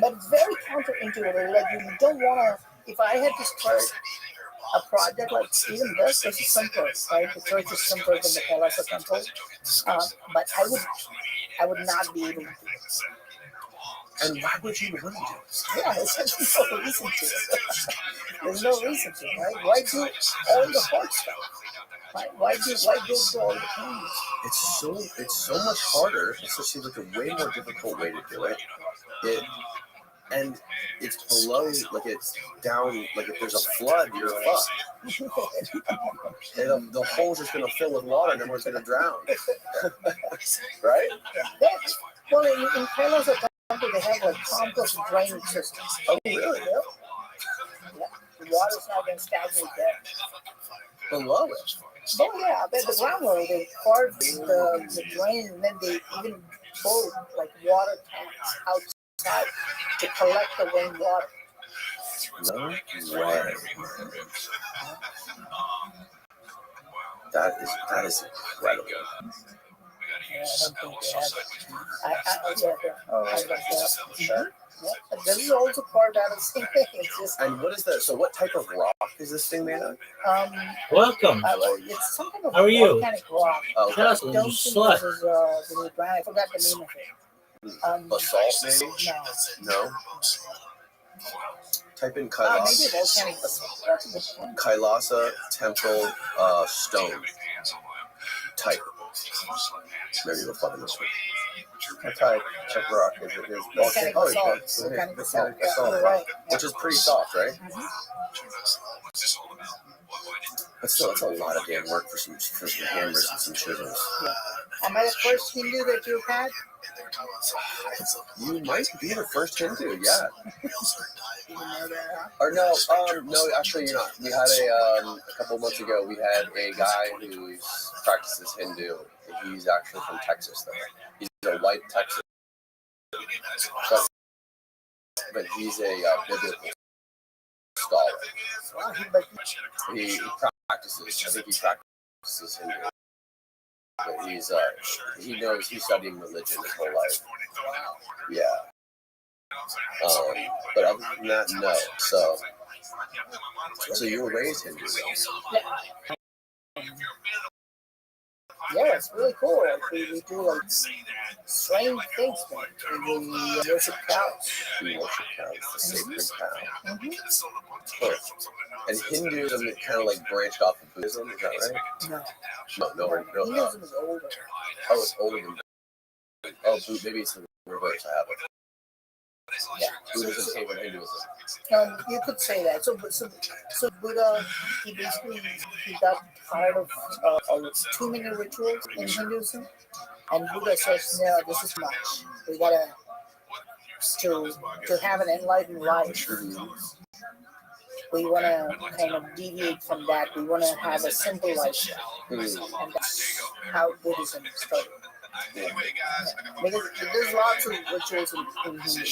But very counterintuitive. Like you don't want to. If I had to start a project like even this is simple, right? The church is simpler than the Kailasa temple. But I would not be able to do it. And why would you want to do it? Yeah, there's no reason to. There's no reason to, right? Why do all the hard stuff? Right? Why go through all the pain? It's so much harder. It just seems like a way more difficult way to do it. And it's below, like it's down, like if there's a flood, you're fucked. And the hole's just going to fill with water and everyone's going to drown. Right? Well, in Kailasa temple, they have like complex drainage systems. Oh, really? Yeah. The water's not going to stagnate there. Below it? Oh, yeah. But the groundwater, they carve the drain and then they even pull like water tanks outside to collect the rainwater. No way. That is incredible. Yeah, I don't think they have. Yeah, this is also carved out of the same thing. And what is that? So, what type of rock is this thing made of? Welcome. It's some kind of How are you? volcanic rock. Oh, Tell us, I don't think slut. this is the granite. I forgot the name of it. Basalt, maybe? No. No. Type in Maybe Kailasa. volcanic basalt. That's a good point. Kailasa temple stone type. Maybe we'll find this one. What type of rock is it? Volcanic Oh, basalt. Volcanic basalt. volcanic basalt. You're right. Which is pretty soft, right? Mhm. That's a lot of damn work for some hammers and some chisels. Am I the first Hindu that you've had? You might be the first Hindu, yeah. You know that, Or no, actually you're not. We had a couple months ago. We had a guy who practices Hindu. He's actually from Texas, though. He's a white Texan, but he's a biblical scholar. But He practices. I think he practices Hindu. But he's studying religion his whole life. Yeah. But other than that, no. So you were raised Hindu, though? yeah, it's really cool. Like, we do like strange things, man. We worship cows. You worship cows, the sacred cow. Mm-hmm. Huh. And Hinduism kind of like branched off of Buddhism, is that right? No. Hinduism is older. Oh, it's older than maybe it's the reverse. I have it. Yeah. Buddhism came from Hinduism. You could say that. So Buddha, he basically he got tired of too many rituals in Hinduism, and Buddha says, no, this is much. We gotta to have an enlightened life. We want to kind of deviate from that. We want to have a simple lifestyle, and that's how Buddhism started. Yeah. Because there's lots of rituals in Hinduism.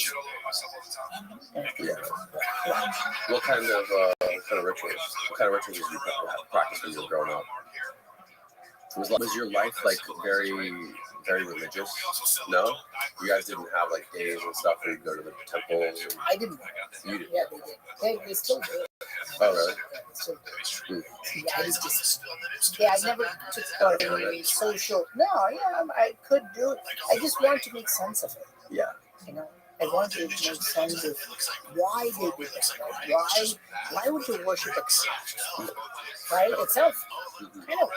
Yeah. What kind of rituals? What kind of rituals did you practice when you were growing up? Was your life like very, very religious? No, you guys didn't have like days and stuff where you go to the temples. I didn't. You did. Yeah, they did. They still do. Oh, really? Yeah, I never took part in any social. No, yeah, I could do it. I just wanted to make sense of it. Yeah. You know, I wanted to make sense of why they did that. Why would you worship a cow? Right? Itself, kind of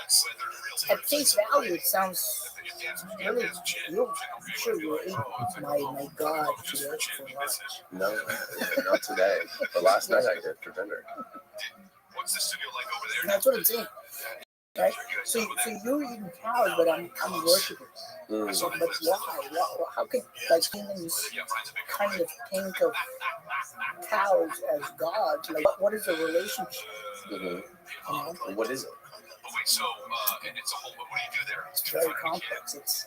at face value, it sounds really. I'm sure you ate my God today for lunch. No, not today. But last night I did for dinner. That's what I'm saying. Right? So you're eating cows, but I'm worshiping. So, but why? How could like humans kind of think of cows as gods? Like, what is the relationship? Mm-hmm. You know? What is it? It's very complex. It's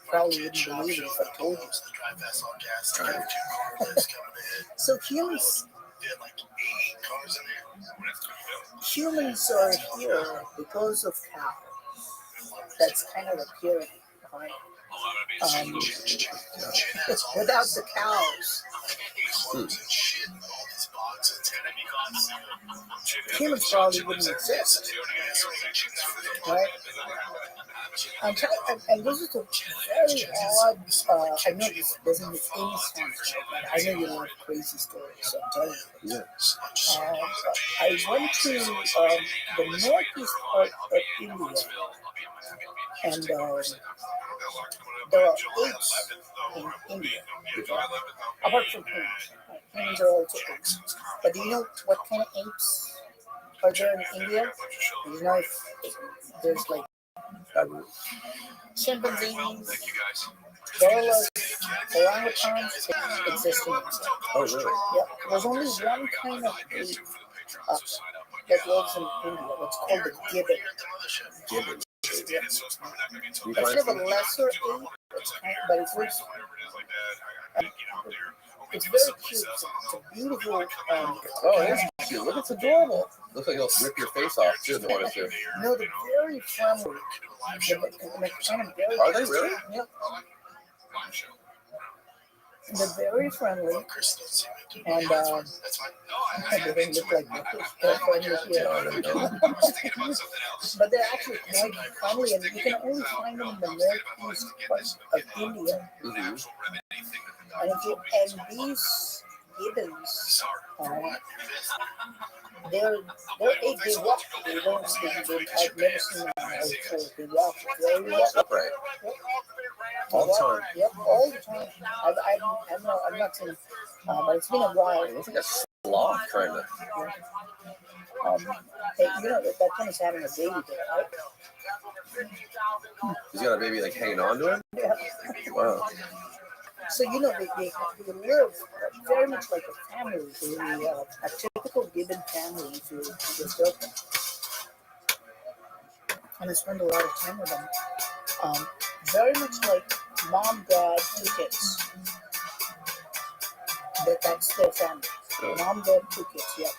probably wouldn't believe it if I told you. So humans are here because of cows. That's kind of the pyramid, right? Without the cows, humans probably wouldn't exist, right? And this is a very odd. I know this doesn't make any sense, but I know you love crazy stories, so I'm telling you. I went to the northeast part of India, and there are apes in India, apart from humans. Humans are also apes. But do you know what kind of apes are there in India? Do you know if there's like chimpanzees, gorillas, orangutans exist in India? Oh, really? Yeah. There's only one kind of ape that lives in India. It's called the gibbon. Gibbon. Yeah. It's kind of a lesser ape, but it's very, it's very cute. It's a beautiful. Oh, it is cute. Look, it's adorable. Looks like it'll rip your face off too if you wanted to. No, they're very friendly. They're kind of very. Are they really? Yeah. They're very friendly, and they don't look like they're friendly here. But they're actually quite friendly, and you can only find them in the northeast part of India. Mm-hmm. And these gibbons, they're eight. They walk. They don't. I've never seen them before. They walk very well. Upright. All the time. Yep, all the time. I've not seen them, but it's been a while. It's like a sloth, kind of. Hey, you know that one is having a baby there, right? He's got a baby like hanging on to him? Yeah. Wow. So they live very much like a family. A typical gibbon family if you disturb them. And I spend a lot of time with them. Very much like mom, dad, two kids. That's their family. Oh. Mom, dad, two kids, yeah.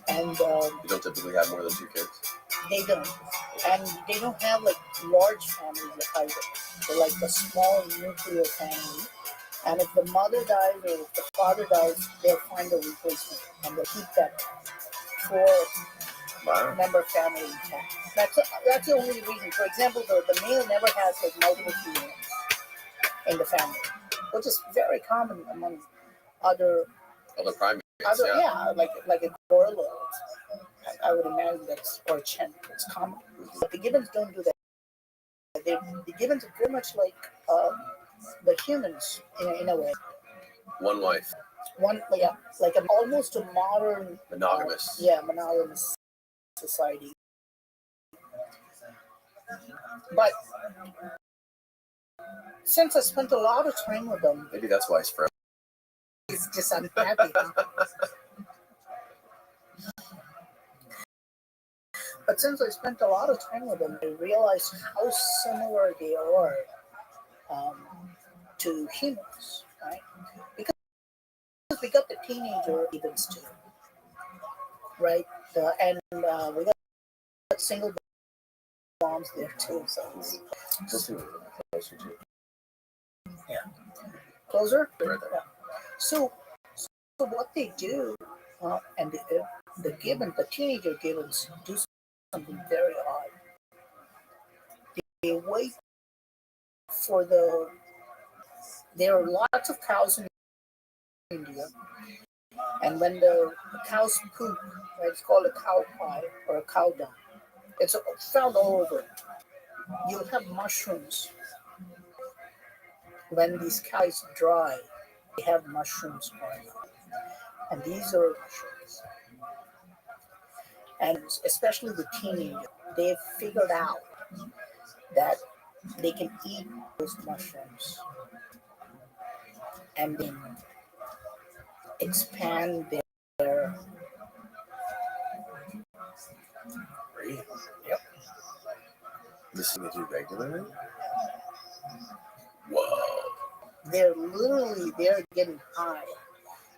And You don't typically have more than 2 kids? they don't. And they don't have like large families either. They're like a small nuclear family. And if the mother dies or if the father dies, they'll find a replacement and they'll keep that four-member family intact. That's the only reason. For example, the male never has like multiple females in the family, which is very common among other primates. Like a gorilla. I would imagine that's or a chimp. It's common, but the gibbons don't do that. The gibbons are very much like the humans in a way. One wife. one, yeah, like an almost a modern Monogamous. monogamous society. But since I spent a lot of time with them, Maybe that's why it's forever. it's just unhappy. But since I spent a lot of time with them, I realized how similar they are to humans, right? Because we got the teenager events too, right? And we got single moms there too. So it's closer. Right there. Yeah. So what they do, and the teenager gibbons do something very odd. They wait for there are lots of cows in India, and when the cows poop, right, it's called a cow pie or a cow dung. It's found all over. You'll have mushrooms when these cows dry. They have mushrooms growing up, and these are mushrooms. And especially the teenagers, they've figured out that they can eat those mushrooms and then expand their yep. This is what you do regularly? Whoa. They're getting high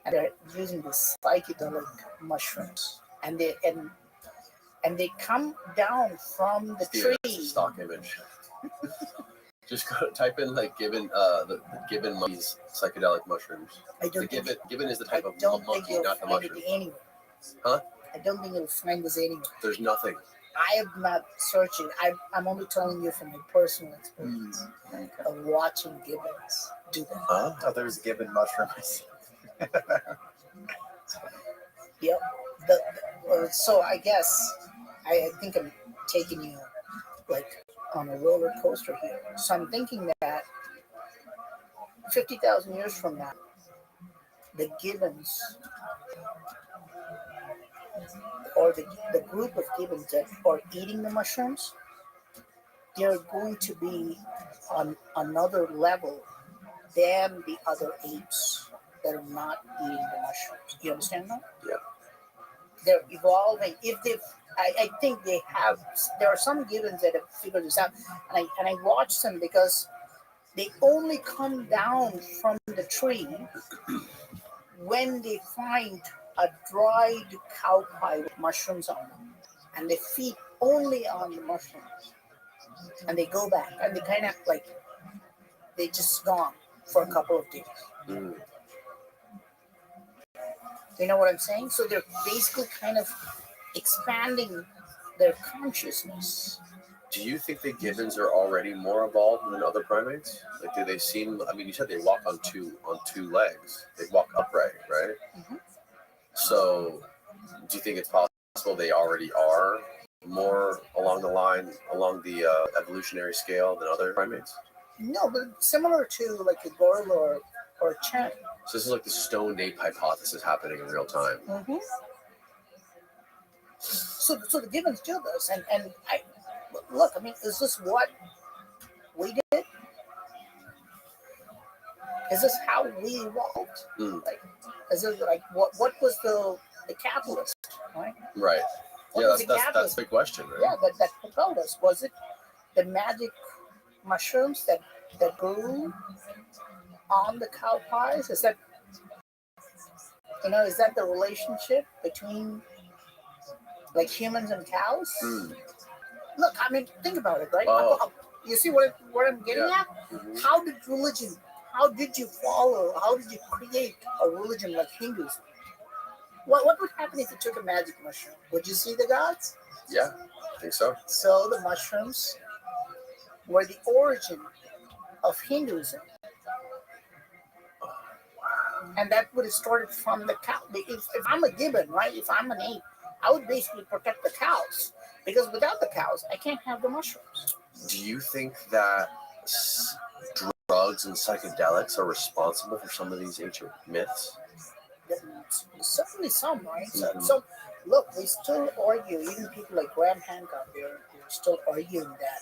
and they're using these psychedelic mushrooms and they come down from the Yeah, tree. that's a stock image. Just go type in like gibbon the gibbon monkeys psychedelic mushrooms. I don't The think gibbon is the I type of don't think monkey, you'll not the find it mushroom. anywhere. Huh? I don't think you'll find this anywhere. There's nothing. I am not searching. I'm only telling you from my personal experience of watching gibbons do that. I thought there was gibbon mushrooms. Yep. So I guess I think I'm taking you like on a roller coaster here. So I'm thinking that 50,000 years from now, the gibbons or the group of gibbons that are eating the mushrooms, they're going to be on another level than the other apes that are not eating the mushrooms. Do you understand that? Yeah. They're evolving. I think they have. There are some gibbons that have figured this out, and I watch them because they only come down from the tree when they find a dried cow pie with mushrooms on them, and they feed only on the mushrooms, and they go back, and they kind of like they just gone for a couple of days. Mm. You know what I'm saying? So they're basically kind of expanding their consciousness. Do you think the gibbons are already more evolved than other primates? Like, do they seem? I mean, you said they walk on two legs. They walk upright, right? Mm-hmm. So, do you think it's possible they already are more along the evolutionary scale than other primates? No, but similar to like a gorilla or a chimp. So this is like the stoned ape hypothesis happening in real time. Mm-hmm. So the gibbons do this, and I look. I mean, is this what we did? Is this how we evolved? Mm. Like, is it like what was the catalyst, right? Right. What Yeah, that's the big question, right? Yeah, that propelled us. Was it the magic mushrooms that grew on the cow pies? Is that is that the relationship between like humans and cows? Mm. Look, I mean, think about it, right? Oh. You see what I'm getting at? Mm-hmm. How did you follow? How did you create a religion like Hinduism? What would happen if you took a magic mushroom? Would you see the gods? Yeah, I think so. So the mushrooms were the origin of Hinduism. And that would have started from the cow. If I'm a gibbon, right? If I'm an ape, I would basically protect the cows. Because without the cows, I can't have the mushrooms. Do you think that drugs and psychedelics are responsible for some of these ancient myths? certainly some, right? So look, we still argue. Even people like Graham Hancock, they're still arguing that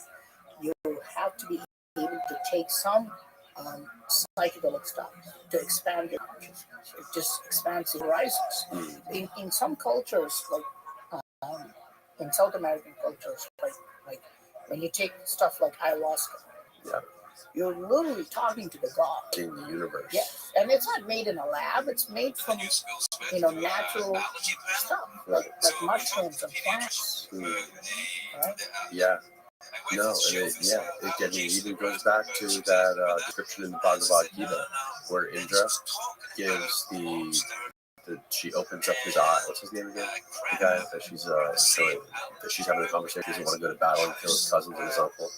you have to be able to take some um, psychedelic stuff to expand your consciousness. It just expands your horizons. In some cultures, like in South American cultures, like when you take stuff like ayahuasca, Yeah. you're literally talking to the god In the universe. Yes, and it's not made in a lab. It's made from natural stuff like mushrooms and plants. Right? Yeah. No, and it even goes back to that description in the Bhagavad Gita where Indra gives she opens up his eye. What's his name again? The guy that she's having a conversation. He doesn't want to go to battle and kill his cousins and his uncle.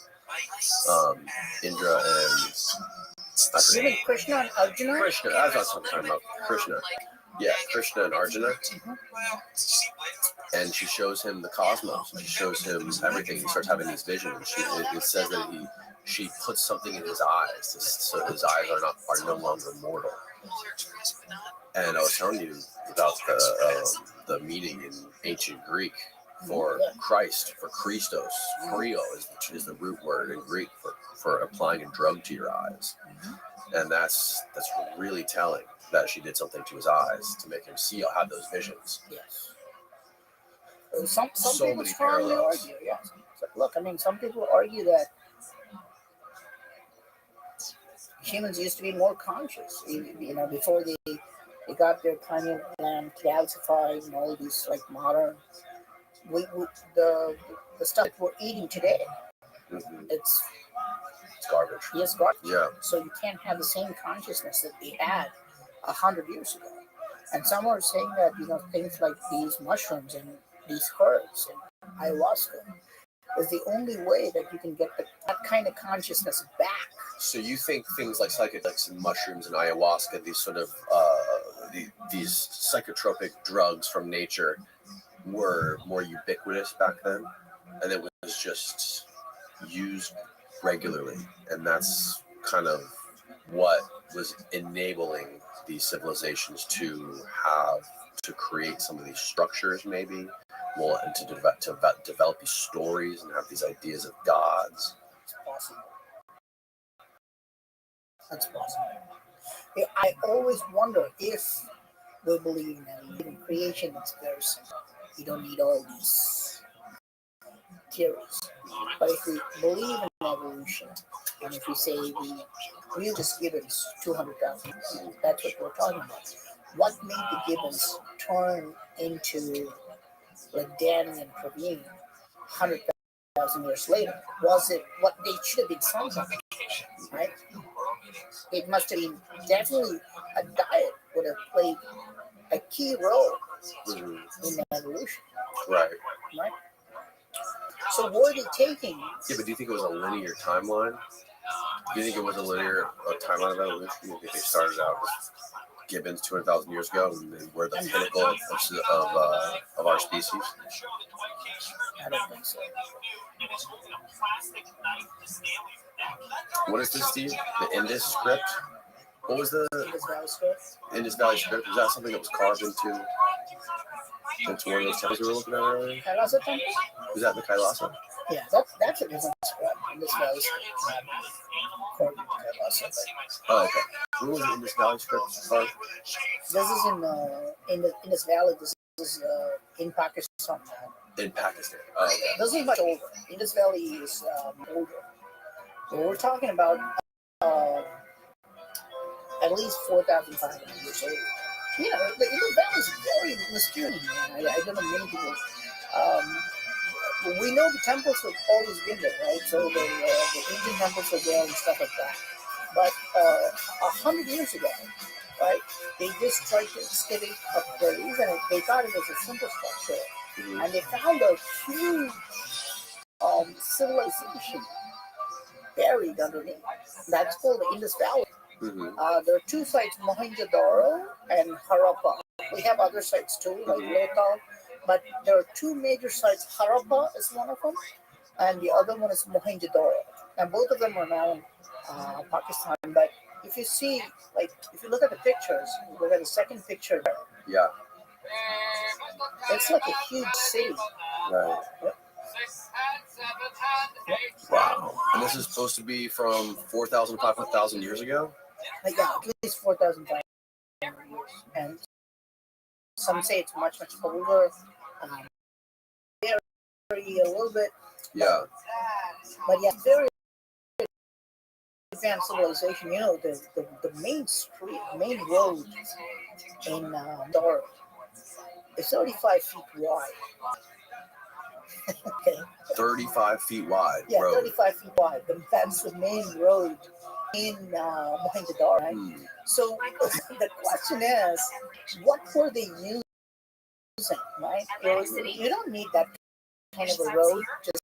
Indra and You mean Krishna and Arjuna? Krishna. That's what I'm talking about. Krishna. Yeah, Krishna and Arjuna. And she shows him the cosmos. She shows him everything. He starts having these visions. It says that she puts something in his eyes, so his eyes are no longer mortal. And I was telling you about the meaning in ancient Greek for Christ, for Christos. Chrio is the root word in Greek for applying a drug to your eyes. And that's really telling that she did something to his eyes to make him see or have those visions. Yes. Some So people many strongly parallels. argue, yes. So, look, I mean, some people argue that humans used to be more conscious, before they got their pineal gland calcified and all these like modern, the stuff that we're eating today, it's garbage. Yes, garbage. Yeah. So you can't have the same consciousness that they had 100 years ago. And some are saying that things like these mushrooms and these herbs and ayahuasca is the only way that you can get that kind of consciousness back. So you think things like psychedelics and mushrooms and ayahuasca, these sort of these psychotropic drugs from nature, were more ubiquitous back then, and it was just used regularly, and that's kind of what was enabling these civilizations to create some of these structures, maybe, well, and to develop these stories and have these ideas of gods. It's possible. That's possible. I always wonder if we believe in creation and spirits. You don't need all these theories. But if we believe in evolution, and if we say we just gibbons 200,000, that's what we're talking about. What made the gibbons turn into like Danny and Praveen 100,000 years later? Was it what they should have been something, right? It must have been definitely a diet would have played a key role in evolution. Right. So what are they taking? Yeah, but do you think it was a linear timeline? Do you think it was a linear timeline of evolution? Do you think they started out with gibbons 200,000 years ago and we're the pinnacle of our species? I don't think so. What is this, Steve? The Indus script? What was the Indus Valley script? Indus Valley script? Was that something that was carved into one of those temples we were looking at earlier? Kailasa temple? Was that the Kailasa? Yeah, that's a different script. Indus Valley script. According to Kailasa. Oh, okay. Where was the Indus Valley script carved? This is in Indus Valley. This is in Pakistan. In Pakistan. Oh, okay. This is much older. Indus Valley is older. So we're talking about at least 4,500 years old. The Indus Valley is very mysterious, man. I don't know many people. We know the temples have always been there, right? So the Indian temples are there and stuff like that. But 100 years ago, right, they just tried to excavate up graves, and they thought it was a simple structure. And they found a huge civilization buried underneath. That's called the Indus Valley. There are two sites, Mohenjo-daro and Harappa. We have other sites too, like Lothal. But there are two major sites. Harappa is one of them, and the other one is Mohenjo-daro. And both of them are now in Pakistan. But if you see, like, if you look at the pictures, look at the second picture there. Yeah. It's like a huge city. Right. Yep. Wow. And this is supposed to be from 4,000 to 5,000 years ago? Like, yeah, at least 4,500 years. And some say it's much, much older. Very, a little bit. Yeah. But yeah, very advanced civilization. You know, the main street, main road in Dora is 35 feet wide. Okay. 35 feet wide. Yeah, road. 35 feet wide. That's the main road in Mohenjo-daro, right? Hmm. So the question is, what were they using, right? You don't need that kind of a road just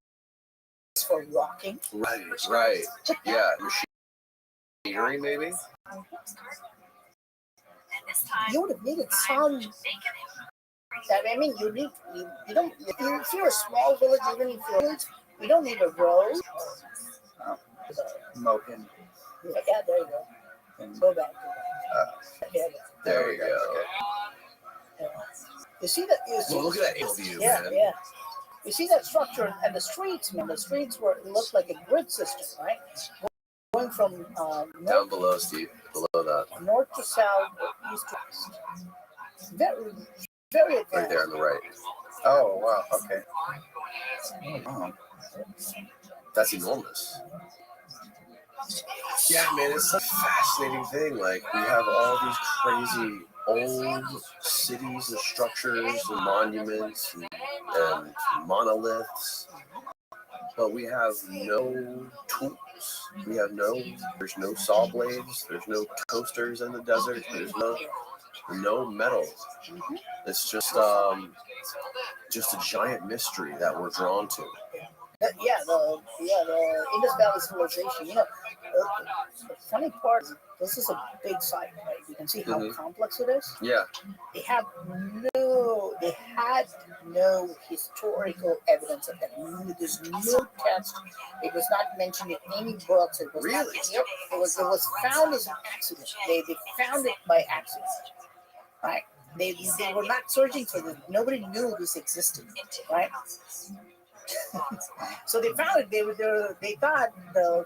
for walking. Right, right. Yeah, machinery maybe? You would have needed some. I mean, you don't. If you're a small village, even if you're a village, you don't need a road. Moken. Yeah, there you go. And go back. Yeah, There you go. yeah. You see that? You see, Well, look at that view, yeah, man. yeah. You see that structure and the streets, man. The streets looked like a grid system, right? Going from Down below, Steve. Below that. north to south, east to west. Very, very advanced. Right there on the right. Oh, wow. Okay. Oh, That's enormous. Yeah, man, it's a fascinating thing. Like, we have all these crazy old cities and structures and monuments and monoliths, but we have no tools. There's no saw blades, there's no coasters in the desert, there's no metal. It's just a giant mystery that we're drawn to. The Indus Valley civilization. You know, the funny part is this is a big site, right? You can see how complex it is. Yeah. They had no historical evidence of that. There's no text. It was not mentioned in any books. It was Really? Yep. It was found as an accident. They found it by accident, right? They were not searching for this. Nobody knew this existed, right? So they found it. They thought the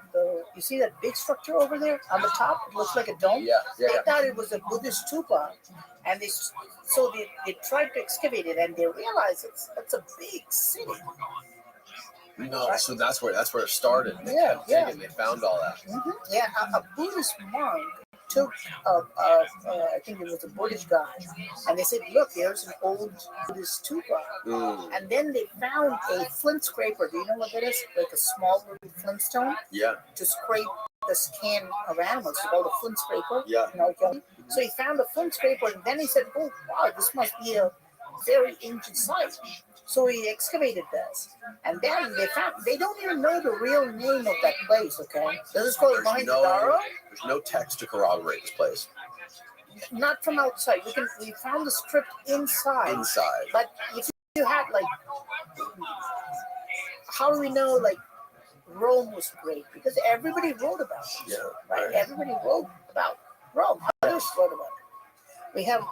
you see that big structure over there on the top? It looks like a dome. Yeah. They thought it was a Buddhist stupa, and they tried to excavate it, and they realized it's a big city. No, so that's where it started. They Yeah, kept yeah. digging, they found all that. Yeah, a Buddhist monk took I think it was a Buddhist guy, and they said, "Look, here's an old Buddhist stupa." And then they found a flint scraper. Do you know what that is? Like a small little flintstone Yeah. to scrape the skin of animals. It's called a flint scraper. Yeah. You know, okay? So he found a flint scraper, and then he said, "Oh, wow, this must be a very ancient site." So he excavated this, and then they don't even know the real name of that place. Okay, this is called Mohenjo-daro. There's no text to corroborate this place. Not from outside. We found the script inside. Inside. But if you had like, how do we know like Rome was great? Because everybody wrote about it. Yeah. Right? Everybody wrote about Rome. Others wrote about it. We have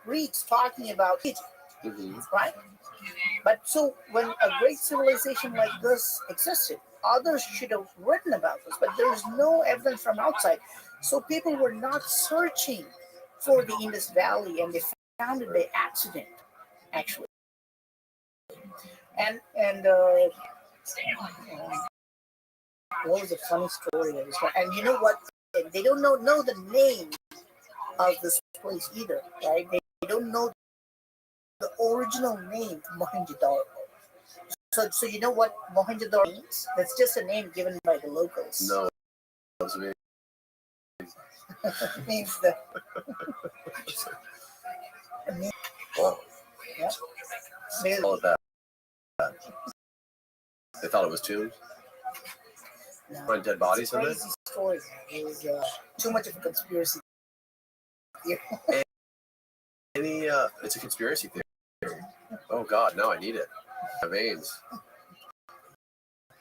Greeks talking about Egypt, right? But so when a great civilization like this existed, others should have written about this, but there's no evidence from outside. So people were not searching for the Indus Valley, and they found it by accident, actually. And what was a funny story? And you know what? They don't know the name of this place either, right? They don't know the original name Mohenjo-daro. So you know what Mohenjo-daro means? That's just a name given by the locals. No. That's me. It means the. Oh. Yeah. All of that. They thought it was tombs. No. Find dead bodies in there. Crazy story. It was too much of a conspiracy. It's a conspiracy theory. Oh God, now I need it. My veins.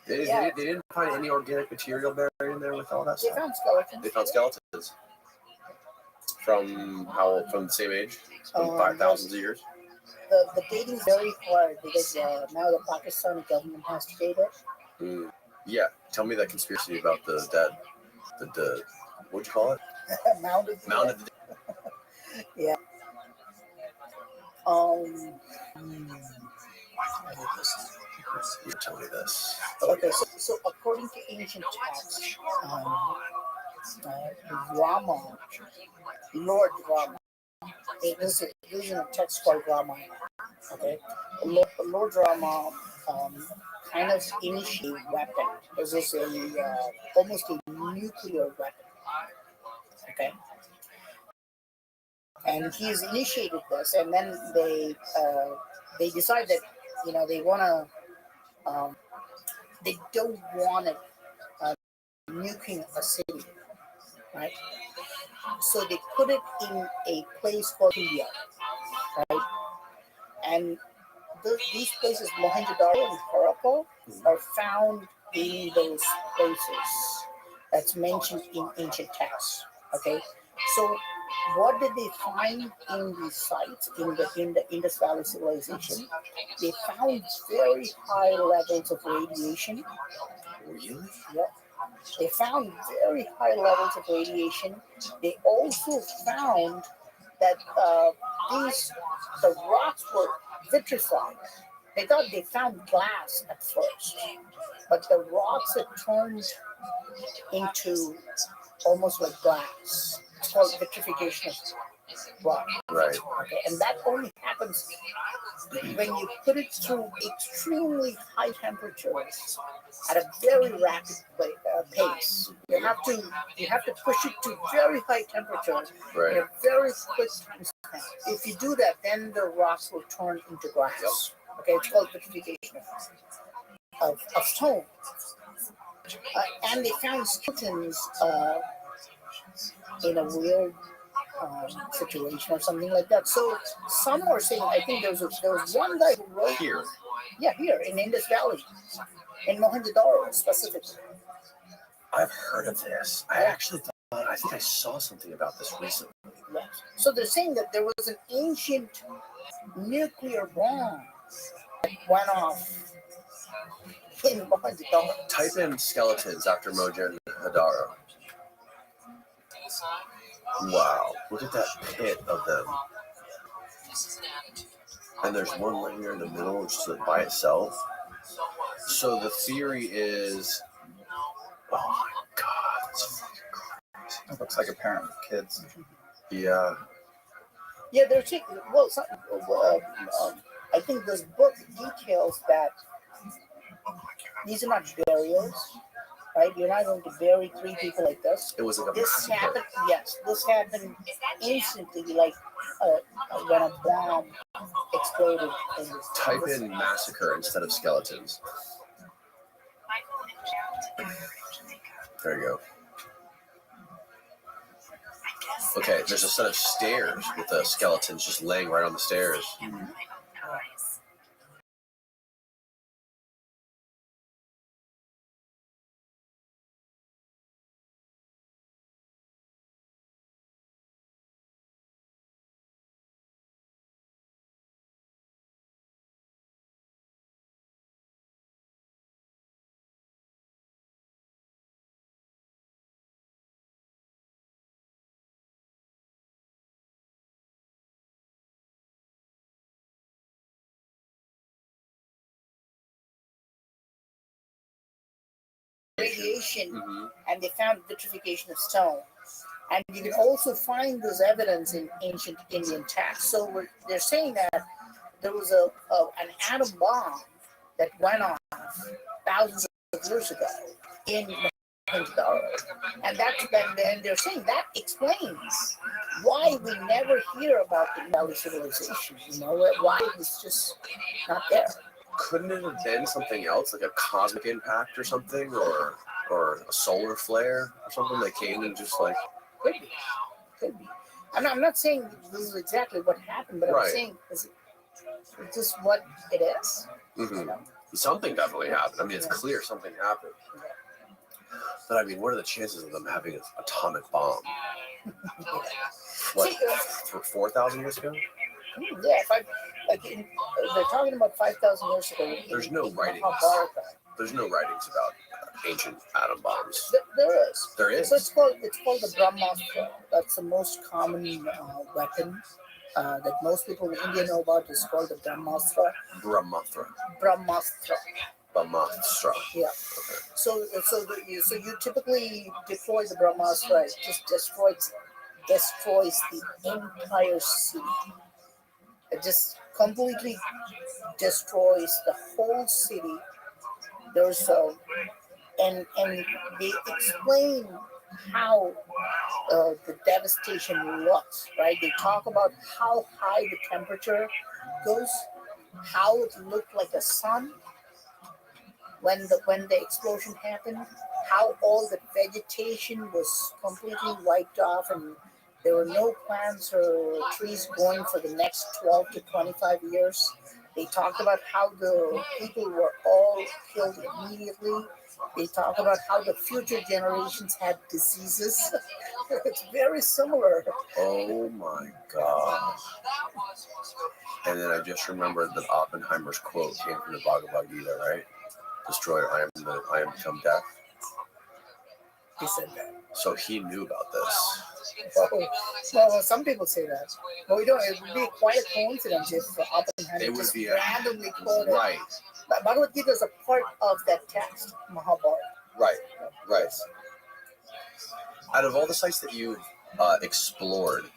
They didn't find any organic material buried in there with all that They stuff. found skeletons. They found skeletons. From the same age? From 5,000 years? The dating is very hard because now the Pakistani government has to date it. Yeah. Tell me that conspiracy about the what'd you call it? Mounded. Mounded. Yeah. You tell me this. Okay, so according to ancient texts, Rama, Lord Rama, this is in a text called Rama. Okay, Lord Rama kind of initiated a weapon. This is almost a nuclear weapon. Okay, and he's initiated this, and then they decide that they want to. They don't want it nuking a city, right? So they put it in a place called India, right? And these places, Mohenjo-daro and Harappa, are found in those places that's mentioned in ancient texts. Okay, so what did they find in these sites in the Indus Valley civilization? They found very high levels of radiation. Really? Yep. They found very high levels of radiation. They also found that the rocks were vitrified. They thought they found glass at first, but the rocks had turned into almost like glass. It's called vitrification of rock. Right. Okay, and that only happens when you put it through extremely high temperatures at a very rapid pace. You have to push it to very high temperatures in a very quick time span. If you do that, then the rocks will turn into glass. Okay, it's called vitrification of stone. And they found skeletons in a weird situation or something like that. So some are saying, I think there was one guy who wrote Here. Yeah, here in Indus Valley, in Mohenjo-daro specifically. I've heard of this. I think I saw something about this recently. Yes. So they're saying that there was an ancient nuclear bomb that went off in Mohenjo-daro. Type in skeletons after Mohenjo-daro. Wow, look at that pit of them. And there's one right here in the middle, just like by itself. So the theory is, oh my God, it's fucking crazy. It looks like a parent with kids. Yeah. Yeah, they're taking. Well, I think this book details that these are not burials, right? You're not going to bury 3 people like this. It was like a This massacre. happened. Yes, this happened instantly, like when a bomb exploded. In this. Type in massacre instead of skeletons. There you go. Okay, there's a set of stairs with the skeletons just laying right on the stairs. Radiation, and they found vitrification of stone. And you can also find this evidence in ancient Indian texts. So they're saying that there was an atom bomb that went off thousands of years ago in Mohenjo-daro. And they're saying that explains why we never hear about the Valley civilization. Why it was just not there. Couldn't it have been something else, like a cosmic impact or something, or a solar flare or something that came and just like... Could be. I'm not saying this is exactly what happened, but Right. I'm saying is this what it is? Mm-hmm. Something definitely happened. I mean, it's clear something happened. But I mean, what are the chances of them having an atomic bomb? What, for 4,000 years ago? Yeah, they're talking about 5,000 years ago. There's no writings. Mahabharata. There's no writings about ancient atom bombs. There is. There is. So it's called the Brahmastra. That's the most common weapon that most people in India know about. Is called the Brahmastra. Brahmastra. Brahmastra. Brahmastra. Yeah. Okay. So you typically deploy the Brahmastra. It just destroys the entire city. It just completely destroys the whole city. There's and they explain how the devastation looks, right? They talk about how high the temperature goes, how it looked like a sun when the explosion happened, how all the vegetation was completely wiped off, and there were no plants or trees growing for the next 12 to 25 years. They talked about how the people were all killed immediately. They talk about how the future generations had diseases. It's very similar. Oh my God. And then I just remembered that Oppenheimer's quote came from the Bhagavad Gita, right? Destroyer, I am become death. He said that. So he knew about this. Well, some people say that. But we don't. It would be quite a coincidence if Oppenheimer It would just be randomly quoted. Right. Bhagavad Gita is a part of that text, Mahabharata. Right. Out of all the sites that you've explored,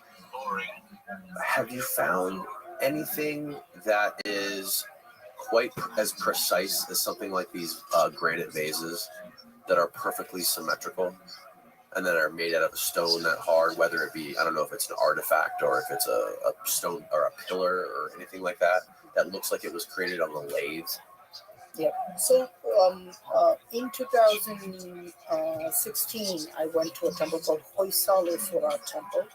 have you found anything that is quite as precise as something like these granite vases that are perfectly symmetrical and that are made out of a stone that hard, whether it be, I don't know if it's an artifact or if it's a stone or a pillar or anything like that, that looks like it was created on a lathe? Yeah. So in 2016, I went to a temple called Hoysaleswara Temple.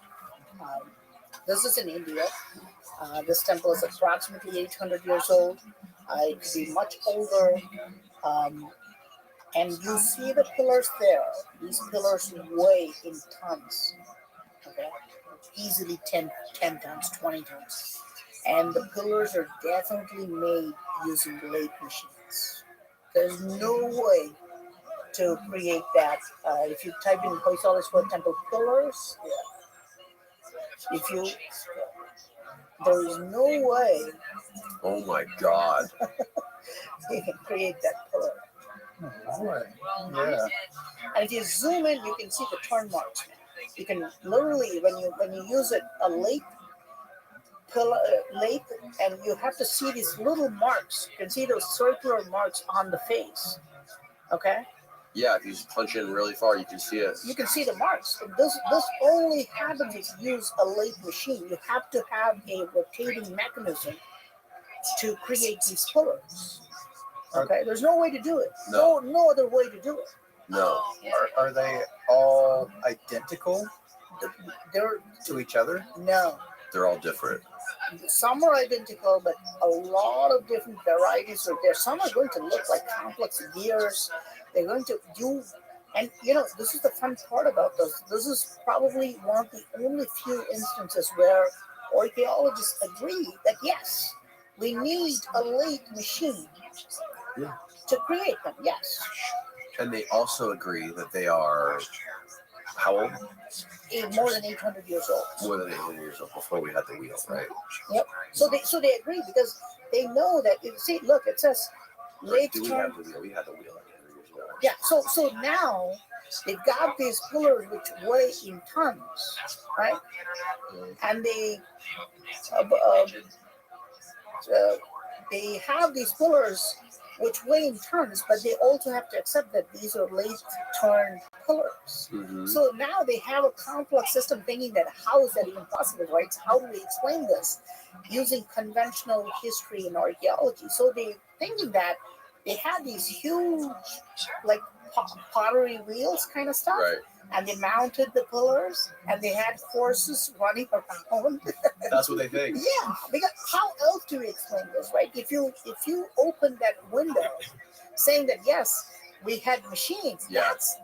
This is in India. This temple is approximately 800 years old. It could be much older. And you see the pillars there. These pillars weigh in tons. Okay? Easily 10 tons, 20 tons. And the pillars are definitely made using lathe machines. There's no way to create that. If you type in Hoysaleswara Temple pillars, there is no way. Oh my God. You can create that pillar. Yeah. And if you zoom in, you can see the turn marks. You can literally, when you use a lathe pillar, and you have to see these little marks. You can see those circular marks on the face. Okay. Yeah, if you just punch in really far, you can see it. You can see the marks. This only happens if you use a lathe machine. You have to have a rotating mechanism to create these pillars. Okay, there's no way to do it. No other way to do it. No. Are they all identical They're to each other? no. They're all different. Some are identical, but a lot of different varieties are there. Some are going to look like complex gears. They're going to do, and this is the fun part about this. This is probably one of the only few instances where archaeologists agree that yes, we need a lathe machine to create them. Yes. And they also agree that they are how old? More than 800 years old. More than 800 years old, before we had the wheel, right? Yep. So they agree because they know that. See, look, it says late Do we term. have the wheel? We had the wheel like 800 years ago. Yeah. So now they've got these pillars which weigh in tons, right? And they have these pillars which weigh in tons, but they also have to accept that these are late-turned pillars. Mm-hmm. So now they have a complex system thinking that how is that even possible, right? So how do we explain this using conventional history and archaeology? So they're thinking that they had these huge, like pottery wheels kind of stuff. Right. And they mounted the pillars, and they had horses running around. That's what they think. Yeah, because how else do we explain this, right? If you open that window, saying that yes, we had machines, Yeah. that's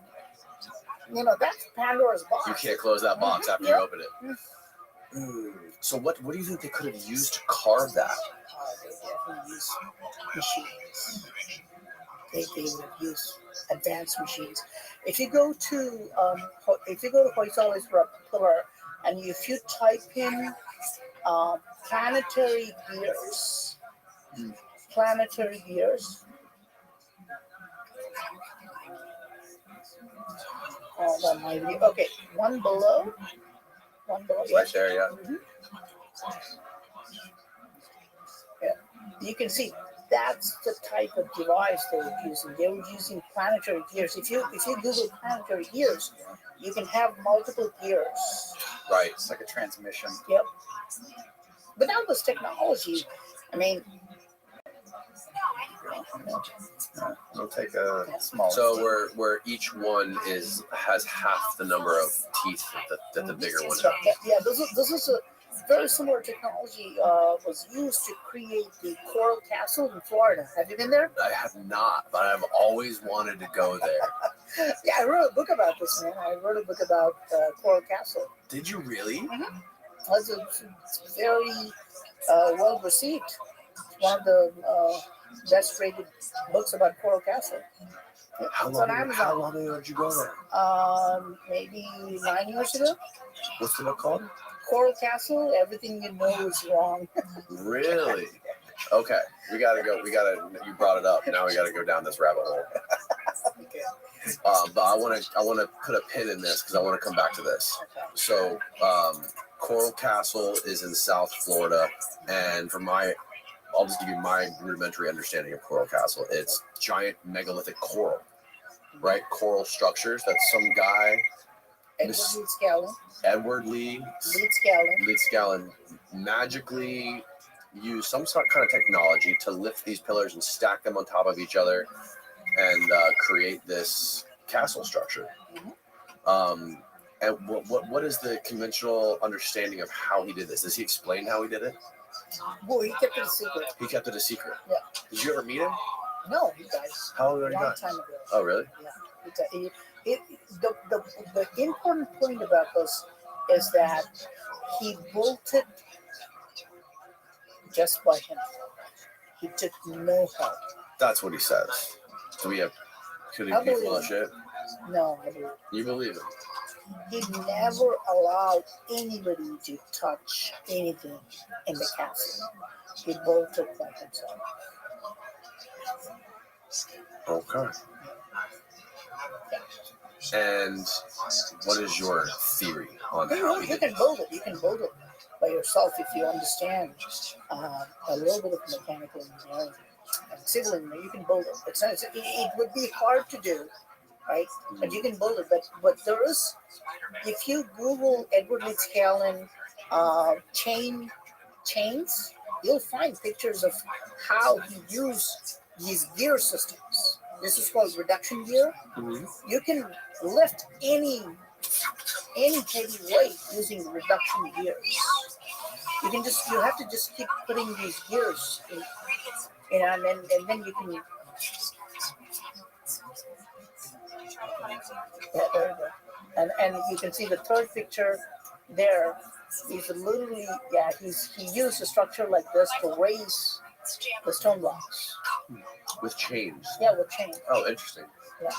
Pandora's box. You can't close that box after Yep. you open it. So what do you think they could have used to carve that? They definitely use machines. They would have used advanced machines. If you go to Hoysala's pillar, and if you type in planetary gears, that might be okay. One below. Right there, yeah. Yeah. You can see that's the type of device they were using. They were using planetary gears. If you Google planetary gears, you can have multiple gears. Right. It's like a transmission. Yep. Without this technology, I mean, We'll take a small. So where each one has half the number of teeth that the bigger one has. yeah, this is a very similar technology was used to create the Coral Castle in Florida. Have you been there? I have not, but I've always wanted to go there. Yeah, I wrote a book about this, man. I wrote a book about Coral Castle. Did you really? It's very well received. One of the best rated books about Coral Castle. How It's on long Amazon. did you go there? Maybe 9 years ago. What's the book called? Coral Castle, everything you know is wrong. Really? Okay, we gotta go. You brought it up. Now we gotta go down this rabbit hole. Okay. But I want to put a pin in this because I want to come back to this. So, Coral Castle is in South Florida, and I'll just give you my rudimentary understanding of Coral Castle. It's giant megalithic coral, right? Coral structures that some guy, Edward Lee Scallon, magically used some kind of technology to lift these pillars and stack them on top of each other and create this castle structure. And what is the conventional understanding of how he did this? Does he explain how he did it? Well, he kept it a secret. He kept it a secret. Yeah. Did you ever meet him? No, he died. How old are a you long now? time ago. Oh, really? Yeah. The important point about this is that he built it just by himself. He took no help. That's what he says. Do we have? Could he I be full believe of shit? No, I believe. You believe him? He never allowed anybody to touch anything in the castle. He built it by himself. Okay. And what is your theory on how he You did can it? build it. You can build it by yourself if you understand a little bit of mechanical engineering and civil engineering. You can build it. It would be hard to do, right? But you can build it. But there is, if you Google Edward Lee Scallon chains, you'll find pictures of how he used these gear systems. This is called reduction gear. Mm-hmm. You can lift any heavy weight using reduction gears. You have to just keep putting these gears in, and then you can. Yeah, there you go. And you can see the third picture there. He's literally he used a structure like this to raise the stone blocks. With chains. Yeah, with chains. Oh, interesting. Yeah.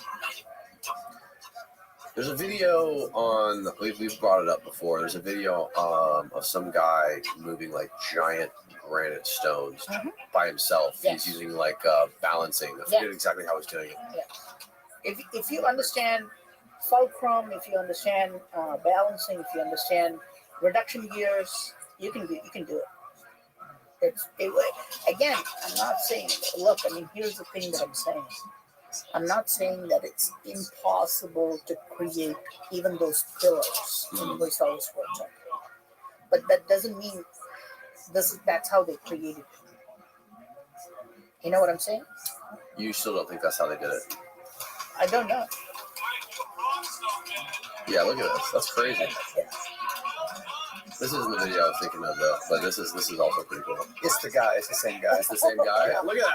There's a video on, we've brought it up before. There's a video of some guy moving like giant granite stones by himself. Yes. He's using like balancing. I forget exactly how he's doing it. Yeah. If you understand fulcrum, if you understand balancing, if you understand reduction gears, you can do it. Again, I'm not saying, look, I mean, here's the thing that I'm saying. I'm not saying that it's impossible to create even those pillars in Rothschild's workshop. But that doesn't mean that's how they created it. You know what I'm saying? You still don't think that's how they did it? I don't know. Yeah, look at this. That's crazy. Yeah. This isn't the video I was thinking of though, but this is also pretty cool. It's the guy. It's the same guy. It's the same guy. Look at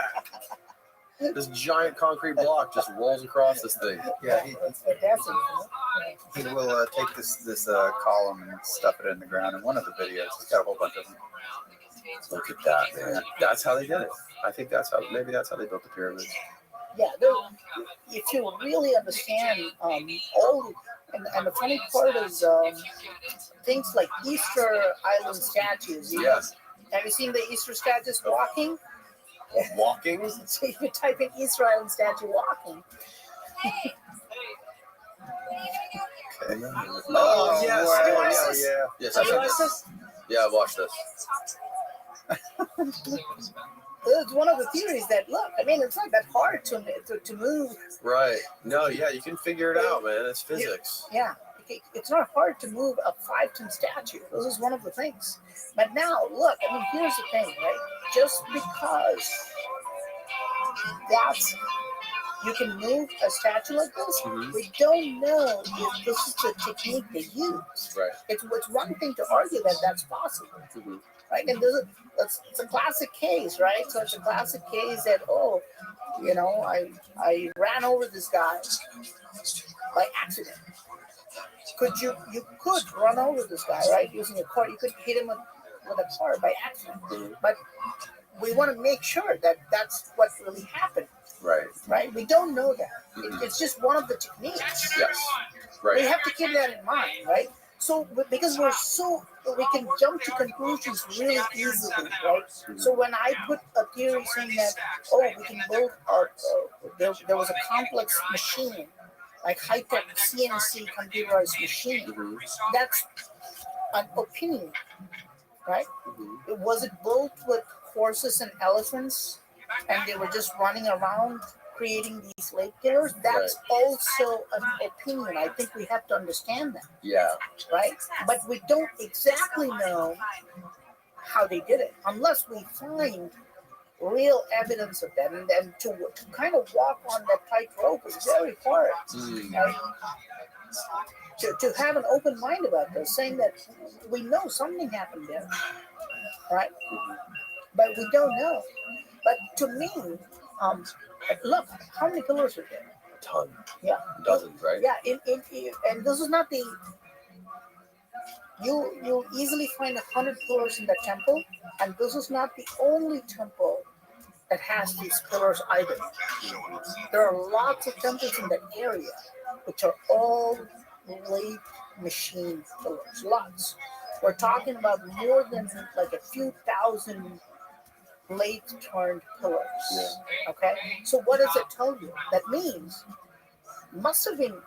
that. This giant concrete block just rolls across this thing. Yeah, It's fantastic. he will take this column and stuff it in the ground. In one of the videos, he's got a whole bunch of them. Look at that, man. That's how they did it. I think maybe that's how they built the pyramids. Yeah, if you really understand all, and the funny part is things like Easter Island statues. Yeah. Have you seen the Easter statues walking? Walking? So if you type in Easter Island statue walking. Oh, yes. Have you Oh, watched yeah, this? yeah. Yes, Have you I've watched seen this? Yeah, I watched this. It's one of the theories that, look, I mean, it's not that hard to move. Right. No, yeah, you can figure it out, man. It's physics. Yeah, it's not hard to move a 5-ton statue. This is one of the things. But now, look, I mean, here's the thing, right? Just because you can move a statue like this, we don't know if this is the technique they use. Right. It's one thing to argue that that's possible. Right, and it's a classic case, right? So it's a classic case that, I ran over this guy by accident. You could run over this guy, right? Using a car, you could hit him with a car by accident. But we want to make sure that that's what really happened. Right. Right? We don't know that. It's just one of the techniques. Yes. Right. We have to keep that in mind, right? So, because we can jump to conclusions really easily, right? So when I put a theory saying that, we can build there was a complex machine, like high-tech CNC computerized machine, that's an opinion, right? Was it built with horses and elephants, and they were just running around creating these lake killers? That's also an opinion. I think we have to understand that. Yeah. Right? But we don't exactly know how they did it unless we find real evidence of that. And then to kind of walk on that tightrope is very hard. Right? To have an open mind about this, saying that we know something happened there. Right? But we don't know. But to me, look, how many pillars are there? A ton. Yeah. Dozens, right? Yeah. And this is not the. You'll easily find 100 pillars in the temple, and this is not the only temple that has these pillars either. There are lots of temples in that area, which are all lathe machine pillars. Lots. We're talking about more than like a few thousand lathe turned pillars. Yeah. Okay, so what does it tell you? That means it must have been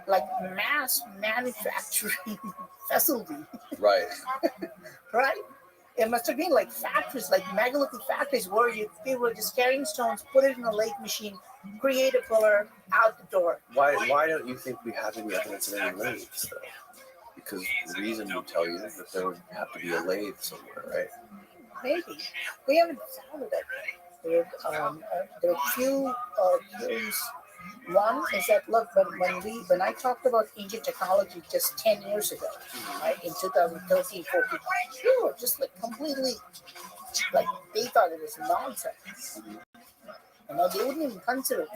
like mass manufacturing facility. Right. Right? It must have been like factories, like megalithic factories where people were just carrying stones, put it in a lathe machine, create a pillar, out the door. Why don't you think we have any evidence of any lathes though? Because reason would tell you that there would have to be a lathe somewhere, right? Maybe. We haven't found it yet. There are a few theories. One is that, look, when I talked about ancient technology just 10 years ago, right, in 2013, 14, they were just like completely, like, they thought it was nonsense. They wouldn't even consider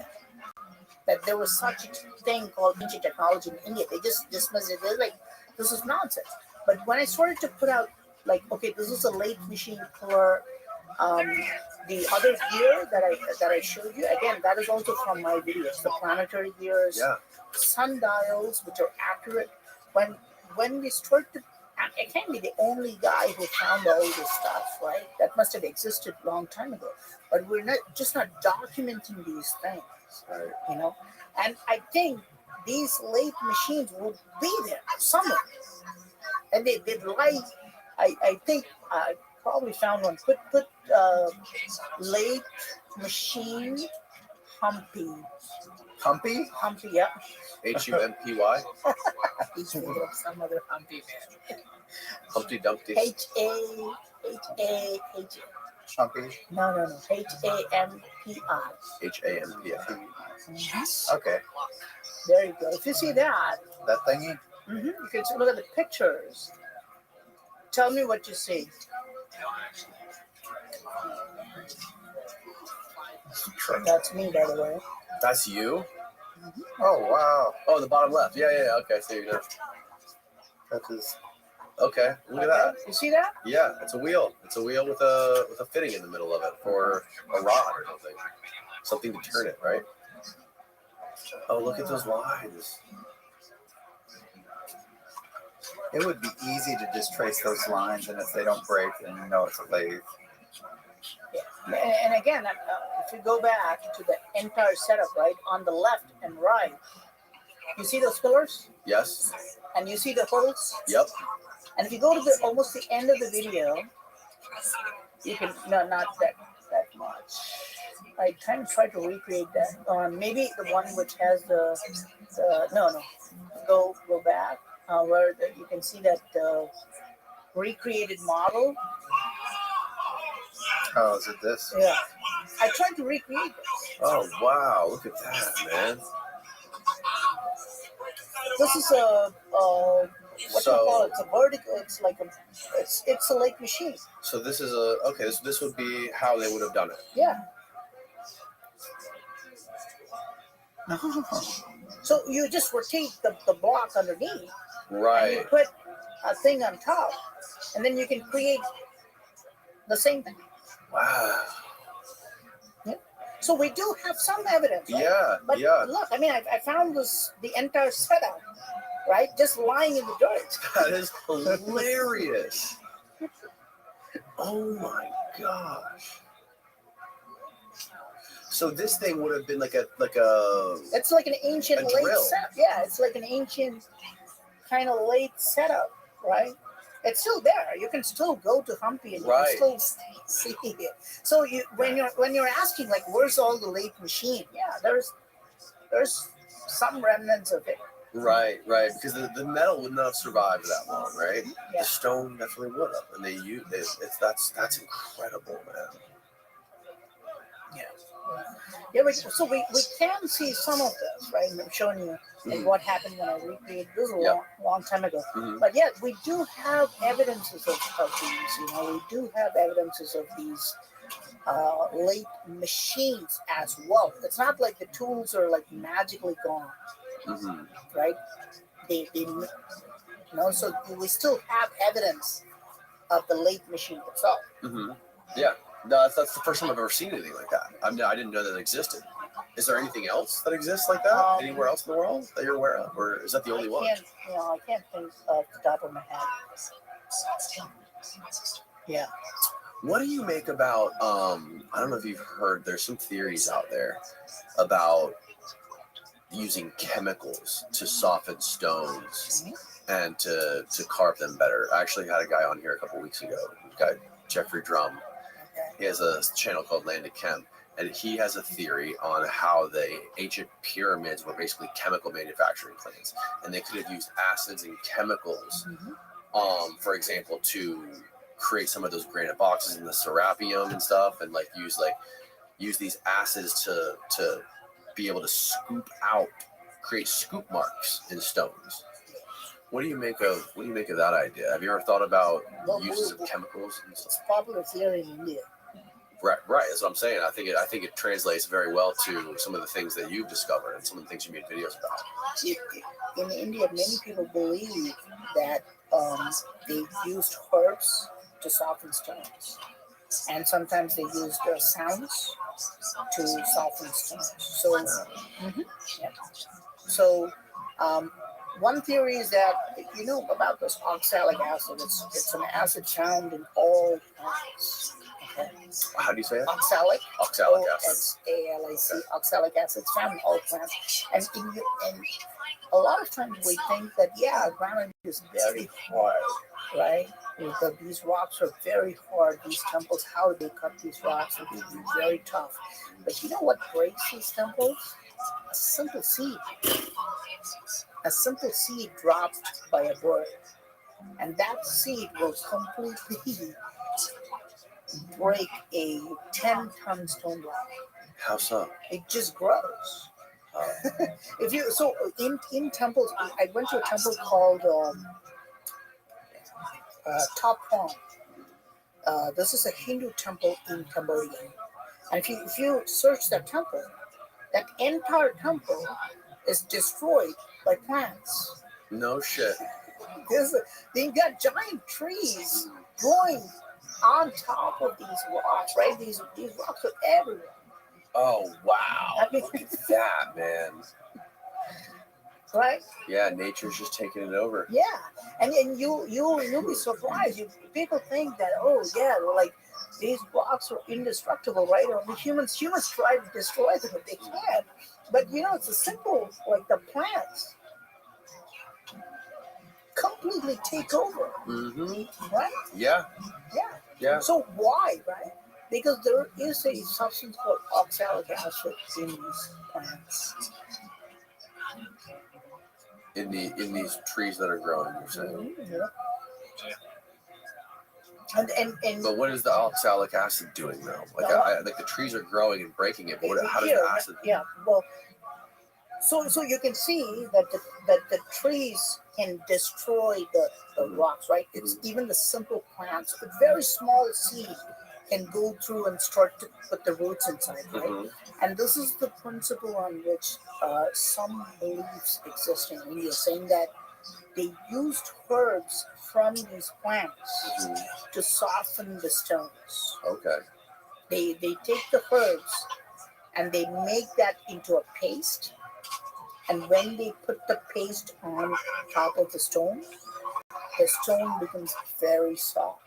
that there was such a thing called ancient technology in India. They just dismissed it. They're like, this is nonsense. But when I started to put out, like, okay, this is a lathe machine pillar. The other gear that I showed you, again, that is also from my videos. The planetary gears, sundials, which are accurate. When we start to, I can't be the only guy who found all this stuff, right? That must have existed a long time ago. But we're not documenting these things, right? And I think these lathe machines will be there somewhere, and they'd like. I think I probably found one. Put lathe machine Humpy. Humpy? Humpy, yeah. Humpy? He's thinking of some other Humpy man. Humpty Dumpty. H-A-H-A-H-A. Chumpy. No. Hampi. HAMPI. Okay. There you go. If you see that, That thingy. you can look at the pictures. Tell me what you see. That's me, by the way. That's you? Oh wow. Oh, the bottom left. Yeah. Okay, so you're gonna. That is. Okay, look at that. You see that? Yeah, it's a wheel. It's a wheel with a fitting in the middle of it for a rod or something. Something to turn it, right? Oh, look at those lines. It would be easy to just trace those lines, and if they don't break, then you know it's a lathe. And again, if you go back to the entire setup, right, on the left and right, you see those pillars? Yes. And you see the holes? Yep. And if you go to the almost the end of the video, you can, no, not that much. I kind of tried to recreate that. Maybe the one which has the no. Go back where you can see that recreated model. Oh, is it this? Yeah. I tried to recreate this. Oh wow! Look at that, man. This is a what do you call it? It's a vertical. It's like it's a lake machine. So this is okay. This would be how they would have done it. Yeah. So you just rotate the block underneath. Right. And you put a thing on top, and then you can create the same thing. Wow. Yeah. So we do have some evidence. Right? Yeah. But yeah. look, I mean, I found the entire setup, right, just lying in the dirt. That is hilarious. Oh my gosh. So this thing would have been like a. It's like an ancient a late drill. setup. Yeah, it's like an ancient kind of late setup, right? It's still there. You can still go to Hampi and you Right. can still see it. So when you're asking like where's all the late machine? Yeah, there's some remnants of it. Right. Because the metal would not have survived that long, right? Yeah. The stone definitely would have, and they use it. That's incredible, man. Yeah, so we can see some of this, right? I'm showing you like what happened when I recreated this a long time ago. Mhm. But yeah, we do have evidences of these. You know, we do have evidences of these late machines as well. It's not like the tools are like magically gone, right? They you know, so we still have evidence of the late machine itself. Yeah. No, that's the first time I've ever seen anything like that. I didn't know that it existed. Is there anything else that exists like that anywhere else in the world that you're aware of, or is that the only one? I can't think off the top of my head. Yeah. What do you make about? I don't know if you've heard. There's some theories out there about using chemicals to soften stones and to carve them better. I actually had a guy on here a couple weeks ago. Guy Jeffrey Drum. He has a channel called Land of Chem, and he has a theory on how the ancient pyramids were basically chemical manufacturing plants, and they could have used acids and chemicals, for example, to create some of those granite boxes and the serapeum and stuff, and use these acids to be able to create scoop marks in stones. What do you make of that idea? Have you ever thought about uses of chemicals and stuff? It's popular theory in India. Right. That's what I'm saying. I think it translates very well to some of the things that you've discovered and some of the things you made videos about. In India, many people believe that they used herbs to soften stones, and sometimes they used sounds to soften stones. So, So, one theory is that you know about this oxalic acid. It's an acid found in all plants. Okay. How do you say it? Oxalic acid. OXALIC. Oxalic acid is found in all plants, and a lot of times we think that granite is very hard, right? These rocks are very hard. These temples, how they cut these rocks, it would be very tough. But you know what breaks these temples? A simple seed. A simple seed dropped by a bird, and that seed will completely break a 10-ton stone block. How so? It just grows. If you so in temples, I went to a temple called Top Pong. This is a Hindu temple in Cambodia, and if you search that temple, that entire temple is destroyed by plants. No shit. They've got giant trees growing on top of these rocks, right? These rocks are everywhere. Oh wow! I mean, Look at that, man. right? Yeah, nature's just taking it over. Yeah, and you'll be surprised. People think that like these rocks are indestructible, right? Or the humans try to destroy them, but they can't. But it's a simple like the plants completely take over, Mm-hmm. right? Yeah. Yeah. Yeah. So why, right? Because there is a substance called oxalic acid in these plants. In these trees that are growing, you're saying. Yeah. And But what is the oxalic acid doing though? Like, like the trees are growing and breaking it. But how does the acid? Yeah. Well, so you can see that the trees can destroy the rocks, right? It's even the simple plants, a very small seed can go through and start to put the roots inside, right? Mm-hmm. And this is the principle on which some beliefs exist in India, saying that they used herbs from these plants to soften the stones. Okay. They take the herbs and they make that into a paste. And when they put the paste on top of the stone becomes very soft.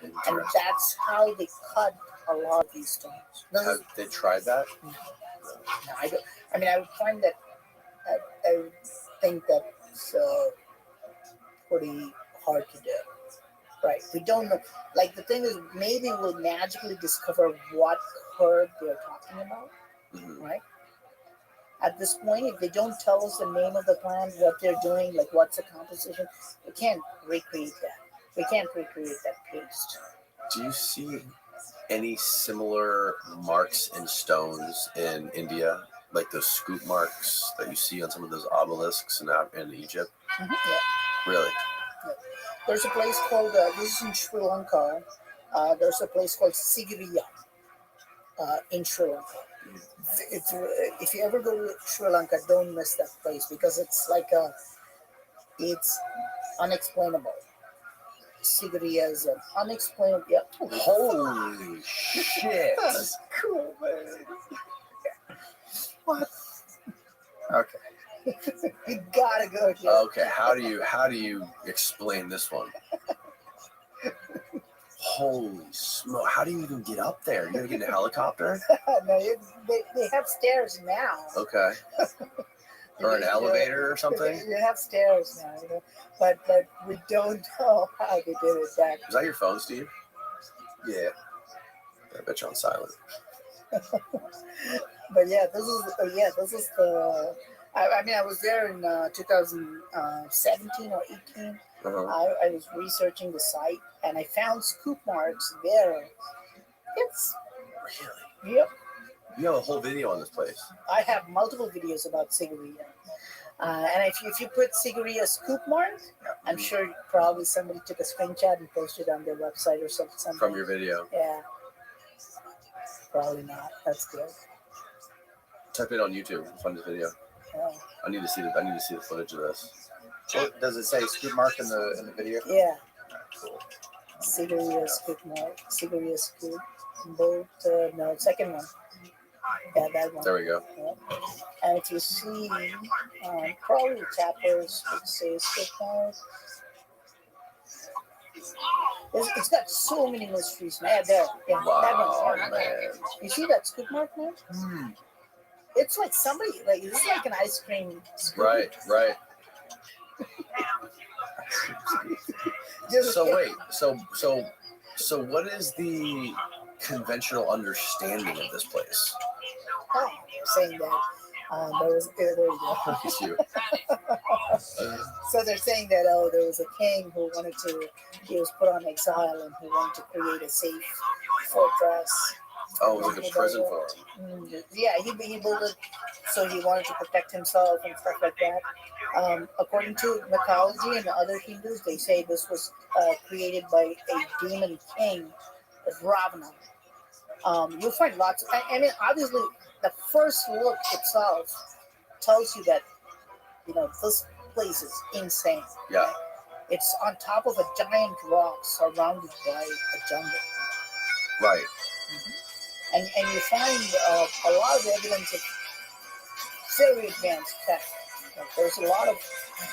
And that's how they cut a lot of these stones. Have they tried that? No, I don't. I mean, I would find that. I would think that's pretty hard to do. Right? We don't know. Like the thing is, maybe we'll magically discover what herb they're talking about. Right? At this point, if they don't tell us the name of the plant, what they're doing, like what's the composition, we can't recreate that. We can't recreate that paste. Do you see any similar marks in stones in India, like those scoop marks that you see on some of those obelisks in Egypt? Yeah. Really? Yeah. There's a place called, this is in Sri Lanka, there's a place called Sigiriya in Sri Lanka. If you ever go to Sri Lanka, don't miss that place because it's like it's unexplainable. Sigiriya is an unexplainable. Yeah. Holy shit! That's cool, man. What? Okay. You gotta go here. Okay, how do you explain this one? Holy smoke! How do you even get up there? You gotta get in a helicopter? No, they have stairs now. Okay. Or an elevator or something? You have stairs now, but we don't know how they did it back. Is that your phone, Steve? Yeah. I bet you're on silent. But yeah, this is the. I mean, I was there in 2017 or 18. I was researching the site and I found scoop marks there. It's really. Yep. You have a whole video on this place. I have multiple videos about Sigiriya. And if you put Sigiriya scoop mark, I'm sure probably somebody took a screenshot and posted it on their website or something. From your video? Yeah. Probably not. That's good. Type it on YouTube. Find this video. Yeah. I need to see the footage of this. So does it say scoop mark in the video? Yeah. Cool. Sigiriya scoop mark. Sigiriya scoop. Both. No, second one. Yeah, that one. There we go. Yeah. And if you see, probably the chapters would say scoop mark. It's got so many mysteries, man. There. Yeah, Wow, that one. man. You see that scoop mark, man? It's like somebody, it's like an ice cream scoop. Right. So wait, so what is the conventional understanding of this place? Oh, saying that there you go. Look at you. So they're saying that there was a king who wanted to he was put on exile and he wanted to create a safe fortress. Oh, it was like a prison for him. Yeah, he built it so he wanted to protect himself and stuff like that. According to mythology and other Hindus, they say this was created by a demon king, Ravana. You'll find lots. I mean, obviously, the first look itself tells you that this place is insane. Yeah. It's on top of a giant rock surrounded by a jungle. Right. And you find a lot of evidence of very advanced tech. Like, there's a lot of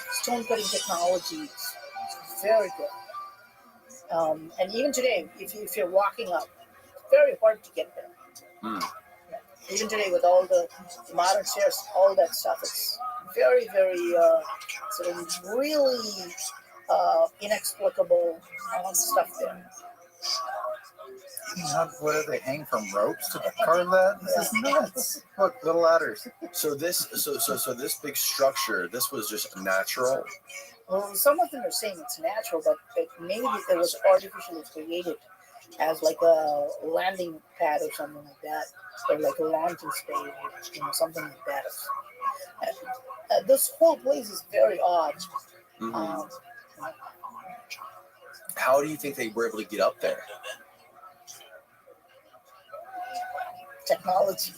stone cutting technology. It's very good. And even today, if you're walking up, it's very hard to get there. Mm. Yeah. Even today, with all the modern stairs, all that stuff, it's very, very sort of really inexplicable stuff there. What do they hang from ropes to carve that? This is nuts. Look, little ladders. So this big structure, this was just natural. Well, some of them are saying it's natural, but maybe it was artificially created as like a landing pad or something like that, or like a launching space, something like that. This whole place is very odd. Mm-hmm. How do you think they were able to get up there? Technology.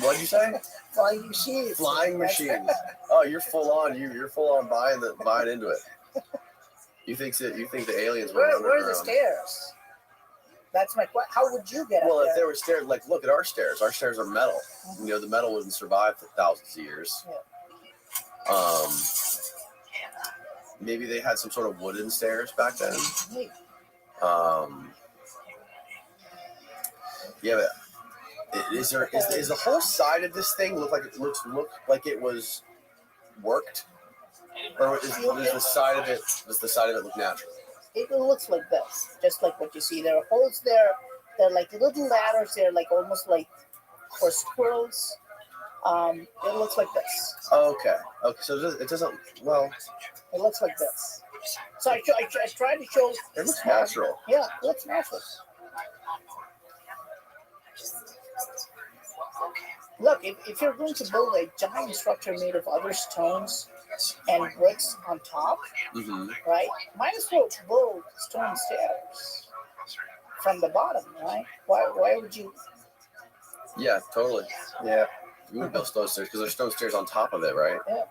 What did you say? Flying machines. Flying machines. Oh, you're full on. You're full on buying into it. You think the aliens were underground? Where are the stairs? That's my question. How would you get up Well, there? if there were stairs, like look at our stairs. Our stairs are metal. Mm-hmm. The metal wouldn't survive for thousands of years. Yeah. Maybe they had some sort of wooden stairs back then. Maybe. Yeah, but is the whole side of this thing look like it was worked, or does the side of it look natural? It looks like this, just like what you see. There are holes there. They're like little ladders. They're like almost like for squirrels. It looks like this. Okay. So it doesn't. Well, it looks like this. So I tried to show. It looks natural. Yeah, it looks natural. Look, if you're going to build a giant structure made of other stones and bricks on top, right? Might as well build stone stairs from the bottom, right? Why would you? Yeah, totally. Yeah. You would build stone stairs because there's stone stairs on top of it, right? Yeah.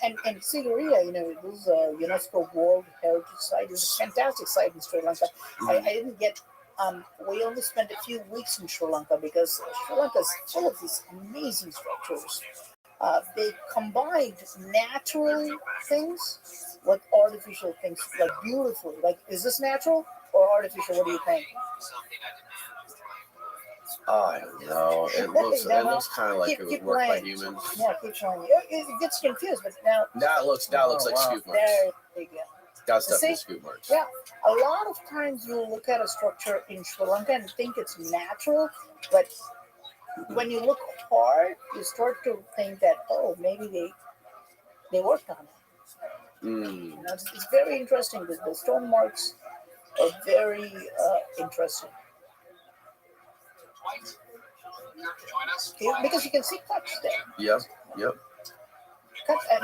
And Sigiriya, it was a UNESCO World Heritage Site. It's a fantastic site in Sri Lanka. I didn't get. We only spent a few weeks in Sri Lanka because Sri Lanka is full of these amazing structures. They combined natural things with artificial things, like beautifully. Like, is this natural or artificial? What do you think? I don't know. It looks kind of like it was worked by humans. Yeah, keep trying. It gets confused, but now that looks like scoop marks. There you go. That's definitely scoop marks. Yeah, a lot of times you look at a structure in Sri Lanka and think it's natural, but when you look hard, you start to think that maybe they worked on it. It's very interesting. The stone marks are very interesting. Because you can see cuts there. Yep.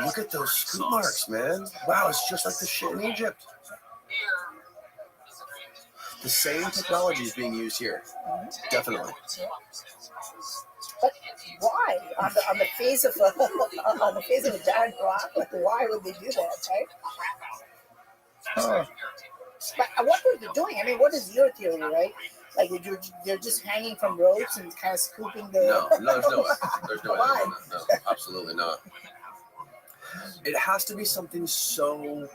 Look at those scoop marks, man. Wow, it's just like the shit in Egypt. The same technology is being used here. Definitely. But why? On the face of a giant rock? Why would they do that, right? But what were they doing? I mean, what is your theory, right? Like they're just hanging from ropes and kind of scooping the. No, there's no way. No, absolutely not. It has to be something so.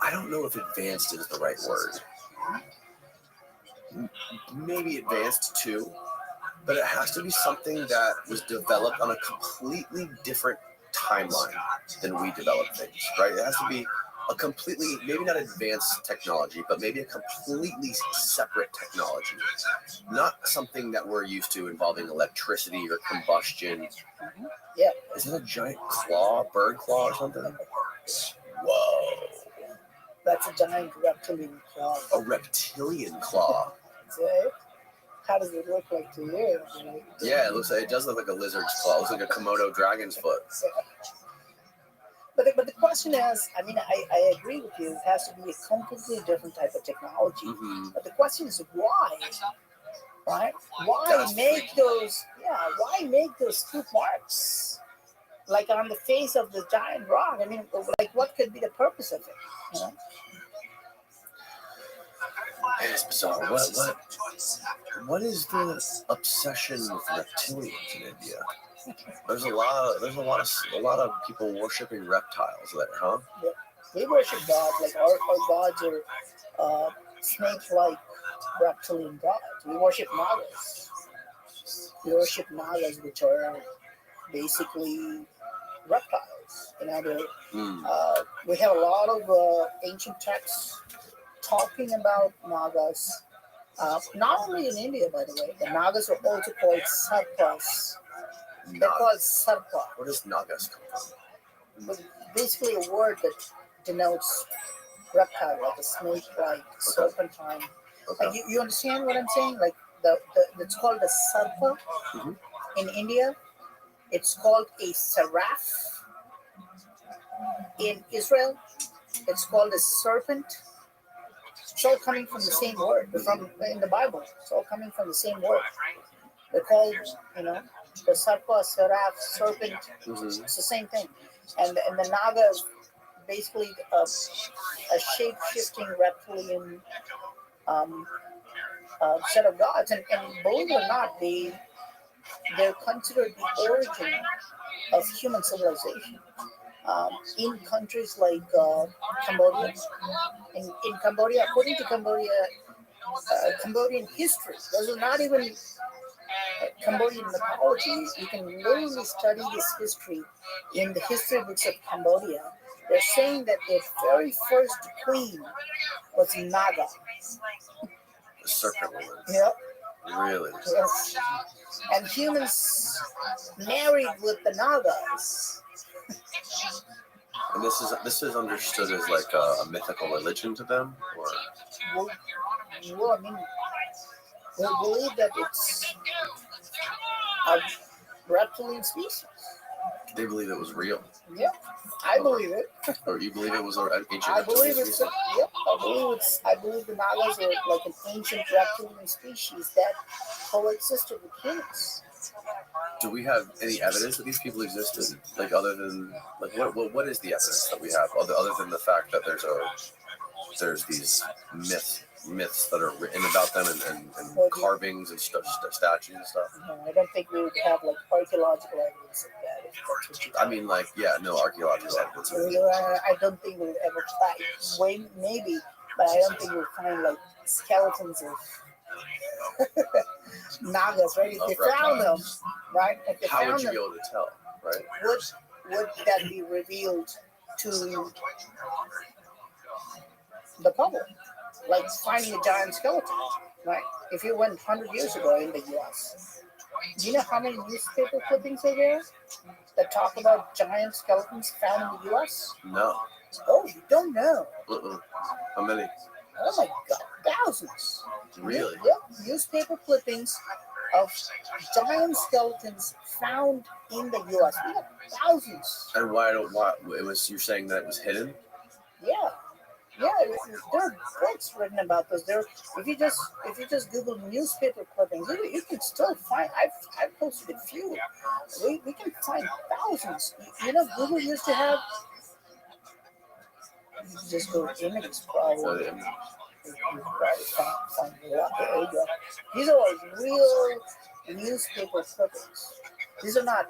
I don't know if advanced is the right word. Maybe advanced too, but it has to be something that was developed on a completely different timeline than we develop things, right? It has to be a completely, maybe not advanced technology, but maybe a completely separate technology. Not something that we're used to involving electricity or combustion. Yeah. Is it a giant claw, bird claw or something? Whoa. That's a giant reptilian claw. A reptilian claw. So, how does it look like to you? Yeah, it does look like a lizard's claw. It looks like a Komodo dragon's foot. So, but the question is, I mean, I agree with you. It has to be a completely different type of technology. Mm-hmm. But the question is why, right? Why That's make those? Yeah, why make those scoop marks like on the face of the giant rock? I mean, like what could be the purpose of it? You know? It's bizarre. What is the obsession with reptilians in India? There's a lot of people worshiping reptiles there, huh? Yeah. We worship gods, like our gods are snake-like reptilian gods. We worship nagas. We worship nagas, which are basically reptiles. You know, we have a lot of ancient texts talking about nagas. Not only in India, by the way, the nagas are also called sarpas. They're called sarpa. Where does nagas come from? Basically, a word that denotes reptile, like a snake-like, serpentine. Okay. Like you understand what I'm saying? Like it's called a sarpa in India. It's called a seraph in Israel. It's called a serpent. It's all coming from the same word. From in the Bible, it's all coming from the same word. They're called, you know, the sarpa, seraph, serpent. It's the same thing. And the naga is basically a shape-shifting reptilian set of gods. And believe it or not, they're considered the origin of human civilization. In countries like Cambodia. In Cambodia, according to Cambodian history, those are not even Cambodian mythology. You can literally study this history in the history books of Cambodia. They're saying that their very first queen was Naga. The serpent woman. Yep. Really? Yes. And humans married with the Nagas. And this is understood as like a mythical religion to them, or Well, I mean, they believe that it's a reptilian species. they believe it was real. Yep, I believe it. Or you believe it was an ancient I believe reptilian it's. species? Yep, I believe the Nagas are like an ancient reptilian species that coexisted with humans. Do we have any evidence that these people existed? Like other than like what is the evidence that we have other than the fact that there's these myths that are written about them and carvings and statues and stuff? No, I don't think we would have like archaeological evidence of that. If that's what you I mean, like, yeah, no archaeological evidence. I don't think we'll ever find. Maybe, but I don't think we'll find like skeletons of Nagas, right? If they found them, right? If they How found would you them, be able to tell, right? would that be revealed to the public? Like finding a giant skeleton, right? If you went 100 years ago in the U.S., do you know how many newspaper clippings are there that talk about giant skeletons found in the U.S.? No. Oh, you don't know? How many? Oh my God, thousands. Really? Yep, newspaper clippings of giant skeletons found in the U.S. We have thousands. And why it was you're saying that it was hidden? Yeah, there are books written about this. If you just Google newspaper clippings, you can still find. I've posted a few. We can find thousands. You know, Google used to have. You just go to images, probably. You probably find a lot. There you go. These are all real newspaper clippings. These are not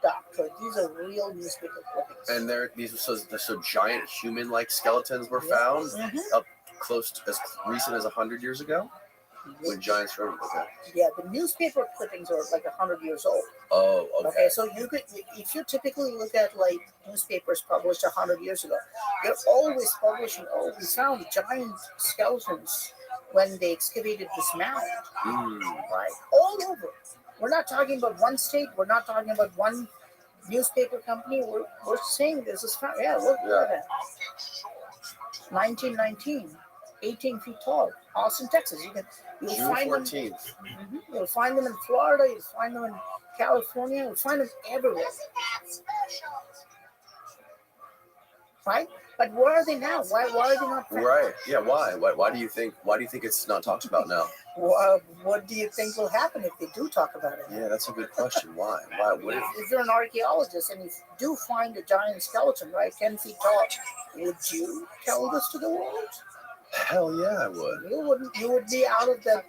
doctored. These are real newspaper clippings. And these so giant human-like skeletons were found up close to, as recent as 100 years ago. When giants wrote it, okay. Yeah, the newspaper clippings are like 100 years old. Oh, okay. Okay, so you could, if you typically look at like newspapers published 100 years ago, they're always publishing, oh, we found giant skeletons when they excavated this mound, right? All over. We're not talking about one state. We're not talking about one newspaper company. We're saying this is found. Yeah, look at that. 1919, 18 feet tall, Austin, Texas. You'll June find 14th. them. You'll find them in Florida. You'll find them in California. You'll find them everywhere. Right? But where are they now? Why are they not found? Right. Yeah. Why? Why do you think? Why do you think it's not talked about now? What do you think will happen if they do talk about it? Yeah, that's a good question. Why? Why? What If you're an archaeologist and you do find a giant skeleton, right, 10 feet tall, would you tell this to the world? Hell yeah, I would. You wouldn't. You would be out of that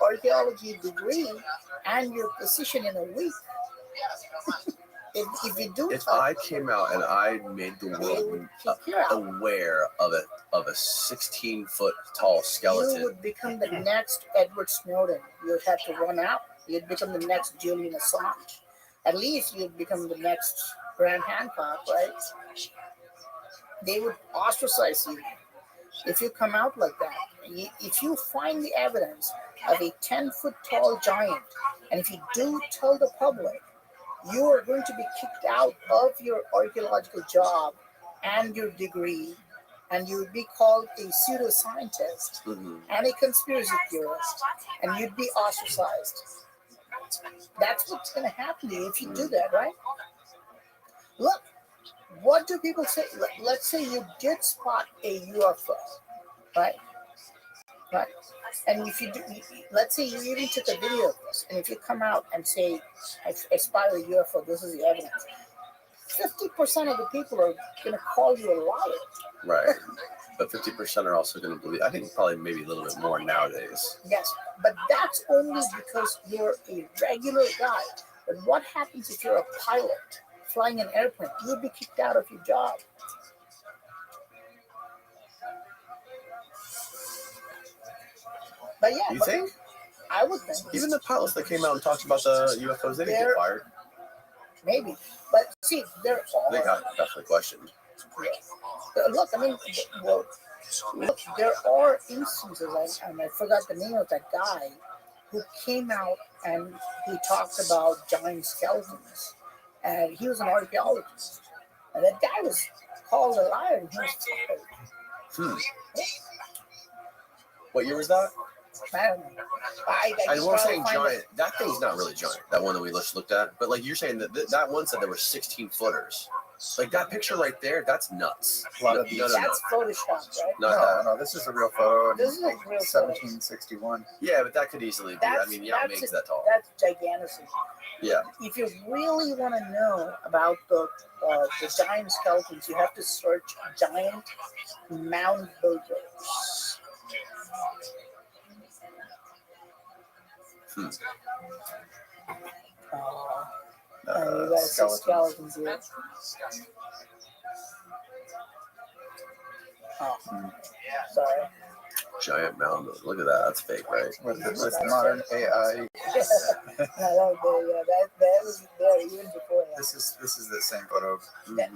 archaeology degree and your position in a week. if you do, If I came out and I made the they world would kick you out. aware of a 16-foot tall skeleton, You would become the next Edward Snowden. You'd have to run out. You'd become the next Julian Assange. At least you'd become the next Graham Hancock, right? They would ostracize you if you come out like that. If you find the evidence of a 10-foot tall giant, and if you do tell the public, you are going to be kicked out of your archaeological job and your degree, and you would be called a pseudoscientist and a conspiracy theorist, and you'd be ostracized. That's what's going to happen to you if you do that, right? Look, what do people say? Let's say you did spot a UFO, right? Right. And if you do, let's say you even took a video of this, and if you come out and say, I spotted a UFO, this is the evidence, 50% of the people are going to call you a liar. right? But 50% are also going to believe. I think probably maybe a little bit more nowadays. Yes, but that's only because you're a regular guy. But what happens if you're a pilot flying an airplane? You'll be kicked out of your job. But yeah, You think? I would think. Even the pilots that came out and talked about the UFOs, they didn't get fired. Maybe. But see, they're all... They got definitely questioned. Look, I mean, well, look, there are instances, and I forgot the name of that guy who came out and he talked about giant skeletons. And he was an archaeologist. And that guy was called a liar and he was fired. What year was that? I don't know. And we're saying giant. That thing's not really giant. That one that we just looked at. But like you're saying that one said there were 16 footers. Like that picture right there, that's nuts. That's Photoshop, right? No, this is a real photo. This is a real 1761. Yeah, but that could easily be. I mean, Yao Ming's that tall. That's gigantic. Yeah. If you really want to know about the giant skeletons, you have to search giant mound builders. You guys see skeletons here. Oh, sorry. Giant mound. Look at that. That's fake, right? With modern AI. that was there even before that. This is the same photo.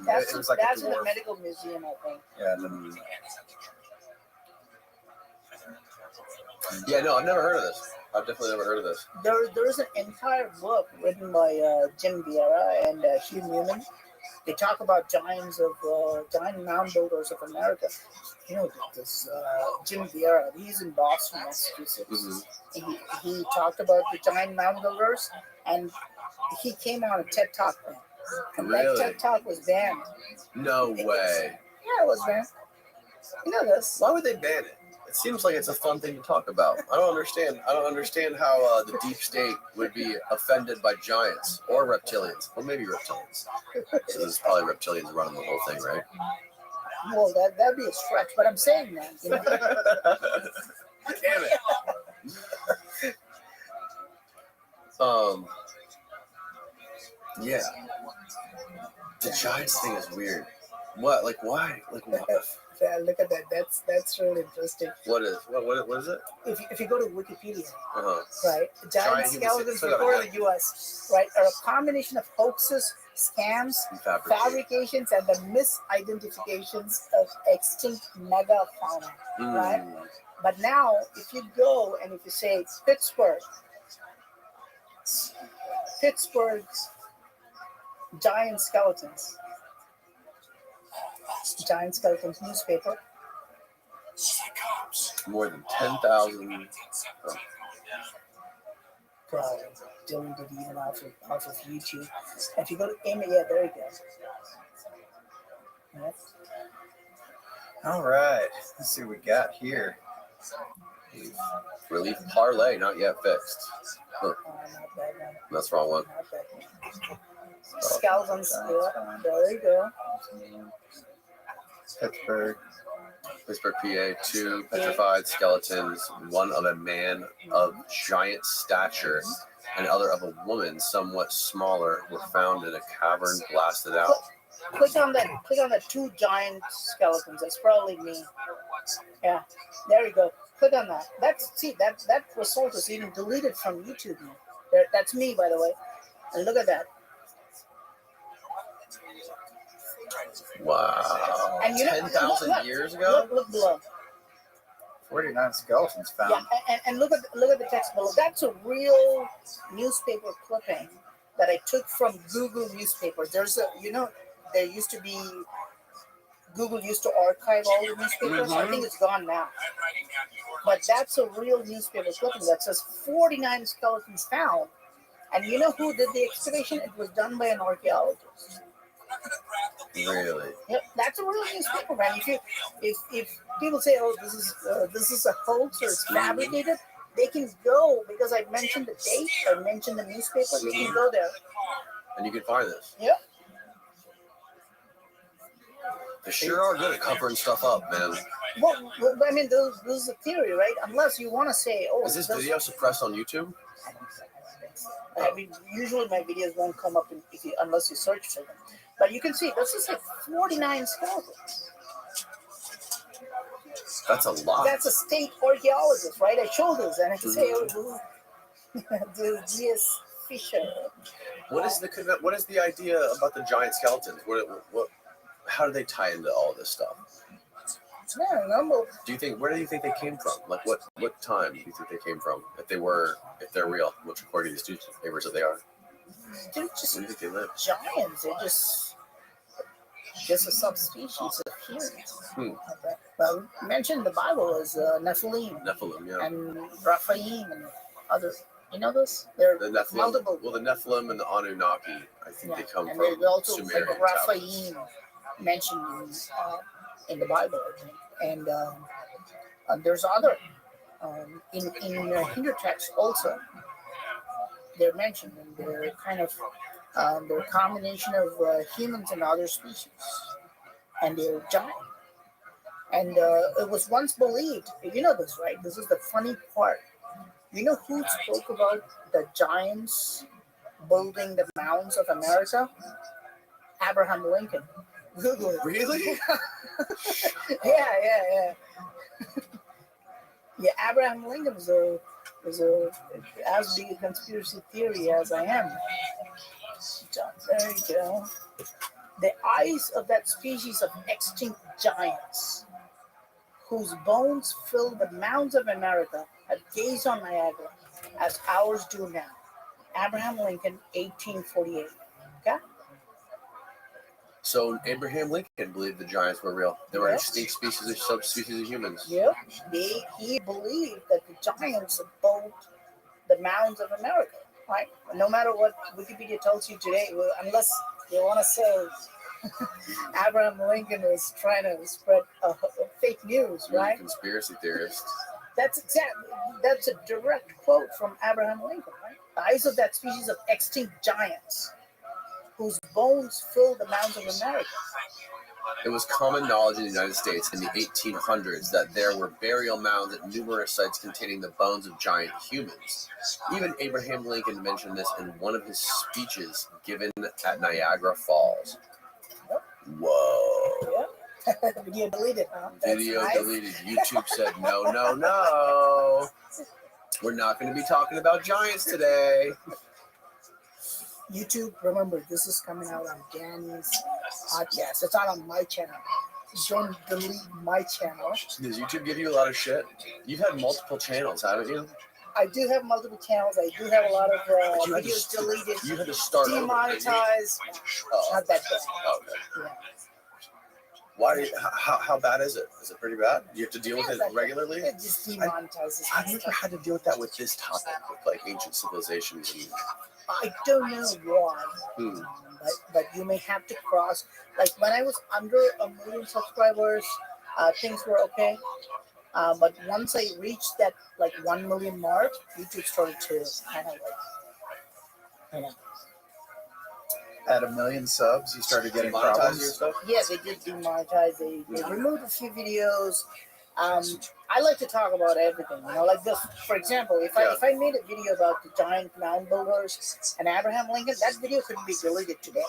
That's in the medical museum, I think. Yeah. Yeah, no, I've never heard of this. I've definitely never heard of this. There's an entire book written by Jim Vieira and Hugh Newman. They talk about giant mound builders of America. You know, this Jim Vieira, he's in Boston, Massachusetts. He talked about the giant mound builders, and he came on a TED Talk then. And that TED Talk was banned. No way. Yeah, it was banned. You know this. Why would they ban it? It seems like it's a fun thing to talk about. I don't understand how the deep state would be offended by giants or reptilians. Well, maybe reptilians. So there's probably reptilians running the whole thing, right? Well, that'd be a stretch, but I'm saying that. You know? Damn it. Yeah. The giants thing is weird. What? Like, why? Like, what? Yeah, look at that. That's really interesting. What is it? If you go to Wikipedia, Uh-huh. right, giant human skeletons sa- reported in the U.S. right are a combination of hoaxes, scams, And fabrication. fabrications, and the misidentifications of extinct megafauna. Right. But now, if you go and if you say Pittsburgh's giant skeletons newspaper. More than 10,000. Oh, Probably deleted even off of YouTube. If you go to Amy, yeah, there you go. Yeah. All right. Let's see what we got here. relief parlay, not yet fixed. Not bad one. That's the wrong one. Not bad one. Skeletons, yeah, there you go. Pittsburgh. Pittsburgh, PA, 2 petrified skeletons, one of a man of giant stature and other of a woman somewhat smaller, were found in a cavern blasted out. Click on that 2 giant skeletons. That's probably me. Yeah, there you go. Click on that. That result is even deleted from YouTube now. That's me, by the way. And look at that. Wow. And you know, 10,000 years ago? Look below. 49 skeletons found. Yeah, and look at the text below. That's a real newspaper clipping that I took from Google newspapers. There used to be Google used to archive all the newspapers. I think it's gone now. But that's a real newspaper clipping that says 49 skeletons found. And you know who did the excavation? It was done by an archaeologist. Really? Yep, that's a real newspaper, man. If people say, "Oh, this is a hoax or it's fabricated," they can go because I mentioned the date, I mentioned the newspaper. They can go there. And you can find this. Yep. They sure are good at covering stuff up, man. Well, I mean, this is a theory, right? Unless you want to say, "Oh, Is this video suppressed on YouTube? I mean, usually my videos won't come up unless you search for them. But you can see this is like 49 skeletons. That's a lot. That's a state archaeologist, right? I showed this and I can say, "Oh, this is G.S. Fisher." What is the idea about the giant skeletons? How do they tie into all of this stuff? I don't know. Where do you think they came from? Like what time do you think they came from? If they're real, which according to these newspapers that they are. They're just Where do you think they live? giants. They're just a subspecies of humans. Well, mentioned in the Bible is Nephilim Yeah. and Raphaim and other. You know this? They're The Nephilim. multiple. Well, the Nephilim and the Anunnaki, I think they come and from there's also Sumerian like tablets. Raphaim mentioned in the Bible, I think. And there's other in Hindu texts also. They're mentioned, and they're kind of they're a combination of humans and other species, and they're giant. And it was once believed. You know this, right? This is the funny part. You know who spoke about the giants building the mounds of America? Abraham Lincoln. Google it. Really? Yeah. Yeah, Abraham Lincoln is as big a conspiracy theory as I am. There you go. The eyes of that species of extinct giants, whose bones fill the mounds of America, have gazed on Niagara as ours do now. Abraham Lincoln, 1848. Okay? So Abraham Lincoln believed the giants were real. They were extinct species of subspecies of humans. Yep. He believed that the giants built the mounds of America. Right? No matter what Wikipedia tells you today, unless you want to say Abraham Lincoln is trying to spread fake news, right? Conspiracy theorist. That's a direct quote from Abraham Lincoln, right? The eyes of that species of extinct giants, whose bones fill the mounds of America. It was common knowledge in the United States in the 1800s that there were burial mounds at numerous sites containing the bones of giant humans. Even Abraham Lincoln mentioned this in one of his speeches given at Niagara Falls. Yep. Whoa. Yep. Video deleted, huh? That's Video nice. deleted. YouTube said no, no, no. We're not going to be talking about giants today. YouTube, remember, this is coming out on Danny's podcast. It's not on my channel. Don't delete my channel. Does YouTube give you a lot of shit? You've had multiple channels, haven't you? I do have multiple channels. I do have a lot of You had to videos deleted, You had to start over, didn't you? demonetized. Oh, Not that bad. okay. Yeah. Why? How bad is it? Is it pretty bad? Do you have to deal with it regularly? It just demonetizes. I've never had to deal with that with this topic, with like ancient civilizations. And, I don't know why, but you may have to cross. Like when I was under 1 million subscribers, things were okay. But once I reached that like 1 million mark, YouTube started to kind of like, At 1 million subs, you started getting monetizing your problems. stuff? yeah, they did demonetize. They removed a few videos. I like to talk about everything, like this. For example, if I made a video about the giant mound builders and Abraham Lincoln, that video could be deleted today.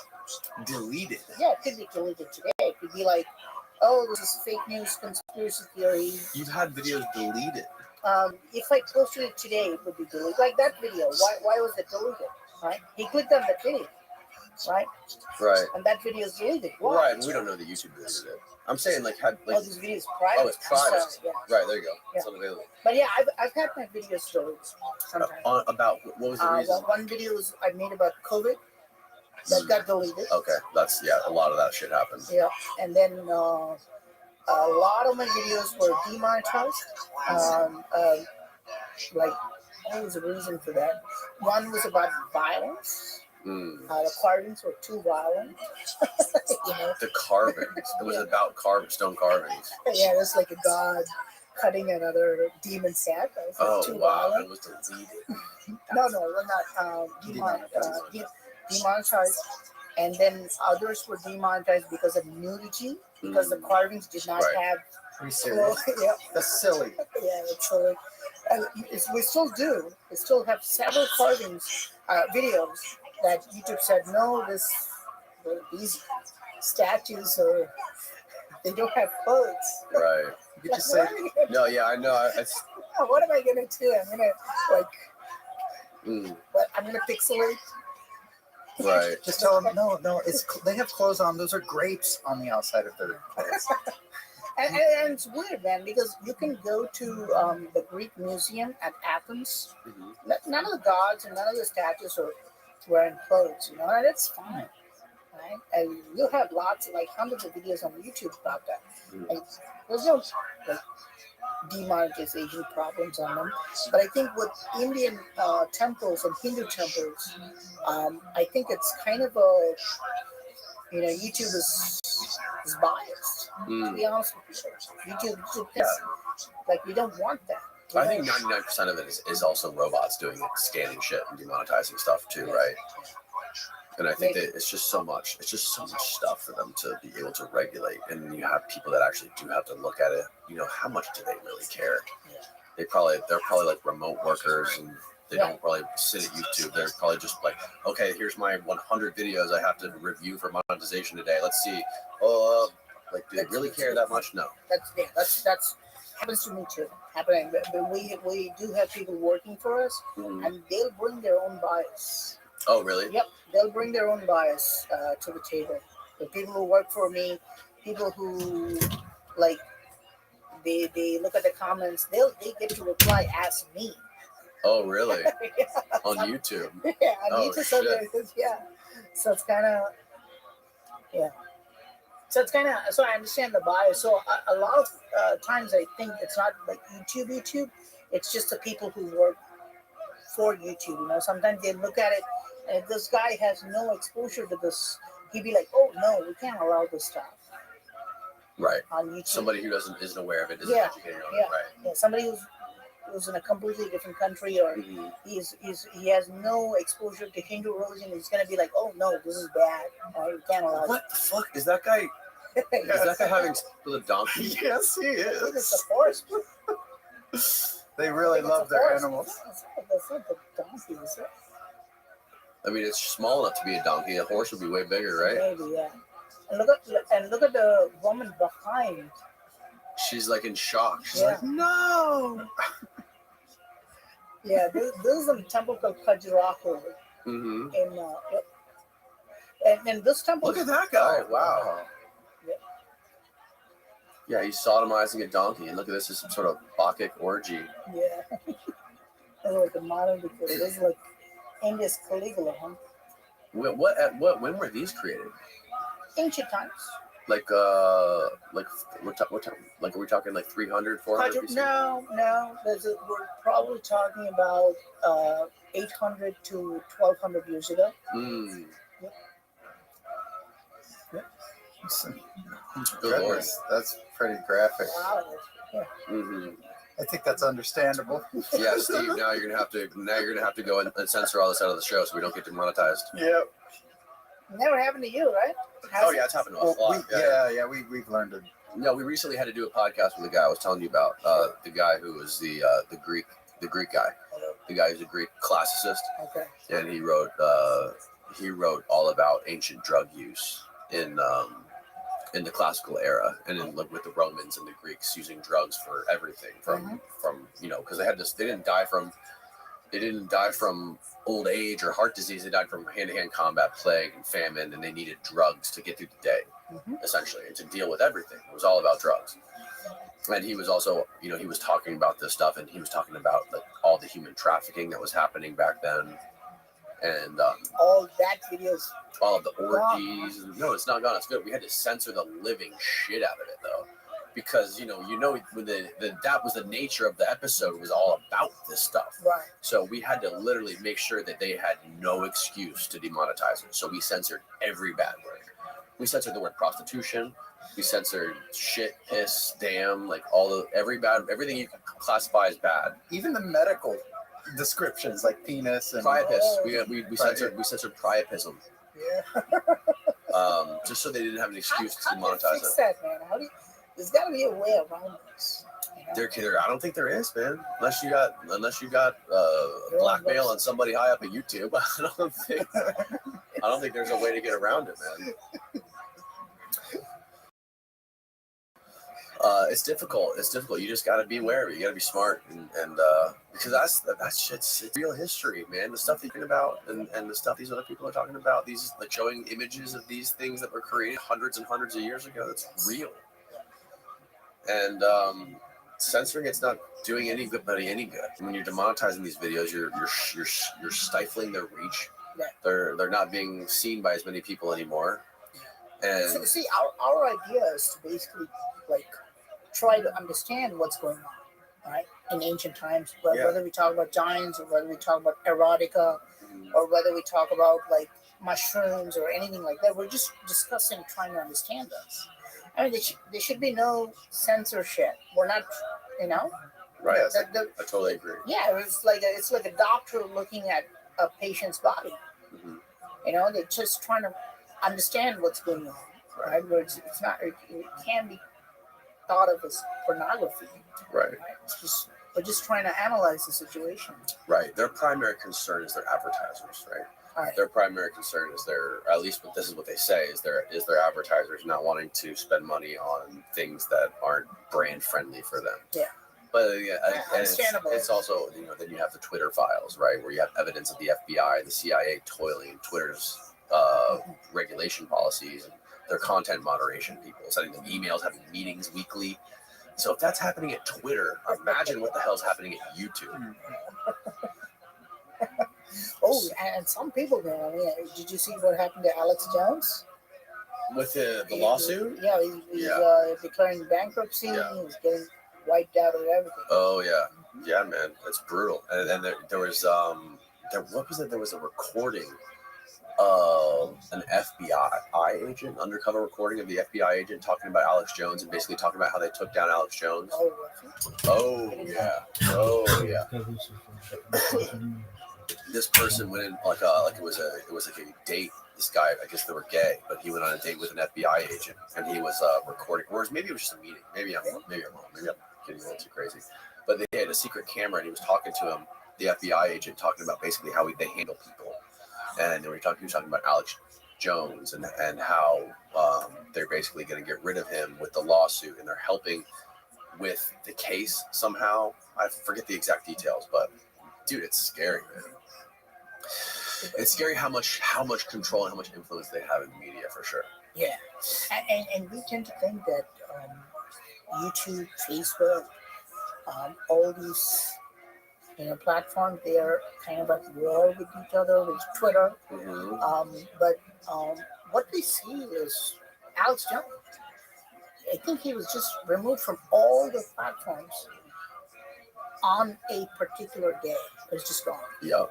Deleted. Yeah, it could be deleted today. It could be like, oh, this is fake news, conspiracy theory. You've had videos deleted. If I posted it today, it would be deleted. Like that video. Why was it deleted? Right? He clicked on that video. Right? Right. And that video is deleted. Why? Right. We don't know that YouTube deleted it. I'm saying like had like. Oh, this video is private. Oh, it's private. Sorry, yeah. Right. There you go. Yeah. It's unavailable. But yeah, I've had my videos deleted sometimes. About what was the reason? One video was I made about COVID that got deleted. Okay, that's a lot of that shit happens. Yeah, and then a lot of my videos were demonetized. Like, what was the reason for that? One was about violence. The carvings were too violent. The carvings. It was about stone carvings. Yeah, it was like a god cutting another demon's head. That was too violent. It was deleted. No, we're not demonetized. And then others were demonetized because of nudity, because the carvings did not have. Pretty serious. Yeah. That's silly. Yeah, it's silly. And we still do. We still have several carvings, videos that YouTube said, no, these statues they don't have clothes. Right. You could just say, No, yeah, I know. What am I gonna do? I'm gonna but I'm gonna pixelate. Right. just tell them, no, they have clothes on. Those are grapes on the outside of their clothes. And it's weird, man, because you can go to the Greek Museum at Athens. None of the gods and none of the statues are wearing clothes, and it's fine. Right? And you'll have lots, like hundreds of videos on YouTube about that. Like, there's no demonetization problems on them. But I think with Indian temples and Hindu temples, I think it's kind of a, YouTube is biased. To be honest with you, YouTube like we don't want that. I think 99% of it is also robots doing it, scanning shit and demonetizing stuff too, right? And I think that it's just so much stuff for them to be able to regulate. And you have people that actually do have to look at it. How much do they really care? They're probably like remote workers and they don't probably sit at YouTube. They're probably just like, okay, here's my 100 videos I have to review for monetization today. Let's see. Do they really care that much? No. That's happens to me too. Happening, but we do have people working for us, and they'll bring their own bias. Oh, really? Yep, they'll bring their own bias to the table. The people who work for me, people who like, they look at the comments. They get to reply as me. Oh, really? On YouTube? Yeah, on YouTube. So it's kind of So I understand the bias. So a lot of times I think it's not like YouTube. It's just the people who work for YouTube. Sometimes they look at it, and if this guy has no exposure to this, he'd be like, "Oh no, we can't allow this stuff." Right. On YouTube. Somebody who isn't aware of it, isn't educated on it. Right. Yeah. Somebody who's in a completely different country, or he has no exposure to Hindu religion, he's gonna be like, "Oh no, this is bad. You can't allow it." What the fuck is that guy? Is that guy having sex with a donkey? Yes, he It's a is. forest. They really love their animals. That's not the donkey, is it? I mean, it's small enough to be a donkey. A horse would be way bigger, right? Maybe, yeah. And look at the woman behind. She's like in shock. She's Yeah. like, no. Yeah, this is a temple called Khajuraho Mm-hmm. and this temple. Look at that guy. Oh, Wow. Yeah. Yeah, he's sodomizing a donkey. And look at this is some sort of Bacchic orgy. Yeah. That's like a modern because this is like India's Caligula, huh? When were these created? Ancient times. Like what time? Like are we talking like 300, 400 BC? No. We're probably talking about 800 to 1200 years ago. Mm. Goodness, that's pretty graphic. Wow. Mm-hmm. I think that's understandable. Yeah, Steve. Now you're gonna have to go and censor all this out of the show so we don't get demonetized. Yep. Never happened to you, right? Oh yeah, it's happened to us a lot. We've learned it. No, we recently had to do a podcast with the guy I was telling you about. The guy who was the Greek guy, the guy who's a Greek classicist, Okay. and he wrote all about ancient drug use in the classical era, and in with the Romans and the Greeks using drugs for everything from because they didn't die from old age or heart disease. They died from hand-to-hand combat, plague, and famine, and they needed drugs to get through the day, essentially, and to deal with everything. It was all about drugs. And he was also, he was talking about this stuff, and he was talking about like all the human trafficking that was happening back then, and all that videos. all of the orgies. No, it's not gone. It's good. We had to censor the living shit out of it though, because when that was the nature of the episode. It was all about this stuff. Right. So we had to literally make sure that they had no excuse to demonetize it. So we censored every bad word. We censored the word prostitution. We censored shit, piss, damn, like everything you can classify as bad. Even the medical descriptions like penis and Priapus. We censored priapism. Yeah. Just so they didn't have an excuse to how do you monetize fix it. that, man? There's got to be a way around this. I don't think there is, man. Unless you got blackmail on somebody high up at YouTube. I don't think there's a way to get around it, man. It's difficult. You just got to be aware of it. You got to be smart, and because that shit's it's real history, man. The stuff they're talking about, and the stuff these other people are talking about, these like showing images of these things that were created hundreds and hundreds of years ago. That's real. And censoring it's not doing anybody any good. When you're demonetizing these videos, you're stifling their reach. Yeah. They're not being seen by as many people anymore. And So, see, our idea is to basically like try to understand what's going on, right? In ancient times, whether we talk about giants or whether we talk about erotica or whether we talk about like mushrooms or anything like that, we're just discussing, trying to understand this. I mean, there should be no censorship. We're not, right. I totally agree. Yeah, it's like a doctor looking at a patient's body. Mm-hmm. They're just trying to understand what's going on, right? Where it's not, it can be thought of as pornography, right? We're just trying to analyze the situation. Right. Their primary concern is their advertisers, right? Right. Their primary concern is at least this is what they say, is their advertisers not wanting to spend money on things that aren't brand friendly for them. Yeah. But understandable. It's also, then you have the Twitter files, right? Where you have evidence of the FBI, the CIA toiling Twitter's regulation policies and their content moderation people, sending them emails, having meetings weekly. So if that's happening at Twitter, imagine what the hell's happening at YouTube. Oh, and some people, man. I mean, did you see what happened to Alex Jones? With the lawsuit? Yeah, he's declaring bankruptcy. Yeah. He's getting wiped out of everything. Oh yeah, man, that's brutal. And there was what was it? There was a recording of an FBI agent, undercover recording of the FBI agent talking about Alex Jones and basically talking about how they took down Alex Jones. Oh yeah. This person went in like it was like a date. This guy, I guess they were gay, but he went on a date with an FBI agent, and he was recording. Or maybe it was just a meeting. Maybe I'm wrong. Maybe I'm getting a little too crazy. But they had a secret camera, and he was talking to him, the FBI agent, talking about basically how they handle people. And he was talking about Alex Jones and how they're basically going to get rid of him with the lawsuit, and they're helping with the case somehow. I forget the exact details, but dude, it's scary, man. It's scary how much control and how much influence they have in the media, for sure. Yeah, and we tend to think that YouTube, Facebook, all these platforms, they are kind of at war with each other, with Twitter. But what we see is Alex Jones. I think he was just removed from all the platforms on a particular day. It was just gone. Yep.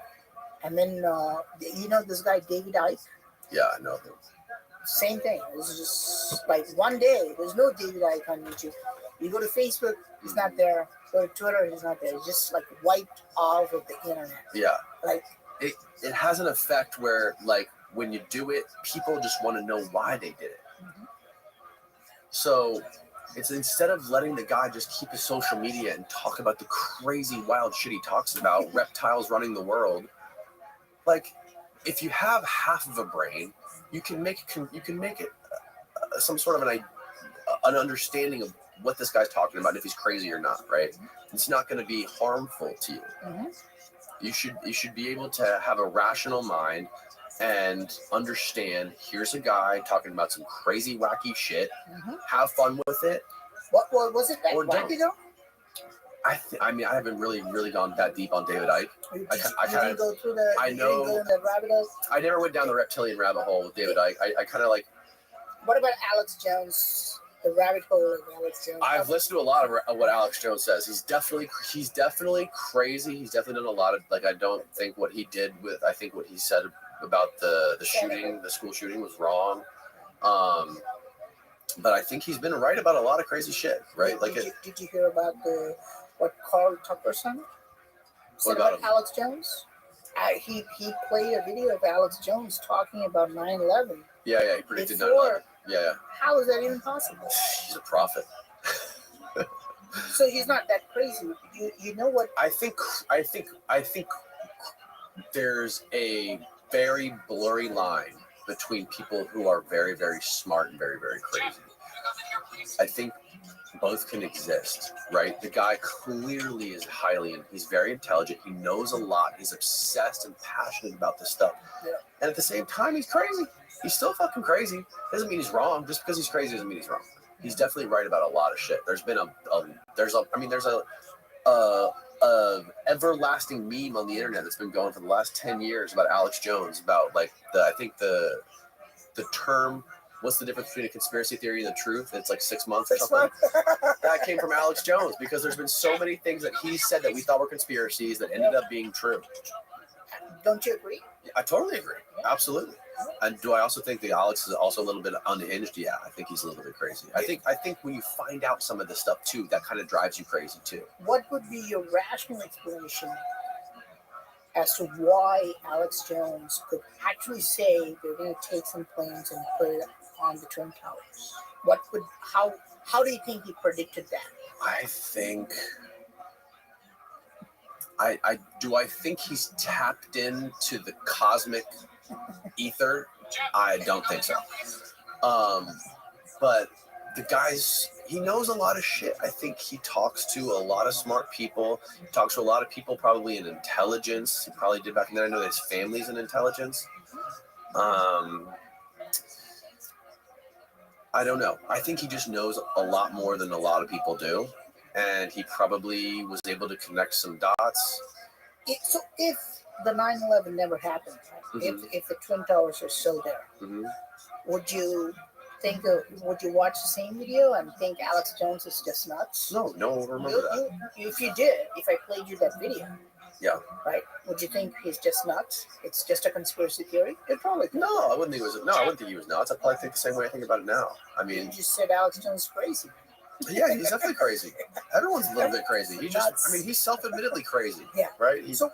And then this guy David Icke. Yeah, I know him. Same thing. It was just like one day. There's no David Icke on YouTube. You go to Facebook, he's not there. Go to Twitter, he's not there. It's just like wiped off of the internet. Yeah. Like it has an effect where, like, when you do it, people just want to know why they did it. So it's, instead of letting the guy just keep his social media and talk about the crazy wild shit he talks about, reptiles running the world, like, if you have half of a brain, you can make it some sort of an understanding of what this guy's talking about, if he's crazy or not, right? It's not going to be harmful to you. You should be able to have a rational mind and understand, here's a guy talking about some crazy wacky shit. Have fun with it. What was it that wacky though? I mean, I haven't really gone that deep on David Icke. I kind of go through the. I know. You didn't go in the rabbit hole? I never went down the reptilian rabbit hole with David Icke. I kind of like. What about Alex Jones? The rabbit hole of Alex Jones. I've listened to a lot of what Alex Jones says. He's definitely crazy. He's definitely done a lot of, like, I don't think what he did with, I think what he said about the shooting, the school shooting, was wrong. But I think he's been right about a lot of crazy shit, right? Did you hear about what Carl Tucker said about Alex Jones? He played a video of Alex Jones talking about 9/11. Yeah, he predicted 9/11. Yeah. How is that even possible? He's a prophet. So he's not that crazy. You know what? I think there's a very blurry line between people who are very, very smart and very, very crazy. I think both can exist, right? The guy clearly is he's very intelligent. He knows a lot. He's obsessed and passionate about this stuff. Yeah. And at the same time, he's crazy. He's still fucking crazy. Doesn't mean he's wrong. Just because he's crazy doesn't mean he's wrong. He's definitely right about a lot of shit. There's been there's a everlasting meme on the internet that's been going for the last 10 years about Alex Jones, about, like, I think the term, what's the difference between a conspiracy theory and the truth? It's like 6 months or something. That came from Alex Jones, because there's been so many things that he said that we thought were conspiracies that ended up being true. Don't you agree? I totally agree. Absolutely. And do I also think that Alex is also a little bit unhinged? Yeah, I think he's a little bit crazy. I think when you find out some of this stuff too, that kind of drives you crazy too. What would be your rational explanation as to why Alex Jones could actually say they're going to take some planes and put it on the Twin Towers? How do you think he predicted that? I think he's tapped into the cosmic ether? I don't think so. But the guy's, he knows a lot of shit. I think he talks to a lot of smart people. He talks to a lot of people probably in intelligence. He probably did back then. I know his family's in intelligence. I don't know. I think he just knows a lot more than a lot of people do. And he probably was able to connect some dots. So if the 9/11 never happened, if the Twin Towers are still there, would you watch the same video and think Alex Jones is just nuts? No one will remember that. If you did, if I played you that video, yeah, right, would you think he's just nuts? It's just a conspiracy theory? You'd probably think. No, I wouldn't think he was nuts. I probably think the same way I think about it now. I mean, you just said Alex Jones is crazy. Yeah, he's definitely crazy. Everyone's a little bit crazy. He's self-admittedly crazy. Yeah. Right? So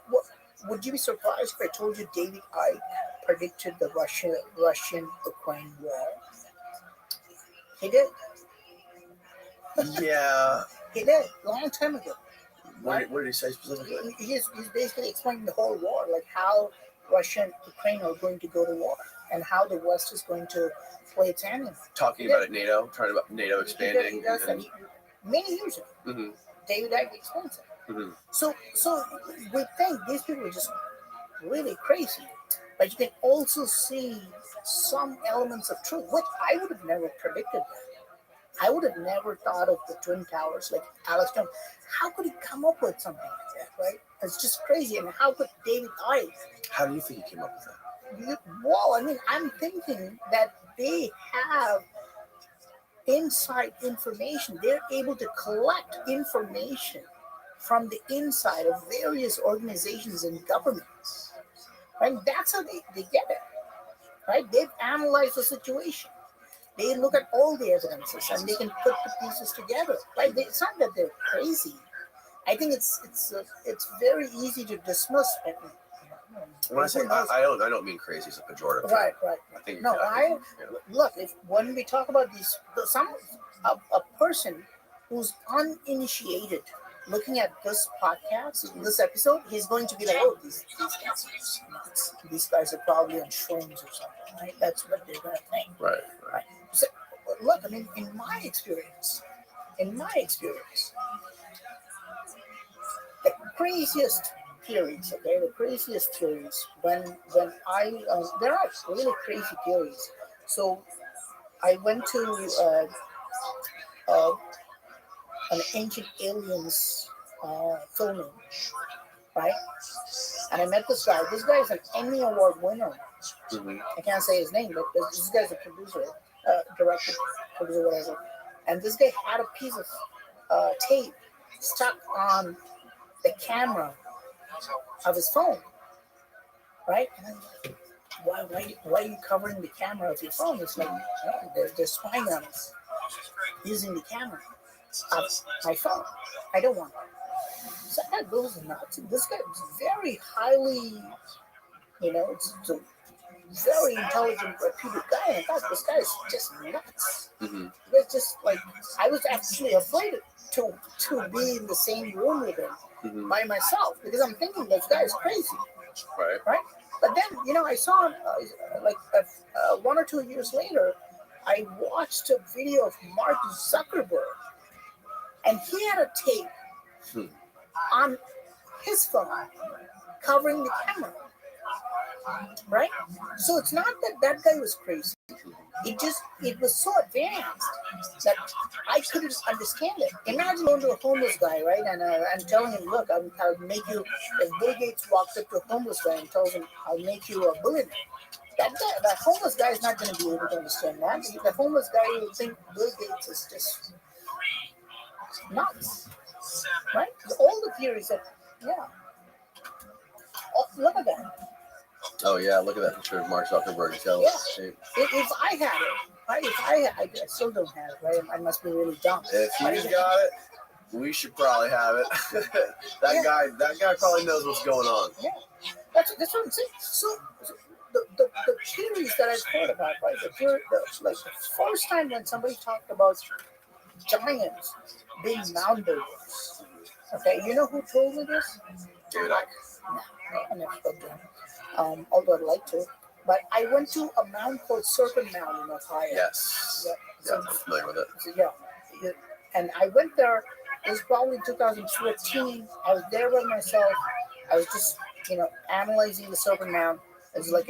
would you be surprised if I told you David Icke predicted the Russian-Ukraine war? He did. Yeah. He did, a long time ago. What did he say specifically? He's basically explaining the whole war, like how Russia and Ukraine are going to go to war. and how the West is going to play its hand in. Talking about it, NATO, trying about NATO expanding. He does that. Many years ago, Mhm. David Icke explains it. Mhm. So we think these people are just really crazy, but you can also see some elements of truth, which I would have never predicted. I would have never thought of the Twin Towers, like Alex Jones. How could he come up with something like that, right? It's just crazy. And how could David Icke? How do you think he came up with that? Well, I mean, I'm thinking that they have inside information. They're able to collect information from the inside of various organizations and governments. Right? That's how they get it. Right? They've analyzed the situation. They look at all the evidences and they can put the pieces together. Right? It's not that they're crazy. I think it's very easy to dismiss. When I say I don't mean crazy as a pejorative. Right. I think No, you know. Look. When we talk about these, a person who's uninitiated looking at this podcast, this episode, he's going to be like, "Oh, these guys are nuts. These guys are probably on shrooms or something." Right? That's what they're going to think. Right. So, look, I mean, in my experience, the craziest theories, when I there are really crazy theories. So I went to an ancient aliens filming, right? And I met this guy. This guy is an Emmy Award winner. Mm-hmm. I can't say his name, but this guy's a producer, director, producer, whatever. And this guy had a piece of tape stuck on the camera of his phone, right? And I'm like, why are you covering the camera of your phone? It's like, they're spying on us using the camera of my phone. I don't want it. So that goes nuts. This guy was very highly, it's a very intelligent, reputed guy. And I thought this guy is just nuts. Mm-hmm. It's just like, I was actually afraid to be in the same room with him. Mm-hmm. By myself, because I'm thinking this guy is crazy, right? But then, I saw him 1 or 2 years later. I watched a video of Mark Zuckerberg, and he had a tape on his phone covering the camera, right? So it's not that guy was crazy. It was so advanced that I couldn't understand it. Imagine going to a homeless guy, right? And telling him, look, I'll make you, if Bill Gates walks up to a homeless guy and tells him, I'll make you a billionaire. That homeless guy is not going to be able to understand that. The homeless guy will think Bill Gates is just nuts, right? All the theories of, look at that. Oh yeah, look at that picture of Mark Zuckerberg. If I had it, I still don't have it, right? I must be really dumb. If he's got it, we should probably have it. That guy probably knows what's going on. Yeah, that's what I'm saying. So the theories that I've heard about, right? The first time when somebody talked about giants being mound builders. Okay, you know who told me this? David Icke. No, I never spoke to him. Although I'd like to. But I went to a mound called Serpent Mound in Ohio. Yes. Yeah, I'm familiar with it. Yeah. And I went there. It was probably 2014. I was there by myself. I was just, analyzing the Serpent Mound. It was like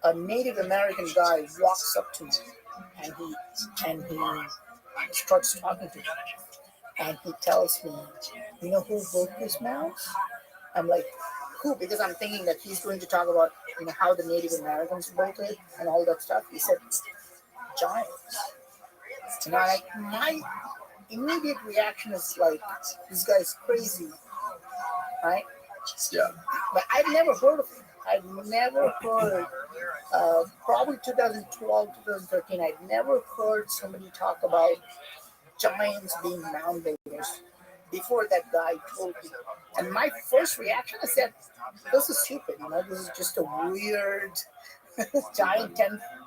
a Native American guy walks up to me, and he starts talking to me, and he tells me, "You know who built this mound?" I'm like, who? Because I'm thinking that he's going to talk about, how the Native Americans built it and all that stuff. He said, giants. And my immediate reaction is like, this guy's crazy, right? Yeah. But I've never heard of him. I've never heard, probably 2012, 2013, I've never heard somebody talk about giants being mound builders before that guy told me. And my first reaction is that this is stupid, this is just a weird giant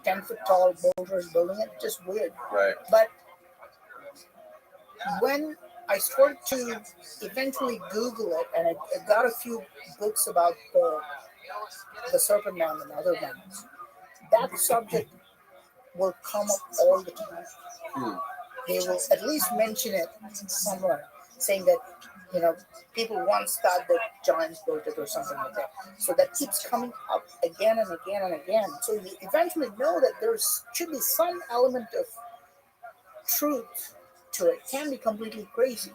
10 foot tall boulders building it, just weird. Right. But when I started to eventually Google it, and I got a few books about the serpent man and other mans, that subject will come up all the time. They will at least mention it somewhere, saying that, people once thought that giants built it or something like that. So that keeps coming up again and again and again. So you eventually know that there should be some element of truth to it. It can be completely crazy.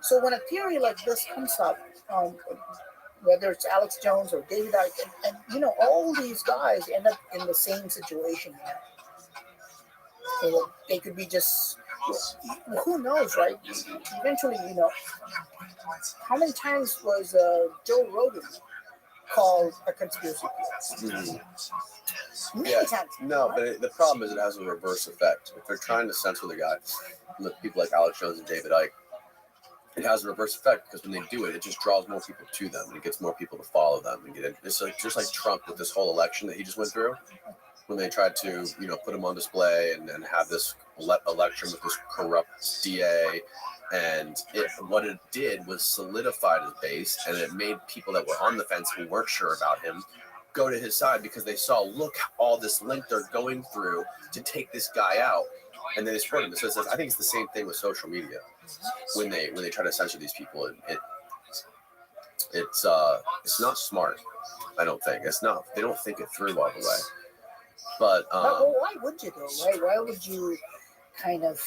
So when a theory like this comes up, whether it's Alex Jones or David Icke, and all these guys end up in the same situation. They could be just, who knows, right? Eventually, how many times was Joe Rogan called a conspiracy theorist? Many times. No, right? but the problem is it has a reverse effect. If they're trying to censor the guy, people like Alex Jones and David Icke, it has a reverse effect because when they do it, it just draws more people to them and it gets more people to follow them. And it's like just like Trump with this whole election that he just went through, when they tried to put him on display and have this election with this corrupt DA, and what it did was solidified his base, and it made people that were on the fence who weren't sure about him go to his side because they saw, look, all this link they're going through to take this guy out, and then they support him. So I think it's the same thing with social media when they try to censor these people. It's not smart. I don't think it's not. They don't think it through all the way. But well, why would you though? Why would you kind of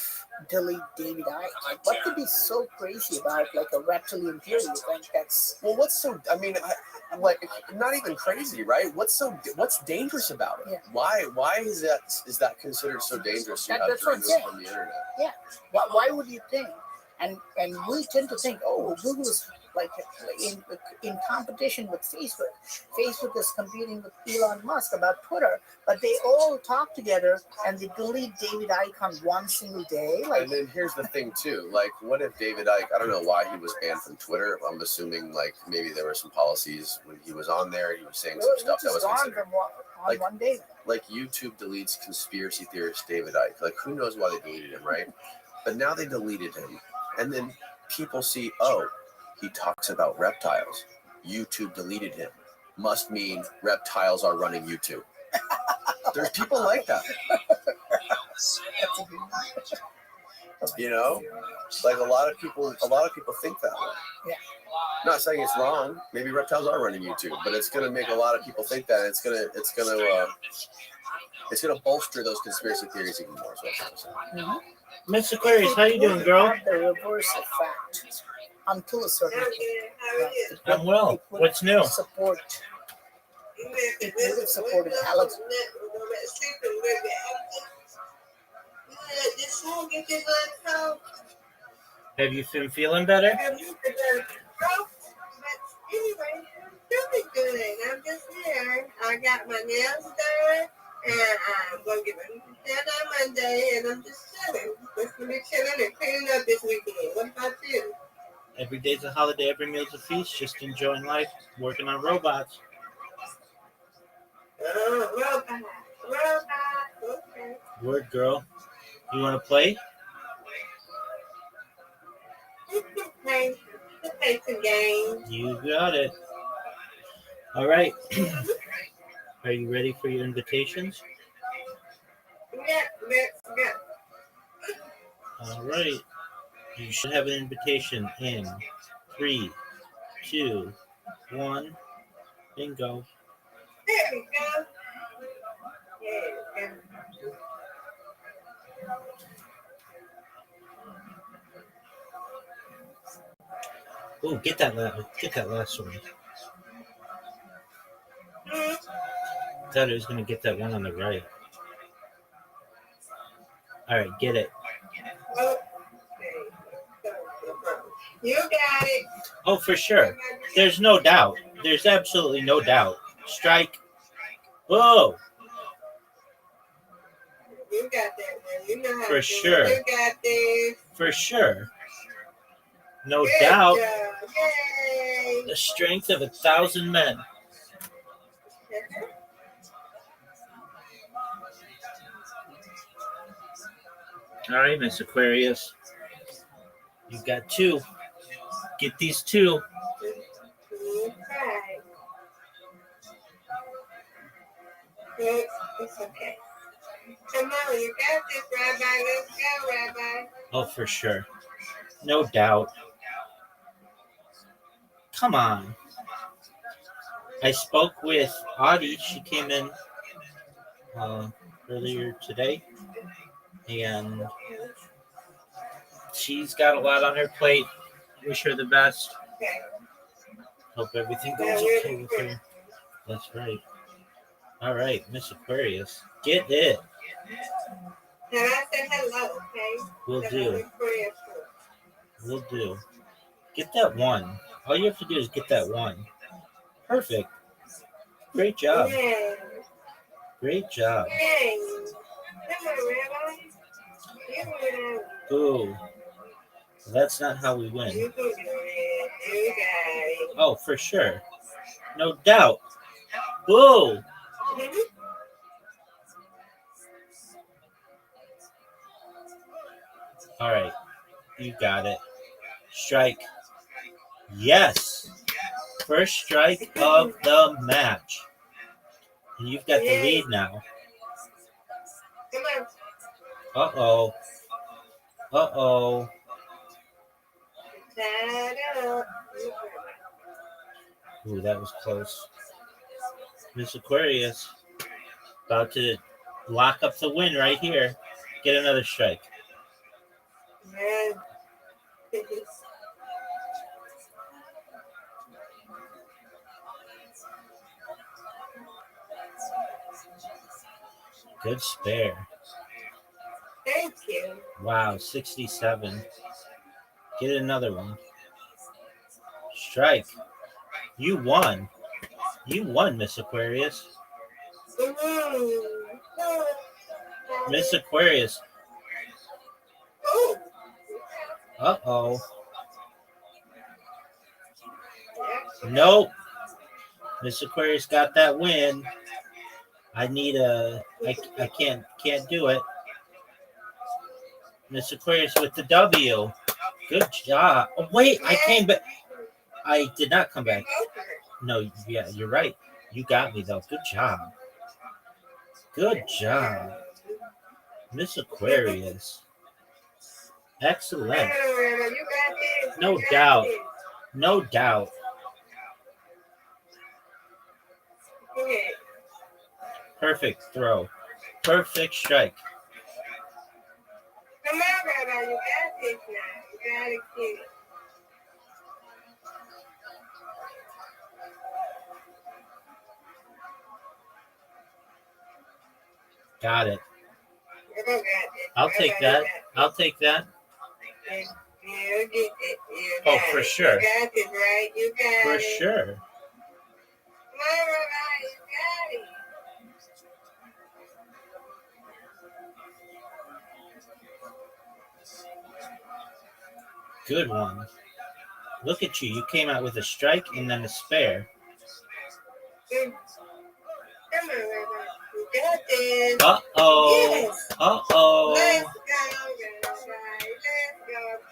delete David Icke? Like, what could be so crazy about like a reptilian theory? You think that's what's so? I mean, not even crazy, right? What's dangerous about it? Yeah. Why is that considered so dangerous? That's what I'm saying. From the internet. Yeah. Why would you think? And we tend to think, oh, Google is like in competition with Facebook. Facebook is competing with Elon Musk about Twitter, but they all talk together and they delete David Icke on one single day. And then here's the thing too, like, what if David Icke? I don't know why he was banned from Twitter. I'm assuming like maybe there were some policies when he was on there. He was saying some stuff that was considered on one day. Like YouTube deletes conspiracy theorist David Icke. Like, who knows why they deleted him, right? But now they deleted him, and then people see, oh, he talks about reptiles. YouTube deleted him. Must mean reptiles are running YouTube. There's people like that. Like a lot of people think that way. Yeah. Not saying it's wrong. Maybe reptiles are running YouTube, but it's going to make a lot of people think that. It's going to bolster those conspiracy theories even more. Miss Aquarius, how you doing, girl? The reverse effect. Until a certain point. I'm well. What's new? It would have supported Alex. Have you been feeling better? Anyway, I'm good. I'm just here. I got my nails done, and I'm going to get my hair done Monday, and I'm just chilling. Just going to be chilling and cleaning up this weekend. What about you? Every day's a holiday, every meal's a feast. Just enjoying life, working on robots. Robots. Okay. Word, girl. You want to play? Play some games. You got it. All right. Are you ready for your invitations? Yeah, let's go. All right. You should have an invitation in 3, 2, 1. Bingo. There we go. Yeah. Oh, get that last one. Thought it was gonna get that one on the right. All right, get it. You got it. Oh, for sure. There's no doubt. There's absolutely no doubt. Strike. Whoa. You got that one. You know how For to sure. do it. You got this. For sure. No Good doubt. job. Yay. The strength of 1,000 men. All right, Miss Aquarius. You've got 2. Get these 2. Okay. It's okay. Come on, you got this, Rabbi. Let's go, Rabbi. Oh, for sure. No doubt. Come on. I spoke with Audie. She came in earlier today, and she's got a lot on her plate. Wish her the best. Okay. Hope everything goes okay with her. That's right. All right, Miss Aquarius. Get it. Now I said hello, okay? Will That's do. only prayer for. Will do. Get that one. All you have to do is get that one. Perfect. Great job. Yeah. Great job. Hey. Come on, Rabbi. You win out. Boo. That's not how we win. You can do it. You got it. Oh, for sure. No doubt. Boo. All right. You got it. Strike. Yes. First strike of the match. And you've got the lead now. Come on. Uh-oh. Uh-oh. Tied up. Ooh, that was close. Miss Aquarius about to lock up the win right here. Get another strike. Man. Good spare. Thank you. Wow, 67. Get another one. Strike. You won. You won, Miss Aquarius. Miss Aquarius. Uh-oh. Nope. Miss Aquarius got that win. I need I can't do it. Miss Aquarius with the W. Good job. Oh, wait, I came back. I did not come back. No, yeah, you're right. You got me, though. Good job. Good job. Miss Aquarius. Excellent. No doubt. No doubt. Perfect throw. Perfect strike. Come on, Rabbi. You got this now. You got it, kid. Got it. You got this. I'll take that. I'll take that. You get it. You Oh, got for it. sure. You got it, right? You got For it. sure. Come on, Rabbi. You got it. Good one. Look at you. You came out with a strike and then a spare. Come on, Rabbi. You got this. Uh-oh. Yes. Uh-oh. Let's go, Rabbi. Let's go.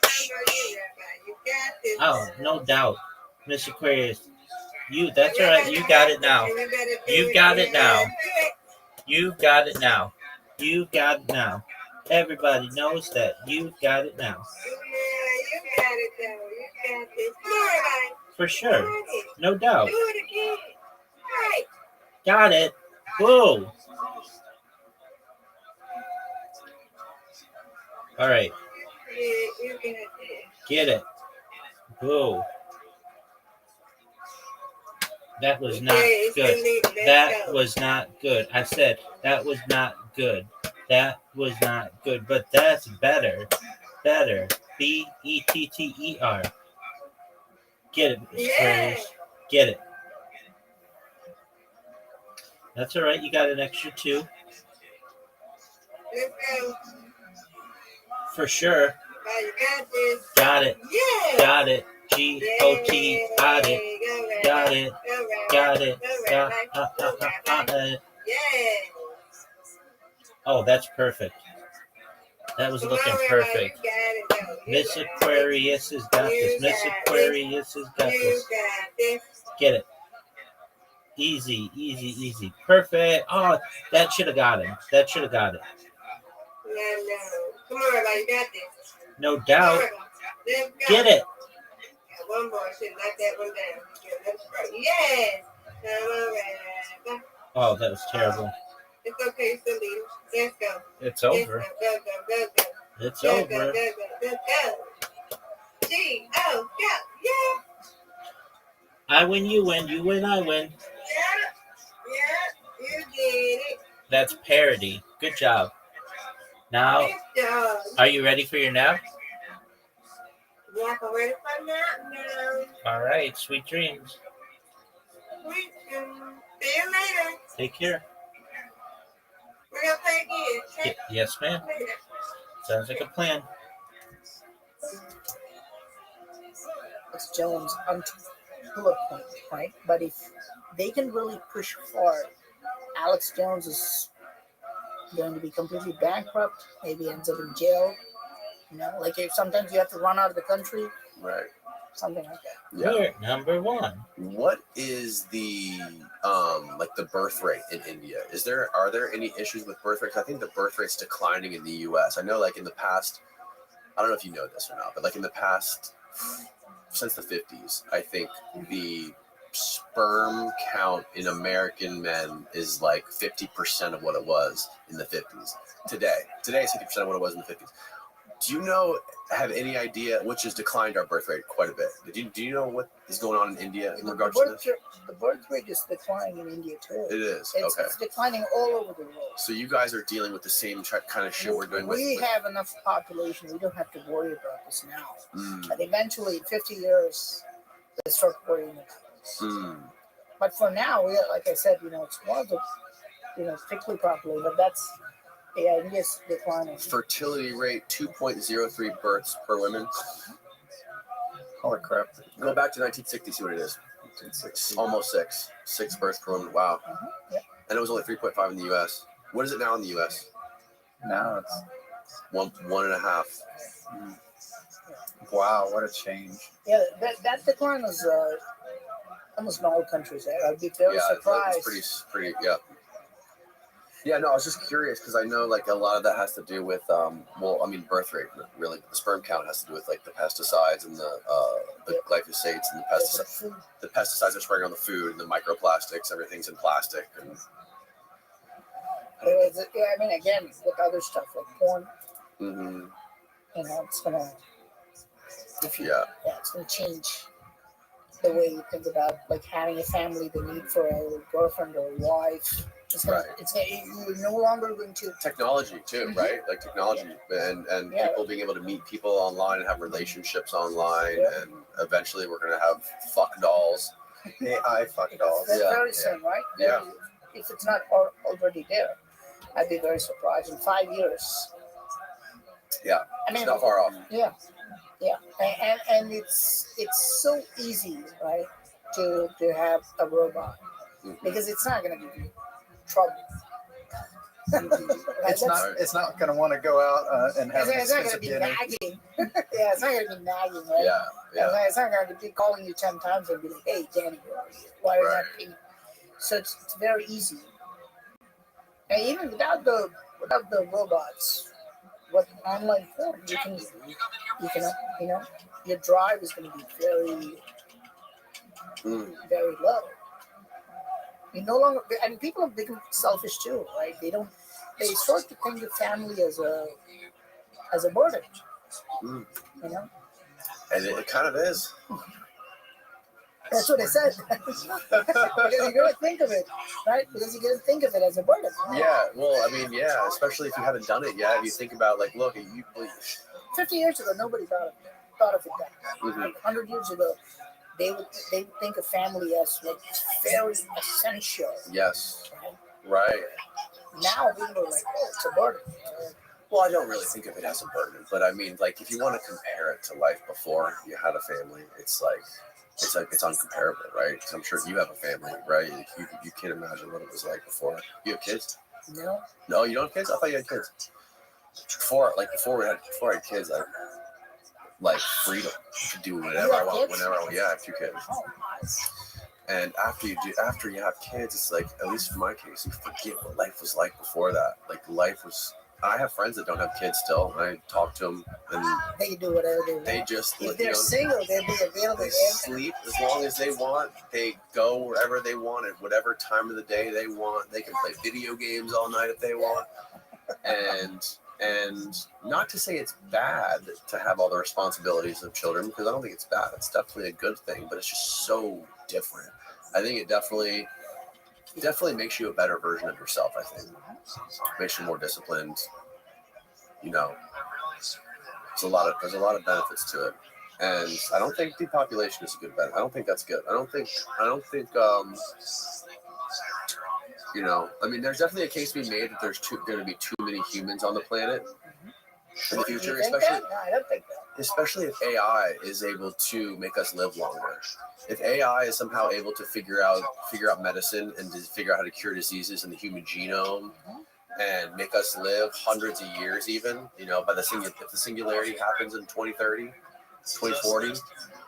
Come on, you, Rabbi. You got this. Oh, no doubt. Miss Aquarius. That's all right. You got it now. You got it now. You got it now. You got it now. Everybody knows that you got it now. Yeah, you got it, though. You got this. Come on, Rabbi. For sure. No doubt. Do it again. Right. Got it. Whoa. All right. Yeah, you got this. Get it. Whoa. That was not good. That was not good. I said that was not good. That was not good. But that's better. Better. Better. Get it, Miss Aquarius. Get it. That's all right. You got an extra 2. Let's go. For sure. Oh, you got this. Got it. Yeah. Got it. G-O-T. Got it. Got it. Got it. Got it. Yeah. Oh, that's perfect. That was looking perfect. Miss Aquarius has got this. Miss Aquarius has got this. Get it. Easy. Perfect. Oh, that should have got him. That should have got it. No. Come on, Rabbi, you got this. No doubt. Let's go. Get it. Yeah, one more. Should knock that one down. Yeah, that's right. Yes. Come on, Rabbi. Oh, that was terrible. It's okay, still lead. Let's go. It's Let's over. go. Go. It's Go. over. Let's go. G, O, go. Yeah. I win, you win, you win, I win. Yeah. You did it. That's parody. Good job. Now, Good job. are you ready for your nap? Yeah, I'm ready for nap now. All right. Sweet dreams. See you later. Take care. We're gonna play again. Okay? Yes, ma'am. Later. Sounds like a plan. It's Jones on bullet point, right? But if they can really push hard, Alex Jones is going to be completely bankrupt. Maybe ends up in jail. You know, like if sometimes you have to run out of the country, Right. something like that. Yeah. We're number one. What is the like the birth rate in India? Are there any issues with birth rate? 'Cause I think the birth rate's declining in the US. I know like in the past, I don't know if you know this or not, but like in the past since the 50s, I think the sperm count in American men is like 50% of what it was in the 50s. Today it's 50% of what it was in the 50s. Do you have any idea, which has declined our birth rate quite a bit? Do you know what is going on in India in regards to this? The birth rate is declining in India too. It is. Okay. It's declining all over the world. So you guys are dealing with the same kind of shit we're doing with. We have enough population. We don't have to worry about this now. Mm. But eventually, in 50 years, they start worrying about this. Mm. But for now, like I said, it's one of the, thickly populated. But that's, India's declining. Fertility rate 2.03 births per woman. Holy crap. Go back to 1960, see what it is. Almost 6 births per woman. Wow. Yep. And it was only 3.5 in the U.S. What is it now in the U.S.? Now it's 1.5. wow, what a change. Yeah, that decline is almost in all countries. I'd be very surprised. It's pretty. Yeah. Yeah, no, I was just curious because I know like a lot of that has to do with birth rate. Really, the sperm count has to do with like the pesticides and the glyphosates and the pesticides are spraying on the food and the microplastics. Everything's in plastic and. Again, with other stuff like porn, Mm-hmm. it's gonna. Yeah. It's gonna change the way you think about like having a family, the need for a girlfriend or a wife. You're no longer going to technology too, right? Like technology and people being able to meet people online and have relationships online, and eventually we're gonna have fuck dolls, AI fuck dolls. That's very soon, right? Yeah. If it's not already there, I'd be very surprised in 5 years. Yeah, it's not far off. Yeah, and it's so easy, right, to have a robot because it's not gonna give you trouble. It's not going to want to go out and have it's not going to be nagging. It's not going to be nagging, right? Yeah. It's not going to be calling you 10 times and be like, "Hey, Danny, why are you not paying?" So it's very easy. And even without the robots, what online porn you can your drive is going to be very very low. You no longer, and people have become selfish too, right? They start to think of family as a burden, And it kind of is. That's what I said. Because you're going to think of it, right? Because you're going to think of it as a burden. Yeah, well, especially if you haven't done it yet. If you think about, like, look, 50 years ago, nobody thought of it then. 100 years ago, they would think of family as like very essential. Yes. Right. Now people are like, oh, it's a burden. Well, I don't really think of it as a burden, but I mean, like, if you want to compare it to life before you had a family, it's uncomparable, right? Because I'm sure you have a family, right? You can't imagine what it was like before. You have kids? No. No, you don't have kids? I thought you had kids. Before I had kids, like freedom to do whatever I want, whenever I want. Yeah, I have 2 kids. Oh, nice. And after you have kids, it's like, at least for my case, you forget what life was like before that. Like life was. I have friends that don't have kids still, and I talk to them, and They can do whatever they want. they just, If they're single, they'll be available. they sleep as long as they want. They go wherever they want at whatever time of the day they want. They can play video games all night if they want. And not to say it's bad to have all the responsibilities of children, because I don't think it's bad. It's definitely a good thing, but it's just so different. I think it definitely makes you a better version of yourself. I think makes you more disciplined. You know, there's a lot of benefits to it, and I don't think depopulation is a good benefit. I don't think that's good. I don't think. You know, I mean, there's definitely a case to be made that there's going to be too many humans on the planet in the future, especially if AI is able to make us live longer. If AI is somehow able to figure out medicine and to figure out how to cure diseases in the human genome and make us live hundreds of years, even, you know, if the singularity happens in 2030, 2040,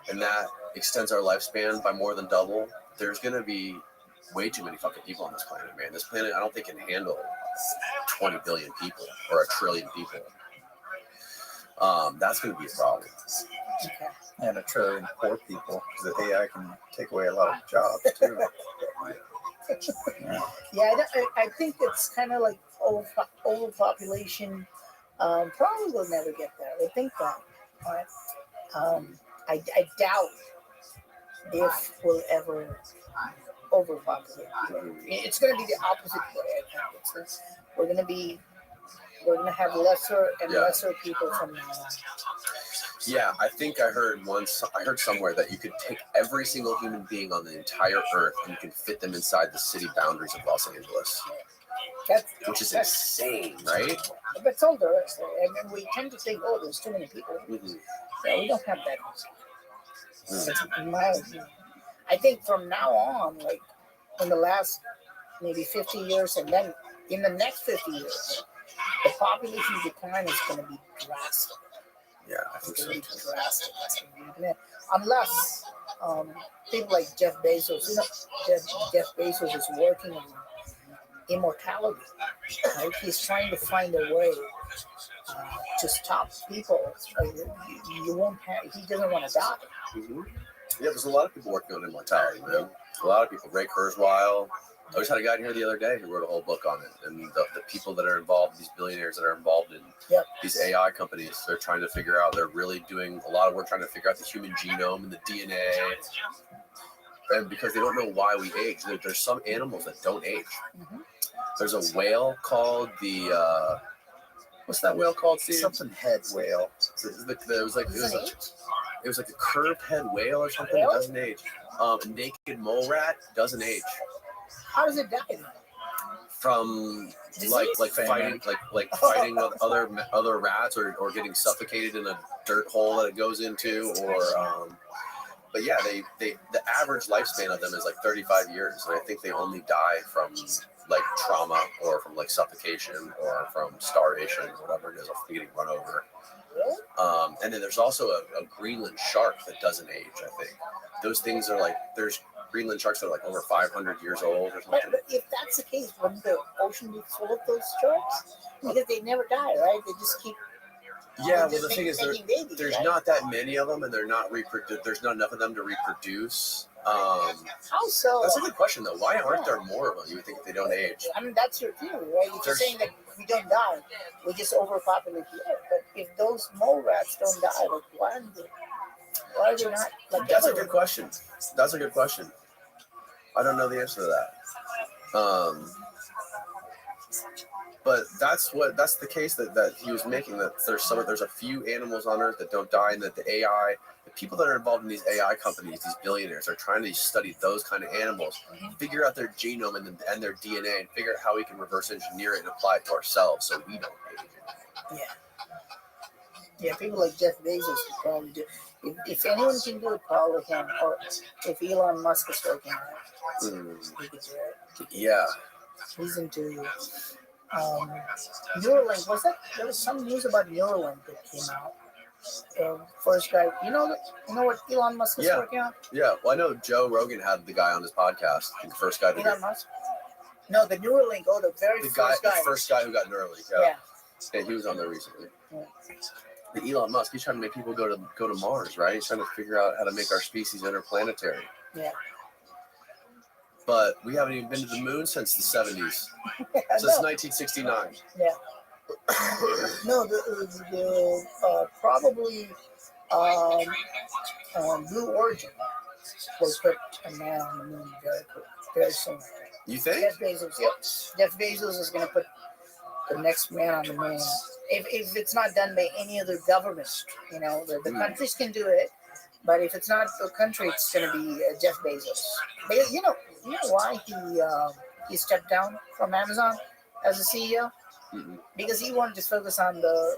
and that extends our lifespan by more than double, there's going to be way too many fucking people on this planet, man. This planet, I don't think, can handle 20 billion people or 1 trillion people. That's going to be a problem. Okay. And 1 trillion poor people, because the AI can take away a lot of jobs too. Yeah, I think it's kind of like overpopulation. Probably will never get there. I think that. But I doubt if we'll ever overpopulate. It's going to be the opposite way. I think we're going to have lesser and lesser people from now on. Yeah, I think I heard somewhere that you could take every single human being on the entire earth and you can fit them inside the city boundaries of Los Angeles. Which is insane, right? But it's older. I mean, we tend to think, oh, there's too many people. Mm-hmm. Yeah, we don't have that. In my opinion. I think from now on, like in the last maybe 50 years, and then in the next 50 years, the population decline is going to be drastic. Yeah, I think so. Drastic. Unless people like Jeff Bezos, you know, Jeff Bezos is working on immortality. Right? He's trying to find a way to stop people. Like, you won't have. He doesn't want to die. Mm-hmm. Yeah, there's a lot of people working on immortality, man. A lot of people. Ray Kurzweil. I just had a guy here the other day who wrote a whole book on it. And the people that are involved, these billionaires that are involved in these AI companies, they're trying to figure out, they're really doing a lot of work trying to figure out the human genome and the DNA. And because they don't know why we age. There's some animals that don't age. Mm-hmm. There's a whale called the, what's that whale called, Steve? Something head whale. It was like a curved head whale or something. It doesn't age. A naked mole rat doesn't age. How does it die? From fighting with other rats or getting suffocated in a dirt hole that it goes into, or but yeah, the average lifespan of them is like 35 years, and I think they only die from like trauma or from like suffocation or from starvation or whatever it is, or getting run over. And then there's also a Greenland shark that doesn't age. I think those things are like, there's Greenland sharks that are like over 500 years old or something. But if that's the case, wouldn't the ocean be full of those sharks? Because they never die, right? They just keep. Yeah, well, the thing is, there's not that many of them, and they're not there's not enough of them to reproduce. How so? That's a good question, though. Why aren't there more of them? You would think they don't age. I mean, that's your theory, right? You're saying that we don't die, we just overpopulate the earth. But if those mole rats don't die, like, why are they not? Like, that's a good question. That's a good question. I don't know the answer to that. But that's the case that he was making, that there's a few animals on Earth that don't die, and that the people that are involved in these AI companies, these billionaires, are trying to study those kind of animals, figure out their genome and their DNA, and figure out how we can reverse engineer it and apply it to ourselves so we don't age. Yeah, people like Jeff Bezos could probably do. If anyone can do it, probably him. Or if Elon Musk is working on it, he could do it. Yeah. He's into Neuralink. There was some news about Neuralink that came out. First guy, you know what Elon Musk is Yeah. working on? Yeah, well, I know Joe Rogan had the guy on his podcast, the first guy. Elon Musk? No, the Neuralink. Oh, the first guy who got Neuralink. Yeah. Yeah, he was on there recently. Yeah. The Elon Musk, he's trying to make people go to Mars, right? He's trying to figure out how to make our species interplanetary. Yeah. But we haven't even been to the moon since the 70s. Since 1969. Yeah. No, probably Blue Origin will put a man on the moon very soon. You think? Jeff Bezos, yep. Jeff Bezos is going to put the next man on the moon. If it's not done by any other government, the countries can do it, but if it's not the country, it's going to be Jeff Bezos. Because you know why he stepped down from Amazon as a CEO? Mm-hmm. Because he wanted to focus on the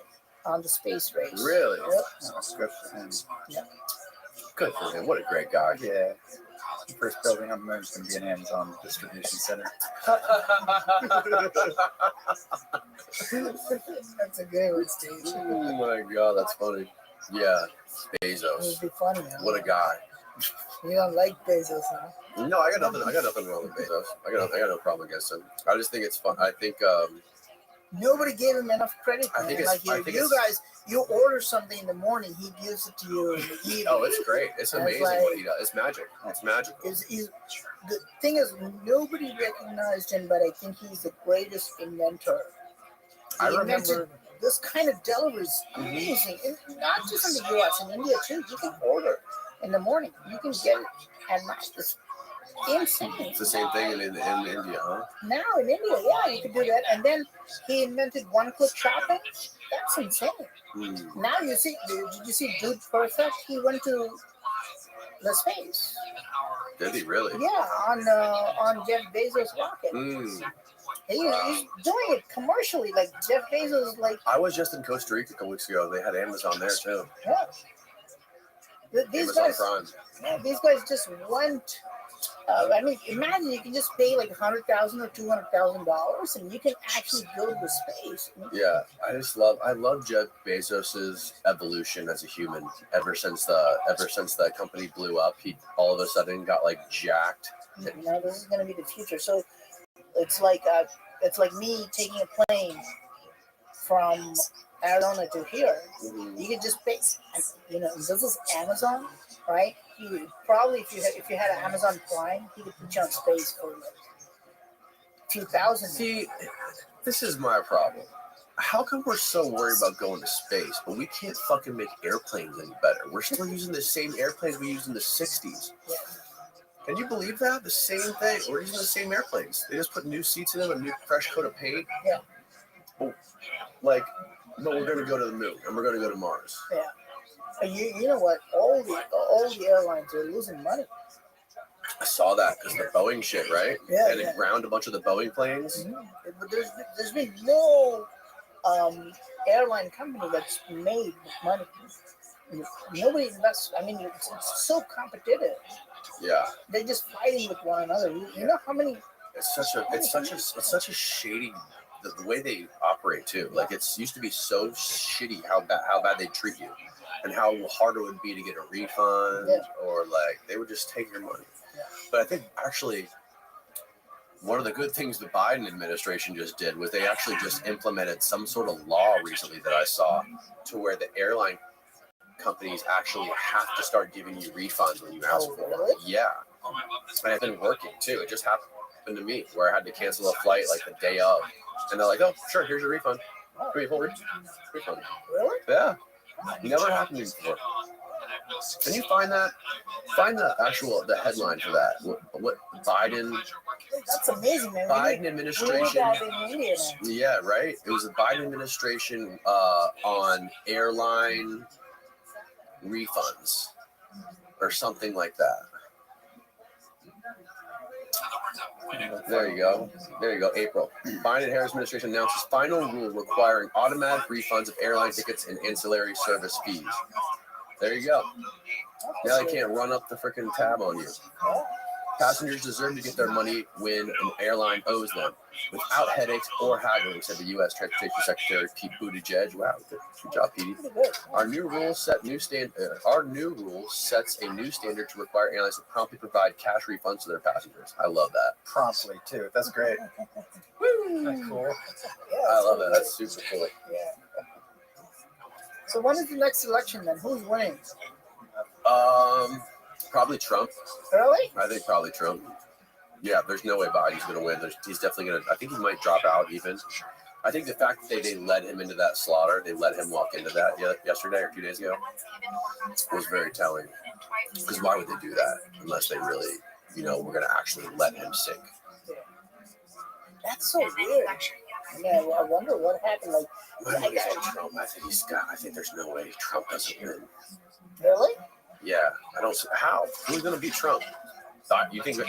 space race. Really? Yep. That's good for him. Yeah. Good for him. What a great guy. Yeah. The first building on the moon is going to be an Amazon distribution center. That's a good one, Steve. Oh my God, that's funny. Yeah, It Bezos. would be funny. Huh? What a guy. You don't like Bezos, huh? No, I got nothing wrong with Bezos. I got no problem against him. I just think it's fun. I think Nobody gave him enough credit. I think man. it's- Like I think you it's- guys, you order something in the morning, he gives it to you in the evening. oh, it's great. It's That's amazing like- what he does. It's magic. It's magical. The thing is, nobody recognized him, but I think he's the greatest inventor. I He invented remember- this kind of delivery is amazing. And not just in the U.S., in India too. You can order in the morning. You can get it at night. It's insane. It's the same thing in India, huh? Now in India, yeah, you can do that. And then he invented one-click shopping. That's insane. Mm. Now you see, did you see Dude Perfect? He went to the space. Did he really? Yeah, on Jeff Bezos' rocket. Mm. He's doing it commercially. Like Jeff Bezos, like I was just in Costa Rica a couple weeks ago. They had Amazon there too. yeah. These Amazon guys, Prime. yeah, these guys just went. I mean, imagine you can just pay like $100,000 or $200,000, and you can actually go to space. Yeah, I love Jeff Bezos's evolution as a human. Ever since the company blew up, he all of a sudden got like jacked. Now this is going to be the future. So it's like me taking a plane from Arizona to here. Mhm. You can just pay. This is Amazon, right? You probably if you had an Amazon Prime, he could put you on space for like 2,000. See, this is my problem. How come we're so worried about going to space, but we can't fucking make airplanes any better? We're still using the same airplanes we used in the 60s. Yeah. Can you believe that? The same thing. We're using the same airplanes. They just put new seats in them, a new fresh coat of paint. Yeah. But we're going to go to the moon, and we're going to go to Mars. Yeah. You know what? All the airlines are losing money. I saw that because the Boeing shit, right? Yeah, And it ground a bunch of the Boeing planes. But there's been no airline company that's made money. Nobody invests. I mean, it's so competitive. Yeah. They're just fighting with one another. You know how many? It's such a shady the way they operate too. Like it's used to be so shitty how bad they treat you, and how hard it would be to get a refund, or like they would just take your money. Yeah. But I think actually one of the good things the Biden administration just did was they actually just implemented some sort of law recently that I saw to where the airline companies actually have to start giving you refunds when you ask for them. Really? Yeah. And it's been working too. It just happened to me where I had to cancel a flight like the day of. And they're like, oh, sure, here's your refund. Give me a full refund. Really? Yeah. Never happened to me before. Can you find that? Find the headline for that. What Biden That's amazing, man. Biden We need administration. that in India now. Yeah, right. It was the Biden administration on airline refunds or something like that. There you go. April. Biden Harris administration announces final rule requiring automatic refunds of airline tickets and ancillary service fees. There you go. Now they can't run up the freaking tab on you. Passengers deserve to get their money when an airline owes them, without headaches or haggling, said the U.S. Transportation Secretary Pete Buttigieg. Wow, good job, Pete. Our new rules sets a new standard to require airlines to promptly provide cash refunds to their passengers. I love that. Promptly too. That's great. That's cool. Yeah, I love that. That's super cool. Yeah. So when is the next election then? Who's winning? Probably Trump. Really? I think probably Trump. Yeah, there's no way Biden's going to win. He's definitely going to. I think he might drop out even. I think the fact that they led him into that slaughter, they let him walk into that yesterday or 2 days ago, was very telling. Because why would they do that unless they really, were going to actually let him sink? That's so weird. Yeah, I wonder what happened. Like, I think there's no way Trump doesn't win. Really? Yeah, I don't see how. Who's going to beat Trump? What do you think?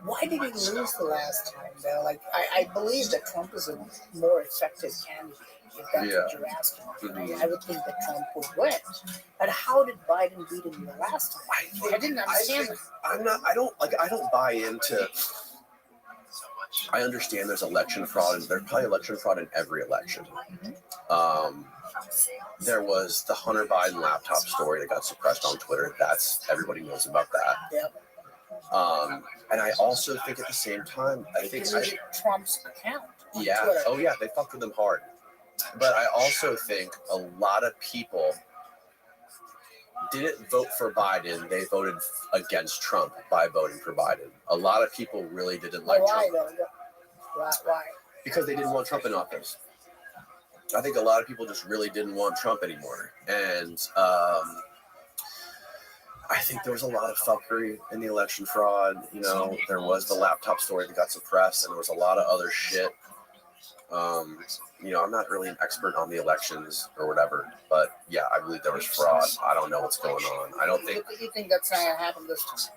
Why did he lose the last time, though? Like, I believe that Trump is a more effective candidate, if that's what you're asking. Mm-hmm. I would think that Trump would win. But how did Biden beat him the last time? I didn't understand that. I don't buy into. I understand there's election fraud, and there's probably election fraud in every election. There was the Hunter Biden laptop story that got suppressed on Twitter. Everybody knows about that. Yep. And I also think at the same time, Trump's account. Yeah. Twitter. Oh yeah, they fucked with him hard. But I also think a lot of people didn't vote for Biden. They voted against Trump by voting for Biden. A lot of people really didn't like Trump. Why? Because they didn't want Trump in office. I think a lot of people just really didn't want Trump anymore. And I think there was a lot of fuckery in the election fraud. There was the laptop story that got suppressed, and there was a lot of other shit. I'm not really an expert on the elections or whatever, but yeah, I believe there was fraud. I don't know what's going on. You think that's not gonna happen this time?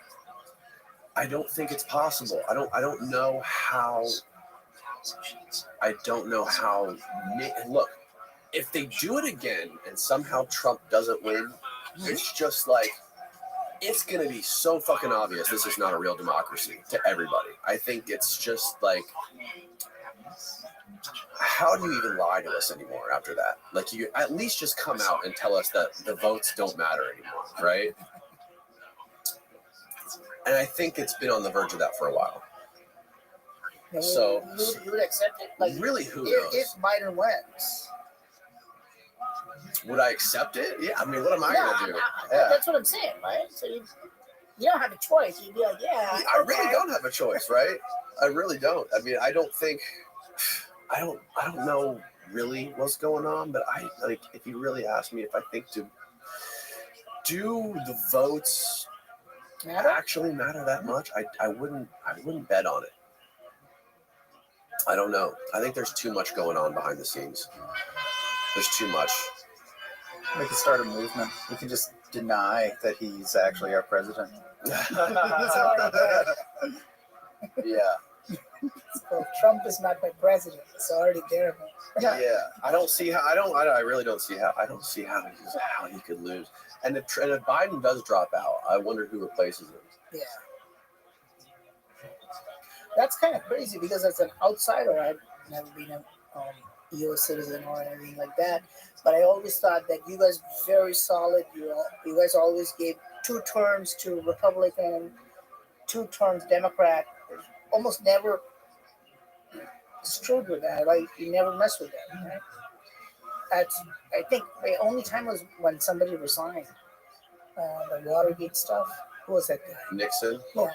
I don't think it's possible. I don't know how. Look, if they do it again and somehow Trump doesn't win, it's just like, it's going to be so fucking obvious this is not a real democracy to everybody. I think it's just like, how do you even lie to us anymore after that? Like, you at least just come out and tell us that the votes don't matter anymore, right? And I think it's been on the verge of that for a while. So you would accept it? Like, really, who knows? If Biden wins, would I accept it? Yeah, I mean, what am I going to do? That's what I'm saying, right? So you don't have a choice. You'd be like, yeah. I really don't have a choice, right? I really don't. I mean, I don't know really what's going on, but if you really ask me if I think do the votes actually matter that much? I wouldn't bet on it. I don't know. I think there's too much going on behind the scenes. There's too much. We could start a movement. We can just deny that he's actually our president. Yeah. So Trump is not my president. It's already there. Yeah. I don't see how. I really don't see how. I don't see how he could lose. And if Biden does drop out, I wonder who replaces him. Yeah. That's kind of crazy because as an outsider, I've never been a U.S. citizen or anything like that. But I always thought that you guys were very solid. You guys always gave 2 terms to Republican, 2 terms Democrat. Almost never screwed with that. Like, you never mess with that. Right? I think the only time was when somebody resigned. The Watergate stuff. Who was that guy? Nixon. Well,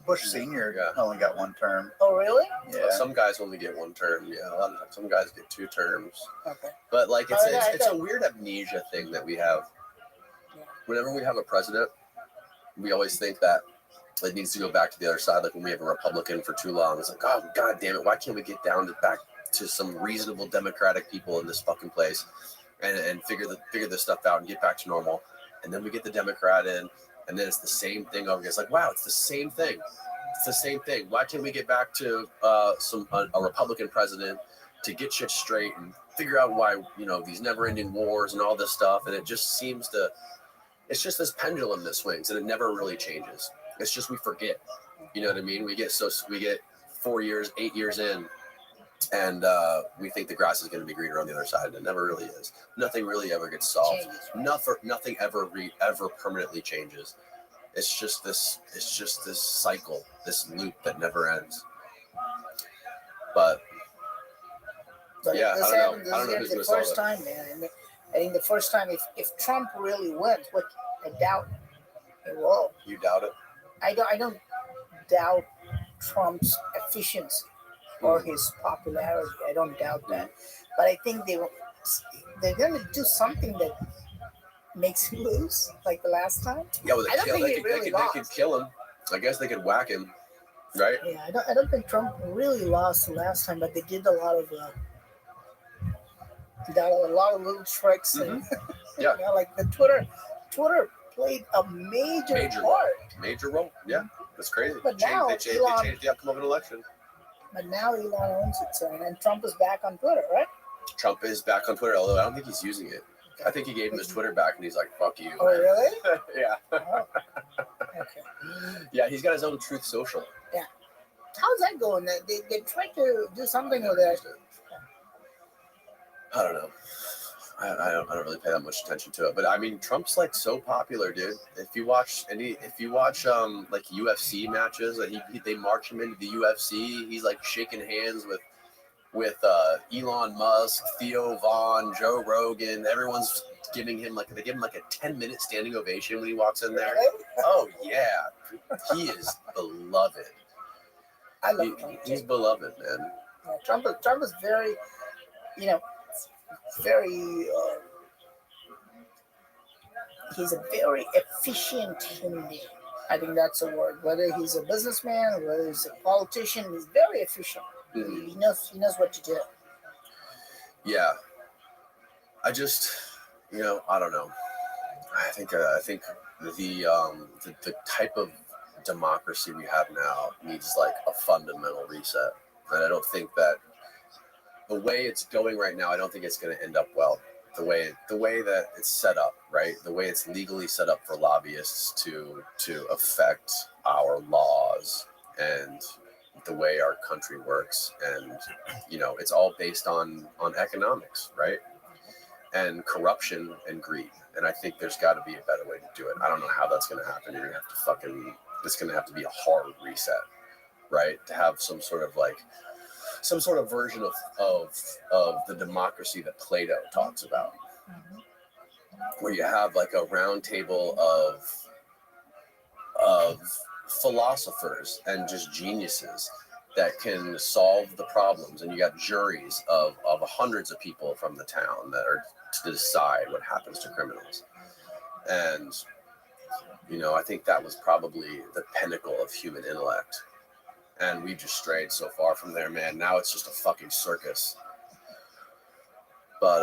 Bush Sr. only got 1 term. Oh, really? Yeah. Some guys only get 1 term. Yeah, some guys get 2 terms. Okay. But like, it's a weird amnesia thing that we have. Yeah. Whenever we have a president, we always think that it needs to go back to the other side. Like when we have a Republican for too long, it's like, oh, God damn it, why can't we get back to some reasonable Democratic people in this fucking place and figure this stuff out and get back to normal? And then we get the Democrat in, and then it's the same thing over again. It's like, wow, it's the same thing. It's the same thing. Why can't we get back to a Republican president to get shit straight and figure out why, these never-ending wars and all this stuff? And it just seems to it's just this pendulum that swings and it never really changes. It's just we forget. You know what I mean? We get 4 years, 8 years in, and we think the grass is going to be greener on the other side, and it never really is. Nothing really ever gets solved. Nothing ever permanently changes. It's just this cycle, this loop that never ends. But yeah, I don't know who's going to solve it. Time, man. I think the first time, if Trump really wins, what I doubt it will. You doubt it? I don't doubt Trump's efficiency or his popularity. I don't doubt that, but I think they're going to do something that makes him lose, like the last time. Yeah, well, they could kill him. I guess they could whack him, right? Yeah, I don't think Trump really lost the last time, but they did a lot of little tricks, and Yeah, like the Twitter played a major part. Major role. Yeah, that's crazy. But they now changed the outcome of an election. But now Elon owns it, so, and Trump is back on Twitter, right? Trump is back on Twitter, although I don't think he's using it. I think he gave him his Twitter back, and he's like, "Fuck you." Oh, really? Yeah. Oh. Okay. Yeah, he's got his own Truth Social. Yeah. How's that going? They tried to do something with that. I don't know. I don't really pay that much attention to it, but I mean, Trump's like so popular, dude. If you watch like UFC matches, they march him into the UFC. He's like shaking hands with Elon Musk, Theo Vaughn, Joe Rogan. Everyone's giving him like a 10-minute standing ovation when he walks in there. Oh yeah, he is beloved. I love Trump. He's beloved, man. Yeah, Trump is very, very. He's a very efficient human being. I think that's a word. Whether he's a businessman, whether he's a politician, he's very efficient. Mm-hmm. He knows what to do. Yeah. I just, I don't know. I think the type of democracy we have now needs like a fundamental reset, and I don't think that the way it's going right now, I don't think it's going to end up well. The way that it's set up, right? The way it's legally set up for lobbyists to affect our laws and the way our country works, and it's all based on economics, right? And corruption and greed. And I think there's got to be a better way to do it. I don't know how that's going to happen. It's going to have to be a hard reset, right? To have some sort of version of the democracy that Plato talks about, where you have like a round table of philosophers and just geniuses that can solve the problems, and you got juries of hundreds of people from the town that are to decide what happens to criminals. And I think that was probably the pinnacle of human intellect, and we just strayed so far from there, man. Now it's just a fucking circus. But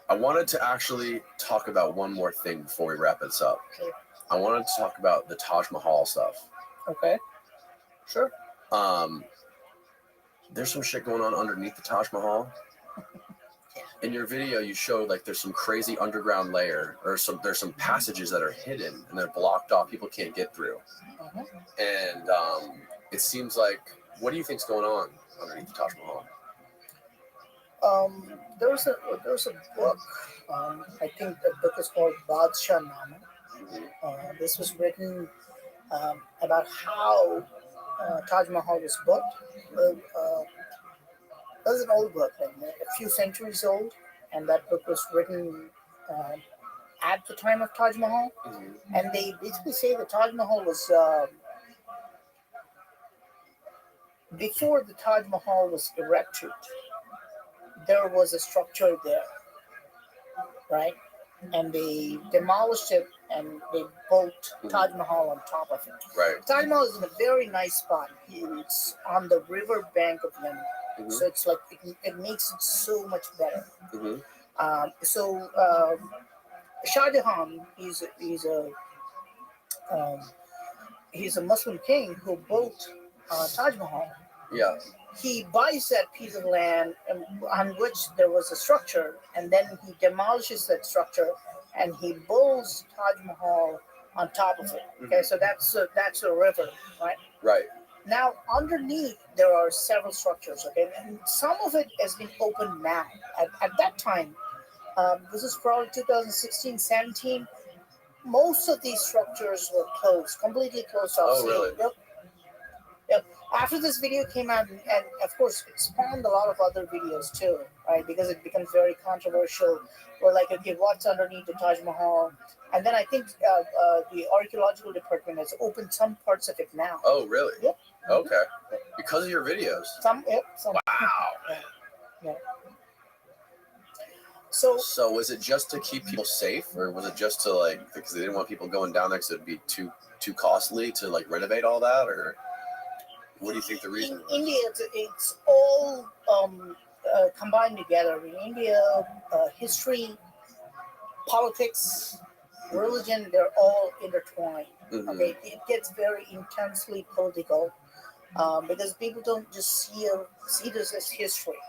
I wanted to actually talk about one more thing before we wrap this up. Okay. I wanted to talk about the Taj Mahal stuff. Okay. Sure. There's some shit going on underneath the Taj Mahal. In your video, you showed like there's some crazy underground layer, or there's some passages that are hidden and they're blocked off. People can't get through. And it seems like, what do you think's going on underneath the Taj Mahal? There's a book. I think the book is called Badshah Nama. This was written about how Taj Mahal was built. It was an old book, like a few centuries old, and that book was written at the time of Taj Mahal. And they basically say the Taj Mahal was before the Taj Mahal was erected. There was a structure there, right? And they demolished it and they built Taj Mahal on top of it. Right. Taj Mahal is in a very nice spot. It's on the river bank of Yemen. So it's like it makes it so much better. Shah Jahan, he's a Muslim king who built Taj Mahal. Yeah. He buys that piece of land on which there was a structure, and then he demolishes that structure and he builds Taj Mahal on top of it. Okay, so that's a river, right? Right. Now, underneath, there are several structures, okay? And some of it has been opened now. At that time, this is probably 2016, 17, most of these structures were closed, completely closed off. Oh, really? Yep. Yep. After this video came out, and of course, it spawned a lot of other videos too, right? Because it becomes very controversial. We're like, okay, what's underneath the Taj Mahal? And then I think the archaeological department has opened some parts of it now. Oh, really? Yep. Okay. Because of your videos. Some. Wow. Yeah. So was it just to keep people safe, or was it just to like because they didn't want people going down there because it'd be too costly to like renovate all that, or what do you think the reason was? In India, it's all combined together. In India, history, politics, religion, they're all intertwined. Mhm. Okay, it gets very intensely political because people don't just see this as history.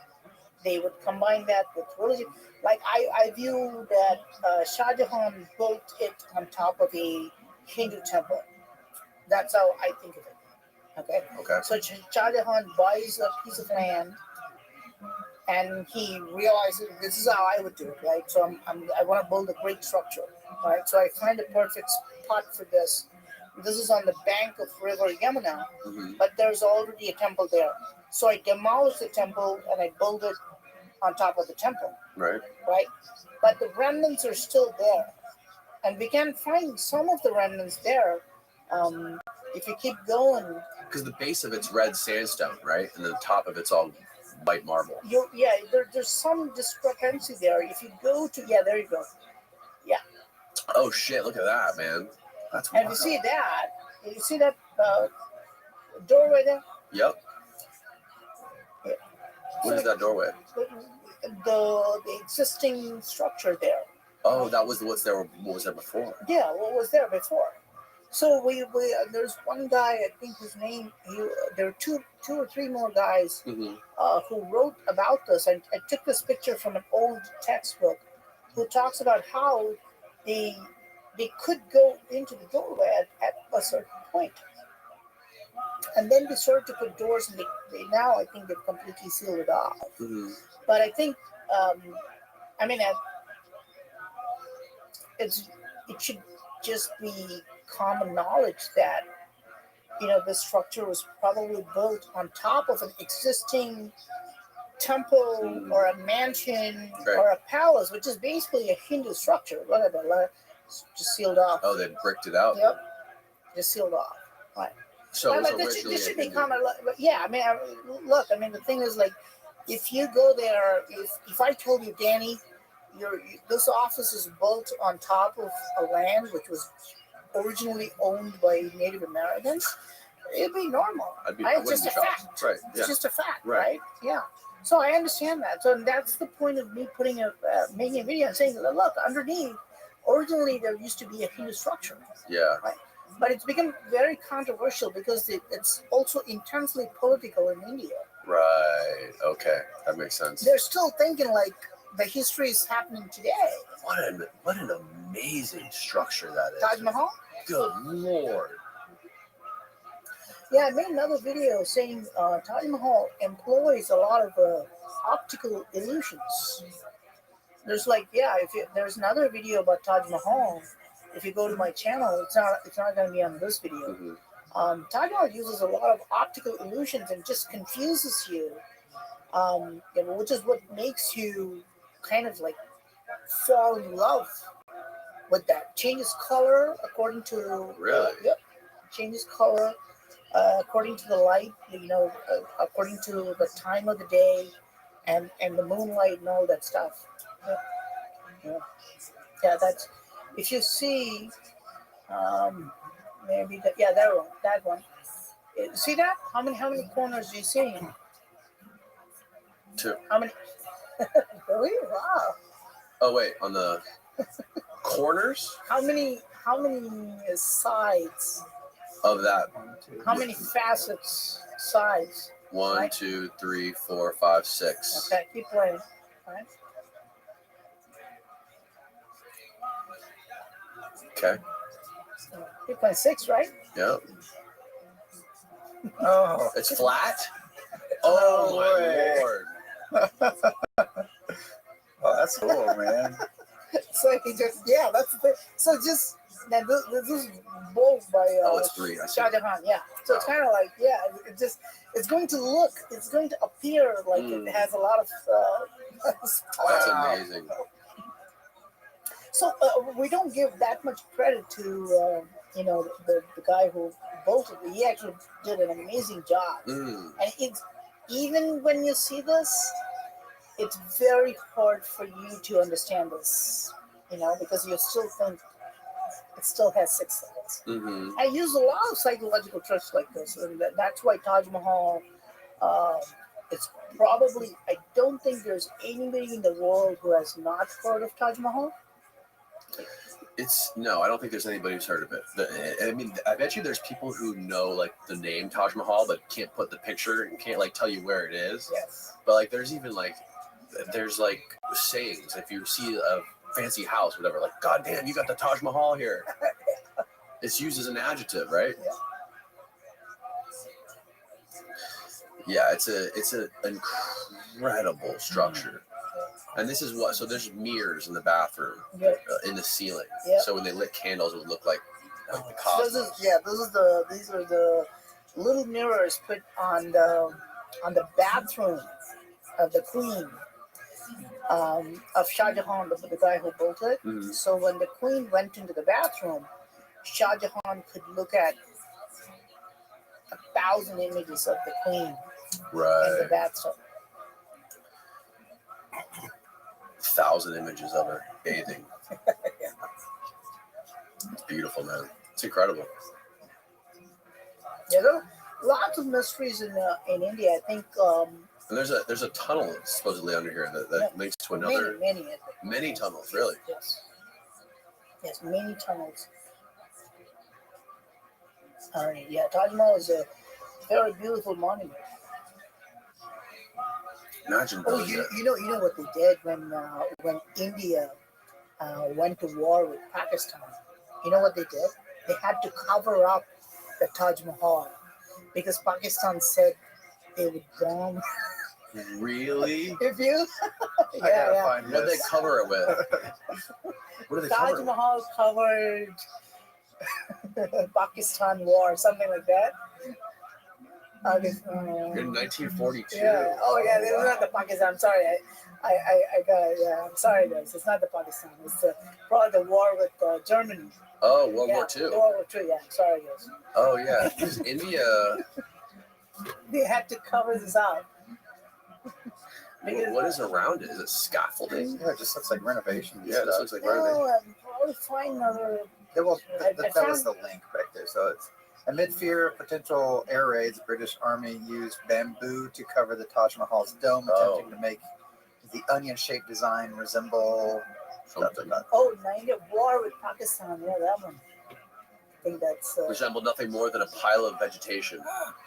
They would combine that with religion. Like I view that Shah Jahan built it on top of a Hindu temple. That's how I think of it. Okay. Okay. So Shah Jahan buys a piece of land, and he realizes this is how I would do it, right? So I want to build a great structure, right? So I find a perfect spot for this. This is on the bank of River Yamuna, Mhm. but there's already a temple there. So I demolish the temple and I build it on top of the temple, Right. right? But the remnants are still there, and we can find some of the remnants there if you keep going. Because the base of it's red sandstone, right, and the top of it's all white marble. There's some discrepancy there. If you go to there you go. Oh shit! Look at that, man. That's And wild. you see that doorway there? Yep. Yeah. What is that doorway? The existing structure there. Oh, that was what's there. What was there before? Yeah, what was there before? So we there's one guy, I think his name. There are two or three more guys Mm-hmm. who wrote about this. I took this picture from an old textbook, who talks about how they could go into the doorway at a certain point, and then they started to put doors, and they now I think they've completely sealed it off. Mm-hmm. But I think, it should just be common knowledge that this structure was probably built on top of an existing temple or a mansion or a palace, which is basically a Hindu structure. Look at that, just sealed off. Oh, they bricked it out. Yep, just sealed off. Right. So it was This should be Hindu. common. Yeah, look. The thing is, like, if you go there, if I told you, Danny, this office is built on top of a land which was originally owned by Native Americans, it'd be normal. It's just a fact. Right. It's just a fact, Right. right? Yeah. So I understand that. So that's the point of me making a video and saying, look, underneath, originally there used to be a Hindu structure. Yeah. Right. But it's become very controversial because it's also intensely political in India. Right. Okay. That makes sense. They're still thinking like the history is happening today. What an amazing structure that is. Taj Mahal? Good Lord. Yeah, I made another video saying Taj Mahal employs a lot of optical illusions. There's there's another video about Taj Mahal. If you go to my channel, it's not going to be on this video. Mm-hmm. Taj Mahal uses a lot of optical illusions and just confuses you, which is what makes you kind of like fall in love with that. Changes color according to changes color according to the light. According to the time of the day, and the moonlight and all that stuff. Yeah, that's if you see. Maybe that one. See that? How many corners do you see? 2. How many? Really? Wow. Oh wait, on the corners How many sides of that? How many facets? Sides. 1, Right. 2, 3, 4, 5, 6. Okay, keep playing. Right. Okay. 3.6, right? Yep. Oh, It's flat. Oh No my way. lord. oh, that's cool, man. So he just, yeah, that's the thing. So just, now this is bowled by Oh, it's 3. I see. Shah Jahan, yeah. So it's Wow. kind of like, yeah, it just, it's going to appear like it has a lot of That's Wow. amazing. So we don't give that much credit to the guy who built it. He actually did an amazing job. Mm. And it's even when you see this, it's very hard for you to understand this, because you still think it still has 6 sides. Mm-hmm. I use a lot of psychological tricks like this, and that's why Taj Mahal. It's probably, I don't think there's anybody in the world who has not heard of Taj Mahal. No, I don't think there's anybody who's heard of it. I mean, I bet you there's people who know like the name Taj Mahal, but can't put the picture and can't like tell you where it is. Yes. But like, there's sayings. If you see a fancy house, whatever, like, God damn, you got the Taj Mahal here. It's used as an adjective, right? Yeah, it's an incredible structure. And this is what, so there's mirrors in the bathroom, in the ceiling. Yep. So when they lit candles, it would look like the These cosmos. are the little mirrors put on the bathroom of the queen of Shah Jahan, the guy who built it. Mhm. So when the queen went into the bathroom, Shah Jahan could look at 1,000 images of the queen in the Right. bathtub. 1,000 images of her bathing. It's beautiful, man. It's incredible. Yeah, there are lots of mysteries in India. I think And there's a tunnel supposedly under here that links to another. Many tunnels, really. Yes, many tunnels. Yeah, Taj Mahal is a very beautiful monument. Imagine Oh, building it. you know what they did when India went to war with Pakistan. You know what they did? They had to cover up the Taj Mahal because Pakistan said they would bomb. Really? If you, I gotta find What did they this. cover it with? What did they Taj cover? Mahal covered Pakistan war, something like that. In 1942. Yeah. Oh yeah, this is not the Pakistan. I'm sorry. I got it. Yeah. I'm sorry, guys. It's not the Pakistan. It's probably the war with Germany. Oh, World War World II. War II. Yeah. I'm sorry, guys. Oh yeah, because India. They had to cover this up. What is around it? Is it scaffolding? Yeah, it just looks like renovations. Yeah, this looks like renovation. No, I'm probably find another. Yeah, well, I that was the link right there. So it's amid fear of potential air raids, the British Army used bamboo to cover the Taj Mahal's dome, attempting to make the onion-shaped design resemble Something. Oh, India war with Pakistan. Yeah, that one. I think that's. Resembled nothing more than a pile of vegetation.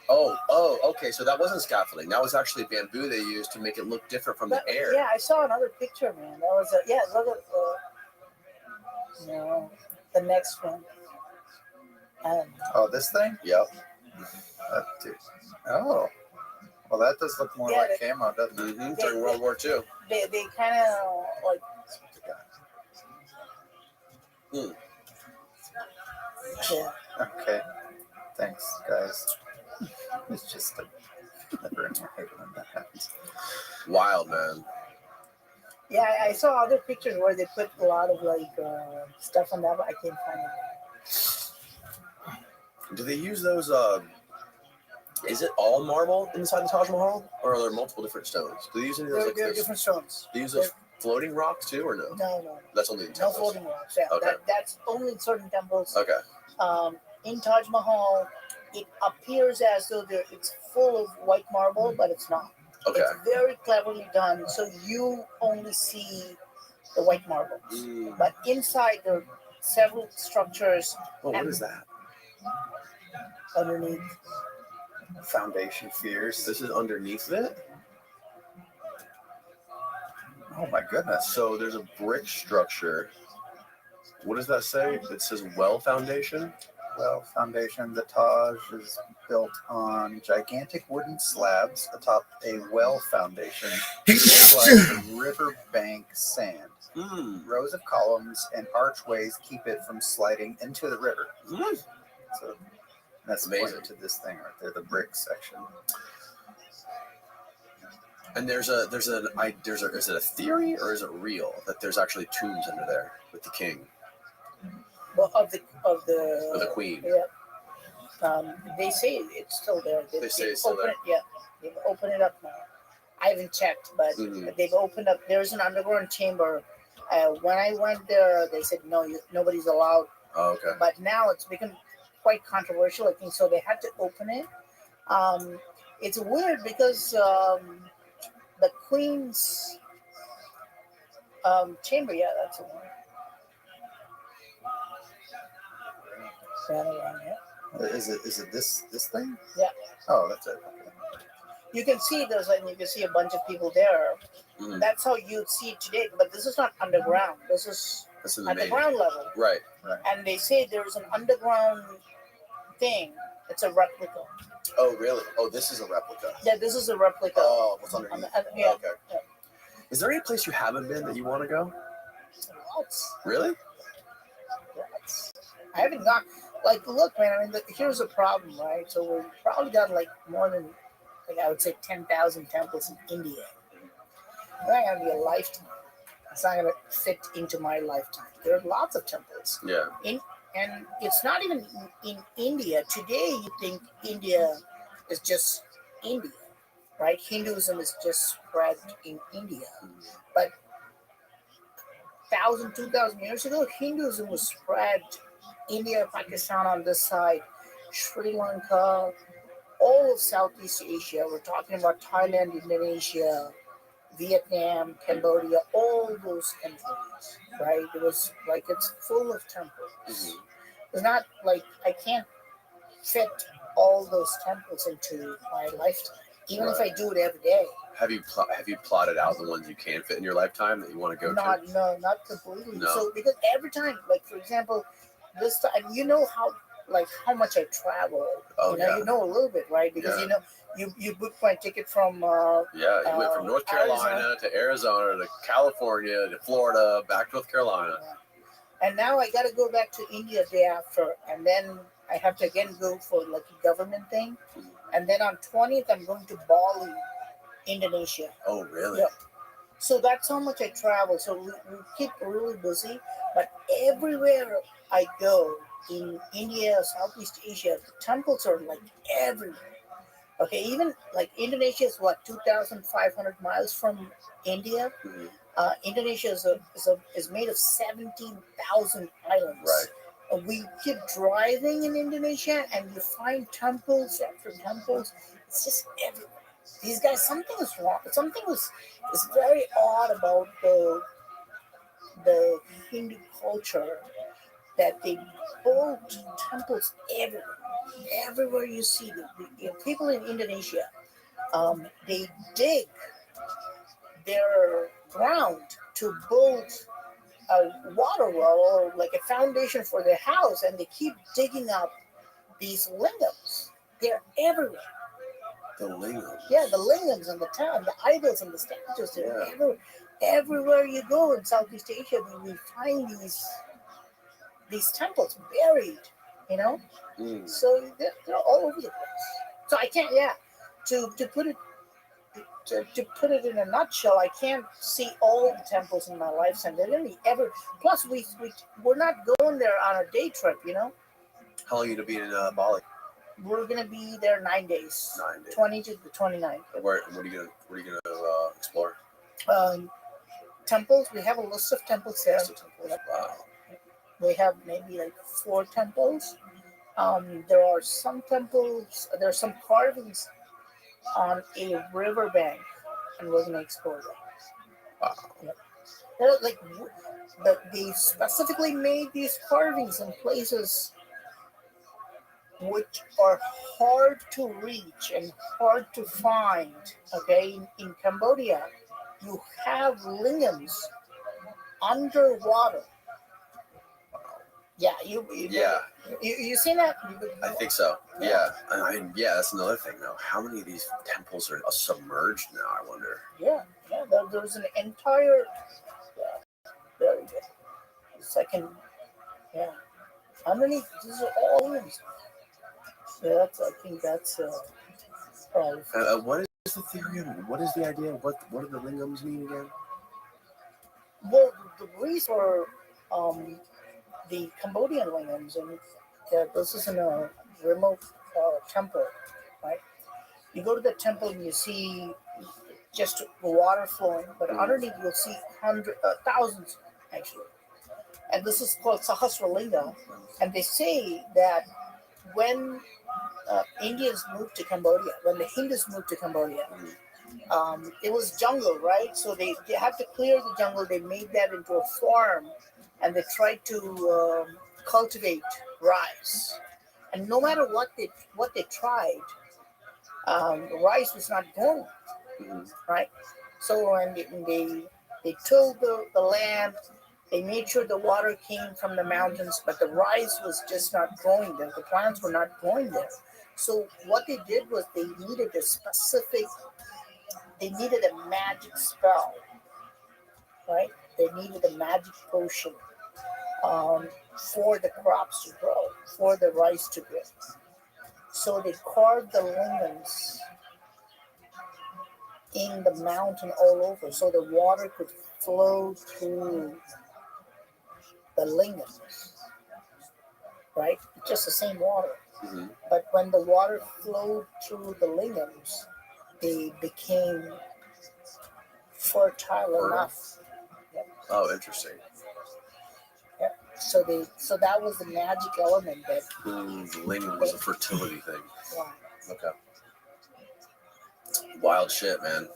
Oh, okay. So that wasn't scaffolding. That was actually bamboo they used to make it look different from the air. Yeah, I saw another picture, man. That was look at the next one. Oh, this thing? Yep. Dude. Oh. Well, that does look more like camo, doesn't it? Mm-hmm. During World War II. They kind of like. Yeah. Okay. Thanks, guys. It's just never in my head when that happens. Wild, man. Yeah, I saw other pictures where they put a lot of like stuff on that, but I can't find it. Do they use those? Is it all marble inside the Taj Mahal, or are there multiple different stones? Do they use any of those? There are different stones. Do they use those floating rocks too, or no? No. That's only in No temples. floating rocks. Yeah, Okay. that's only in certain temples. Okay. In Taj Mahal, it appears as though it's full of white marble, but it's not. Okay. It's very cleverly done, so you only see the white marble. But inside there are several structures. Oh, what is that? Underneath. Foundation fears. This is underneath it? Oh my goodness. So there's a brick structure What does that say? It says well foundation. Well, foundation. The Taj is built on gigantic wooden slabs atop a well foundation, just like the riverbank sand. Rows of columns and archways keep it from sliding into the river. So that's amazing to this thing right there, the brick section. And is it a theory or is it real that there's actually tombs under there with the king? Well, of the queen. Yeah. They say it's still there. They say it's still there. Yeah, they've opened it up now. I haven't checked, but they've opened up. There's an underground chamber. When I went there, they said no, nobody's allowed. Oh, okay. But now it's become quite controversial, I think. So they had to open it. It's weird because the Queen's chamber. Yeah, that's the one. Is it this thing? Yeah. Oh, that's it. You can see you can see a bunch of people there. That's how you'd see it today. But this is not underground. This is at the ground level. Right. And they say there's an underground thing. It's a replica. Oh, really? Oh, this is a replica. Yeah, this is a replica. Oh, what's underneath? Yeah. Okay. Yeah. Is there any place you haven't been that you want to go? Lots. Really? Lots. I haven't gone. Like, look, man. I mean, here's the problem, right? So we've probably got like more than, I would say, 10,000 temples in India. It's not gonna be a lifetime. It's not gonna fit into my lifetime. There are lots of temples. Yeah. And it's not even in India. Today, you think India is just India, right? Hinduism is just spread in India. But 1,000, 2,000 years ago, Hinduism was spread India, Pakistan on this side, Sri Lanka, all of Southeast Asia. We're talking about Thailand, Indonesia, Vietnam, Cambodia, all those countries, right? It was like it's full of temples. It's not like I can't fit all those temples into my lifetime, even if I do it every day. Have you plotted out the ones you can fit in your lifetime that you want to go to? No, not completely. No. So because every time, like for example, this time, you know how much I travel. Oh, you know a little bit, right? Because you booked my ticket from you went from North Carolina to Arizona to California to Florida, back to North Carolina. And now I got to go back to India day after, and then I have to again go for like a government thing, and then on 20th I'm going to Bali, Indonesia. Oh, really? Yeah. So that's how much I travel. So we keep really busy, but everywhere I go in India, Southeast Asia, the temples are like everywhere. Okay, even like Indonesia is 2,500 miles from India. Indonesia is made of 17,000 islands. Right. And we keep driving in Indonesia, and you find temples after temples. It's just everywhere. These guys, something is wrong. Something is very odd about the Hindu culture, that they build temples everywhere. Everywhere you see the people in Indonesia, they dig their ground to build a water well or like a foundation for their house, and they keep digging up these lingams. They're everywhere. The lingams. Yeah, the lingams and the idols and the statues. They're everywhere you go in Southeast Asia, we find these temples buried, So they're all over the place. So I can't, to put it in a nutshell, I can't see all the temples in my lifetime. They're going to be plus we're not going there on a day trip, How long are you going to be in Bali? We're going to be there 9 days. 9 days. 20 to the 29th. What are you going to explore? Temples. We have a list of temples there. Wow. We have maybe like 4 temples. There are some temples. There are some carvings on a riverbank, and we're going to explore that. Wow. Yep. They specifically made these carvings in places which are hard to reach and hard to find. Okay, in Cambodia, you have lingams underwater. Yeah, Yeah. You seen that? I think so. Yeah. I mean, yeah, that's another thing, though. How many of these temples are submerged now, I wonder? Yeah. There's an entire. Yeah, very good. Second. Yeah. How many? These are all lingams. Yeah, I think that's. Probably. What is the theory of what is the idea? What do the lingams mean again? Well, the reason for the Cambodian lingams, and this is in a remote temple, right? You go to the temple and you see just water flowing, but underneath you'll see thousands actually. And this is called Sahasralinga. And they say that when Indians moved to Cambodia, when the Hindus moved to Cambodia, it was jungle, right? So they had to clear the jungle. They made that into a farm, and they tried to cultivate rice. And no matter what they tried, rice was not growing, right? So when they tilled the land, they made sure the water came from the mountains, but the rice was just not growing there. The plants were not growing there. So what they did was they needed a magic spell, right? They needed a magic potion for the crops to grow, for the rice to grow. So they carved the lingams in the mountain all over, so the water could flow through the lingams, right? It's just the same water. Mm-hmm. But when the water flowed through the lingams, they became fertile enough. Yep. Oh, interesting. Yep. So that was the magic element that. The lingam was a fertility thing. Wow. Okay. Wild shit, man.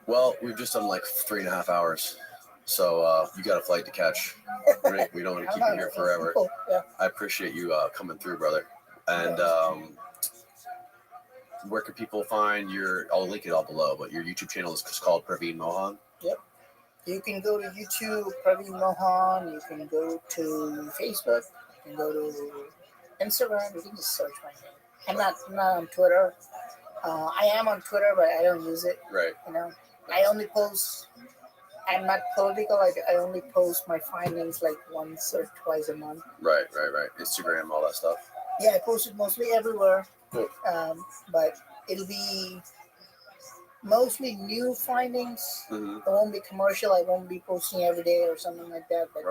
Well, we've just done like 3.5 hours. So you got a flight to catch. We don't want to keep you here forever. Cool. Yeah. I appreciate you coming through, brother. And where can people find I'll link it all below, but your YouTube channel is called Praveen Mohan. Yep. You can go to YouTube, Praveen Mohan. You can go to Facebook. You can go to Instagram. You can just search my name. I'm not on Twitter. I am on Twitter, but I don't use it. Right. I only post. I'm not political. I only post my findings like once or twice a month. Right. Instagram, all that stuff. Yeah, I post it mostly everywhere. Cool. But it'll be mostly new findings. Mm-hmm. It won't be commercial. I won't be posting every day or something like that. But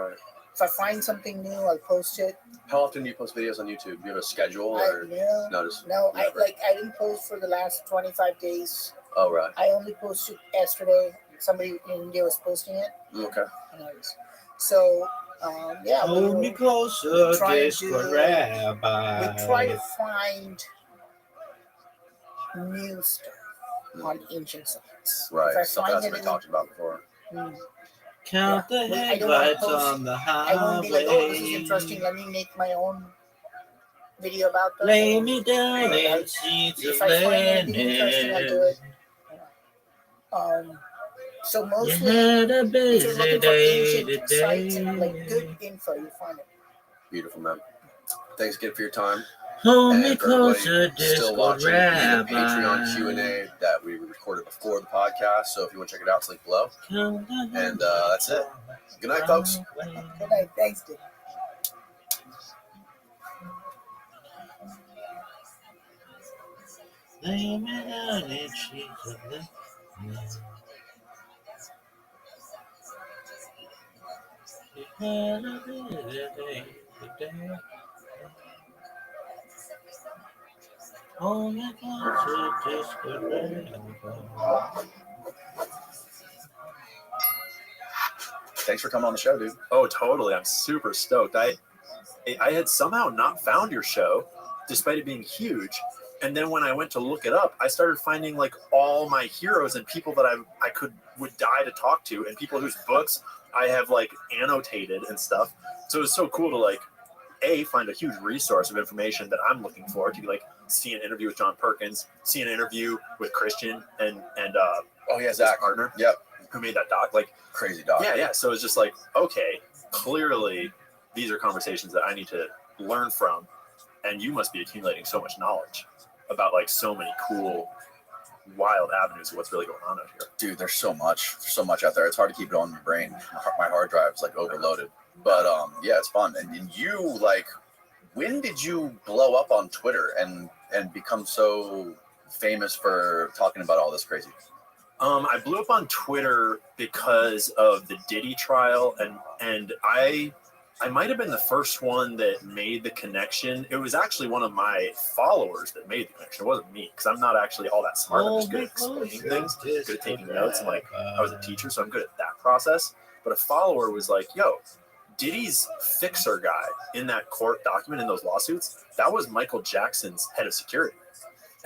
if I find something new, I'll post it. How often do you post videos on YouTube? Do you have a schedule? I didn't post for the last 25 days. Oh, right. I only posted yesterday. Somebody in India was posting it. Okay. So, yeah. Hold me closer, Rabbi. We try to find new stuff on ancient science. Right. Stuff that's been talked about before. Count the headlights on the highway. I won't be like, oh, this is interesting. Let me make my own video about that. Lay me down and see to if I find anything interesting, I'll do it. So mostly, if you're looking for ancient sites and like good info, you find it. Beautiful, man. Thanks again for your time. Hold and me for closer, still watching the Rabbi. Patreon Q&A that we recorded before the podcast. So if you want to check it out, it's linked below. And that's it. Good night, folks. Good night. Thanks, dude. Lay me down and she's a oh my God, Thanks for coming on the show, dude. Oh, totally. I'm super stoked. I had somehow not found your show, despite it being huge. And then when I went to look it up, I started finding like all my heroes and people that I would die to talk to, and people whose books I have like annotated and stuff. So it was so cool to like find a huge resource of information that I'm looking for, to like see an interview with John Perkins, see an interview with Christian and Zach partner. Yep. Who made that doc, like crazy doc. Yeah. So it's just like, okay, clearly these are conversations that I need to learn from. And you must be accumulating so much knowledge about like so many cool, wild avenues of what's really going on out here. Dude, there's so much out there. It's hard to keep it on my brain. My hard drive is like overloaded. But yeah, it's fun. And you, like, when did you blow up on Twitter and become so famous for talking about all this crazy? I blew up on Twitter because of the Diddy trial, and I might have been the first one that made the connection. It was actually one of my followers that made the connection. It wasn't me, because I'm not actually all that smart. I'm just good at explaining things, good at taking notes, and like I was a teacher, so I'm good at that process. But a follower was like, yo, Diddy's fixer guy in that court document, in those lawsuits, that was Michael Jackson's head of security.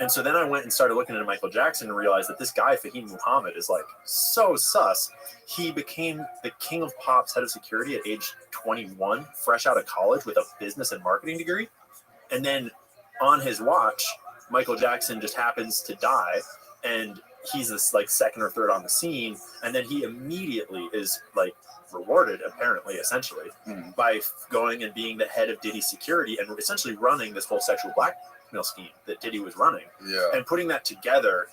And so then I went and started looking into Michael Jackson and realized that this guy, Fahim Muhammad, is like so sus. He became the king of pop's head of security at age 21, fresh out of college with a business and marketing degree. And then on his watch, Michael Jackson just happens to die, and he's this like second or third on the scene. And then he immediately is like rewarded, apparently, essentially, by going and being the head of Diddy's security and essentially running this whole sexual blackmail scheme that Diddy was running. Yeah. And putting that together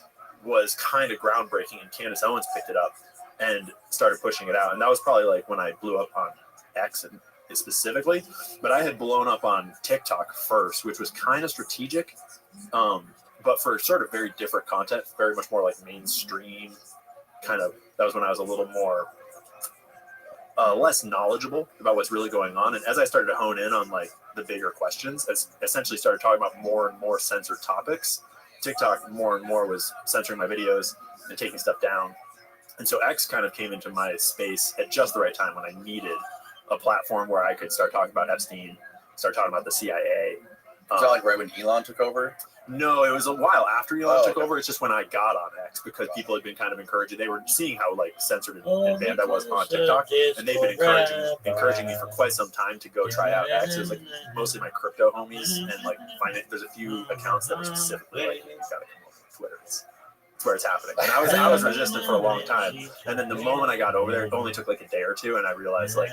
was kind of groundbreaking, and Candace Owens picked it up and started pushing it out. And that was probably like when I blew up on X and specifically, but I had blown up on TikTok first, which was kind of strategic, but for sort of very different content, very much more like mainstream kind of. That was when I was a little more less knowledgeable about what's really going on. And as I started to hone in on like the bigger questions, I essentially started talking about more and more censored topics. TikTok more and more was censoring my videos and taking stuff down. And so X kind of came into my space at just the right time when I needed a platform where I could start talking about Epstein, start talking about the CIA. Is that like right when Elon took over? No, it was a while after Elon took over. It's just when I got on X, because people had been kind of encouraging. They were seeing how like censored and banned I was on TikTok, and they've been encouraging me for quite some time to go try out X. It was like mostly my crypto homies, and like there's a few accounts that were specifically like, you gotta come over to Twitter. It's where it's happening. And I was resistant for a long time. And then the moment I got over there, it only took like a day or two, and I realized like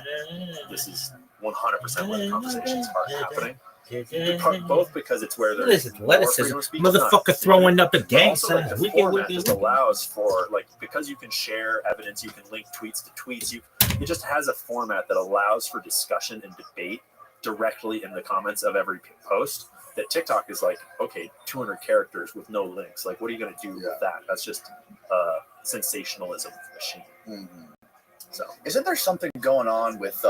this is 100% where the conversations are happening. Both because it's where there's motherfucker throwing up a gang sign. Like the format just allows for like, because you can share evidence, you can link tweets to tweets. It just has a format that allows for discussion and debate directly in the comments of every post. That TikTok is like, okay, 200 characters with no links. Like, what are you going to do with that? That's just a sensationalism machine. Mm-hmm. So, isn't there something going on with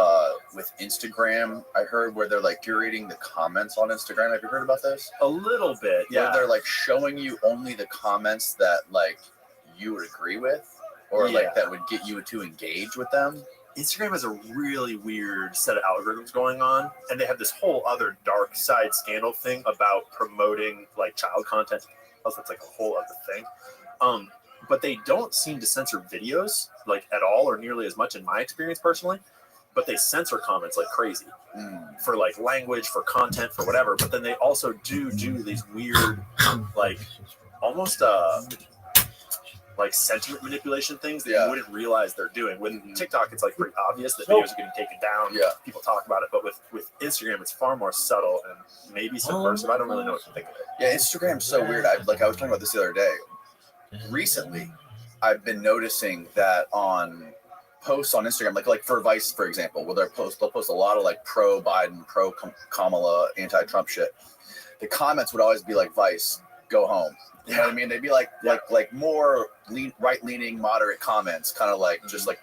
Instagram? I heard where they're like curating the comments on Instagram. Have you heard about this? A little bit, yeah. Where they're like showing you only the comments that like you would agree with, or like that would get you to engage with them. Instagram has a really weird set of algorithms going on, and they have this whole other dark side scandal thing about promoting like child content. Plus, that's like a whole other thing. But they don't seem to censor videos like at all or nearly as much in my experience personally. But they censor comments like crazy for like language, for content, for whatever. But then they also do these weird, like almost like sentiment manipulation things that you wouldn't realize they're doing. With TikTok, it's like pretty obvious that videos are getting taken down. Yeah. People talk about it, but with Instagram, it's far more subtle and maybe subversive. I don't really know what to think of it. Yeah, Instagram's so weird. I was talking about this the other day. Recently, I've been noticing that on posts on Instagram, like for Vice, for example, where they'll post a lot of like pro Biden, pro Kamala, anti-Trump shit. The comments would always be like, Vice, go home. You know what I mean? They'd be like more right-leaning, moderate comments, kind of like just like,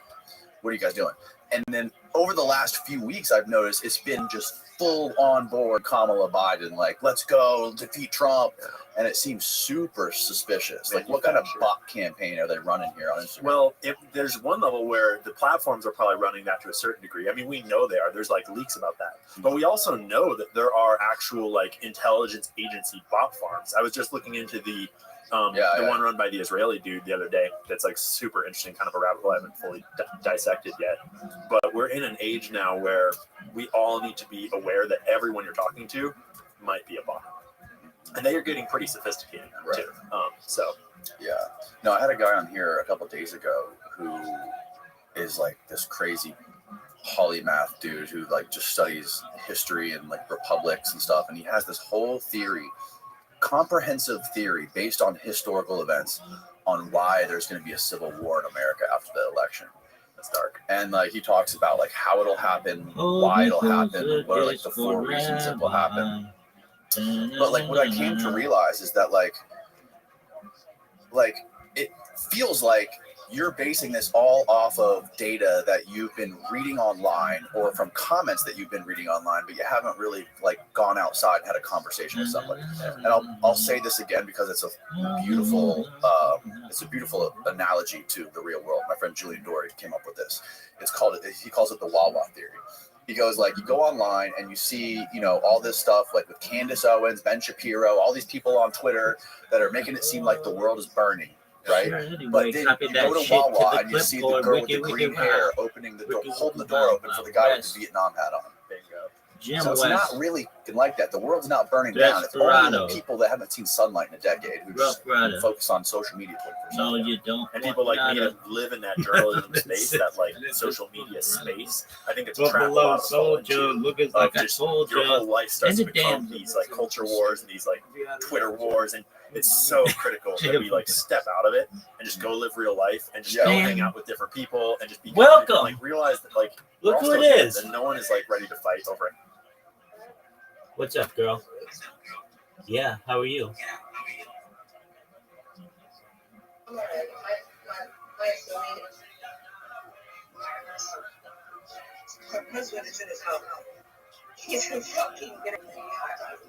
what are you guys doing? And then over the last few weeks, I've noticed it's been just full on board Kamala Biden, like, let's go defeat Trump. And it seems super suspicious. Like, what kind of bot campaign are they running here on Instagram? Well, there's one level where the platforms are probably running that to a certain degree. I mean, we know they are. There's like leaks about that. But we also know that there are actual like intelligence agency bot farms. I was just looking into the one run by the Israeli dude the other day. That's like super interesting, kind of a rabbit hole I haven't fully dissected yet. But we're in an age now where we all need to be aware that everyone you're talking to might be a bot. And they are getting pretty sophisticated too. No, I had a guy on here a couple of days ago who is like this crazy polymath dude who like just studies history and like republics and stuff, and he has this whole theory, comprehensive theory based on historical events on why there's going to be a civil war in America after the election. That's dark. And like he talks about like how it'll happen, why it'll happen, what are like the 4 reasons it will happen. But like what I came to realize is that like it feels like you're basing this all off of data that you've been reading online or from comments that you've been reading online, but you haven't really like gone outside and had a conversation with somebody. And I'll say this again because it's a beautiful analogy to the real world. My friend Julian Dory came up with this. He calls it the Wawa theory. He goes like, you go online and you see, all this stuff like with Candace Owens, Ben Shapiro, all these people on Twitter that are making it seem like the world is burning. Right, but then you go to Wawa and you see the girl with the green hair opening the door, holding the door open for the guy with the Vietnam hat on. So it's not really like that. The world's not burning down. It's only the people that haven't seen sunlight in a decade who just focus on social media 24/7. No, you don't. And people like me that live in that journalism space, that like social media space. I think it's trapped a lot of soldier. Look at like just your whole life starts to become these like culture wars and these like Twitter wars, and it's so critical that we like step out of it and just go live real life and just go hang out with different people and just be welcome. And, like realize that like look who it is, and no one is like ready to fight over it. What's up, girl? Yeah, how are you? My husband is in his house. He's fucking getting me hot.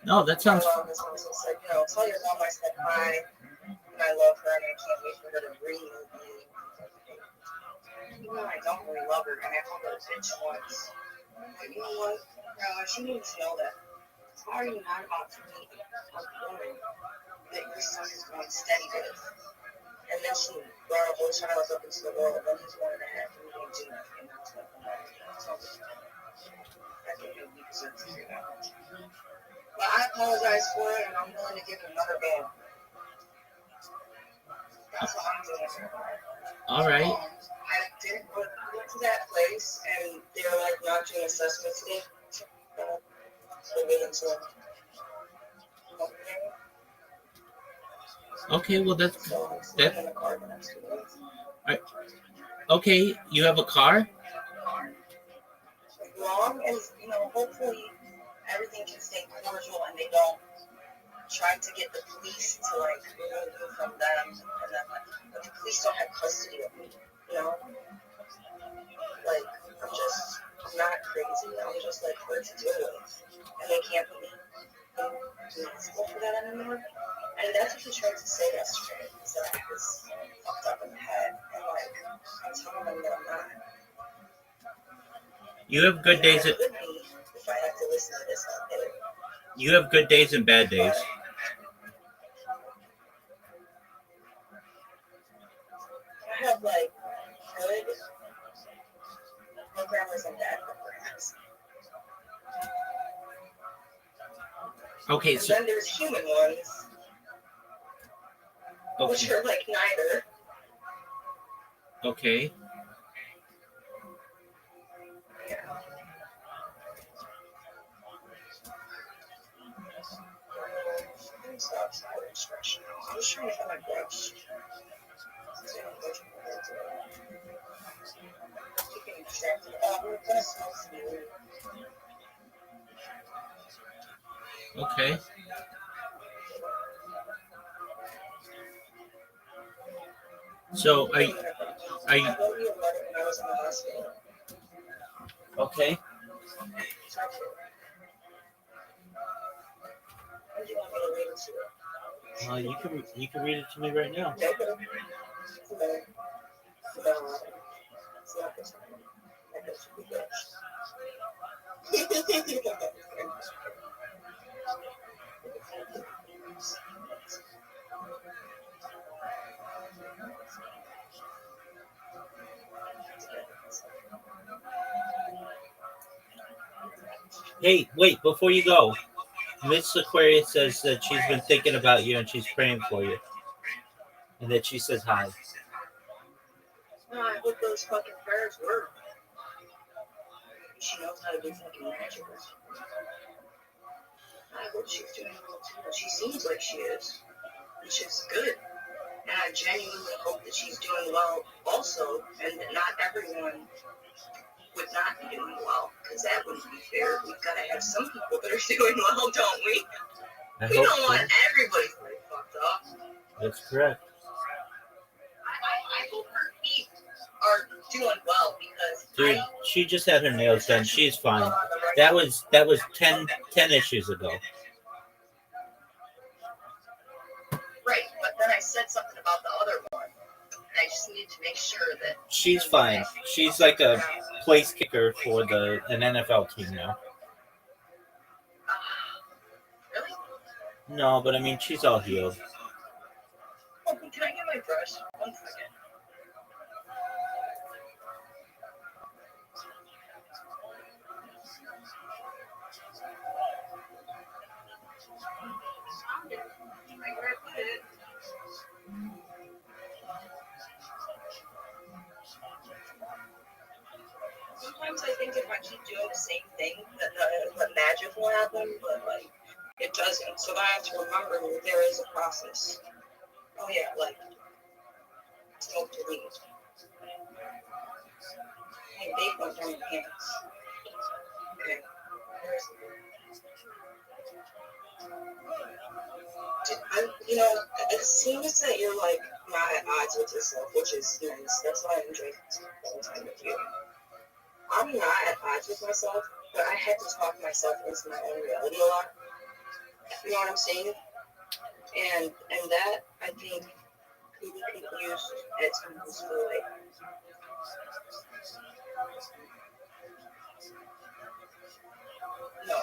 No, that sounds. Tell your mom I said hi, and I love her, and I can't wait for her to read me. Even though I don't really love her, and I called her a bitch once. But you know what? She needs to know that. How are you not about to meet a woman that your son is going steady with? And then she brought a whole child up into the world, and he's 1.5 million G's, and that's what I think you deserve to hear that. But I apologize for it, and I'm willing to give it another go. That's what I'm doing. All right. I went to that place, and they were like not doing assessments today. Okay, well that's okay. You have a car? As long as hopefully everything can stay cordial and they don't try to get the police to like remove you from them, and then but the police don't have custody of me. Like I'm not crazy. I'm just like hard to deal with, and they can't be responsible for that anymore. And that's what he tried to say yesterday, is that I was fucked up in the head, and like I'm telling them that I'm not. You have good days. If I have to listen to this all day. You have good days and bad days. I have like good programmers and bad programmers. Okay, and so then there's human ones, which are like neither. Okay. Yeah. I was trying to find my brush. Keeping distracted. We're gonna smoke some weed. Okay. So I wrote you a letter when I was in the hospital. okay. When do you want me to read it to you? You can read it to me right now. Okay. No. It's not the time. I guess you could Hey, wait, before you go, Miss Aquarius says that she's been thinking about you and she's praying for you. And that she says hi. No, I hope those fucking prayers work. She knows how to do fucking magic. I hope she's doing well too. She seems like she is, which is good. And I genuinely hope that she's doing well also, and that not everyone would not be doing well, because that wouldn't be fair. We've got to have some people that are doing well, don't we? We don't want everybody to be fucked up. That's correct. I hope her feet are doing well, because Dude, she just had her nails done. She's fine. That was 10 issues ago. Right, but then I said something about the other one, and I just need to make sure that She's fine. She's like a place kicker for an NFL team now. Really? No, but I mean, she's all healed. Oh, can I get my brush? 1 second. Sometimes I think if I keep doing the same thing, that the magic will happen, but like it doesn't. So I have to remember that there is a process. Oh yeah, like smoke to leave. Hey, bake one down your hands. Okay. It seems that you're like not at odds with yourself, which is nice. That's why I enjoy spending time with you. I'm not at odds with myself, but I had to talk myself into my own reality a lot. You know what I'm saying? And that I think could be confused at times for like no.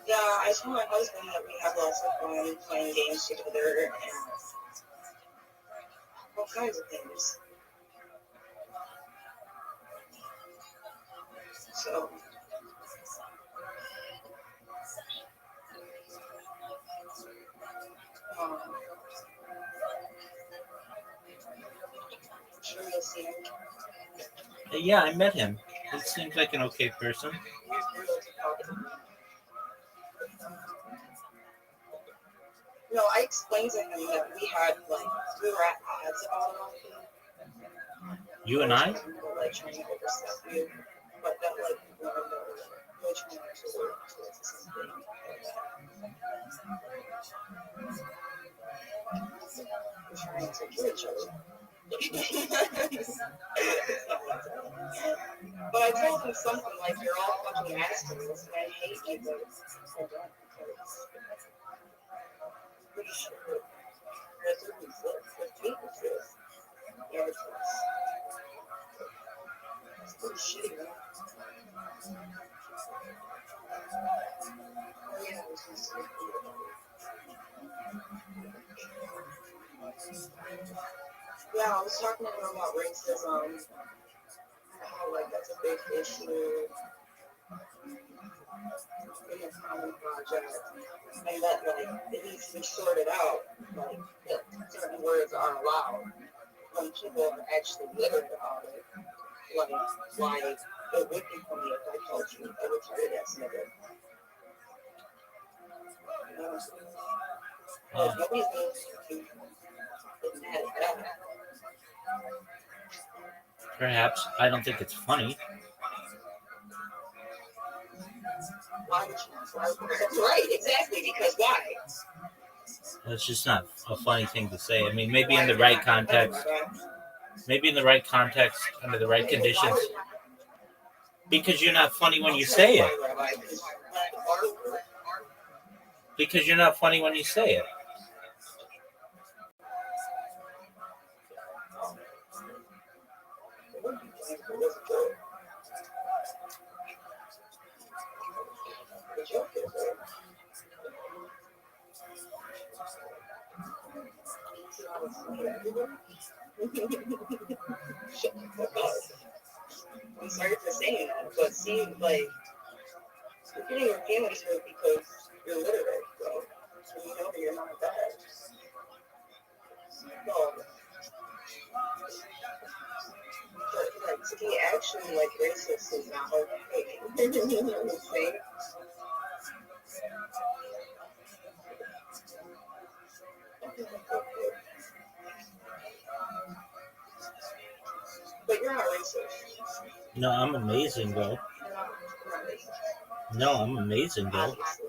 Yeah, I told my husband that we have lots of fun playing games together and all kinds of things. So, I'm sure you'll see him. Yeah, I met him. He seems like an okay person. No, I explained to him that we were at odds about it. You and I? Like trying to overstep you, but that like we're trying to work towards something. We're trying to kill each other. But I told him something like, "You're all fucking assholes, and I hate you both." Pretty sure. That's what he said. That's what he said. Yeah, it's pretty shitty, right? Oh, yeah, it was just so cool. Yeah, I was talking to him about racism, how like that's a big issue in the common project, and that like it needs to be sorted out. Like that certain words aren't allowed when people are actually literate about it. Like why it would be funny if I called you a retarded ass nigga. Nobody's going to get mad at that. Perhaps. I don't think it's funny. Why would you? That's right, exactly. Because why? It's just not a funny thing to say. I mean, maybe in the right context. Maybe in the right context, under the right conditions. Because you're not funny when you say it. Because you're not funny when you say it. I'm sorry for saying that, but seems like You're getting your feelings hurt because you're literate, bro. So you know that you're not bad. No. But like to be actually like racist is not okay. You know what I'm saying? But you're not racist. No, I'm amazing, bro. You're not racist. No, I'm amazing, bro. Obviously.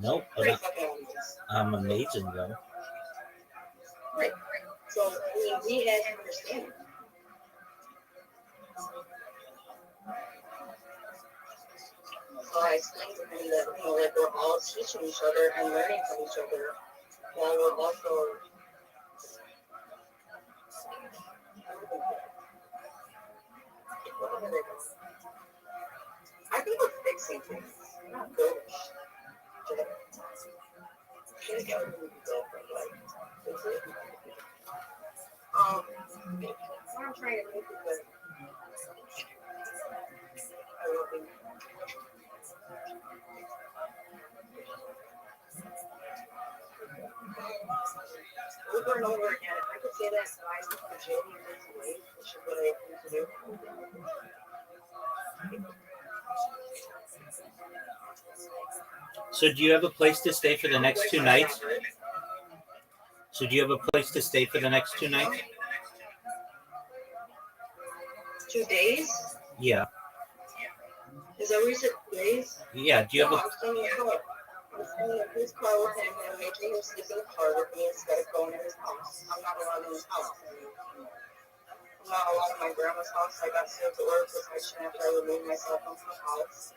Nope, but Pretty fucking obvious. I'm amazing, bro. Right. So, I mean, we had to understand. So I explained to him that, you know, like we're all teaching each other and learning from each other while we're also. I think we're fixing things. We're not good. Should get rid of the girlfriend, like, fix it. What I'm trying to make is that I love you. Over and over again, if I could say that 5 bajillion ways, which is what I intend to do. So do you have a place to stay for the next 2 nights? So do you have a place to stay for the next 2 nights? 2 days? Yeah. Is that what you said, 2 days? Yeah. Do you have No, a? I'm staying in a car. I'm staying in his car with him and making him sleep in the car with me instead of going to his house. I'm not allowed in his house. I'm not allowed in my grandma's house. I got sent to order protection after I removed myself from the house.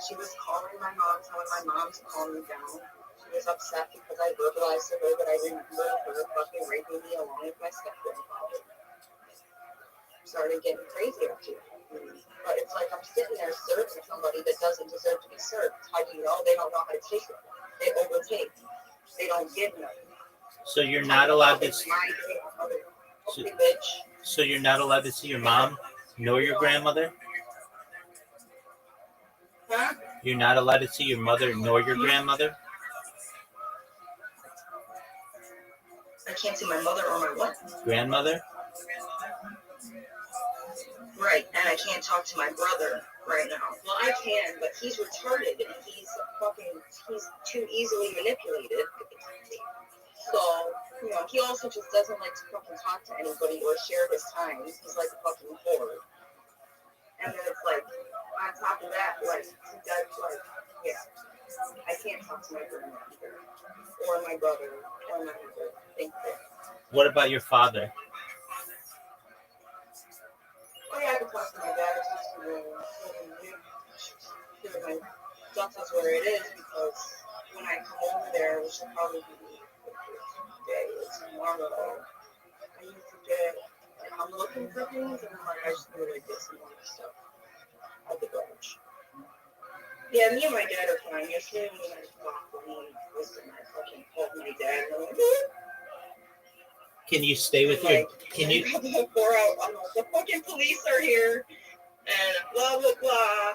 She was calling my mom, telling my mom to calm me down. She was upset because I verbalized to her that I remembered her fucking raping me along with my stepgrandfather. Started getting crazy after that. But it's like I'm sitting there serving somebody that doesn't deserve to be served. How do you know? They don't know how to take it. They overtake. They don't give nothing. So you're not allowed to. It's my day, bitch. So you're not allowed to see your mom nor your grandmother. Huh? You're not allowed to see your mother nor your grandmother. I can't see my mother or my what? Grandmother. Right, and I can't talk to my brother right now. Well, I can, but he's retarded and he's too easily manipulated. So, you know, he also just doesn't like to fucking talk to anybody or share his time. He's like a fucking whore. And then it's like, on top of that, like, that's like, yeah, I can't talk to my grandma either, or my brother, or my mother. Thank you. What about your father? Oh yeah, I can talk to my dad. My stuff is where it is because when I come over there, which will probably be today or tomorrow, I need to get, like, I'm looking for things and I'm like, I just need to get some more stuff at the garage. Yeah, me and my dad are fine. Yesterday when I talked to him, I fucking called my dad and I'm like, Can you stay with your? Can you? I'm like, the fucking police are here and blah blah blah.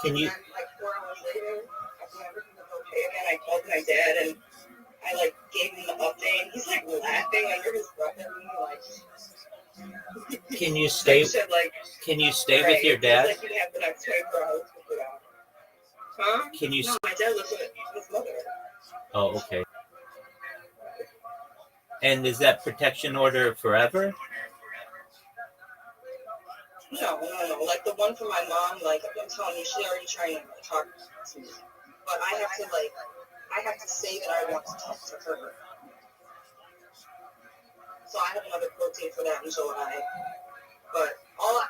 Can you? And then, like 4 hours later, after everything was okay again, I called my dad and I like gave him the update. And he's like laughing under his breath at me, like. Can you stay? Said, like, can you stay with your dad? Like you have the next 24 hours to put out. Huh? Can you? No, my dad lives with his mother. Oh, okay. And is that protection order forever? No. Like the one from my mom, like I'm telling you, she's already trying to talk to me. But I have to say that I want to talk to her. So I have another court date for that in July. But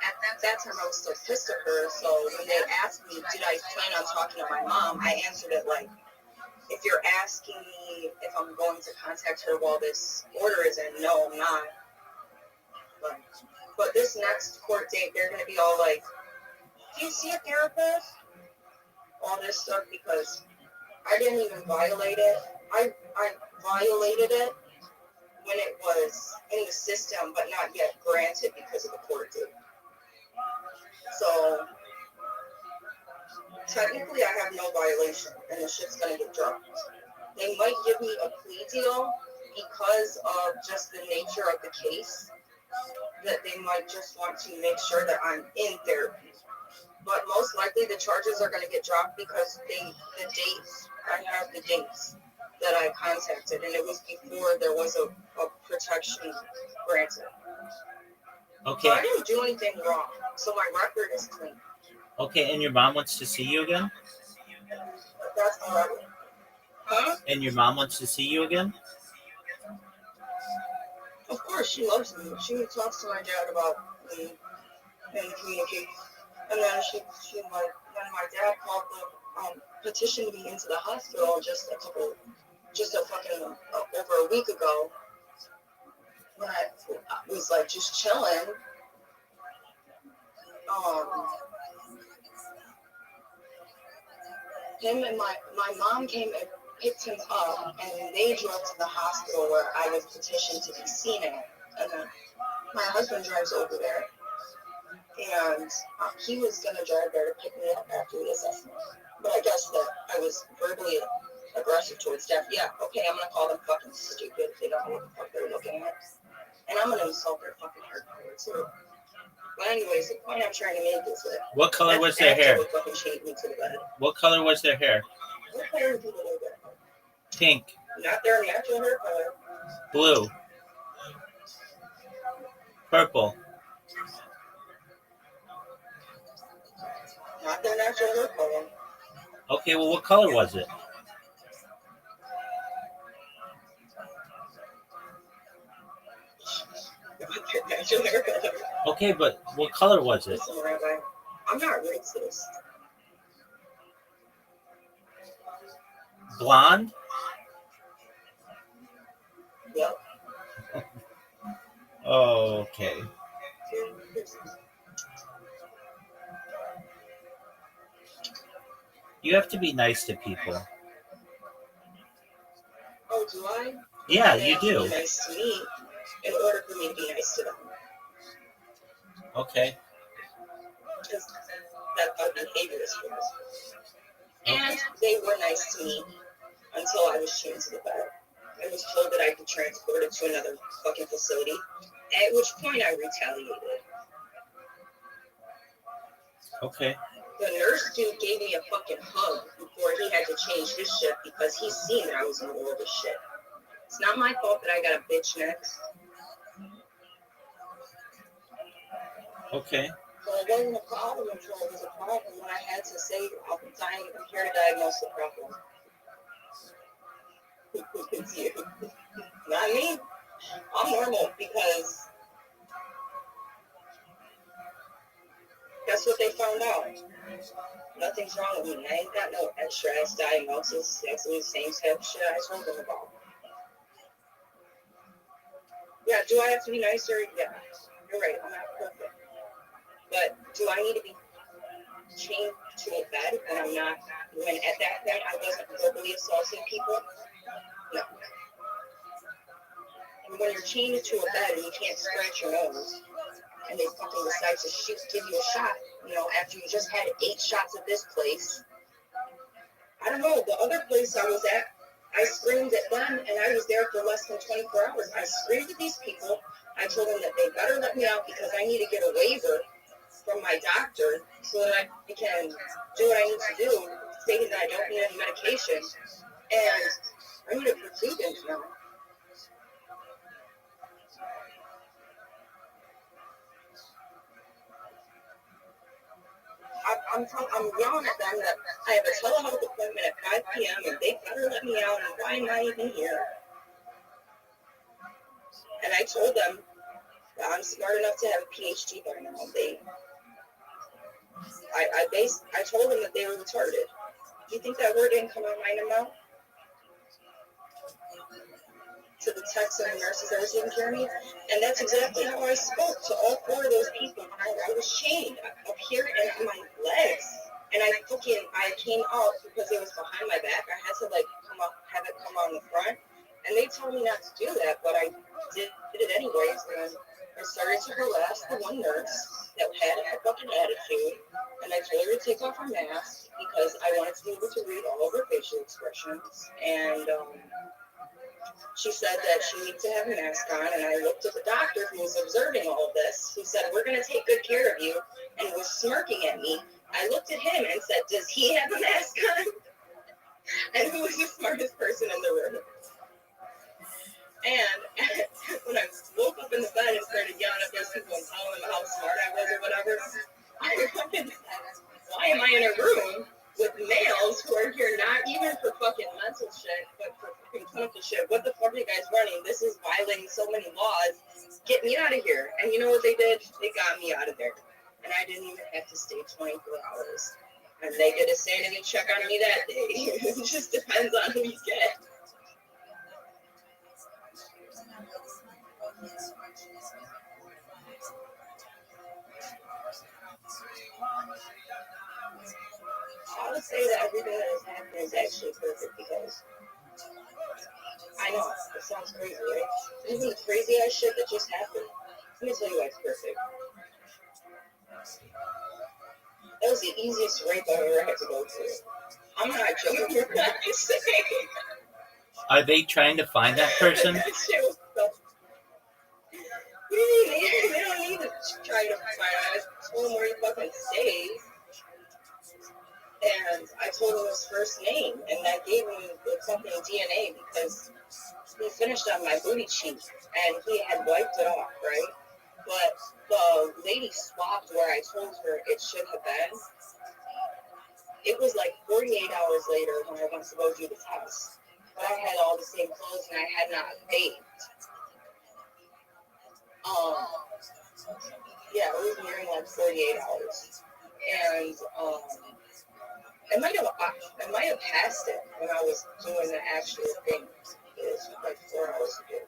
at that time I was so pissed at her. So when they asked me, did I plan on talking to my mom, I answered it like, if you're asking me if I'm going to contact her while this order is in, no, I'm not. But this next court date, they're going to be all like, do you see a therapist? All this stuff because I didn't even violate it. I violated it when it was in the system, but not yet granted because of the court date. So, technically I have no violation and the shit's gonna get dropped. They might give me a plea deal because of just the nature of the case, that they might just want to make sure that I'm in therapy. But most likely the charges are going to get dropped because the dates, I have the dates that I contacted, and it was before there was a protection granted. Okay. So I didn't do anything wrong, so my record is clean. Okay, and your mom wants to see you again? That's all right. Huh? And your mom wants to see you again? Of course, she loves me. She talks to my dad about me and communicates. And then she like, when my dad called the petitioned me into the hospital just over a week ago, when I was like just chilling, him and my mom came and picked him up, and they drove to the hospital where I was petitioned to be seen at. And then my husband drives over there, and he was gonna drive there to pick me up after the assessment. But I guess that I was verbally aggressive towards staff. Yeah, okay, I'm gonna call them fucking stupid if they don't know what the fuck they're looking at. And I'm gonna insult their fucking heart power too. But anyways, the point I'm trying to make is that what color was their hair? Fucking chained me to the bed. What color was their hair? What color do they wear? Pink. Not their natural hair color. Blue. Purple. Not their natural hair color. Okay, well, what color was it? Not their natural hair color. Okay, but what color was it? Listen, Rabbi, I'm not racist. Blonde? Yep. Oh, okay. You have to be nice to people. Oh, do I? Yeah, They you have to do. be nice to me in order for me to be nice to them. Okay. Because that behavior is good. And they were nice to me until I was chained to the bed. I was told that I'd be transported to another fucking facility, at which point I retaliated. Okay. The nurse dude gave me a fucking hug before he had to change his shift because he's seen that I was in the middle of his shit. It's not my fault that I got a bitch next. Okay. So it wasn't a problem until it was a problem when I had to say, I'm here to diagnose the problem. It's you. Not me. I'm normal because guess what they found out? Nothing's wrong with me. I ain't got no extra ass diagnosis. That's the same type of shit I told them about. Yeah, do I have to be nicer? Yeah. You're right, I'm not perfect. But do I need to be chained to a bed when I'm not, when at that point I wasn't verbally assaulting people? No. And when you're chained to a bed and you can't scratch your nose, and they fucking decide to give you a shot, after you just had 8 shots at this place. I don't know, the other place I was at, I screamed at them, and I was there for less than 24 hours. I screamed at these people. I told them that they better let me out because I need to get a waiver from my doctor so that I can do what I need to do, stating that I don't need any medication, and I need a perfusion now. I'm yelling at them that I have a telehealth appointment at 5 p.m. and they better let me out, and why am I even here? And I told them that I'm smart enough to have a PhD by now. I told them that they were retarded. Do you think that word didn't come out of my mouth? To the techs and the nurses that were taking care of me. And that's exactly how I spoke to all 4 of those people. I was chained up here and my legs. And I came out because it was behind my back. I had to have it come on the front. And they told me not to do that, but I did it anyways. And I started to harass the one nurse that had a fucking attitude. And I told her to take off her mask because because I wanted to be able to read all of her facial expressions. And she said that she needed to have a mask on, and I looked at the doctor who was observing all of this, who said, "We're going to take good care of you," and was smirking at me. I looked at him and said, "Does he have a mask on?" And who was the smartest person in the room? And when I woke up in the bed and started yelling at those people and telling them how smart I was or whatever, I fucking said, why am I in a room with males who are here not even for fucking mental shit, but for fucking clinical shit? What the fuck are you guys running? This is violating so many laws. Get me out of here. And you know what they did? They got me out of there. And I didn't even have to stay 24 hours. And they did a sanity check on me that day. It just depends on who you get. I would say that everything that has happened is actually perfect because I know it sounds crazy, right? Even the crazy ass shit that just happened, let me tell you why it's perfect. That was the easiest rape I've ever had to go through. I'm not joking. I'm saying. Are they trying to find that person? That shit was so. What do you mean? They don't need to try to find out. I told him where he fucking stays. And I told him his first name, and that gave him the fucking DNA because he finished on my booty cheek, and he had wiped it off, right? But the lady swapped where I told her it should have been. It was like 48 hours later when I went to go do the test. But I had all the same clothes, and I had not bathed. Yeah, it was nearing like 48 hours. And, I might have passed it when I was doing the actual thing. It was like 4 hours ago.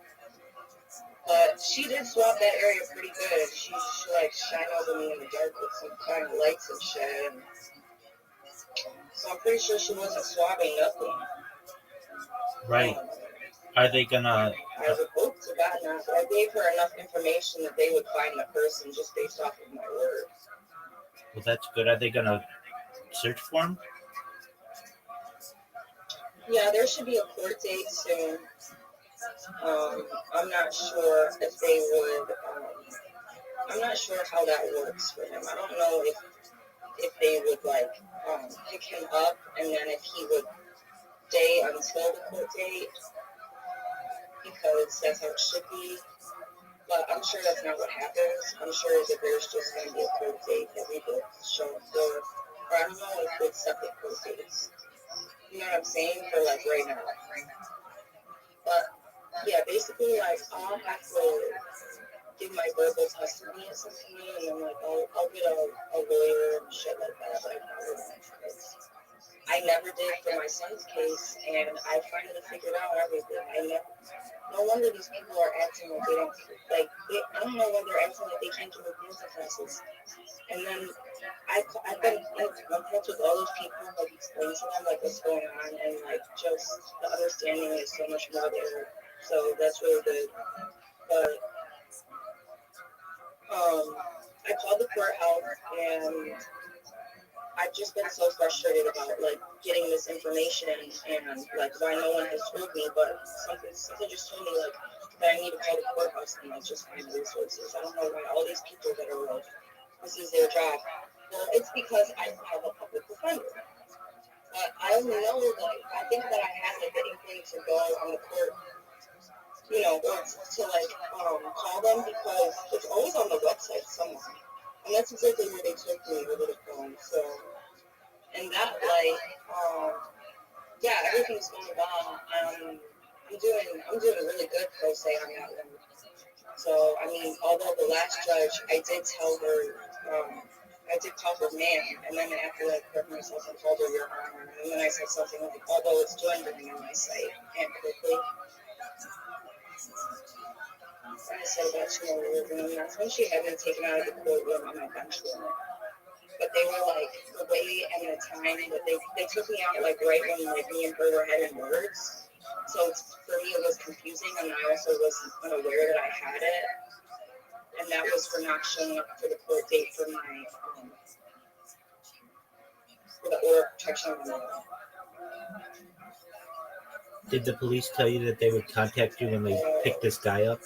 But she did swap that area pretty good. She like shine over me in the dark with some kind of lights and shit. And so I'm pretty sure she wasn't swabbing nothing. Right. Are they gonna? I would hope to God not. But I gave her enough information that they would find the person just based off of my word. Well, that's good. Are they gonna search for him? Yeah, there should be a court date soon. I'm not sure if they would. I'm not sure how that works for him. I don't know if they would like pick him up and then if he would stay until the court date because that's how it should be. But I'm sure that's not what happens. I'm sure that there's just going to be a court date that we both show up for. Or I don't know if it's separate court dates. You know what I'm saying? For like right now. But yeah, basically like I'll have to give my verbal testimony at some point and then like I'll get a lawyer and shit like that. But I probably won't because I never did for my son's case and I finally figured out everything. No wonder these people are acting like they don't I don't know why they're acting like they can't give abuse offenses. And then I've been in contact with all those people, like explain to them like what's going on, and like just the understanding is so much more there. So that's really good. But I called the courthouse and I've just been so frustrated about like getting this information and like why no one has told me, but something just told me like that I need to call the courthouse and like just find resources. I don't know why all these people that are like this is their job. Well, it's because I have a public defender. But I only know, like, I think that I had, like, the inkling to go on the court, you know, or to, like, call them because it's always on the website somewhere. And that's exactly where they took me over the phone. So, and that, like, yeah, everything's going well. I'm doing really good, per se, on that one. So, I mean, although the last judge, I did call her ma'am, and then after I corrected myself, I called her your honor, and then I said something like, although it's gendering on my site, and quickly, I said about 2 more words, and that's when she had me taken out of the courtroom on my bench warrant. But they were like, the way and the time, but they took me out like right when like me and her were having words. So for me, it was confusing, and I also wasn't unaware that I had it. And that was for not showing up for the court date for my protection of the Did the police tell you that they would contact you when they picked this guy up?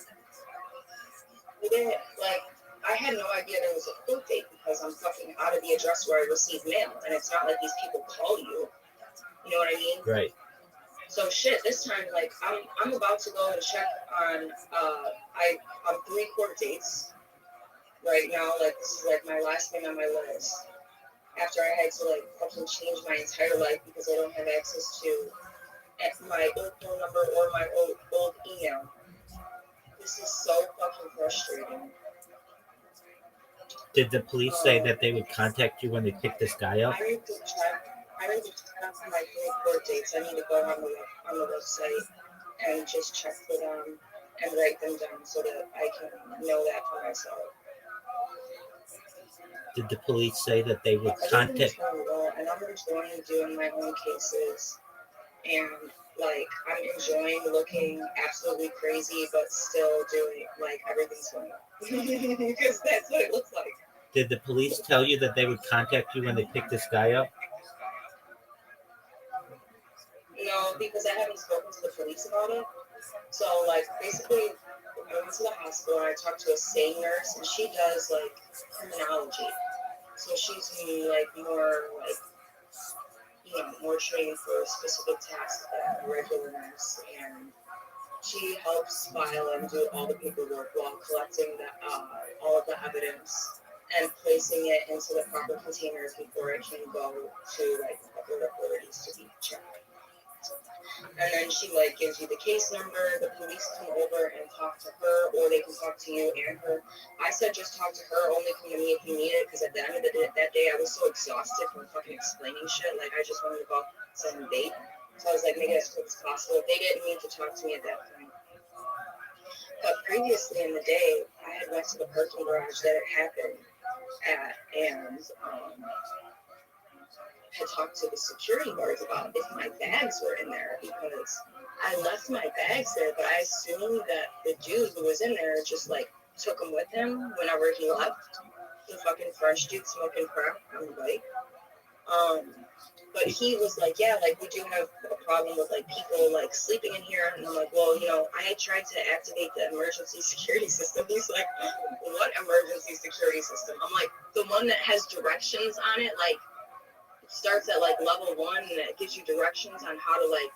They didn't, like, I had no idea there was a court date because I'm fucking out of the address where I received mail, and it's not like these people call you. You know what I mean? Right. So shit, this time, like, I'm about to go and check on, I'm 3 court dates right now. Like, this is, like, my last thing on my list. After I had to, like, fucking change my entire life because I don't have access to my old phone number or my old email. This is so fucking frustrating. Did the police say that they would contact you when they picked this guy up? I need to check my 3 court dates. I need to go on the website and just check for them and write them down so that I can know that for myself. Did the police say that they would contact? And I'm enjoying doing my own cases, and like I'm enjoying looking absolutely crazy, but still doing like everything's going on because that's what it looks like. Did the police tell you that they would contact you when they picked this guy up? No, because I haven't spoken to the police about it. So like basically, I went to the hospital and I talked to a SANE nurse, and she does like criminology. So she's like more like, you know, more trained for specific tasks than a regular nurse, and she helps file and do all the paperwork while collecting all of the evidence and placing it into the proper containers before it can go to like the proper authorities to be checked. And then she like gives you the case number. The police come over and talk to her, or they can talk to you and her. I said just talk to her, only come to me if you need it, because at the end of the day, that day I was so exhausted from fucking explaining shit. Like I just wanted to go out and date. So I was like, make it as quick as possible. They didn't need to talk to me at that point. But previously in the day, I had went to the parking garage that it happened at, and had talked to the security guards about if my bags were in there, because I left my bags there, but I assumed that the dude who was in there just like took them with him whenever he left. The fucking French dude smoking crack on the bike. But he was like, yeah, like we do have a problem with like people like sleeping in here. And I'm like, well, you know, I had tried to activate the emergency security system. He's like, what emergency security system? I'm like, the one that has directions on it, like it starts at like level 1 and it gives you directions on how to like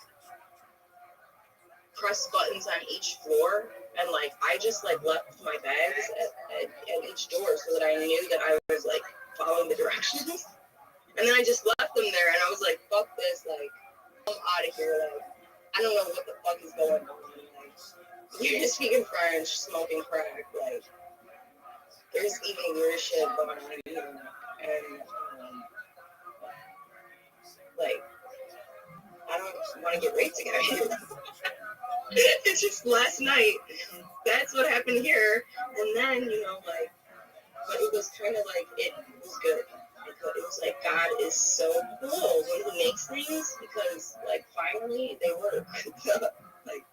press buttons on each floor. And like I just like left my bags at each door so that I knew that I was like following the directions. And then I just left them there, and I was like, fuck this, like, I'm out of here, like, I don't know what the fuck is going on, like, you're just speaking French, smoking crack, like, there's even weird shit going on here, and, like, I don't want to get raped again. It's just last night, that's what happened here, and then, you know, like, but it was kind of like, it was good. It was like God is so cool when he makes things, because like finally they work. Like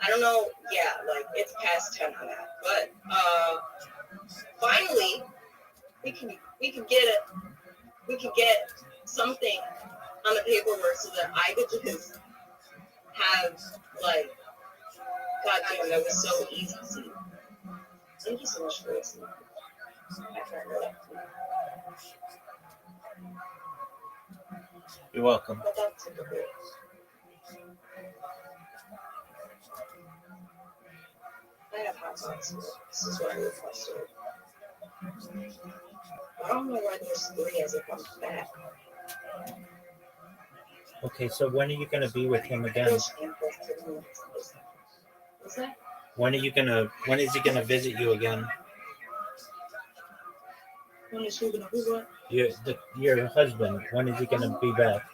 I don't know, yeah, like it's past 10 on that, but finally we can get something on the paperwork so that I could just have like, God damn, that was so easy. Thank you so much for listening. I can't really. You're welcome. But that's typical. I have hot sauce. This is what I requested. I don't know why there's 3 as if I'm fat. Okay, so when are you going to be with him again? What's that? When is he going to visit you again? When is he gonna do what? Your husband, when is he going to be back?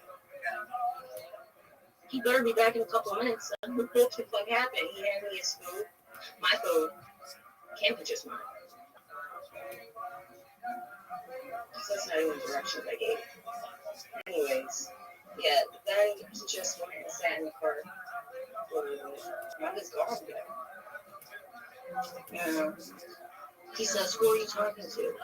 He better be back in a couple of minutes. What the fuck happened? He handed me his food. My food. Can't be just mine. That's not even the directions I gave. Anyways, yeah, then he just went and sat in the car. Not his gone yet. Yeah. He says, who are you talking to?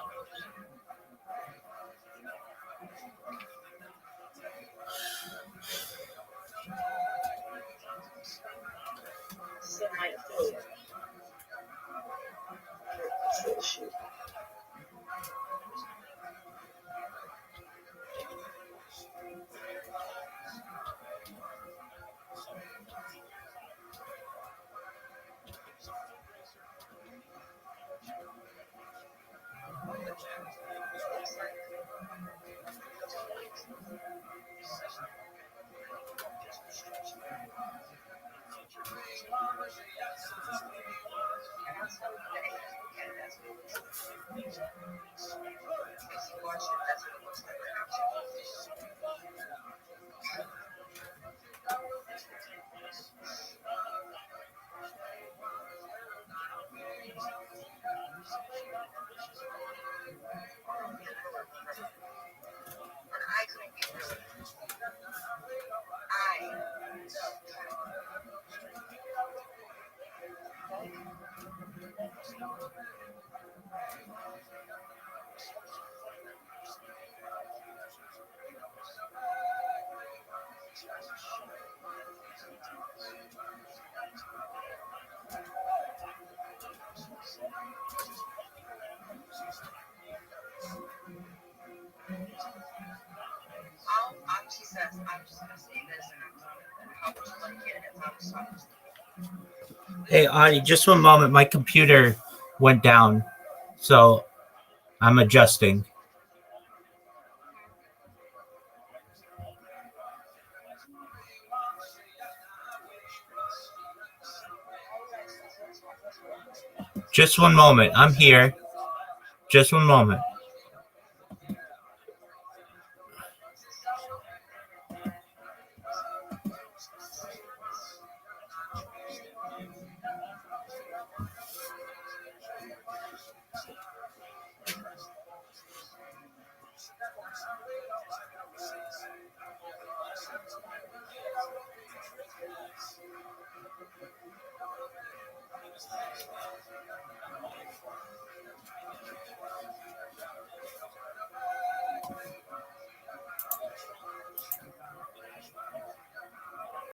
watch it. That's what it looks like right now. And I couldn't get through it. She says, I'm just going to say this and I'm done. How would you like it if I was talking to you? Hey, Audie, just one moment. My computer went down, so I'm adjusting. Just one moment. I'm here. Just one moment.